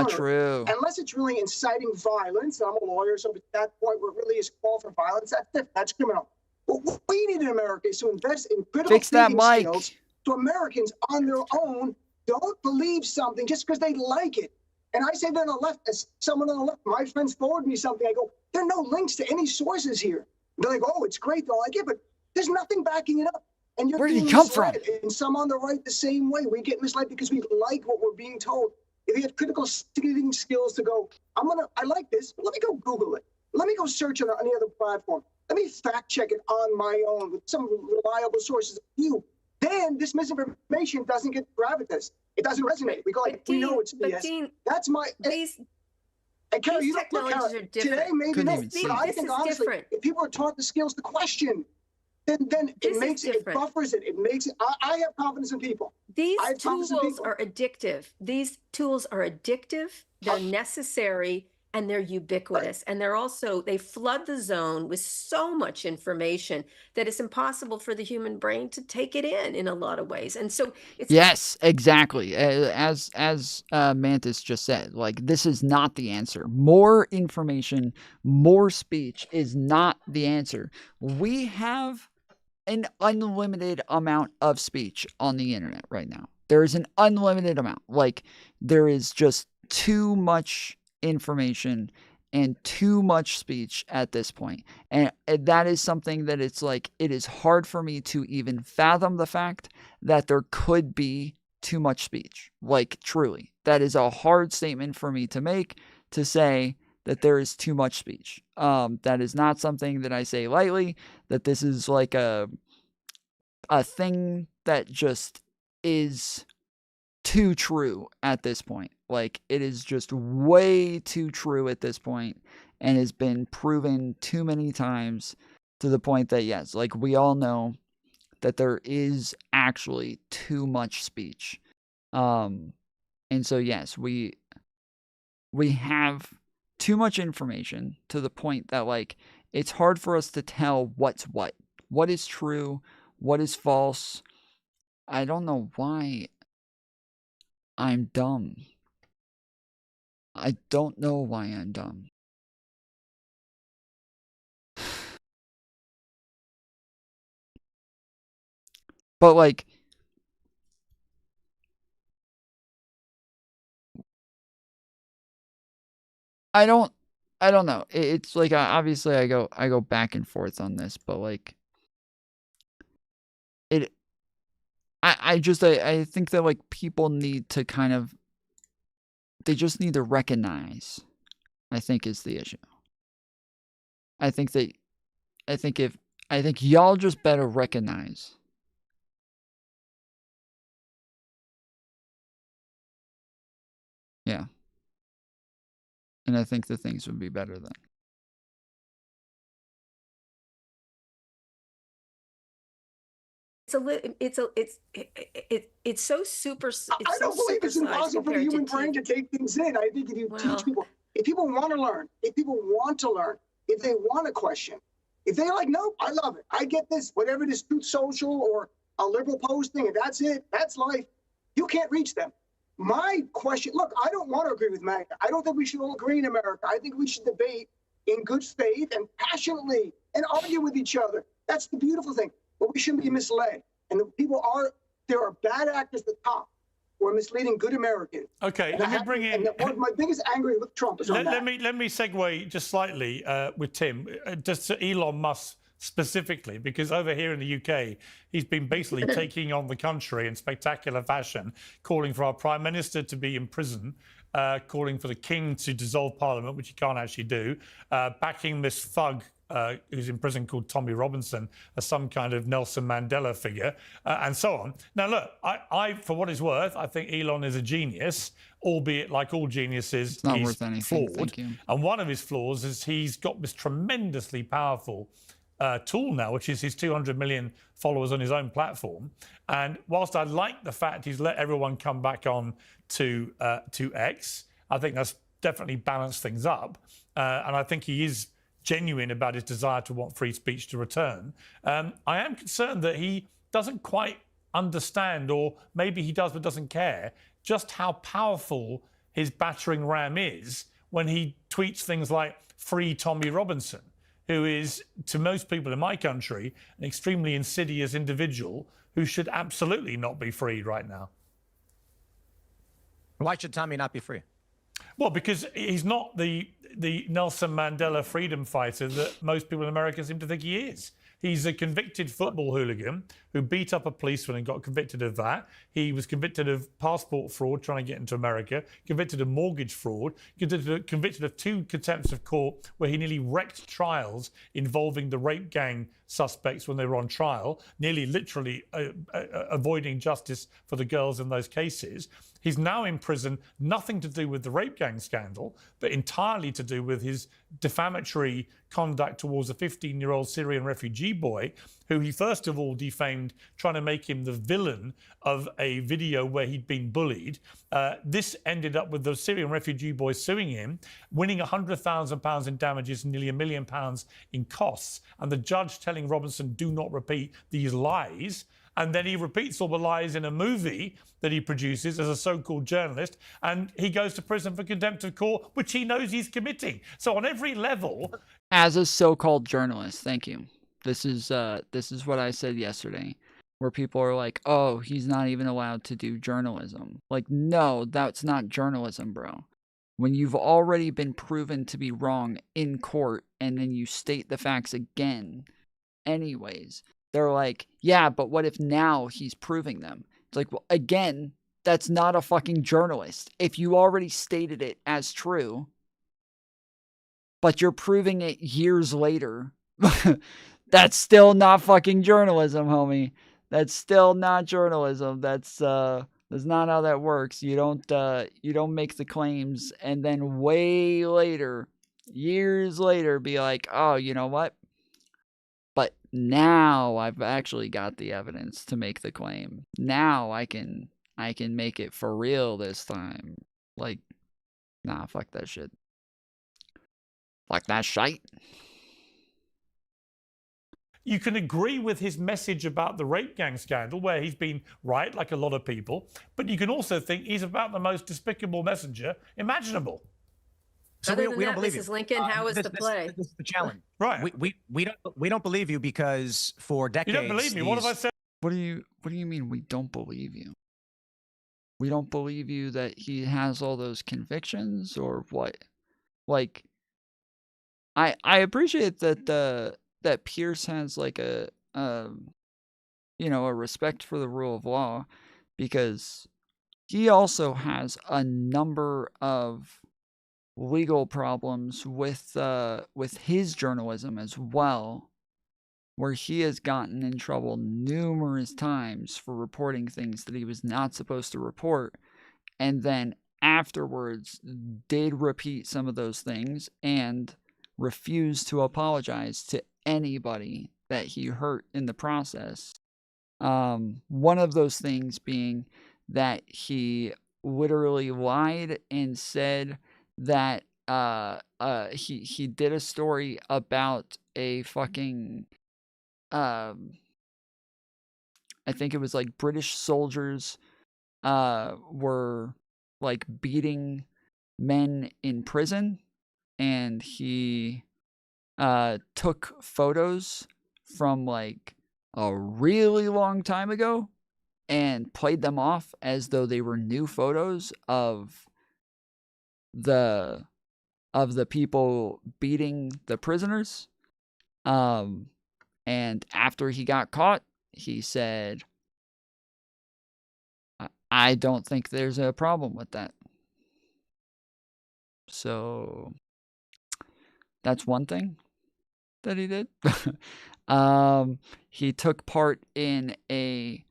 True. Unless it's really inciting violence. I'm a lawyer, so at that point where it really is call for violence, that's criminal. What we need in America is to invest in critical thinking skills, so Americans on their own don't believe something just because they like it. And I say that on the left, as someone on the left, my friends forward me something, I go, there are no links to any sources here. They're like, oh, it's great. They're like, yeah, but there's nothing backing it up. And you're Where did being he come from? misled. And some on the right the same way. We get misled because we like what we're being told. If you have critical thinking skills to go, I like this, but let me go Google it. Let me go search on any other platform. Let me fact check it on my own with some reliable sources. Then this misinformation doesn't get gravitas. It doesn't resonate. We go like, we know it's BS. Dean, that's my. And Carol, you don't look, Carol, today maybe no, but I think honestly, if people are taught the skills to question, then it makes it buffers it. It makes it. I have confidence in people. These tools are addictive. These tools are addictive. They're necessary. And they're ubiquitous. And they're also, they flood the zone with so much information that it's impossible for the human brain to take it in a lot of ways. And so it's... Yes, exactly. As Mantis just said, like, this is not the answer. More information, more speech is not the answer. We have an unlimited amount of speech on the internet right now. There is an unlimited amount. Like, there is just too much information and too much speech at this point. And that is something that it's like, it is hard for me to even fathom the fact that there could be too much speech. Like, truly, that is a hard statement for me to make, to say that there is too much speech. That is not something that I say lightly, that this is like a thing that just is too true at this point. Like, it is just way too true at this point and has been proven too many times to the point that, yes, like, we all know that there is actually too much speech. And so, yes, we have too much information to the point that, like, it's hard for us to tell what's what is true, what is false. I don't know why I'm dumb. I don't know why I'm dumb. But, like, I don't know. It's like, obviously I go back and forth on this, but, like, I think that, like, people need to kind of, they just need to recognize, I think, is the issue. I think y'all just better recognize. Yeah. And I think the things would be better then. It's so super. I don't believe it's impossible for the human brain to take things in. I think if you teach people, if people want to learn, if they want to question, if they're like, nope, I love it, I get this, whatever it is, Truth Social or a liberal posting, and that's it, that's life, you can't reach them. My question, look, I don't want to agree with MAGA. I don't think we should all agree in America. I think we should debate in good faith and passionately and argue with each other. That's the beautiful thing. But we shouldn't be misled. And there are bad actors at the top who are misleading good Americans. Okay, let me bring in. And my biggest anger with Trump is on that. Let me segue just slightly with Tim, just to Elon Musk specifically, because over here in the UK, he's been basically taking on the country in spectacular fashion, calling for our Prime Minister to be in prison, calling for the King to dissolve Parliament, which he can't actually do, backing this thug who's in prison called Tommy Robinson as some kind of Nelson Mandela figure, and so on. Now, look, I, for what it's worth, I think Elon is a genius, albeit like all geniuses, it's not he's worth anything. flawed. Thank you. And one of his flaws is he's got this tremendously powerful tool now, which is his 200 million followers on his own platform. And whilst I like the fact he's let everyone come back on to X, I think that's definitely balanced things up. And I think he is genuine about his desire to want free speech to return. I am concerned that he doesn't quite understand, or maybe he does but doesn't care, just how powerful his battering ram is when he tweets things like free Tommy Robinson, who is, to most people in my country, an extremely insidious individual who should absolutely not be free right now. Why should Tommy not be free? Well, because he's not the the Nelson Mandela freedom fighter that most people in America seem to think he is. He's a convicted football hooligan who beat up a policeman and got convicted of that. He was convicted of passport fraud, trying to get into America, convicted of mortgage fraud, convicted of 2 contempts of court where he nearly wrecked trials involving the rape gang suspects when they were on trial, nearly literally avoiding justice for the girls in those cases. He's now in prison, nothing to do with the rape gang scandal, but entirely to do with his defamatory conduct towards a 15-year-old Syrian refugee boy, who he first of all defamed, trying to make him the villain of a video where he'd been bullied. This ended up with the Syrian refugee boy suing him, winning £100,000 in damages and nearly £1 million in costs, and the judge telling Robinson, do not repeat these lies. And then he repeats all the lies in a movie that he produces as a so-called journalist, and he goes to prison for contempt of court, which he knows he's committing. So on every level... As a so-called journalist, thank you. This is what I said yesterday, where people are like, oh, he's not even allowed to do journalism. Like, no, that's not journalism, bro. When you've already been proven to be wrong in court, and then you state the facts again anyways... They're like, yeah, but what if now he's proving them? It's like, well, again, that's not a fucking journalist. If you already stated it as true, but you're proving it years later, that's still not fucking journalism, homie. That's still not journalism. That's not how that works. You don't make the claims and then way later, years later, be like, oh, you know what? But now I've actually got the evidence to make the claim. Now I can make it for real this time. Like, nah, fuck that shit. Fuck that shite. You can agree with his message about the rape gang scandal, where he's been right, like a lot of people, but you can also think he's about the most despicable messenger imaginable. So we don't believe Mrs. you. Lincoln, how is the play? This is the challenge. Right. We don't believe you because for decades... You don't believe me? What have I said? What do you mean we don't believe you? We don't believe you that he has all those convictions, or what? Like, I appreciate that that Pierce has like a respect for the rule of law, because he also has a number of legal problems with his journalism as well, where he has gotten in trouble numerous times for reporting things that he was not supposed to report, and then afterwards did repeat some of those things and refused to apologize to anybody that he hurt in the process. One of those things being that he literally lied and said that he did a story about a fucking I think it was like British soldiers were like beating men in prison, and he took photos from like a really long time ago and played them off as though they were new photos of the people beating the prisoners. And after he got caught, he said, I don't think there's a problem with that. So that's one thing that he did. He took part in a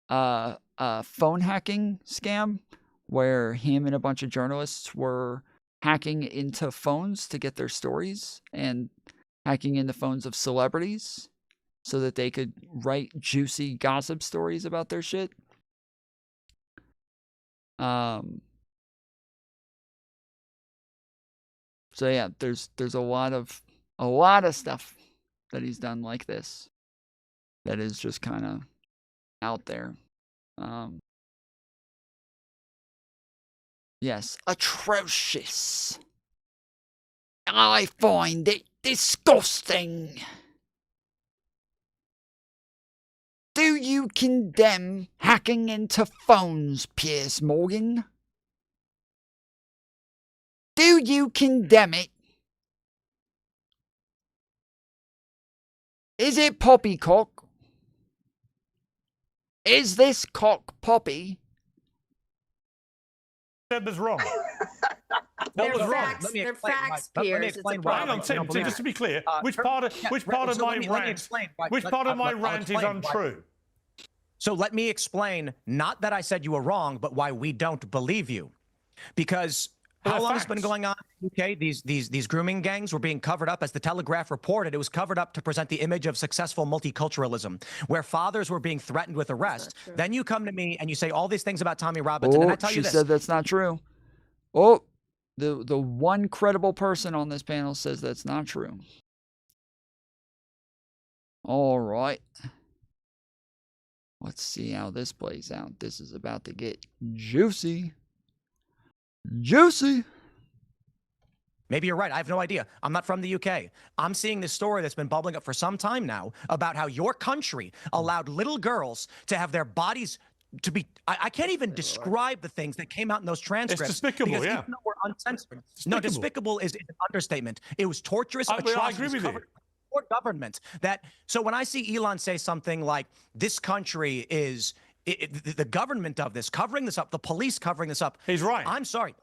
phone hacking scam where him and a bunch of journalists were hacking into phones to get their stories, and hacking into phones of celebrities so that they could write juicy gossip stories about their shit. So yeah, there's a lot of stuff that he's done like this that is just kind of out there. Yes, atrocious. I find it disgusting. Do you condemn hacking into phones, Piers Morgan? Do you condemn it? Is it poppycock? Is this cock poppy? Said was wrong. They're What was wrong? facts. Let me They're explain why. facts, Let me Piers. explain It's why. Hang on, Tim, just to be clear, which part of my rant is untrue? So let me explain, not that I said you were wrong, but why we don't believe you. Because how long has it been going on in the UK? These grooming gangs were being covered up. As the Telegraph reported, it was covered up to present the image of successful multiculturalism, where fathers were being threatened with arrest. Then you come to me and you say all these things about Tommy Robinson, and I tell you this. She said that's not true. Oh, the one credible person on this panel says that's not true. All right. Let's see how this plays out. This is about to get juicy. Juicy. Maybe you're right. I have no idea. I'm not from the UK. I'm seeing this story that's been bubbling up for some time now about how your country allowed little girls to have their bodies to be... I can't even describe the things that came out in those transcripts. It's despicable, because yeah. even though we're uncensored. No, despicable is an understatement. It was torturous. I agree with you. Government that... So when I see Elon say something like, this country is... the government of this, covering this up, the police covering this up. He's right. I'm sorry.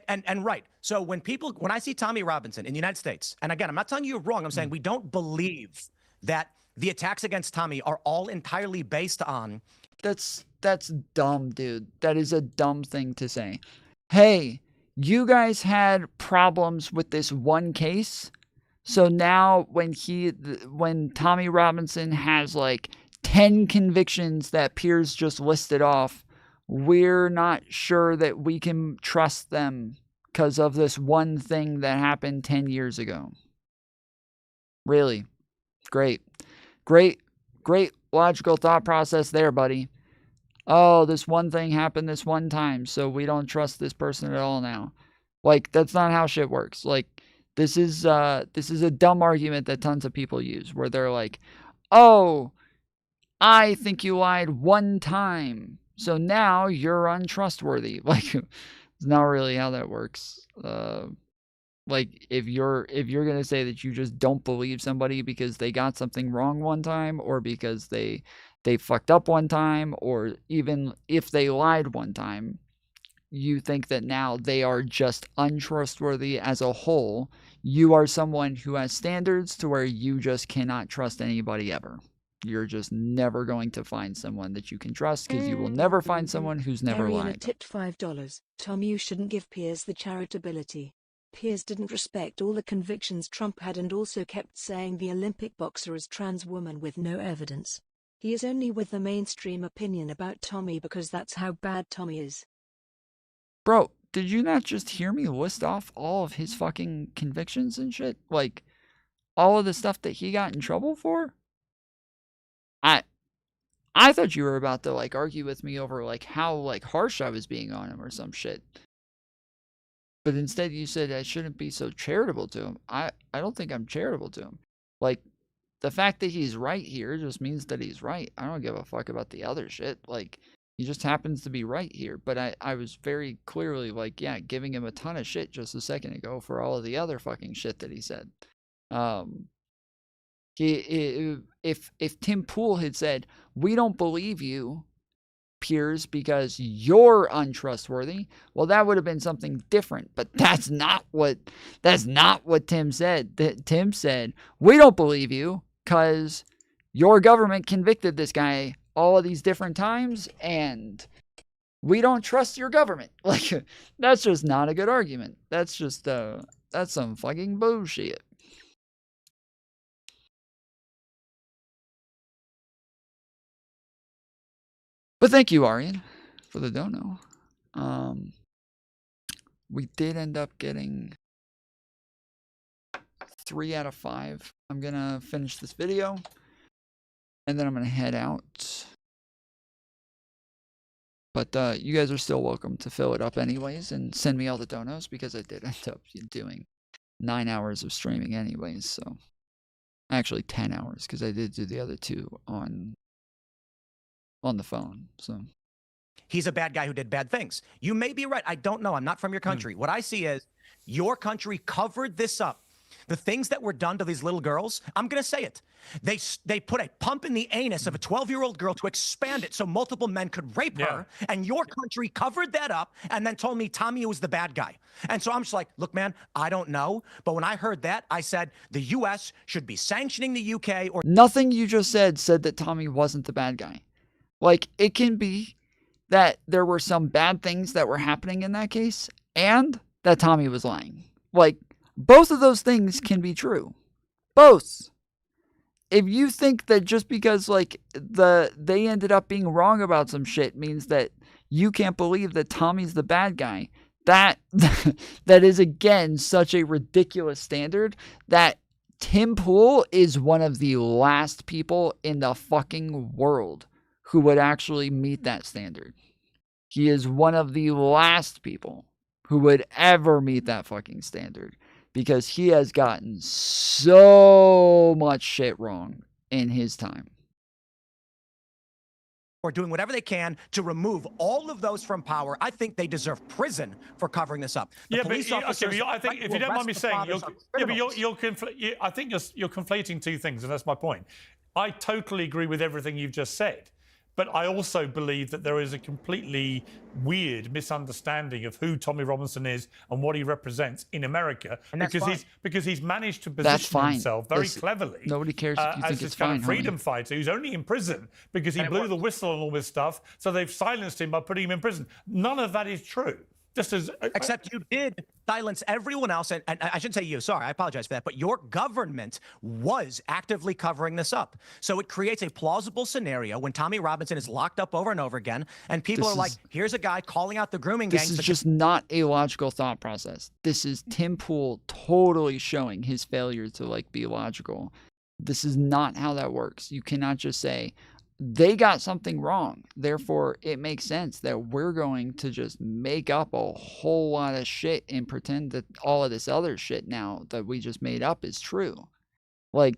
And right. So when I see Tommy Robinson in the United States, and again, I'm not telling you you're wrong. I'm saying we don't believe that the attacks against Tommy are all entirely based on... That's dumb, dude. That is a dumb thing to say. Hey, you guys had problems with this one case. So now when Tommy Robinson has like 10 convictions that Piers just listed off, we're not sure that we can trust them because of this one thing that happened 10 years ago. Really? Great logical thought process there, buddy. Oh, this one thing happened this one time, so we don't trust this person at all now. Like, that's not how shit works. Like, this is a dumb argument that tons of people use, where they're like, oh, I think you lied one time, so now you're untrustworthy. Like, it's not really how that works. Like, if you're gonna say that you just don't believe somebody because they got something wrong one time, or because they fucked up one time, or even if they lied one time, you think that now they are just untrustworthy as a whole, you are someone who has standards to where you just cannot trust anybody ever. You're just never going to find someone that you can trust, because you will never find someone who's never lied. Tipped $5. Tom, you shouldn't give Piers the charitability. Piers didn't respect all the convictions Trump had and also kept saying the Olympic boxer is trans woman with no evidence. He is only with the mainstream opinion about Tommy because that's how bad Tommy is. Bro, did you not just hear me list off all of his fucking convictions and shit? Like, all of the stuff that he got in trouble for? I thought you were about to, like, argue with me over, like, how, like, harsh I was being on him or some shit. But instead you said I shouldn't be so charitable to him. I don't think I'm charitable to him. Like, the fact that he's right here just means that he's right. I don't give a fuck about the other shit. Like, he just happens to be right here. But I was very clearly, like, yeah, giving him a ton of shit just a second ago for all of the other fucking shit that he said. If Tim Pool had said, we don't believe you, Piers, because you're untrustworthy, well, that would have been something different. But that's not what Tim said. Tim said, we don't believe you because your government convicted this guy all of these different times, and we don't trust your government. Like, that's just not a good argument. That's just that's some fucking bullshit. But thank you, Aryan, for the dono. We did end up getting 3 out of 5. I'm going to finish this video, and then I'm going to head out. But you guys are still welcome to fill it up anyways and send me all the donos, because I did end up doing 9 hours of streaming anyways. So actually 10 hours, because I did do the other 2 on the phone. So he's a bad guy who did bad things. You may be right. I don't know. I'm not from your country. What I see is your country covered this up The things that were done to these little girls, I'm going to say it. They put a pump in the anus of a 12-year-old girl to expand it so multiple men could rape her, and your country covered that up and then told me Tommy was the bad guy. And so I'm just like, look, man, I don't know. But when I heard that, I said the U.S. should be sanctioning the UK or... Nothing you just said that Tommy wasn't the bad guy. Like, it can be that there were some bad things that were happening in that case and that Tommy was lying. Like, both of those things can be true. Both. If you think that just because, like, they ended up being wrong about some shit means that you can't believe that Tommy's the bad guy, that is, again, such a ridiculous standard that Tim Pool is one of the last people in the fucking world who would actually meet that standard. He is one of the last people who would ever meet that fucking standard. Because he has gotten so much shit wrong in his time. Or doing whatever they can to remove all of those from power. I think they deserve prison for covering this up. I think if you don't mind me saying, I think you're conflating two things, and that's my point. I totally agree with everything you've just said. But I also believe that there is a completely weird misunderstanding of who Tommy Robinson is and what he represents in America, because he's managed to position himself very cleverly. Nobody cares if you think as this kind of freedom fighter who's only in prison because he blew the whistle on all this stuff. So they've silenced him by putting him in prison. None of that is true. Just as except you did silence everyone else, and I shouldn't say you, sorry, I apologize for that, but your government was actively covering this up. So it creates a plausible scenario when Tommy Robinson is locked up over and over again, and people are like, here's a guy calling out the grooming gangs. This is just not a logical thought process. This is Tim Pool totally showing his failure to, like, be logical. This is not how that works. You cannot just say, they got something wrong, therefore it makes sense that we're going to just make up a whole lot of shit and pretend that all of this other shit now that we just made up is true. Like,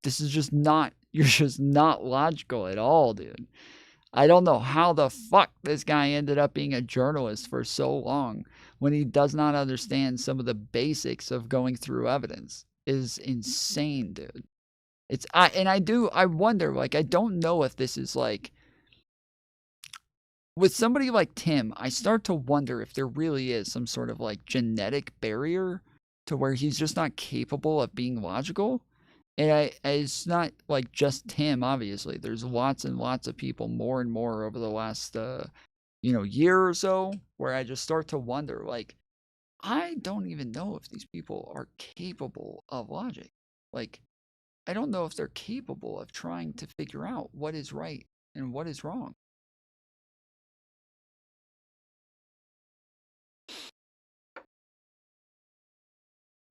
this is just not, you're just not logical at all, dude. I don't know how the fuck this guy ended up being a journalist for so long when he does not understand some of the basics of going through evidence. It is insane, dude. I wonder, like, I don't know if this is like, with somebody like Tim, I start to wonder if there really is some sort of like genetic barrier to where he's just not capable of being logical. And it's not like just Tim, obviously. There's lots and lots of people, more and more over the last, year or so, where I just start to wonder, like, I don't even know if these people are capable of logic. Like, I don't know if they're capable of trying to figure out what is right and what is wrong.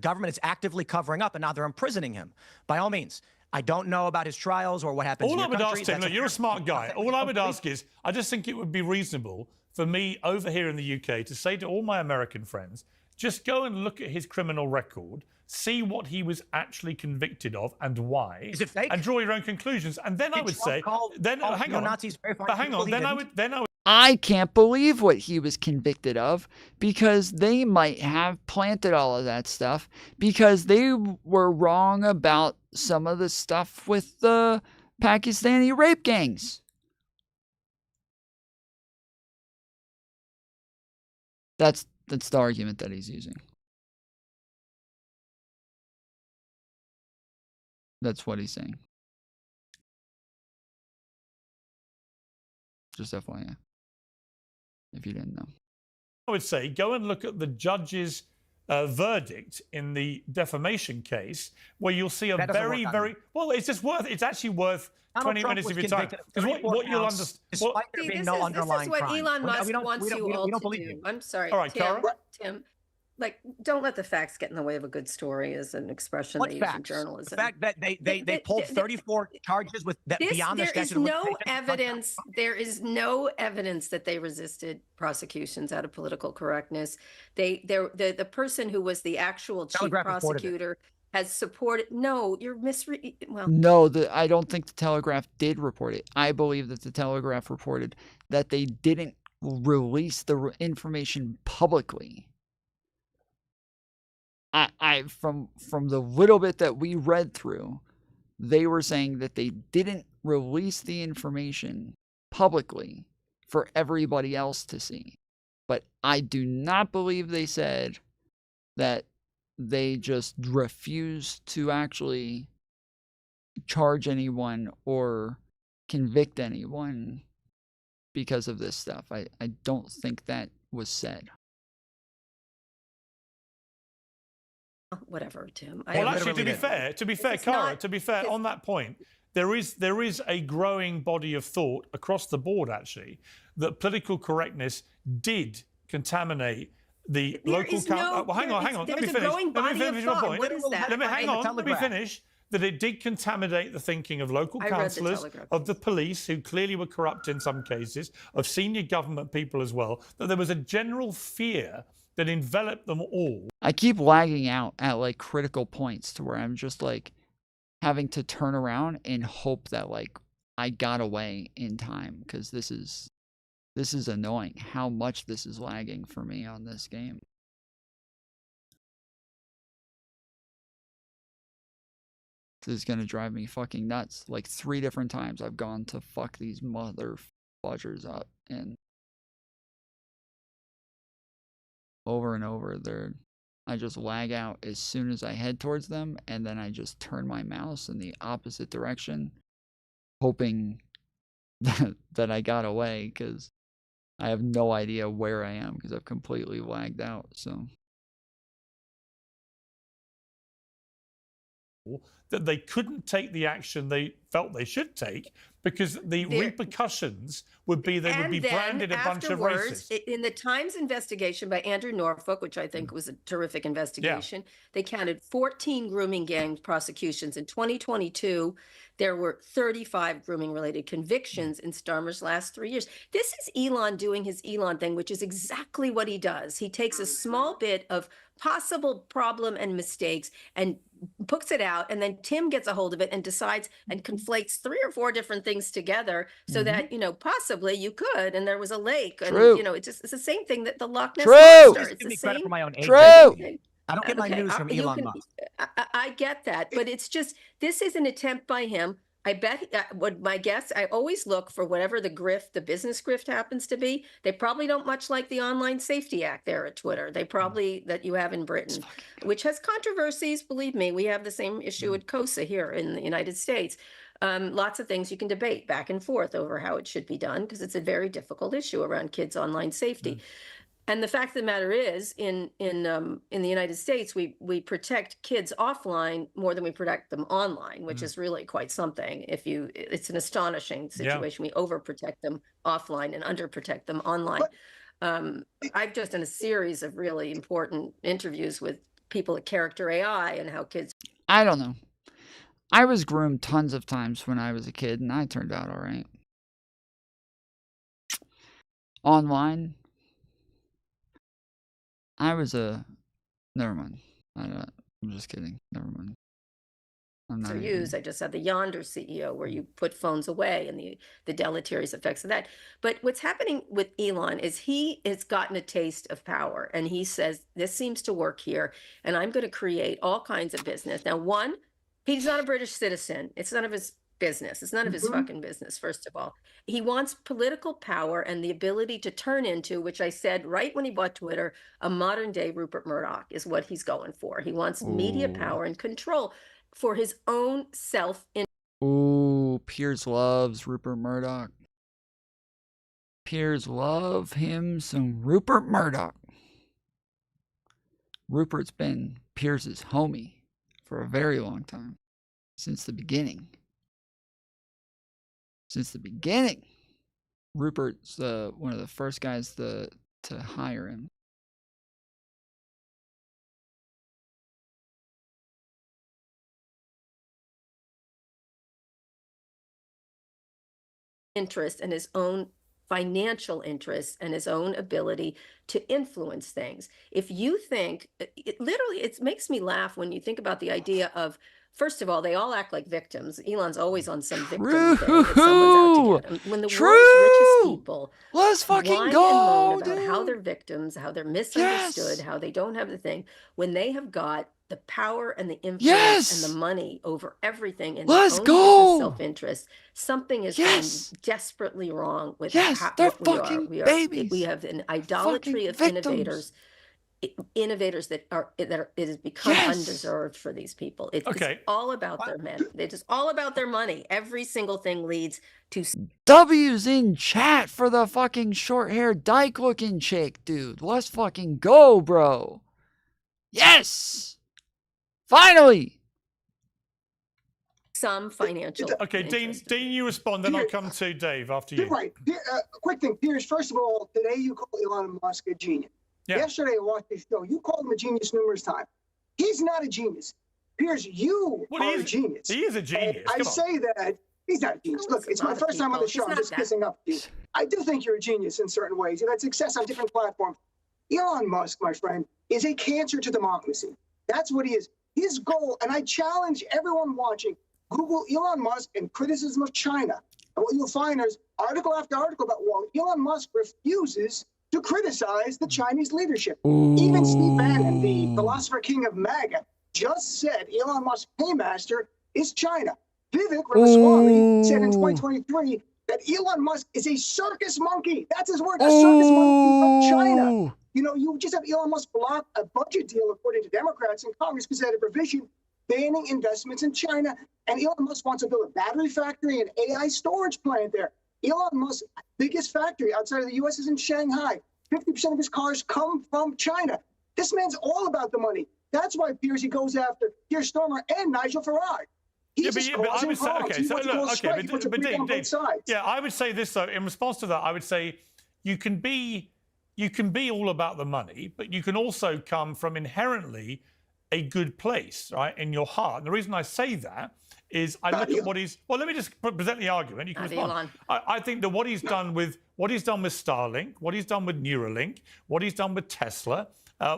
Government is actively covering up, and now they're imprisoning him. By all means, I don't know about his trials or what happens in your country. All I would ask him, look, you're a smart guy. All I would ask is, I just think it would be reasonable for me over here in the UK to say to all my American friends, just go and look at his criminal record, see what he was actually convicted of and why, is it fake? And draw your own conclusions. And then I would say, then hang on, I can't believe what he was convicted of, because they might have planted all of that stuff because they were wrong about some of the stuff with the Pakistani rape gangs. That's the argument that he's using. That's what he's saying. Just FYI. If you didn't know. I would say go and look at the judge's verdict in the defamation case, where you'll see a very, well, it's actually worth 20 minutes of your time. Because what you'll understand. This is what Elon Musk wants you all to do. I'm sorry. All right, Tim. Like, don't let the facts get in the way of a good story, is an expression they use in journalism. The fact that they pulled 34 charges with beyond the statute of limitations. There is no evidence that they resisted prosecutions out of political correctness. The person who was the actual chief prosecutor has supported. No, you're misreading. Well, no, I don't think the Telegraph did report it. I believe that the Telegraph reported that they didn't release the information publicly. from the little bit that we read through, they were saying that they didn't release the information publicly for everybody else to see. But I do not believe they said that they just refused to actually charge anyone or convict anyone because of this stuff. I don't think that was said. Whatever, Tim. Well, actually, to be fair, Cara, to be fair, on that point, there is a growing body of thought across the board, actually, that political correctness did contaminate the local council. Well, hang on. Let me finish. Let me finish my point. What is that? Let me finish. That it did contaminate the thinking of local councillors, of the police, who clearly were corrupt in some cases, of senior government people as well, that there was a general fear that enveloped them all. I keep lagging out at like critical points to where I'm just like having to turn around and hope that like I got away in time, because this is annoying how much this is lagging for me on this game. This is gonna drive me fucking nuts. Like 3 different times I've gone to fuck these mother fudgers up, and over and over I just lag out as soon as I head towards them, and then I just turn my mouse in the opposite direction, hoping that I got away, because I have no idea where I am because I've completely lagged out. So that they couldn't take the action they felt they should take because the repercussions would be they would be branded a bunch of racists. In the Times investigation by Andrew Norfolk, which I think was a terrific investigation, they counted 14 grooming gang prosecutions. In 2022, there were 35 grooming-related convictions in Starmer's last 3 years. This is Elon doing his Elon thing, which is exactly what he does. He takes a small bit of possible problem and mistakes and puts it out, and then Tim gets a hold of it and decides and conflates 3 or 4 different things together so that, possibly you could, and there was a lake. And, it's the same thing that the Loch Ness Monster. It's the same. For my own age. True. I don't get my news from Elon Musk. I get that, but it's just, this is an attempt by him. I bet, my guess, I always look for whatever the grift, the business grift happens to be. They probably don't much like the Online Safety Act there at Twitter. They probably, that you have in Britain, which has controversies. Believe me, we have the same issue at COSA here in the United States. Lots of things you can debate back and forth over how it should be done, because it's a very difficult issue around kids' online safety. And the fact of the matter is, in the United States, we protect kids offline more than we protect them online, which is really quite something. It's an astonishing situation. We overprotect them offline and underprotect them online. I've just done a series of really important interviews with people at Character AI and how kids. I don't know. I was groomed tons of times when I was a kid, and I turned out all right. Online, I was never mind. I'm just kidding. Never mind. Are used. I just had the Yonder CEO where you put phones away and the deleterious effects of that. But what's happening with Elon is he has gotten a taste of power, and he says, this seems to work here, and I'm going to create all kinds of business. Now, one, he's not a British citizen. It's none of his business. It's none of his fucking business, first of all. He wants political power and the ability to turn into, which I said right when he bought Twitter, a modern day Rupert Murdoch is what he's going for. He wants media power and control for his own self. Ooh, Piers loves Rupert Murdoch. Piers love him some Rupert Murdoch. Rupert's been Piers's homie for a very long time. Since the beginning. Since the beginning. Rupert's one of the first guys to hire him. Interest in his own financial interests and his own ability to influence things. If you think, literally, it makes me laugh when you think about the idea of, first of all, they all act like victims. Elon's always on some victim thing that someone's out to get him. When the world's richest people Let's fucking whine go, and moan about dude. how they're victims, how they're misunderstood, how they don't have the thing, when they have got the power and the influence and the money over everything in their own business self-interest, something is going desperately wrong with they're what we are. fucking We are babies. we have an idolatry of victims. innovators that it has become undeserved for these people. It's all about their men. It's just all about their money. Every single thing leads to W's in chat for the fucking short-haired dyke-looking chick, dude. Let's fucking go, bro. Yes! Finally! Some financial. Okay, Dean, you respond, then I'll come to Dave after you. You're right. Quick thing, Piers. First of all, today you called Elon Musk a genius. Yeah. Yesterday I watched his show. You called him a genius numerous times. He's not a genius. Piers, you are a genius. He is a genius. I say that he's not a genius. Look, it's my first time on the show. I'm just kissing up to you. I do think you're a genius in certain ways. You've had success on different platforms. Elon Musk, my friend, is a cancer to democracy. That's what he is. His goal, and I challenge everyone watching, Google Elon Musk and criticism of China. And what you'll find is article after article about, well, Elon Musk refuses to criticize the Chinese leadership. Even Steve Bannon, the philosopher king of MAGA, just said Elon Musk's paymaster is China. Vivek Ramaswamy said in 2023 that Elon Musk is a circus monkey. That's his word, a circus monkey from China. You know, you just have Elon Musk block a budget deal, according to Democrats in Congress, because they had a provision banning investments in China. And Elon Musk wants to build a battery factory and AI storage plant there. Elon Musk's biggest factory outside of the U.S. is in Shanghai. 50% of his cars come from China. This man's all about the money. That's why Piers, he goes after Keir Starmer and Nigel Farage. But I would say, Dave, yeah, I would say this though. In response to that, I would say you can be all about the money, but you can also come from inherently a good place, right, in your heart. And the reason I say that is I look at what he's. Well, let me just present the argument. You can respond. I think that what he's done with Starlink, what he's done with Neuralink, what he's done with Tesla,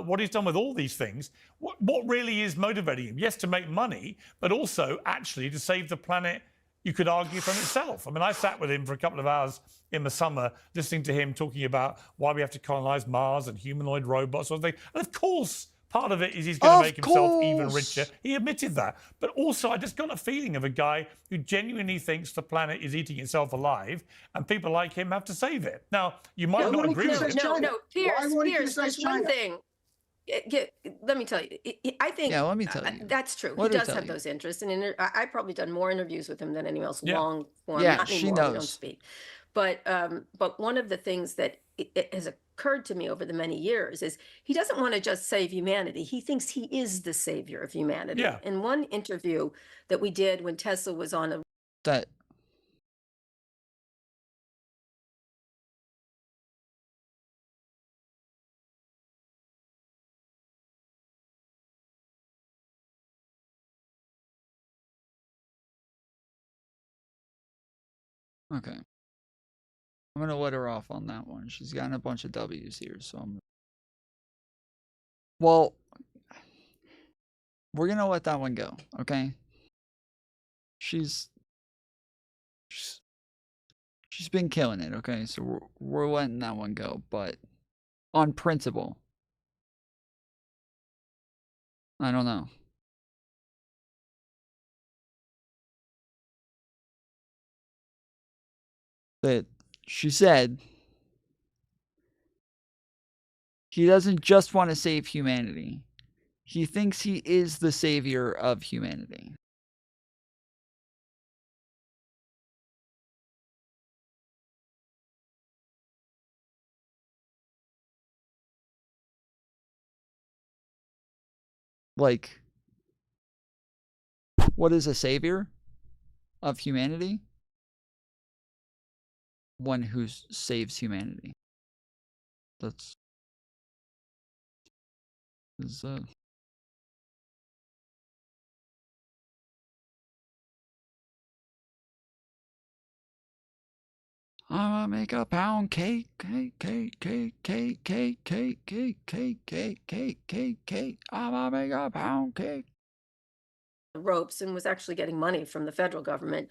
what he's done with all these things, what really is motivating him? Yes, to make money, but also actually to save the planet. You could argue from itself. I mean, I sat with him for a couple of hours in the summer, listening to him talking about why we have to colonize Mars and humanoid robots, sort of thing. And of course, part of it is he's going to make himself even richer. He admitted that. But also, I just got a feeling of a guy who genuinely thinks the planet is eating itself alive and people like him have to save it. Now, you might not agree with it. No, Piers, there's one thing. Let me tell you. I think let me tell you. That's true. He does have those interests. And I've probably done more interviews with him than anyone else, long form. Yeah, not she anymore, knows. we don't speak. But one of the things that it has occurred to me over the many years is he doesn't want to just save humanity. He thinks he is the savior of humanity. Yeah. In one interview that we did when Tesla was on a Okay. I'm going to let her off on that one. She's gotten a bunch of W's here, so I'm... Well, we're going to let that one go, okay? She's been killing it, okay? So we're letting that one go, but on principle, I don't know. That she said he doesn't just want to save humanity. He thinks he is the savior of humanity. Like, what is a savior of humanity? One who saves humanity. That's I'ma make a pound cake, cake, cake, cake, cake, cake, cake, cake, cake, cake, cake, cake, cake. I'ma make a pound cake. Ropes and was actually getting money from the federal government.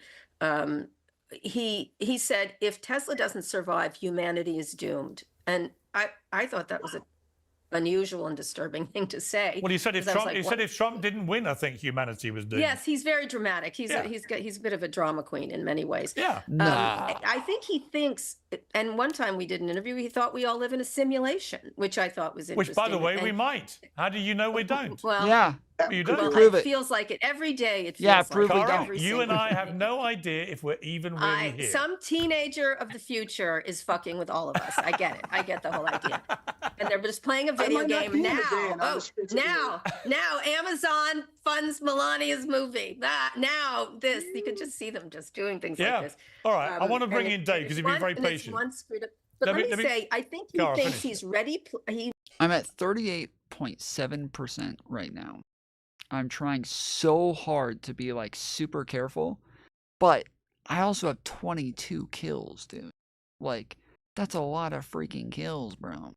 He said, if Tesla doesn't survive, humanity is doomed. And I thought that was an unusual and disturbing thing to say. Well, he said if Trump didn't win, I think humanity was doomed. Yes, he's very dramatic. He's a bit of a drama queen in many ways. Yeah. I think he thinks, and one time we did an interview, he thought we all live in a simulation, which I thought was interesting. Which, by the way, we might. How do you know we don't? Well, yeah. You don't. Well, it feels like it every day. It feels prove like we don't. You and I have no idea if we're even really here. Some teenager of the future is fucking with all of us. I get it. I get the whole idea. And they're just playing a video game now. Now Amazon funds Melania's movie. Now this, you could just see them just doing things like this. All right. I want to bring in Dave because he's been very patient. But let me say, I think he thinks he's ready. I'm at 38.7% right now. I'm trying so hard to be like super careful, but I also have 22 kills, dude. Like, that's a lot of freaking kills, bro.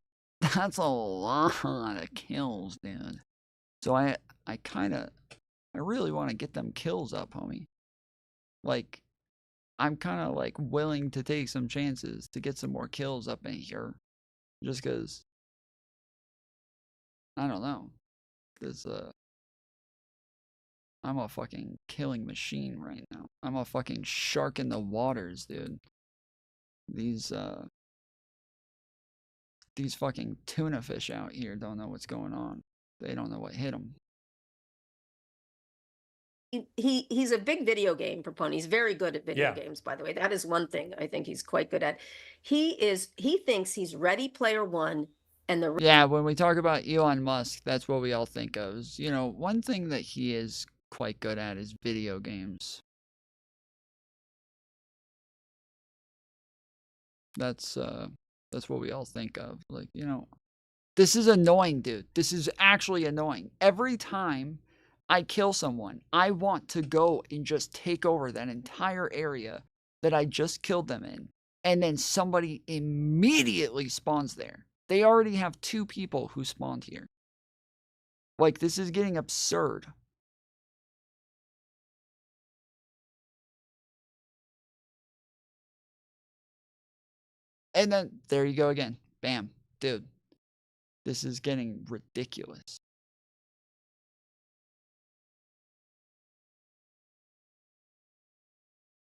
That's a lot of kills, dude. So I really want to get them kills up, homie. Like, I'm kind of like willing to take some chances to get some more kills up in here. Just because, I don't know. Because, I'm a fucking killing machine right now. I'm a fucking shark in the waters, dude. These fucking tuna fish out here don't know what's going on. They don't know what hit them. He's a big video game proponent. He's very good at video games, by the way. That is one thing I think he's quite good at. He thinks he's Ready Player One. And yeah, when we talk about Elon Musk, that's what we all think of. You know, one thing that he is quite good at is video games. That's what we all think of. Like, you know, this is annoying, dude. This is actually annoying. Every time I kill someone, I want to go and just take over that entire area that I just killed them in. And then somebody immediately spawns there. They already have 2 people who spawned here. Like, this is getting absurd. And then, there you go again. Bam. Dude. This is getting ridiculous.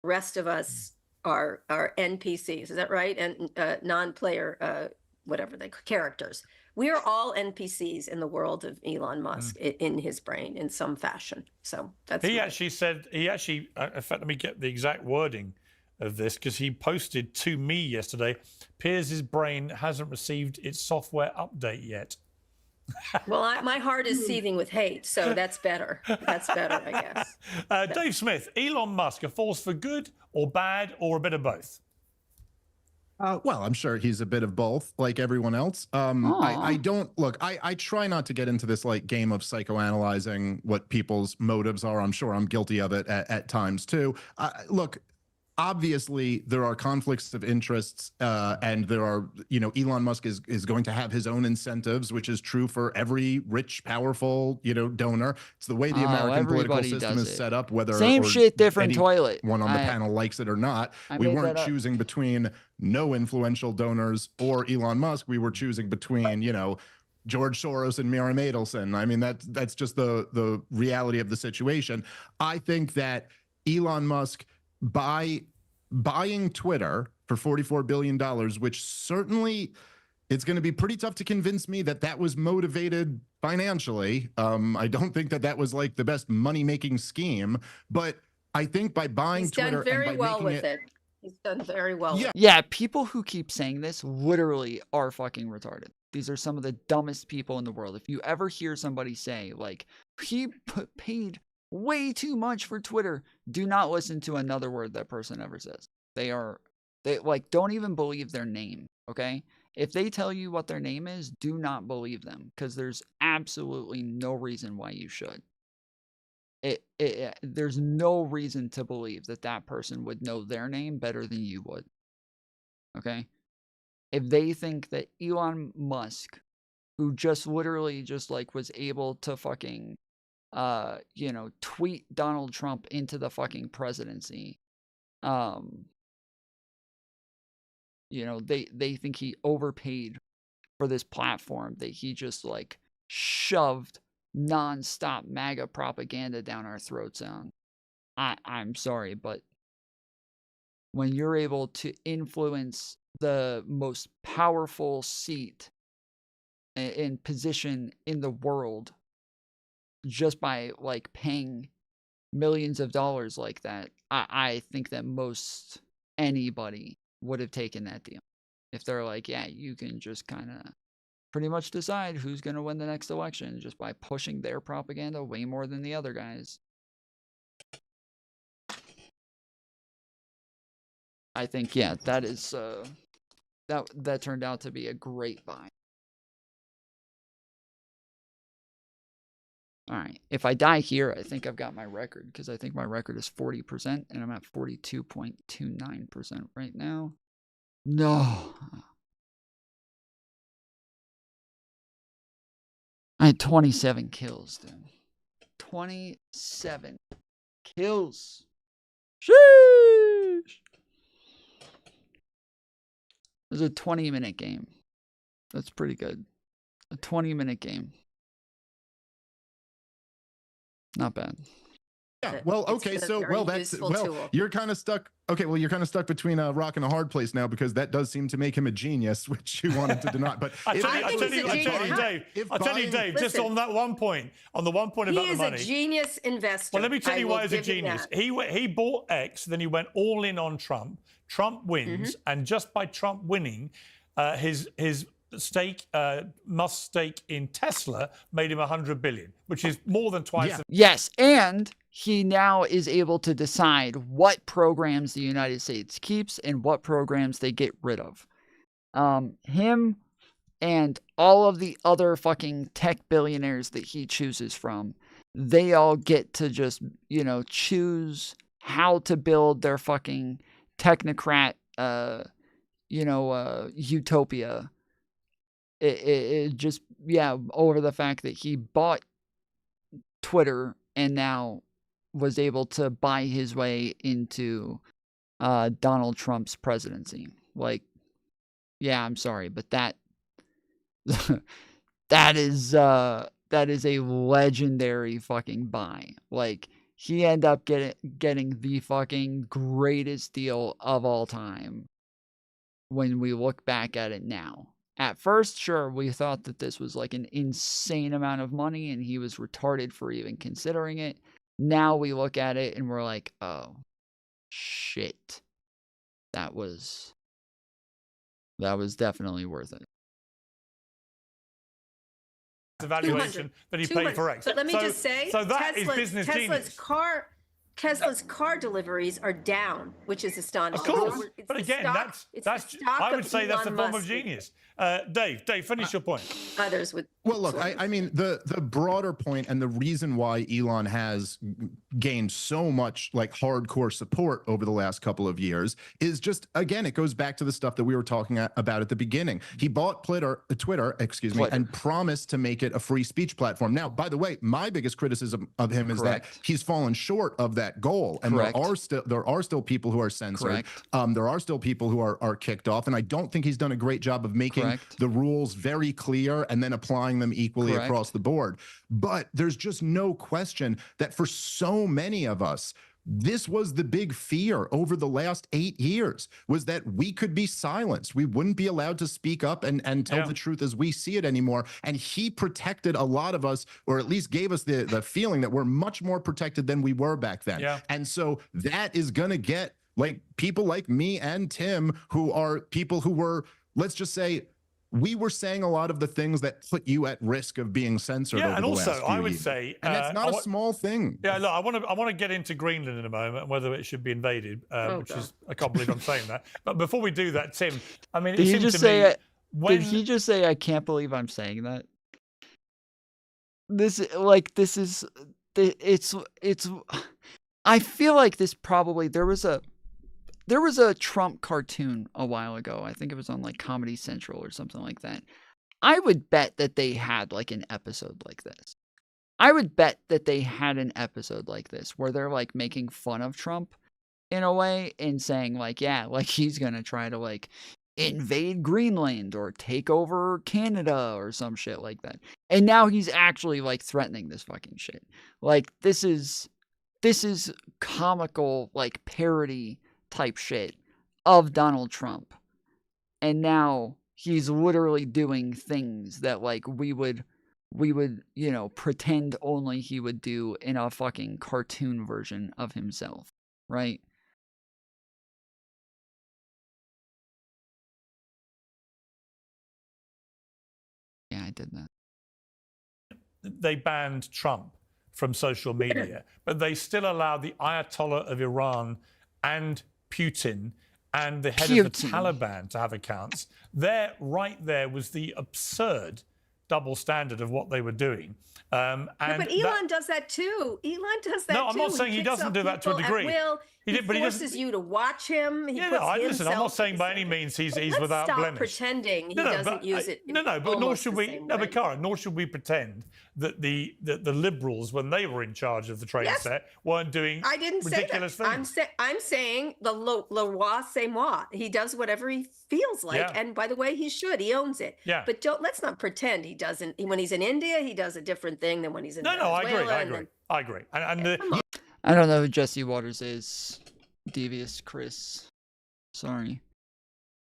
Rest of us are NPCs. Is that right? And non-player, whatever characters. We are all NPCs in the world of Elon Musk in his brain in some fashion. So that's actually said, in fact, let me get the exact wording of this, because he posted to me yesterday, Piers' brain hasn't received its software update yet. Well, my heart is seething with hate, so that's better. That's better, I guess. Dave Smith, Elon Musk, a force for good or bad or a bit of both? Well, I'm sure he's a bit of both, like everyone else. I don't look. I try not to get into this like game of psychoanalyzing what people's motives are. I'm sure I'm guilty of it at times too. Look. Obviously, there are conflicts of interests, and there are, you know, Elon Musk is going to have his own incentives, which is true for every rich, powerful, you know, donor. It's the way the American political system is set up. Whether same shit, different toilet. One on the panel likes it or not. We weren't choosing between no influential donors or Elon Musk. We were choosing between, you know, George Soros and Miriam Adelson. I mean, that's just the reality of the situation. I think that Elon Musk, by buying Twitter for $44 billion, which certainly it's going to be pretty tough to convince me that that was motivated financially. I don't think that was like the best money-making scheme, but I think by buying Twitter, he's done very well with it. He's done very well. Yeah, people who keep saying this literally are fucking retarded. These are some of the dumbest people in the world. If you ever hear somebody say, like, he paid way too much for Twitter, do not listen to another word that person ever says. They like, don't even believe their name, okay? If they tell you what their name is, do not believe them, because there's absolutely no reason why you should. There's no reason to believe that person would know their name better than you would. okay? If they think that Elon Musk, who just literally just like was able to fucking, you know, tweet Donald Trump into the fucking presidency, you know, they think he overpaid for this platform, that he just like shoved nonstop MAGA propaganda down our throats on. I'm sorry, but when you're able to influence the most powerful seat and position in the world just by like paying millions of dollars like that, I think that most anybody would have taken that deal. If they're like, yeah, you can just kind of pretty much decide who's going to win the next election just by pushing their propaganda way more than the other guys. I think, yeah, that is, that turned out to be a great buy. All right, if I die here, I think I've got my record, because I think my record is 40%, and I'm at 42.29% right now. No. I had 27 kills, dude. 27 kills. Sheesh. It was a 20-minute game. That's pretty good. A 20-minute game. Not bad. Yeah, well, okay, so, well, that's, well, tool. you're kind of stuck, okay, well, you're kind of stuck between a rock and a hard place now, because that does seem to make him a genius, which you wanted to deny, but... I tell you, Dave, just on that one point, on the one point about the money... He is a genius investor. Well, let me tell you why he's a genius. He bought X, then he went all in on Trump. Trump wins, and just by Trump winning, his stake, Musk's stake in Tesla made him $100 billion, which is more than twice. Yes, and he now is able to decide what programs the United States keeps and what programs they get rid of. Him and all of the other fucking tech billionaires that he chooses from, they all get to just, you know, choose how to build their fucking technocrat, utopia. It just, yeah, over the fact that he bought Twitter and now was able to buy his way into Donald Trump's presidency. Like, yeah, I'm sorry, but that that is a legendary fucking buy. Like, he ended up getting the fucking greatest deal of all time when we look back at it now. At first, sure, we thought that this was like an insane amount of money and he was retarded for even considering it. Now we look at it and we're like, oh, shit. That was definitely worth it. The valuation that he paid for X. But let me just say, so that is business genius. Tesla's car deliveries are down, which is astonishing. Of course, but again, that's I would say that's a form of genius. Dave, finish your point. Others would. Well, look, I mean, the broader point and the reason why Elon has gained so much like hardcore support over the last couple of years is just, again, it goes back to the stuff that we were talking about at the beginning. He bought Twitter, and promised to make it a free speech platform. Now, by the way, my biggest criticism of him is that he's fallen short of that goal, and there are still people who are censored. There are still people who are kicked off, and I don't think he's done a great job of making the rules very clear and then applying them equally across the board. But there's just no question that for so many of us, this was the big fear over the last 8 years, was that we could be silenced. We wouldn't be allowed to speak up and tell the truth as we see it anymore. And he protected a lot of us, or at least gave us the feeling that we're much more protected than we were back then. And so that is going to get like people like me and Tim, who are people who were, let's just say, we were saying a lot of the things that put you at risk of being censored over the last few years. I would say, and that's not a small thing. Yeah, look, I want to get into Greenland in a moment, whether it should be invaded, which is, I can't believe I'm saying that. But before we do that, Tim, I mean, did he just say I can't believe I'm saying that? I feel like this probably, there was a there was a Trump cartoon a while ago. I think it was on like Comedy Central or something like that. I would bet that they had like an episode like this. I would bet that they had an episode like this where they're like making fun of Trump in a way and saying like, yeah, like he's going to try to like invade Greenland or take over Canada or some shit like that. And now he's actually like threatening this fucking shit. Like this is comical like parody type shit of Donald Trump. And now he's literally doing things that like we would, you know, pretend only he would do in a fucking cartoon version of himself, right? Yeah, I did that. They banned Trump from social media, but they still allow the Ayatollah of Iran and Putin and the head of the Taliban to have accounts. There, right there, was the absurd double standard of what they were doing. But Elon does that too. Elon does that too. No, I'm not saying he doesn't do that to a degree. He forces you to watch him. Listen, I'm not saying by any means he's without blemish. Stop pretending he doesn't use it. But nor should we. No, but Cara, nor should we pretend that the liberals, when they were in charge of the train set, weren't doing ridiculous things. I'm saying the le roi c'est moi. He does whatever he feels like, and by the way, he should. He owns it. Yeah. But let's not pretend he doesn't. When he's in India, he does a different thing than when he's in Venezuela. I agree. I don't know who Jesse Waters is. Devious Chris. Sorry.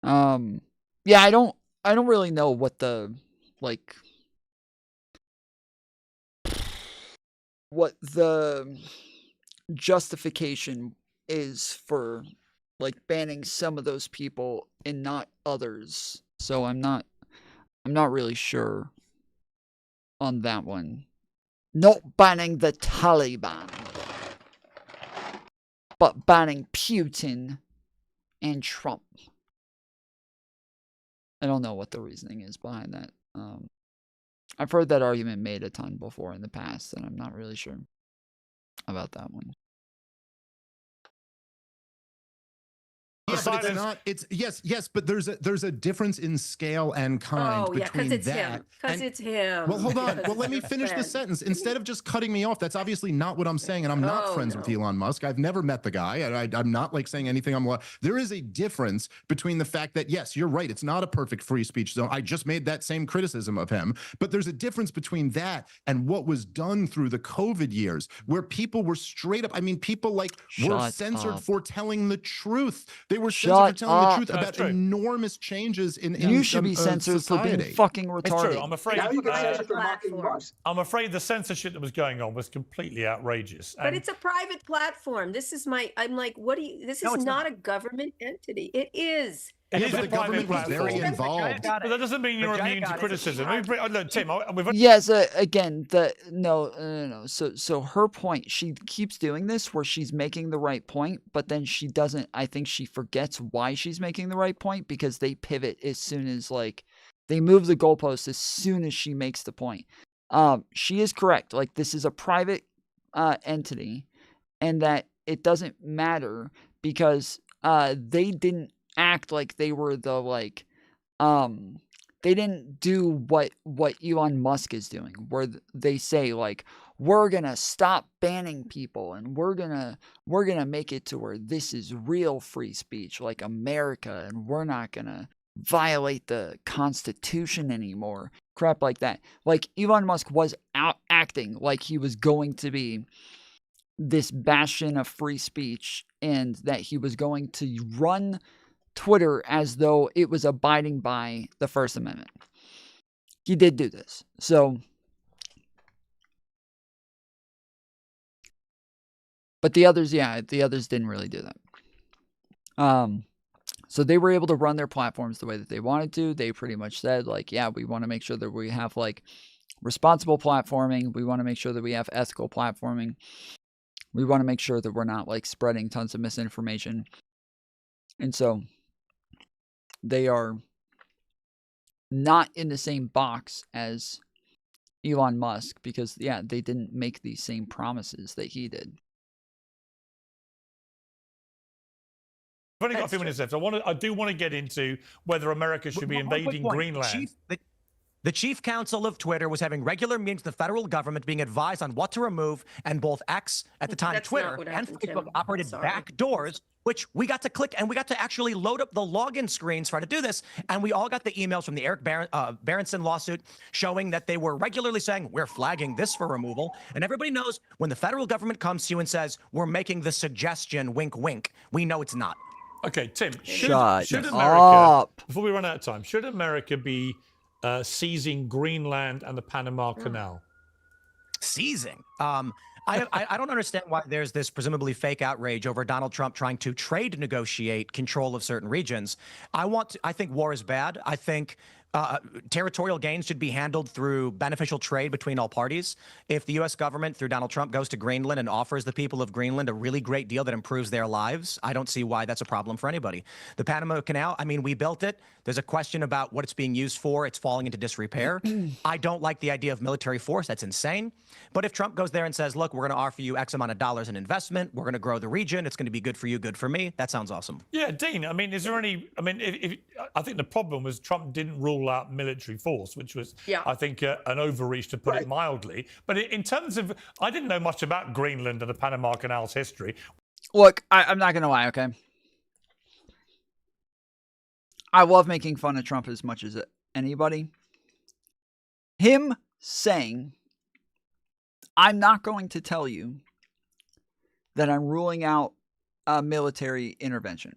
Yeah, I don't really know what the what the justification is for like banning some of those people and not others. So I'm not really sure on that one. Not banning the Taliban, but banning Putin and Trump. I don't know what the reasoning is behind that. I've heard that argument made a ton before in the past, and I'm not really sure about that one. Yeah, but it's not. It's yes, but there's a difference in scale and kind between that. Because it's him. Well, hold on. Well, let me finish the sentence. Instead of just cutting me off, that's obviously not what I'm saying, and I'm not friends with Elon Musk. I've never met the guy. I'm not like saying anything. There is a difference between the fact that yes, you're right. It's not a perfect free speech zone. I just made that same criticism of him, but there's a difference between that and what was done through the COVID years, where people were straight up. I mean, people were censored for telling the truth. They were censored for telling the truth about enormous changes in you should be censored society. for being fucking retarded. It's true. I'm afraid the censorship that was going on was completely outrageous. But it's a private platform. This is I'm like, what do you? This is not a government entity. It is. It is the government was very involved. But that doesn't mean you're immune to criticism. Look, Tim, yes, again, no. So her point, she keeps doing this where she's making the right point, but then she doesn't. I think she forgets why she's making the right point because they pivot as soon as they move the goalpost as soon as she makes the point. She is correct. Like this is a private entity, and that it doesn't matter because they didn't act like they were the they didn't do what Elon Musk is doing, where they say we're gonna stop banning people and we're gonna make it to where this is real free speech like America, and we're not gonna violate the Constitution anymore, crap like that. Like Elon Musk was acting like he was going to be this bastion of free speech and that he was going to run Twitter as though it was abiding by the First Amendment. He did do this. So, but the others didn't really do that. So they were able to run their platforms the way that they wanted to. They pretty much said we want to make sure that we have responsible platforming. We want to make sure that we have ethical platforming. We want to make sure that we're not spreading tons of misinformation. And so they are not in the same box as Elon Musk because, they didn't make these same promises that he did. I've only got a few minutes left. I do want to get into whether America should be invading Greenland. The chief counsel of Twitter was having regular meetings with the federal government, being advised on what to remove, and both X, at the time Twitter, and Facebook operated back doors, which we got to click, and we got to actually load up the login screens for how to do this, and we all got the emails from the Eric Berenson lawsuit showing that they were regularly saying, we're flagging this for removal, and everybody knows when the federal government comes to you and says, we're making the suggestion, wink, wink, we know it's not. Okay, Tim, should America, up. Before we run out of time, should America be seizing Greenland and the Panama Canal? Seizing? I don't understand why there's this presumably fake outrage over Donald Trump trying to trade negotiate control of certain regions. I think war is bad. I think territorial gains should be handled through beneficial trade between all parties. If the U.S. government, through Donald Trump, goes to Greenland and offers the people of Greenland a really great deal that improves their lives, I don't see why that's a problem for anybody. The Panama Canal, I mean, we built it. There's a question about what it's being used for. It's falling into disrepair. I don't like the idea of military force. That's insane. But if Trump goes there and says, look, we're going to offer you X amount of dollars in investment, we're going to grow the region, it's going to be good for you, good for me, that sounds awesome. Yeah, Dean, I mean, is there any, I mean, I think the problem was Trump didn't rule out military force, which was, I think, an overreach, to put it mildly. But in terms of, I didn't know much about Greenland and the Panama Canal's history. Look, I'm not going to lie, okay? I love making fun of Trump as much as anybody. Him saying, I'm not going to tell you that I'm ruling out a military intervention.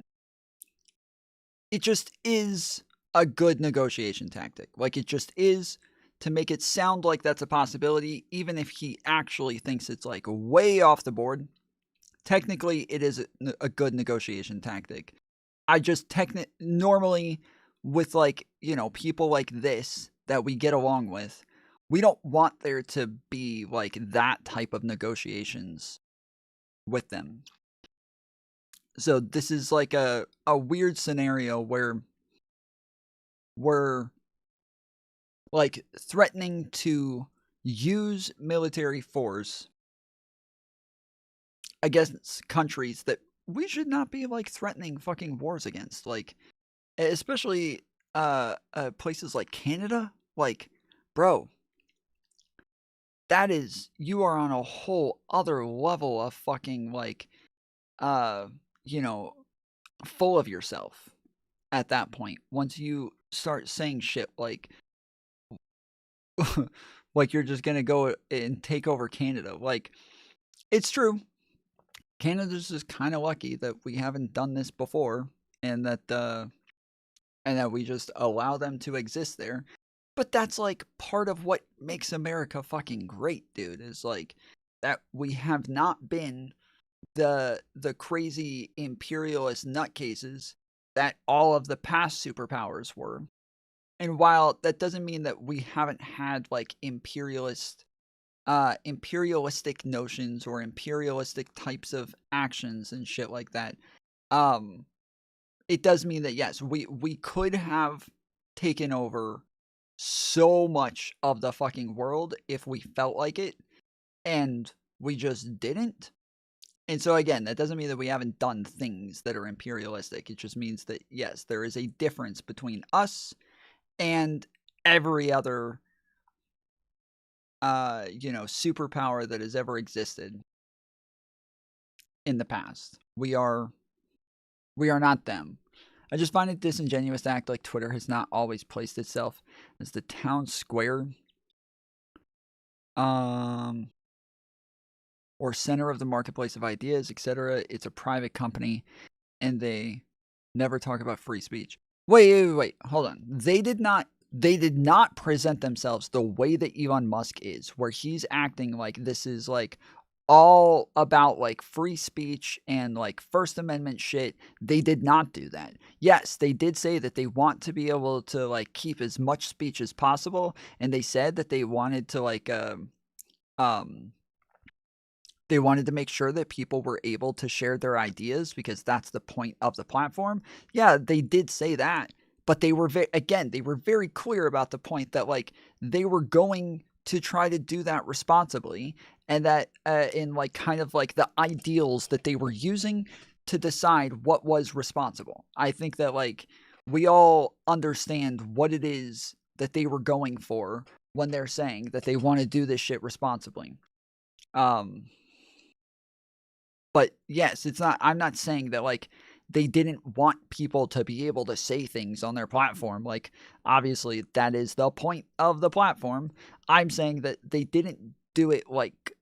It just is a good negotiation tactic. Like, it just is, to make it sound like that's a possibility, even if he actually thinks it's like way off the board. Technically, it is a good negotiation tactic. I just normally with, like, you know, people like this that we get along with, we don't want there to be like that type of negotiations with them. So this is like a weird scenario where we're like threatening to use military force against countries that we should not be like threatening fucking wars against, like especially places like Canada. Like, bro, that is, you are on a whole other level of fucking like you know, full of yourself at that point. Once you start saying shit like like you're just gonna go and take over Canada. Like, it's true, Canada's just kind of lucky that we haven't done this before, and that we just allow them to exist there. But that's like part of what makes America fucking great, dude, is like that we have not been the crazy imperialist nutcases that all of the past superpowers were. And while that doesn't mean that we haven't had like imperialistic notions or imperialistic types of actions and shit like that, it does mean that yes, we could have taken over so much of the fucking world if we felt like it, and we just didn't. And so again, that doesn't mean that we haven't done things that are imperialistic. It just means that yes, there is a difference between us and every other you know, superpower that has ever existed in the past. We are not them. I just find it disingenuous to act like Twitter has not always placed itself as the town square or center of the marketplace of ideas, etc. It's a private company, and they never talk about free speech. Wait, hold on. They did not present themselves the way that Elon Musk is, where he's acting like this is like all about like free speech and like First Amendment shit. They did not do that. Yes, they did say that they want to be able to like keep as much speech as possible, and they said that they wanted to like they wanted to make sure that people were able to share their ideas because that's the point of the platform. Yeah, they did say that, but they were very clear about the point that like they were going to try to do that responsibly, and that in like kind of like the ideals that they were using to decide what was responsible. I think that like we all understand what it is that they were going for when they're saying that they want to do this shit responsibly. But yes, it's not, I'm not saying that like they didn't want people to be able to say things on their platform. Like, obviously that is the point of the platform. I'm saying that they didn't do it like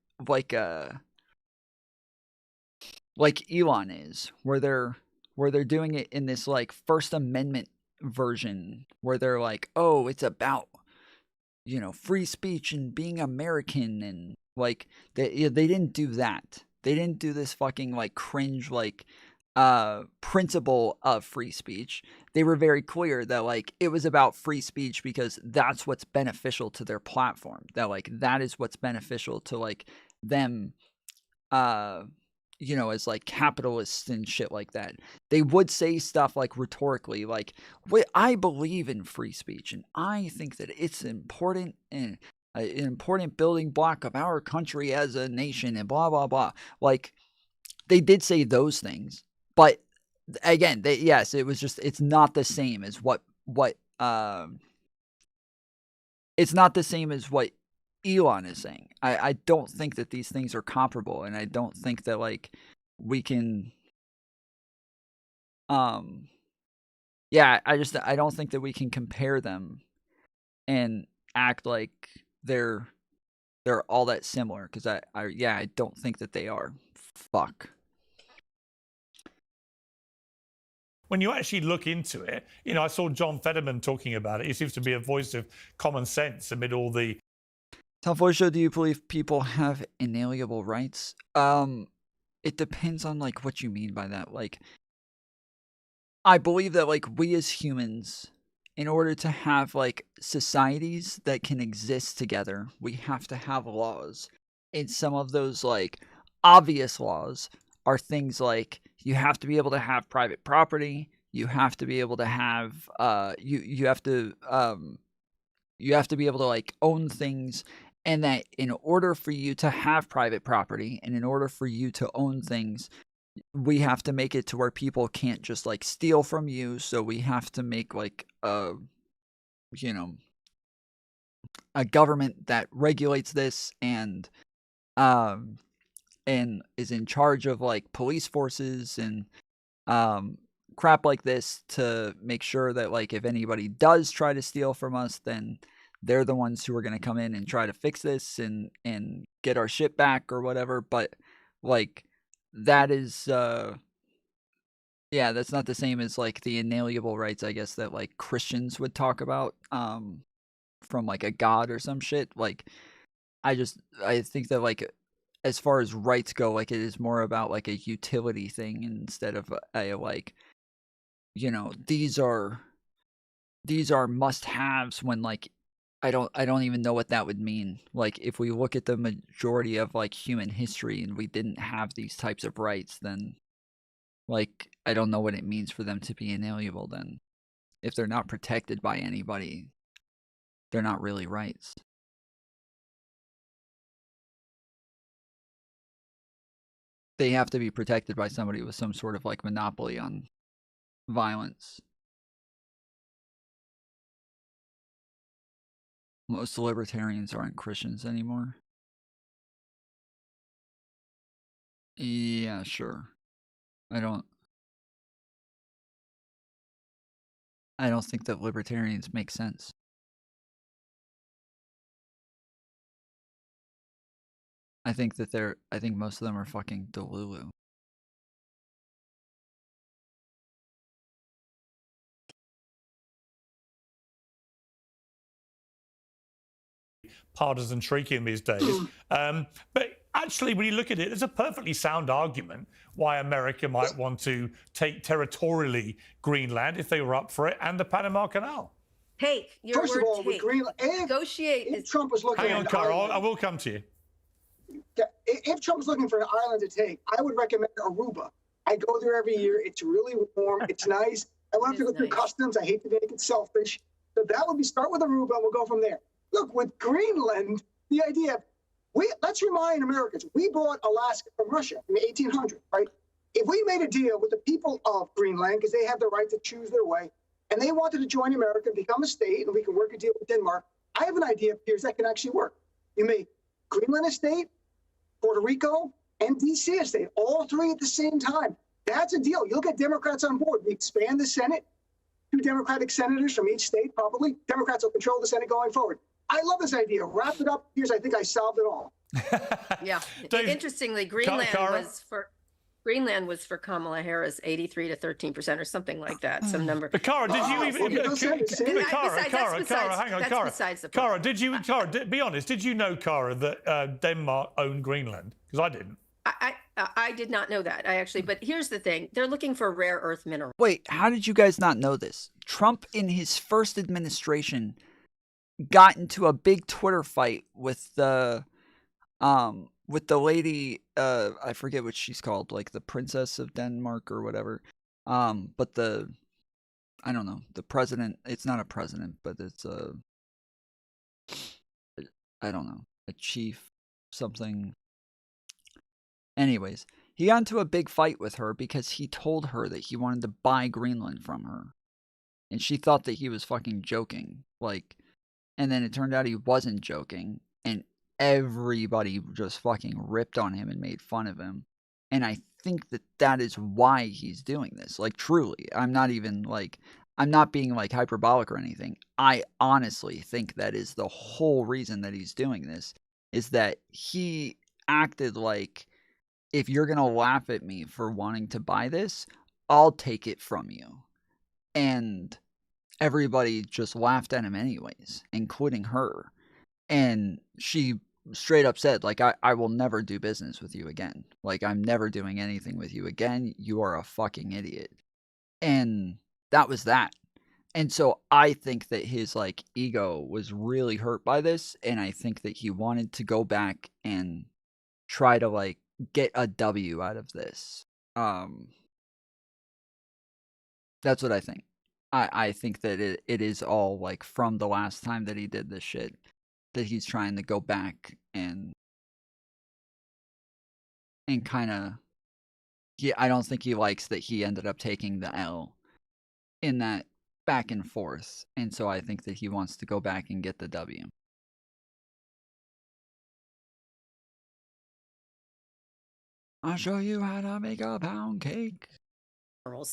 Elon is, where they're doing it in this like First Amendment version, where they're like, oh, it's about, you know, free speech and being American, and like they didn't do that. They didn't do this fucking like cringe like principle of free speech. They were very clear that like it was about free speech because that's what's beneficial to their platform. That like that is what's beneficial to like them you know, as like capitalists and shit like that. They would say stuff like rhetorically, like, "Wait, I believe in free speech and I think that it's important and an important building block of our country as a nation," and blah blah blah. Like, they did say those things, but again, yes, it was just, it's not the same as what it's not the same as what Elon is saying. I don't think that these things are comparable, and I don't think that like we can yeah, I don't think that we can compare them and act like they're all that similar, because I don't think that they are. Fuck. When you actually look into it, you know, I saw John Fetterman talking about it. He seems to be a voice of common sense amid all the... Tom Floyd Show, do you believe people have inalienable rights? It depends on like what you mean by that. Like, I believe that like we as humans, in order to have like societies that can exist together, we have to have laws. And some of those like obvious laws are things like you have to be able to have private property, you have to be able to have you have to be able to like own things, and that in order for you to have private property and in order for you to own things, we have to make it to where people can't just like steal from you. So we have to make like you know, a government that regulates this and is in charge of like police forces and crap like this, to make sure that like if anybody does try to steal from us, then they're the ones who are going to come in and try to fix this and get our shit back or whatever. But like that is yeah, that's not the same as like the inalienable rights, I guess, that like Christians would talk about from like a god or some shit. Like I think that like as far as rights go, like it is more about like a utility thing instead of a like, you know, these are must-haves, when like I don't even know what that would mean. Like if we look at the majority of like human history and we didn't have these types of rights, then like I don't know what it means for them to be inalienable then. If they're not protected by anybody, they're not really rights. They have to be protected by somebody with some sort of like monopoly on violence. Most libertarians aren't Christians anymore. Yeah, sure. I don't think that libertarians make sense. I think most of them are fucking delulu. partisan shrieking these days. But actually, when you look at it, there's a perfectly sound argument why America might want to take territorially Greenland if they were up for it, and the Panama Canal. Take your First word, of all, take. with Greenland, Negotiate. If Trump was looking Hang on, at Carl, I will come to you. If Trump was looking for an island to take, I would recommend Aruba. I go there every year. It's really warm. It's nice. I won't have to go through customs. I hate to make it selfish. So that would be, start with Aruba and we'll go from there. Look, with Greenland, the idea of, let's remind Americans, we bought Alaska from Russia in the 1800s, right? if we made a deal with the people of Greenland, because they have the right to choose their way, and they wanted to join America and become a state, and we can work a deal with Denmark, I have an idea, Piers, that can actually work. You make Greenland a state, Puerto Rico, and D.C. a state, all three at the same time. That's a deal. You'll get Democrats on board. We expand the Senate, 2 Democratic senators from each state, probably. Democrats will control the Senate going forward. I love this idea. Wrap it up. Piers, I think I solved it all. Yeah. Dave, Interestingly, Greenland was for Kamala Harris 83 to 13% or something like that. Some number. Cara, did you even? Cara, did you? Cara, be honest. Did you know, Cara, that Denmark owned Greenland? Because I didn't. I did not know that. But here's the thing: they're looking for rare earth minerals. Wait, how did you guys not know this? Trump, in his first administration, got into a big Twitter fight with the lady, I forget what she's called, like the Princess of Denmark or whatever. But I don't know, the president, it's not a president, but it's I don't know, a chief something. Anyways, he got into a big fight with her because he told her that he wanted to buy Greenland from her. And she thought that he was fucking joking. And then it turned out he wasn't joking. And everybody just fucking ripped on him and made fun of him. And I think that is why he's doing this. Truly. I'm not being hyperbolic or anything. I honestly think that is the whole reason that he's doing this. Is that he acted like, if you're going to laugh at me for wanting to buy this, I'll take it from you. And everybody just laughed at him anyways, including her. And she straight up said, I will never do business with you again. I'm never doing anything with you again. You are a fucking idiot. And that was that. And so I think that his ego was really hurt by this. And I think that he wanted to go back and try to get a W out of this. That's what I think. I think that it is all from the last time that he did this shit, that he's trying to go back and kind of, I don't think he likes that he ended up taking the L in that back and forth. And so I think that he wants to go back and get the W. I'll show you how to make a pound cake.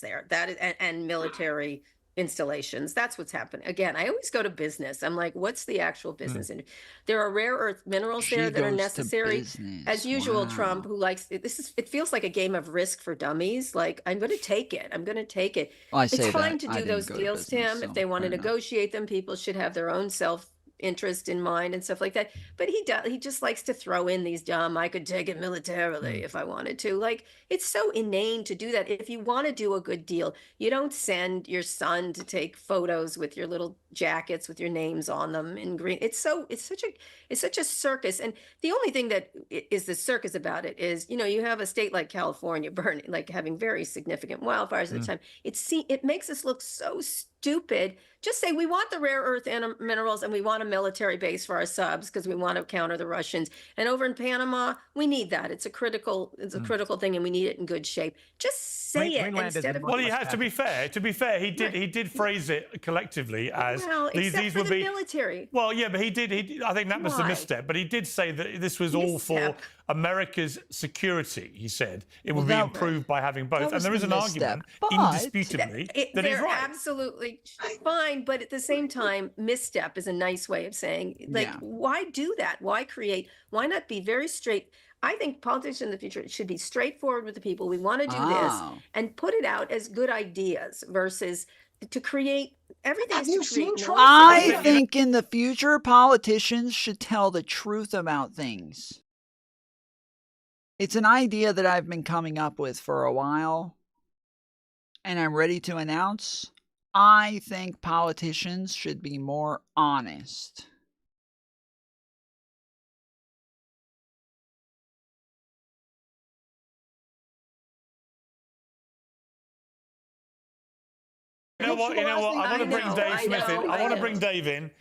There, that is, and military installations. That's what's happening. Again, I always go to business. I'm like, what's the actual business? And there are rare earth minerals there that are necessary. As usual, Trump, who likes this, it feels like a game of Risk for Dummies. I'm going to take it. I'm going to take it. Well, it's fine to do those deals, Tim. If they want to negotiate them, people should have their own self-interest in mind and stuff like that. But he just likes to throw in these dumb, I could take it militarily if I wanted to. It's so inane to do that. If you want to do a good deal, you don't send your son to take photos with your little jackets with your names on them in green. It's such a circus. And the only thing that is the circus about it is, you have a state like California burning, having very significant wildfires at the time. It makes us look so stupid. Just say we want the rare earth minerals and we want a military base for our subs because we want to counter the Russians. And over in Panama, we need that. It's a critical thing, and we need it in good shape. Just say it instead of. Well, he has to be fair. To be fair, he did phrase it collectively as these would be military. Well, yeah, but he did. I think that was the misstep. But he did say that this was all for America's security. He said it would be improved by having both, and there is an argument, indisputably, that he's right. Absolutely fine, but at the same time, misstep is a nice way of saying, why do that? Why create? Why not be very straight? I think politics in the future should be straightforward with the people. We want to do this and put it out as good ideas versus to create everything. Have you seen Trump? I think in the future, politicians should tell the truth about things. It's an idea that I've been coming up with for a while, and I'm ready to announce. I think politicians should be more honest. You know what? I want to bring Dave Smith in. I want to bring Dave in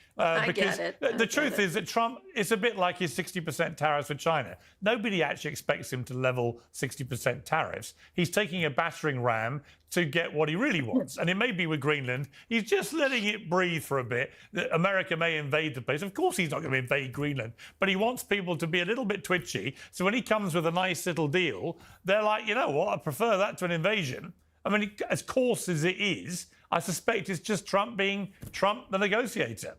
because the truth is that Trump is a bit like his 60% tariffs with China. Nobody actually expects him to level 60% tariffs. He's taking a battering ram to get what he really wants. And it may be with Greenland. He's just letting it breathe for a bit. America may invade the place. Of course he's not going to invade Greenland, but he wants people to be a little bit twitchy. So when he comes with a nice little deal, they're like, you know what, I prefer that to an invasion. I mean, as coarse as it is, I suspect it's just Trump being Trump the negotiator.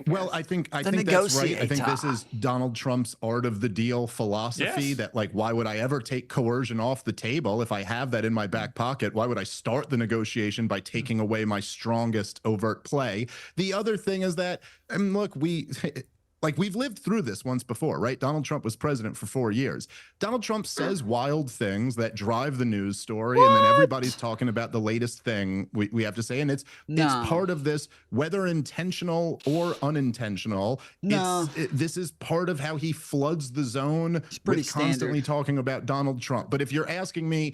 Well, I think that's right. I think this is Donald Trump's art of the deal philosophy that, like, why would I ever take coercion off the table if I have that in my back pocket? Why would I start the negotiation by taking away my strongest overt play? The other thing is that, look, we've lived through this once before, right? Donald Trump was president for 4 years. Donald Trump says wild things that drive the news story, and then everybody's talking about the latest thing we have to say. And it's part of this, whether intentional or unintentional. This is part of how he floods the zone with constantly talking about Donald Trump. But if you're asking me,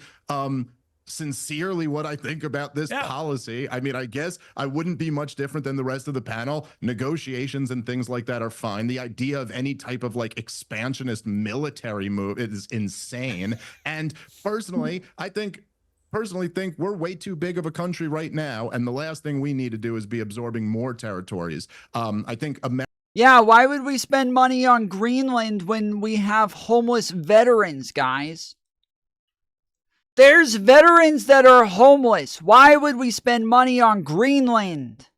sincerely what I think about this policy, I mean, I guess I wouldn't be much different than the rest of the panel. Negotiations and things like that are fine. The idea of any type of like expansionist military move is insane. And personally, I think we're way too big of a country right now, and the last thing we need to do is be absorbing more territories. I think yeah, why would we spend money on Greenland when we have homeless veterans, guys? There's veterans that are homeless. Why would we spend money on Greenland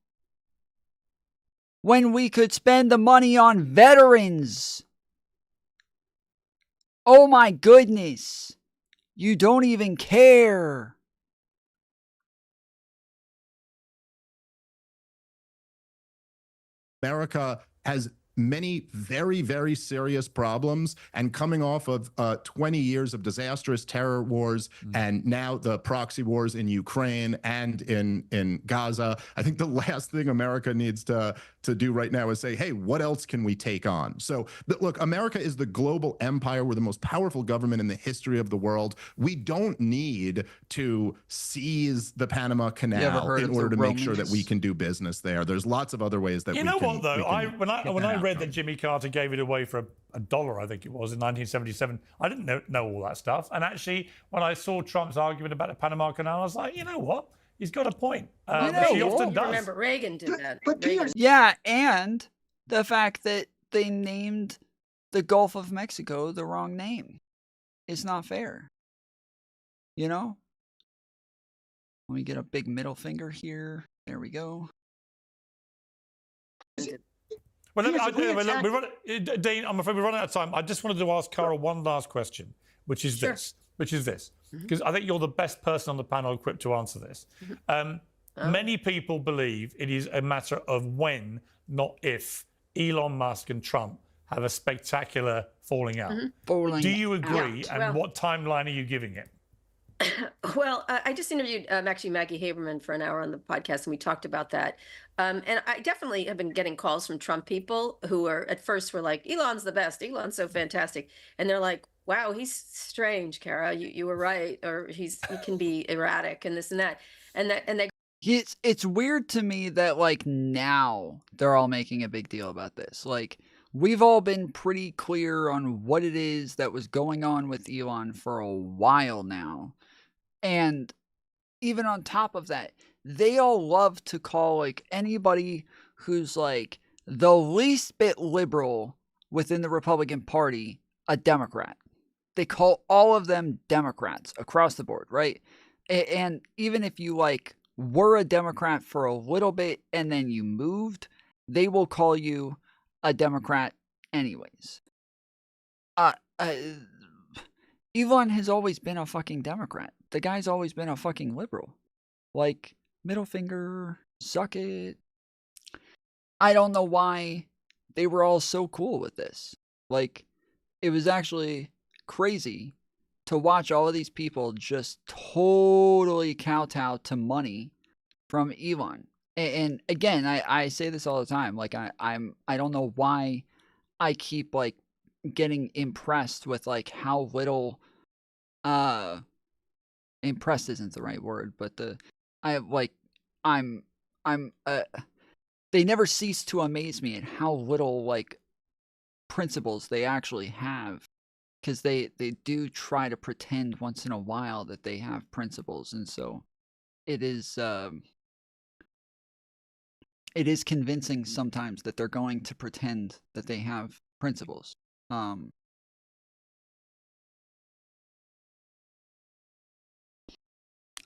when we could spend the money on veterans? Oh my goodness. You don't even care. America has many very, very serious problems, and coming off of 20 years of disastrous terror wars and now the proxy wars in Ukraine and in Gaza, I think the last thing America needs to do right now is say, hey, what else can we take on? So look, America is the global empire. We're the most powerful government in the history of the world. We don't need to seize the Panama Canal in order to make sure that we can do business there. There's lots of other ways that we can. You know what, though? When I read that Jimmy Carter gave it away for $1, I think it was, in 1977, I didn't know all that stuff. And actually, when I saw Trump's argument about the Panama Canal, I was like, you know what? He's got a point. She often does. Remember, Reagan did that. Yeah, and the fact that they named the Gulf of Mexico the wrong name. It's not fair. You know? Let me get a big middle finger here. There we go. Well, Dean, I'm afraid we're running out of time. I just wanted to ask Cara one last question, which is this, because I think you're the best person on the panel equipped to answer this. Many people believe it is a matter of when, not if, Elon Musk and Trump have a spectacular falling out. Do you agree? And what timeline are you giving it? Well, I just interviewed actually Maggie Haberman for an hour on the podcast, and we talked about that. And I definitely have been getting calls from Trump people who are at first were like, Elon's the best. Elon's so fantastic. And they're like, wow, he's strange, Cara. You were right. Or he can be erratic and this and that. And they. It's weird to me that like now they're all making a big deal about this. Like, we've all been pretty clear on what it is that was going on with Elon for a while now. And even on top of that, they all love to call like anybody who's like the least bit liberal within the Republican Party a Democrat. They call all of them Democrats across the board, right? And even if you like were a Democrat for a little bit and then you moved, they will call you a Democrat anyways. Elon has always been a fucking Democrat. The guy's always been a fucking liberal. Like, middle finger, suck it. I don't know why they were all so cool with this. Like, it was actually crazy to watch all of these people just totally kowtow to money from Elon. And again, I say this all the time. Like, I don't know why I keep like getting impressed with like how little impressed isn't the right word, but I have like they never cease to amaze me at how little, like, principles they actually have. Because they do try to pretend once in a while that they have principles. And so it is convincing sometimes that they're going to pretend that they have principles.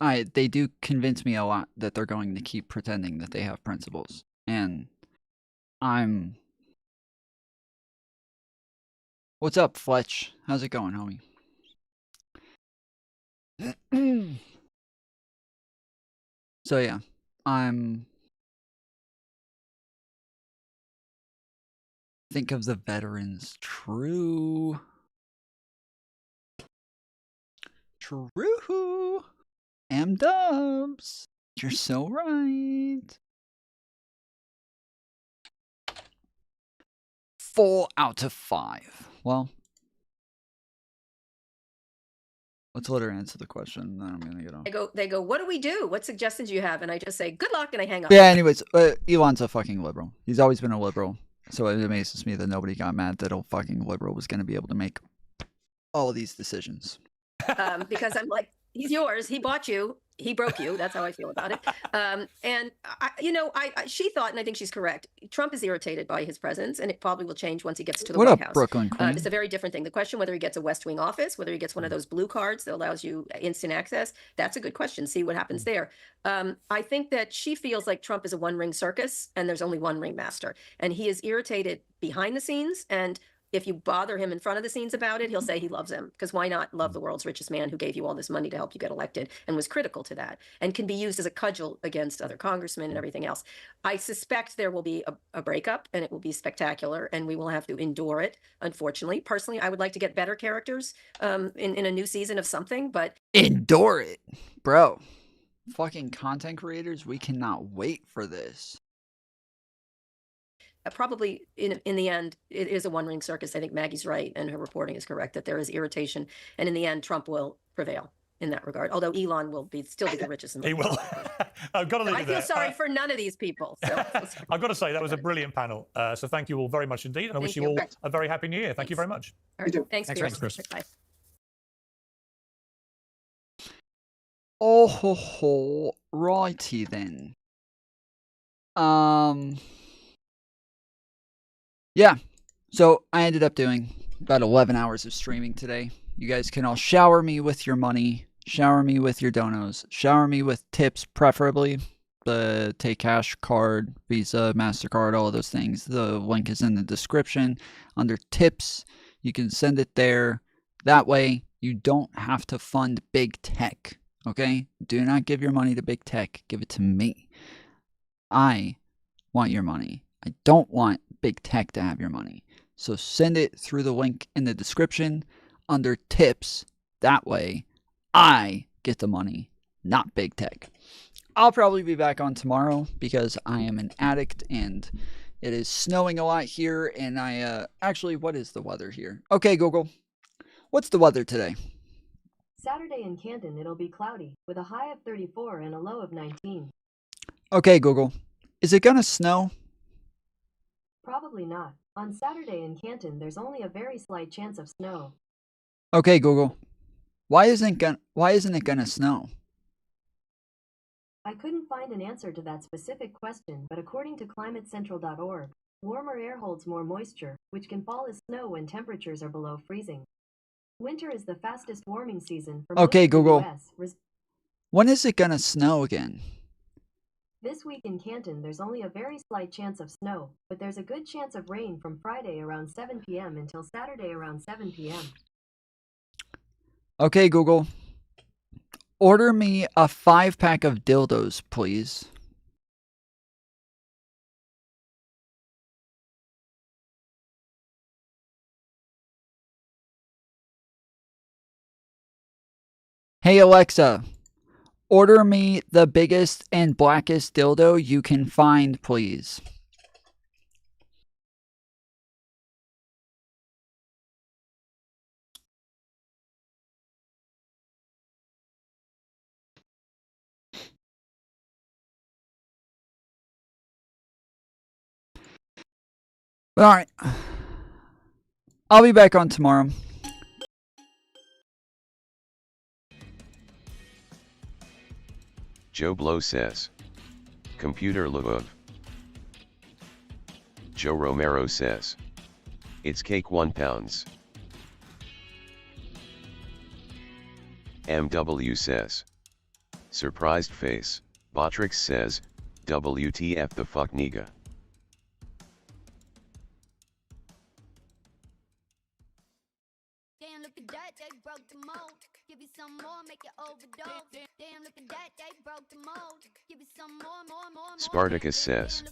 They do convince me a lot that they're going to keep pretending that they have principles. And what's up, Fletch? How's it going, homie? So yeah, think of the veterans. True. M-dubs. You're so right. 4 out of 5. Well, let's let her answer the question, then I'm gonna get off. They go, what do we do? What suggestions do you have? And I just say, good luck, and I hang up. Yeah, anyways, Elon's a fucking liberal. He's always been a liberal. So it amazes me that nobody got mad that a fucking liberal was going to be able to make all of these decisions. Because I'm like, he's yours. He bought you. He broke you. That's how I feel about it. And she thought, and I think she's correct, Trump is irritated by his presence, and it probably will change once he gets to the White House. Brooklyn Queen? It's a very different thing. The question whether he gets a West Wing office, whether he gets one of those blue cards that allows you instant access, that's a good question. See what happens there. I think that she feels like Trump is a one-ring circus, and there's only one ringmaster. And he is irritated behind the scenes, and if you bother him in front of the scenes about it, he'll say he loves him. Because why not love the world's richest man who gave you all this money to help you get elected and was critical to that and can be used as a cudgel against other congressmen and everything else. I suspect there will be a breakup, and it will be spectacular, and we will have to endure it, unfortunately. Personally, I would like to get better characters in a new season of something, but... Endure it. Bro, fucking content creators, we cannot wait for this. Probably in the end, it is a one-ring circus. I think Maggie's right, and her reporting is correct that there is irritation, and in the end, Trump will prevail in that regard. Although Elon will still be the richest. He will. I've got to leave I it feel there. sorry for none of these people. So. I've got to say that was a brilliant panel. So thank you all very much indeed, and I wish you all a very happy New Year. Thank you very much. All right. Thanks, Chris. Bye. Oh ho ho. Righty then. Yeah, so I ended up doing about 11 hours of streaming today. You guys can all shower me with your money, shower me with your donos, shower me with tips, preferably the Take Cash card, Visa, MasterCard, all of those things. The link is in the description under tips. You can send it there. That way, you don't have to fund big tech, okay? Do not give your money to big tech. Give it to me. I want your money. I don't want big tech to have your money. So send it through the link in the description under tips. That way, I get the money, not big tech. I'll probably be back on tomorrow because I am an addict and it is snowing a lot here. And actually, what is the weather here? Okay, Google, what's the weather today? Saturday in Canton, it'll be cloudy with a high of 34 and a low of 19. Okay, Google, is it gonna snow? Probably not. On Saturday in Canton, there's only a very slight chance of snow. Okay, Google, why isn't it gonna snow? I couldn't find an answer to that specific question, but according to climatecentral.org, warmer air holds more moisture, which can fall as snow when temperatures are below freezing. Winter is the fastest warming season for most of Google, the US. When is it gonna snow again? This week in Canton, there's only a very slight chance of snow, but there's a good chance of rain from Friday around 7 p.m. until Saturday around 7 p.m. Okay, Google. Order me a 5-pack of dildos, please. Hey, Alexa. Order me the biggest and blackest dildo you can find, please. But all right. I'll be back on tomorrow. Joe Blow says, computer love. Joe Romero says, it's cake £1. MW says, surprised face. Botrix says, WTF the fuck nigga. Damn, look at that, they broke the mold. Give you some more, make it overdose. Damn, look at that, they broke the mold. Give you some more. Spartacus says,